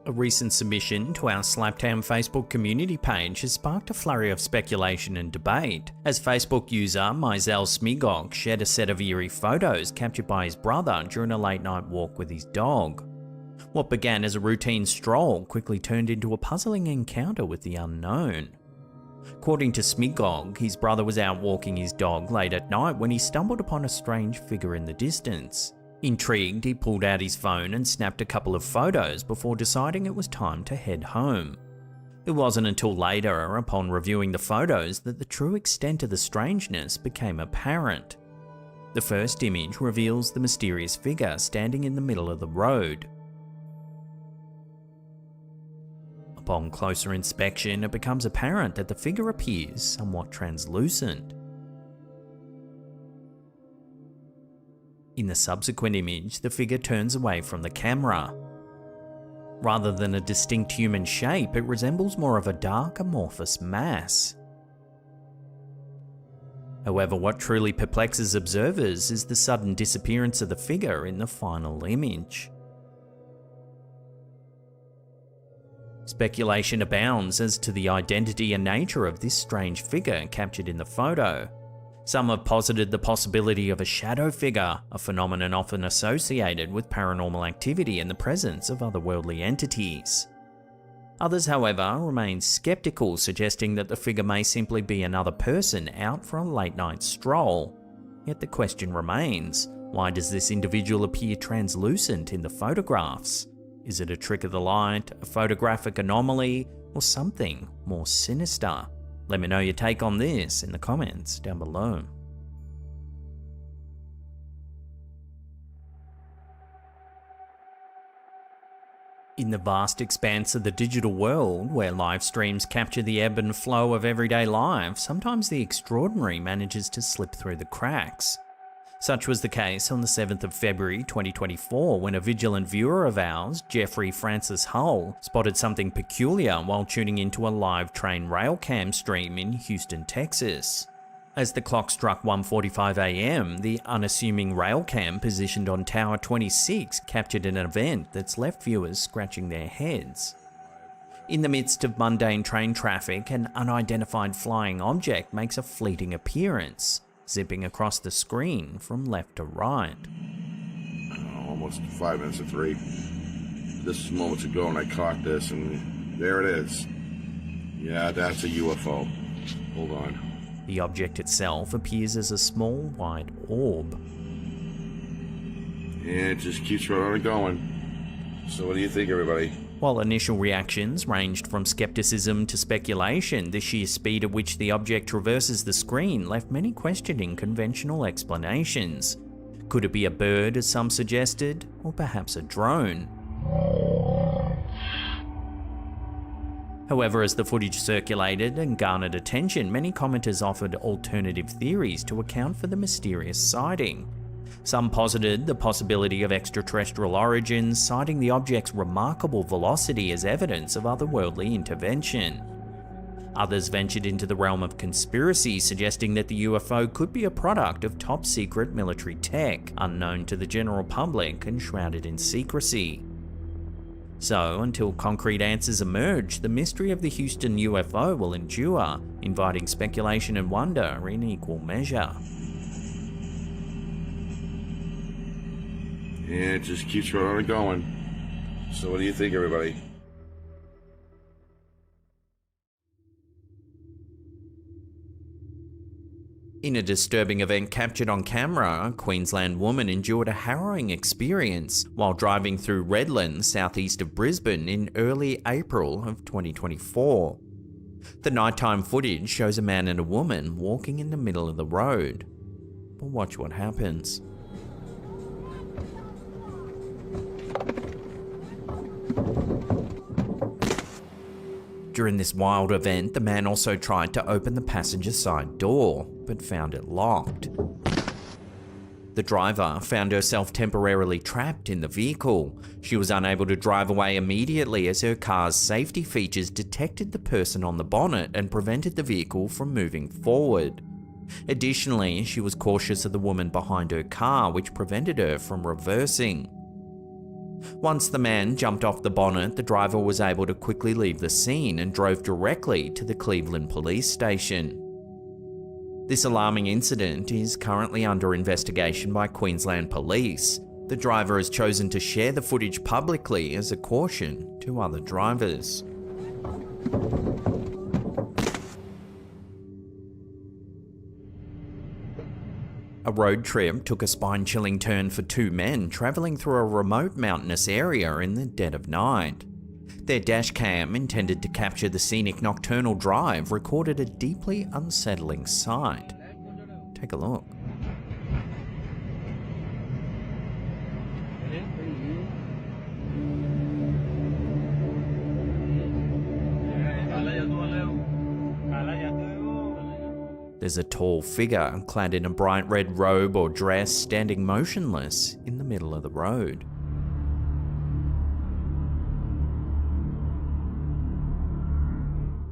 A recent submission to our Slaptown Facebook community page has sparked a flurry of speculation and debate, as Facebook user Mizell Smigok shared a set of eerie photos captured by his brother during a late-night walk with his dog. What began as a routine stroll quickly turned into a puzzling encounter with the unknown. According to Smigog, his brother was out walking his dog late at night when he stumbled upon a strange figure in the distance. Intrigued, he pulled out his phone and snapped a couple of photos before deciding it was time to head home. It wasn't until later, upon reviewing the photos, that the true extent of the strangeness became apparent. The first image reveals the mysterious figure standing in the middle of the road. Upon closer inspection, it becomes apparent that the figure appears somewhat translucent. In the subsequent image, the figure turns away from the camera. Rather than a distinct human shape, it resembles more of a dark, amorphous mass. However, what truly perplexes observers is the sudden disappearance of the figure in the final image. Speculation abounds as to the identity and nature of this strange figure captured in the photo. Some have posited the possibility of a shadow figure, a phenomenon often associated with paranormal activity and the presence of otherworldly entities. Others, however, remain skeptical, suggesting that the figure may simply be another person out for a late-night stroll. Yet the question remains, why does this individual appear translucent in the photographs? Is it a trick of the light, a photographic anomaly, or something more sinister? Let me know your take on this in the comments down below. In the vast expanse of the digital world, where live streams capture the ebb and flow of everyday life, sometimes the extraordinary manages to slip through the cracks. Such was the case on the 7th of February 2024 when a vigilant viewer of ours, Jeffrey Francis Hull, spotted something peculiar while tuning into a live train rail cam stream in Houston, Texas. As the clock struck 1:45 AM, the unassuming rail cam positioned on Tower 26 captured an event that's left viewers scratching their heads. In the midst of mundane train traffic, an unidentified flying object makes a fleeting appearance, zipping across the screen from left to right. Almost 5 minutes to 3. This is moments ago and I caught this and there it is. Yeah, that's a UFO. Hold on. The object itself appears as a small white orb. Yeah, it just keeps right on going. So what do you think, everybody? While initial reactions ranged from skepticism to speculation, the sheer speed at which the object traverses the screen left many questioning conventional explanations. Could it be a bird, as some suggested, or perhaps a drone? However, as the footage circulated and garnered attention, many commenters offered alternative theories to account for the mysterious sighting. Some posited the possibility of extraterrestrial origins, citing the object's remarkable velocity as evidence of otherworldly intervention. Others ventured into the realm of conspiracy, suggesting that the UFO could be a product of top-secret military tech, unknown to the general public and shrouded in secrecy. So, until concrete answers emerge, the mystery of the Houston UFO will endure, inviting speculation and wonder in equal measure. Yeah, it just keeps right on going. So what do you think, everybody? In a disturbing event captured on camera, a Queensland woman endured a harrowing experience while driving through Redlands, southeast of Brisbane, in early April of 2024. The nighttime footage shows a man and a woman walking in the middle of the road. But watch what happens. During this wild event, the man also tried to open the passenger side door, but found it locked. The driver found herself temporarily trapped in the vehicle. She was unable to drive away immediately as her car's safety features detected the person on the bonnet and prevented the vehicle from moving forward. Additionally, she was cautious of the woman behind her car, which prevented her from reversing. Once the man jumped off the bonnet, the driver was able to quickly leave the scene and drove directly to the Cleveland police station. This alarming incident is currently under investigation by Queensland Police. The driver has chosen to share the footage publicly as a caution to other drivers. A road trip took a spine-chilling turn for two men travelling through a remote mountainous area in the dead of night. Their dash cam, intended to capture the scenic nocturnal drive, recorded a deeply unsettling sight. Take a look. There's a tall figure clad in a bright red robe or dress standing motionless in the middle of the road.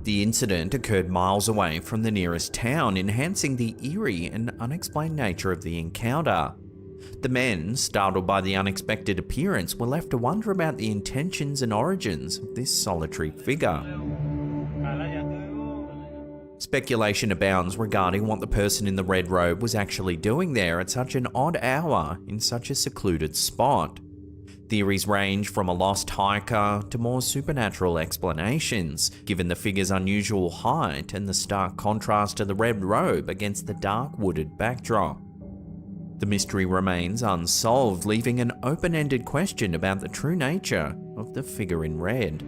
The incident occurred miles away from the nearest town, enhancing the eerie and unexplained nature of the encounter. The men, startled by the unexpected appearance, were left to wonder about the intentions and origins of this solitary figure. Speculation abounds regarding what the person in the red robe was actually doing there at such an odd hour in such a secluded spot. Theories range from a lost hiker to more supernatural explanations, given the figure's unusual height and the stark contrast to the red robe against the dark wooded backdrop. The mystery remains unsolved, leaving an open-ended question about the true nature of the figure in red.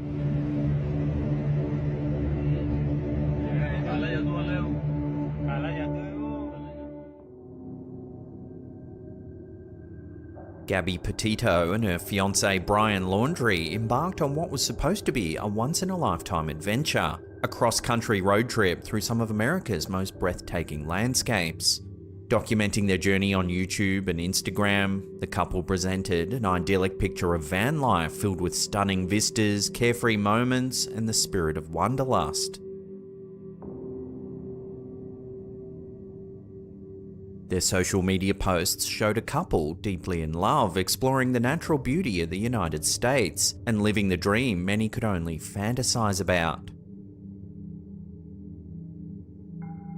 Gabby Petito and her fiancé Brian Laundrie embarked on what was supposed to be a once-in-a-lifetime adventure, a cross-country road trip through some of America's most breathtaking landscapes. Documenting their journey on YouTube and Instagram, the couple presented an idyllic picture of van life filled with stunning vistas, carefree moments, and the spirit of wanderlust. Their social media posts showed a couple deeply in love, exploring the natural beauty of the United States and living the dream many could only fantasize about.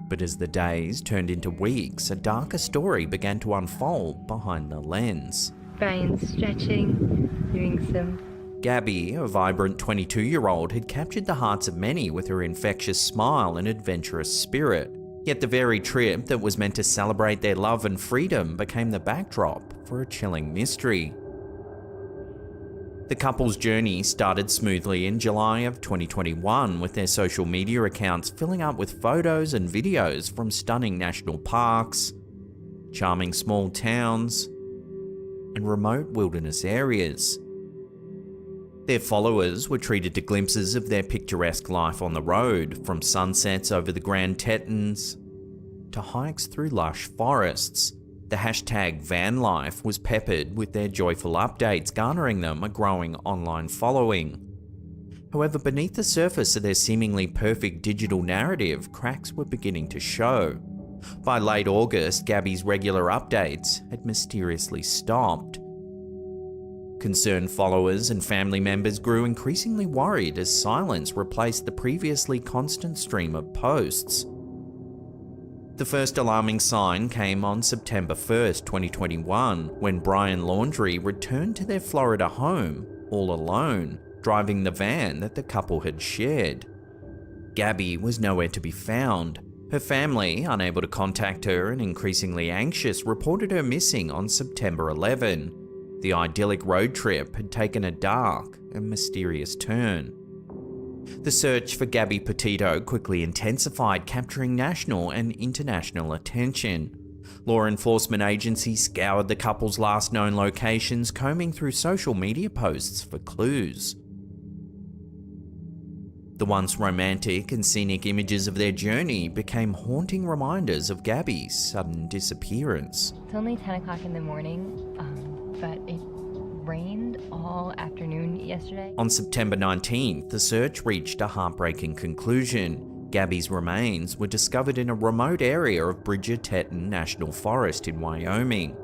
But as the days turned into weeks, a darker story began to unfold behind the lens. Brian's stretching, doing some. Gabby, a vibrant 22-year-old, had captured the hearts of many with her infectious smile and adventurous spirit. Yet the very trip that was meant to celebrate their love and freedom became the backdrop for a chilling mystery. The couple's journey started smoothly in July of 2021, with their social media accounts filling up with photos and videos from stunning national parks, charming small towns, and remote wilderness areas. Their followers were treated to glimpses of their picturesque life on the road, from sunsets over the Grand Tetons to hikes through lush forests. The hashtag vanlife was peppered with their joyful updates, garnering them a growing online following. However, beneath the surface of their seemingly perfect digital narrative, cracks were beginning to show. By late August, Gabby's regular updates had mysteriously stopped. Concerned followers and family members grew increasingly worried as silence replaced the previously constant stream of posts. The first alarming sign came on September 1st, 2021, when Brian Laundrie returned to their Florida home, all alone, driving the van that the couple had shared. Gabby was nowhere to be found. Her family, unable to contact her and increasingly anxious, reported her missing on September 11. The idyllic road trip had taken a dark and mysterious turn. The search for Gabby Petito quickly intensified, capturing national and international attention. Law enforcement agencies scoured the couple's last known locations, combing through social media posts for clues. The once romantic and scenic images of their journey became haunting reminders of Gabby's sudden disappearance. It's only 10 o'clock in the morning, but it rained all afternoon yesterday. On September 19th, the search reached a heartbreaking conclusion. Gabby's remains were discovered in a remote area of Bridger Teton National Forest in Wyoming.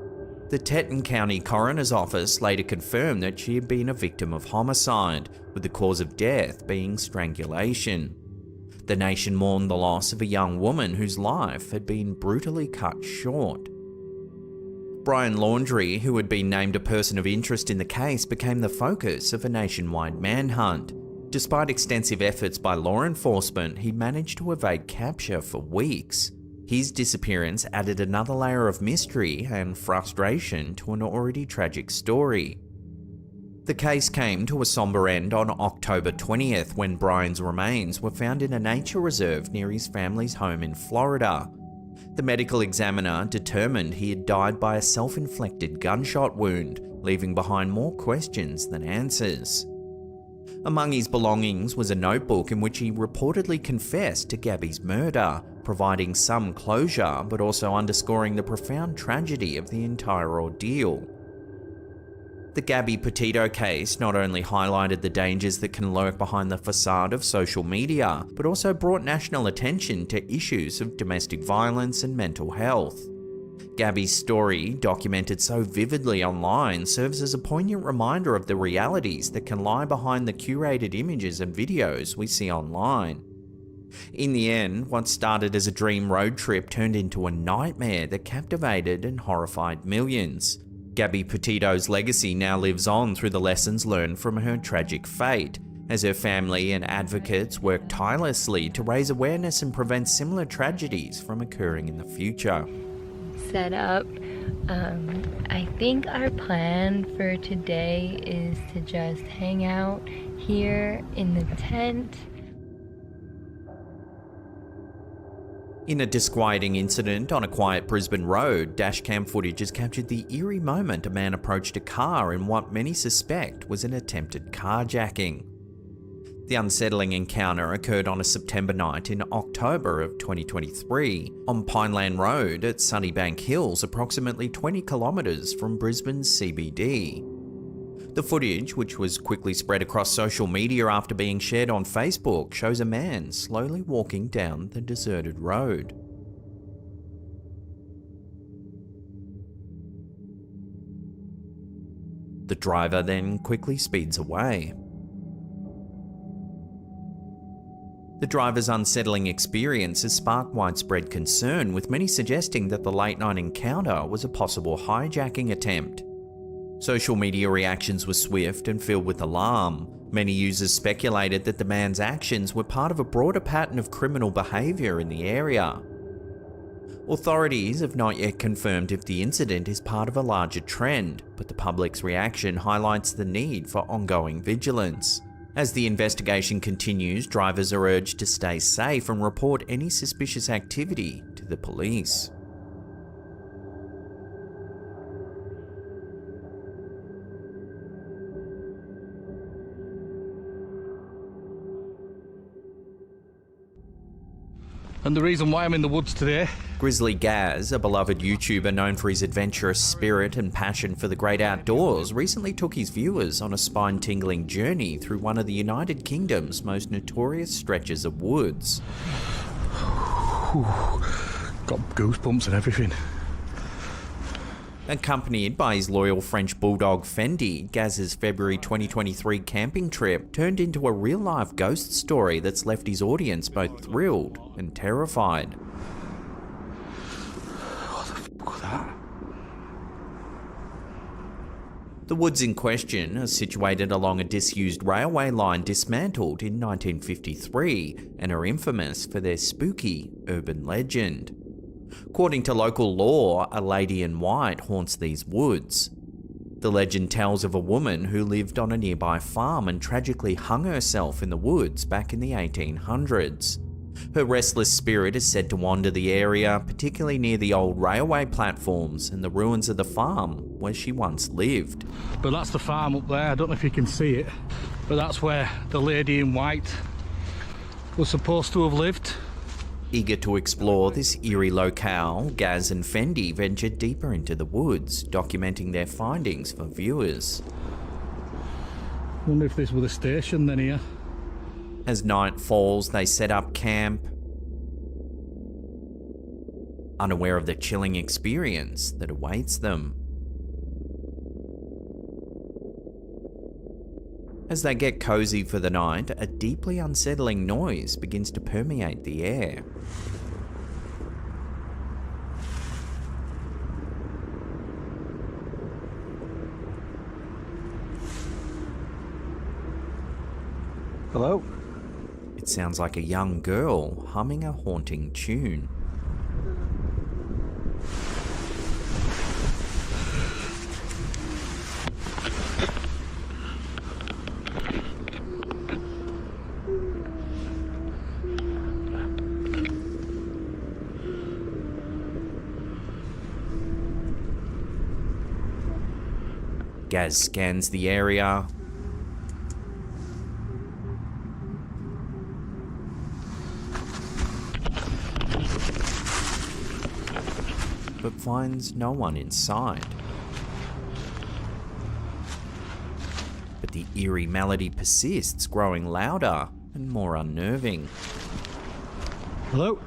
The Teton County Coroner's Office later confirmed that she had been a victim of homicide, with the cause of death being strangulation. The nation mourned the loss of a young woman whose life had been brutally cut short. Brian Laundrie, who had been named a person of interest in the case, became the focus of a nationwide manhunt. Despite extensive efforts by law enforcement, he managed to evade capture for weeks. His disappearance added another layer of mystery and frustration to an already tragic story. The case came to a somber end on October 20th, when Brian's remains were found in a nature reserve near his family's home in Florida. The medical examiner determined he had died by a self-inflicted gunshot wound, leaving behind more questions than answers. Among his belongings was a notebook in which he reportedly confessed to Gabby's murder, providing some closure but also underscoring the profound tragedy of the entire ordeal. The Gabby Petito case not only highlighted the dangers that can lurk behind the facade of social media, but also brought national attention to issues of domestic violence and mental health. Gabby's story, documented so vividly online, serves as a poignant reminder of the realities that can lie behind the curated images and videos we see online. In the end, what started as a dream road trip turned into a nightmare that captivated and horrified millions. Gabby Petito's legacy now lives on through the lessons learned from her tragic fate, as her family and advocates work tirelessly to raise awareness and prevent similar tragedies from occurring in the future. Set up. I think our plan for today is to just hang out here in the tent. In a disquieting incident on a quiet Brisbane road, dashcam footage has captured the eerie moment a man approached a car in what many suspect was an attempted carjacking. The unsettling encounter occurred on a September night in October of 2023 on Pineland Road at Sunnybank Hills, approximately 20 kilometres from Brisbane's CBD. The footage, which was quickly spread across social media after being shared on Facebook, shows a man slowly walking down the deserted road. The driver then quickly speeds away. The driver's unsettling experience has sparked widespread concern, with many suggesting that the late-night encounter was a possible hijacking attempt. Social media reactions were swift and filled with alarm. Many users speculated that the man's actions were part of a broader pattern of criminal behaviour in the area. Authorities have not yet confirmed if the incident is part of a larger trend, but the public's reaction highlights the need for ongoing vigilance. As the investigation continues, drivers are urged to stay safe and report any suspicious activity to the police. And the reason why I'm in the woods today. Grizzly Gaz, a beloved YouTuber known for his adventurous spirit and passion for the great outdoors, recently took his viewers on a spine-tingling journey through one of the United Kingdom's most notorious stretches of woods. Got goosebumps and everything. Accompanied by his loyal French bulldog Fendi, Gaz's February 2023 camping trip turned into a real-life ghost story that's left his audience both thrilled and terrified. What the fuck was that? The woods in question are situated along a disused railway line dismantled in 1953 and are infamous for their spooky urban legend. According to local lore, a lady in white haunts these woods. The legend tells of a woman who lived on a nearby farm and tragically hung herself in the woods back in the 1800s. Her restless spirit is said to wander the area, particularly near the old railway platforms and the ruins of the farm where she once lived. But that's the farm up there, I don't know if you can see it, but that's where the lady in white was supposed to have lived. Eager to explore this eerie locale, Gaz and Fendi ventured deeper into the woods, documenting their findings for viewers. Wonder if this were the station then here. As night falls, they set up camp, unaware of the chilling experience that awaits them. As they get cozy for the night, a deeply unsettling noise begins to permeate the air. Hello? It sounds like a young girl humming a haunting tune. Gaz scans the area, but finds no one inside. But the eerie melody persists, growing louder and more unnerving. Hello?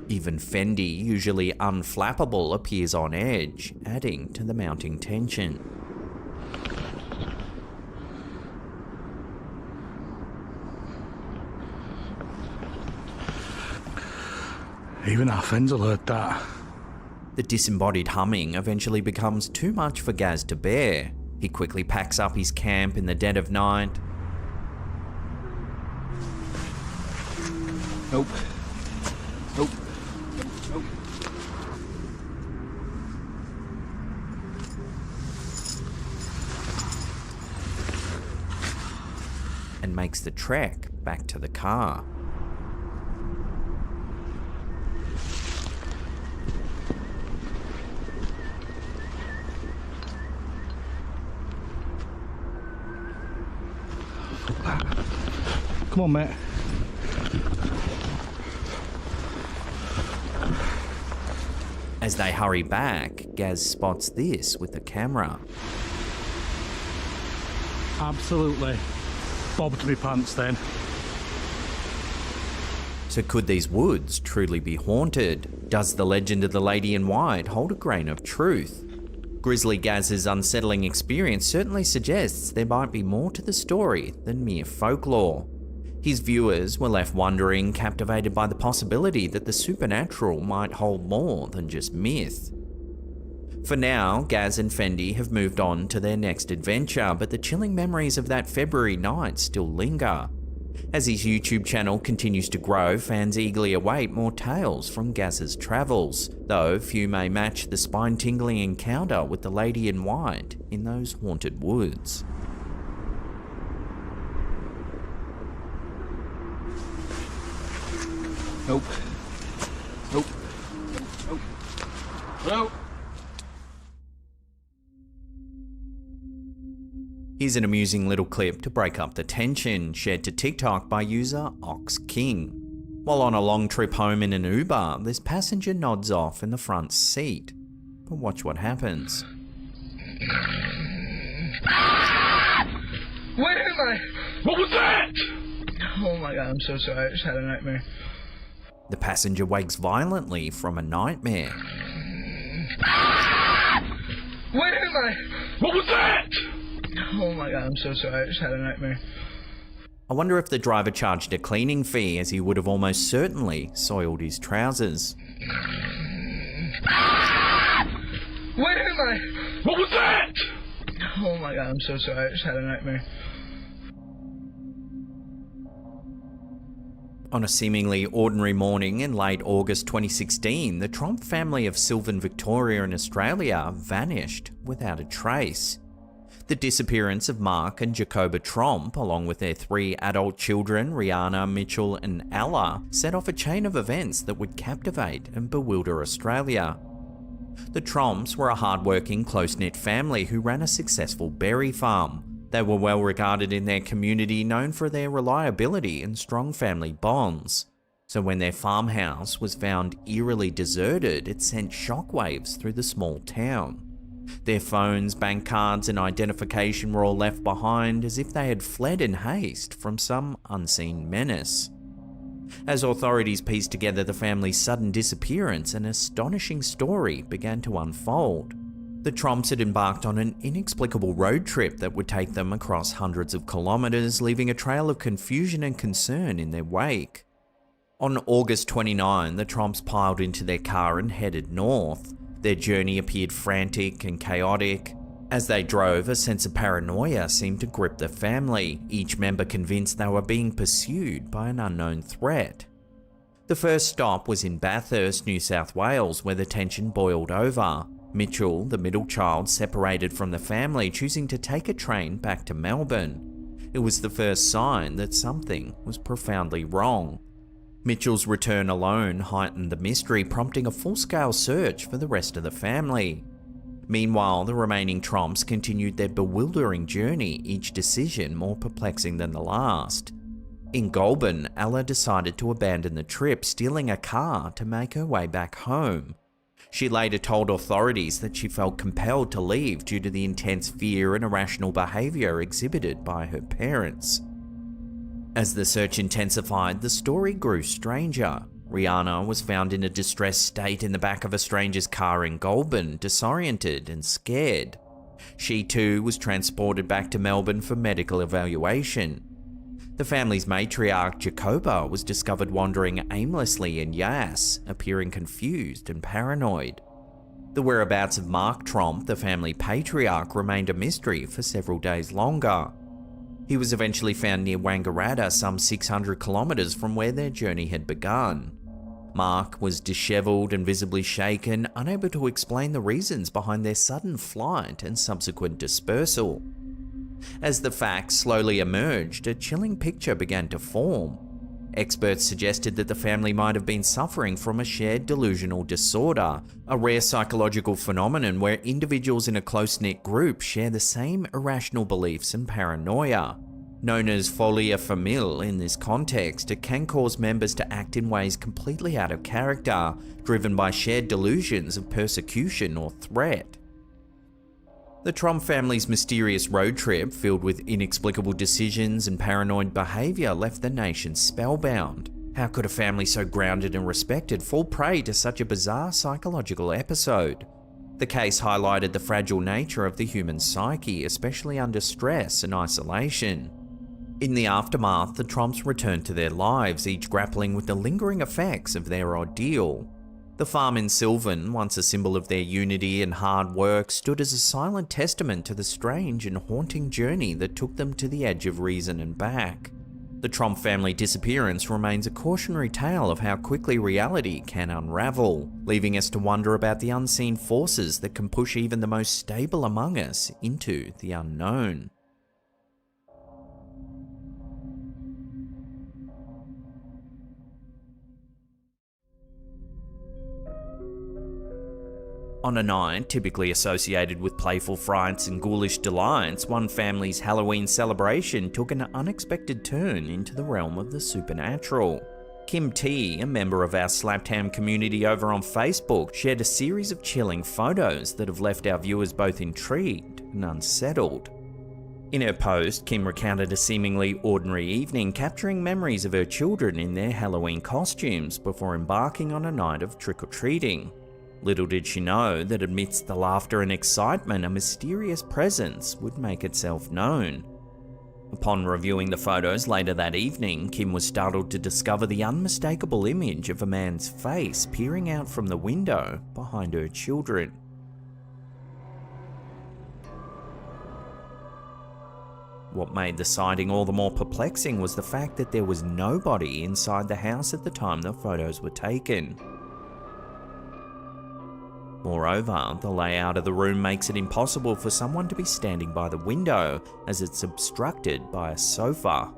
Even Fendi, usually unflappable, appears on edge, adding to the mounting tension. Even our friends will heard that. The disembodied humming eventually becomes too much for Gaz to bear. He quickly packs up his camp in the dead of night. Nope. Nope. Nope. and makes the trek back to the car. Come on, mate. As they hurry back, Gaz spots this with the camera. Absolutely bobbed me pants then. So could these woods truly be haunted? Does the legend of the Lady in White hold a grain of truth? Grizzly Gaz's unsettling experience certainly suggests there might be more to the story than mere folklore. His viewers were left wondering, captivated by the possibility that the supernatural might hold more than just myth. For now, Gaz and Fendi have moved on to their next adventure, but the chilling memories of that February night still linger. As his YouTube channel continues to grow, fans eagerly await more tales from Gaz's travels, though few may match the spine-tingling encounter with the Lady in White in those haunted woods. Nope. Nope. Nope. Nope. Here's an amusing little clip to break up the tension, shared to TikTok by user Ox King. While on a long trip home in an Uber, this passenger nods off in the front seat. But watch what happens. Where am I? What was that? Oh my god, I'm so sorry. I just had a nightmare. The passenger wakes violently from a nightmare. Where am I? What was that? Oh my god, I'm so sorry. I just had a nightmare. I wonder if the driver charged a cleaning fee, as he would have almost certainly soiled his trousers. Where am I? What was that? Oh my god, I'm so sorry. I just had a nightmare. On a seemingly ordinary morning in late August 2016, the Tromp family of Sylvan, Victoria in Australia vanished without a trace. The disappearance of Mark and Jacoba Tromp, along with their 3 adult children, Rihanna, Mitchell and Ella, set off a chain of events that would captivate and bewilder Australia. The Tromps were a hard-working, close-knit family who ran a successful berry farm. They were well regarded in their community, known for their reliability and strong family bonds. So when their farmhouse was found eerily deserted, it sent shockwaves through the small town. Their phones, bank cards and identification were all left behind, as if they had fled in haste from some unseen menace. As authorities pieced together the family's sudden disappearance, an astonishing story began to unfold. The Tromps had embarked on an inexplicable road trip that would take them across hundreds of kilometres, leaving a trail of confusion and concern in their wake. On August 29, the Tromps piled into their car and headed north. Their journey appeared frantic and chaotic. As they drove, a sense of paranoia seemed to grip the family, each member convinced they were being pursued by an unknown threat. The first stop was in Bathurst, New South Wales, where the tension boiled over. Mitchell, the middle child, separated from the family, choosing to take a train back to Melbourne. It was the first sign that something was profoundly wrong. Mitchell's return alone heightened the mystery, prompting a full-scale search for the rest of the family. Meanwhile, the remaining Tromps continued their bewildering journey, each decision more perplexing than the last. In Goulburn, Ella decided to abandon the trip, stealing a car to make her way back home. She later told authorities that she felt compelled to leave due to the intense fear and irrational behaviour exhibited by her parents. As the search intensified, the story grew stranger. Rihanna was found in a distressed state in the back of a stranger's car in Goulburn, disoriented and scared. She too was transported back to Melbourne for medical evaluation. The family's matriarch, Jacoba, was discovered wandering aimlessly in Yass, appearing confused and paranoid. The whereabouts of Mark Tromp, the family patriarch, remained a mystery for several days longer. He was eventually found near Wangaratta, some 600 kilometres from where their journey had begun. Mark was dishevelled and visibly shaken, unable to explain the reasons behind their sudden flight and subsequent dispersal. As the facts slowly emerged, a chilling picture began to form. Experts suggested that the family might have been suffering from a shared delusional disorder, a rare psychological phenomenon where individuals in a close-knit group share the same irrational beliefs and paranoia. Known as folia familial in this context, it can cause members to act in ways completely out of character, driven by shared delusions of persecution or threat. The Trump family's mysterious road trip, filled with inexplicable decisions and paranoid behaviour, left the nation spellbound. How could a family so grounded and respected fall prey to such a bizarre psychological episode? The case highlighted the fragile nature of the human psyche, especially under stress and isolation. In the aftermath, the Trumps returned to their lives, each grappling with the lingering effects of their ordeal. The farm in Sylvan, once a symbol of their unity and hard work, stood as a silent testament to the strange and haunting journey that took them to the edge of reason and back. The Trump family disappearance remains a cautionary tale of how quickly reality can unravel, leaving us to wonder about the unseen forces that can push even the most stable among us into the unknown. On a night typically associated with playful frights and ghoulish delights, one family's Halloween celebration took an unexpected turn into the realm of the supernatural. Kim T, a member of our Slaptown community over on Facebook, shared a series of chilling photos that have left our viewers both intrigued and unsettled. In her post, Kim recounted a seemingly ordinary evening capturing memories of her children in their Halloween costumes before embarking on a night of trick-or-treating. Little did she know that amidst the laughter and excitement, a mysterious presence would make itself known. Upon reviewing the photos later that evening, Kim was startled to discover the unmistakable image of a man's face peering out from the window behind her children. What made the sighting all the more perplexing was the fact that there was nobody inside the house at the time the photos were taken. Moreover, the layout of the room makes it impossible for someone to be standing by the window, as it's obstructed by a sofa.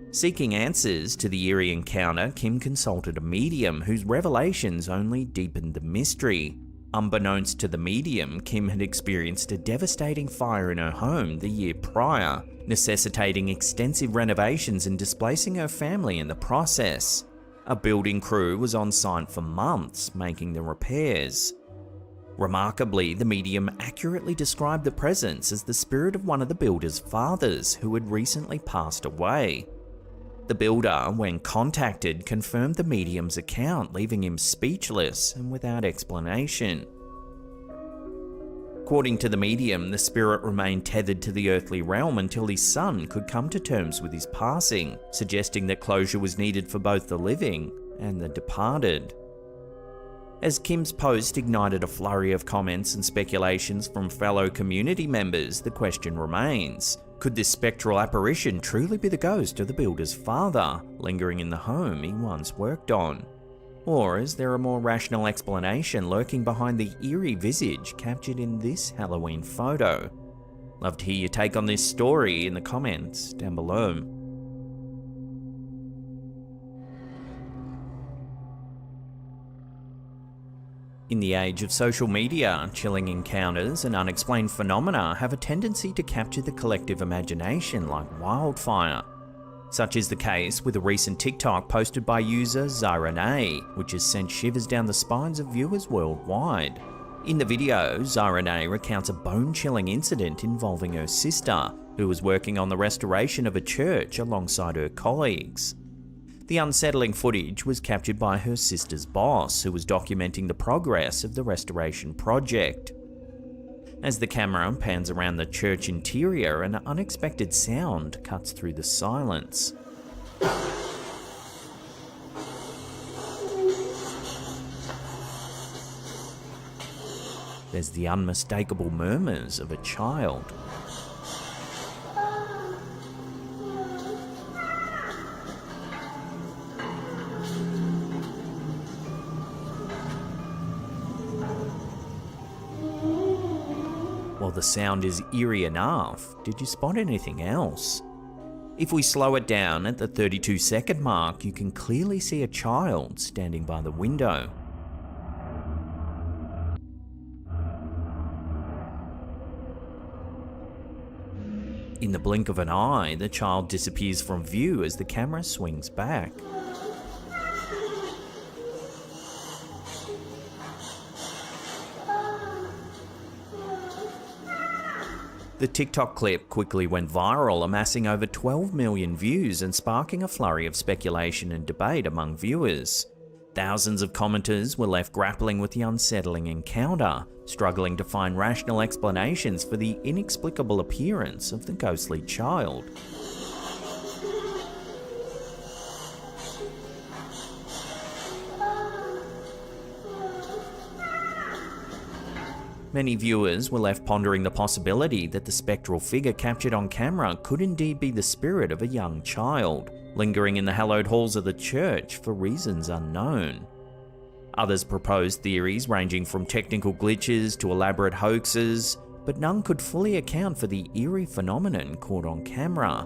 Seeking answers to the eerie encounter, Kim consulted a medium whose revelations only deepened the mystery. Unbeknownst to the medium, Kim had experienced a devastating fire in her home the year prior, necessitating extensive renovations and displacing her family in the process. A building crew was on site for months, making the repairs. Remarkably, the medium accurately described the presence as the spirit of one of the builder's fathers, who had recently passed away. The builder, when contacted, confirmed the medium's account, leaving him speechless and without explanation. According to the medium, the spirit remained tethered to the earthly realm until his son could come to terms with his passing, suggesting that closure was needed for both the living and the departed. As Kim's post ignited a flurry of comments and speculations from fellow community members, the question remains: could this spectral apparition truly be the ghost of the builder's father, lingering in the home he once worked on? Or is there a more rational explanation lurking behind the eerie visage captured in this Halloween photo? Love to hear your take on this story in the comments down below. In the age of social media, chilling encounters and unexplained phenomena have a tendency to capture the collective imagination like wildfire. Such is the case with a recent TikTok posted by user Zyrene, which has sent shivers down the spines of viewers worldwide. In the video, Zyrene recounts a bone-chilling incident involving her sister, who was working on the restoration of a church alongside her colleagues. The unsettling footage was captured by her sister's boss, who was documenting the progress of the restoration project. As the camera pans around the church interior, an unexpected sound cuts through the silence. There's the unmistakable murmurs of a child. While the sound is eerie enough, did you spot anything else? If we slow it down at the 32-second mark, you can clearly see a child standing by the window. In the blink of an eye, the child disappears from view as the camera swings back. The TikTok clip quickly went viral, amassing over 12 million views and sparking a flurry of speculation and debate among viewers. Thousands of commenters were left grappling with the unsettling encounter, struggling to find rational explanations for the inexplicable appearance of the ghostly child. Many viewers were left pondering the possibility that the spectral figure captured on camera could indeed be the spirit of a young child, lingering in the hallowed halls of the church for reasons unknown. Others proposed theories ranging from technical glitches to elaborate hoaxes, but none could fully account for the eerie phenomenon caught on camera.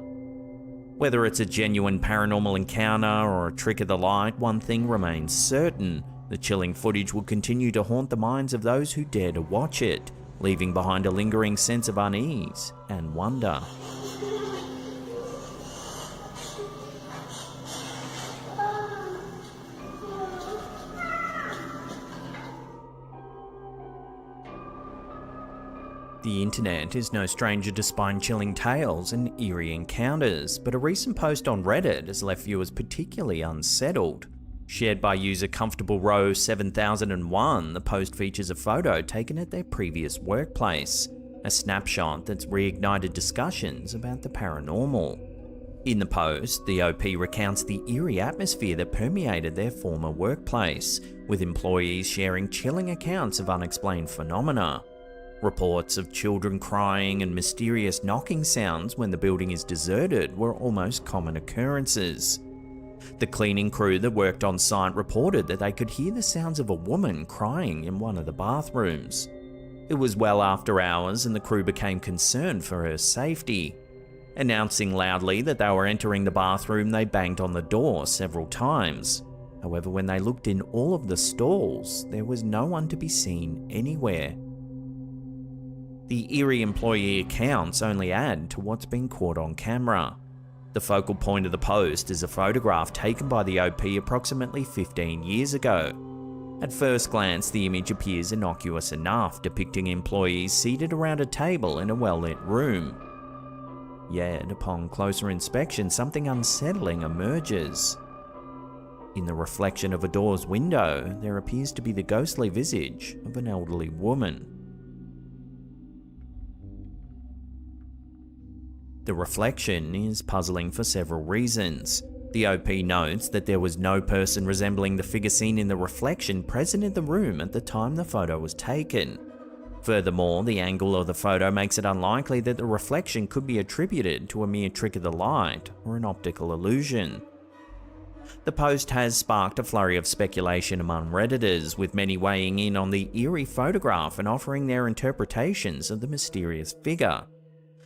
Whether it's a genuine paranormal encounter or a trick of the light, one thing remains certain: the chilling footage will continue to haunt the minds of those who dare to watch it, leaving behind a lingering sense of unease and wonder. The internet is no stranger to spine-chilling tales and eerie encounters, but a recent post on Reddit has left viewers particularly unsettled. Shared by user Comfortable Row 7001, the post features a photo taken at their previous workplace, a snapshot that's reignited discussions about the paranormal. In the post, the OP recounts the eerie atmosphere that permeated their former workplace, with employees sharing chilling accounts of unexplained phenomena. Reports of children crying and mysterious knocking sounds when the building is deserted were almost common occurrences. The cleaning crew that worked on site reported that they could hear the sounds of a woman crying in one of the bathrooms. It was well after hours and the crew became concerned for her safety. Announcing loudly that they were entering the bathroom, they banged on the door several times. However, when they looked in all of the stalls, there was no one to be seen anywhere. The eerie employee accounts only add to what's been caught on camera. The focal point of the post is a photograph taken by the OP approximately 15 years ago. At first glance, the image appears innocuous enough, depicting employees seated around a table in a well-lit room. Yet, upon closer inspection, something unsettling emerges. In the reflection of a door's window, there appears to be the ghostly visage of an elderly woman. The reflection is puzzling for several reasons. The OP notes that there was no person resembling the figure seen in the reflection present in the room at the time the photo was taken. Furthermore, the angle of the photo makes it unlikely that the reflection could be attributed to a mere trick of the light or an optical illusion. The post has sparked a flurry of speculation among Redditors, with many weighing in on the eerie photograph and offering their interpretations of the mysterious figure.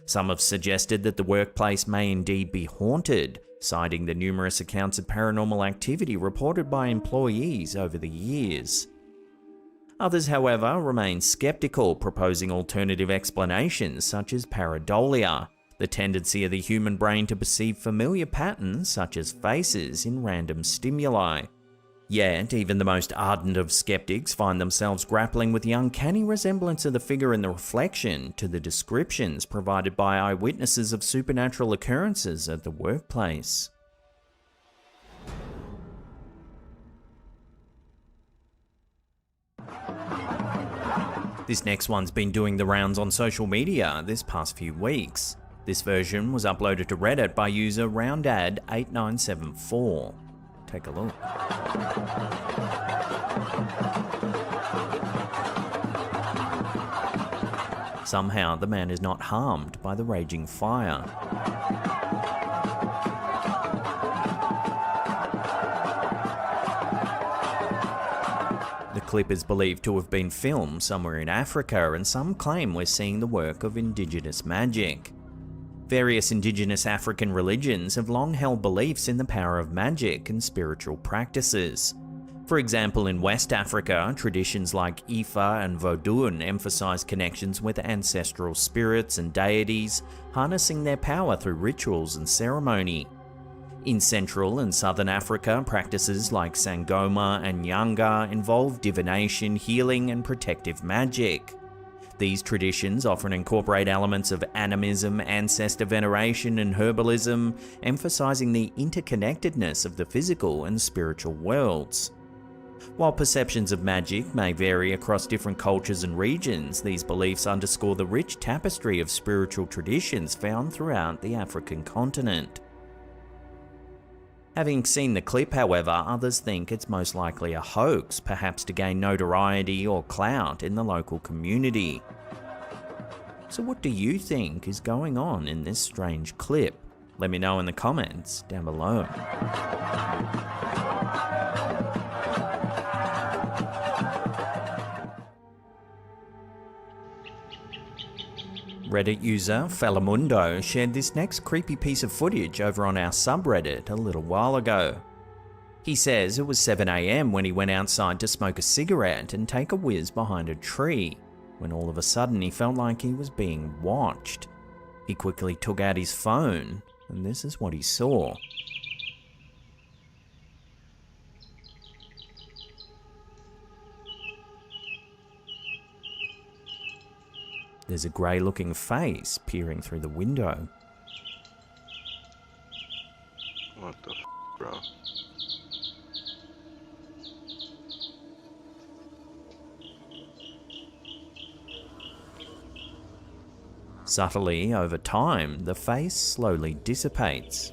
Some have suggested that the workplace may indeed be haunted, citing the numerous accounts of paranormal activity reported by employees over the years. Others, however, remain skeptical, proposing alternative explanations such as pareidolia, the tendency of the human brain to perceive familiar patterns such as faces in random stimuli. Yet, even the most ardent of skeptics find themselves grappling with the uncanny resemblance of the figure in the reflection to the descriptions provided by eyewitnesses of supernatural occurrences at the workplace. This next one's been doing the rounds on social media this past few weeks. This version was uploaded to Reddit by user RoundAd8974. Take a look. Somehow, the man is not harmed by the raging fire. The clip is believed to have been filmed somewhere in Africa, and some claim we're seeing the work of indigenous magic. Various indigenous African religions have long held beliefs in the power of magic and spiritual practices. For example, in West Africa, traditions like Ifa and Vodun emphasize connections with ancestral spirits and deities, harnessing their power through rituals and ceremony. In Central and Southern Africa, practices like Sangoma and Nyanga involve divination, healing, and protective magic. These traditions often incorporate elements of animism, ancestor veneration, and herbalism, emphasizing the interconnectedness of the physical and spiritual worlds. While perceptions of magic may vary across different cultures and regions, these beliefs underscore the rich tapestry of spiritual traditions found throughout the African continent. Having seen the clip, however, others think it's most likely a hoax, perhaps to gain notoriety or clout in the local community. So what do you think is going on in this strange clip? Let me know in the comments down below. Reddit user Felamundo shared this next creepy piece of footage over on our subreddit a little while ago. He says it was 7 AM when he went outside to smoke a cigarette and take a whiz behind a tree, when all of a sudden he felt like he was being watched. He quickly took out his phone, and this is what he saw. There's a grey-looking face peering through the window. What the f, bro? Subtly, over time, the face slowly dissipates.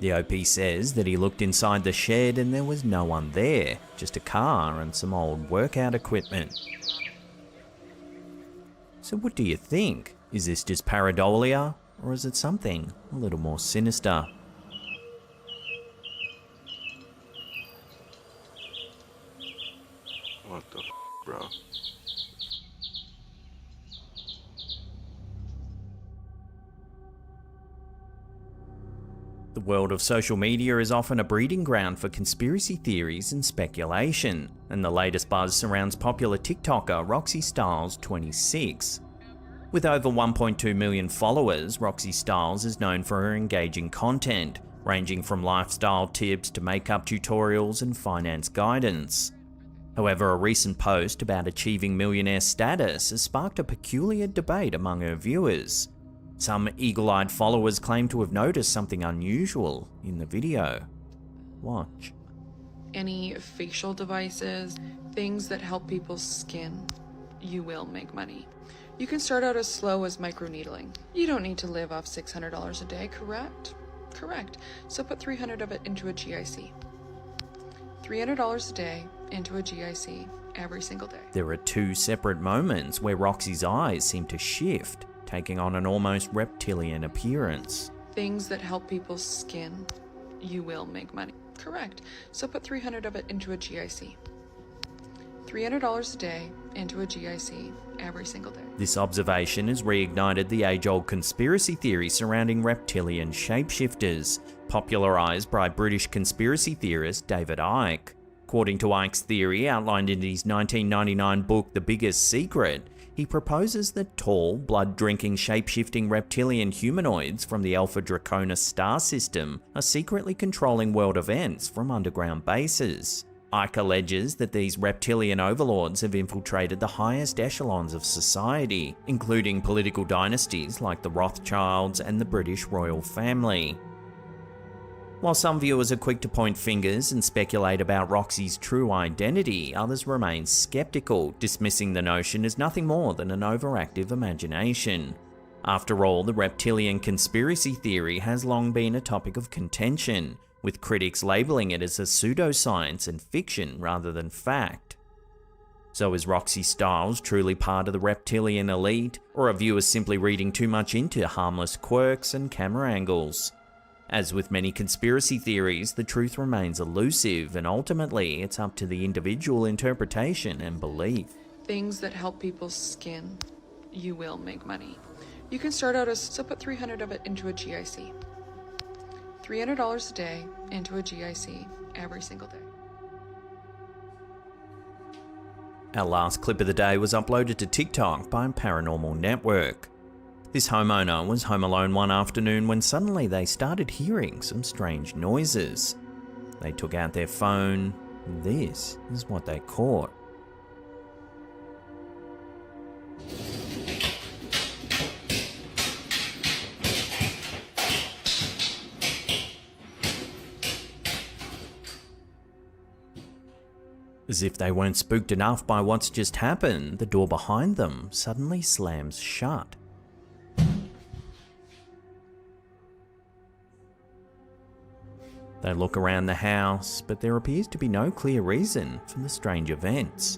The OP says that he looked inside the shed and there was no one there, just a car and some old workout equipment. So what do you think? Is this just pareidolia, or is it something a little more sinister? What the f, bro? The world of social media is often a breeding ground for conspiracy theories and speculation, and the latest buzz surrounds popular TikToker Roxy Styles 26. With over 1.2 million followers, Roxy Styles is known for her engaging content, ranging from lifestyle tips to makeup tutorials and finance guidance. However, a recent post about achieving millionaire status has sparked a peculiar debate among her viewers. Some eagle-eyed followers claim to have noticed something unusual in the video. Watch. Any facial devices, things that help people's skin, you will make money. You can start out as slow as microneedling. You don't need to live off $600 a day, correct? Correct. So put $300 of it into a GIC. $300 a day into a GIC every single day. There are two separate moments where Roxy's eyes seem to shift, taking on an almost reptilian appearance. Things that help people's skin, you will make money. Correct. So put $300 of it into a GIC. $300 a day into a GIC every single day. This observation has reignited the age-old conspiracy theory surrounding reptilian shapeshifters, popularised by British conspiracy theorist David Icke. According to Icke's theory, outlined in his 1999 book The Biggest Secret, he proposes that tall, blood-drinking, shape-shifting reptilian humanoids from the Alpha Draconis star system are secretly controlling world events from underground bases. Icke alleges that these reptilian overlords have infiltrated the highest echelons of society, including political dynasties like the Rothschilds and the British royal family. While some viewers are quick to point fingers and speculate about Roxy's true identity, others remain skeptical, dismissing the notion as nothing more than an overactive imagination. After all, the reptilian conspiracy theory has long been a topic of contention, with critics labelling it as a pseudoscience and fiction rather than fact. So is Roxy Styles truly part of the reptilian elite, or are viewers simply reading too much into harmless quirks and camera angles? As with many conspiracy theories, the truth remains elusive, and ultimately it's up to the individual interpretation and belief. Things that help people's skin, you will make money. You can start out as, so put 300 of it into a GIC. $300 a day into a GIC every single day. Our last clip of the day was uploaded to TikTok by Paranormal Network. This homeowner was home alone one afternoon when suddenly they started hearing some strange noises. They took out their phone, and this is what they caught. As if they weren't spooked enough by what's just happened, the door behind them suddenly slams shut. They look around the house, but there appears to be no clear reason for the strange events.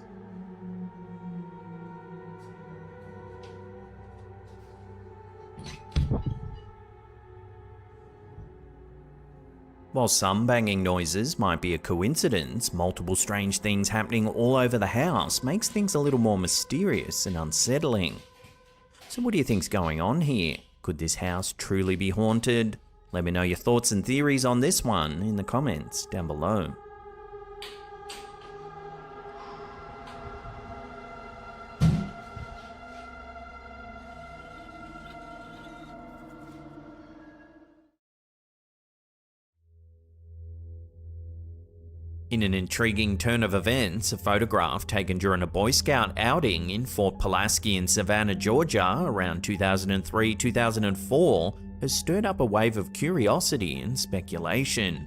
While some banging noises might be a coincidence, multiple strange things happening all over the house makes things a little more mysterious and unsettling. So what do you think's going on here? Could this house truly be haunted? Let me know your thoughts and theories on this one in the comments down below. In an intriguing turn of events, a photograph taken during a Boy Scout outing in Fort Pulaski in Savannah, Georgia around 2003-2004 has stirred up a wave of curiosity and speculation.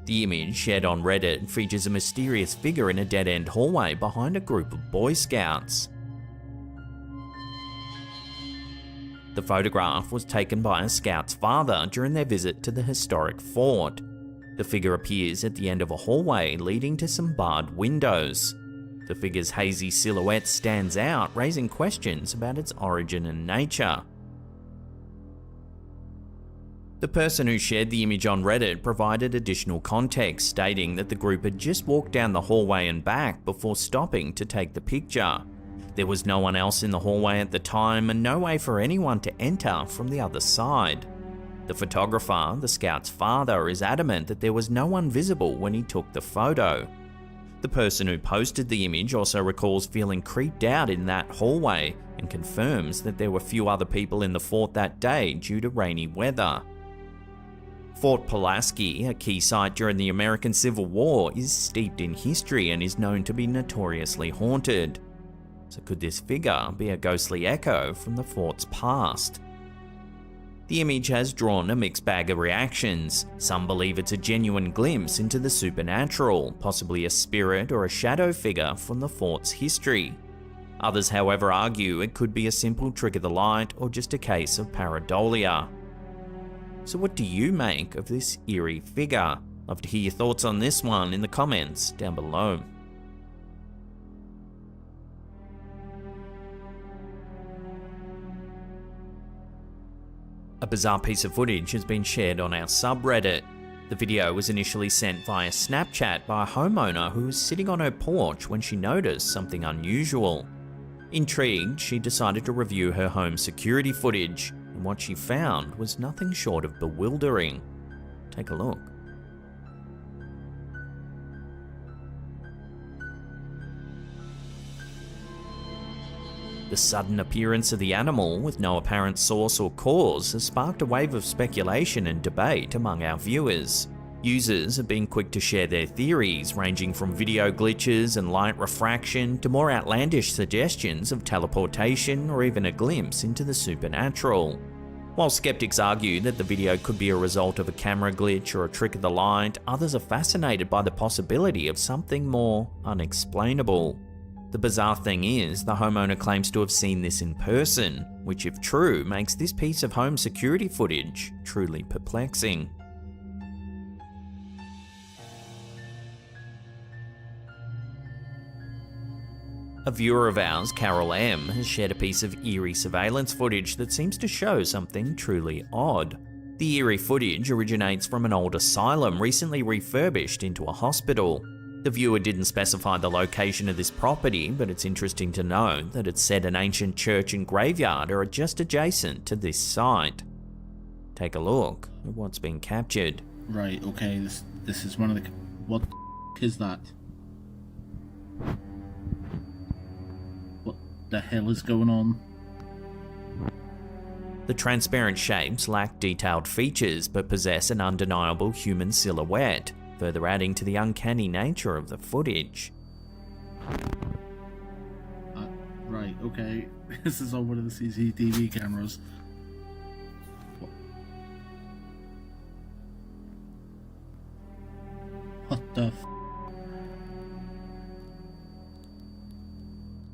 The image, shared on Reddit, features a mysterious figure in a dead-end hallway behind a group of Boy Scouts. The photograph was taken by a Scout's father during their visit to the historic fort. The figure appears at the end of a hallway leading to some barred windows. The figure's hazy silhouette stands out, raising questions about its origin and nature. The person who shared the image on Reddit provided additional context, stating that the group had just walked down the hallway and back before stopping to take the picture. There was no one else in the hallway at the time and no way for anyone to enter from the other side. The photographer, the Scout's father, is adamant that there was no one visible when he took the photo. The person who posted the image also recalls feeling creeped out in that hallway and confirms that there were few other people in the fort that day due to rainy weather. Fort Pulaski, a key site during the American Civil War, is steeped in history and is known to be notoriously haunted. So could this figure be a ghostly echo from the fort's past? The image has drawn a mixed bag of reactions. Some believe it's a genuine glimpse into the supernatural, possibly a spirit or a shadow figure from the fort's history. Others, however, argue it could be a simple trick of the light or just a case of pareidolia. So what do you make of this eerie figure? Love to hear your thoughts on this one in the comments down below. A bizarre piece of footage has been shared on our subreddit. The video was initially sent via Snapchat by a homeowner who was sitting on her porch when she noticed something unusual. Intrigued, she decided to review her home security footage, and what she found was nothing short of bewildering. Take a look. The sudden appearance of the animal with no apparent source or cause has sparked a wave of speculation and debate among our viewers. Users have been quick to share their theories, ranging from video glitches and light refraction to more outlandish suggestions of teleportation or even a glimpse into the supernatural. While skeptics argue that the video could be a result of a camera glitch or a trick of the light, others are fascinated by the possibility of something more unexplainable. The bizarre thing is, the homeowner claims to have seen this in person, which if true, makes this piece of home security footage truly perplexing. A viewer of ours, Carol M, has shared a piece of eerie surveillance footage that seems to show something truly odd. The eerie footage originates from an old asylum recently refurbished into a hospital. The viewer didn't specify the location of this property, but it's interesting to know that it said an ancient church and graveyard are just adjacent to this site. Take a look at what's been captured. Right, okay, this is one of the... What is that? What the hell is going on? The transparent shapes lack detailed features but possess an undeniable human silhouette, further adding to the uncanny nature of the footage. Right, okay. This is on one of the CCTV cameras. What the f...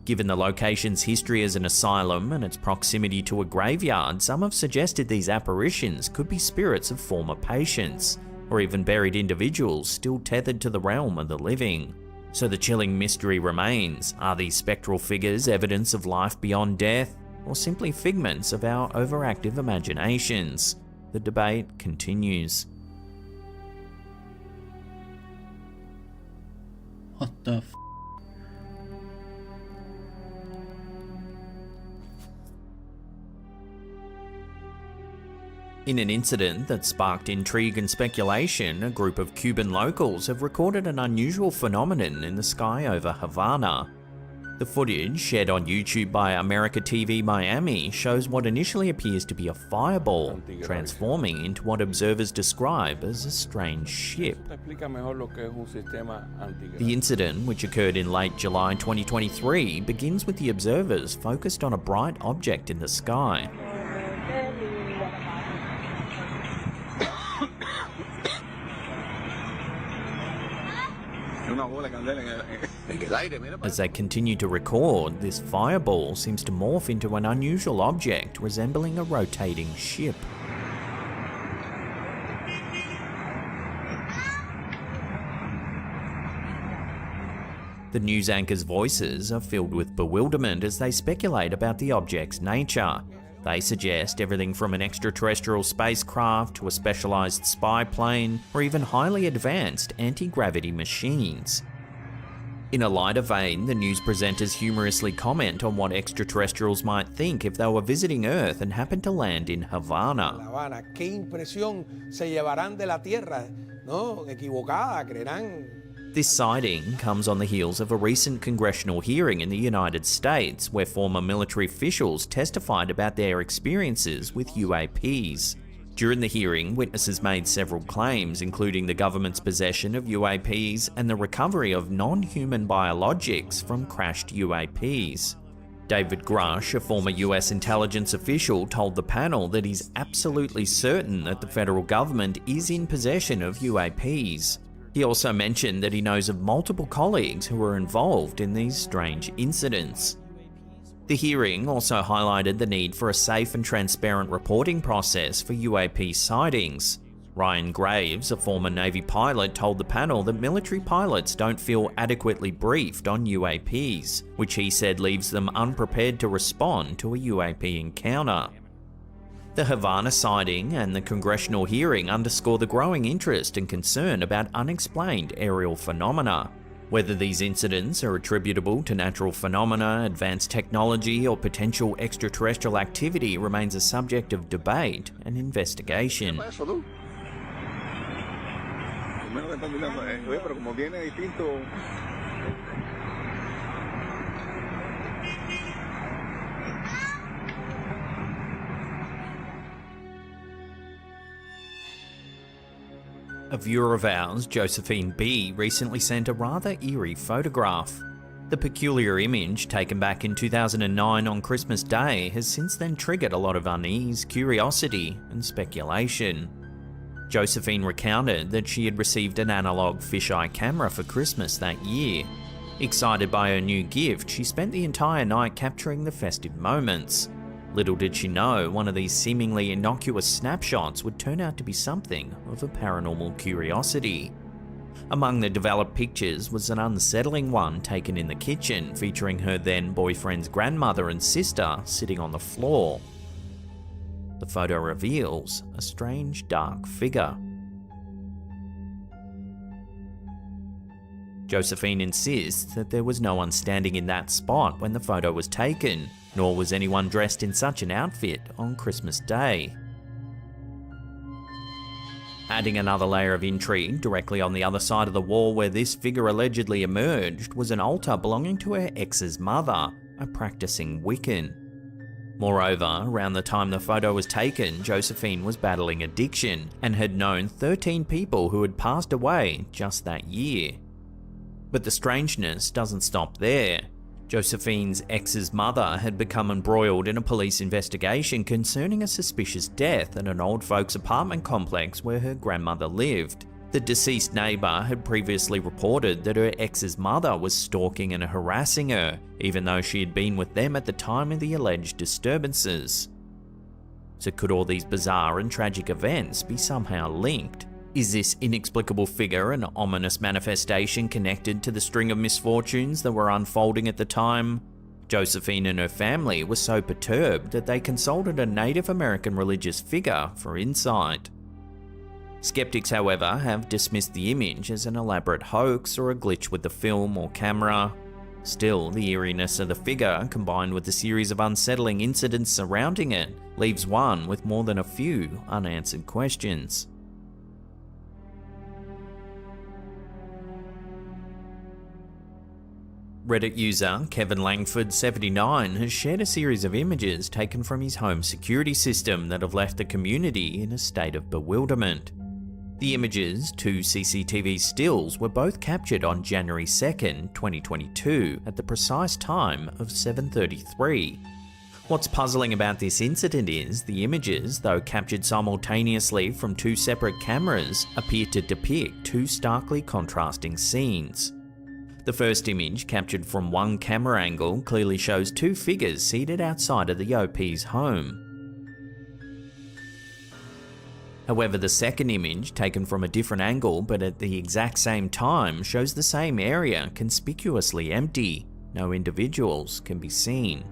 Given the location's history as an asylum and its proximity to a graveyard, some have suggested these apparitions could be spirits of former patients, or even buried individuals still tethered to the realm of the living. So the chilling mystery remains: are these spectral figures evidence of life beyond death, or simply figments of our overactive imaginations? The debate continues. What the f... In an incident that sparked intrigue and speculation, a group of Cuban locals have recorded an unusual phenomenon in the sky over Havana. The footage, shared on YouTube by America TV Miami, shows what initially appears to be a fireball, transforming into what observers describe as a strange ship. The incident, which occurred in late July 2023, begins with the observers focused on a bright object in the sky. As they continue to record, this fireball seems to morph into an unusual object resembling a rotating ship. The news anchors' voices are filled with bewilderment as they speculate about the object's nature. They suggest everything from an extraterrestrial spacecraft to a specialized spy plane, or even highly advanced anti-gravity machines. In a lighter vein, the news presenters humorously comment on what extraterrestrials might think if they were visiting Earth and happened to land in Havana. ¿Qué impresión se llevarán de la Tierra? ¿No? Equivocada, creerán. This sighting comes on the heels of a recent congressional hearing in the United States where former military officials testified about their experiences with UAPs. During the hearing, witnesses made several claims, including the government's possession of UAPs and the recovery of non-human biologics from crashed UAPs. David Grush, a former US intelligence official, told the panel that he's absolutely certain that the federal government is in possession of UAPs. He also mentioned that he knows of multiple colleagues who were involved in these strange incidents. The hearing also highlighted the need for a safe and transparent reporting process for UAP sightings. Ryan Graves, a former Navy pilot, told the panel that military pilots don't feel adequately briefed on UAPs, which he said leaves them unprepared to respond to a UAP encounter. The Havana sighting and the congressional hearing underscore the growing interest and concern about unexplained aerial phenomena. Whether these incidents are attributable to natural phenomena, advanced technology, or potential extraterrestrial activity remains a subject of debate and investigation. A viewer of ours, Josephine B, recently sent a rather eerie photograph. The peculiar image, taken back in 2009 on Christmas Day, has since then triggered a lot of unease, curiosity, and speculation. Josephine recounted that she had received an analog fisheye camera for Christmas that year. Excited by her new gift, she spent the entire night capturing the festive moments. Little did she know, one of these seemingly innocuous snapshots would turn out to be something of a paranormal curiosity. Among the developed pictures was an unsettling one taken in the kitchen, featuring her then boyfriend's grandmother and sister sitting on the floor. The photo reveals a strange dark figure. Josephine insists that there was no one standing in that spot when the photo was taken, nor was anyone dressed in such an outfit on Christmas Day. Adding another layer of intrigue, directly on the other side of the wall where this figure allegedly emerged was an altar belonging to her ex's mother, a practicing Wiccan. Moreover, around the time the photo was taken, Josephine was battling addiction and had known 13 people who had passed away just that year. But the strangeness doesn't stop there. Josephine's ex's mother had become embroiled in a police investigation concerning a suspicious death at an old folks apartment complex where her grandmother lived. The deceased neighbour had previously reported that her ex's mother was stalking and harassing her, even though she had been with them at the time of the alleged disturbances. So could all these bizarre and tragic events be somehow linked? Is this inexplicable figure an ominous manifestation connected to the string of misfortunes that were unfolding at the time? Josephine and her family were so perturbed that they consulted a Native American religious figure for insight. Skeptics, however, have dismissed the image as an elaborate hoax or a glitch with the film or camera. Still, the eeriness of the figure, combined with the series of unsettling incidents surrounding it, leaves one with more than a few unanswered questions. Reddit user Kevin Langford79 has shared a series of images taken from his home security system that have left the community in a state of bewilderment. The images, 2 CCTV stills, were both captured on January 2nd, 2022 at the precise time of 7:33. What's puzzling about this incident is the images, though captured simultaneously from 2 separate cameras, appear to depict 2 starkly contrasting scenes. The first image, captured from one camera angle, clearly shows 2 figures seated outside of the OP's home. However, the second image, taken from a different angle but at the exact same time, shows the same area conspicuously empty. No individuals can be seen.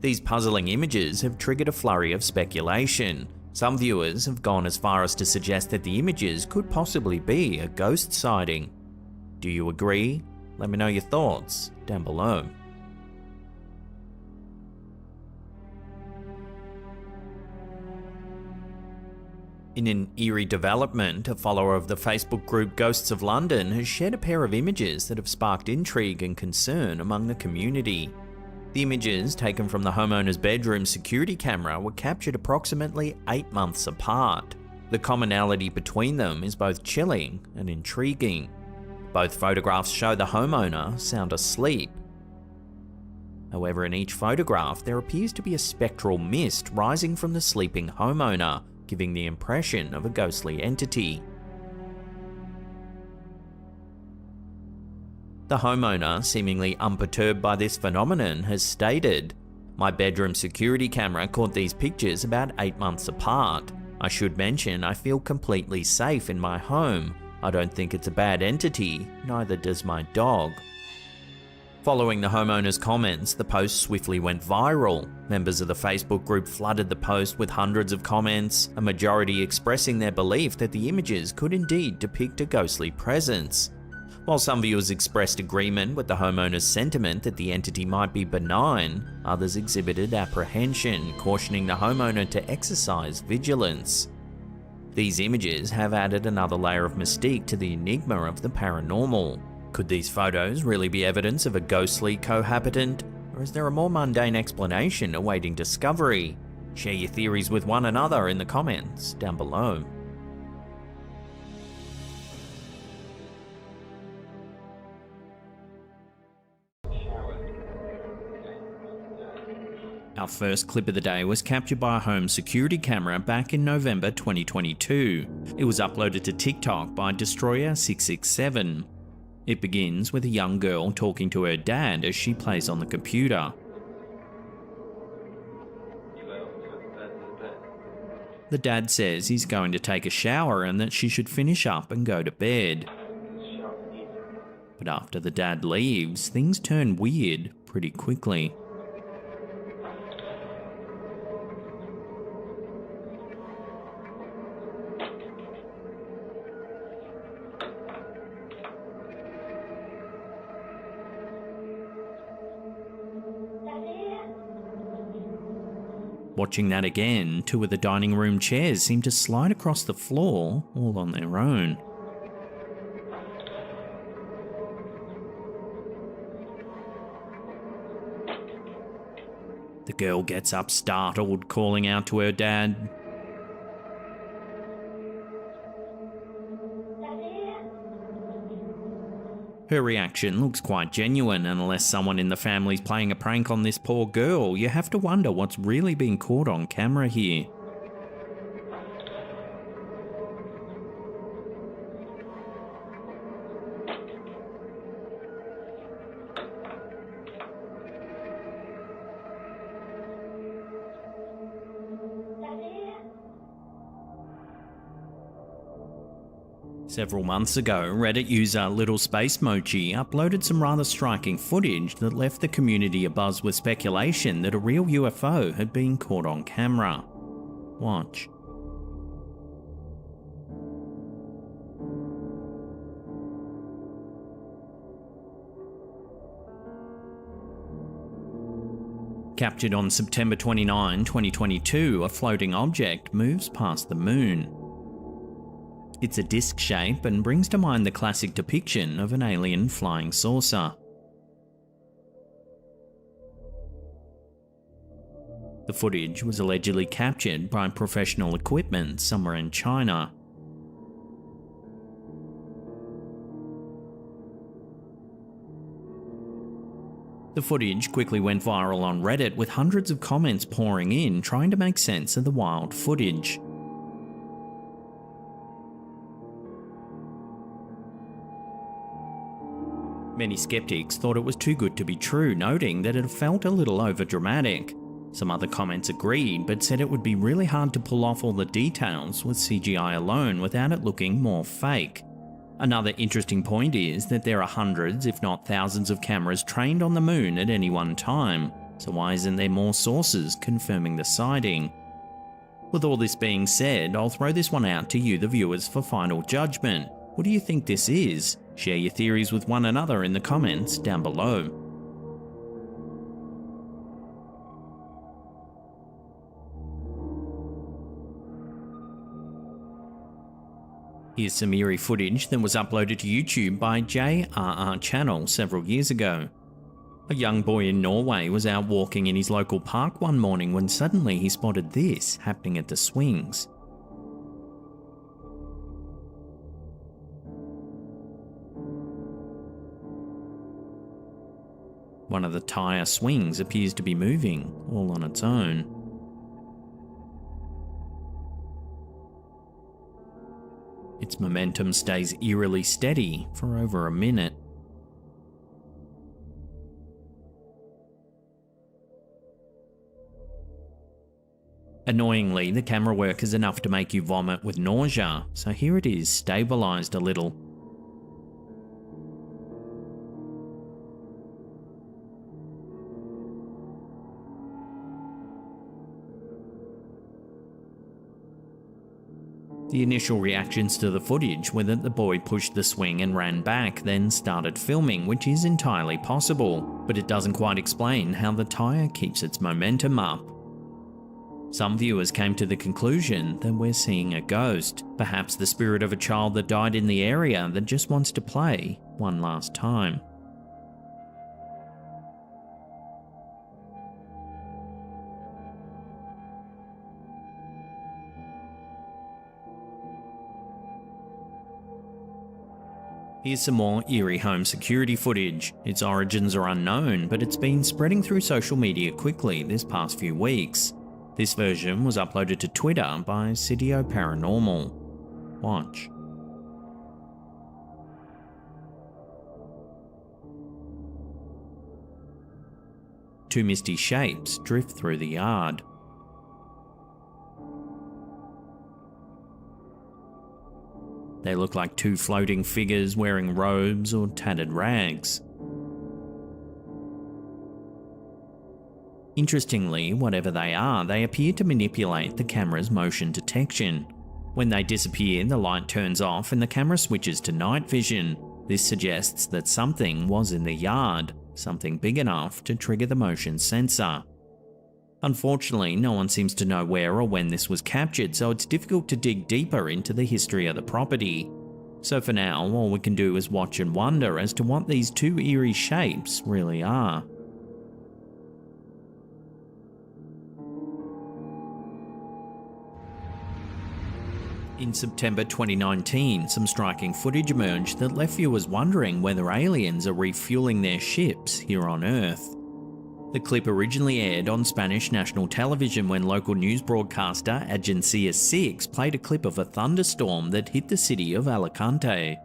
These puzzling images have triggered a flurry of speculation. Some viewers have gone as far as to suggest that the images could possibly be a ghost sighting. Do you agree? Let me know your thoughts down below. In an eerie development, a follower of the Facebook group Ghosts of London has shared a pair of images that have sparked intrigue and concern among the community. The images, taken from the homeowner's bedroom security camera, were captured approximately 8 months apart. The commonality between them is both chilling and intriguing. Both photographs show the homeowner sound asleep. However, in each photograph, there appears to be a spectral mist rising from the sleeping homeowner, giving the impression of a ghostly entity. The homeowner, seemingly unperturbed by this phenomenon, has stated, "My bedroom security camera caught these pictures about 8 months apart. I should mention I feel completely safe in my home. I don't think it's a bad entity, neither does my dog." Following the homeowner's comments, the post swiftly went viral. Members of the Facebook group flooded the post with hundreds of comments, a majority expressing their belief that the images could indeed depict a ghostly presence. While some viewers expressed agreement with the homeowner's sentiment that the entity might be benign, others exhibited apprehension, cautioning the homeowner to exercise vigilance. These images have added another layer of mystique to the enigma of the paranormal. Could these photos really be evidence of a ghostly cohabitant, or is there a more mundane explanation awaiting discovery? Share your theories with one another in the comments down below. Our first clip of the day was captured by a home security camera back in November 2022. It was uploaded to TikTok by Destroyer667. It begins with a young girl talking to her dad as she plays on the computer. The dad says he's going to take a shower and that she should finish up and go to bed. But after the dad leaves, things turn weird pretty quickly. Watching that again, two of the dining room chairs seem to slide across the floor all on their own. The girl gets up startled, calling out to her dad. Her reaction looks quite genuine, and unless someone in the family's playing a prank on this poor girl, you have to wonder what's really being caught on camera here. Several months ago, Reddit user Little Space Mochi uploaded some rather striking footage that left the community abuzz with speculation that a real UFO had been caught on camera. Watch. Captured on September 29, 2022, a floating object moves past the moon. It's a disc shape and brings to mind the classic depiction of an alien flying saucer. The footage was allegedly captured by professional equipment somewhere in China. The footage quickly went viral on Reddit, with hundreds of comments pouring in trying to make sense of the wild footage. Many skeptics thought it was too good to be true, noting that it felt a little overdramatic. Some other comments agreed, but said it would be really hard to pull off all the details with CGI alone without it looking more fake. Another interesting point is that there are hundreds, if not thousands, of cameras trained on the moon at any one time, so why isn't there more sources confirming the sighting? With all this being said, I'll throw this one out to you, the viewers, for final judgment. What do you think this is? Share your theories with one another in the comments down below. Here's some eerie footage that was uploaded to YouTube by JRR Channel several years ago. A young boy in Norway was out walking in his local park one morning when suddenly he spotted this happening at the swings. One of the tire swings appears to be moving all on its own. Its momentum stays eerily steady for over a minute. Annoyingly, the camera work is enough to make you vomit with nausea, so here it is, stabilized a little. The initial reactions to the footage were that the boy pushed the swing and ran back, then started filming, which is entirely possible, but it doesn't quite explain how the tyre keeps its momentum up. Some viewers came to the conclusion that we're seeing a ghost, perhaps the spirit of a child that died in the area that just wants to play one last time. Here's some more eerie home security footage. Its origins are unknown, but it's been spreading through social media quickly this past few weeks. This version was uploaded to Twitter by PARANORMAL. Watch. Two misty shapes drift through the yard. They look like two floating figures wearing robes or tattered rags. Interestingly, whatever they are, they appear to manipulate the camera's motion detection. When they disappear, the light turns off and the camera switches to night vision. This suggests that something was in the yard, something big enough to trigger the motion sensor. Unfortunately, no one seems to know where or when this was captured, so it's difficult to dig deeper into the history of the property. So for now, all we can do is watch and wonder as to what these two eerie shapes really are. In September 2019, some striking footage emerged that left viewers wondering whether aliens are refueling their ships here on Earth. The clip originally aired on Spanish national television when local news broadcaster Agencia 6 played a clip of a thunderstorm that hit the city of Alicante.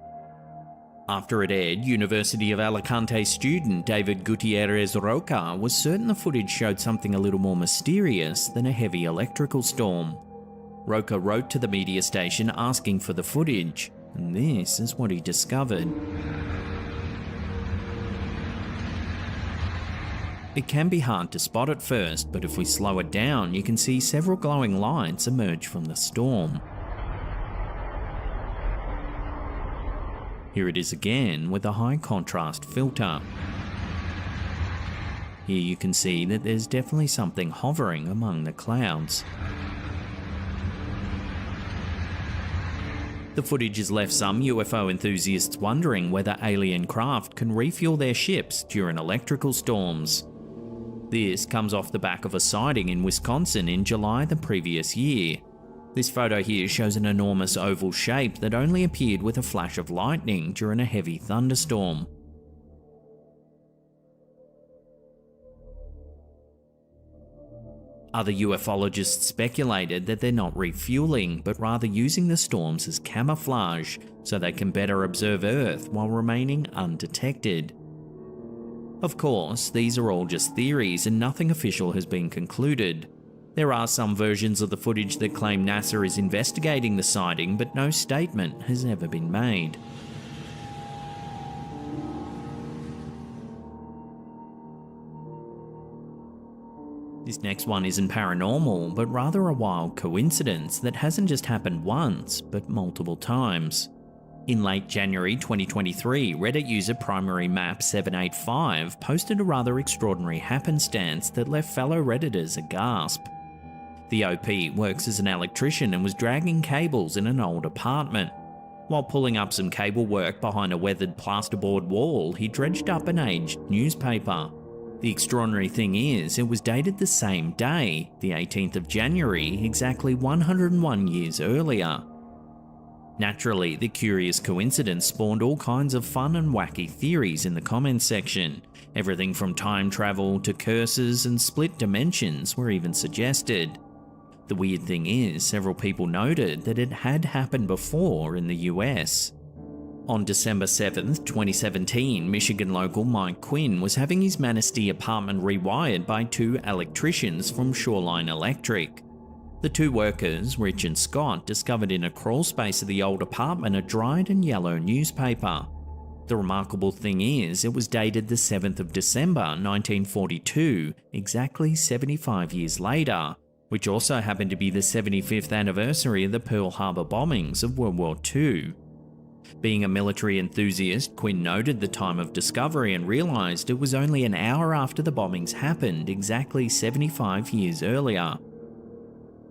After it aired, University of Alicante student David Gutierrez Roca was certain the footage showed something a little more mysterious than a heavy electrical storm. Roca wrote to the media station asking for the footage, and this is what he discovered. It can be hard to spot at first, but if we slow it down, you can see several glowing lights emerge from the storm. Here it is again with a high contrast filter. Here you can see that there's definitely something hovering among the clouds. The footage has left some UFO enthusiasts wondering whether alien craft can refuel their ships during electrical storms. This comes off the back of a sighting in Wisconsin in July the previous year. This photo here shows an enormous oval shape that only appeared with a flash of lightning during a heavy thunderstorm. Other ufologists speculated that they're not refueling, but rather using the storms as camouflage, so they can better observe Earth while remaining undetected. Of course, these are all just theories and nothing official has been concluded. There are some versions of the footage that claim NASA is investigating the sighting, but no statement has ever been made. This next one isn't paranormal, but rather a wild coincidence that hasn't just happened once, but multiple times. In late January 2023, Reddit user PrimaryMap785 posted a rather extraordinary happenstance that left fellow Redditors aghast. The OP works as an electrician and was dragging cables in an old apartment. While pulling up some cable work behind a weathered plasterboard wall, he dredged up an aged newspaper. The extraordinary thing is, it was dated the same day, the 18th of January, exactly 101 years earlier. Naturally, the curious coincidence spawned all kinds of fun and wacky theories in the comments section. Everything from time travel to curses and split dimensions were even suggested. The weird thing is, several people noted that it had happened before in the US. On December 7th, 2017, Michigan local Mike Quinn was having his Manistee apartment rewired by two electricians from Shoreline Electric. The two workers, Rich and Scott, discovered in a crawl space of the old apartment a dried and yellow newspaper. The remarkable thing is, it was dated the 7th of December 1942, exactly 75 years later, which also happened to be the 75th anniversary of the Pearl Harbor bombings of World War II. Being a military enthusiast, Quinn noted the time of discovery and realised it was only an hour after the bombings happened, exactly 75 years earlier.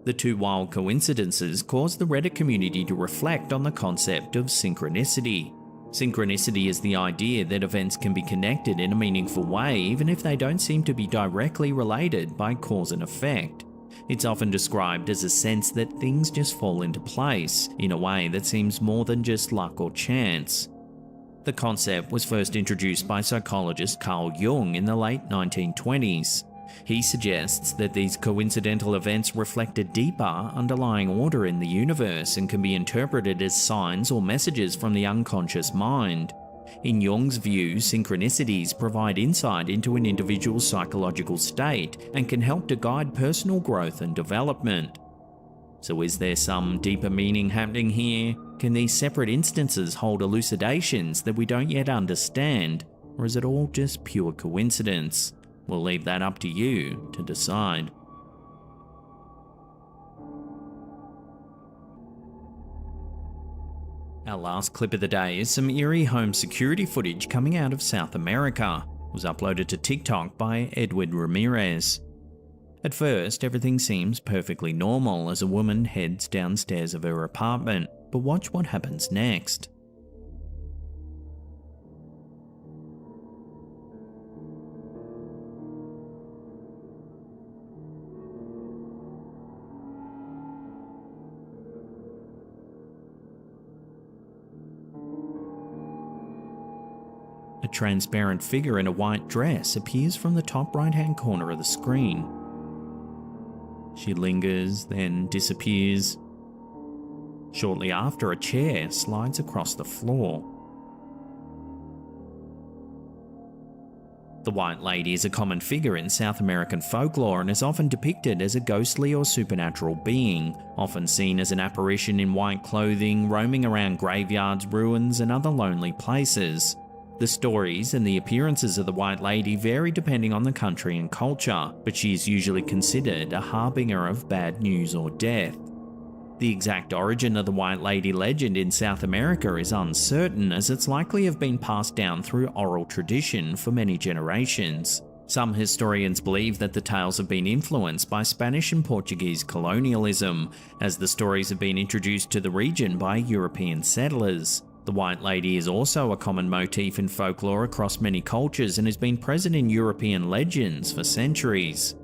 The two wild coincidences caused the Reddit community to reflect on the concept of synchronicity. Synchronicity is the idea that events can be connected in a meaningful way even if they don't seem to be directly related by cause and effect. It's often described as a sense that things just fall into place, in a way that seems more than just luck or chance. The concept was first introduced by psychologist Carl Jung in the late 1920s. He suggests that these coincidental events reflect a deeper, underlying order in the universe and can be interpreted as signs or messages from the unconscious mind. In Jung's view, synchronicities provide insight into an individual's psychological state and can help to guide personal growth and development. So is there some deeper meaning happening here? Can these separate instances hold elucidations that we don't yet understand? Or is it all just pure coincidence? We'll leave that up to you to decide. Our last clip of the day is some eerie home security footage coming out of South America. It was uploaded to TikTok by Edward Ramirez. At first, everything seems perfectly normal as a woman heads downstairs of her apartment, but watch what happens next. A transparent figure in a white dress appears from the top right-hand corner of the screen. She lingers, then disappears. Shortly after, a chair slides across the floor. The White Lady is a common figure in South American folklore and is often depicted as a ghostly or supernatural being, often seen as an apparition in white clothing, roaming around graveyards, ruins, and other lonely places. The stories and the appearances of the White Lady vary depending on the country and culture, but she is usually considered a harbinger of bad news or death. The exact origin of the White Lady legend in South America is uncertain, as it's likely have been passed down through oral tradition for many generations. Some historians believe that the tales have been influenced by Spanish and Portuguese colonialism, as the stories have been introduced to the region by European settlers. The White Lady is also a common motif in folklore across many cultures and has been present in European legends for centuries.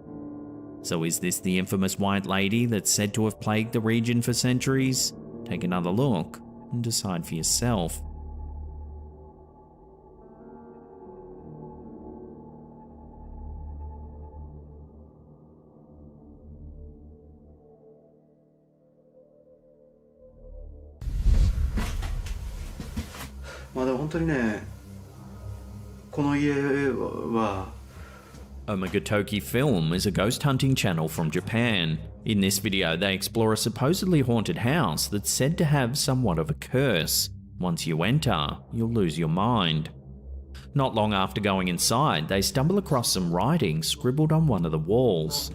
So is this the infamous White Lady that's said to have plagued the region for centuries? Take another look and decide for yourself. Omagatoki Film is a ghost hunting channel from Japan. In this video, they explore a supposedly haunted house that's said to have somewhat of a curse. Once you enter, you'll lose your mind. Not long after going inside, they stumble across some writing scribbled on one of the walls.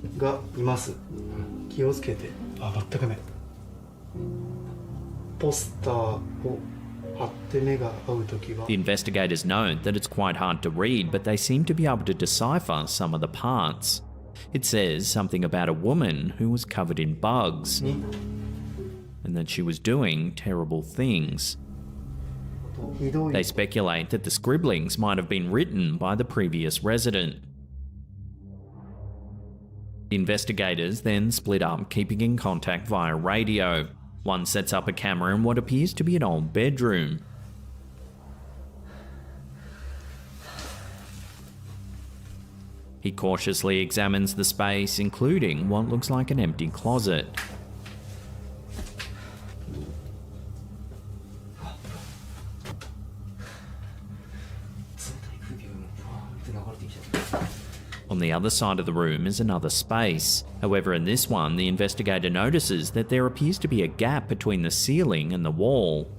The investigators note that it's quite hard to read, but they seem to be able to decipher some of the parts. It says something about a woman who was covered in bugs, and that she was doing terrible things. They speculate that the scribblings might have been written by the previous resident. The investigators then split up, keeping in contact via radio. One sets up a camera in what appears to be an old bedroom. He cautiously examines the space, including what looks like an empty closet. On the other side of the room is another space. However, in this one, the investigator notices that there appears to be a gap between the ceiling and the wall.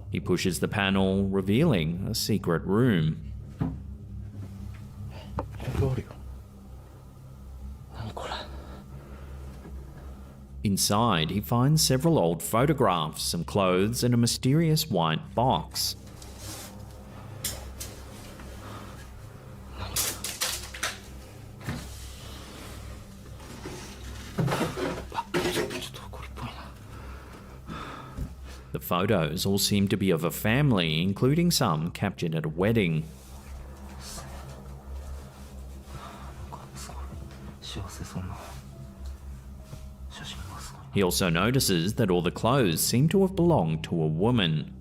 He pushes the panel, revealing a secret room. Inside, he finds several old photographs, some clothes, and a mysterious white box. The photos all seem to be of a family, including some captured at a wedding. He also notices that all the clothes seem to have belonged to a woman.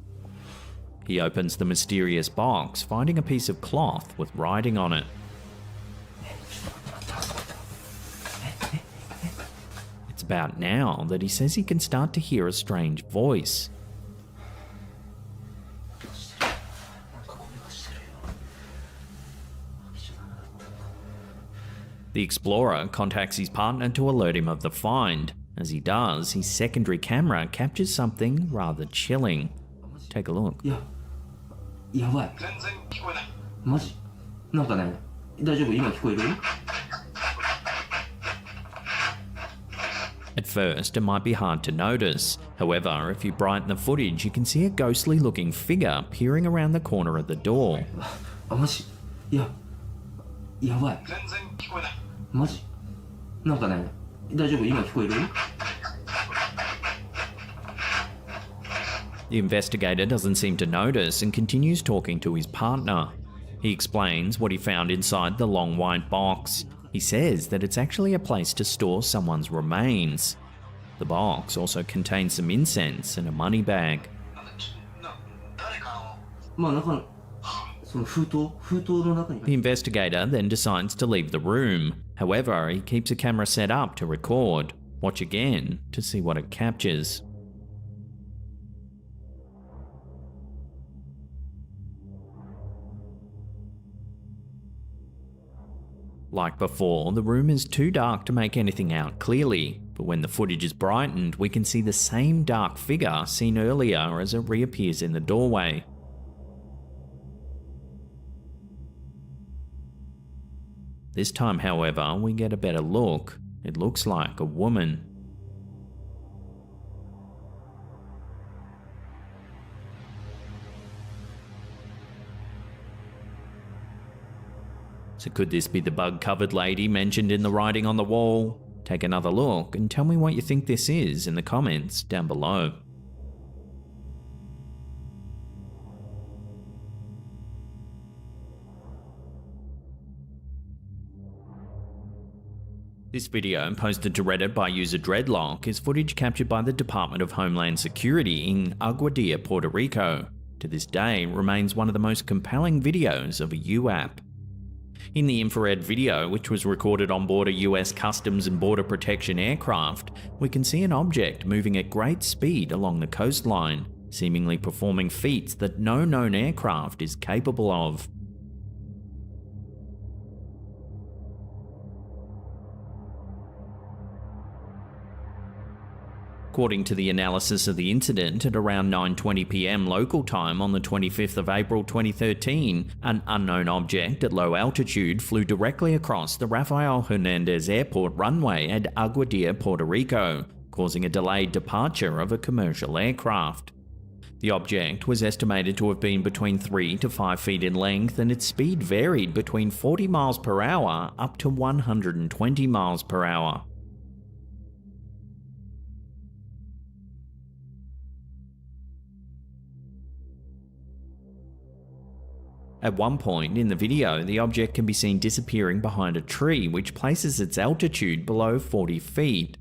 He opens the mysterious box, finding a piece of cloth with writing on it. It's about now that he says he can start to hear a strange voice. The explorer contacts his partner to alert him of the find. As he does, his secondary camera captures something rather chilling. Take a look. やばい。マジ？なんかね、大丈夫？今聞こえる？ At first, it might be hard to notice. However, if you brighten the footage, you can see a ghostly looking figure peering around the corner of the door. あ、マジ？やばい。マジ？なんかね、大丈夫？今聞こえる？ The investigator doesn't seem to notice and continues talking to his partner. He explains what he found inside the long white box. He says that it's actually a place to store someone's remains. The box also contains some incense and a money bag. まあなんかその封筒の中に。 The investigator then decides to leave the room. However, he keeps a camera set up to record. Watch again to see what it captures. Like before, the room is too dark to make anything out clearly, but when the footage is brightened, we can see the same dark figure seen earlier as it reappears in the doorway. This time, however, we get a better look. It looks like a woman. So could this be the bug-covered lady mentioned in the writing on the wall? Take another look and tell me what you think this is in the comments down below. This video, posted to Reddit by user Dreadlock, is footage captured by the Department of Homeland Security in Aguadilla, Puerto Rico. To this day, remains one of the most compelling videos of a UAP. In the infrared video, which was recorded on board a US Customs and Border Protection aircraft, we can see an object moving at great speed along the coastline, seemingly performing feats that no known aircraft is capable of. According to the analysis of the incident, at around 9:20 PM local time on the 25th of April 2013, an unknown object at low altitude flew directly across the Rafael Hernandez Airport runway at Aguadilla, Puerto Rico, causing a delayed departure of a commercial aircraft. The object was estimated to have been between 3 to 5 feet in length, and its speed varied between 40 miles per hour up to 120 miles per hour. At one point in the video, the object can be seen disappearing behind a tree, which places its altitude below 40 feet.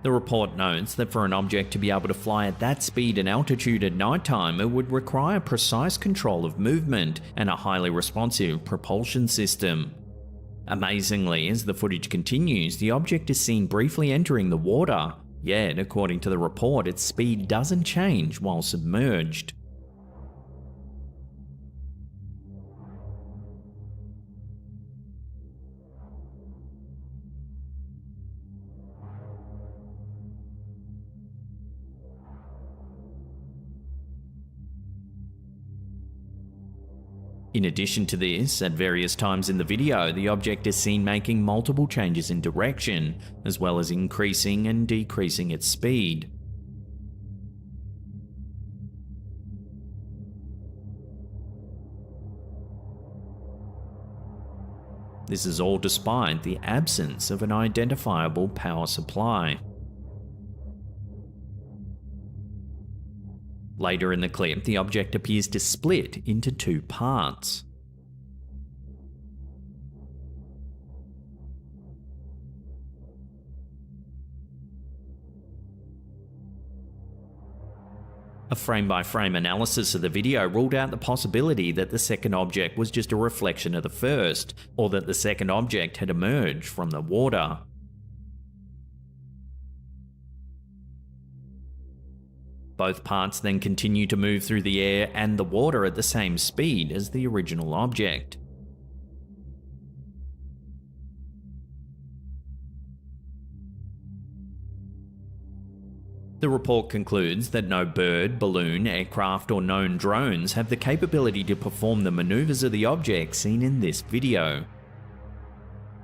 The report notes that for an object to be able to fly at that speed and altitude at nighttime, it would require precise control of movement and a highly responsive propulsion system. Amazingly, as the footage continues, the object is seen briefly entering the water, yet according to the report, its speed doesn't change while submerged. In addition to this, at various times in the video, the object is seen making multiple changes in direction, as well as increasing and decreasing its speed. This is all despite the absence of an identifiable power supply. Later in the clip, the object appears to split into two parts. A frame-by-frame analysis of the video ruled out the possibility that the second object was just a reflection of the first, or that the second object had emerged from the water. Both parts then continue to move through the air and the water at the same speed as the original object. The report concludes that no bird, balloon, aircraft or known drones have the capability to perform the maneuvers of the object seen in this video.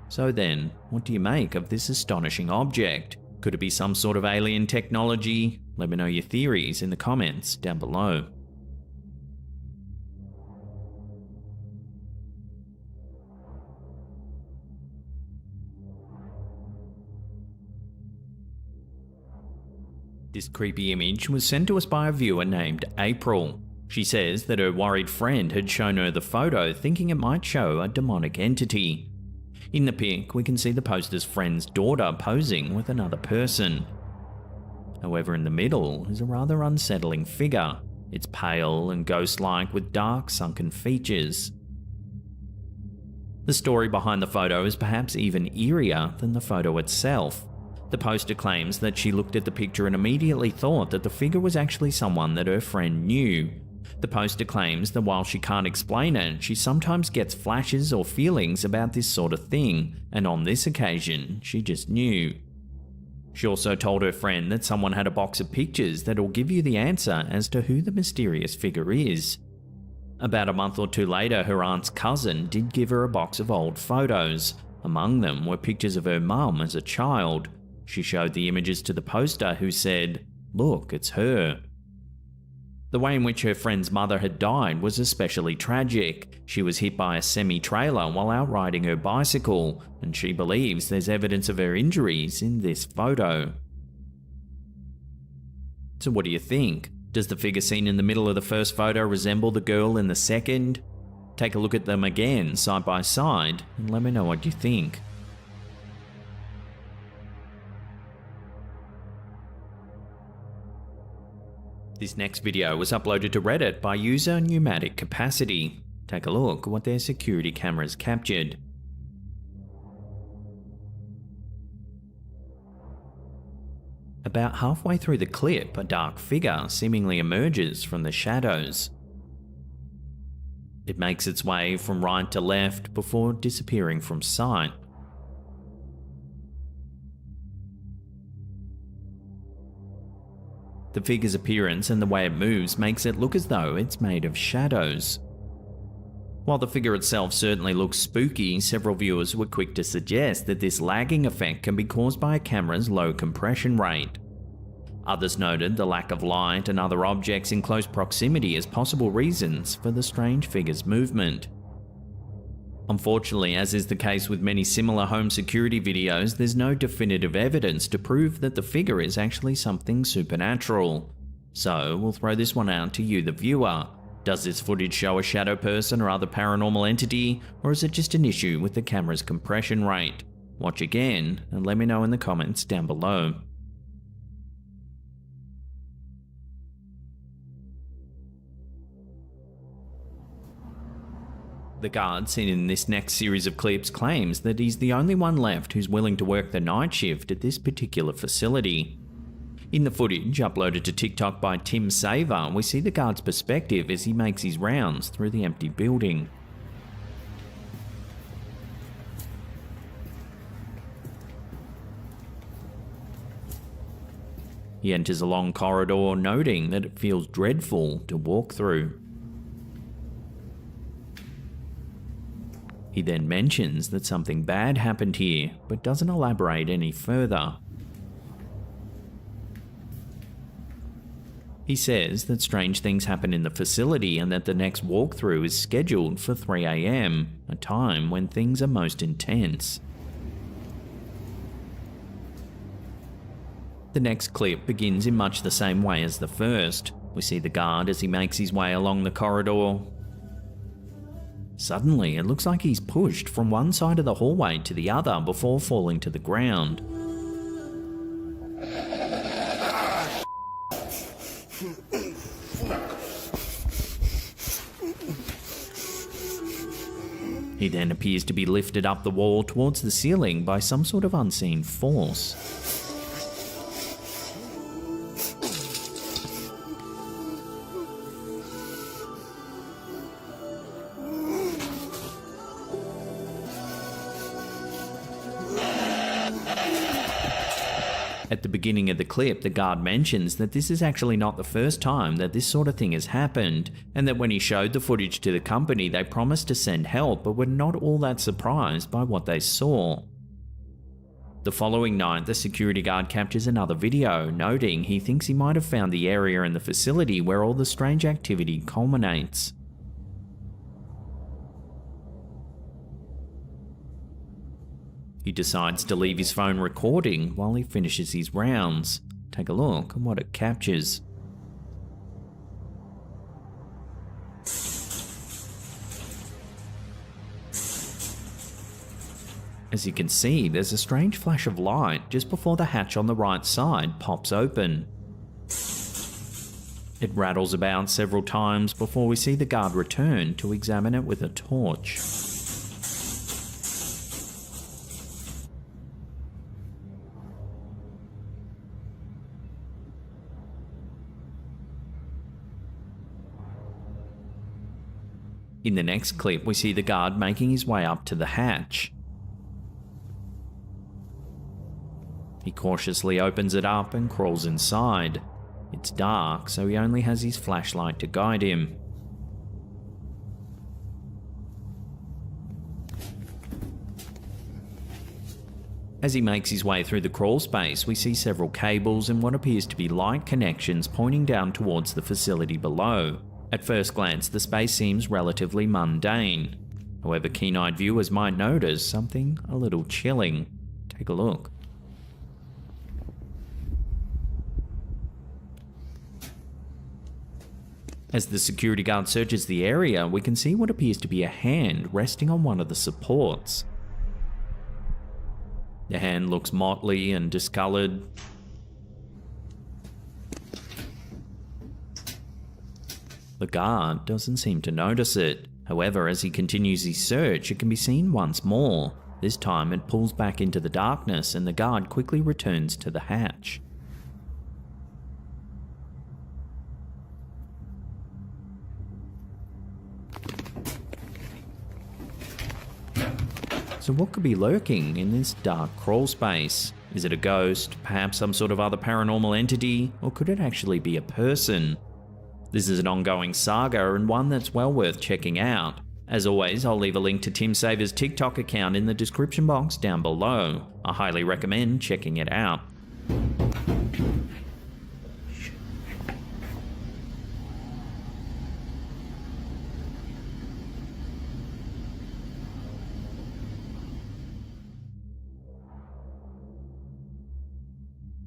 So then, what do you make of this astonishing object? Could it be some sort of alien technology? Let me know your theories in the comments down below. This creepy image was sent to us by a viewer named April. She says that her worried friend had shown her the photo thinking it might show a demonic entity. In the pic, we can see the poster's friend's daughter posing with another person. However, in the middle is a rather unsettling figure. It's pale and ghost-like with dark, sunken features. The story behind the photo is perhaps even eerier than the photo itself. The poster claims that she looked at the picture and immediately thought that the figure was actually someone that her friend knew. The poster claims that while she can't explain it, she sometimes gets flashes or feelings about this sort of thing, and on this occasion, she just knew. She also told her friend that someone had a box of pictures that will give you the answer as to who the mysterious figure is. About a month or two later, her aunt's cousin did give her a box of old photos. Among them were pictures of her mum as a child. She showed the images to the poster, who said, "Look, it's her." The way in which her friend's mother had died was especially tragic. She was hit by a semi-trailer while out riding her bicycle, and she believes there's evidence of her injuries in this photo. So what do you think? Does the figure seen in the middle of the first photo resemble the girl in the second? Take a look at them again, side by side, and let me know what you think. This next video was uploaded to Reddit by user Pneumatic Capacity. Take a look at what their security cameras captured. About halfway through the clip, a dark figure seemingly emerges from the shadows. It makes its way from right to left before disappearing from sight. The figure's appearance and the way it moves makes it look as though it's made of shadows. While the figure itself certainly looks spooky, several viewers were quick to suggest that this lagging effect can be caused by a camera's low compression rate. Others noted the lack of light and other objects in close proximity as possible reasons for the strange figure's movement. Unfortunately, as is the case with many similar home security videos, there's no definitive evidence to prove that the figure is actually something supernatural. So, we'll throw this one out to you, the viewer. Does this footage show a shadow person or other paranormal entity, or is it just an issue with the camera's compression rate? Watch again, and let me know in the comments down below. The guard seen in this next series of clips claims that he's the only one left who's willing to work the night shift at this particular facility. In the footage uploaded to TikTok by Tim Saver, we see the guard's perspective as he makes his rounds through the empty building. He enters a long corridor, noting that it feels dreadful to walk through. He then mentions that something bad happened here, but doesn't elaborate any further. He says that strange things happen in the facility and that the next walkthrough is scheduled for 3 AM, a time when things are most intense. The next clip begins in much the same way as the first. We see the guard as he makes his way along the corridor. Suddenly, it looks like he's pushed from one side of the hallway to the other before falling to the ground. He then appears to be lifted up the wall towards the ceiling by some sort of unseen force. At the beginning of the clip, the guard mentions that this is actually not the first time that this sort of thing has happened, and that when he showed the footage to the company, they promised to send help but were not all that surprised by what they saw. The following night, the security guard captures another video, noting he thinks he might have found the area in the facility where all the strange activity culminates. He decides to leave his phone recording while he finishes his rounds. Take a look at what it captures. As you can see, there's a strange flash of light just before the hatch on the right side pops open. It rattles about several times before we see the guard return to examine it with a torch. In the next clip, we see the guard making his way up to the hatch. He cautiously opens it up and crawls inside. It's dark, so he only has his flashlight to guide him. As he makes his way through the crawl space, we see several cables and what appears to be light connections pointing down towards the facility below. At first glance, the space seems relatively mundane. However, keen-eyed viewers might notice something a little chilling. Take a look. As the security guard searches the area, we can see what appears to be a hand resting on one of the supports. The hand looks motley and discolored. The guard doesn't seem to notice it. However, as he continues his search, it can be seen once more. This time it pulls back into the darkness and the guard quickly returns to the hatch. So what could be lurking in this dark crawl space? Is it a ghost, perhaps some sort of other paranormal entity, or could it actually be a person? This is an ongoing saga and one that's well worth checking out. As always, I'll leave a link to Tim Saver's TikTok account in the description box down below. I highly recommend checking it out.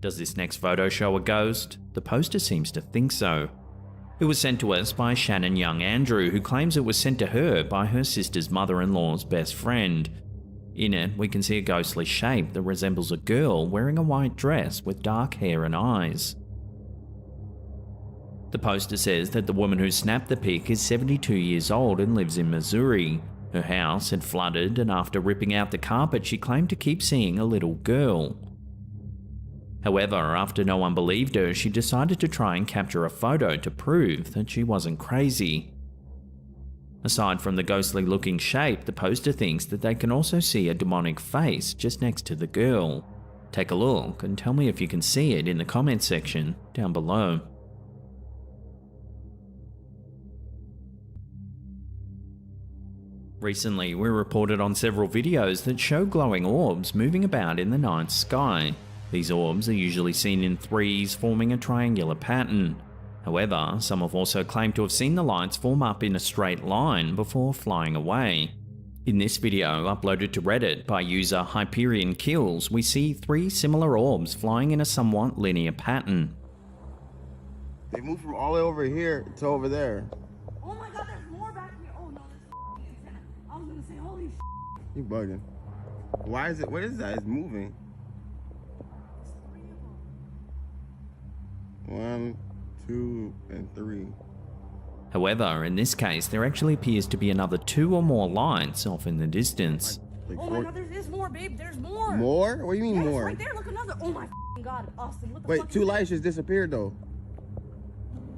Does this next photo show a ghost? The poster seems to think so. It was sent to us by Shannon Young Andrew, who claims it was sent to her by her sister's mother-in-law's best friend. In it, we can see a ghostly shape that resembles a girl wearing a white dress with dark hair and eyes. The poster says that the woman who snapped the pic is 72 years old and lives in Missouri. Her house had flooded, and after ripping out the carpet, she claimed to keep seeing a little girl. However, after no one believed her, she decided to try and capture a photo to prove that she wasn't crazy. Aside from the ghostly looking shape, the poster thinks that they can also see a demonic face just next to the girl. Take a look and tell me if you can see it in the comment section down below. Recently, we reported on several videos that show glowing orbs moving about in the night sky. These orbs are usually seen in threes, forming a triangular pattern. However, some have also claimed to have seen the lights form up in a straight line before flying away. In this video, uploaded to Reddit by user Hyperion Kills, we see 3 similar orbs flying in a somewhat linear pattern. They moved from all the way over here to over there. Oh my god, there's more back here. Oh no, this I was gonna say, holy shit. You bugging. Why is it, what is that? It's moving. 1, 2, and 3. However, in this case, there actually appears to be another 2 or more lights off in the distance. Oh my god, there's more, babe. There's more. More? What do you mean more? Right there, look, another. Oh my god, Austin, what the Wait, fuck? 2 lights just disappeared though.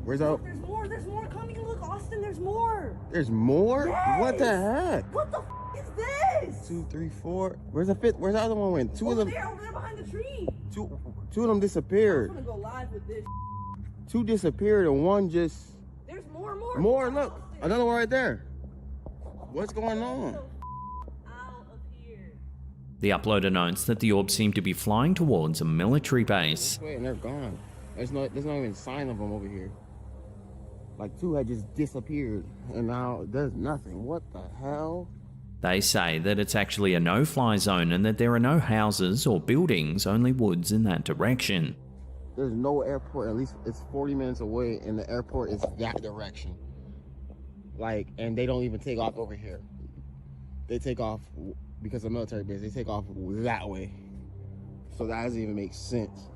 Where's Look, out? there's more coming. Look, Austin, there's more. There's more? Yes. What the heck? What the is this? Yes! 2, 3, 4. Where's the fifth? Where's the other one went? Two of them. Over there behind the tree. Two of them disappeared. I'm gonna go live with this. 2 disappeared and 1 just. There's more and more. More, look. Another one right there. What's going on? The uploader notes that the orbs seem to be flying towards a military base. Wait, and they're gone. There's not even a sign of them over here. Like 2 had just disappeared, and now there's nothing. What the hell? They say that it's actually a no-fly zone and that there are no houses or buildings, only woods in that direction. There's no airport, at least it's 40 minutes away, and the airport is that direction. Like, and they don't even take off over here. They take off, because of military base, they take off that way. So that doesn't even make sense.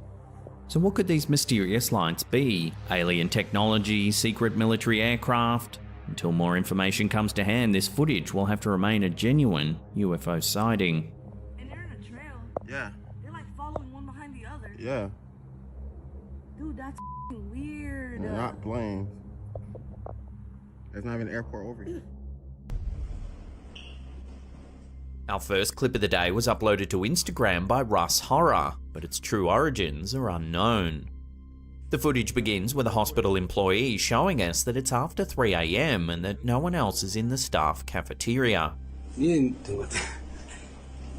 So what could these mysterious lights be? Alien technology, secret military aircraft? Until more information comes to hand, this footage will have to remain a genuine UFO sighting. And they're in a trail. Yeah. They're like following one behind the other. Yeah. Dude, that's weird. They're not planes. There's not even an airport over here. Our first clip of the day was uploaded to Instagram by Russ Horror, but its true origins are unknown. The footage begins with a hospital employee showing us that it's after 3 AM and that no one else is in the staff cafeteria. Miren,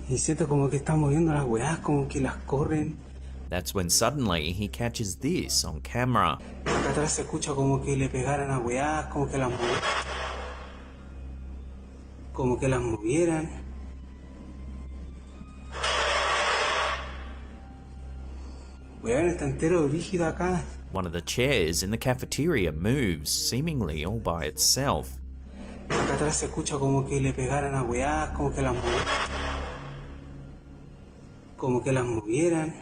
y siento como que están moviendo las weas, como que las corren. That's when suddenly he catches this on camera. Acá atrás se escucha como que le pegaran a weas, como que las movieran. Weón, está entero rígido acá. One of the chairs in the cafeteria moves, seemingly all by itself. Acá atrás se escucha como que le pegaran a weas, como que las movieran.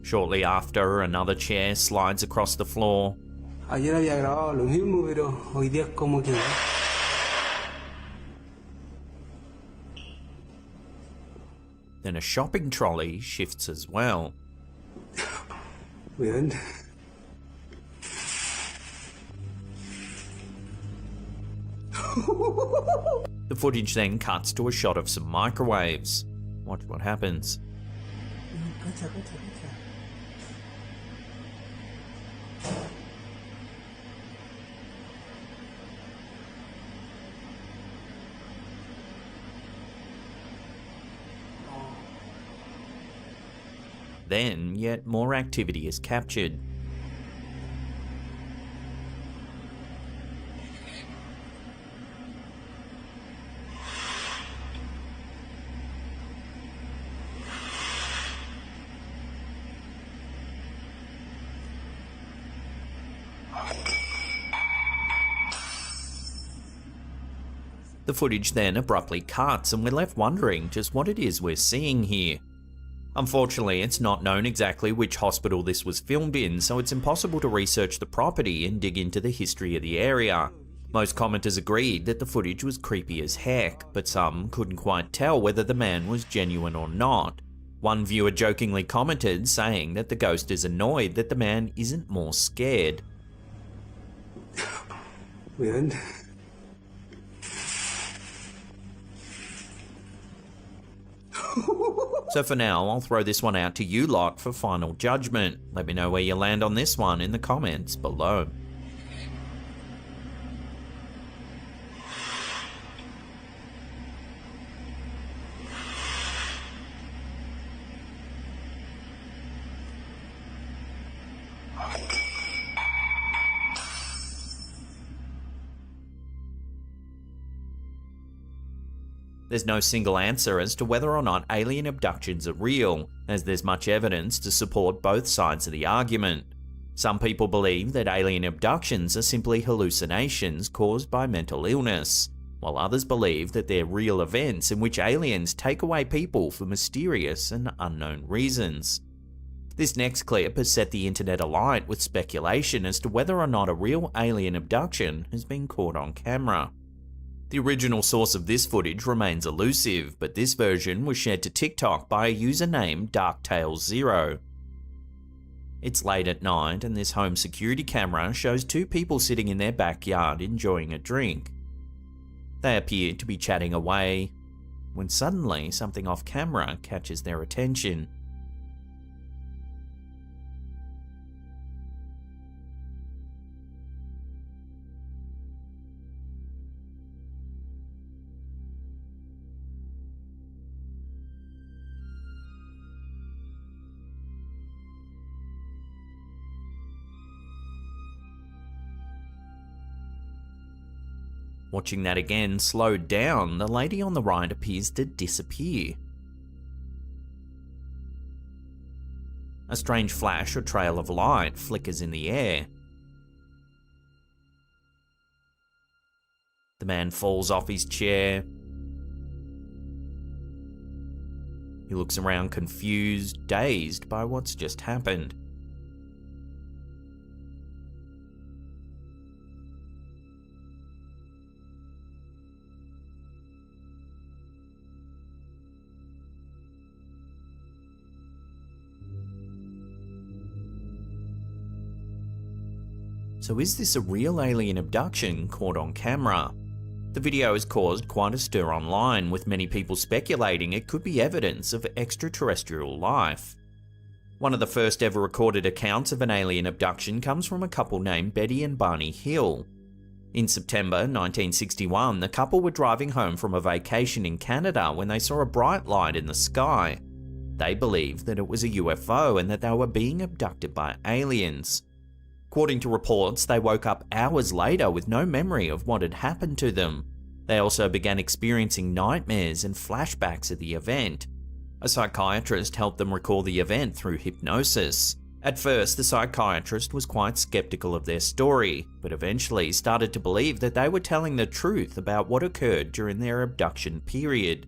Shortly after, another chair slides across the floor. Ayer había grabado lo mismo, pero hoy día es como que... Then a shopping trolley shifts as well. Weón. The footage then cuts to a shot of some microwaves. Watch what happens. Cacha, cacha, cacha. Then, yet more activity is captured. The footage then abruptly cuts and we're left wondering just what it is we're seeing here. Unfortunately, it's not known exactly which hospital this was filmed in, so it's impossible to research the property and dig into the history of the area. Most commenters agreed that the footage was creepy as heck, but some couldn't quite tell whether the man was genuine or not. One viewer jokingly commented, saying that the ghost is annoyed that the man isn't more scared. Weón. So for now, I'll throw this one out to you lot for final judgment. Let me know where you land on this one in the comments below. There's no single answer as to whether or not alien abductions are real, as there's much evidence to support both sides of the argument. Some people believe that alien abductions are simply hallucinations caused by mental illness, while others believe that they're real events in which aliens take away people for mysterious and unknown reasons. This next clip has set the internet alight with speculation as to whether or not a real alien abduction has been caught on camera. The original source of this footage remains elusive, but this version was shared to TikTok by a user named DarkTales0. It's late at night and this home security camera shows two people sitting in their backyard enjoying a drink. They appear to be chatting away, when suddenly something off camera catches their attention. Watching that again slowed down, the lady on the right appears to disappear. A strange flash or trail of light flickers in the air. The man falls off his chair. He looks around confused, dazed by what's just happened. So is this a real alien abduction caught on camera? The video has caused quite a stir online, with many people speculating it could be evidence of extraterrestrial life. One of the first ever recorded accounts of an alien abduction comes from a couple named Betty and Barney Hill. In September 1961, the couple were driving home from a vacation in Canada when they saw a bright light in the sky. They believed that it was a UFO and that they were being abducted by aliens. According to reports, they woke up hours later with no memory of what had happened to them. They also began experiencing nightmares and flashbacks of the event. A psychiatrist helped them recall the event through hypnosis. At first, the psychiatrist was quite skeptical of their story, but eventually started to believe that they were telling the truth about what occurred during their abduction period.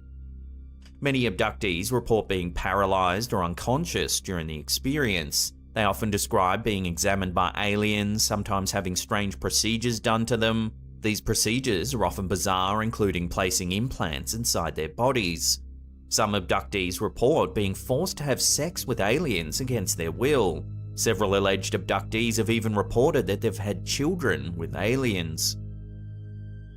Many abductees report being paralyzed or unconscious during the experience. They often describe being examined by aliens, sometimes having strange procedures done to them. These procedures are often bizarre, including placing implants inside their bodies. Some abductees report being forced to have sex with aliens against their will. Several alleged abductees have even reported that they've had children with aliens.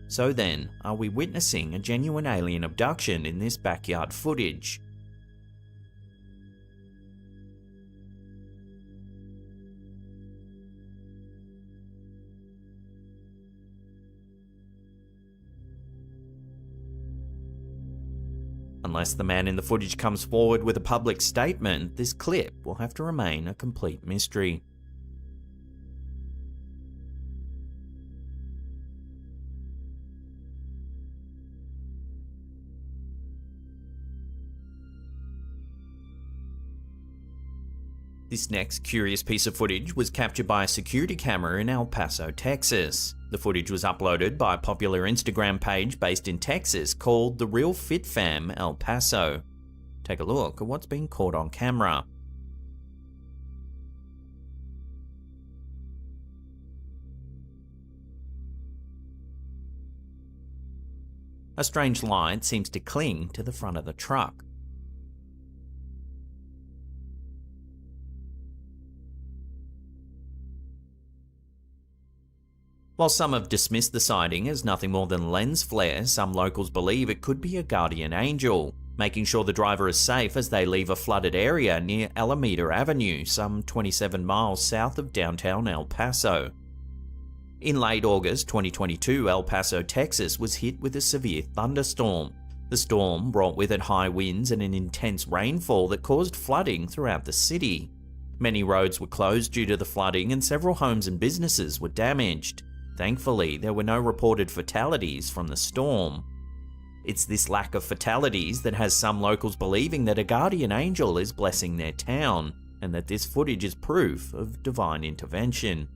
So then, are we witnessing a genuine alien abduction in this backyard footage? Unless the man in the footage comes forward with a public statement, this clip will have to remain a complete mystery. This next curious piece of footage was captured by a security camera in El Paso, Texas. The footage was uploaded by a popular Instagram page based in Texas called The Real Fit Fam El Paso. Take a look at what's being caught on camera. A strange light seems to cling to the front of the truck. While some have dismissed the sighting as nothing more than lens flare, some locals believe it could be a guardian angel, making sure the driver is safe as they leave a flooded area near Alameda Avenue, some 27 miles south of downtown El Paso. In late August 2022, El Paso, Texas was hit with a severe thunderstorm. The storm brought with it high winds and an intense rainfall that caused flooding throughout the city. Many roads were closed due to the flooding and several homes and businesses were damaged. Thankfully, there were no reported fatalities from the storm. It's this lack of fatalities that has some locals believing that a guardian angel is blessing their town, and that this footage is proof of divine intervention.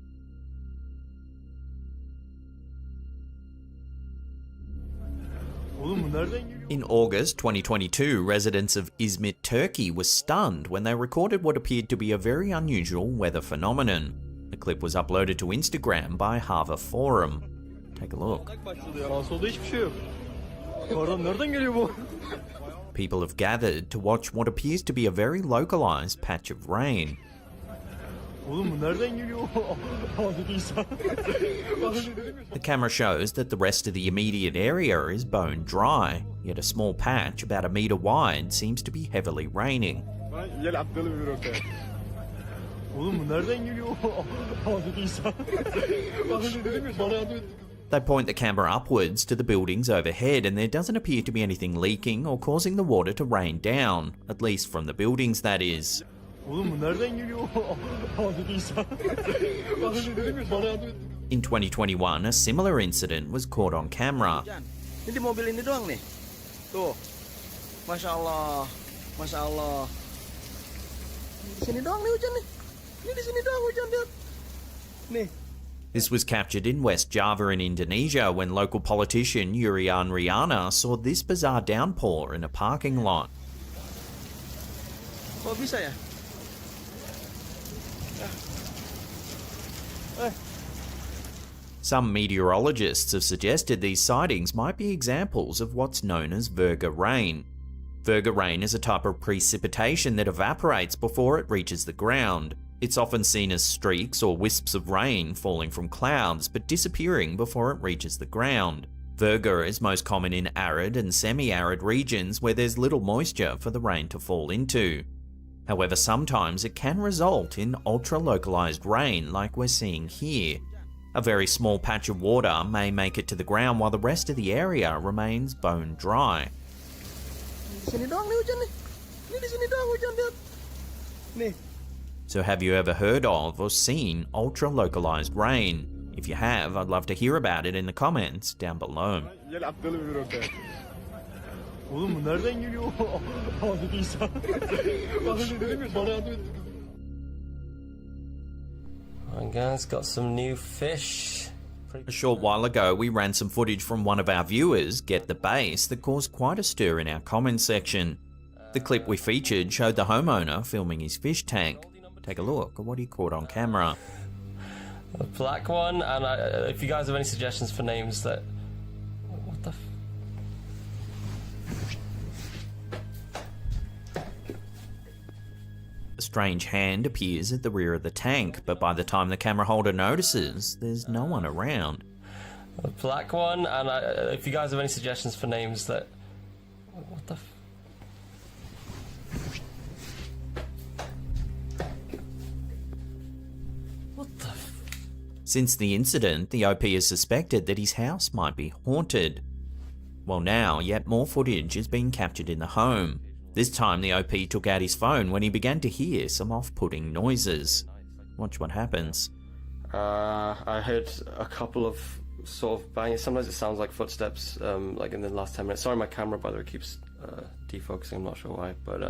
In August 2022, residents of Izmit, Turkey were stunned when they recorded what appeared to be a very unusual weather phenomenon. The clip was uploaded to Instagram by Hava Forum. Take a look. People have gathered to watch what appears to be a very localized patch of rain. The camera shows that the rest of the immediate area is bone dry, yet a small patch about a metre wide seems to be heavily raining. They point the camera upwards to the buildings overhead, and there doesn't appear to be anything leaking or causing the water to rain down, at least from the buildings, that is. In 2021, a similar incident was caught on camera. Ini di mobil ini doang nih. Tuh. Masya Allah. Masya Allah. Di sini doang nih hujan nih. Ini di sini doang hujan, lihat. Nih. This was captured in West Java in Indonesia when local politician Urian Riana saw this bizarre downpour in a parking lot. Kok bisa ya? Some meteorologists have suggested these sightings might be examples of what's known as virga rain. Virga rain is a type of precipitation that evaporates before it reaches the ground. It's often seen as streaks or wisps of rain falling from clouds but disappearing before it reaches the ground. Virga is most common in arid and semi-arid regions where there's little moisture for the rain to fall into. However, sometimes it can result in ultra-localized rain like we're seeing here. A very small patch of water may make it to the ground while the rest of the area remains bone dry. Di sini doang nih hujan nih. Ini di sini doang hujan, lihat. Nih. So have you ever heard of or seen ultra-localized rain? If you have, I'd love to hear about it in the comments down below. Alright guys, got some new fish. A short while ago, we ran some footage from one of our viewers, Get the Base, that caused quite a stir in our comments section. The clip we featured showed the homeowner filming his fish tank. Take a look at what he caught on camera. A black one, and if you guys have any suggestions for names that... What the A strange hand appears at the rear of the tank, but by the time the camera holder notices, there's no one around. A black one, and if you guys have any suggestions for names that... What the Since the incident, the OP has suspected that his house might be haunted. Well, now, yet more footage is being captured in the home. This time the OP took out his phone when he began to hear some off-putting noises. Watch what happens. I heard a couple of sort of banging. Sometimes it sounds like footsteps, like in the last 10 minutes. Sorry, my camera, by the way, keeps defocusing. I'm not sure why, but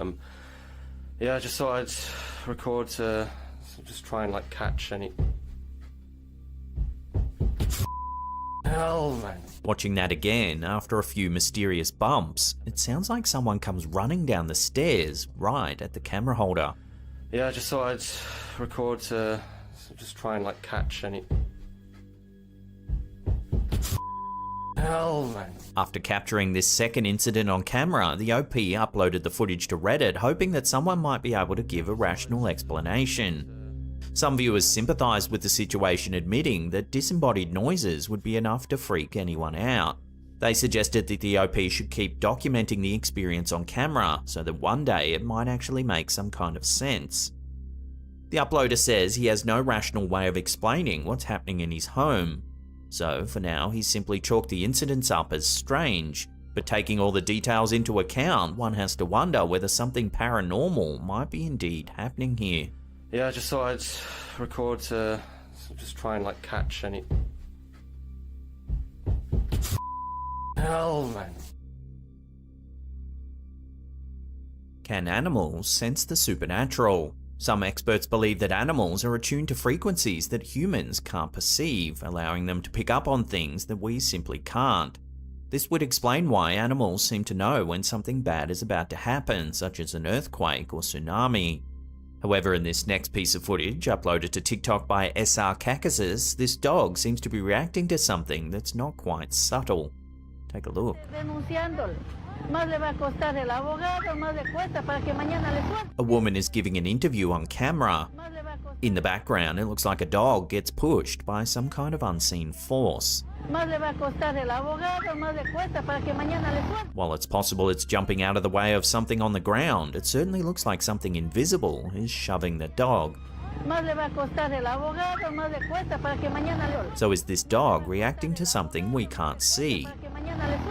yeah, I just thought I'd record to just try and like catch any. Hell, man. Watching that again, after a few mysterious bumps, it sounds like someone comes running down the stairs right at the camera holder. Yeah, I just thought I'd record to just try and like catch any. Hell, man. After capturing this second incident on camera, the OP uploaded the footage to Reddit, hoping that someone might be able to give a rational explanation. Some viewers sympathised with the situation, admitting that disembodied noises would be enough to freak anyone out. They suggested that the OP should keep documenting the experience on camera, so that one day it might actually make some kind of sense. The uploader says he has no rational way of explaining what's happening in his home. So for now, he's simply chalked the incidents up as strange, but taking all the details into account, one has to wonder whether something paranormal might be indeed happening here. Yeah, I just thought I'd record to just try and like catch any. Hell, man. Can animals sense the supernatural? Some experts believe that animals are attuned to frequencies that humans can't perceive, allowing them to pick up on things that we simply can't. This would explain why animals seem to know when something bad is about to happen, such as an earthquake or tsunami. However, in this next piece of footage, uploaded to TikTok by SR Caucasus, this dog seems to be reacting to something that's not quite subtle. Take a look. A woman is giving an interview on camera. In the background, it looks like a dog gets pushed by some kind of unseen force. While it's possible it's jumping out of the way of something on the ground, it certainly looks like something invisible is shoving the dog. So is this dog reacting to something we can't see?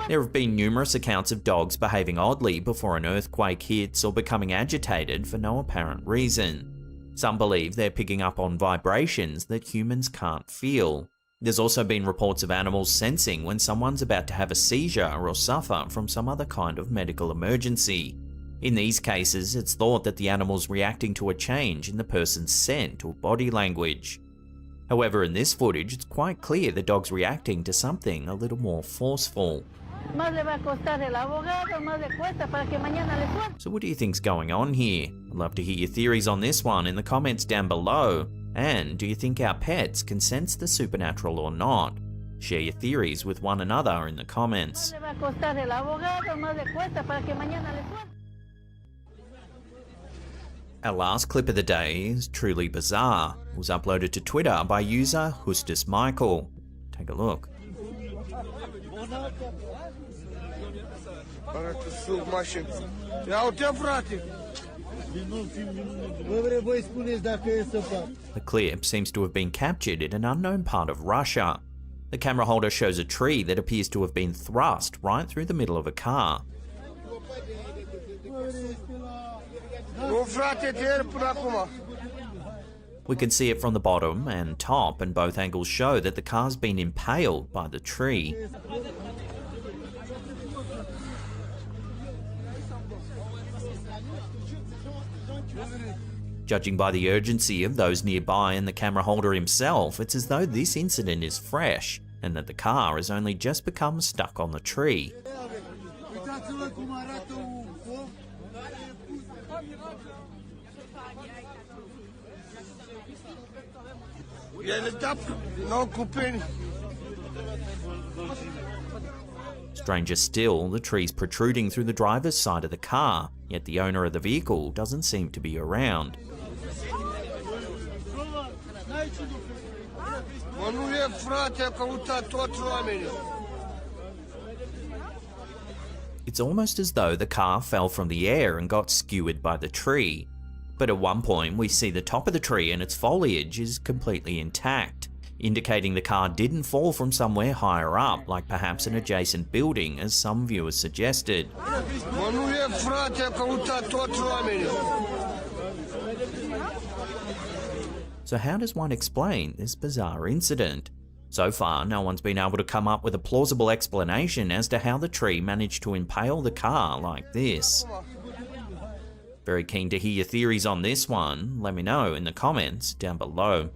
There have been numerous accounts of dogs behaving oddly before an earthquake hits or becoming agitated for no apparent reason. Some believe they're picking up on vibrations that humans can't feel. There's also been reports of animals sensing when someone's about to have a seizure or suffer from some other kind of medical emergency. In these cases, it's thought that the animal's reacting to a change in the person's scent or body language. However, in this footage, it's quite clear the dog's reacting to something a little more forceful. So what do you think's going on here? I'd love to hear your theories on this one in the comments down below. And do you think our pets can sense the supernatural or not? Share your theories with one another in the comments. Our last clip of the day is truly bizarre. It was uploaded to Twitter by user Hustus Michael. Take a look. The clip seems to have been captured in an unknown part of Russia. The camera holder shows a tree that appears to have been thrust right through the middle of a car. We can see it from the bottom and top, and both angles show that the car's been impaled by the tree. Judging by the urgency of those nearby and the camera holder himself, it's as though this incident is fresh, and that the car has only just become stuck on the tree. Stranger still, the tree's protruding through the driver's side of the car, yet the owner of the vehicle doesn't seem to be around. It's almost as though the car fell from the air and got skewered by the tree. But at one point we see the top of the tree and its foliage is completely intact, indicating the car didn't fall from somewhere higher up, like perhaps an adjacent building, as some viewers suggested. So how does one explain this bizarre incident? So far, no one's been able to come up with a plausible explanation as to how the tree managed to impale the car like this. Very keen to hear your theories on this one. Let me know in the comments down below.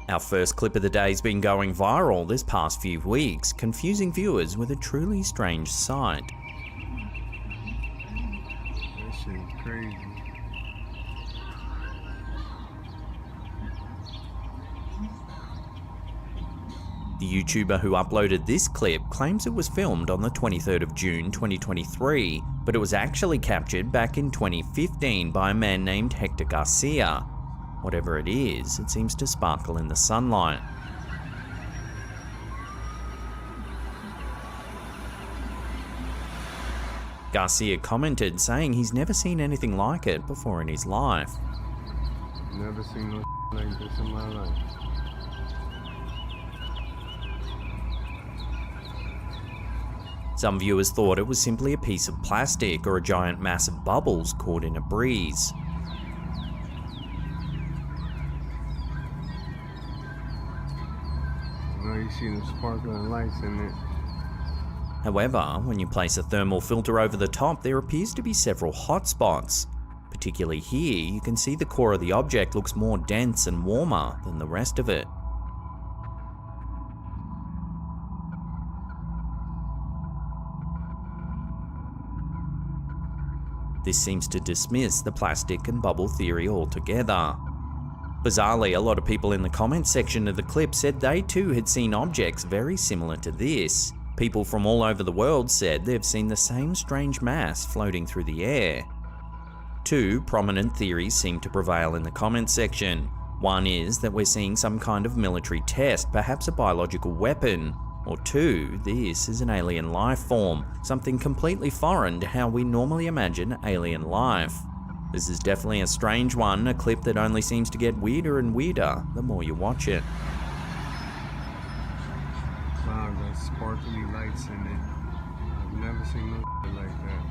Our first clip of the day has been going viral this past few weeks, confusing viewers with a truly strange sight. This shit is crazy. The YouTuber who uploaded this clip claims it was filmed on the 23rd of June 2023, but it was actually captured back in 2015 by a man named Hector Garcia. Whatever it is, it seems to sparkle in the sunlight. Garcia commented saying he's never seen anything like it before in his life. Never seen no like this in my life. Some viewers thought it was simply a piece of plastic or a giant mass of bubbles caught in a breeze. You see the sparkling lights in it. However, when you place a thermal filter over the top, there appears to be several hot spots. Particularly here, you can see the core of the object looks more dense and warmer than the rest of it. This seems to dismiss the plastic and bubble theory altogether. Bizarrely, a lot of people in the comments section of the clip said they too had seen objects very similar to this. People from all over the world said they've seen the same strange mass floating through the air. Two prominent theories seem to prevail in the comments section. One is that we're seeing some kind of military test, perhaps a biological weapon. Or two, this is an alien life form, something completely foreign to how we normally imagine alien life. This is definitely a strange one, a clip that only seems to get weirder and weirder the more you watch it. Wow, the sparkly lights in it. I've never seen no like that.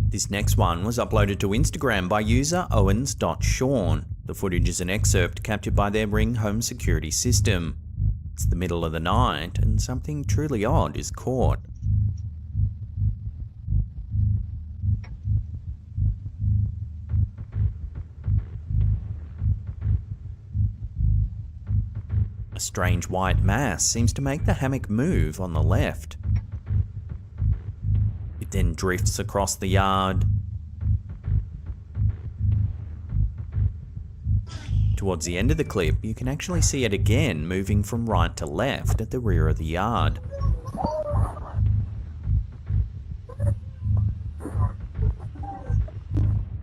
This next one was uploaded to Instagram by user owens.sean. The footage is an excerpt captured by their Ring home security system. It's the middle of the night and something truly odd is caught. A strange white mass seems to make the hammock move on the left. It then drifts across the yard. Towards the end of the clip, you can actually see it again moving from right to left at the rear of the yard.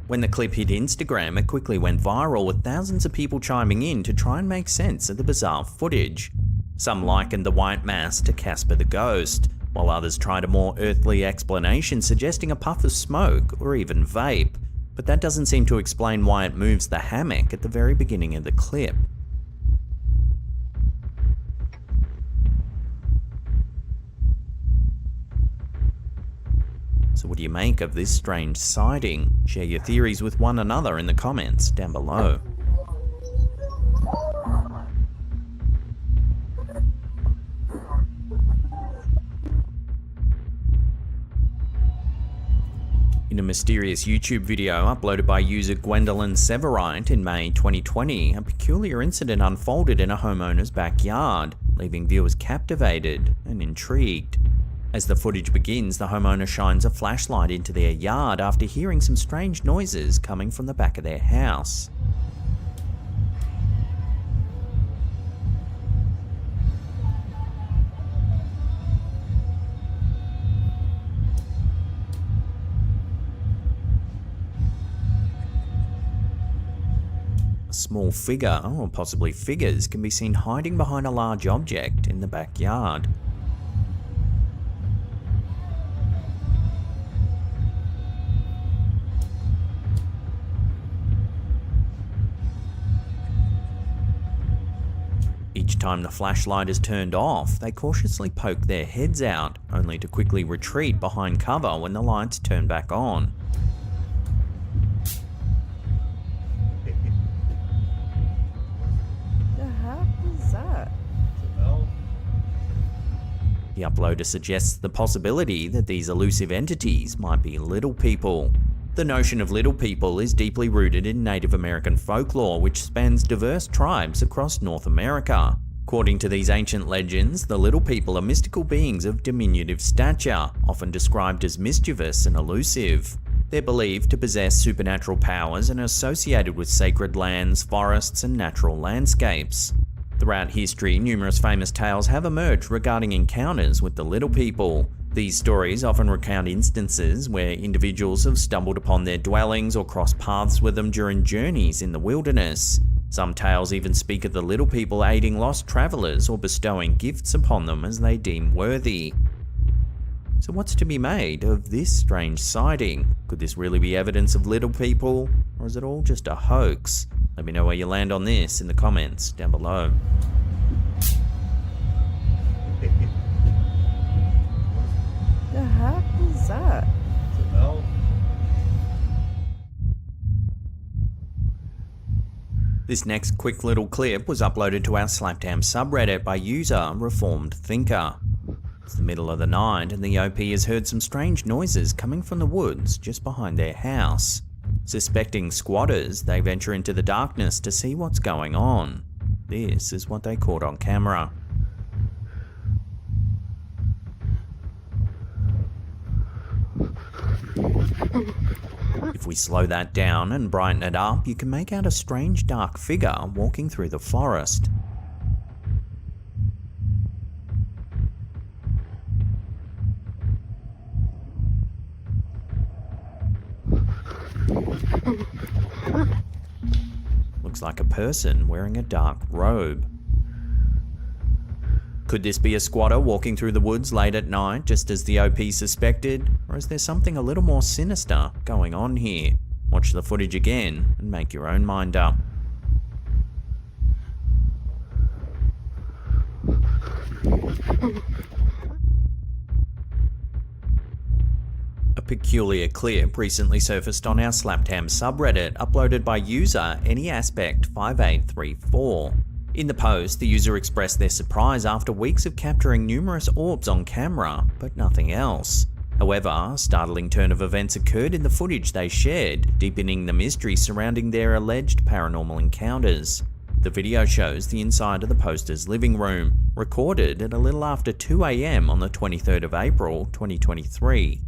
When the clip hit Instagram, it quickly went viral with thousands of people chiming in to try and make sense of the bizarre footage. Some likened the white mass to Casper the Ghost, while others tried a more earthly explanation suggesting a puff of smoke or even vape. But that doesn't seem to explain why it moves the hammock at the very beginning of the clip. So what do you make of this strange sighting? Share your theories with one another in the comments down below. In a mysterious YouTube video uploaded by user Gwendolyn Severite in May 2020, a peculiar incident unfolded in a homeowner's backyard, leaving viewers captivated and intrigued. As the footage begins, the homeowner shines a flashlight into their yard after hearing some strange noises coming from the back of their house. A small figure, or possibly figures, can be seen hiding behind a large object in the backyard. Each time the flashlight is turned off, they cautiously poke their heads out, only to quickly retreat behind cover when the lights turn back on. The uploader suggests the possibility that these elusive entities might be little people. The notion of little people is deeply rooted in Native American folklore, which spans diverse tribes across North America. According to these ancient legends, the little people are mystical beings of diminutive stature, often described as mischievous and elusive. They're believed to possess supernatural powers and are associated with sacred lands, forests, and natural landscapes. Throughout history, numerous famous tales have emerged regarding encounters with the little people. These stories often recount instances where individuals have stumbled upon their dwellings or crossed paths with them during journeys in the wilderness. Some tales even speak of the little people aiding lost travelers or bestowing gifts upon them as they deem worthy. So what's to be made of this strange sighting? Could this really be evidence of little people, or is it all just a hoax? Let me know where you land on this in the comments down below. The heck is that? This next quick little clip was uploaded to our Slapdam subreddit by user Reformed Thinker. It's the middle of the night and the OP has heard some strange noises coming from the woods just behind their house. Suspecting squatters, they venture into the darkness to see what's going on. This is what they caught on camera. If we slow that down and brighten it up, you can make out a strange dark figure walking through the forest. Looks like a person wearing a dark robe. Could this be a squatter walking through the woods late at night, just as the OP suspected? Or is there something a little more sinister going on here? Watch the footage again and make your own mind up. A peculiar clip recently surfaced on our Slaptam subreddit, uploaded by user AnyAspect5834. In the post, the user expressed their surprise after weeks of capturing numerous orbs on camera, but nothing else. However, a startling turn of events occurred in the footage they shared, deepening the mystery surrounding their alleged paranormal encounters. The video shows the inside of the poster's living room, recorded at a little after 2 AM on the 23rd of April, 2023.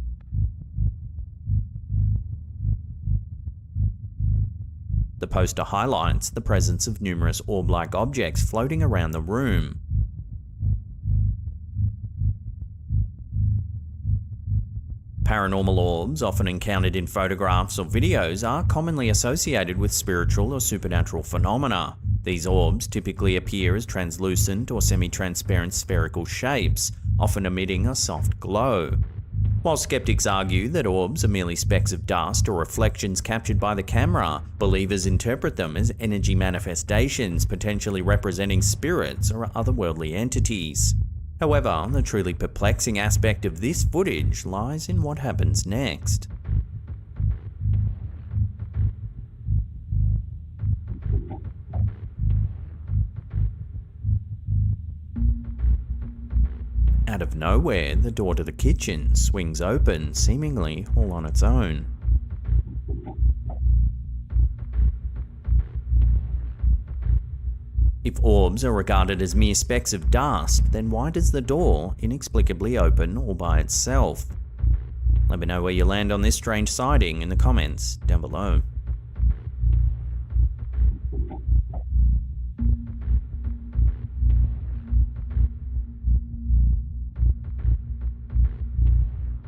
The poster highlights the presence of numerous orb-like objects floating around the room. Paranormal orbs, often encountered in photographs or videos, are commonly associated with spiritual or supernatural phenomena. These orbs typically appear as translucent or semi-transparent spherical shapes, often emitting a soft glow. While skeptics argue that orbs are merely specks of dust or reflections captured by the camera, believers interpret them as energy manifestations potentially representing spirits or otherworldly entities. However, the truly perplexing aspect of this footage lies in what happens next. Out of nowhere, the door to the kitchen swings open, seemingly all on its own. If orbs are regarded as mere specks of dust, then why does the door inexplicably open all by itself? Let me know where you land on this strange sighting in the comments down below.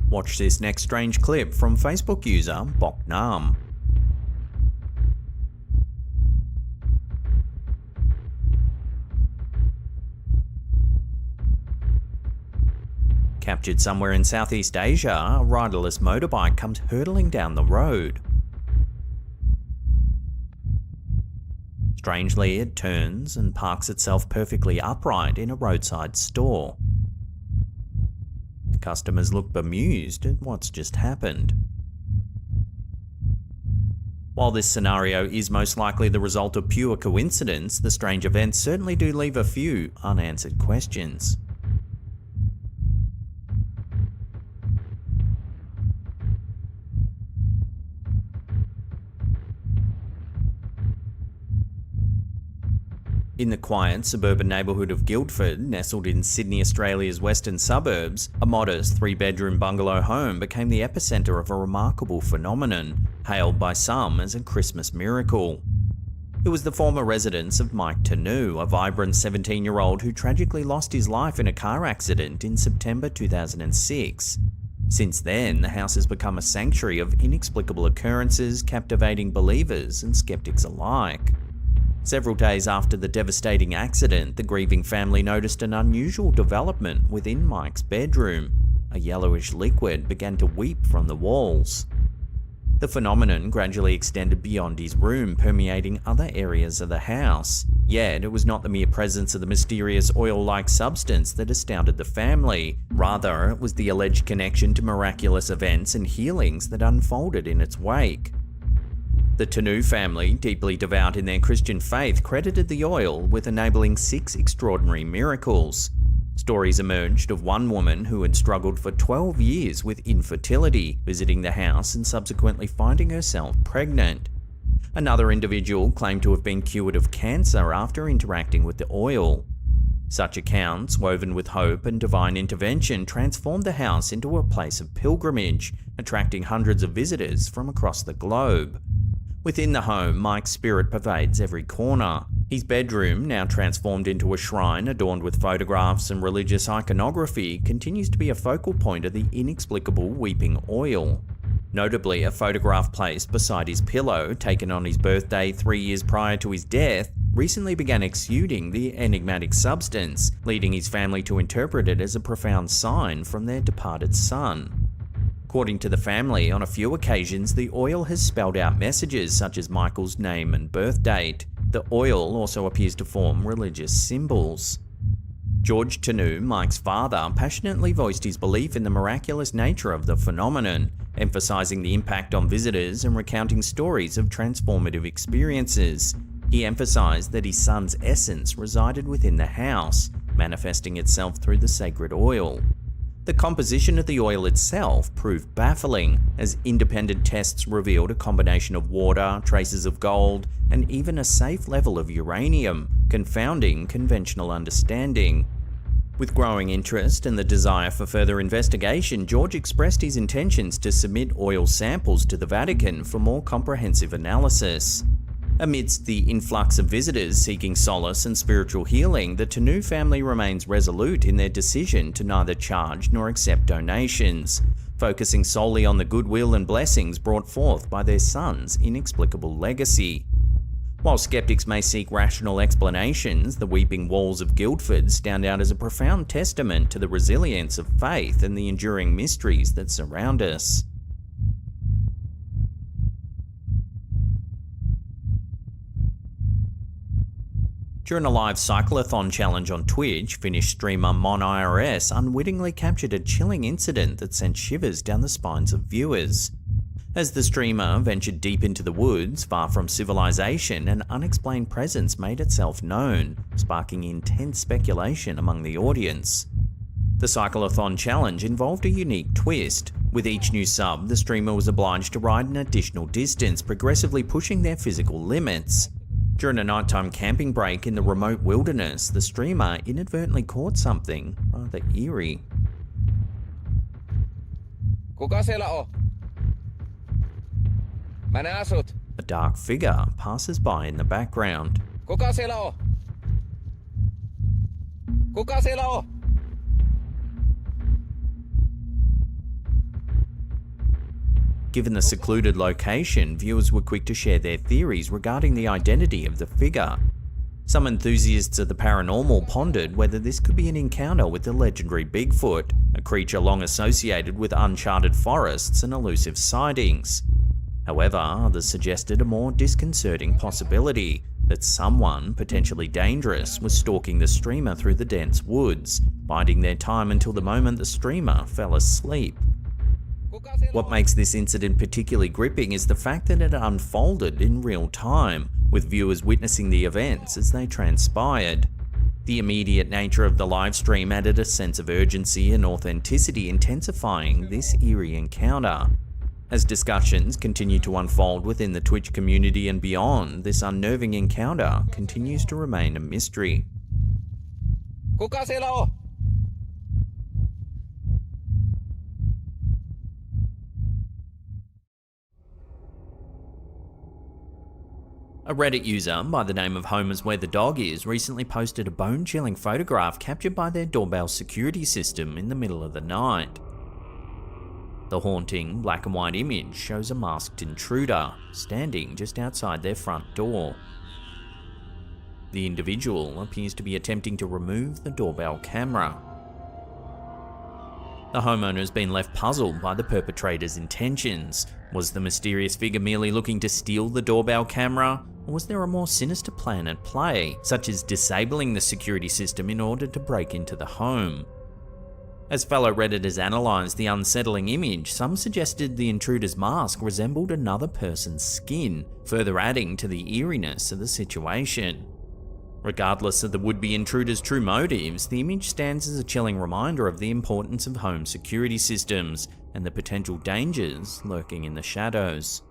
Watch this next strange clip from Facebook user Boknam. Captured somewhere in Southeast Asia, a riderless motorbike comes hurtling down the road. Strangely, it turns and parks itself perfectly upright in a roadside store. Customers look bemused at what's just happened. While this scenario is most likely the result of pure coincidence, the strange events certainly do leave a few unanswered questions. In the quiet suburban neighbourhood of Guildford, nestled in Sydney, Australia's western suburbs, a modest 3-bedroom bungalow home became the epicentre of a remarkable phenomenon, hailed by some as a Christmas miracle. It was the former residence of Mike Tanu, a vibrant 17-year-old who tragically lost his life in a car accident in September 2006. Since then, the house has become a sanctuary of inexplicable occurrences, captivating believers and skeptics alike. Several days after the devastating accident, the grieving family noticed an unusual development within Mike's bedroom. A yellowish liquid began to weep from the walls. The phenomenon gradually extended beyond his room, permeating other areas of the house. Yet, it was not the mere presence of the mysterious oil-like substance that astounded the family. Rather, it was the alleged connection to miraculous events and healings that unfolded in its wake. The Tanu family, deeply devout in their Christian faith, credited the oil with enabling 6 extraordinary miracles. Stories emerged of one woman who had struggled for 12 years with infertility, visiting the house and subsequently finding herself pregnant. Another individual claimed to have been cured of cancer after interacting with the oil. Such accounts, woven with hope and divine intervention, transformed the house into a place of pilgrimage, attracting hundreds of visitors from across the globe. Within the home, Mike's spirit pervades every corner. His bedroom, now transformed into a shrine adorned with photographs and religious iconography, continues to be a focal point of the inexplicable weeping oil. Notably, a photograph placed beside his pillow, taken on his birthday 3 years prior to his death, recently began exuding the enigmatic substance, leading his family to interpret it as a profound sign from their departed son. According to the family, on a few occasions the oil has spelled out messages such as Michael's name and birth date. The oil also appears to form religious symbols. George Tanu, Mike's father, passionately voiced his belief in the miraculous nature of the phenomenon, emphasizing the impact on visitors and recounting stories of transformative experiences. He emphasized that his son's essence resided within the house, manifesting itself through the sacred oil. The composition of the oil itself proved baffling, as independent tests revealed a combination of water, traces of gold, and even a safe level of uranium, confounding conventional understanding. With growing interest and the desire for further investigation, George expressed his intentions to submit oil samples to the Vatican for more comprehensive analysis. Amidst the influx of visitors seeking solace and spiritual healing, the Tanu family remains resolute in their decision to neither charge nor accept donations, focusing solely on the goodwill and blessings brought forth by their son's inexplicable legacy. While skeptics may seek rational explanations, the weeping walls of Guildford stand out as a profound testament to the resilience of faith and the enduring mysteries that surround us. During a live cyclothon challenge on Twitch, Finnish streamer MonIRS unwittingly captured a chilling incident that sent shivers down the spines of viewers. As the streamer ventured deep into the woods, far from civilization, an unexplained presence made itself known, sparking intense speculation among the audience. The cyclothon challenge involved a unique twist. With each new sub, the streamer was obliged to ride an additional distance, progressively pushing their physical limits. During a nighttime camping break in the remote wilderness, the streamer inadvertently caught something rather eerie. Kuka siellä on? Mä ne asut. A dark figure passes by in the background. Kuka siellä on? Kuka siellä on? Given the secluded location, viewers were quick to share their theories regarding the identity of the figure. Some enthusiasts of the paranormal pondered whether this could be an encounter with the legendary Bigfoot, a creature long associated with uncharted forests and elusive sightings. However, others suggested a more disconcerting possibility, that someone, potentially dangerous, was stalking the streamer through the dense woods, biding their time until the moment the streamer fell asleep. What makes this incident particularly gripping is the fact that it unfolded in real time, with viewers witnessing the events as they transpired. The immediate nature of the live stream added a sense of urgency and authenticity, intensifying this eerie encounter. As discussions continue to unfold within the Twitch community and beyond, this unnerving encounter continues to remain a mystery. Kuka siellä on? A Reddit user by the name of Homer's Where the Dog Is recently posted a bone-chilling photograph captured by their doorbell security system in the middle of the night. The haunting black and white image shows a masked intruder standing just outside their front door. The individual appears to be attempting to remove the doorbell camera. The homeowner has been left puzzled by the perpetrator's intentions. Was the mysterious figure merely looking to steal the doorbell camera? Or was there a more sinister plan at play, such as disabling the security system in order to break into the home? As fellow Redditors analysed the unsettling image, some suggested the intruder's mask resembled another person's skin, further adding to the eeriness of the situation. Regardless of the would-be intruder's true motives, the image stands as a chilling reminder of the importance of home security systems and the potential dangers lurking in the shadows.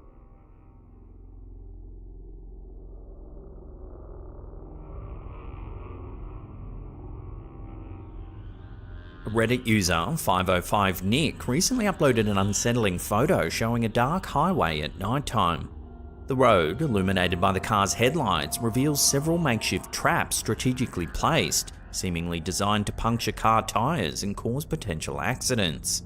Reddit user 505Nick recently uploaded an unsettling photo showing a dark highway at nighttime. The road, illuminated by the car's headlights, reveals several makeshift traps strategically placed, seemingly designed to puncture car tyres and cause potential accidents.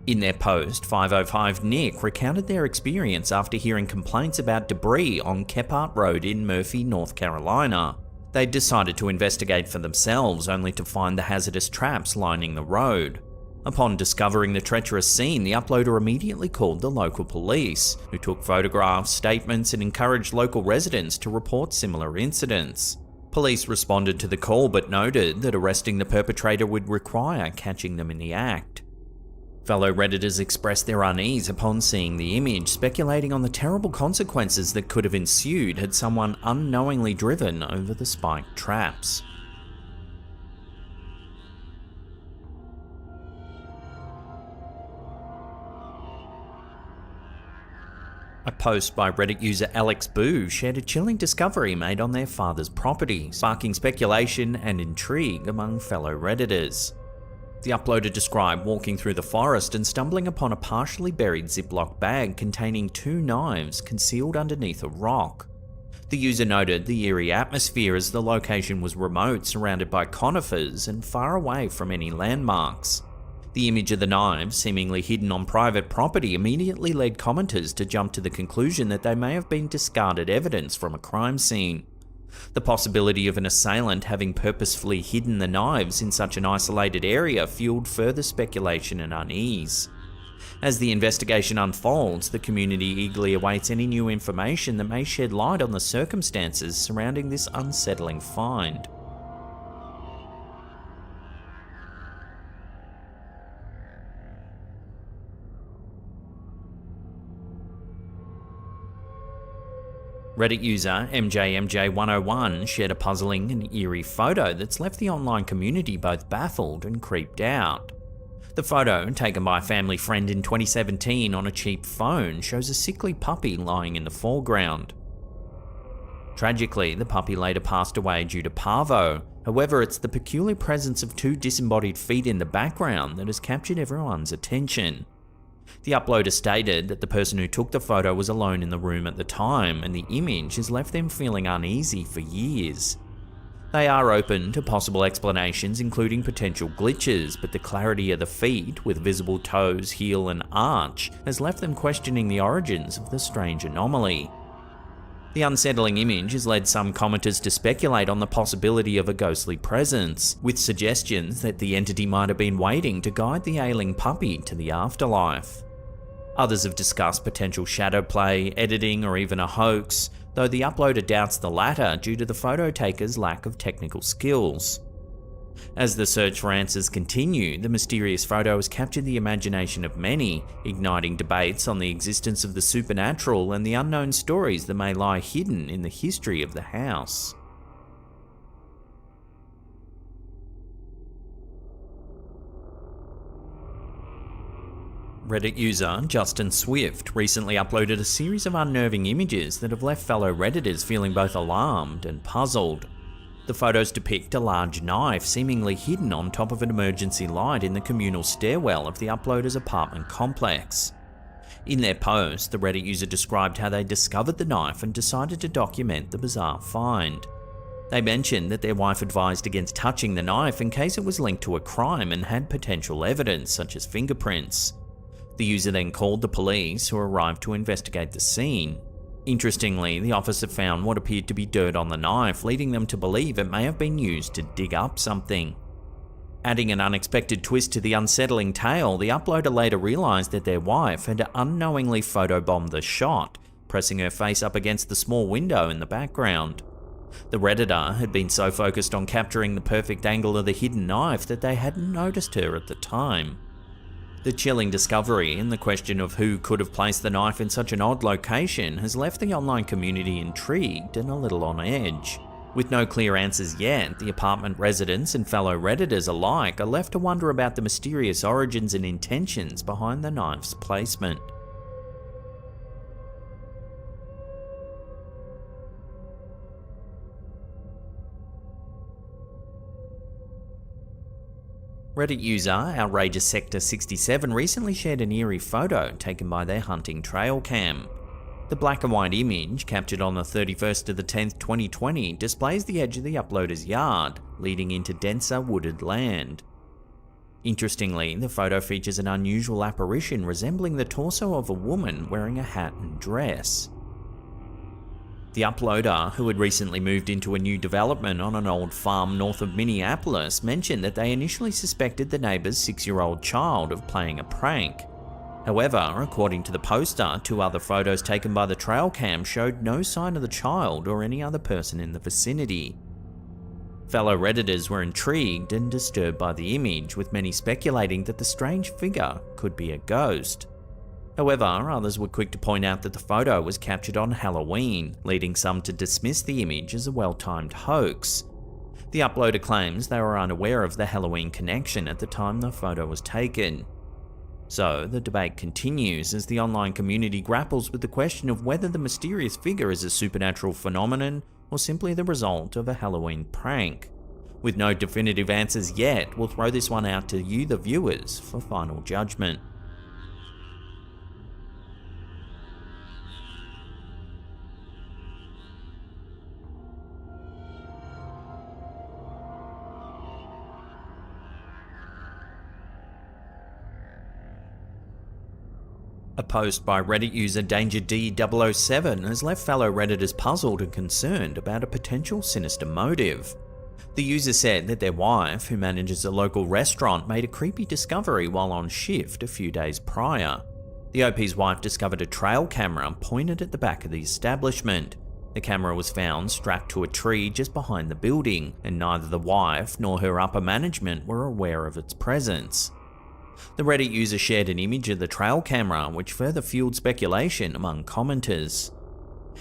In their post, 505Nick recounted their experience after hearing complaints about debris on Kephart Road in Murphy, North Carolina. They decided to investigate for themselves, only to find the hazardous traps lining the road. Upon discovering the treacherous scene, the uploader immediately called the local police, who took photographs, statements, and encouraged local residents to report similar incidents. Police responded to the call but noted that arresting the perpetrator would require catching them in the act. Fellow Redditors expressed their unease upon seeing the image, speculating on the terrible consequences that could have ensued had someone unknowingly driven over the spiked traps. A post by Reddit user Alex Boo shared a chilling discovery made on their father's property, sparking speculation and intrigue among fellow Redditors. The uploader described walking through the forest and stumbling upon a partially buried Ziploc bag containing 2 knives concealed underneath a rock. The user noted the eerie atmosphere as the location was remote, surrounded by conifers and far away from any landmarks. The image of the knives, seemingly hidden on private property, immediately led commenters to jump to the conclusion that they may have been discarded evidence from a crime scene. The possibility of an assailant having purposefully hidden the knives in such an isolated area fueled further speculation and unease. As the investigation unfolds, the community eagerly awaits any new information that may shed light on the circumstances surrounding this unsettling find. Reddit user MJMJ101 shared a puzzling and eerie photo that's left the online community both baffled and creeped out. The photo, taken by a family friend in 2017 on a cheap phone, shows a sickly puppy lying in the foreground. Tragically, the puppy later passed away due to parvo. However, it's the peculiar presence of 2 disembodied feet in the background that has captured everyone's attention. The uploader stated that the person who took the photo was alone in the room at the time, and the image has left them feeling uneasy for years. They are open to possible explanations, including potential glitches, but the clarity of the feet, with visible toes, heel, and arch, has left them questioning the origins of the strange anomaly. The unsettling image has led some commenters to speculate on the possibility of a ghostly presence, with suggestions that the entity might have been waiting to guide the ailing puppy to the afterlife. Others have discussed potential shadow play, editing, or even a hoax, though the uploader doubts the latter due to the photo taker's lack of technical skills. As the search for answers continue, the mysterious photo has captured the imagination of many, igniting debates on the existence of the supernatural and the unknown stories that may lie hidden in the history of the house. Reddit user Justin Swift recently uploaded a series of unnerving images that have left fellow Redditors feeling both alarmed and puzzled. The photos depict a large knife seemingly hidden on top of an emergency light in the communal stairwell of the uploader's apartment complex. In their post, the Reddit user described how they discovered the knife and decided to document the bizarre find. They mentioned that their wife advised against touching the knife in case it was linked to a crime and had potential evidence, such as fingerprints. The user then called the police, who arrived to investigate the scene. Interestingly, the officer found what appeared to be dirt on the knife, leading them to believe it may have been used to dig up something. Adding an unexpected twist to the unsettling tale, the uploader later realized that their wife had unknowingly photobombed the shot, pressing her face up against the small window in the background. The Redditor had been so focused on capturing the perfect angle of the hidden knife that they hadn't noticed her at the time. The chilling discovery and the question of who could have placed the knife in such an odd location has left the online community intrigued and a little on edge. With no clear answers yet, the apartment residents and fellow Redditors alike are left to wonder about the mysterious origins and intentions behind the knife's placement. Reddit user Outrageous Sector 67 recently shared an eerie photo taken by their hunting trail cam. The black and white image, captured on the 31st of the 10th, 2020, displays the edge of the uploader's yard, leading into denser wooded land. Interestingly, the photo features an unusual apparition resembling the torso of a woman wearing a hat and dress. The uploader, who had recently moved into a new development on an old farm north of Minneapolis, mentioned that they initially suspected the neighbour's 6-year-old child of playing a prank. However, according to the poster, 2 other photos taken by the trail cam showed no sign of the child or any other person in the vicinity. Fellow Redditors were intrigued and disturbed by the image, with many speculating that the strange figure could be a ghost. However, others were quick to point out that the photo was captured on Halloween, leading some to dismiss the image as a well-timed hoax. The uploader claims they were unaware of the Halloween connection at the time the photo was taken. So, the debate continues as the online community grapples with the question of whether the mysterious figure is a supernatural phenomenon or simply the result of a Halloween prank. With no definitive answers yet, we'll throw this one out to you, the viewers, for final judgment. A post by Reddit user DangerD007 has left fellow Redditors puzzled and concerned about a potential sinister motive. The user said that their wife, who manages a local restaurant, made a creepy discovery while on shift a few days prior. The OP's wife discovered a trail camera pointed at the back of the establishment. The camera was found strapped to a tree just behind the building, and neither the wife nor her upper management were aware of its presence. The Reddit user shared an image of the trail camera, which further fueled speculation among commenters.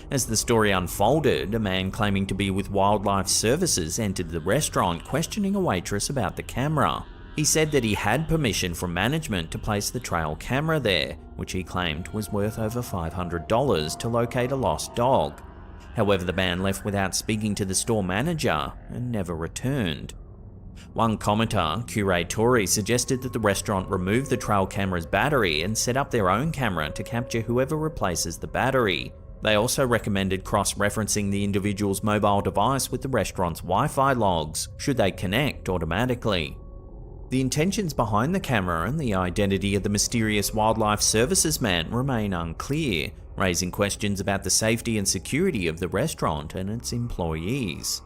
As the story unfolded, a man claiming to be with Wildlife Services entered the restaurant, questioning a waitress about the camera. He said that he had permission from management to place the trail camera there, which he claimed was worth over $500 to locate a lost dog. However, the man left without speaking to the store manager and never returned. One commenter, Curatori, suggested that the restaurant remove the trail camera's battery and set up their own camera to capture whoever replaces the battery. They also recommended cross-referencing the individual's mobile device with the restaurant's Wi-Fi logs, should they connect automatically. The intentions behind the camera and the identity of the mysterious Wildlife Services man remain unclear, raising questions about the safety and security of the restaurant and its employees.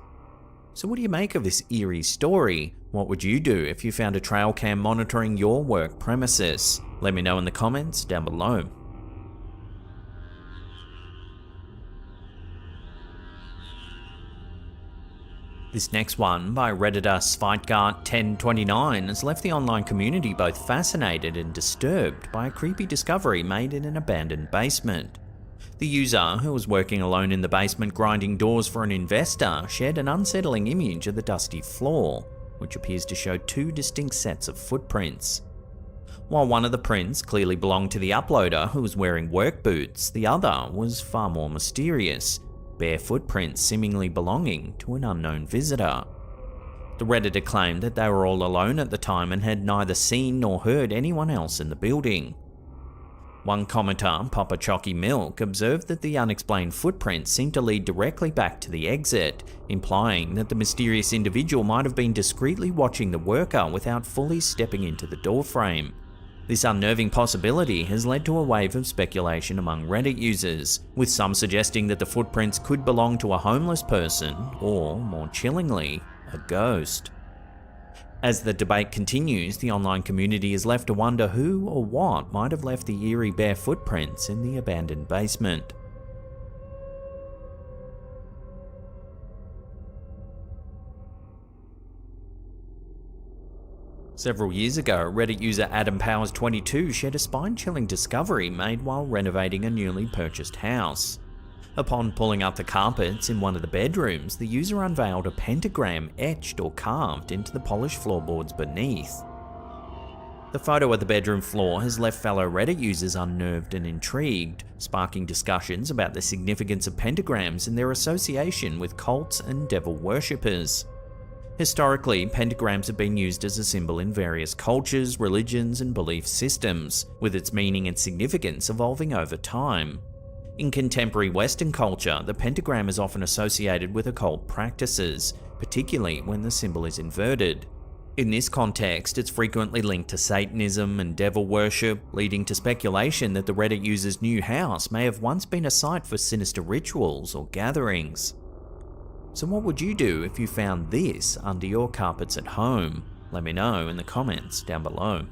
So what do you make of this eerie story? What would you do if you found a trail cam monitoring your work premises? Let me know in the comments down below. This next one, by Redditor Sviteguard1029, has left the online community both fascinated and disturbed by a creepy discovery made in an abandoned basement. The user, who was working alone in the basement grinding doors for an investor, shared an unsettling image of the dusty floor, which appears to show 2 distinct sets of footprints. While one of the prints clearly belonged to the uploader, who was wearing work boots, the other was far more mysterious, bare footprints seemingly belonging to an unknown visitor. The Redditor claimed that they were all alone at the time and had neither seen nor heard anyone else in the building. One commenter, Papa Chalky Milk, observed that the unexplained footprints seemed to lead directly back to the exit, implying that the mysterious individual might have been discreetly watching the worker without fully stepping into the doorframe. This unnerving possibility has led to a wave of speculation among Reddit users, with some suggesting that the footprints could belong to a homeless person, or, more chillingly, a ghost. As the debate continues, the online community is left to wonder who or what might have left the eerie bare footprints in the abandoned basement. Several years ago, Reddit user AdamPowers22 shared a spine-chilling discovery made while renovating a newly purchased house. Upon pulling up the carpets in one of the bedrooms, the user unveiled a pentagram etched or carved into the polished floorboards beneath. The photo of the bedroom floor has left fellow Reddit users unnerved and intrigued, sparking discussions about the significance of pentagrams and their association with cults and devil worshippers. Historically, pentagrams have been used as a symbol in various cultures, religions, and belief systems, with its meaning and significance evolving over time. In contemporary Western culture, the pentagram is often associated with occult practices, particularly when the symbol is inverted. In this context, it's frequently linked to Satanism and devil worship, leading to speculation that the Reddit user's new house may have once been a site for sinister rituals or gatherings. So what would you do if you found this under your carpets at home? Let me know in the comments down below.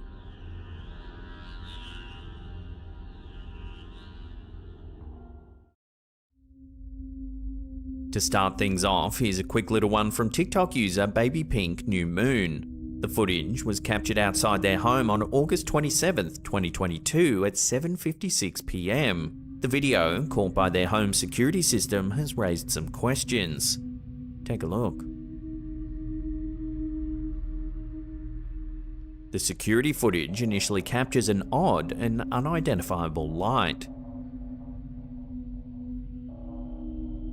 To start things off, here's a quick little one from TikTok user Baby Pink New Moon. The footage was captured outside their home on August 27th, 2022 at 7:56 PM. The video, caught by their home security system, has raised some questions. Take a look. The security footage initially captures an odd and unidentifiable light.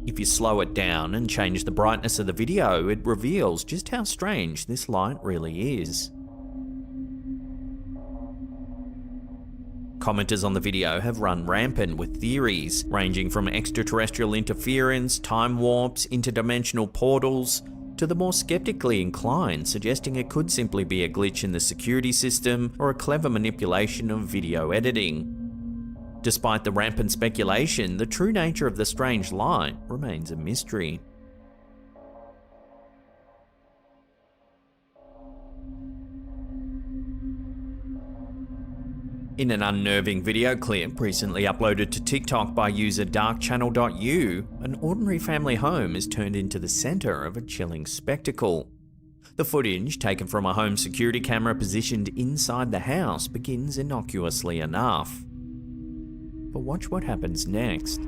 If you slow it down and change the brightness of the video, it reveals just how strange this light really is. Commenters on the video have run rampant with theories, ranging from extraterrestrial interference, time warps, interdimensional portals, to the more skeptically inclined suggesting it could simply be a glitch in the security system or a clever manipulation of video editing. Despite the rampant speculation, the true nature of the strange light remains a mystery. In an unnerving video clip recently uploaded to TikTok by user darkchannel.u, an ordinary family home is turned into the center of a chilling spectacle. The footage, taken from a home security camera positioned inside the house, begins innocuously enough. But watch what happens next.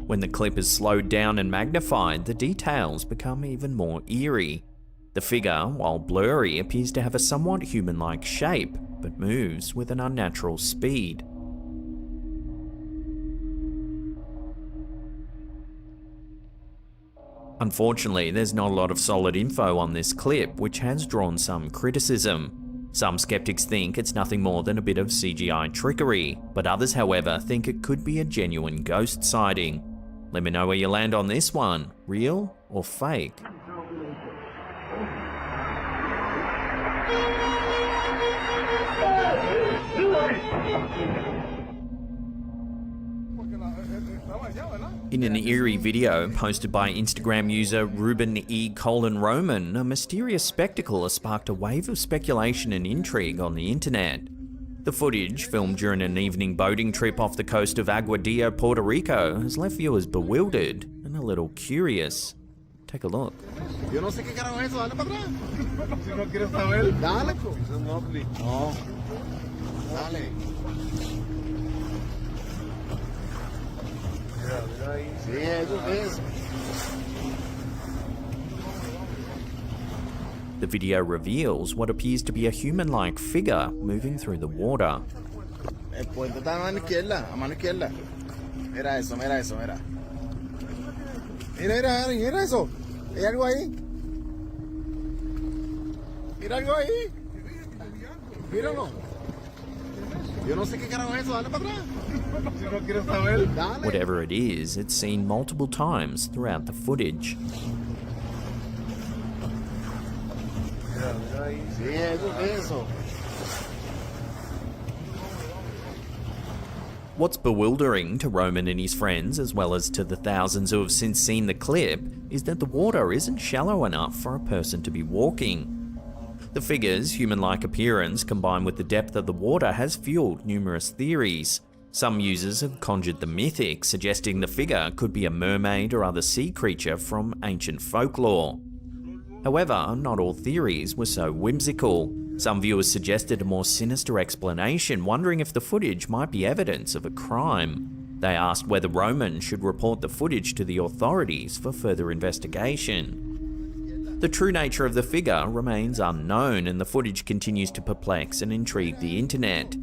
When the clip is slowed down and magnified, the details become even more eerie. The figure, while blurry, appears to have a somewhat human-like shape, but moves with an unnatural speed. Unfortunately, there's not a lot of solid info on this clip, which has drawn some criticism. Some skeptics think it's nothing more than a bit of CGI trickery, but others, however, think it could be a genuine ghost sighting. Let me know where you land on this one, real or fake? In an eerie video posted by Instagram user Ruben E. Roman, a mysterious spectacle has sparked a wave of speculation and intrigue on the internet. The footage, filmed during an evening boating trip off the coast of Aguadilla, Puerto Rico, has left viewers bewildered and a little curious. Take a look. Yo no sé qué carajo es eso, dale para atrás. Si no quieres saber, dale, pues. Eso es un ovni. No. Dale. Sí, eso es. The video reveals what appears to be a human-like figure moving through the water. El puente está a mano izquierda, Mira eso, mira eso, mira. Mira eso. Hay algo ahí. Mira algo ahí. Míralo. Yo no sé qué carajo es eso, dale para atrás. Si no quieres saber, dale. Whatever it is, it's seen multiple times throughout the footage. Sí, eso. What's bewildering to Roman and his friends, as well as to the thousands who have since seen the clip, is that the water isn't shallow enough for a person to be walking. The figure's human-like appearance, combined with the depth of the water, has fueled numerous theories. Some users have conjured the mythic, suggesting the figure could be a mermaid or other sea creature from ancient folklore. However, not all theories were so whimsical. Some viewers suggested a more sinister explanation, wondering if the footage might be evidence of a crime. They asked whether Roman should report the footage to the authorities for further investigation. The true nature of the figure remains unknown, and the footage continues to perplex and intrigue the internet.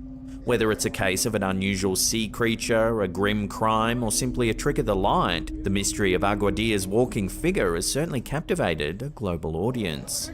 Whether it's a case of an unusual sea creature, a grim crime, or simply a trick of the light, the mystery of Aguadia's walking figure has certainly captivated a global audience.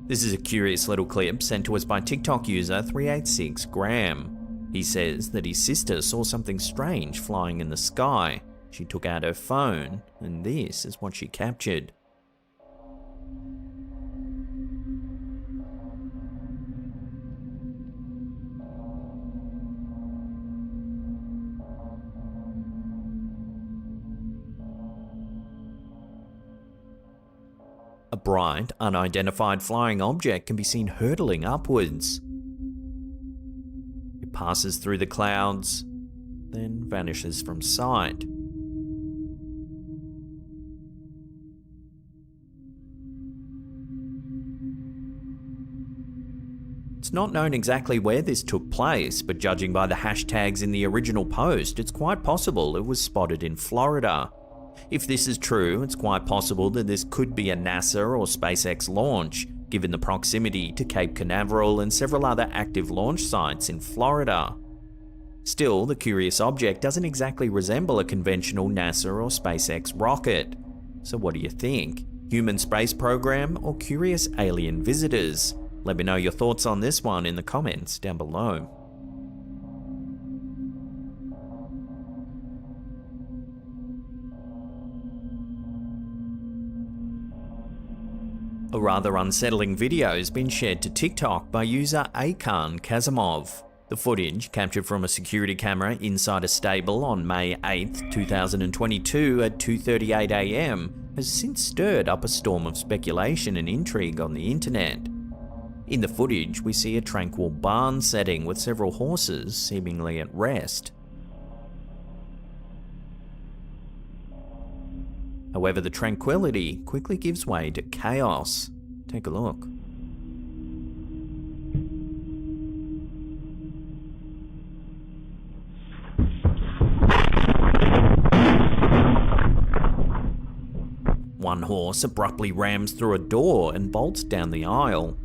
This is a curious little clip sent to us by TikTok user 386Graham. He says that his sister saw something strange flying in the sky. She took out her phone, and this is what she captured. A bright, unidentified flying object can be seen hurtling upwards. It passes through the clouds, then vanishes from sight. It's not known exactly where this took place, but judging by the hashtags in the original post, it's quite possible it was spotted in Florida. If this is true, it's quite possible that this could be a NASA or SpaceX launch, given the proximity to Cape Canaveral and several other active launch sites in Florida. Still, the curious object doesn't exactly resemble a conventional NASA or SpaceX rocket. So what do you think? Human space program or curious alien visitors? Let me know your thoughts on this one in the comments down below. A rather unsettling video has been shared to TikTok by user Akan Kazimov. The footage, captured from a security camera inside a stable on May 8, 2022 at 2:38 AM, has since stirred up a storm of speculation and intrigue on the internet. In the footage, we see a tranquil barn setting with several horses seemingly at rest. However, the tranquility quickly gives way to chaos. Take a look. One horse abruptly rams through a door and bolts down the aisle.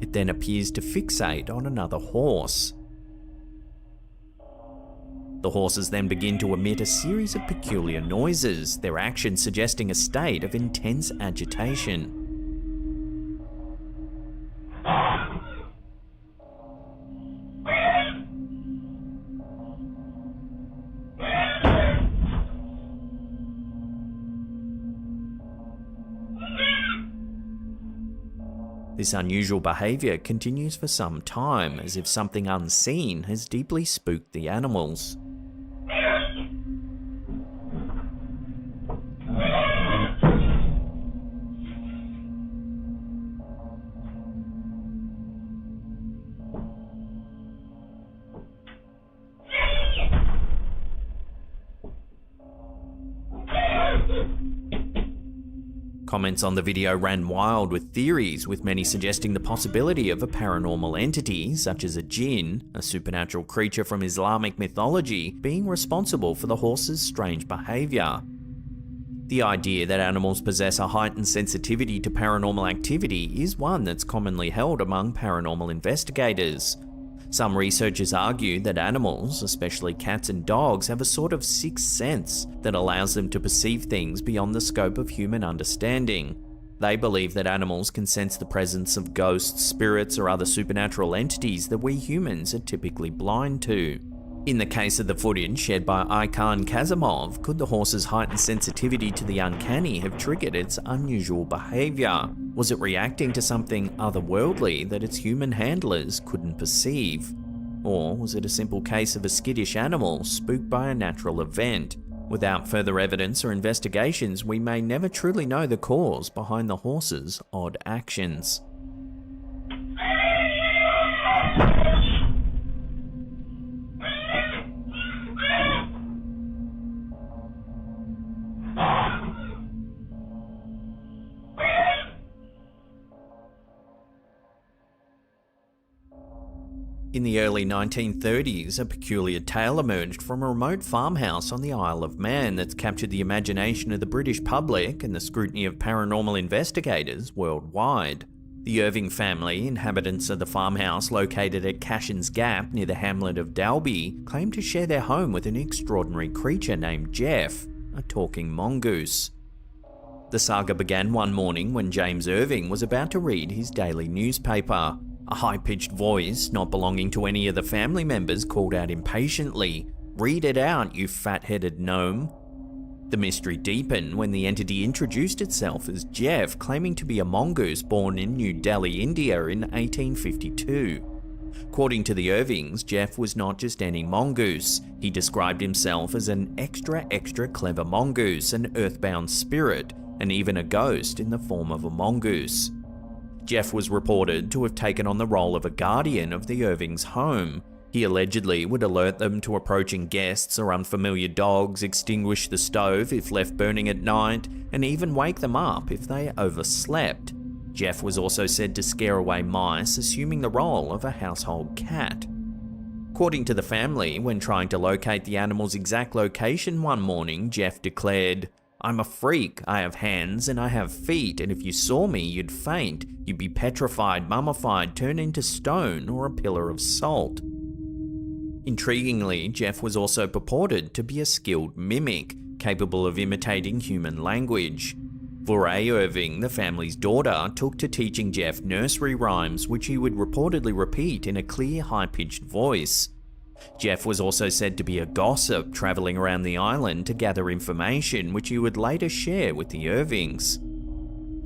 It then appears to fixate on another horse. The horses then begin to emit a series of peculiar noises, their actions suggesting a state of intense agitation. This unusual behaviour continues for some time, as if something unseen has deeply spooked the animals. Comments on the video ran wild with theories, with many suggesting the possibility of a paranormal entity, such as a jinn, a supernatural creature from Islamic mythology, being responsible for the horse's strange behaviour. The idea that animals possess a heightened sensitivity to paranormal activity is one that's commonly held among paranormal investigators. Some researchers argue that animals, especially cats and dogs, have a sort of sixth sense that allows them to perceive things beyond the scope of human understanding. They believe that animals can sense the presence of ghosts, spirits, or other supernatural entities that we humans are typically blind to. In the case of the footage shared by Akan Kazimov, could the horse's heightened sensitivity to the uncanny have triggered its unusual behaviour? Was it reacting to something otherworldly that its human handlers couldn't perceive? Or was it a simple case of a skittish animal spooked by a natural event? Without further evidence or investigations, we may never truly know the cause behind the horse's odd actions. the early 1930s, a peculiar tale emerged from a remote farmhouse on the Isle of Man that's captured the imagination of the British public and the scrutiny of paranormal investigators worldwide. The Irving family, inhabitants of the farmhouse located at Cashin's Gap near the hamlet of Dalby, claimed to share their home with an extraordinary creature named Jeff, a talking mongoose. The saga began one morning when James Irving was about to read his daily newspaper. A high-pitched voice, not belonging to any of the family members, called out impatiently, "Read it out, you fat-headed gnome." The mystery deepened when the entity introduced itself as Jeff, claiming to be a mongoose born in New Delhi, India in 1852. According to the Irvings, Jeff was not just any mongoose. He described himself as an extra clever mongoose, an earthbound spirit, and even a ghost in the form of a mongoose. Jeff was reported to have taken on the role of a guardian of the Irvings' home. He allegedly would alert them to approaching guests or unfamiliar dogs, extinguish the stove if left burning at night, and even wake them up if they overslept. Jeff was also said to scare away mice, assuming the role of a household cat. According to the family, when trying to locate the animal's exact location one morning, Jeff declared, "I'm a freak. I have hands and I have feet, and if you saw me, you'd faint. You'd be petrified, mummified, turned into stone or a pillar of salt." Intriguingly, Jeff was also purported to be a skilled mimic, capable of imitating human language. Voray Irving, the family's daughter, took to teaching Jeff nursery rhymes, which he would reportedly repeat in a clear, high-pitched voice. Jeff was also said to be a gossip, travelling around the island to gather information which he would later share with the Irvings.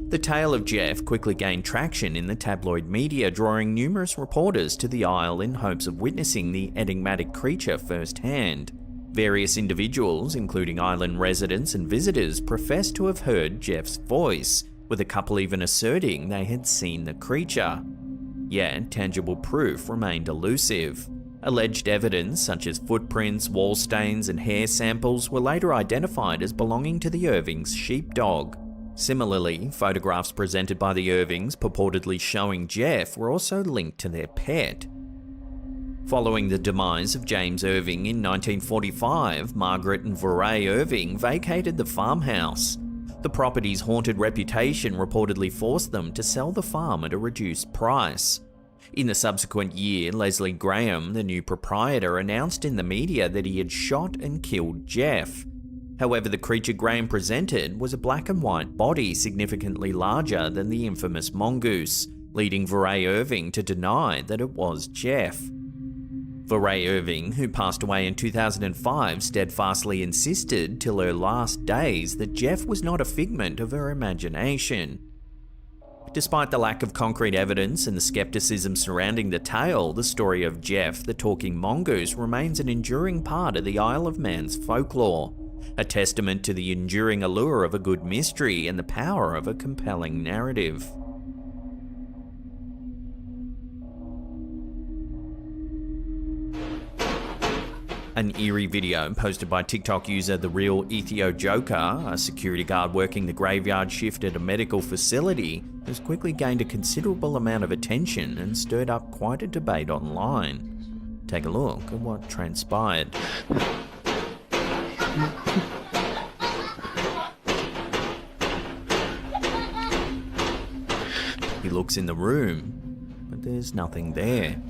The tale of Jeff quickly gained traction in the tabloid media, drawing numerous reporters to the isle in hopes of witnessing the enigmatic creature firsthand. Various individuals, including island residents and visitors, professed to have heard Jeff's voice, with a couple even asserting they had seen the creature. Yet, tangible proof remained elusive. Alleged evidence, such as footprints, wall stains, and hair samples, were later identified as belonging to the Irvings' sheepdog. Similarly, photographs presented by the Irvings purportedly showing Jeff were also linked to their pet. Following the demise of James Irving in 1945, Margaret and Voray Irving vacated the farmhouse. The property's haunted reputation reportedly forced them to sell the farm at a reduced price. In the subsequent year, Leslie Graham, the new proprietor, announced in the media that he had shot and killed Jeff. However, the creature Graham presented was a black and white body significantly larger than the infamous mongoose, leading Voray Irving to deny that it was Jeff. Voray Irving, who passed away in 2005, steadfastly insisted till her last days that Jeff was not a figment of her imagination. Despite the lack of concrete evidence and the skepticism surrounding the tale, the story of Jeff, the talking mongoose, remains an enduring part of the Isle of Man's folklore, a testament to the enduring allure of a good mystery and the power of a compelling narrative. An eerie video posted by TikTok user The Real Ethio Joker, a security guard working the graveyard shift at a medical facility, has quickly gained a considerable amount of attention and stirred up quite a debate online. Take a look at what transpired. He looks in the room, but there's nothing there.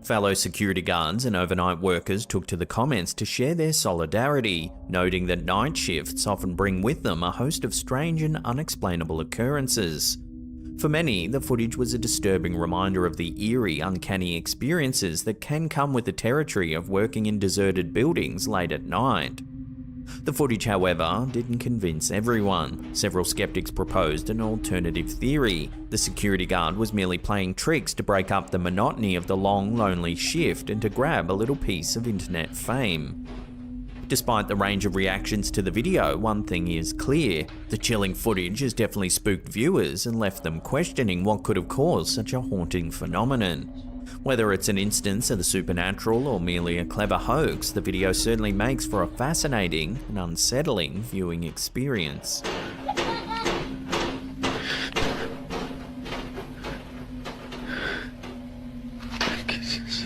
Fellow security guards and overnight workers took to the comments to share their solidarity, noting that night shifts often bring with them a host of strange and unexplainable occurrences. For many, the footage was a disturbing reminder of the eerie, uncanny experiences that can come with the territory of working in deserted buildings late at night. The footage, however, didn't convince everyone. Several skeptics proposed an alternative theory. The security guard was merely playing tricks to break up the monotony of the long, lonely shift and to grab a little piece of internet fame. Despite the range of reactions to the video, one thing is clear. The chilling footage has definitely spooked viewers and left them questioning what could have caused such a haunting phenomenon. Whether it's an instance of the supernatural or merely a clever hoax, the video certainly makes for a fascinating and unsettling viewing experience.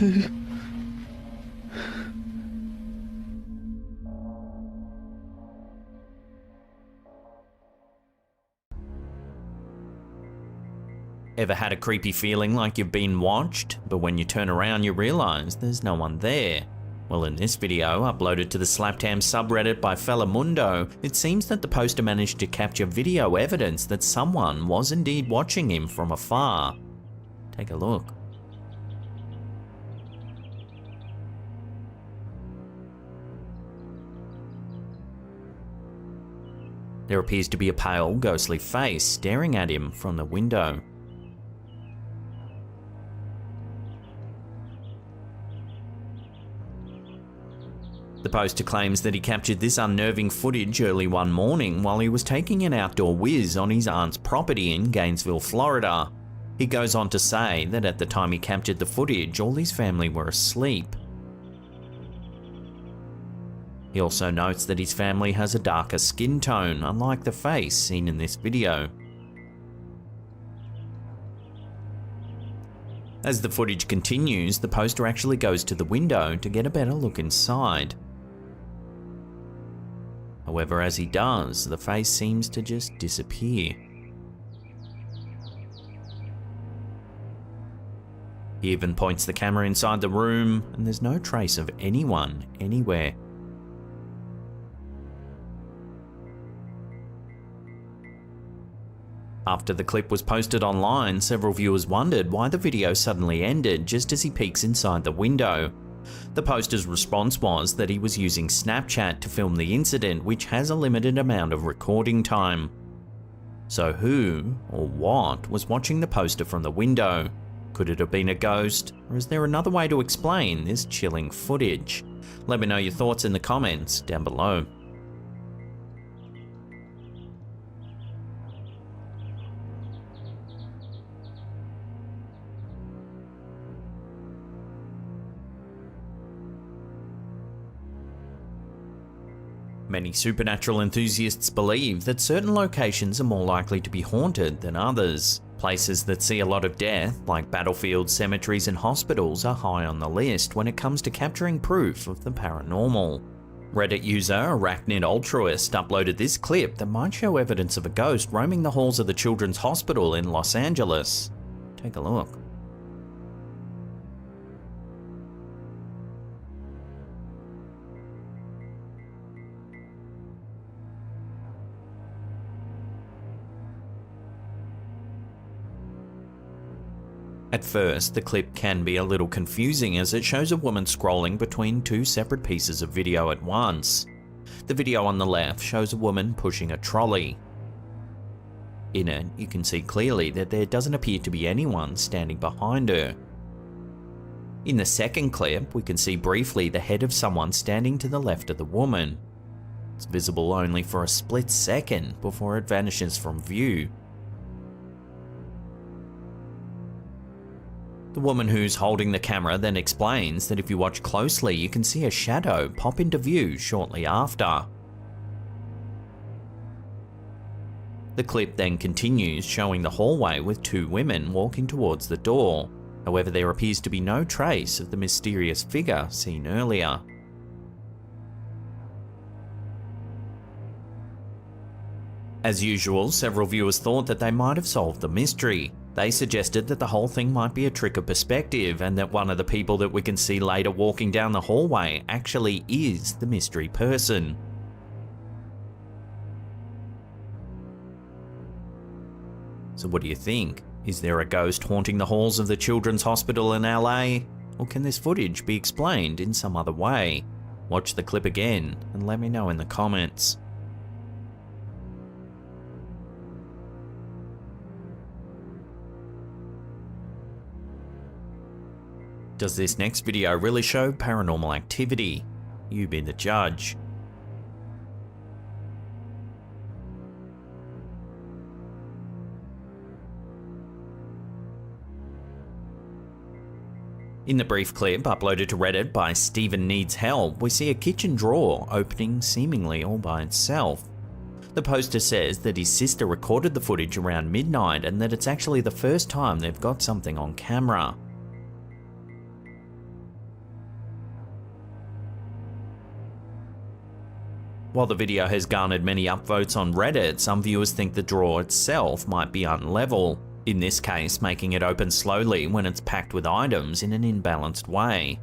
Ever had a creepy feeling like you've been watched, but when you turn around you realise there's no one there? Well, in this video, uploaded to the Slaptam subreddit by Fellamundo, it seems that the poster managed to capture video evidence that someone was indeed watching him from afar. Take a look. There appears to be a pale, ghostly face staring at him from the window. The poster claims that he captured this unnerving footage early one morning while he was taking an outdoor whiz on his aunt's property in Gainesville, Florida. He goes on to say that at the time he captured the footage, all his family were asleep. He also notes that his family has a darker skin tone, unlike the face seen in this video. As the footage continues, the poster actually goes to the window to get a better look inside. However, as he does, the face seems to just disappear. He even points the camera inside the room, and there's no trace of anyone anywhere. After the clip was posted online, several viewers wondered why the video suddenly ended just as he peeks inside the window. The poster's response was that he was using Snapchat to film the incident, which has a limited amount of recording time. So who, or what, was watching the poster from the window? Could it have been a ghost, or is there another way to explain this chilling footage? Let me know your thoughts in the comments down below. Many supernatural enthusiasts believe that certain locations are more likely to be haunted than others. Places that see a lot of death, like battlefields, cemeteries, and hospitals, are high on the list when it comes to capturing proof of the paranormal. Reddit user Arachnid Altruist uploaded this clip that might show evidence of a ghost roaming the halls of the Children's Hospital in Los Angeles. Take a look. At first, the clip can be a little confusing as it shows a woman scrolling between two separate pieces of video at once. The video on the left shows a woman pushing a trolley. In it, you can see clearly that there doesn't appear to be anyone standing behind her. In the second clip, we can see briefly the head of someone standing to the left of the woman. It's visible only for a split second before it vanishes from view. The woman who's holding the camera then explains that if you watch closely, you can see a shadow pop into view shortly after. The clip then continues, showing the hallway with two women walking towards the door. However, there appears to be no trace of the mysterious figure seen earlier. As usual, several viewers thought that they might have solved the mystery. They suggested that the whole thing might be a trick of perspective and that one of the people that we can see later walking down the hallway actually is the mystery person. So what do you think? Is there a ghost haunting the halls of the Children's Hospital in LA? Or can this footage be explained in some other way? Watch the clip again and let me know in the comments. Does this next video really show paranormal activity? You be the judge. In the brief clip uploaded to Reddit by Steven Needs Help, we see a kitchen drawer opening seemingly all by itself. The poster says that his sister recorded the footage around midnight and that it's actually the first time they've got something on camera. While the video has garnered many upvotes on Reddit, some viewers think the drawer itself might be unlevel, in this case making it open slowly when it's packed with items in an imbalanced way.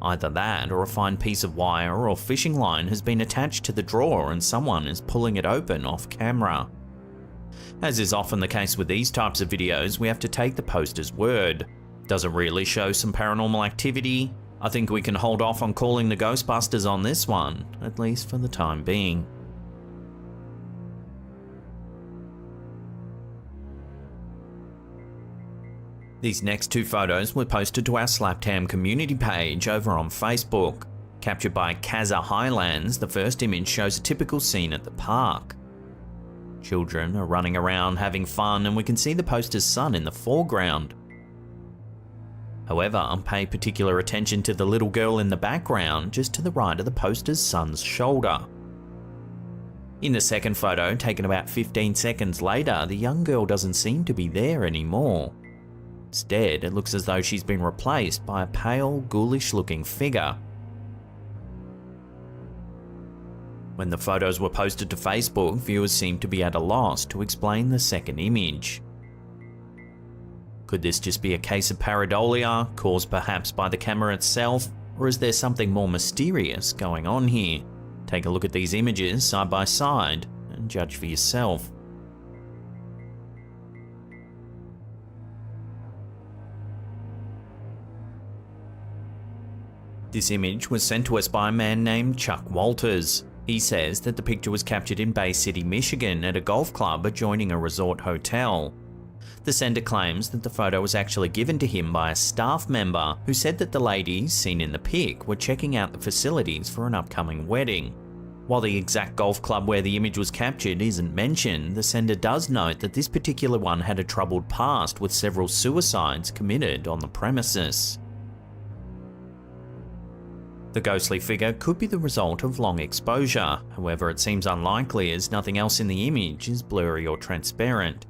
Either that or a fine piece of wire or fishing line has been attached to the drawer and someone is pulling it open off camera. As is often the case with these types of videos, we have to take the poster's word. Does it really show some paranormal activity? I think we can hold off on calling the Ghostbusters on this one, at least for the time being. These next two photos were posted to our Slaptam community page over on Facebook. Captured by Kaza Highlands, the first image shows a typical scene at the park. Children are running around having fun and we can see the poster's son in the foreground. However, pay particular attention to the little girl in the background just to the right of the poster's son's shoulder. In the second photo, taken about 15 seconds later, the young girl doesn't seem to be there anymore. Instead, it looks as though she's been replaced by a pale, ghoulish-looking figure. When the photos were posted to Facebook, viewers seemed to be at a loss to explain the second image. Could this just be a case of pareidolia, caused perhaps by the camera itself, or is there something more mysterious going on here? Take a look at these images side by side and judge for yourself. This image was sent to us by a man named Chuck Walters. He says that the picture was captured in Bay City, Michigan at a golf club adjoining a resort hotel. The sender claims that the photo was actually given to him by a staff member who said that the ladies seen in the pic were checking out the facilities for an upcoming wedding. While the exact golf club where the image was captured isn't mentioned, the sender does note that this particular one had a troubled past with several suicides committed on the premises. The ghostly figure could be the result of long exposure, however it seems unlikely as nothing else in the image is blurry or transparent.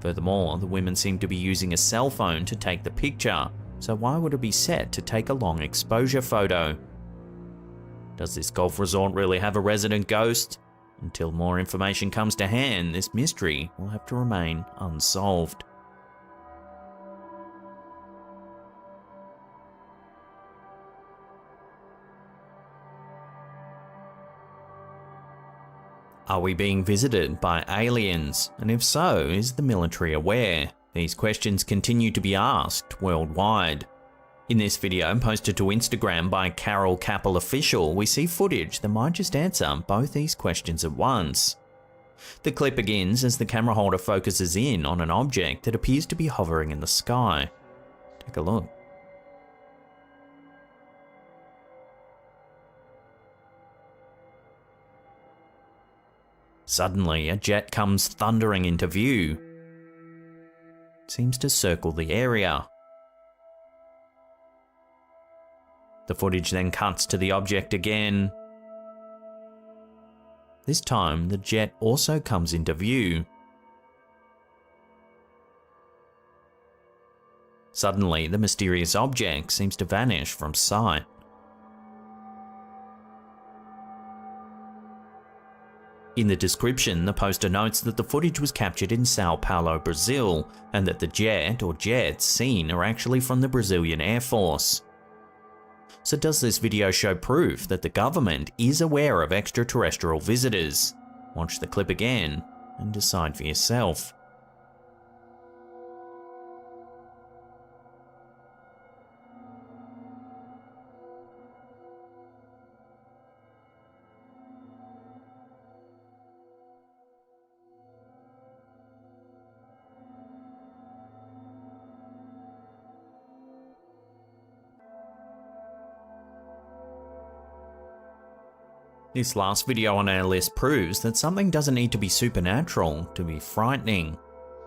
Furthermore, the women seem to be using a cell phone to take the picture, so why would it be set to take a long exposure photo? Does this golf resort really have a resident ghost? Until more information comes to hand, this mystery will have to remain unsolved. Are we being visited by aliens? And if so, is the military aware? These questions continue to be asked worldwide. In this video, posted to Instagram by Carol Capel Official, we see footage that might just answer both these questions at once. The clip begins as the camera holder focuses in on an object that appears to be hovering in the sky. Take a look. Suddenly, a jet comes thundering into view. It seems to circle the area. The footage then cuts to the object again. This time, the jet also comes into view. Suddenly, the mysterious object seems to vanish from sight. In the description, the poster notes that the footage was captured in Sao Paulo, Brazil, and that the jet or jets seen are actually from the Brazilian Air Force. So does this video show proof that the government is aware of extraterrestrial visitors? Watch the clip again and decide for yourself. This last video on our list proves that something doesn't need to be supernatural to be frightening.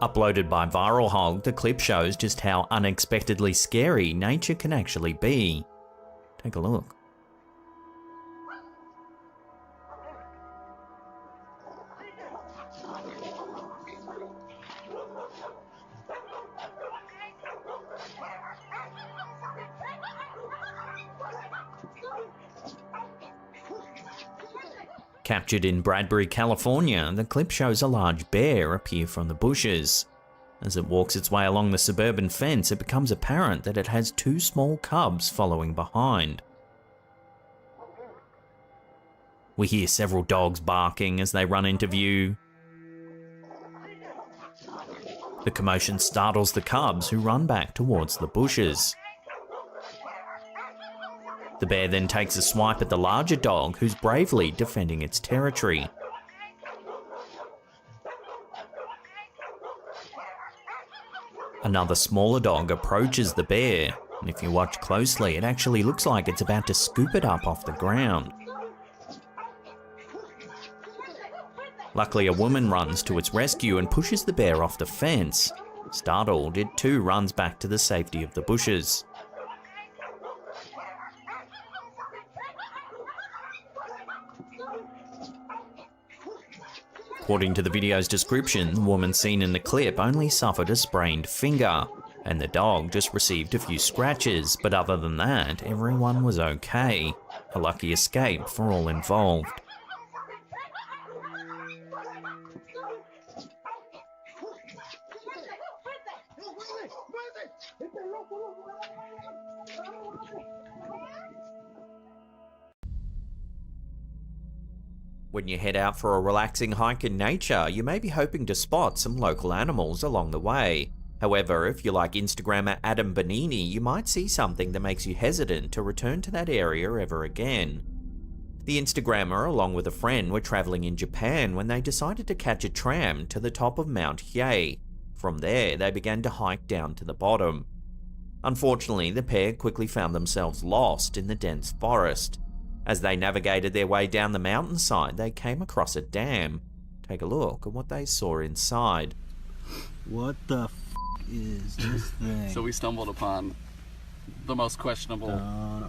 Uploaded by Viral Hog, the clip shows just how unexpectedly scary nature can actually be. Take a look. Captured in Bradbury, California, the clip shows a large bear appear from the bushes. As it walks its way along the suburban fence, it becomes apparent that it has 2 small cubs following behind. We hear several dogs barking as they run into view. The commotion startles the cubs, who run back towards the bushes. The bear then takes a swipe at the larger dog, who's bravely defending its territory. Another smaller dog approaches the bear, and if you watch closely, it actually looks like it's about to scoop it up off the ground. Luckily, a woman runs to its rescue and pushes the bear off the fence. Startled, it too runs back to the safety of the bushes. According to the video's description, the woman seen in the clip only suffered a sprained finger, and the dog just received a few scratches, but other than that, everyone was okay. A lucky escape for all involved. When you head out for a relaxing hike in nature, you may be hoping to spot some local animals along the way. However, if you're like Instagrammer Adam Bonini, you might see something that makes you hesitant to return to that area ever again. The Instagrammer, along with a friend, were traveling in Japan when they decided to catch a tram to the top of Mount Hiei. From there, they began to hike down to the bottom. Unfortunately, the pair quickly found themselves lost in the dense forest. As they navigated their way down the mountainside, they came across a dam. Take a look at what they saw inside. What the f is this thing? So we stumbled upon the most questionable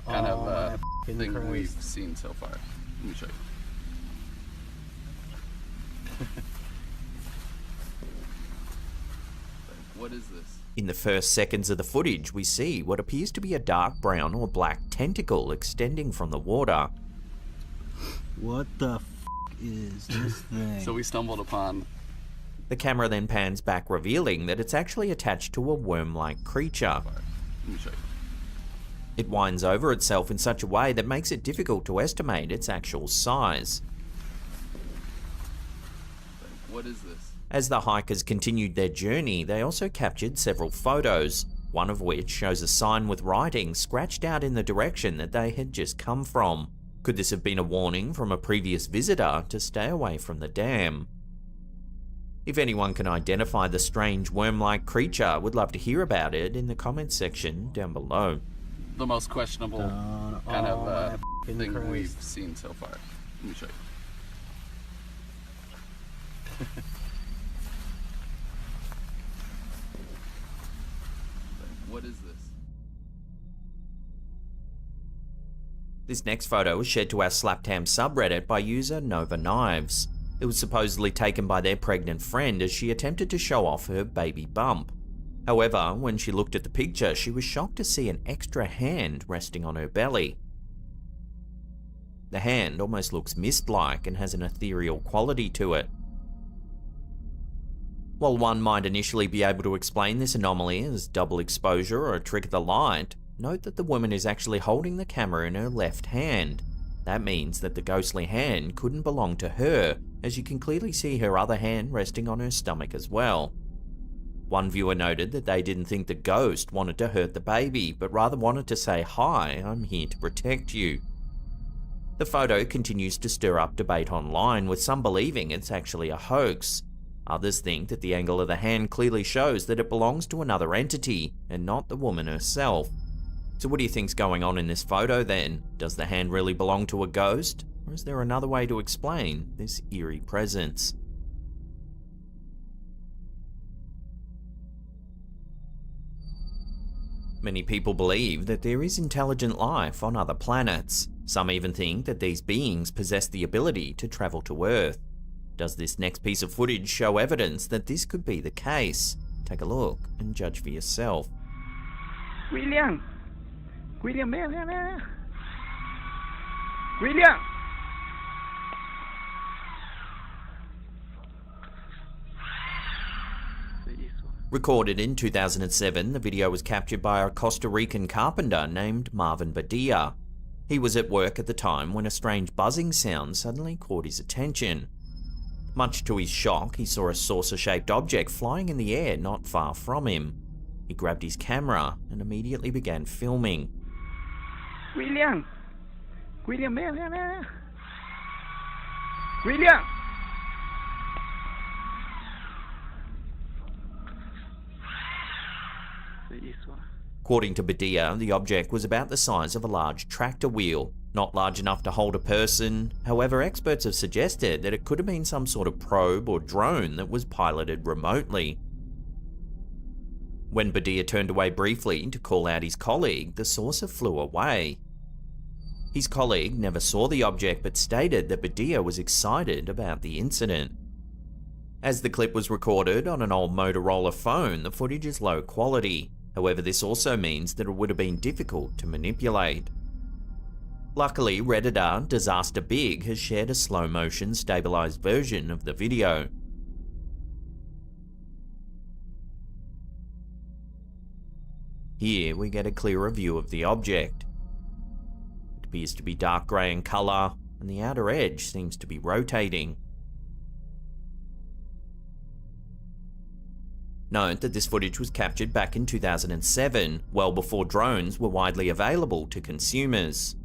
kind of thing we've seen so far. Let me show you. What is this? In the first seconds of the footage, we see what appears to be a dark brown or black tentacle extending from the water. What the f is this thing? So we stumbled upon... The camera then pans back, revealing that it's actually attached to a worm-like creature. Let me show you. It winds over itself in such a way that makes it difficult to estimate its actual size. What is this? As the hikers continued their journey, they also captured several photos, one of which shows a sign with writing scratched out in the direction that they had just come from. Could this have been a warning from a previous visitor to stay away from the dam? If anyone can identify the strange worm-like creature, would love to hear about it in the comments section down below. The most questionable kind of thing we've seen so far. Let me show you. What is this? This next photo was shared to our Slaptam subreddit by user Nova Knives. It was supposedly taken by their pregnant friend as she attempted to show off her baby bump. However, when she looked at the picture, she was shocked to see an extra hand resting on her belly. The hand almost looks mist-like and has an ethereal quality to it. While one might initially be able to explain this anomaly as double exposure or a trick of the light, note that the woman is actually holding the camera in her left hand. That means that the ghostly hand couldn't belong to her, as you can clearly see her other hand resting on her stomach as well. One viewer noted that they didn't think the ghost wanted to hurt the baby, but rather wanted to say, "Hi, I'm here to protect you." The photo continues to stir up debate online, with some believing it's actually a hoax. Others think that the angle of the hand clearly shows that it belongs to another entity, and not the woman herself. So what do you think's going on in this photo then? Does the hand really belong to a ghost? Or is there another way to explain this eerie presence? Many people believe that there is intelligent life on other planets. Some even think that these beings possess the ability to travel to Earth. Does this next piece of footage show evidence that this could be the case? Take a look and judge for yourself. William! William, William! William! Recorded in 2007, the video was captured by a Costa Rican carpenter named Marvin Badia. He was at work at the time when a strange buzzing sound suddenly caught his attention. Much to his shock, he saw a saucer-shaped object flying in the air not far from him. He grabbed his camera and immediately began filming. William! William, ven. William! According to Badia, the object was about the size of a large tractor wheel, not large enough to hold a person. However, experts have suggested that it could have been some sort of probe or drone that was piloted remotely. When Badia turned away briefly to call out his colleague, the saucer flew away. His colleague never saw the object but stated that Badia was excited about the incident. As the clip was recorded on an old Motorola phone, the footage is low quality. However, this also means that it would have been difficult to manipulate. Luckily, Redditor Disaster Big has shared a slow-motion stabilized version of the video. Here we get a clearer view of the object. It appears to be dark grey in colour, and the outer edge seems to be rotating. Note that this footage was captured back in 2007, well before drones were widely available to consumers.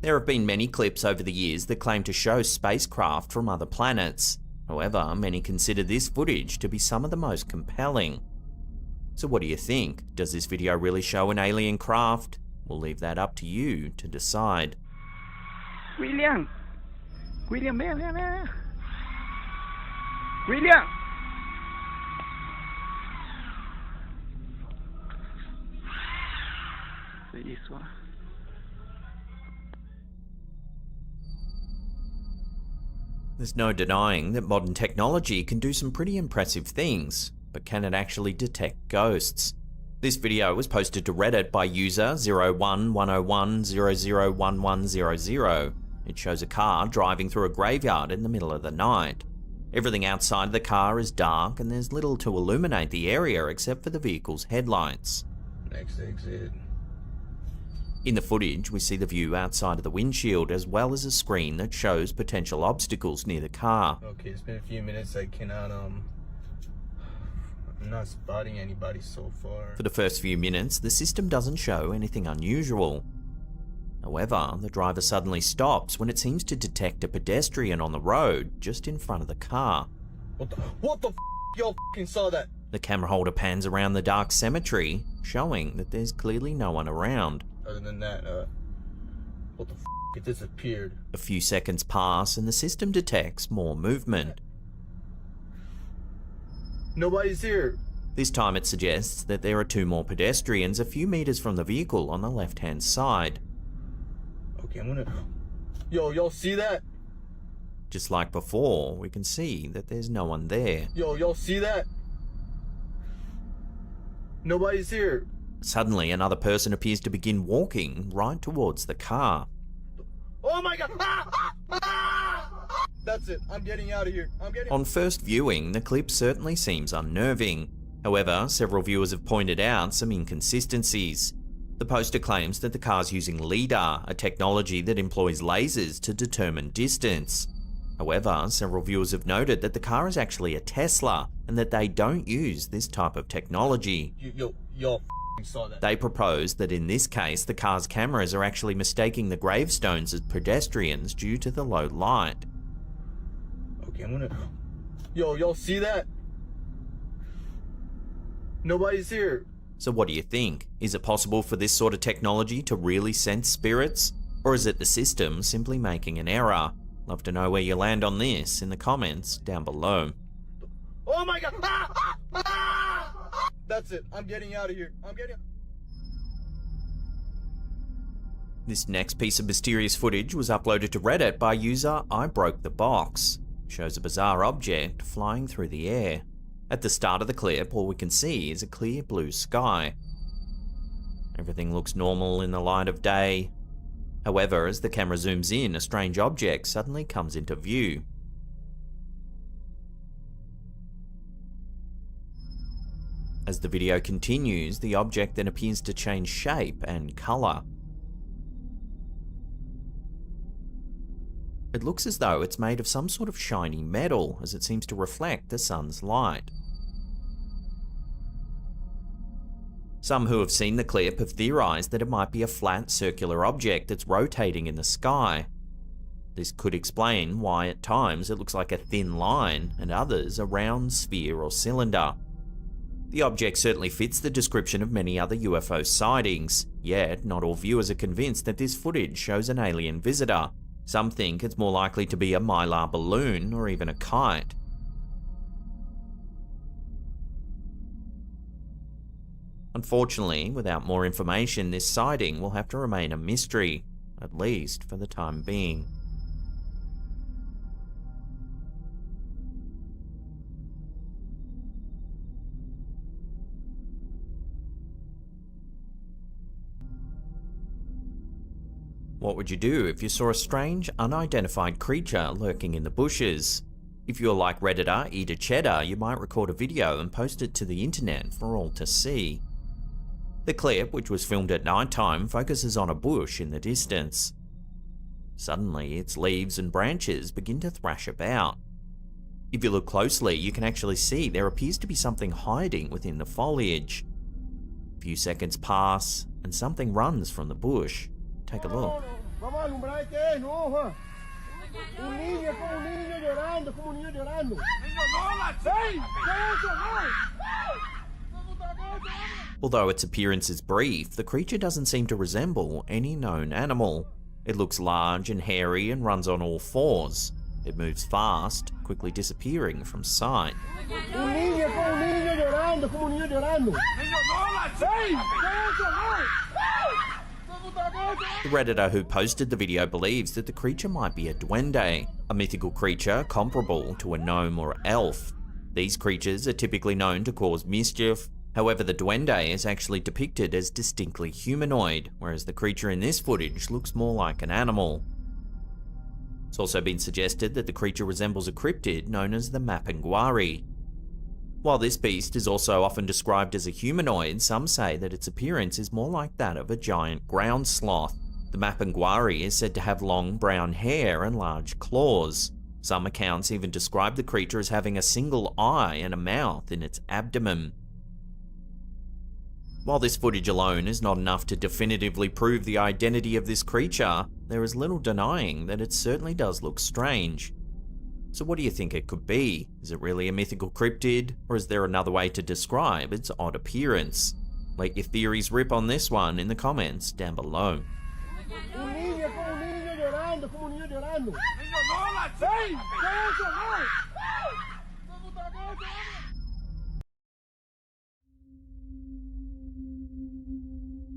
There have been many clips over the years that claim to show spacecraft from other planets. However, many consider this footage to be some of the most compelling. So what do you think? Does this video really show an alien craft? We'll leave that up to you to decide. William! William, ven. William! There's no denying that modern technology can do some pretty impressive things, but can it actually detect ghosts? This video was posted to Reddit by user 011010001100. It shows a car driving through a graveyard in the middle of the night. Everything outside the car is dark and there's little to illuminate the area except for the vehicle's headlights. Next exit. In the footage, we see the view outside of the windshield as well as a screen that shows potential obstacles near the car. Okay, it's been a few minutes. I cannot, I'm not spotting anybody so far. For the first few minutes, the system doesn't show anything unusual. However, the driver suddenly stops when it seems to detect a pedestrian on the road just in front of the car. What the f***? Y'all f***ing saw that? The camera holder pans around the dark cemetery, showing that there's clearly no one around. Other than that, what the f***? It disappeared. A few seconds pass and the system detects more movement. Nobody's here. This time it suggests that there are two more pedestrians a few meters from the vehicle on the left-hand side. Okay, I'm gonna... Yo, y'all see that? Just like before, we can see that there's no one there. Yo, y'all see that? Nobody's here. Suddenly, another person appears to begin walking right towards the car. Oh my god! That's it. I'm getting out of here. On first viewing, the clip certainly seems unnerving. However, several viewers have pointed out some inconsistencies. The poster claims that the car's using LIDAR, a technology that employs lasers to determine distance. However, several viewers have noted that the car is actually a Tesla and that they don't use this type of technology. Y'all saw that. They propose that in this case, the car's cameras are actually mistaking the gravestones as pedestrians due to the low light. Okay, I'm gonna... Yo, y'all see that? Nobody's here. So what do you think? Is it possible for this sort of technology to really sense spirits? Or is it the system simply making an error? Love to know where you land on this in the comments down below. Oh my god! That's it. I'm getting out of here. This next piece of mysterious footage was uploaded to Reddit by user I Broke the Box. It shows a bizarre object flying through the air. At the start of the clip, all we can see is a clear blue sky. Everything looks normal in the light of day. However, as the camera zooms in, a strange object suddenly comes into view. As the video continues, the object then appears to change shape and colour. It looks as though it's made of some sort of shiny metal, as it seems to reflect the sun's light. Some who have seen the clip have theorised that it might be a flat circular object that's rotating in the sky. This could explain why at times it looks like a thin line and others a round sphere or cylinder. The object certainly fits the description of many other UFO sightings, yet not all viewers are convinced that this footage shows an alien visitor. Some think it's more likely to be a mylar balloon or even a kite. Unfortunately, without more information, this sighting will have to remain a mystery, at least for the time being. What would you do if you saw a strange, unidentified creature lurking in the bushes? If you're like Redditor Eater Cheddar, you might record a video and post it to the internet for all to see. The clip, which was filmed at night time, focuses on a bush in the distance. Suddenly, its leaves and branches begin to thrash about. If you look closely, you can actually see there appears to be something hiding within the foliage. A few seconds pass, and something runs from the bush. Take a look. Although its appearance is brief, the creature doesn't seem to resemble any known animal. It looks large and hairy and runs on all fours. It moves fast, quickly disappearing from sight. The Redditor who posted the video believes that the creature might be a duende, a mythical creature comparable to a gnome or elf. These creatures are typically known to cause mischief. However, the duende is actually depicted as distinctly humanoid, whereas the creature in this footage looks more like an animal. It's also been suggested that the creature resembles a cryptid known as the Mapinguari. While this beast is also often described as a humanoid, some say that its appearance is more like that of a giant ground sloth. The Mapinguari is said to have long brown hair and large claws. Some accounts even describe the creature as having a single eye and a mouth in its abdomen. While this footage alone is not enough to definitively prove the identity of this creature, there is little denying that it certainly does look strange. So what do you think it could be? Is it really a mythical cryptid, or is there another way to describe its odd appearance? Let your theories rip on this one in the comments down below.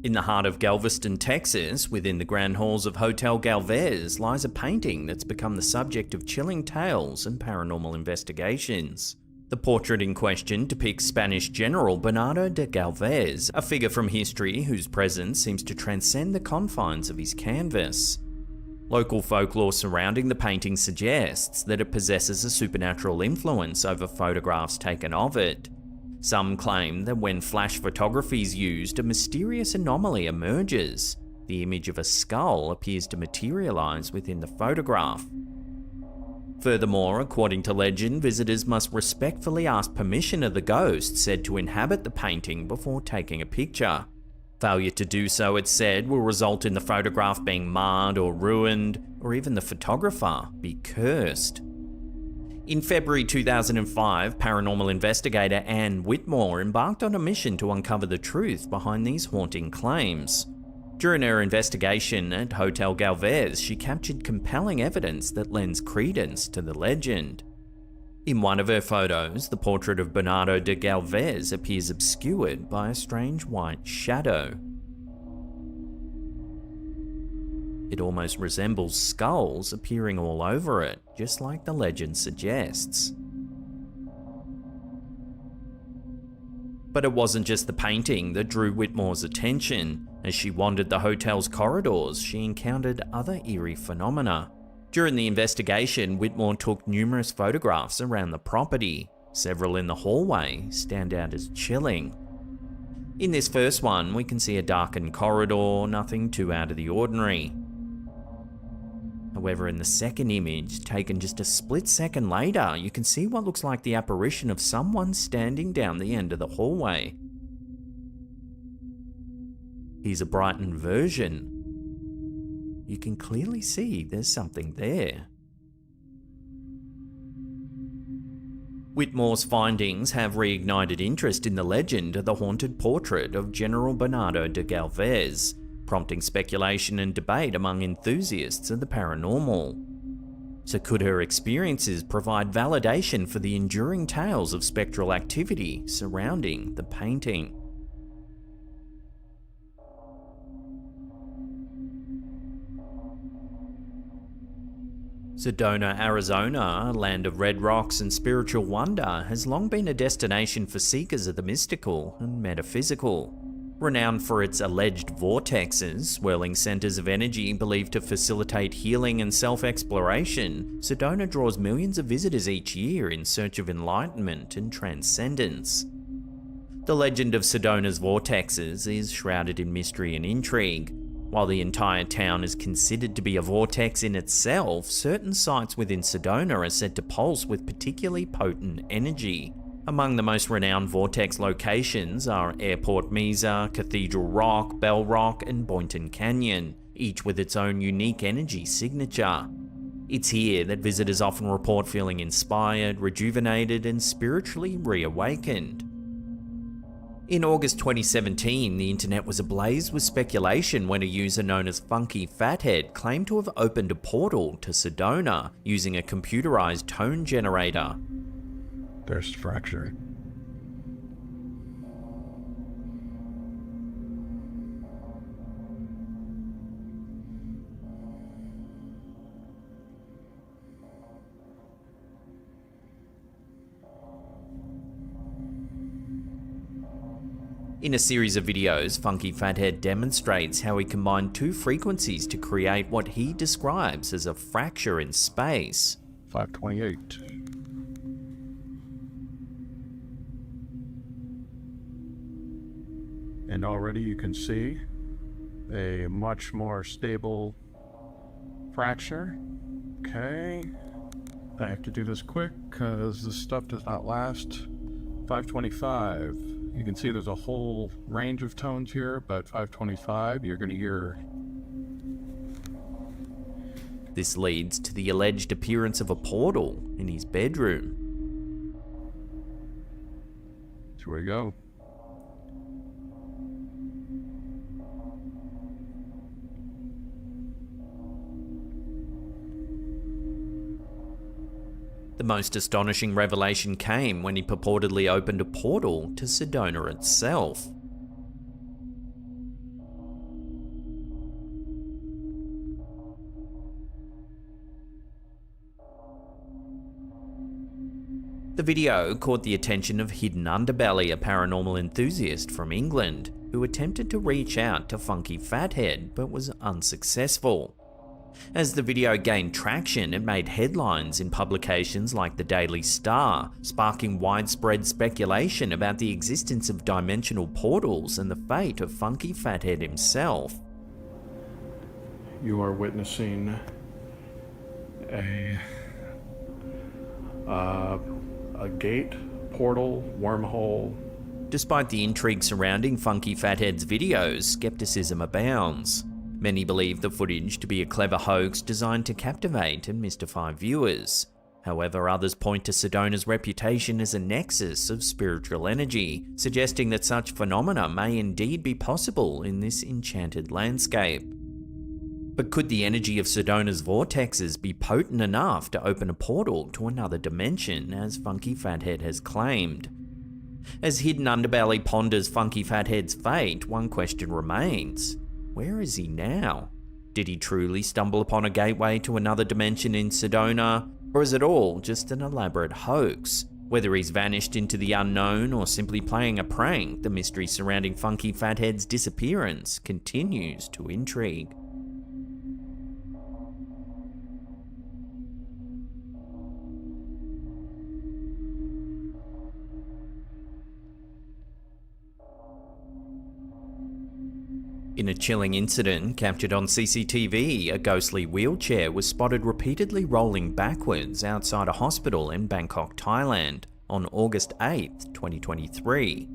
In the heart of Galveston, Texas, within the Grand Halls of Hotel Galvez, lies a painting that's become the subject of chilling tales and paranormal investigations. The portrait in question depicts Spanish General Bernardo de Galvez, a figure from history whose presence seems to transcend the confines of his canvas. Local folklore surrounding the painting suggests that it possesses a supernatural influence over photographs taken of it. Some claim that when flash photography is used, a mysterious anomaly emerges. The image of a skull appears to materialize within the photograph. Furthermore, according to legend, visitors must respectfully ask permission of the ghost said to inhabit the painting before taking a picture. Failure to do so, it's said, will result in the photograph being marred or ruined, or even the photographer be cursed. In February 2005, paranormal investigator Ann Whitmore embarked on a mission to uncover the truth behind these haunting claims. During her investigation at Hotel Galvez, she captured compelling evidence that lends credence to the legend. In one of her photos, the portrait of Bernardo de Galvez appears obscured by a strange white shadow. It almost resembles skulls appearing all over it, just like the legend suggests. But it wasn't just the painting that drew Whitmore's attention. As she wandered the hotel's corridors, she encountered other eerie phenomena. During the investigation, Whitmore took numerous photographs around the property. Several in the hallway stand out as chilling. In this first one, we can see a darkened corridor, nothing too out of the ordinary. However, in the second image, taken just a split second later, you can see what looks like the apparition of someone standing down the end of the hallway. Here's a brightened version. You can clearly see there's something there. Whitmore's findings have reignited interest in the legend of the haunted portrait of General Bernardo de Galvez, prompting speculation and debate among enthusiasts of the paranormal. So could her experiences provide validation for the enduring tales of spectral activity surrounding the painting? Sedona, Arizona, a land of red rocks and spiritual wonder, has long been a destination for seekers of the mystical and metaphysical. Renowned for its alleged vortexes, swirling centers of energy believed to facilitate healing and self-exploration, Sedona draws millions of visitors each year in search of enlightenment and transcendence. The legend of Sedona's vortexes is shrouded in mystery and intrigue. While the entire town is considered to be a vortex in itself, certain sites within Sedona are said to pulse with particularly potent energy. Among the most renowned vortex locations are Airport Mesa, Cathedral Rock, Bell Rock, and Boynton Canyon, each with its own unique energy signature. It's here that visitors often report feeling inspired, rejuvenated, and spiritually reawakened. In August 2017, the internet was ablaze with speculation when a user known as Funky Fathead claimed to have opened a portal to Sedona using a computerized tone generator. There's fracture. In a series of videos, Funky Fathead demonstrates how he combined two frequencies to create what he describes as a fracture in space. 528. And already you can see a much more stable fracture. Okay. I have to do this quick because this stuff does not last. 525. You can see there's a whole range of tones here, but 525, you're going to hear. This leads to the alleged appearance of a portal in his bedroom. Here we go. The most astonishing revelation came when he purportedly opened a portal to Sedona itself. The video caught the attention of Hidden Underbelly, a paranormal enthusiast from England, who attempted to reach out to Funky Fathead but was unsuccessful. As the video gained traction, it made headlines in publications like the Daily Star, sparking widespread speculation about the existence of dimensional portals and the fate of Funky Fathead himself. You are witnessing a gate, portal, wormhole. Despite the intrigue surrounding Funky Fathead's videos, skepticism abounds. Many believe the footage to be a clever hoax designed to captivate and mystify viewers. However, others point to Sedona's reputation as a nexus of spiritual energy, suggesting that such phenomena may indeed be possible in this enchanted landscape. But could the energy of Sedona's vortexes be potent enough to open a portal to another dimension, as Funky Fathead has claimed? As Hidden Underbelly ponders Funky Fathead's fate, one question remains. Where is he now? Did he truly stumble upon a gateway to another dimension in Sedona? Or is it all just an elaborate hoax? Whether he's vanished into the unknown or simply playing a prank, the mystery surrounding Funky Fathead's disappearance continues to intrigue. In a chilling incident captured on CCTV, a ghostly wheelchair was spotted repeatedly rolling backwards outside a hospital in Bangkok, Thailand on August 8, 2023.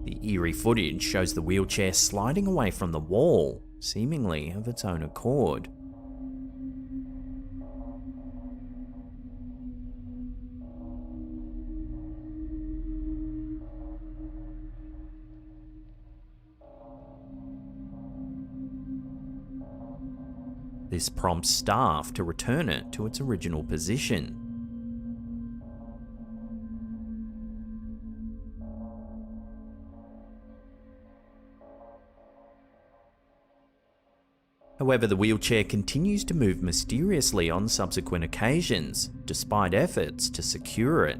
The eerie footage shows the wheelchair sliding away from the wall, seemingly of its own accord. This prompts staff to return it to its original position. However, the wheelchair continues to move mysteriously on subsequent occasions, despite efforts to secure it.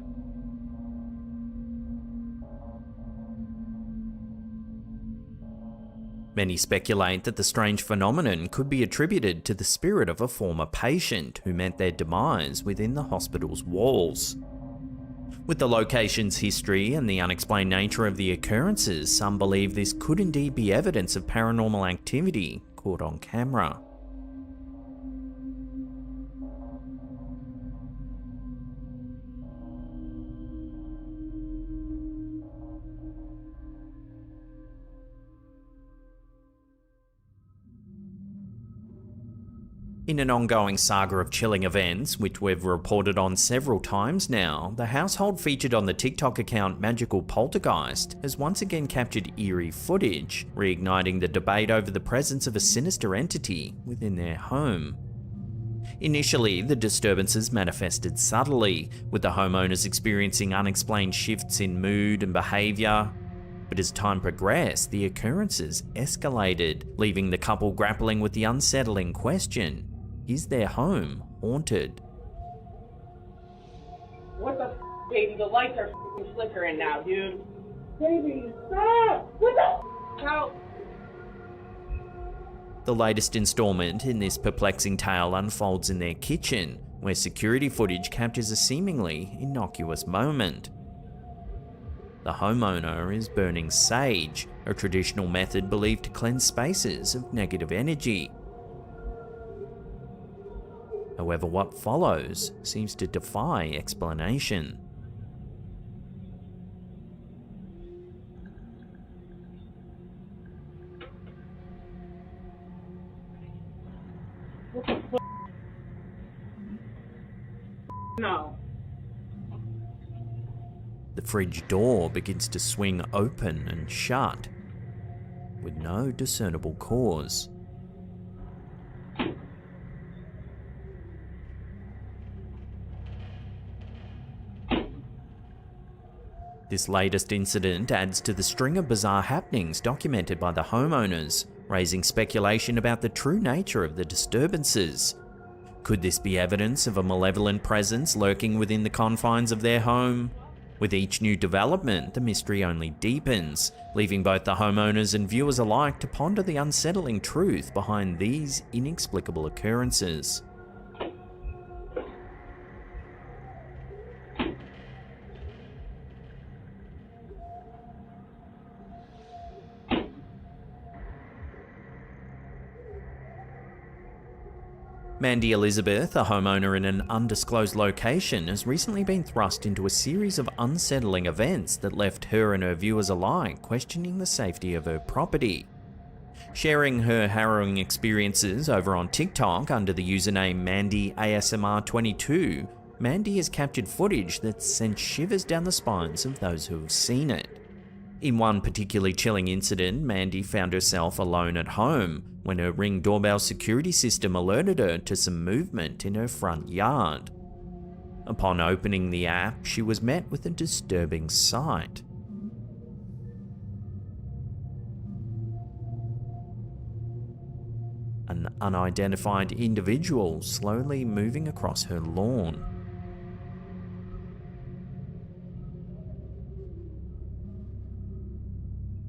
Many speculate that the strange phenomenon could be attributed to the spirit of a former patient who met their demise within the hospital's walls. With the location's history and the unexplained nature of the occurrences, some believe this could indeed be evidence of paranormal activity caught on camera. In an ongoing saga of chilling events, which we've reported on several times now, the household featured on the TikTok account Magical Poltergeist has once again captured eerie footage, reigniting the debate over the presence of a sinister entity within their home. Initially, the disturbances manifested subtly, with the homeowners experiencing unexplained shifts in mood and behaviour. But as time progressed, the occurrences escalated, leaving the couple grappling with the unsettling question: is their home haunted? What the baby? The lights are flickering now, dude. Baby, stop! What the How? The latest installment in this perplexing tale unfolds in their kitchen, where security footage captures a seemingly innocuous moment. The homeowner is burning sage, a traditional method believed to cleanse spaces of negative energy. However, what follows seems to defy explanation. No. The fridge door begins to swing open and shut, with no discernible cause. This latest incident adds to the string of bizarre happenings documented by the homeowners, raising speculation about the true nature of the disturbances. Could this be evidence of a malevolent presence lurking within the confines of their home? With each new development, the mystery only deepens, leaving both the homeowners and viewers alike to ponder the unsettling truth behind these inexplicable occurrences. Mandy Elizabeth, a homeowner in an undisclosed location, has recently been thrust into a series of unsettling events that left her and her viewers alike questioning the safety of her property. Sharing her harrowing experiences over on TikTok under the username MandyASMR22, Mandy has captured footage that sent shivers down the spines of those who have seen it. In one particularly chilling incident, Mandy found herself alone at home when her Ring doorbell security system alerted her to some movement in her front yard. Upon opening the app, she was met with a disturbing sight. An unidentified individual slowly moving across her lawn.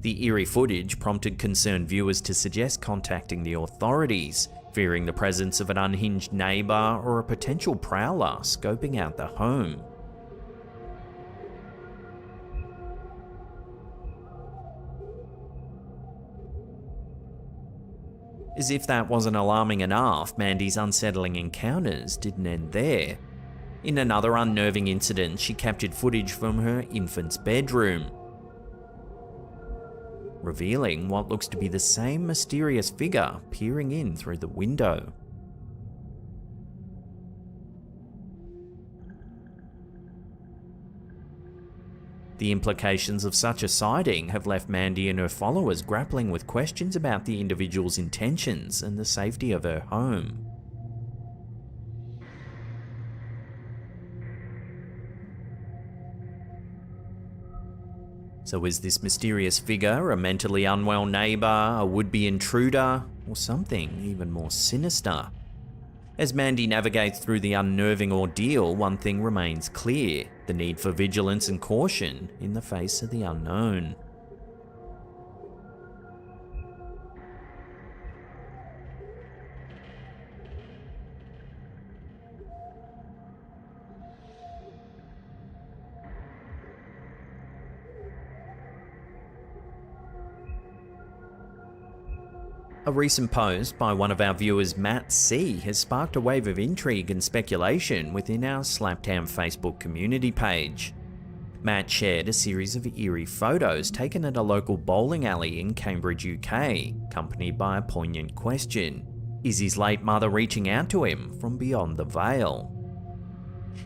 The eerie footage prompted concerned viewers to suggest contacting the authorities, fearing the presence of an unhinged neighbour or a potential prowler scoping out the home. As if that wasn't alarming enough, Mandy's unsettling encounters didn't end there. In another unnerving incident, she captured footage from her infant's bedroom, revealing what looks to be the same mysterious figure peering in through the window. The implications of such a sighting have left Mandy and her followers grappling with questions about the individual's intentions and the safety of her home. So is this mysterious figure a mentally unwell neighbour, a would-be intruder, or something even more sinister? As Mandy navigates through the unnerving ordeal, one thing remains clear: the need for vigilance and caution in the face of the unknown. A recent post by one of our viewers, Matt C, has sparked a wave of intrigue and speculation within our Slaptown Facebook community page. Matt shared a series of eerie photos taken at a local bowling alley in Cambridge, UK, accompanied by a poignant question: is his late mother reaching out to him from beyond the veil?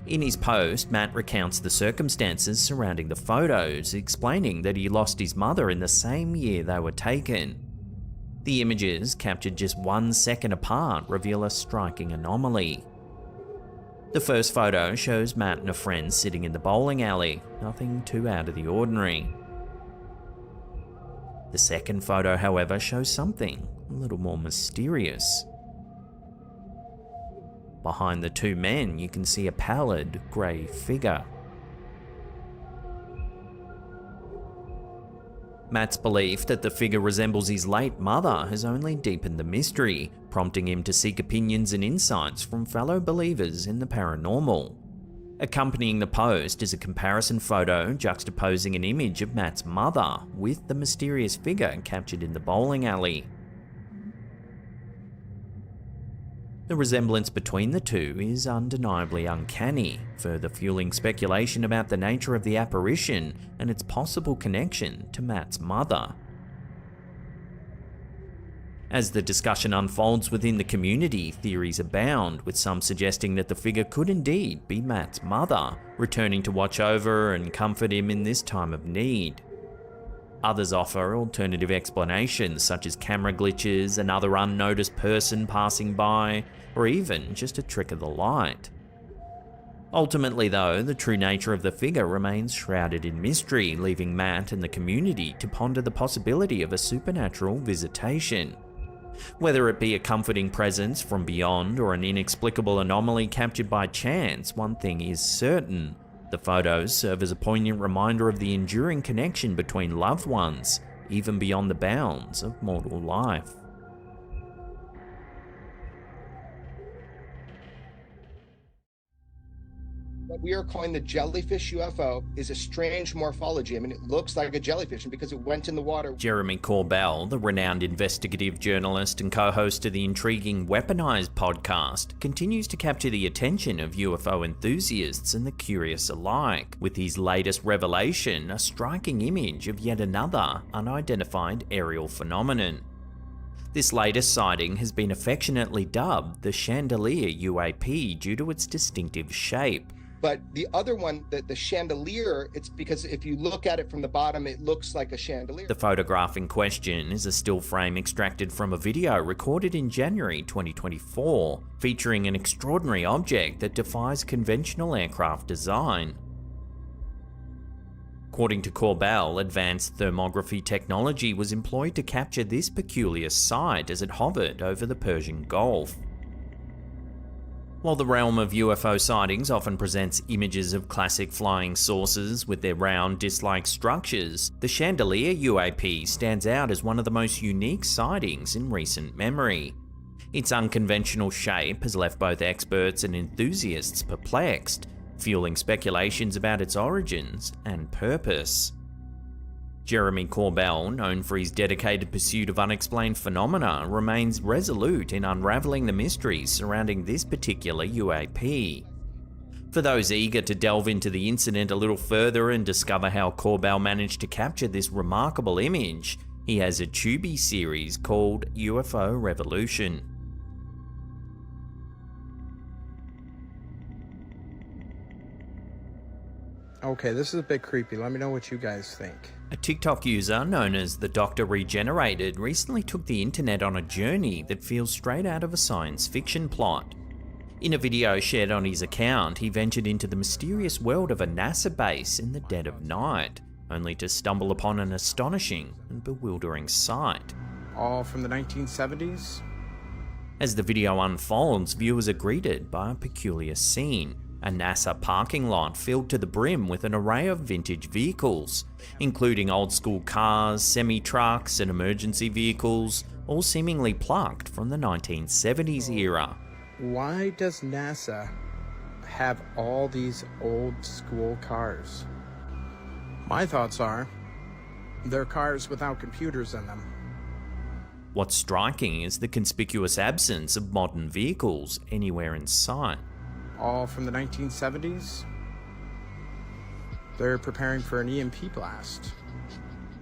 In his post, Matt recounts the circumstances surrounding the photos, explaining that he lost his mother in the same year they were taken. The images, captured just 1 second apart, reveal a striking anomaly. The first photo shows Matt and a friend sitting in the bowling alley, nothing too out of the ordinary. The second photo, however, shows something a little more mysterious. Behind the two men, you can see a pallid, grey figure. Matt's belief that the figure resembles his late mother has only deepened the mystery, prompting him to seek opinions and insights from fellow believers in the paranormal. Accompanying the post is a comparison photo juxtaposing an image of Matt's mother with the mysterious figure captured in the bowling alley. The resemblance between the two is undeniably uncanny, further fueling speculation about the nature of the apparition and its possible connection to Matt's mother. As the discussion unfolds within the community, theories abound, with some suggesting that the figure could indeed be Matt's mother, returning to watch over and comfort him in this time of need. Others offer alternative explanations such as camera glitches, another unnoticed person passing by, or even just a trick of the light. Ultimately though, the true nature of the figure remains shrouded in mystery, leaving Matt and the community to ponder the possibility of a supernatural visitation. Whether it be a comforting presence from beyond or an inexplicable anomaly captured by chance, one thing is certain: the photos serve as a poignant reminder of the enduring connection between loved ones, even beyond the bounds of mortal life. What we are calling the jellyfish UFO is a strange morphology. I mean, it looks like a jellyfish because it went in the water. Jeremy Corbell, the renowned investigative journalist and co-host of the intriguing Weaponized podcast, continues to capture the attention of UFO enthusiasts and the curious alike, with his latest revelation a striking image of yet another unidentified aerial phenomenon. This latest sighting has been affectionately dubbed the Chandelier UAP due to its distinctive shape. But the other one, the chandelier, it's because if you look at it from the bottom, it looks like a chandelier. The photograph in question is a still frame extracted from a video recorded in January 2024, featuring an extraordinary object that defies conventional aircraft design. According to Corbell, advanced thermography technology was employed to capture this peculiar sight as it hovered over the Persian Gulf. While the realm of UFO sightings often presents images of classic flying saucers with their round disc-like structures, the Chandelier UAP stands out as one of the most unique sightings in recent memory. Its unconventional shape has left both experts and enthusiasts perplexed, fueling speculations about its origins and purpose. Jeremy Corbell, known for his dedicated pursuit of unexplained phenomena, remains resolute in unravelling the mysteries surrounding this particular UAP. For those eager to delve into the incident a little further and discover how Corbell managed to capture this remarkable image, he has a Tubi series called UFO Revolution. Okay, this is a bit creepy. Let me know what you guys think. A TikTok user known as the Dr. Regenerated recently took the internet on a journey that feels straight out of a science fiction plot. In a video shared on his account, he ventured into the mysterious world of a NASA base in the dead of night, only to stumble upon an astonishing and bewildering sight. All from the 1970s? As the video unfolds, viewers are greeted by a peculiar scene. A NASA parking lot filled to the brim with an array of vintage vehicles, including old school cars, semi-trucks and emergency vehicles, all seemingly plucked from the 1970s era. Why does NASA have all these old school cars? My thoughts are, they're cars without computers in them. What's striking is the conspicuous absence of modern vehicles anywhere in sight. All from the 1970s? They're preparing for an EMP blast.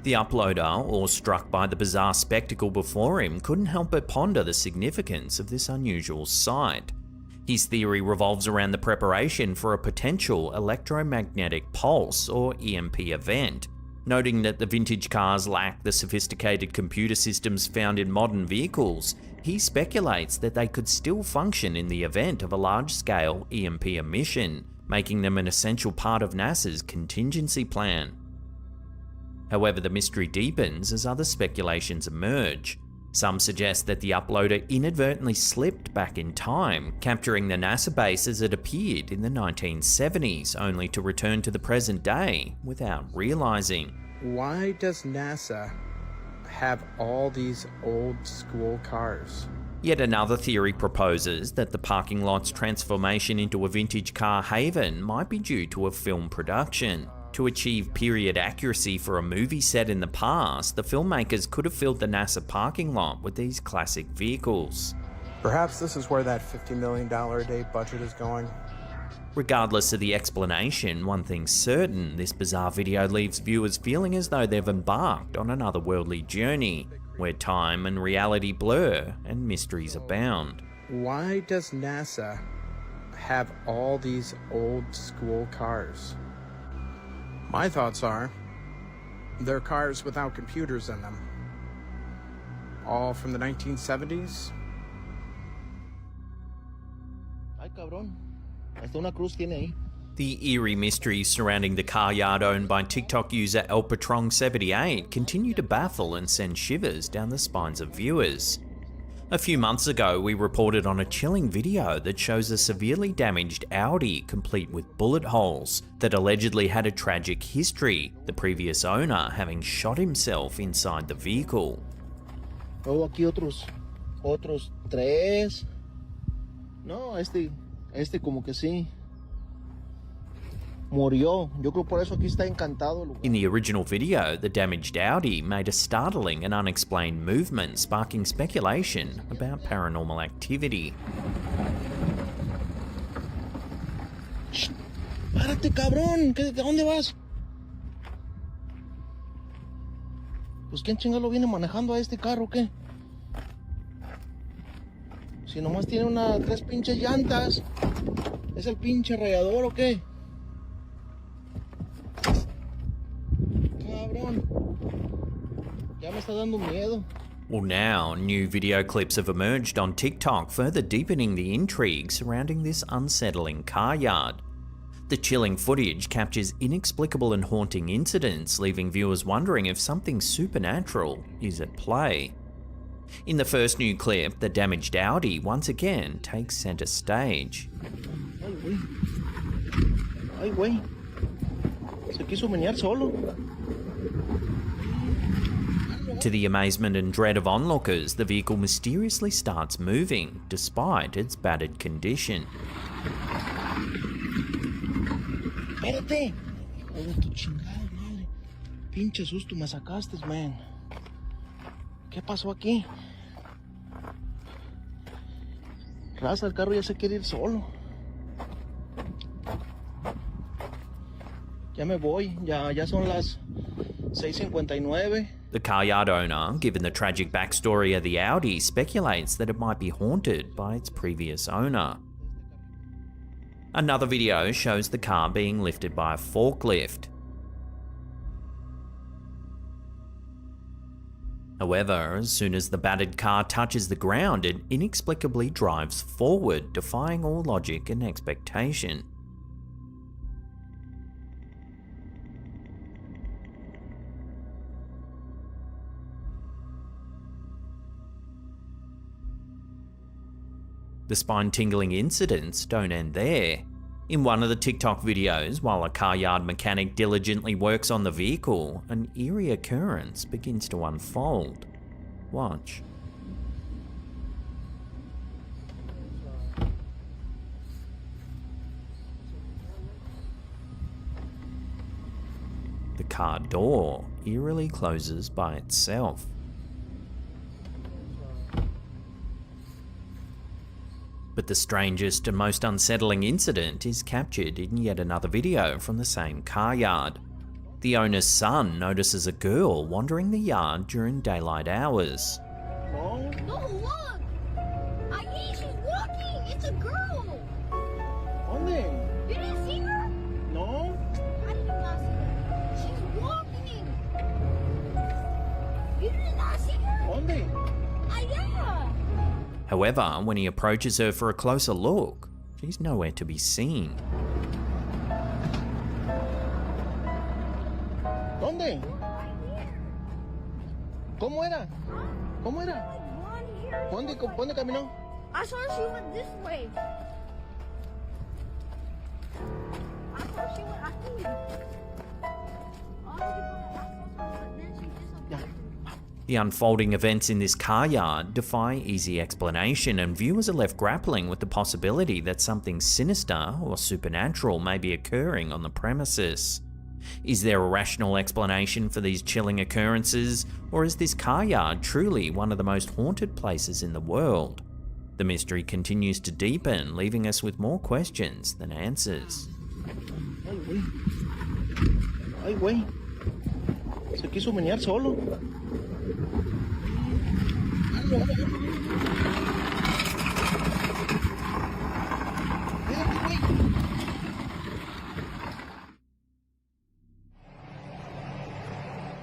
The uploader, awestruck by the bizarre spectacle before him, couldn't help but ponder the significance of this unusual sight. His theory revolves around the preparation for a potential electromagnetic pulse or EMP event, noting that the vintage cars lack the sophisticated computer systems found in modern vehicles. He speculates that they could still function in the event of a large-scale EMP emission, making them an essential part of NASA's contingency plan. However, the mystery deepens as other speculations emerge. Some suggest that the uploader inadvertently slipped back in time, capturing the NASA base as it appeared in the 1970s, only to return to the present day without realizing. Why does NASA have all these old school cars? Yet another theory proposes that the parking lot's transformation into a vintage car haven might be due to a film production. To achieve period accuracy for a movie set in the past, the filmmakers could have filled the NASA parking lot with these classic vehicles. Perhaps this is where that $50 million a day budget is going. Regardless of the explanation, one thing's certain: this bizarre video leaves viewers feeling as though they've embarked on an otherworldly journey, where time and reality blur and mysteries abound. Why does NASA have all these old school cars? My thoughts are, they're cars without computers in them. All from the 1970s? Ay, cabrón. Hasta una cruz tiene ahí. The eerie mysteries surrounding the car yard owned by TikTok user ElPatrong78 continue to baffle and send shivers down the spines of viewers. A few months ago, we reported on a chilling video that shows a severely damaged Audi complete with bullet holes that allegedly had a tragic history, the previous owner having shot himself inside the vehicle. Oh, aquí otros 3. No, este como que sí. Murió. Yo creo por eso aquí está encantado el lugar. In the original video, the damaged Audi made a startling and unexplained movement, sparking speculation about paranormal activity. Shh. Párate, cabrón. ¿De dónde vas? Pues ¿quién chingado viene manejando a este carro o qué? Si nomás tiene 3 pinches llantas. ¿Es el pinche rayador o qué? Ya me está dando miedo. Well, now, new video clips have emerged on TikTok, further deepening the intrigue surrounding this unsettling car yard. The chilling footage captures inexplicable and haunting incidents, leaving viewers wondering if something supernatural is at play. In the first new clip, the damaged Audi once again takes center stage. Ay, güey. Se quiso menear solo. To the amazement and dread of onlookers, the vehicle mysteriously starts moving, despite its battered condition. Espérate. Ay, tu chingada madre. Pinche susto me sacaste, man. ¿Qué pasó aquí? Raza, el carro ya se quiere ir solo. Ya me voy, ya son las 6:59. The car yard owner, given the tragic backstory of the Audi, speculates that it might be haunted by its previous owner. Another video shows the car being lifted by a forklift. However, as soon as the battered car touches the ground, it inexplicably drives forward, defying all logic and expectation. The spine-tingling incidents don't end there. In one of the TikTok videos, while a car yard mechanic diligently works on the vehicle, an eerie occurrence begins to unfold. Watch. The car door eerily closes by itself. But the strangest and most unsettling incident is captured in yet another video from the same car yard. The owner's son notices a girl wandering the yard during daylight hours. No, look! She's walking! It's a girl! ¿Dónde? You didn't see her? No. How did you not see her? She's walking! You did not see her? ¿Dónde? Yeah! However, when he approaches her for a closer look, she's nowhere to be seen. ¿Dónde? ¿Cómo era? ¿Cómo era? ¿Dónde caminó? I saw she went this way. I thought she went, I think. But then she disappeared. The unfolding events in this car yard defy easy explanation, and viewers are left grappling with the possibility that something sinister or supernatural may be occurring on the premises. Is there a rational explanation for these chilling occurrences, or is this car yard truly one of the most haunted places in the world? The mystery continues to deepen, leaving us with more questions than answers. Ay, güey. Se quiso menear solo.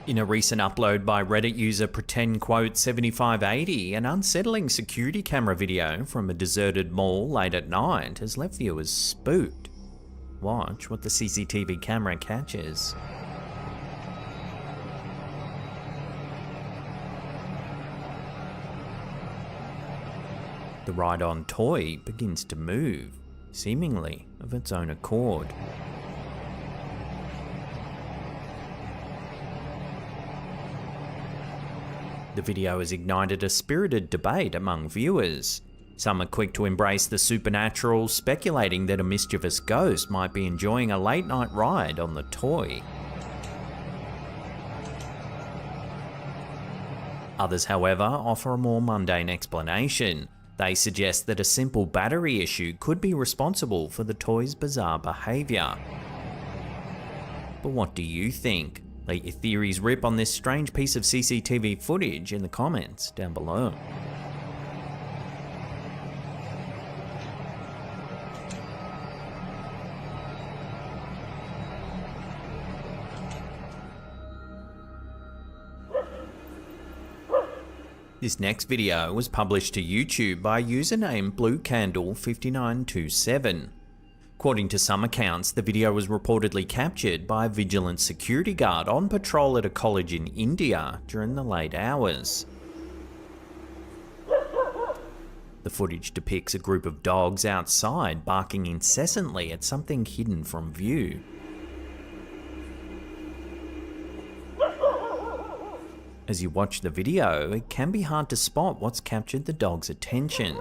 In a recent upload by Reddit user pretend7580, an unsettling security camera video from a deserted mall late at night has left viewers spooked. Watch what the CCTV camera catches. The ride-on toy begins to move, seemingly of its own accord. The video has ignited a spirited debate among viewers. Some are quick to embrace the supernatural, speculating that a mischievous ghost might be enjoying a late-night ride on the toy. Others, however, offer a more mundane explanation. They suggest that a simple battery issue could be responsible for the toy's bizarre behaviour. But what do you think? Let your theories rip on this strange piece of CCTV footage in the comments down below. This next video was published to YouTube by a username BlueCandle5927. According to some accounts, the video was reportedly captured by a vigilant security guard on patrol at a college in India during the late hours. The footage depicts a group of dogs outside barking incessantly at something hidden from view. As you watch the video, it can be hard to spot what's captured the dog's attention.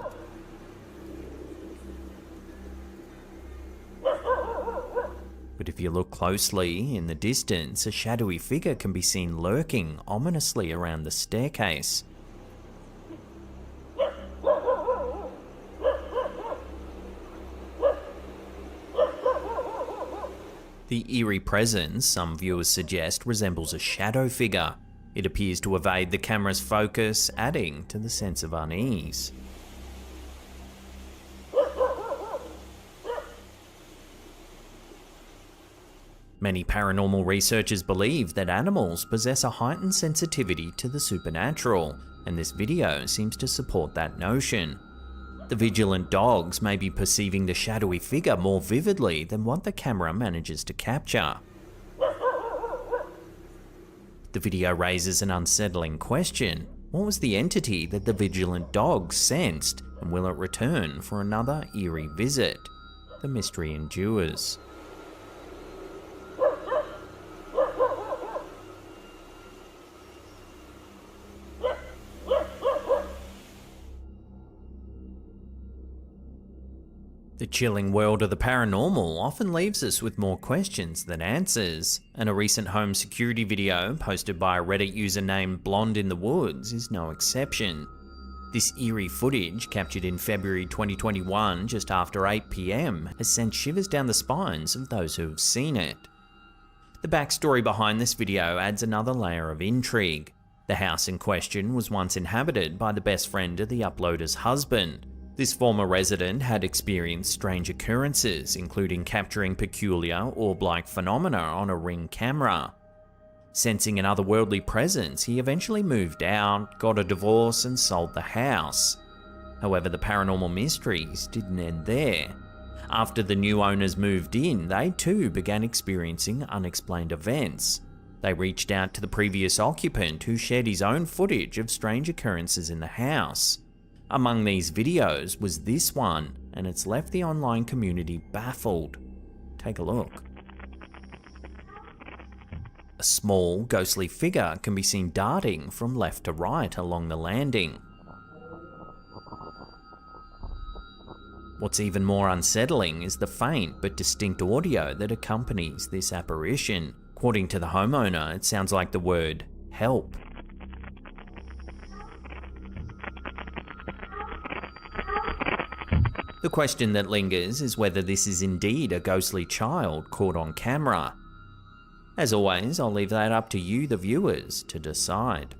But if you look closely, in the distance, a shadowy figure can be seen lurking ominously around the staircase. The eerie presence, some viewers suggest, resembles a shadow figure. It appears to evade the camera's focus, adding to the sense of unease. Many paranormal researchers believe that animals possess a heightened sensitivity to the supernatural, and this video seems to support that notion. The vigilant dogs may be perceiving the shadowy figure more vividly than what the camera manages to capture. The video raises an unsettling question. What was the entity that the vigilant dogs sensed, and will it return for another eerie visit? The mystery endures. The chilling world of the paranormal often leaves us with more questions than answers, and a recent home security video posted by a Reddit user named Blonde in the Woods is no exception. This eerie footage, captured in February 2021 just after 8 PM, has sent shivers down the spines of those who have seen it. The backstory behind this video adds another layer of intrigue. The house in question was once inhabited by the best friend of the uploader's husband. This former resident had experienced strange occurrences, including capturing peculiar orb-like phenomena on a Ring camera. Sensing an otherworldly presence, he eventually moved out, got a divorce, and sold the house. However, the paranormal mysteries didn't end there. After the new owners moved in, they too began experiencing unexplained events. They reached out to the previous occupant, who shared his own footage of strange occurrences in the house. Among these videos was this one, and it's left the online community baffled. Take a look. A small, ghostly figure can be seen darting from left to right along the landing. What's even more unsettling is the faint but distinct audio that accompanies this apparition. According to the homeowner, it sounds like the word "help." The question that lingers is whether this is indeed a ghostly child caught on camera. As always, I'll leave that up to you, the viewers, to decide.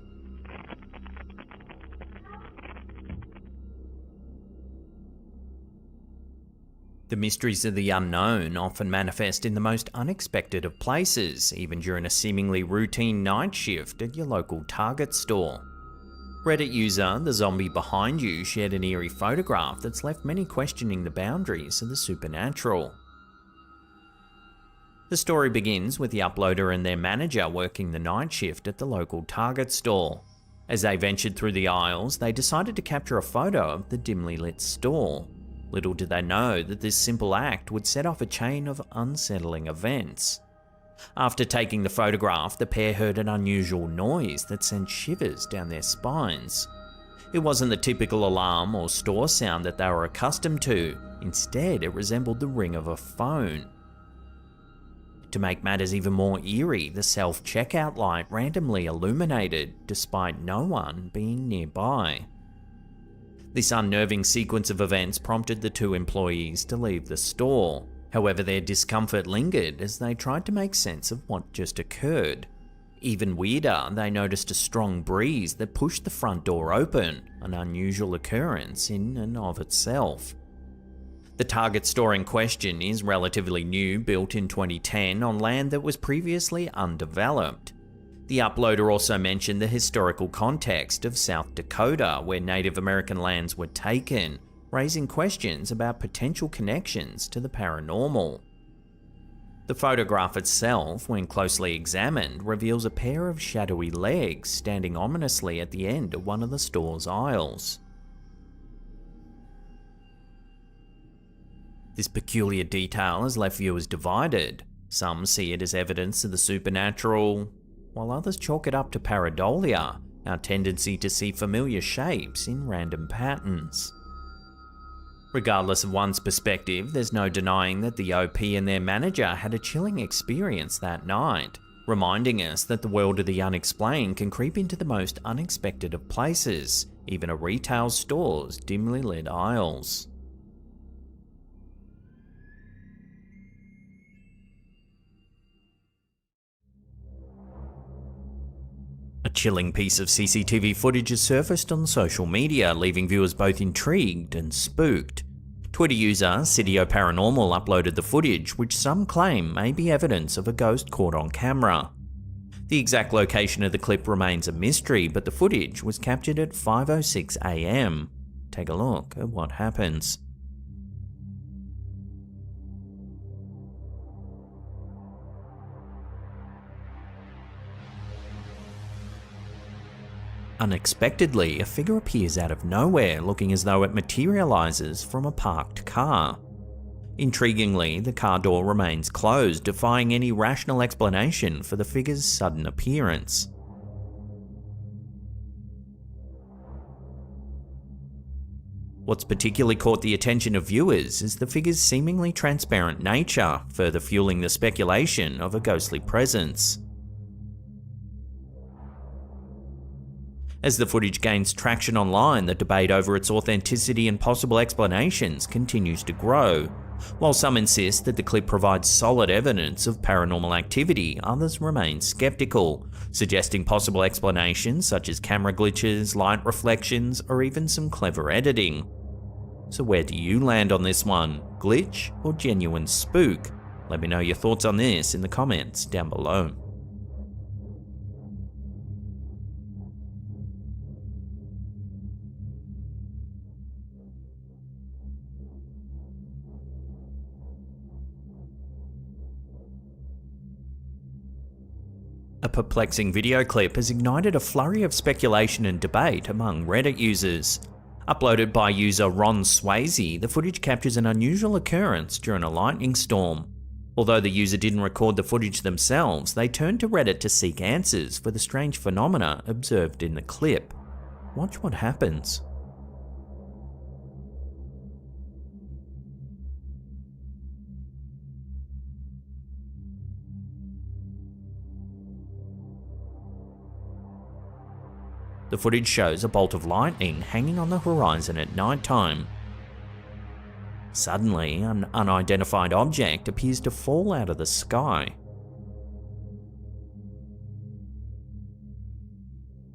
The mysteries of the unknown often manifest in the most unexpected of places, even during a seemingly routine night shift at your local Target store. Reddit user The Zombie Behind You shared an eerie photograph that's left many questioning the boundaries of the supernatural. The story begins with the uploader and their manager working the night shift at the local Target store. As they ventured through the aisles, they decided to capture a photo of the dimly lit store. Little did they know that this simple act would set off a chain of unsettling events. After taking the photograph, the pair heard an unusual noise that sent shivers down their spines. It wasn't the typical alarm or store sound that they were accustomed to. Instead, it resembled the ring of a phone. To make matters even more eerie, the self-checkout light randomly illuminated, despite no one being nearby. This unnerving sequence of events prompted the two employees to leave the store. However, their discomfort lingered as they tried to make sense of what just occurred. Even weirder, they noticed a strong breeze that pushed the front door open, an unusual occurrence in and of itself. The Target store in question is relatively new, built in 2010 on land that was previously undeveloped. The uploader also mentioned the historical context of South Dakota, where Native American lands were taken, raising questions about potential connections to the paranormal. The photograph itself, when closely examined, reveals a pair of shadowy legs standing ominously at the end of one of the store's aisles. This peculiar detail has left viewers divided. Some see it as evidence of the supernatural, while others chalk it up to pareidolia, our tendency to see familiar shapes in random patterns. Regardless of one's perspective, there's no denying that the OP and their manager had a chilling experience that night, reminding us that the world of the unexplained can creep into the most unexpected of places, even a retail store's dimly lit aisles. A chilling piece of CCTV footage has surfaced on social media, leaving viewers both intrigued and spooked. Twitter user Cidio Paranormal uploaded the footage, which some claim may be evidence of a ghost caught on camera. The exact location of the clip remains a mystery, but the footage was captured at 5:06 AM. Take a look at what happens. Unexpectedly, a figure appears out of nowhere, looking as though it materializes from a parked car. Intriguingly, the car door remains closed, defying any rational explanation for the figure's sudden appearance. What's particularly caught the attention of viewers is the figure's seemingly transparent nature, further fueling the speculation of a ghostly presence. As the footage gains traction online, the debate over its authenticity and possible explanations continues to grow. While some insist that the clip provides solid evidence of paranormal activity, others remain skeptical, suggesting possible explanations such as camera glitches, light reflections, or even some clever editing. So where do you land on this one? Glitch or genuine spook? Let me know your thoughts on this in the comments down below. A perplexing video clip has ignited a flurry of speculation and debate among Reddit users. Uploaded by user Ron Swayze, the footage captures an unusual occurrence during a lightning storm. Although the user didn't record the footage themselves, they turned to Reddit to seek answers for the strange phenomena observed in the clip. Watch what happens. The footage shows a bolt of lightning hanging on the horizon at nighttime. Suddenly, an unidentified object appears to fall out of the sky.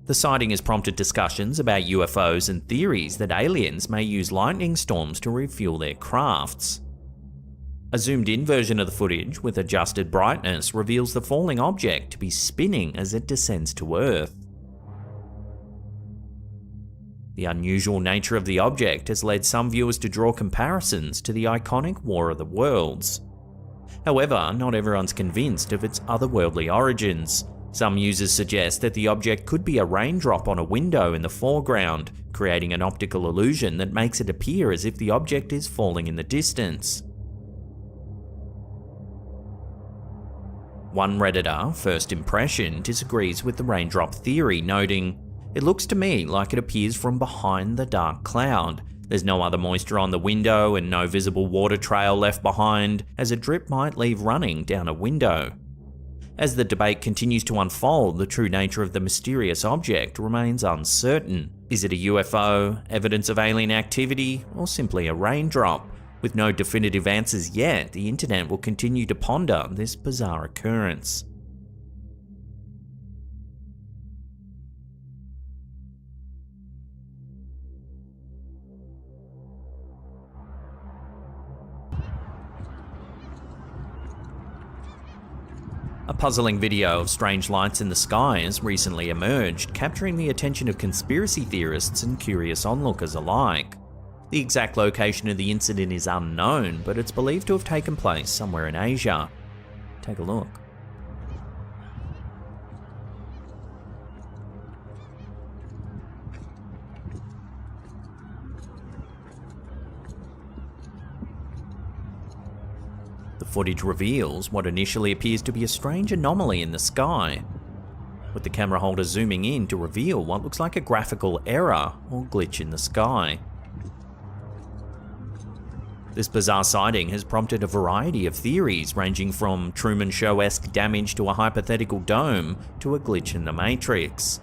The sighting has prompted discussions about UFOs and theories that aliens may use lightning storms to refuel their crafts. A zoomed-in version of the footage with adjusted brightness reveals the falling object to be spinning as it descends to Earth. The unusual nature of the object has led some viewers to draw comparisons to the iconic War of the Worlds. However, not everyone's convinced of its otherworldly origins. Some users suggest that the object could be a raindrop on a window in the foreground, creating an optical illusion that makes it appear as if the object is falling in the distance. One Redditor, First Impression, disagrees with the raindrop theory, noting, "It looks to me like it appears from behind the dark cloud. There's no other moisture on the window and no visible water trail left behind, as a drip might leave running down a window." As the debate continues to unfold, the true nature of the mysterious object remains uncertain. Is it a UFO, evidence of alien activity, or simply a raindrop? With no definitive answers yet, the internet will continue to ponder this bizarre occurrence. A puzzling video of strange lights in the sky has recently emerged, capturing the attention of conspiracy theorists and curious onlookers alike. The exact location of the incident is unknown, but it's believed to have taken place somewhere in Asia. Take a look. The footage reveals what initially appears to be a strange anomaly in the sky, with the camera holder zooming in to reveal what looks like a graphical error or glitch in the sky. This bizarre sighting has prompted a variety of theories ranging from Truman Show-esque damage to a hypothetical dome to a glitch in the Matrix.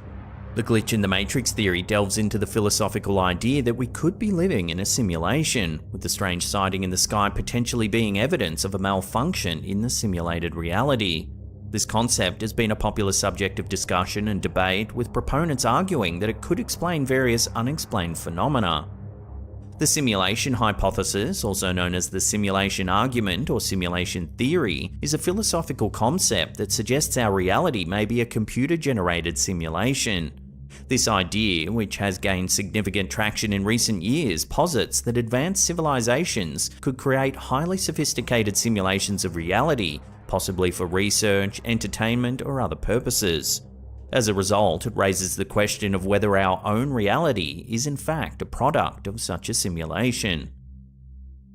The glitch in the Matrix theory delves into the philosophical idea that we could be living in a simulation, with the strange sighting in the sky potentially being evidence of a malfunction in the simulated reality. This concept has been a popular subject of discussion and debate, with proponents arguing that it could explain various unexplained phenomena. The simulation hypothesis, also known as the simulation argument or simulation theory, is a philosophical concept that suggests our reality may be a computer-generated simulation. This idea, which has gained significant traction in recent years, posits that advanced civilizations could create highly sophisticated simulations of reality, possibly for research, entertainment, or other purposes. As a result, it raises the question of whether our own reality is in fact a product of such a simulation.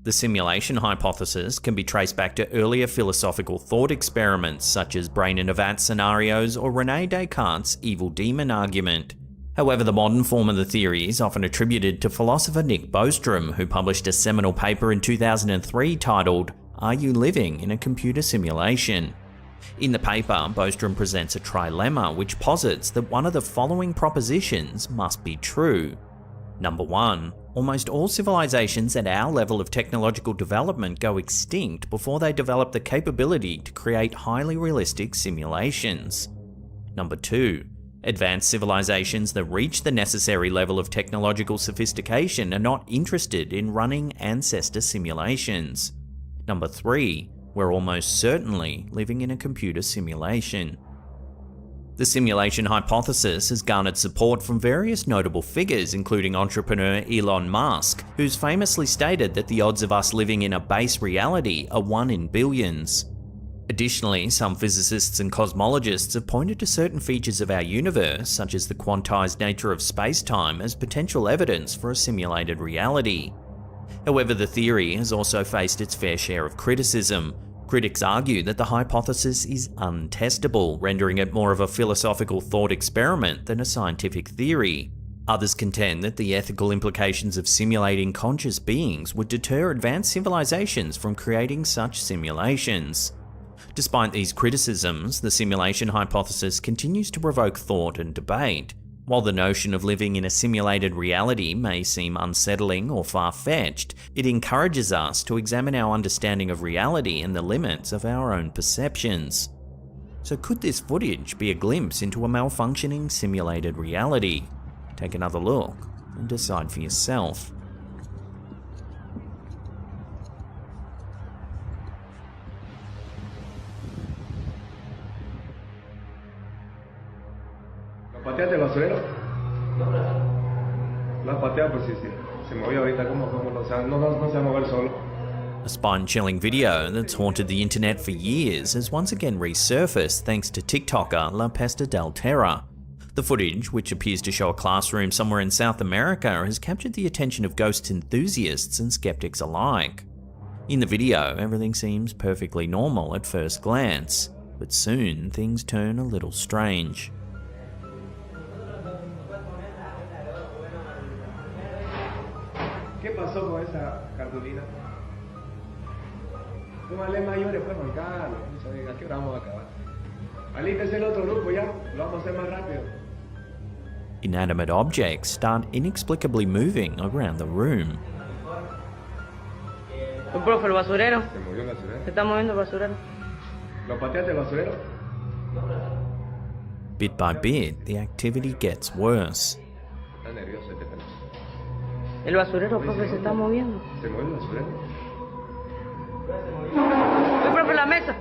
The simulation hypothesis can be traced back to earlier philosophical thought experiments such as brain in a vat scenarios or René Descartes' evil demon argument. However, the modern form of the theory is often attributed to philosopher Nick Bostrom, who published a seminal paper in 2003 titled, "Are You Living in a Computer Simulation?" In the paper, Bostrom presents a trilemma which posits that one of the following propositions must be true. Number 1. Almost all civilizations at our level of technological development go extinct before they develop the capability to create highly realistic simulations. Number 2. Advanced civilizations that reach the necessary level of technological sophistication are not interested in running ancestor simulations. Number 3. We're almost certainly living in a computer simulation. The simulation hypothesis has garnered support from various notable figures, including entrepreneur Elon Musk, who's famously stated that the odds of us living in a base reality are 1 in billions. Additionally, some physicists and cosmologists have pointed to certain features of our universe, such as the quantized nature of space-time, as potential evidence for a simulated reality. However, the theory has also faced its fair share of criticism. Critics argue that the hypothesis is untestable, rendering it more of a philosophical thought experiment than a scientific theory. Others contend that the ethical implications of simulating conscious beings would deter advanced civilizations from creating such simulations. Despite these criticisms, the simulation hypothesis continues to provoke thought and debate. While the notion of living in a simulated reality may seem unsettling or far-fetched, it encourages us to examine our understanding of reality and the limits of our own perceptions. So could this footage be a glimpse into a malfunctioning simulated reality? Take another look and decide for yourself. ¿Pateaste el basurero? ¿Lo has pateado? Pues sí. Se movió ahorita, ¿cómo no se va a mover solo? A spine-chilling video that's haunted the internet for years has once again resurfaced thanks to TikToker La Pesta del Terra. The footage, which appears to show a classroom somewhere in South America, has captured the attention of ghost enthusiasts and skeptics alike. In the video, everything seems perfectly normal at first glance, but soon things turn a little strange. ¿Qué pasó con esa cartulina? Póngale mayores, pues, Juan Carlos. ¿A qué hora vamos a acabar? Alístese el otro grupo ya, lo vamos a hacer más rápido. Inanimate objects start inexplicably moving around the room. Profe, el basurero. Se movió el basurero. Se está moviendo el basurero. ¿Lo pateaste el basurero? Bit by bit, the activity gets worse. Está nervioso este pelo. El basurero, profe, se está moviendo. ¿Se movió el basurero? Profe, la mesa.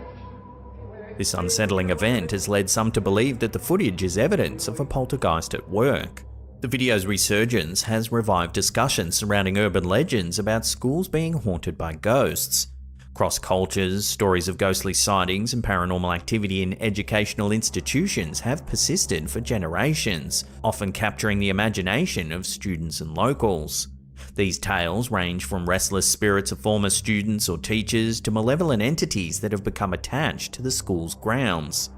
This unsettling event has led some to believe that the footage is evidence of a poltergeist at work. The video's resurgence has revived discussions surrounding urban legends about schools being haunted by ghosts. Across cultures, stories of ghostly sightings and paranormal activity in educational institutions have persisted for generations, often capturing the imagination of students and locals. These tales range from restless spirits of former students or teachers to malevolent entities that have become attached to the school's grounds.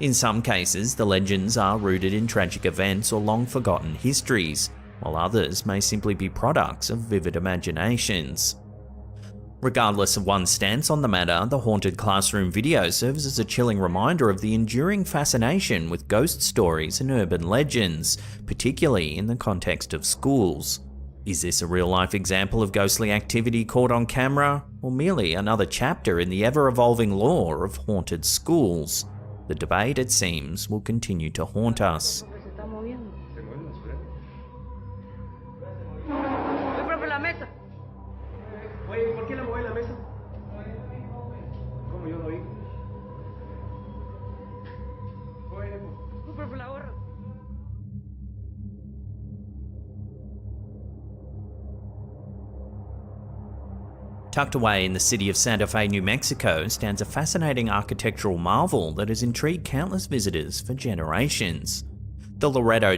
In some cases, the legends are rooted in tragic events or long-forgotten histories, while others may simply be products of vivid imaginations. Regardless of one's stance on the matter, the haunted classroom video serves as a chilling reminder of the enduring fascination with ghost stories and urban legends, particularly in the context of schools. Is this a real-life example of ghostly activity caught on camera, or merely another chapter in the ever-evolving lore of haunted schools? The debate, it seems, will continue to haunt us. Oye, ¿por qué la mueve la mesa? ¿Cómo yo lo oí? Por la gorra. Tucked away in the city of Santa Fe, New Mexico, stands a fascinating architectural marvel that has intrigued countless visitors for generations. The Loretto